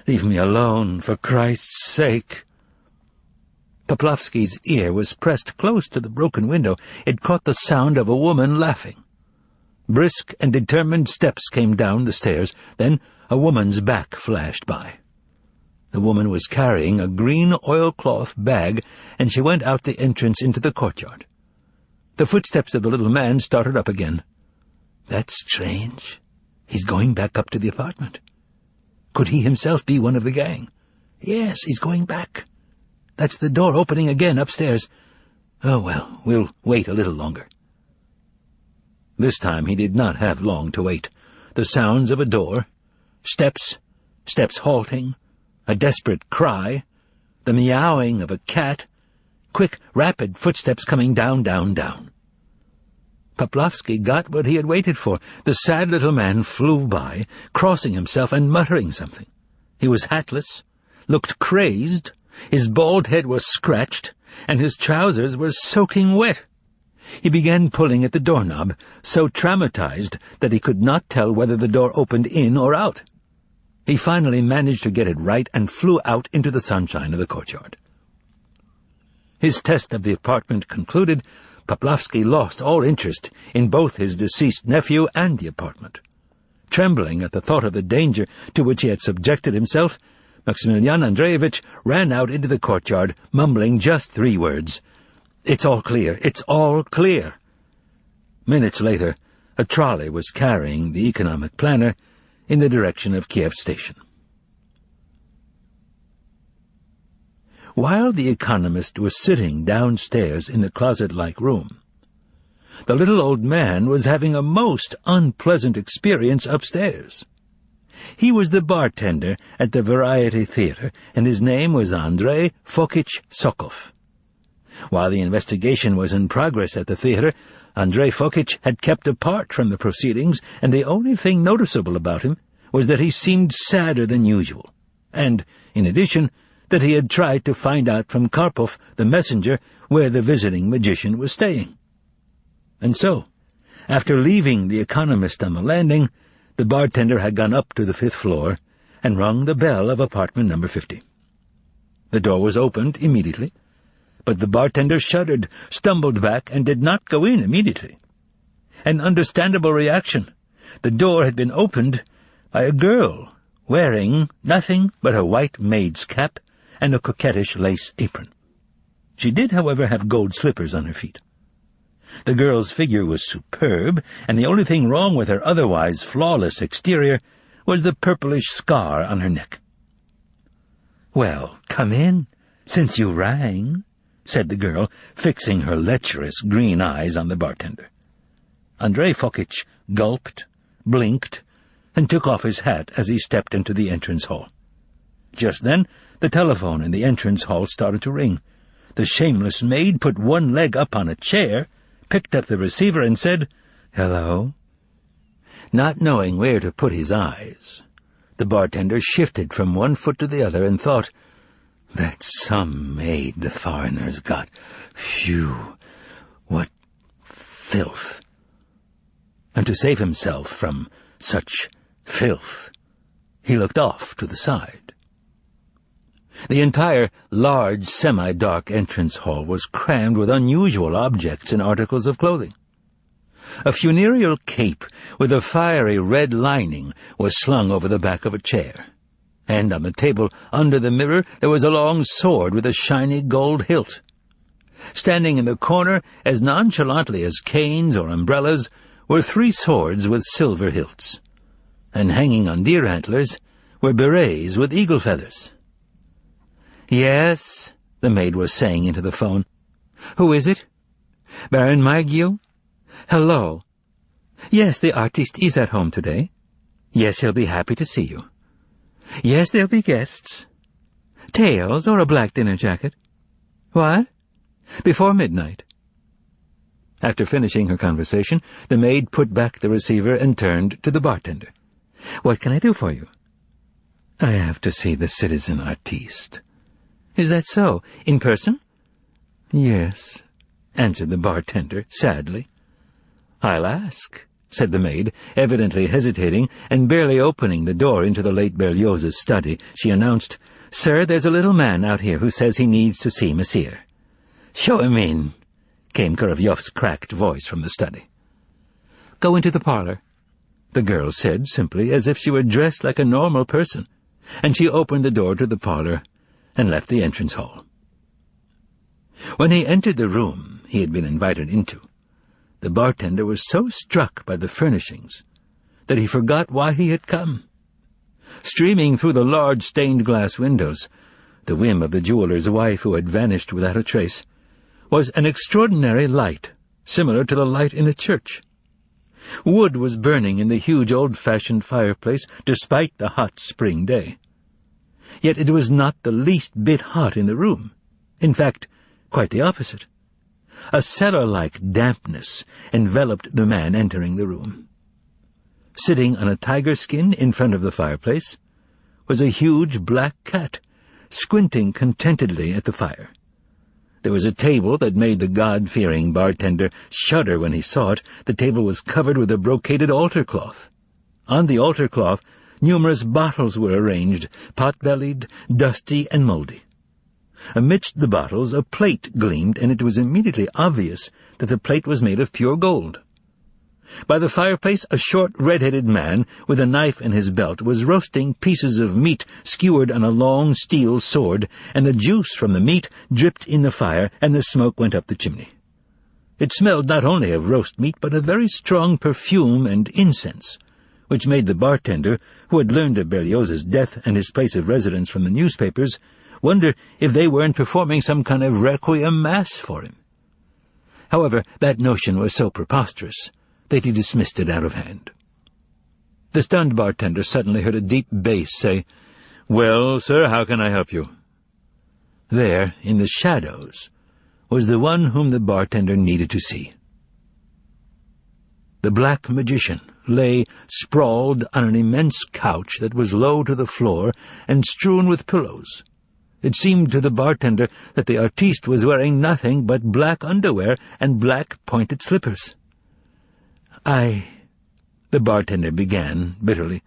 "Leave me alone, for Christ's sake." Poplavsky's ear was pressed close to the broken window. It caught the sound of a woman laughing. Brisk and determined steps came down the stairs. Then a woman's back flashed by. The woman was carrying a green oilcloth bag, and she went out the entrance into the courtyard. The footsteps of the little man started up again. That's strange. He's going back up to the apartment. Could he himself be one of the gang? Yes, he's going back. That's the door opening again upstairs. Oh, well, we'll wait a little longer. This time he did not have long to wait. The sounds of a door, steps halting, a desperate cry, the meowing of a cat, quick, rapid footsteps coming down, down, down. Poplavsky got what he had waited for. The sad little man flew by, crossing himself and muttering something. He was hatless, looked crazed, his bald head was scratched, and his trousers were soaking wet. He began pulling at the doorknob, so traumatized that he could not tell whether the door opened in or out. He finally managed to get it right and flew out into the sunshine of the courtyard. His test of the apartment concluded, Poplavsky lost all interest in both his deceased nephew and the apartment. Trembling at the thought of the danger to which he had subjected himself, Maximilian Andreevich ran out into the courtyard, mumbling just 3 words. "It's all clear. It's all clear." Minutes later, a trolley was carrying the economic planner in the direction of Kiev station. While the economist was sitting downstairs in the closet-like room, the little old man was having a most unpleasant experience upstairs. He was the bartender at the Variety Theatre, and his name was Andrei Fokich Sokov. While the investigation was in progress at the theatre, Andrei Fokich had kept apart from the proceedings, and the only thing noticeable about him was that he seemed sadder than usual, and, in addition, that he had tried to find out from Karpov, the messenger, where the visiting magician was staying. And so, after leaving the economist on the landing, the bartender had gone up to the 5th floor and rung the bell of apartment number 50. The door was opened immediately, but the bartender shuddered, stumbled back, and did not go in immediately. An understandable reaction. The door had been opened by a girl wearing nothing but a white maid's cap and a coquettish lace apron. She did, however, have gold slippers on her feet. The girl's figure was superb, and the only thing wrong with her otherwise flawless exterior was the purplish scar on her neck. "Well, come in, since you rang," said the girl, fixing her lecherous green eyes on the bartender. Andrei Fokich gulped, blinked, and took off his hat as he stepped into the entrance hall. Just then, The telephone in the entrance hall started to ring. The shameless maid put one leg up on a chair, picked up the receiver, and said, "Hello?" Not knowing where to put his eyes, the bartender shifted from one foot to the other and thought, "That's some maid the foreigner's got. Phew, what filth." And to save himself from such filth, he looked off to the side. The entire large, semi-dark entrance hall was crammed with unusual objects and articles of clothing. A funereal cape with a fiery red lining was slung over the back of a chair, and on the table under the mirror there was a long sword with a shiny gold hilt. Standing in the corner, as nonchalantly as canes or umbrellas, were 3 swords with silver hilts, and hanging on deer antlers were berets with eagle feathers. "Yes," the maid was saying into the phone. "Who is it? Baron Mikhail? Hello. Yes, the artist is at home today. Yes, he'll be happy to see you. Yes, there'll be guests. Tails or a black dinner jacket? What? Before midnight." After finishing her conversation, the maid put back the receiver and turned to the bartender. "What can I do for you?" "I have to see the citizen artiste." "Is that so? In person?" "Yes," answered the bartender sadly. "I'll ask," said the maid, evidently hesitating, and barely opening the door into the late Berlioz's study, she announced, "Sir, there's a little man out here who says he needs to see Monsieur." "Show him in," came Korovyov's cracked voice from the study. "Go into the parlor," the girl said simply, as if she were dressed like a normal person, and she opened the door to the parlor and left the entrance hall. When he entered the room he had been invited into, the bartender was so struck by the furnishings that he forgot why he had come. Streaming through the large stained-glass windows, the whim of the jeweler's wife who had vanished without a trace, was an extraordinary light, similar to the light in a church. Wood was burning in the huge old-fashioned fireplace despite the hot spring day. Yet it was not the least bit hot in the room. In fact, quite the opposite. A cellar-like dampness enveloped the man entering the room. Sitting on a tiger skin in front of the fireplace was a huge black cat, squinting contentedly at the fire. There was a table that made the God-fearing bartender shudder when he saw it. The table was covered with a brocaded altar cloth. On the altar cloth, numerous bottles were arranged, pot-bellied, dusty, and mouldy. Amidst the bottles a plate gleamed, and it was immediately obvious that the plate was made of pure gold. By the fireplace a short, red-headed man with a knife in his belt was roasting pieces of meat skewered on a long steel sword, and the juice from the meat dripped in the fire, and the smoke went up the chimney. It smelled not only of roast meat, but of very strong perfume and incense, which made the bartender, who had learned of Berlioz's death and his place of residence from the newspapers, wonder if they weren't performing some kind of requiem mass for him. However, that notion was so preposterous that he dismissed it out of hand. The stunned bartender suddenly heard a deep bass say, "Well, sir, how can I help you?" There, in the shadows, was the one whom the bartender needed to see. The black magician lay sprawled on an immense couch that was low to the floor and strewn with pillows. It seemed to the bartender that the artiste was wearing nothing but black underwear and black pointed slippers. The bartender began, bitterly,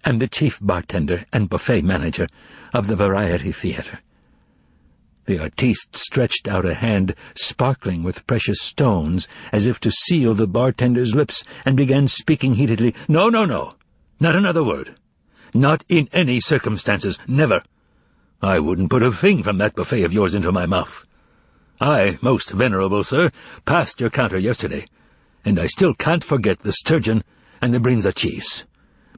"am the chief bartender and buffet manager of the Variety Theatre." The artiste stretched out a hand sparkling with precious stones as if to seal the bartender's lips, and began speaking heatedly. No, not another word. Not in any circumstances, never. I wouldn't put a thing from that buffet of yours into my mouth. I, most venerable sir, passed your counter yesterday, and I still can't forget the sturgeon and the brinza cheese.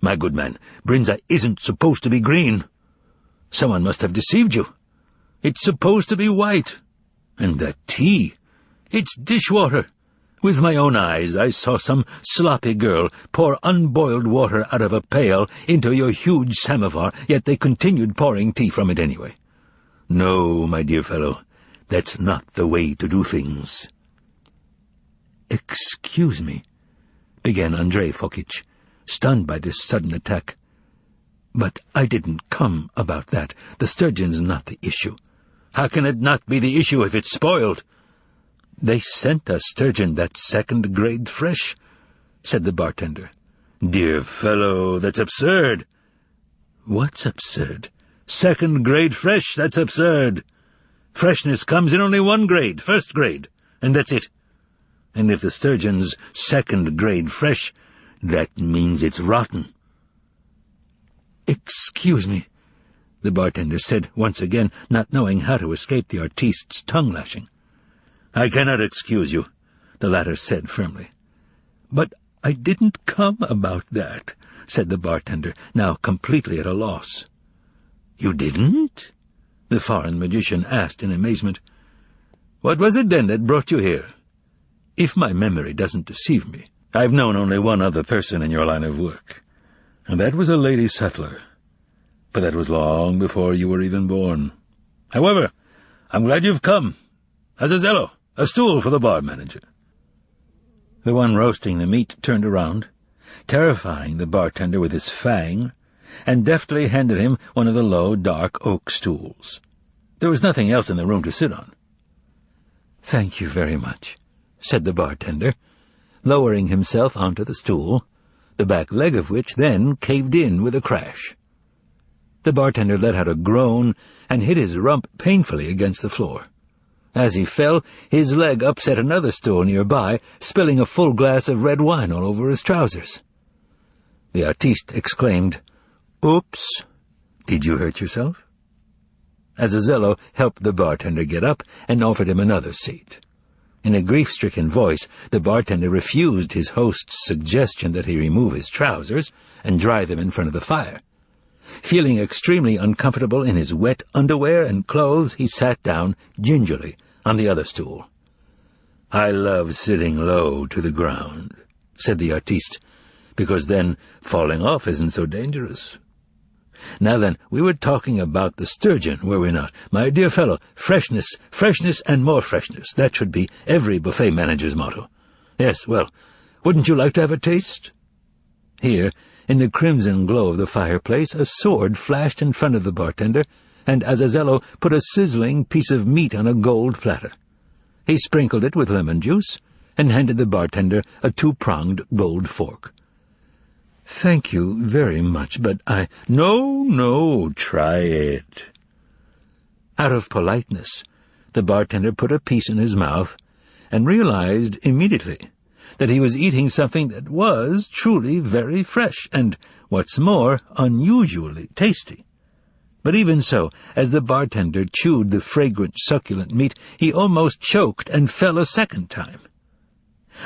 My good man, brinza isn't supposed to be green. Someone must have deceived you. It's supposed to be white. And that tea, it's dishwater. With my own eyes I saw some sloppy girl pour unboiled water out of a pail into your huge samovar, yet they continued pouring tea from it anyway. No, my dear fellow, that's not the way to do things." "Excuse me," began Andrei Fokich, stunned by this sudden attack. "But I didn't come about that. The sturgeon's not the issue." "How can it not be the issue if it's spoiled?" "They sent us sturgeon that's second-grade fresh," said the bartender. "Dear fellow, that's absurd." "What's absurd?" "Second-grade fresh, that's absurd. Freshness comes in only one grade, first grade, and that's it. And if the sturgeon's second-grade fresh, that means it's rotten." "Excuse me," the bartender said once again, not knowing how to escape the artiste's tongue-lashing. "I cannot excuse you," the latter said firmly. "But I didn't come about that," said the bartender, now completely at a loss. "You didn't?" the foreign magician asked in amazement. "What was it then that brought you here?" "If my memory doesn't deceive me, I've known only one other person in your line of work, and that was a lady settler. But that was long before you were even born. However, I'm glad you've come. Azazello, a stool for the bar manager." The one roasting the meat turned around, terrifying the bartender with his fang, and deftly handed him one of the low, dark oak stools. There was nothing else in the room to sit on. "Thank you very much," said the bartender, lowering himself onto the stool, the back leg of which then caved in with a crash. The bartender let out a groan and hit his rump painfully against the floor. As he fell, his leg upset another stool nearby, spilling a full glass of red wine all over his trousers. The artiste exclaimed, "Oops! Did you hurt yourself?" Azazello helped the bartender get up and offered him another seat. In a grief-stricken voice, the bartender refused his host's suggestion that he remove his trousers and dry them in front of the fire. Feeling extremely uncomfortable in his wet underwear and clothes, he sat down gingerly on the other stool. "I love sitting low to the ground," said the artiste, "because then falling off isn't so dangerous. Now then, we were talking about the sturgeon, were we not? My dear fellow, freshness, freshness, and more freshness. That should be every buffet manager's motto. Yes, well, wouldn't you like to have a taste?" Here, in the crimson glow of the fireplace, a sword flashed in front of the bartender, and Azazello put a sizzling piece of meat on a gold platter. He sprinkled it with lemon juice, and handed the bartender a two-pronged gold fork. "Thank you very much, but I—" No, try it." Out of politeness, the bartender put a piece in his mouth and realized immediately that he was eating something that was truly very fresh and, what's more, unusually tasty. But even so, as the bartender chewed the fragrant, succulent meat, he almost choked and fell a second time.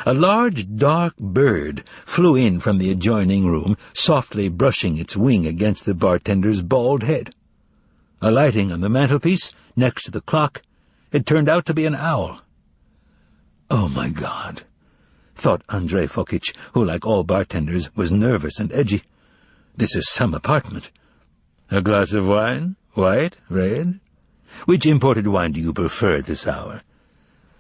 A large, dark bird flew in from the adjoining room, softly brushing its wing against the bartender's bald head. Alighting on the mantelpiece, next to the clock, it turned out to be an owl. "Oh, my God," thought Andrei Fokich, who, like all bartenders, was nervous and edgy. "This is some apartment. A glass of wine? White? Red? Which imported wine do you prefer at this hour?"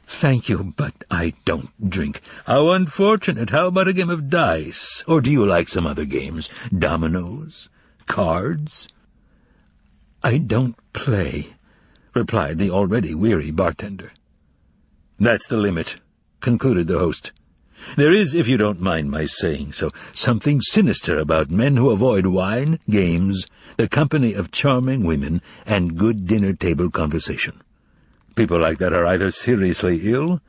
"Thank you, but I don't drink." "How unfortunate. How about a game of dice? Or do you like some other games? Dominoes? Cards?" "I don't play," replied the already weary bartender. "That's the limit," concluded the host. "There is, if you don't mind my saying so, something sinister about men who avoid wine, games, the company of charming women, and good dinner-table conversation. People like that are either seriously ill,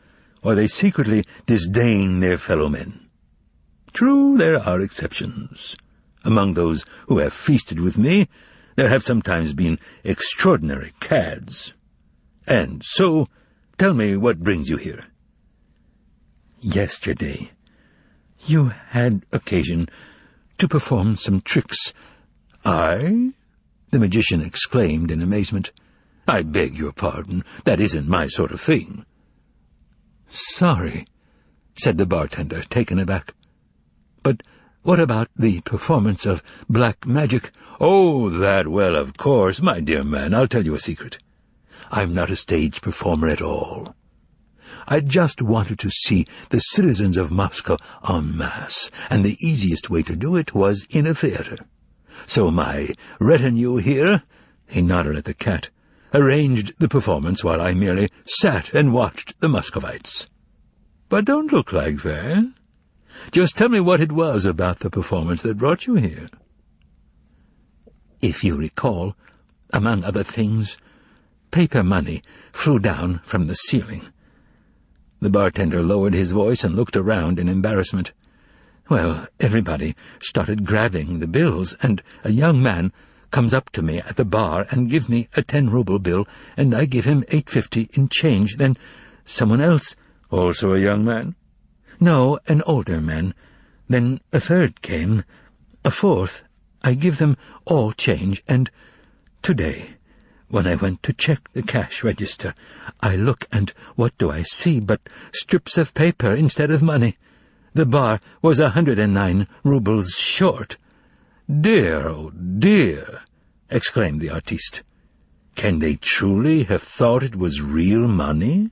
or they secretly disdain their fellow men. True, there are exceptions. Among those who have feasted with me, there have sometimes been extraordinary cads. And so, tell me what brings you here." "Yesterday, you had occasion to perform some tricks." "I?" the magician exclaimed in amazement. "I beg your pardon. That isn't my sort of thing." "Sorry," said the bartender, taken aback. "But what about the performance of black magic?" "Oh, that, well, of course, my dear man, I'll tell you a secret. I'm not a stage performer at all. I just wanted to see the citizens of Moscow en masse, and the easiest way to do it was in a theater. So my retinue here," he nodded at the cat, "arranged the performance while I merely sat and watched the Muscovites. But don't look like that. Just tell me what it was about the performance that brought you here." "If you recall, among other things, paper money flew down from the ceiling." The bartender lowered his voice and looked around in embarrassment. "Well, everybody started grabbing the bills, and a young man comes up to me at the bar and gives me a 10-ruble bill, and I give him 8.50 in change. Then someone else—" "Also a young man?" "No, an older man. Then a third came, a fourth. I give them all change, and today, when I went to check the cash register, I look, and what do I see but strips of paper instead of money? The bar was 109 rubles short." "Dear, oh dear!" exclaimed the artiste. "Can they truly have thought it was real money?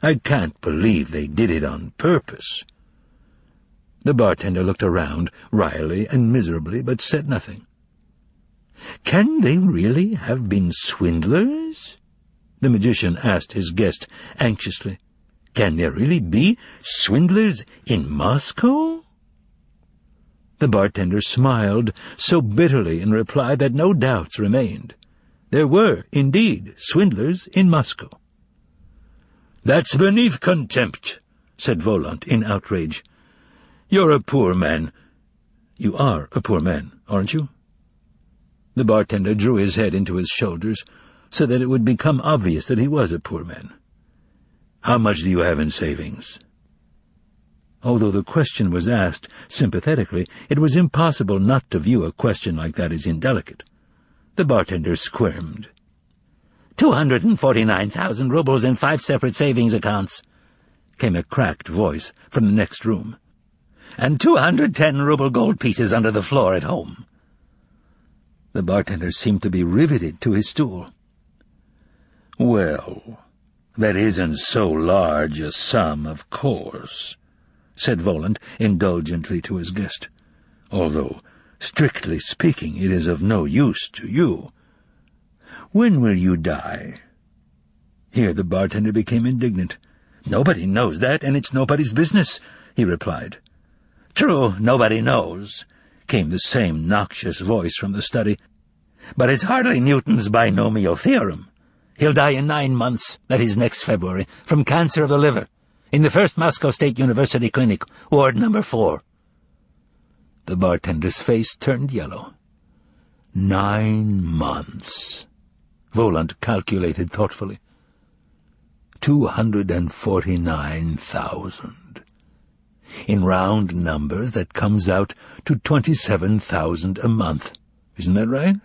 I can't believe they did it on purpose." The bartender looked around wryly and miserably, but said nothing. "Can they really have been swindlers?" the magician asked his guest anxiously. "Can there really be swindlers in Moscow?" The bartender smiled so bitterly in reply that no doubts remained. There were, indeed, swindlers in Moscow. "That's beneath contempt," said Volant in outrage. "You're a poor man. You are a poor man, aren't you?" The bartender drew his head into his shoulders so that it would become obvious that he was a poor man. "How much do you have in savings?" Although the question was asked sympathetically, it was impossible not to view a question like that as indelicate. The bartender squirmed. 249,000 rubles in 5 separate savings accounts," came a cracked voice from the next room. "And 210-ruble gold pieces under the floor at home." The bartender seemed to be riveted to his stool. "Well, that isn't so large a sum, of course," said Volant indulgently to his guest, "although, strictly speaking, it is of no use to you. When will you die?" Here the bartender became indignant. "Nobody knows that, and it's nobody's business," he replied. "True, nobody knows," came the same noxious voice from the study. "But it's hardly Newton's binomial theorem. He'll die in 9 months, that is next February, from cancer of the liver, in the First Moscow State University Clinic, Ward number 4. The bartender's face turned yellow. 9 months, Volant calculated thoughtfully. 249,000. In round numbers, that comes out to 27,000 a month. Isn't that right?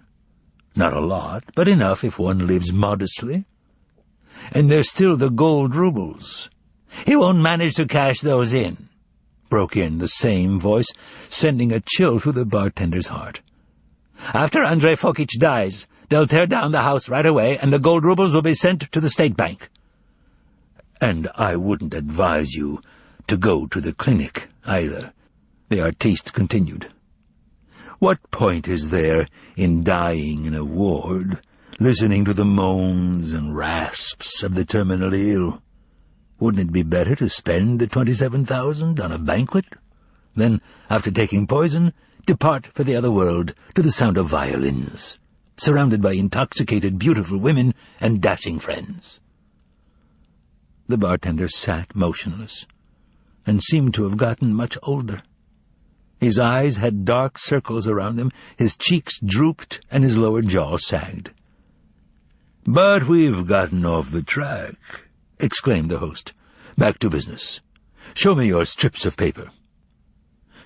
Not a lot, but enough if one lives modestly. And there's still the gold rubles. He won't manage to cash those in, broke in the same voice, sending a chill through the bartender's heart. After Andrei Fokich dies, they'll tear down the house right away, and the gold rubles will be sent to the state bank. And I wouldn't advise you to go to the clinic, either, the artiste continued. What point is there in dying in a ward, listening to the moans and rasps of the terminally ill? Wouldn't it be better to spend the 27,000 on a banquet? Then, after taking poison, depart for the other world to the sound of violins, surrounded by intoxicated, beautiful women and dashing friends. The bartender sat motionless, and seemed to have gotten much older. His eyes had dark circles around them, his cheeks drooped, and his lower jaw sagged. "But we've gotten off the track," exclaimed the host. "Back to business. Show me your strips of paper."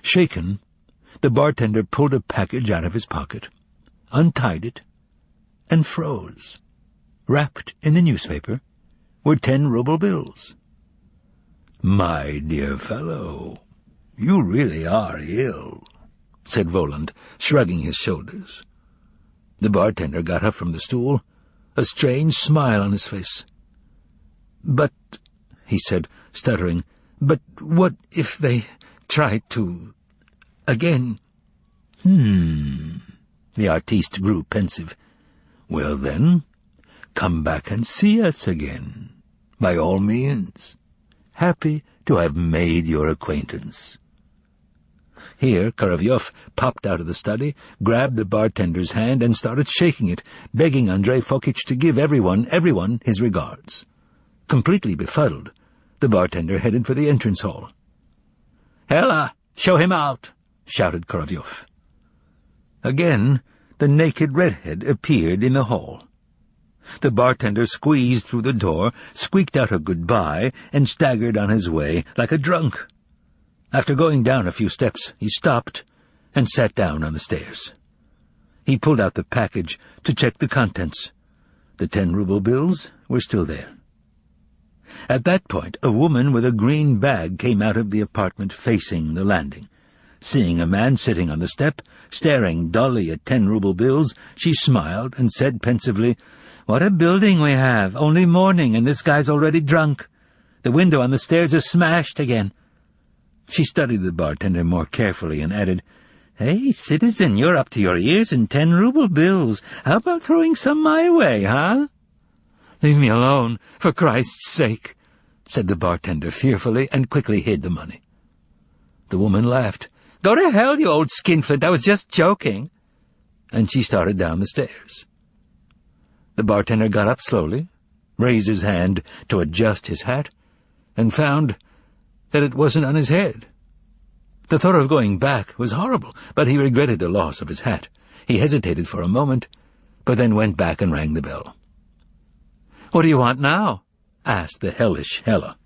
Shaken, the bartender pulled a package out of his pocket, untied it, and froze. Wrapped in the newspaper were 10-ruble bills. "My dear fellow, you really are ill," said Voland, shrugging his shoulders. The bartender got up from the stool, a strange smile on his face. "But," he said, stuttering, "but what if they try to... again?" The artiste grew pensive. "Well then, come back and see us again, by all means. Happy to have made your acquaintance." Here Korolyov popped out of the study, grabbed the bartender's hand, and started shaking it, begging Andrei Fokich to give everyone his regards. Completely befuddled, the bartender headed for the entrance hall. "Hella, show him out!" shouted Korolyov. Again, the naked redhead appeared in the hall. The bartender squeezed through the door, squeaked out a goodbye, and staggered on his way like a drunk. After going down a few steps, he stopped and sat down on the stairs. He pulled out the package to check the contents. The 10-ruble bills were still there. At that point, a woman with a green bag came out of the apartment facing the landing. Seeing a man sitting on the step, staring dully at 10-ruble bills, she smiled and said pensively, "What a building we have! Only morning, and this guy's already drunk. The window on the stairs is smashed again." She studied the bartender more carefully and added, "Hey, citizen, you're up to your ears in 10-ruble bills. How about throwing some my way, huh?" "Leave me alone, for Christ's sake," said the bartender fearfully, and quickly hid the money. The woman laughed. "Go to hell, you old skinflint, I was just joking." And she started down the stairs. The bartender got up slowly, raised his hand to adjust his hat, and found that it wasn't on his head. The thought of going back was horrible, but he regretted the loss of his hat. He hesitated for a moment, but then went back and rang the bell. "What do you want now?" asked the hellish Hella.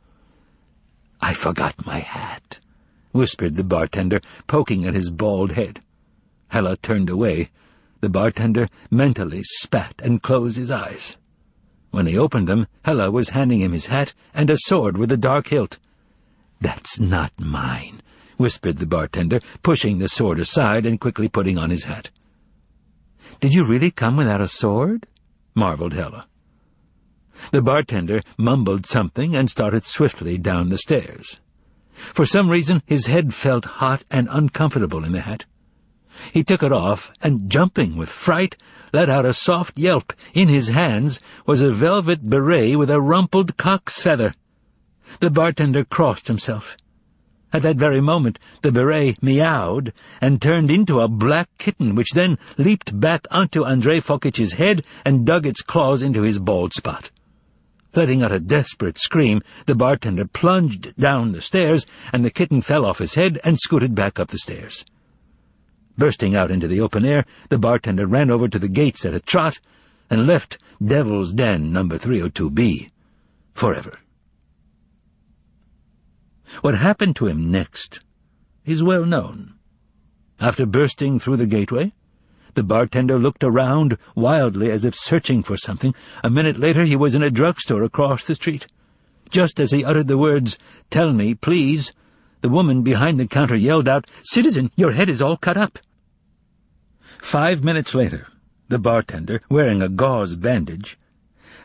"I forgot my hat," whispered the bartender, poking at his bald head. Hella turned away. The bartender mentally spat and closed his eyes. When he opened them, Hella was handing him his hat and a sword with a dark hilt. "That's not mine," whispered the bartender, pushing the sword aside and quickly putting on his hat. "Did you really come without a sword?" marveled Hella. The bartender mumbled something and started swiftly down the stairs. For some reason, his head felt hot and uncomfortable in the hat. He took it off and, jumping with fright, let out a soft yelp. In his hands was a velvet beret with a rumpled cock's feather. The bartender crossed himself. At that very moment, the beret meowed and turned into a black kitten, which then leaped back onto Andrei Fokich's head and dug its claws into his bald spot. Letting out a desperate scream, the bartender plunged down the stairs, and the kitten fell off his head and scooted back up the stairs. Bursting out into the open air, the bartender ran over to the gates at a trot and left Devil's Den number 302B forever. What happened to him next is well known. After bursting through the gateway, the bartender looked around wildly as if searching for something. A minute later he was in a drugstore across the street. Just as he uttered the words, "Tell me, please," the woman behind the counter yelled out, "Citizen, your head is all cut up." 5 minutes later, the bartender, wearing a gauze bandage,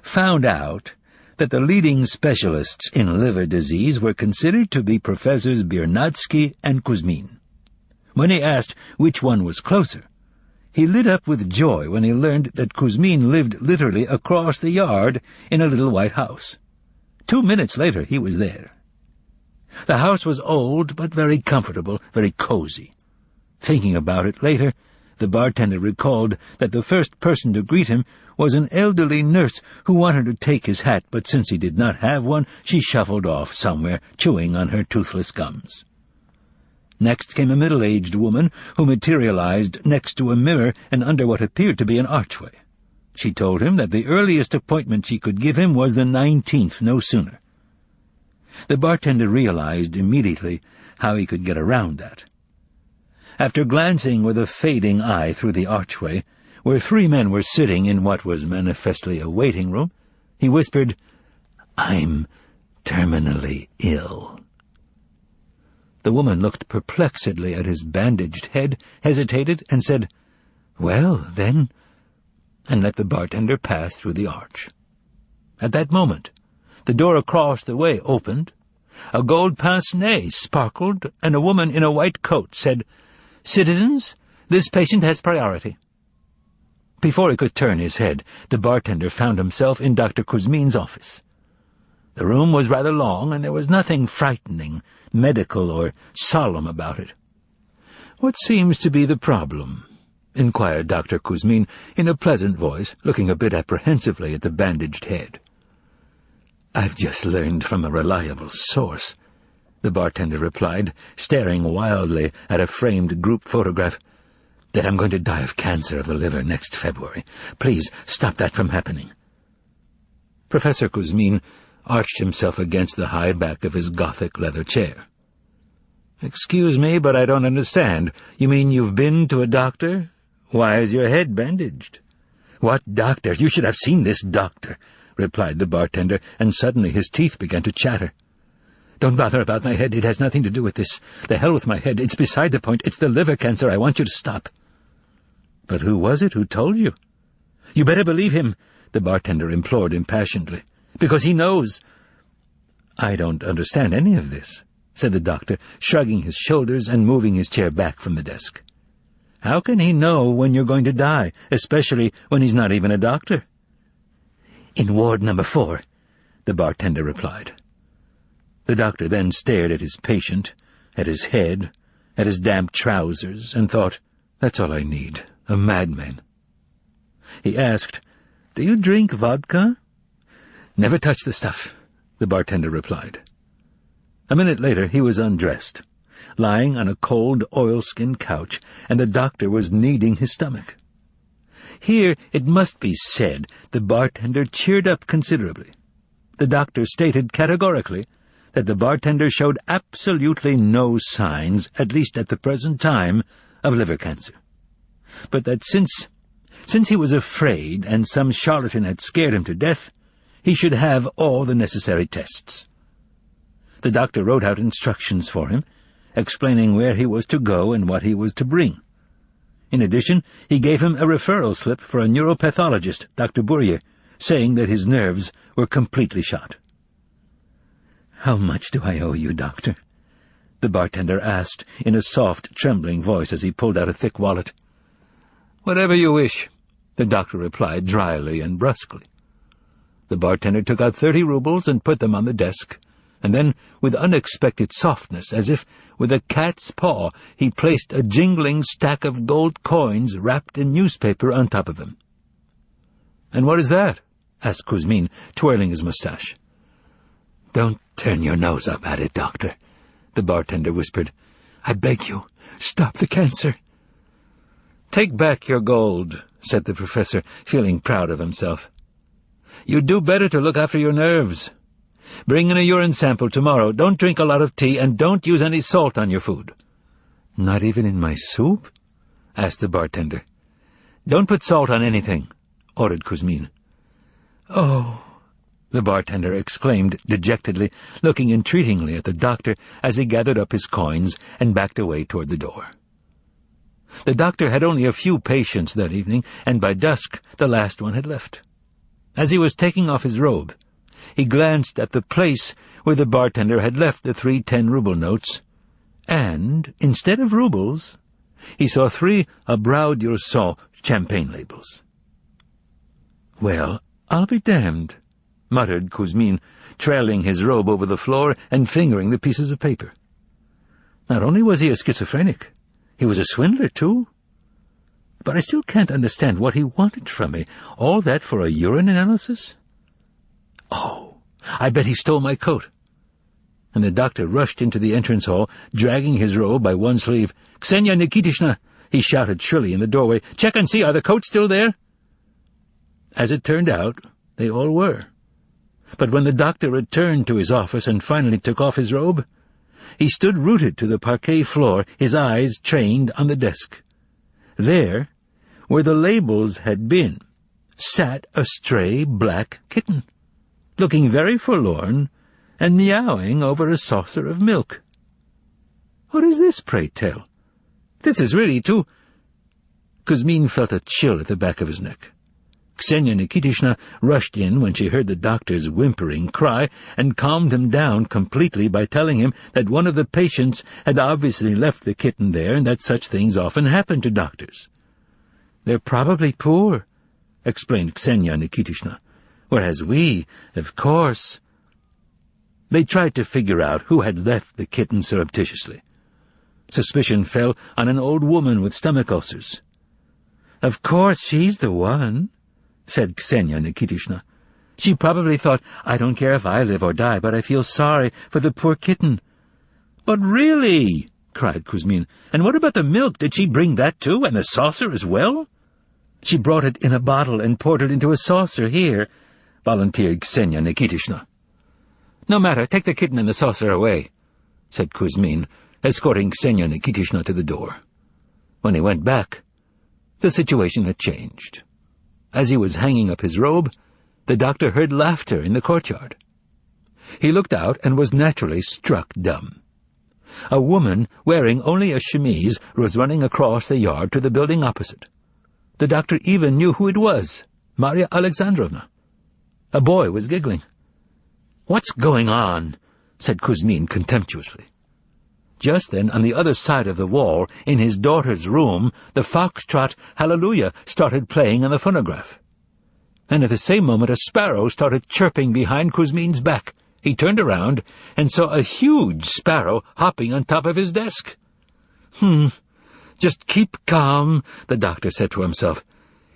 found out that the leading specialists in liver disease were considered to be Professors Birnadsky and Kuzmin. When he asked which one was closer, he lit up with joy when he learned that Kuzmin lived literally across the yard in a little white house. 2 minutes later he was there. The house was old but very comfortable, very cozy. Thinking about it later, the bartender recalled that the first person to greet him was an elderly nurse who wanted to take his hat, but since he did not have one, she shuffled off somewhere, chewing on her toothless gums. Next came a middle-aged woman who materialized next to a mirror and under what appeared to be an archway. She told him that the earliest appointment she could give him was the 19th, no sooner. The bartender realized immediately how he could get around that. After glancing with a fading eye through the archway, where 3 men were sitting in what was manifestly a waiting room, he whispered, "I'm terminally ill." The woman looked perplexedly at his bandaged head, hesitated, and said, "Well, then," and let the bartender pass through the arch. At that moment, the door across the way opened, a gold pince-nez sparkled, and a woman in a white coat said, "Citizens, this patient has priority." Before he could turn his head, the bartender found himself in Dr. Kuzmin's office. The room was rather long, and there was nothing frightening, medical, or solemn about it. "What seems to be the problem?" inquired Dr. Kuzmin in a pleasant voice, looking a bit apprehensively at the bandaged head. "I've just learned from a reliable source," the bartender replied, staring wildly at a framed group photograph, "that I'm going to die of cancer of the liver next February. Please stop that from happening." Professor Kuzmin arched himself against the high back of his Gothic leather chair. "Excuse me, but I don't understand. You mean you've been to a doctor? Why is your head bandaged?" "What doctor? You should have seen this doctor," replied the bartender, and suddenly his teeth began to chatter. "Don't bother about my head. It has nothing to do with this. The hell with my head. It's beside the point. It's the liver cancer. I want you to stop." "But who was it who told you?" "You better believe him," the bartender implored impassionately, "because he knows." "I don't understand any of this," said the doctor, shrugging his shoulders and moving his chair back from the desk. "How can he know when you're going to die, especially when he's not even a doctor?" "In ward number 4, the bartender replied. The doctor then stared at his patient, at his head, at his damp trousers, and thought, "That's all I need, a madman." He asked, "Do you drink vodka?" "Never touch the stuff," the bartender replied. A minute later he was undressed, lying on a cold oilskin couch, and the doctor was kneading his stomach. Here, it must be said, the bartender cheered up considerably. The doctor stated categorically that the bartender showed absolutely no signs, at least at the present time, of liver cancer, but that since he was afraid and some charlatan had scared him to death, he should have all the necessary tests. The doctor wrote out instructions for him, explaining where he was to go and what he was to bring. In addition, he gave him a referral slip for a neuropathologist, Dr. Bourrier, saying that his nerves were completely shot. "How much do I owe you, doctor?" the bartender asked in a soft, trembling voice as he pulled out a thick wallet. "Whatever you wish," the doctor replied dryly and brusquely. The bartender took out 30 rubles and put them on the desk, and then, with unexpected softness, as if with a cat's paw, he placed a jingling stack of gold coins wrapped in newspaper on top of them. "And what is that?" asked Kuzmin, twirling his moustache. "Don't turn your nose up at it, doctor," the bartender whispered. "I beg you, stop the cancer." "Take back your gold," said the professor, feeling proud of himself. "You'd do better to look after your nerves. Bring in a urine sample tomorrow. Don't drink a lot of tea, and don't use any salt on your food." "Not even in my soup?" asked the bartender. "Don't put salt on anything," ordered Kuzmin. "Oh," the bartender exclaimed dejectedly, looking entreatingly at the doctor as he gathered up his coins and backed away toward the door. The doctor had only a few patients that evening, and by dusk the last one had left. As he was taking off his robe, he glanced at the place where the bartender had left the 3 10-ruble notes, and, instead of rubles, he saw 3 Abroad Your Soul champagne labels. "Well, I'll be damned," muttered Kuzmin, trailing his robe over the floor and fingering the pieces of paper. Not only was he a schizophrenic, he was a swindler, too. But I still can't understand what he wanted from me. All that for a urine analysis? "Oh, I bet he stole my coat." And the doctor rushed into the entrance hall, dragging his robe by one sleeve. "Ksenia Nikitishna," he shouted shrilly in the doorway, "check and see, are the coats still there?" As it turned out, they all were. But when the doctor returned to his office and finally took off his robe, he stood rooted to the parquet floor, his eyes trained on the desk. There, where the labels had been, sat a stray black kitten, looking very forlorn and meowing over a saucer of milk. What is this, pray tell? This is really too—" Kuzmin felt a chill at the back of his neck. Ksenia Nikitishna rushed in when she heard the doctor's whimpering cry and calmed him down completely by telling him that one of the patients had obviously left the kitten there and that such things often happen to doctors. "They're probably poor," explained Ksenia Nikitishna, "whereas we, of course—" They tried to figure out who had left the kitten surreptitiously. Suspicion fell on an old woman with stomach ulcers. "Of course she's the one," said Ksenia Nikitishna. "She probably thought, I don't care if I live or die, but I feel sorry for the poor kitten." "But really," cried Kuzmin, "and what about the milk? Did she bring that too, and the saucer as well?" "She brought it in a bottle and poured it into a saucer here," volunteered Ksenia Nikitishna. "No matter, take the kitten and the saucer away," said Kuzmin, escorting Ksenia Nikitishna to the door. When he went back, the situation had changed. As he was hanging up his robe, the doctor heard laughter in the courtyard. He looked out and was naturally struck dumb. A woman wearing only a chemise was running across the yard to the building opposite. The doctor even knew who it was, Maria Alexandrovna. A boy was giggling. "What's going on?" said Kuzmin contemptuously. Just then, on the other side of the wall, in his daughter's room, the foxtrot Hallelujah started playing on the phonograph. And at the same moment a sparrow started chirping behind Kuzmin's back. He turned around and saw a huge sparrow hopping on top of his desk. Just keep calm," the doctor said to himself.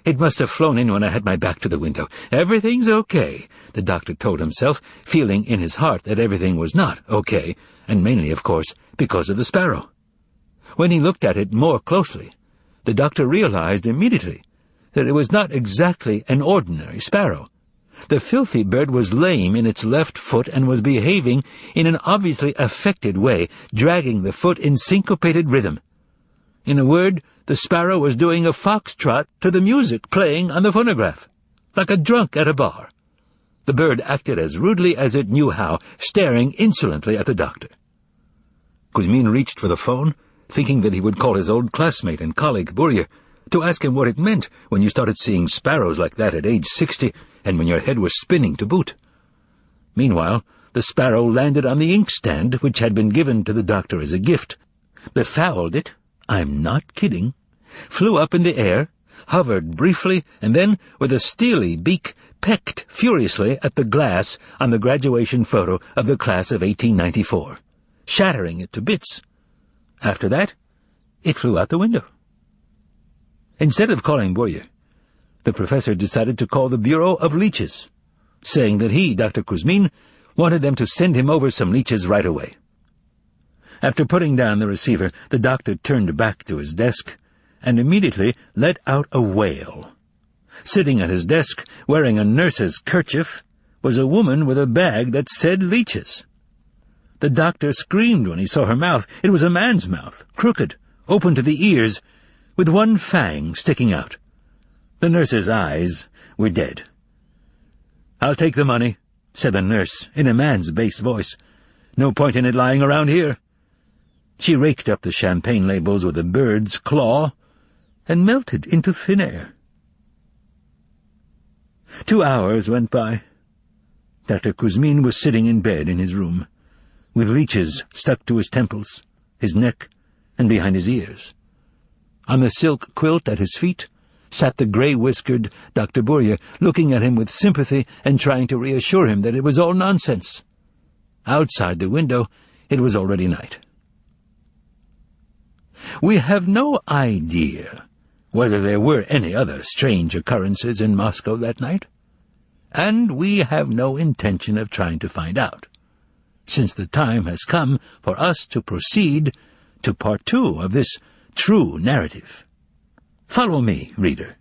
"It must have flown in when I had my back to the window. Everything's okay," the doctor told himself, feeling in his heart that everything was not okay, and mainly, of course, because of the sparrow. When he looked at it more closely, the doctor realized immediately that it was not exactly an ordinary sparrow. The filthy bird was lame in its left foot and was behaving in an obviously affected way, dragging the foot in syncopated rhythm. In a word, the sparrow was doing a foxtrot to the music playing on the phonograph, like a drunk at a bar. The bird acted as rudely as it knew how, staring insolently at the doctor. Kuzmin reached for the phone, thinking that he would call his old classmate and colleague Burya, to ask him what it meant when you started seeing sparrows like that at age 60, and when your head was spinning to boot. Meanwhile, the sparrow landed on the inkstand which had been given to the doctor as a gift, befouled it, I'm not kidding, flew up in the air, hovered briefly, and then, with a steely beak, pecked furiously at the glass on the graduation photo of the class of 1894, shattering it to bits. After that, it flew out the window. Instead of calling Burya, the professor decided to call the Bureau of Leeches, saying that he, Dr. Kuzmin, wanted them to send him over some leeches right away. After putting down the receiver, the doctor turned back to his desk and immediately let out a wail. Sitting at his desk, wearing a nurse's kerchief, was a woman with a bag that said leeches. The doctor screamed when he saw her mouth. It was a man's mouth, crooked, open to the ears, with one fang sticking out. The nurse's eyes were dead. "I'll take the money," said the nurse in a man's bass voice. "No point in it lying around here." She raked up the champagne labels with a bird's claw and melted into thin air. 2 hours went by. Dr. Kuzmin was sitting in bed in his room, with leeches stuck to his temples, his neck, and behind his ears. On the silk quilt at his feet sat the grey-whiskered Dr. Burya, looking at him with sympathy and trying to reassure him that it was all nonsense. Outside the window, it was already night. We have no idea whether there were any other strange occurrences in Moscow that night, and we have no intention of trying to find out, since the time has come for us to proceed to part 2 of this true narrative. Follow me, reader.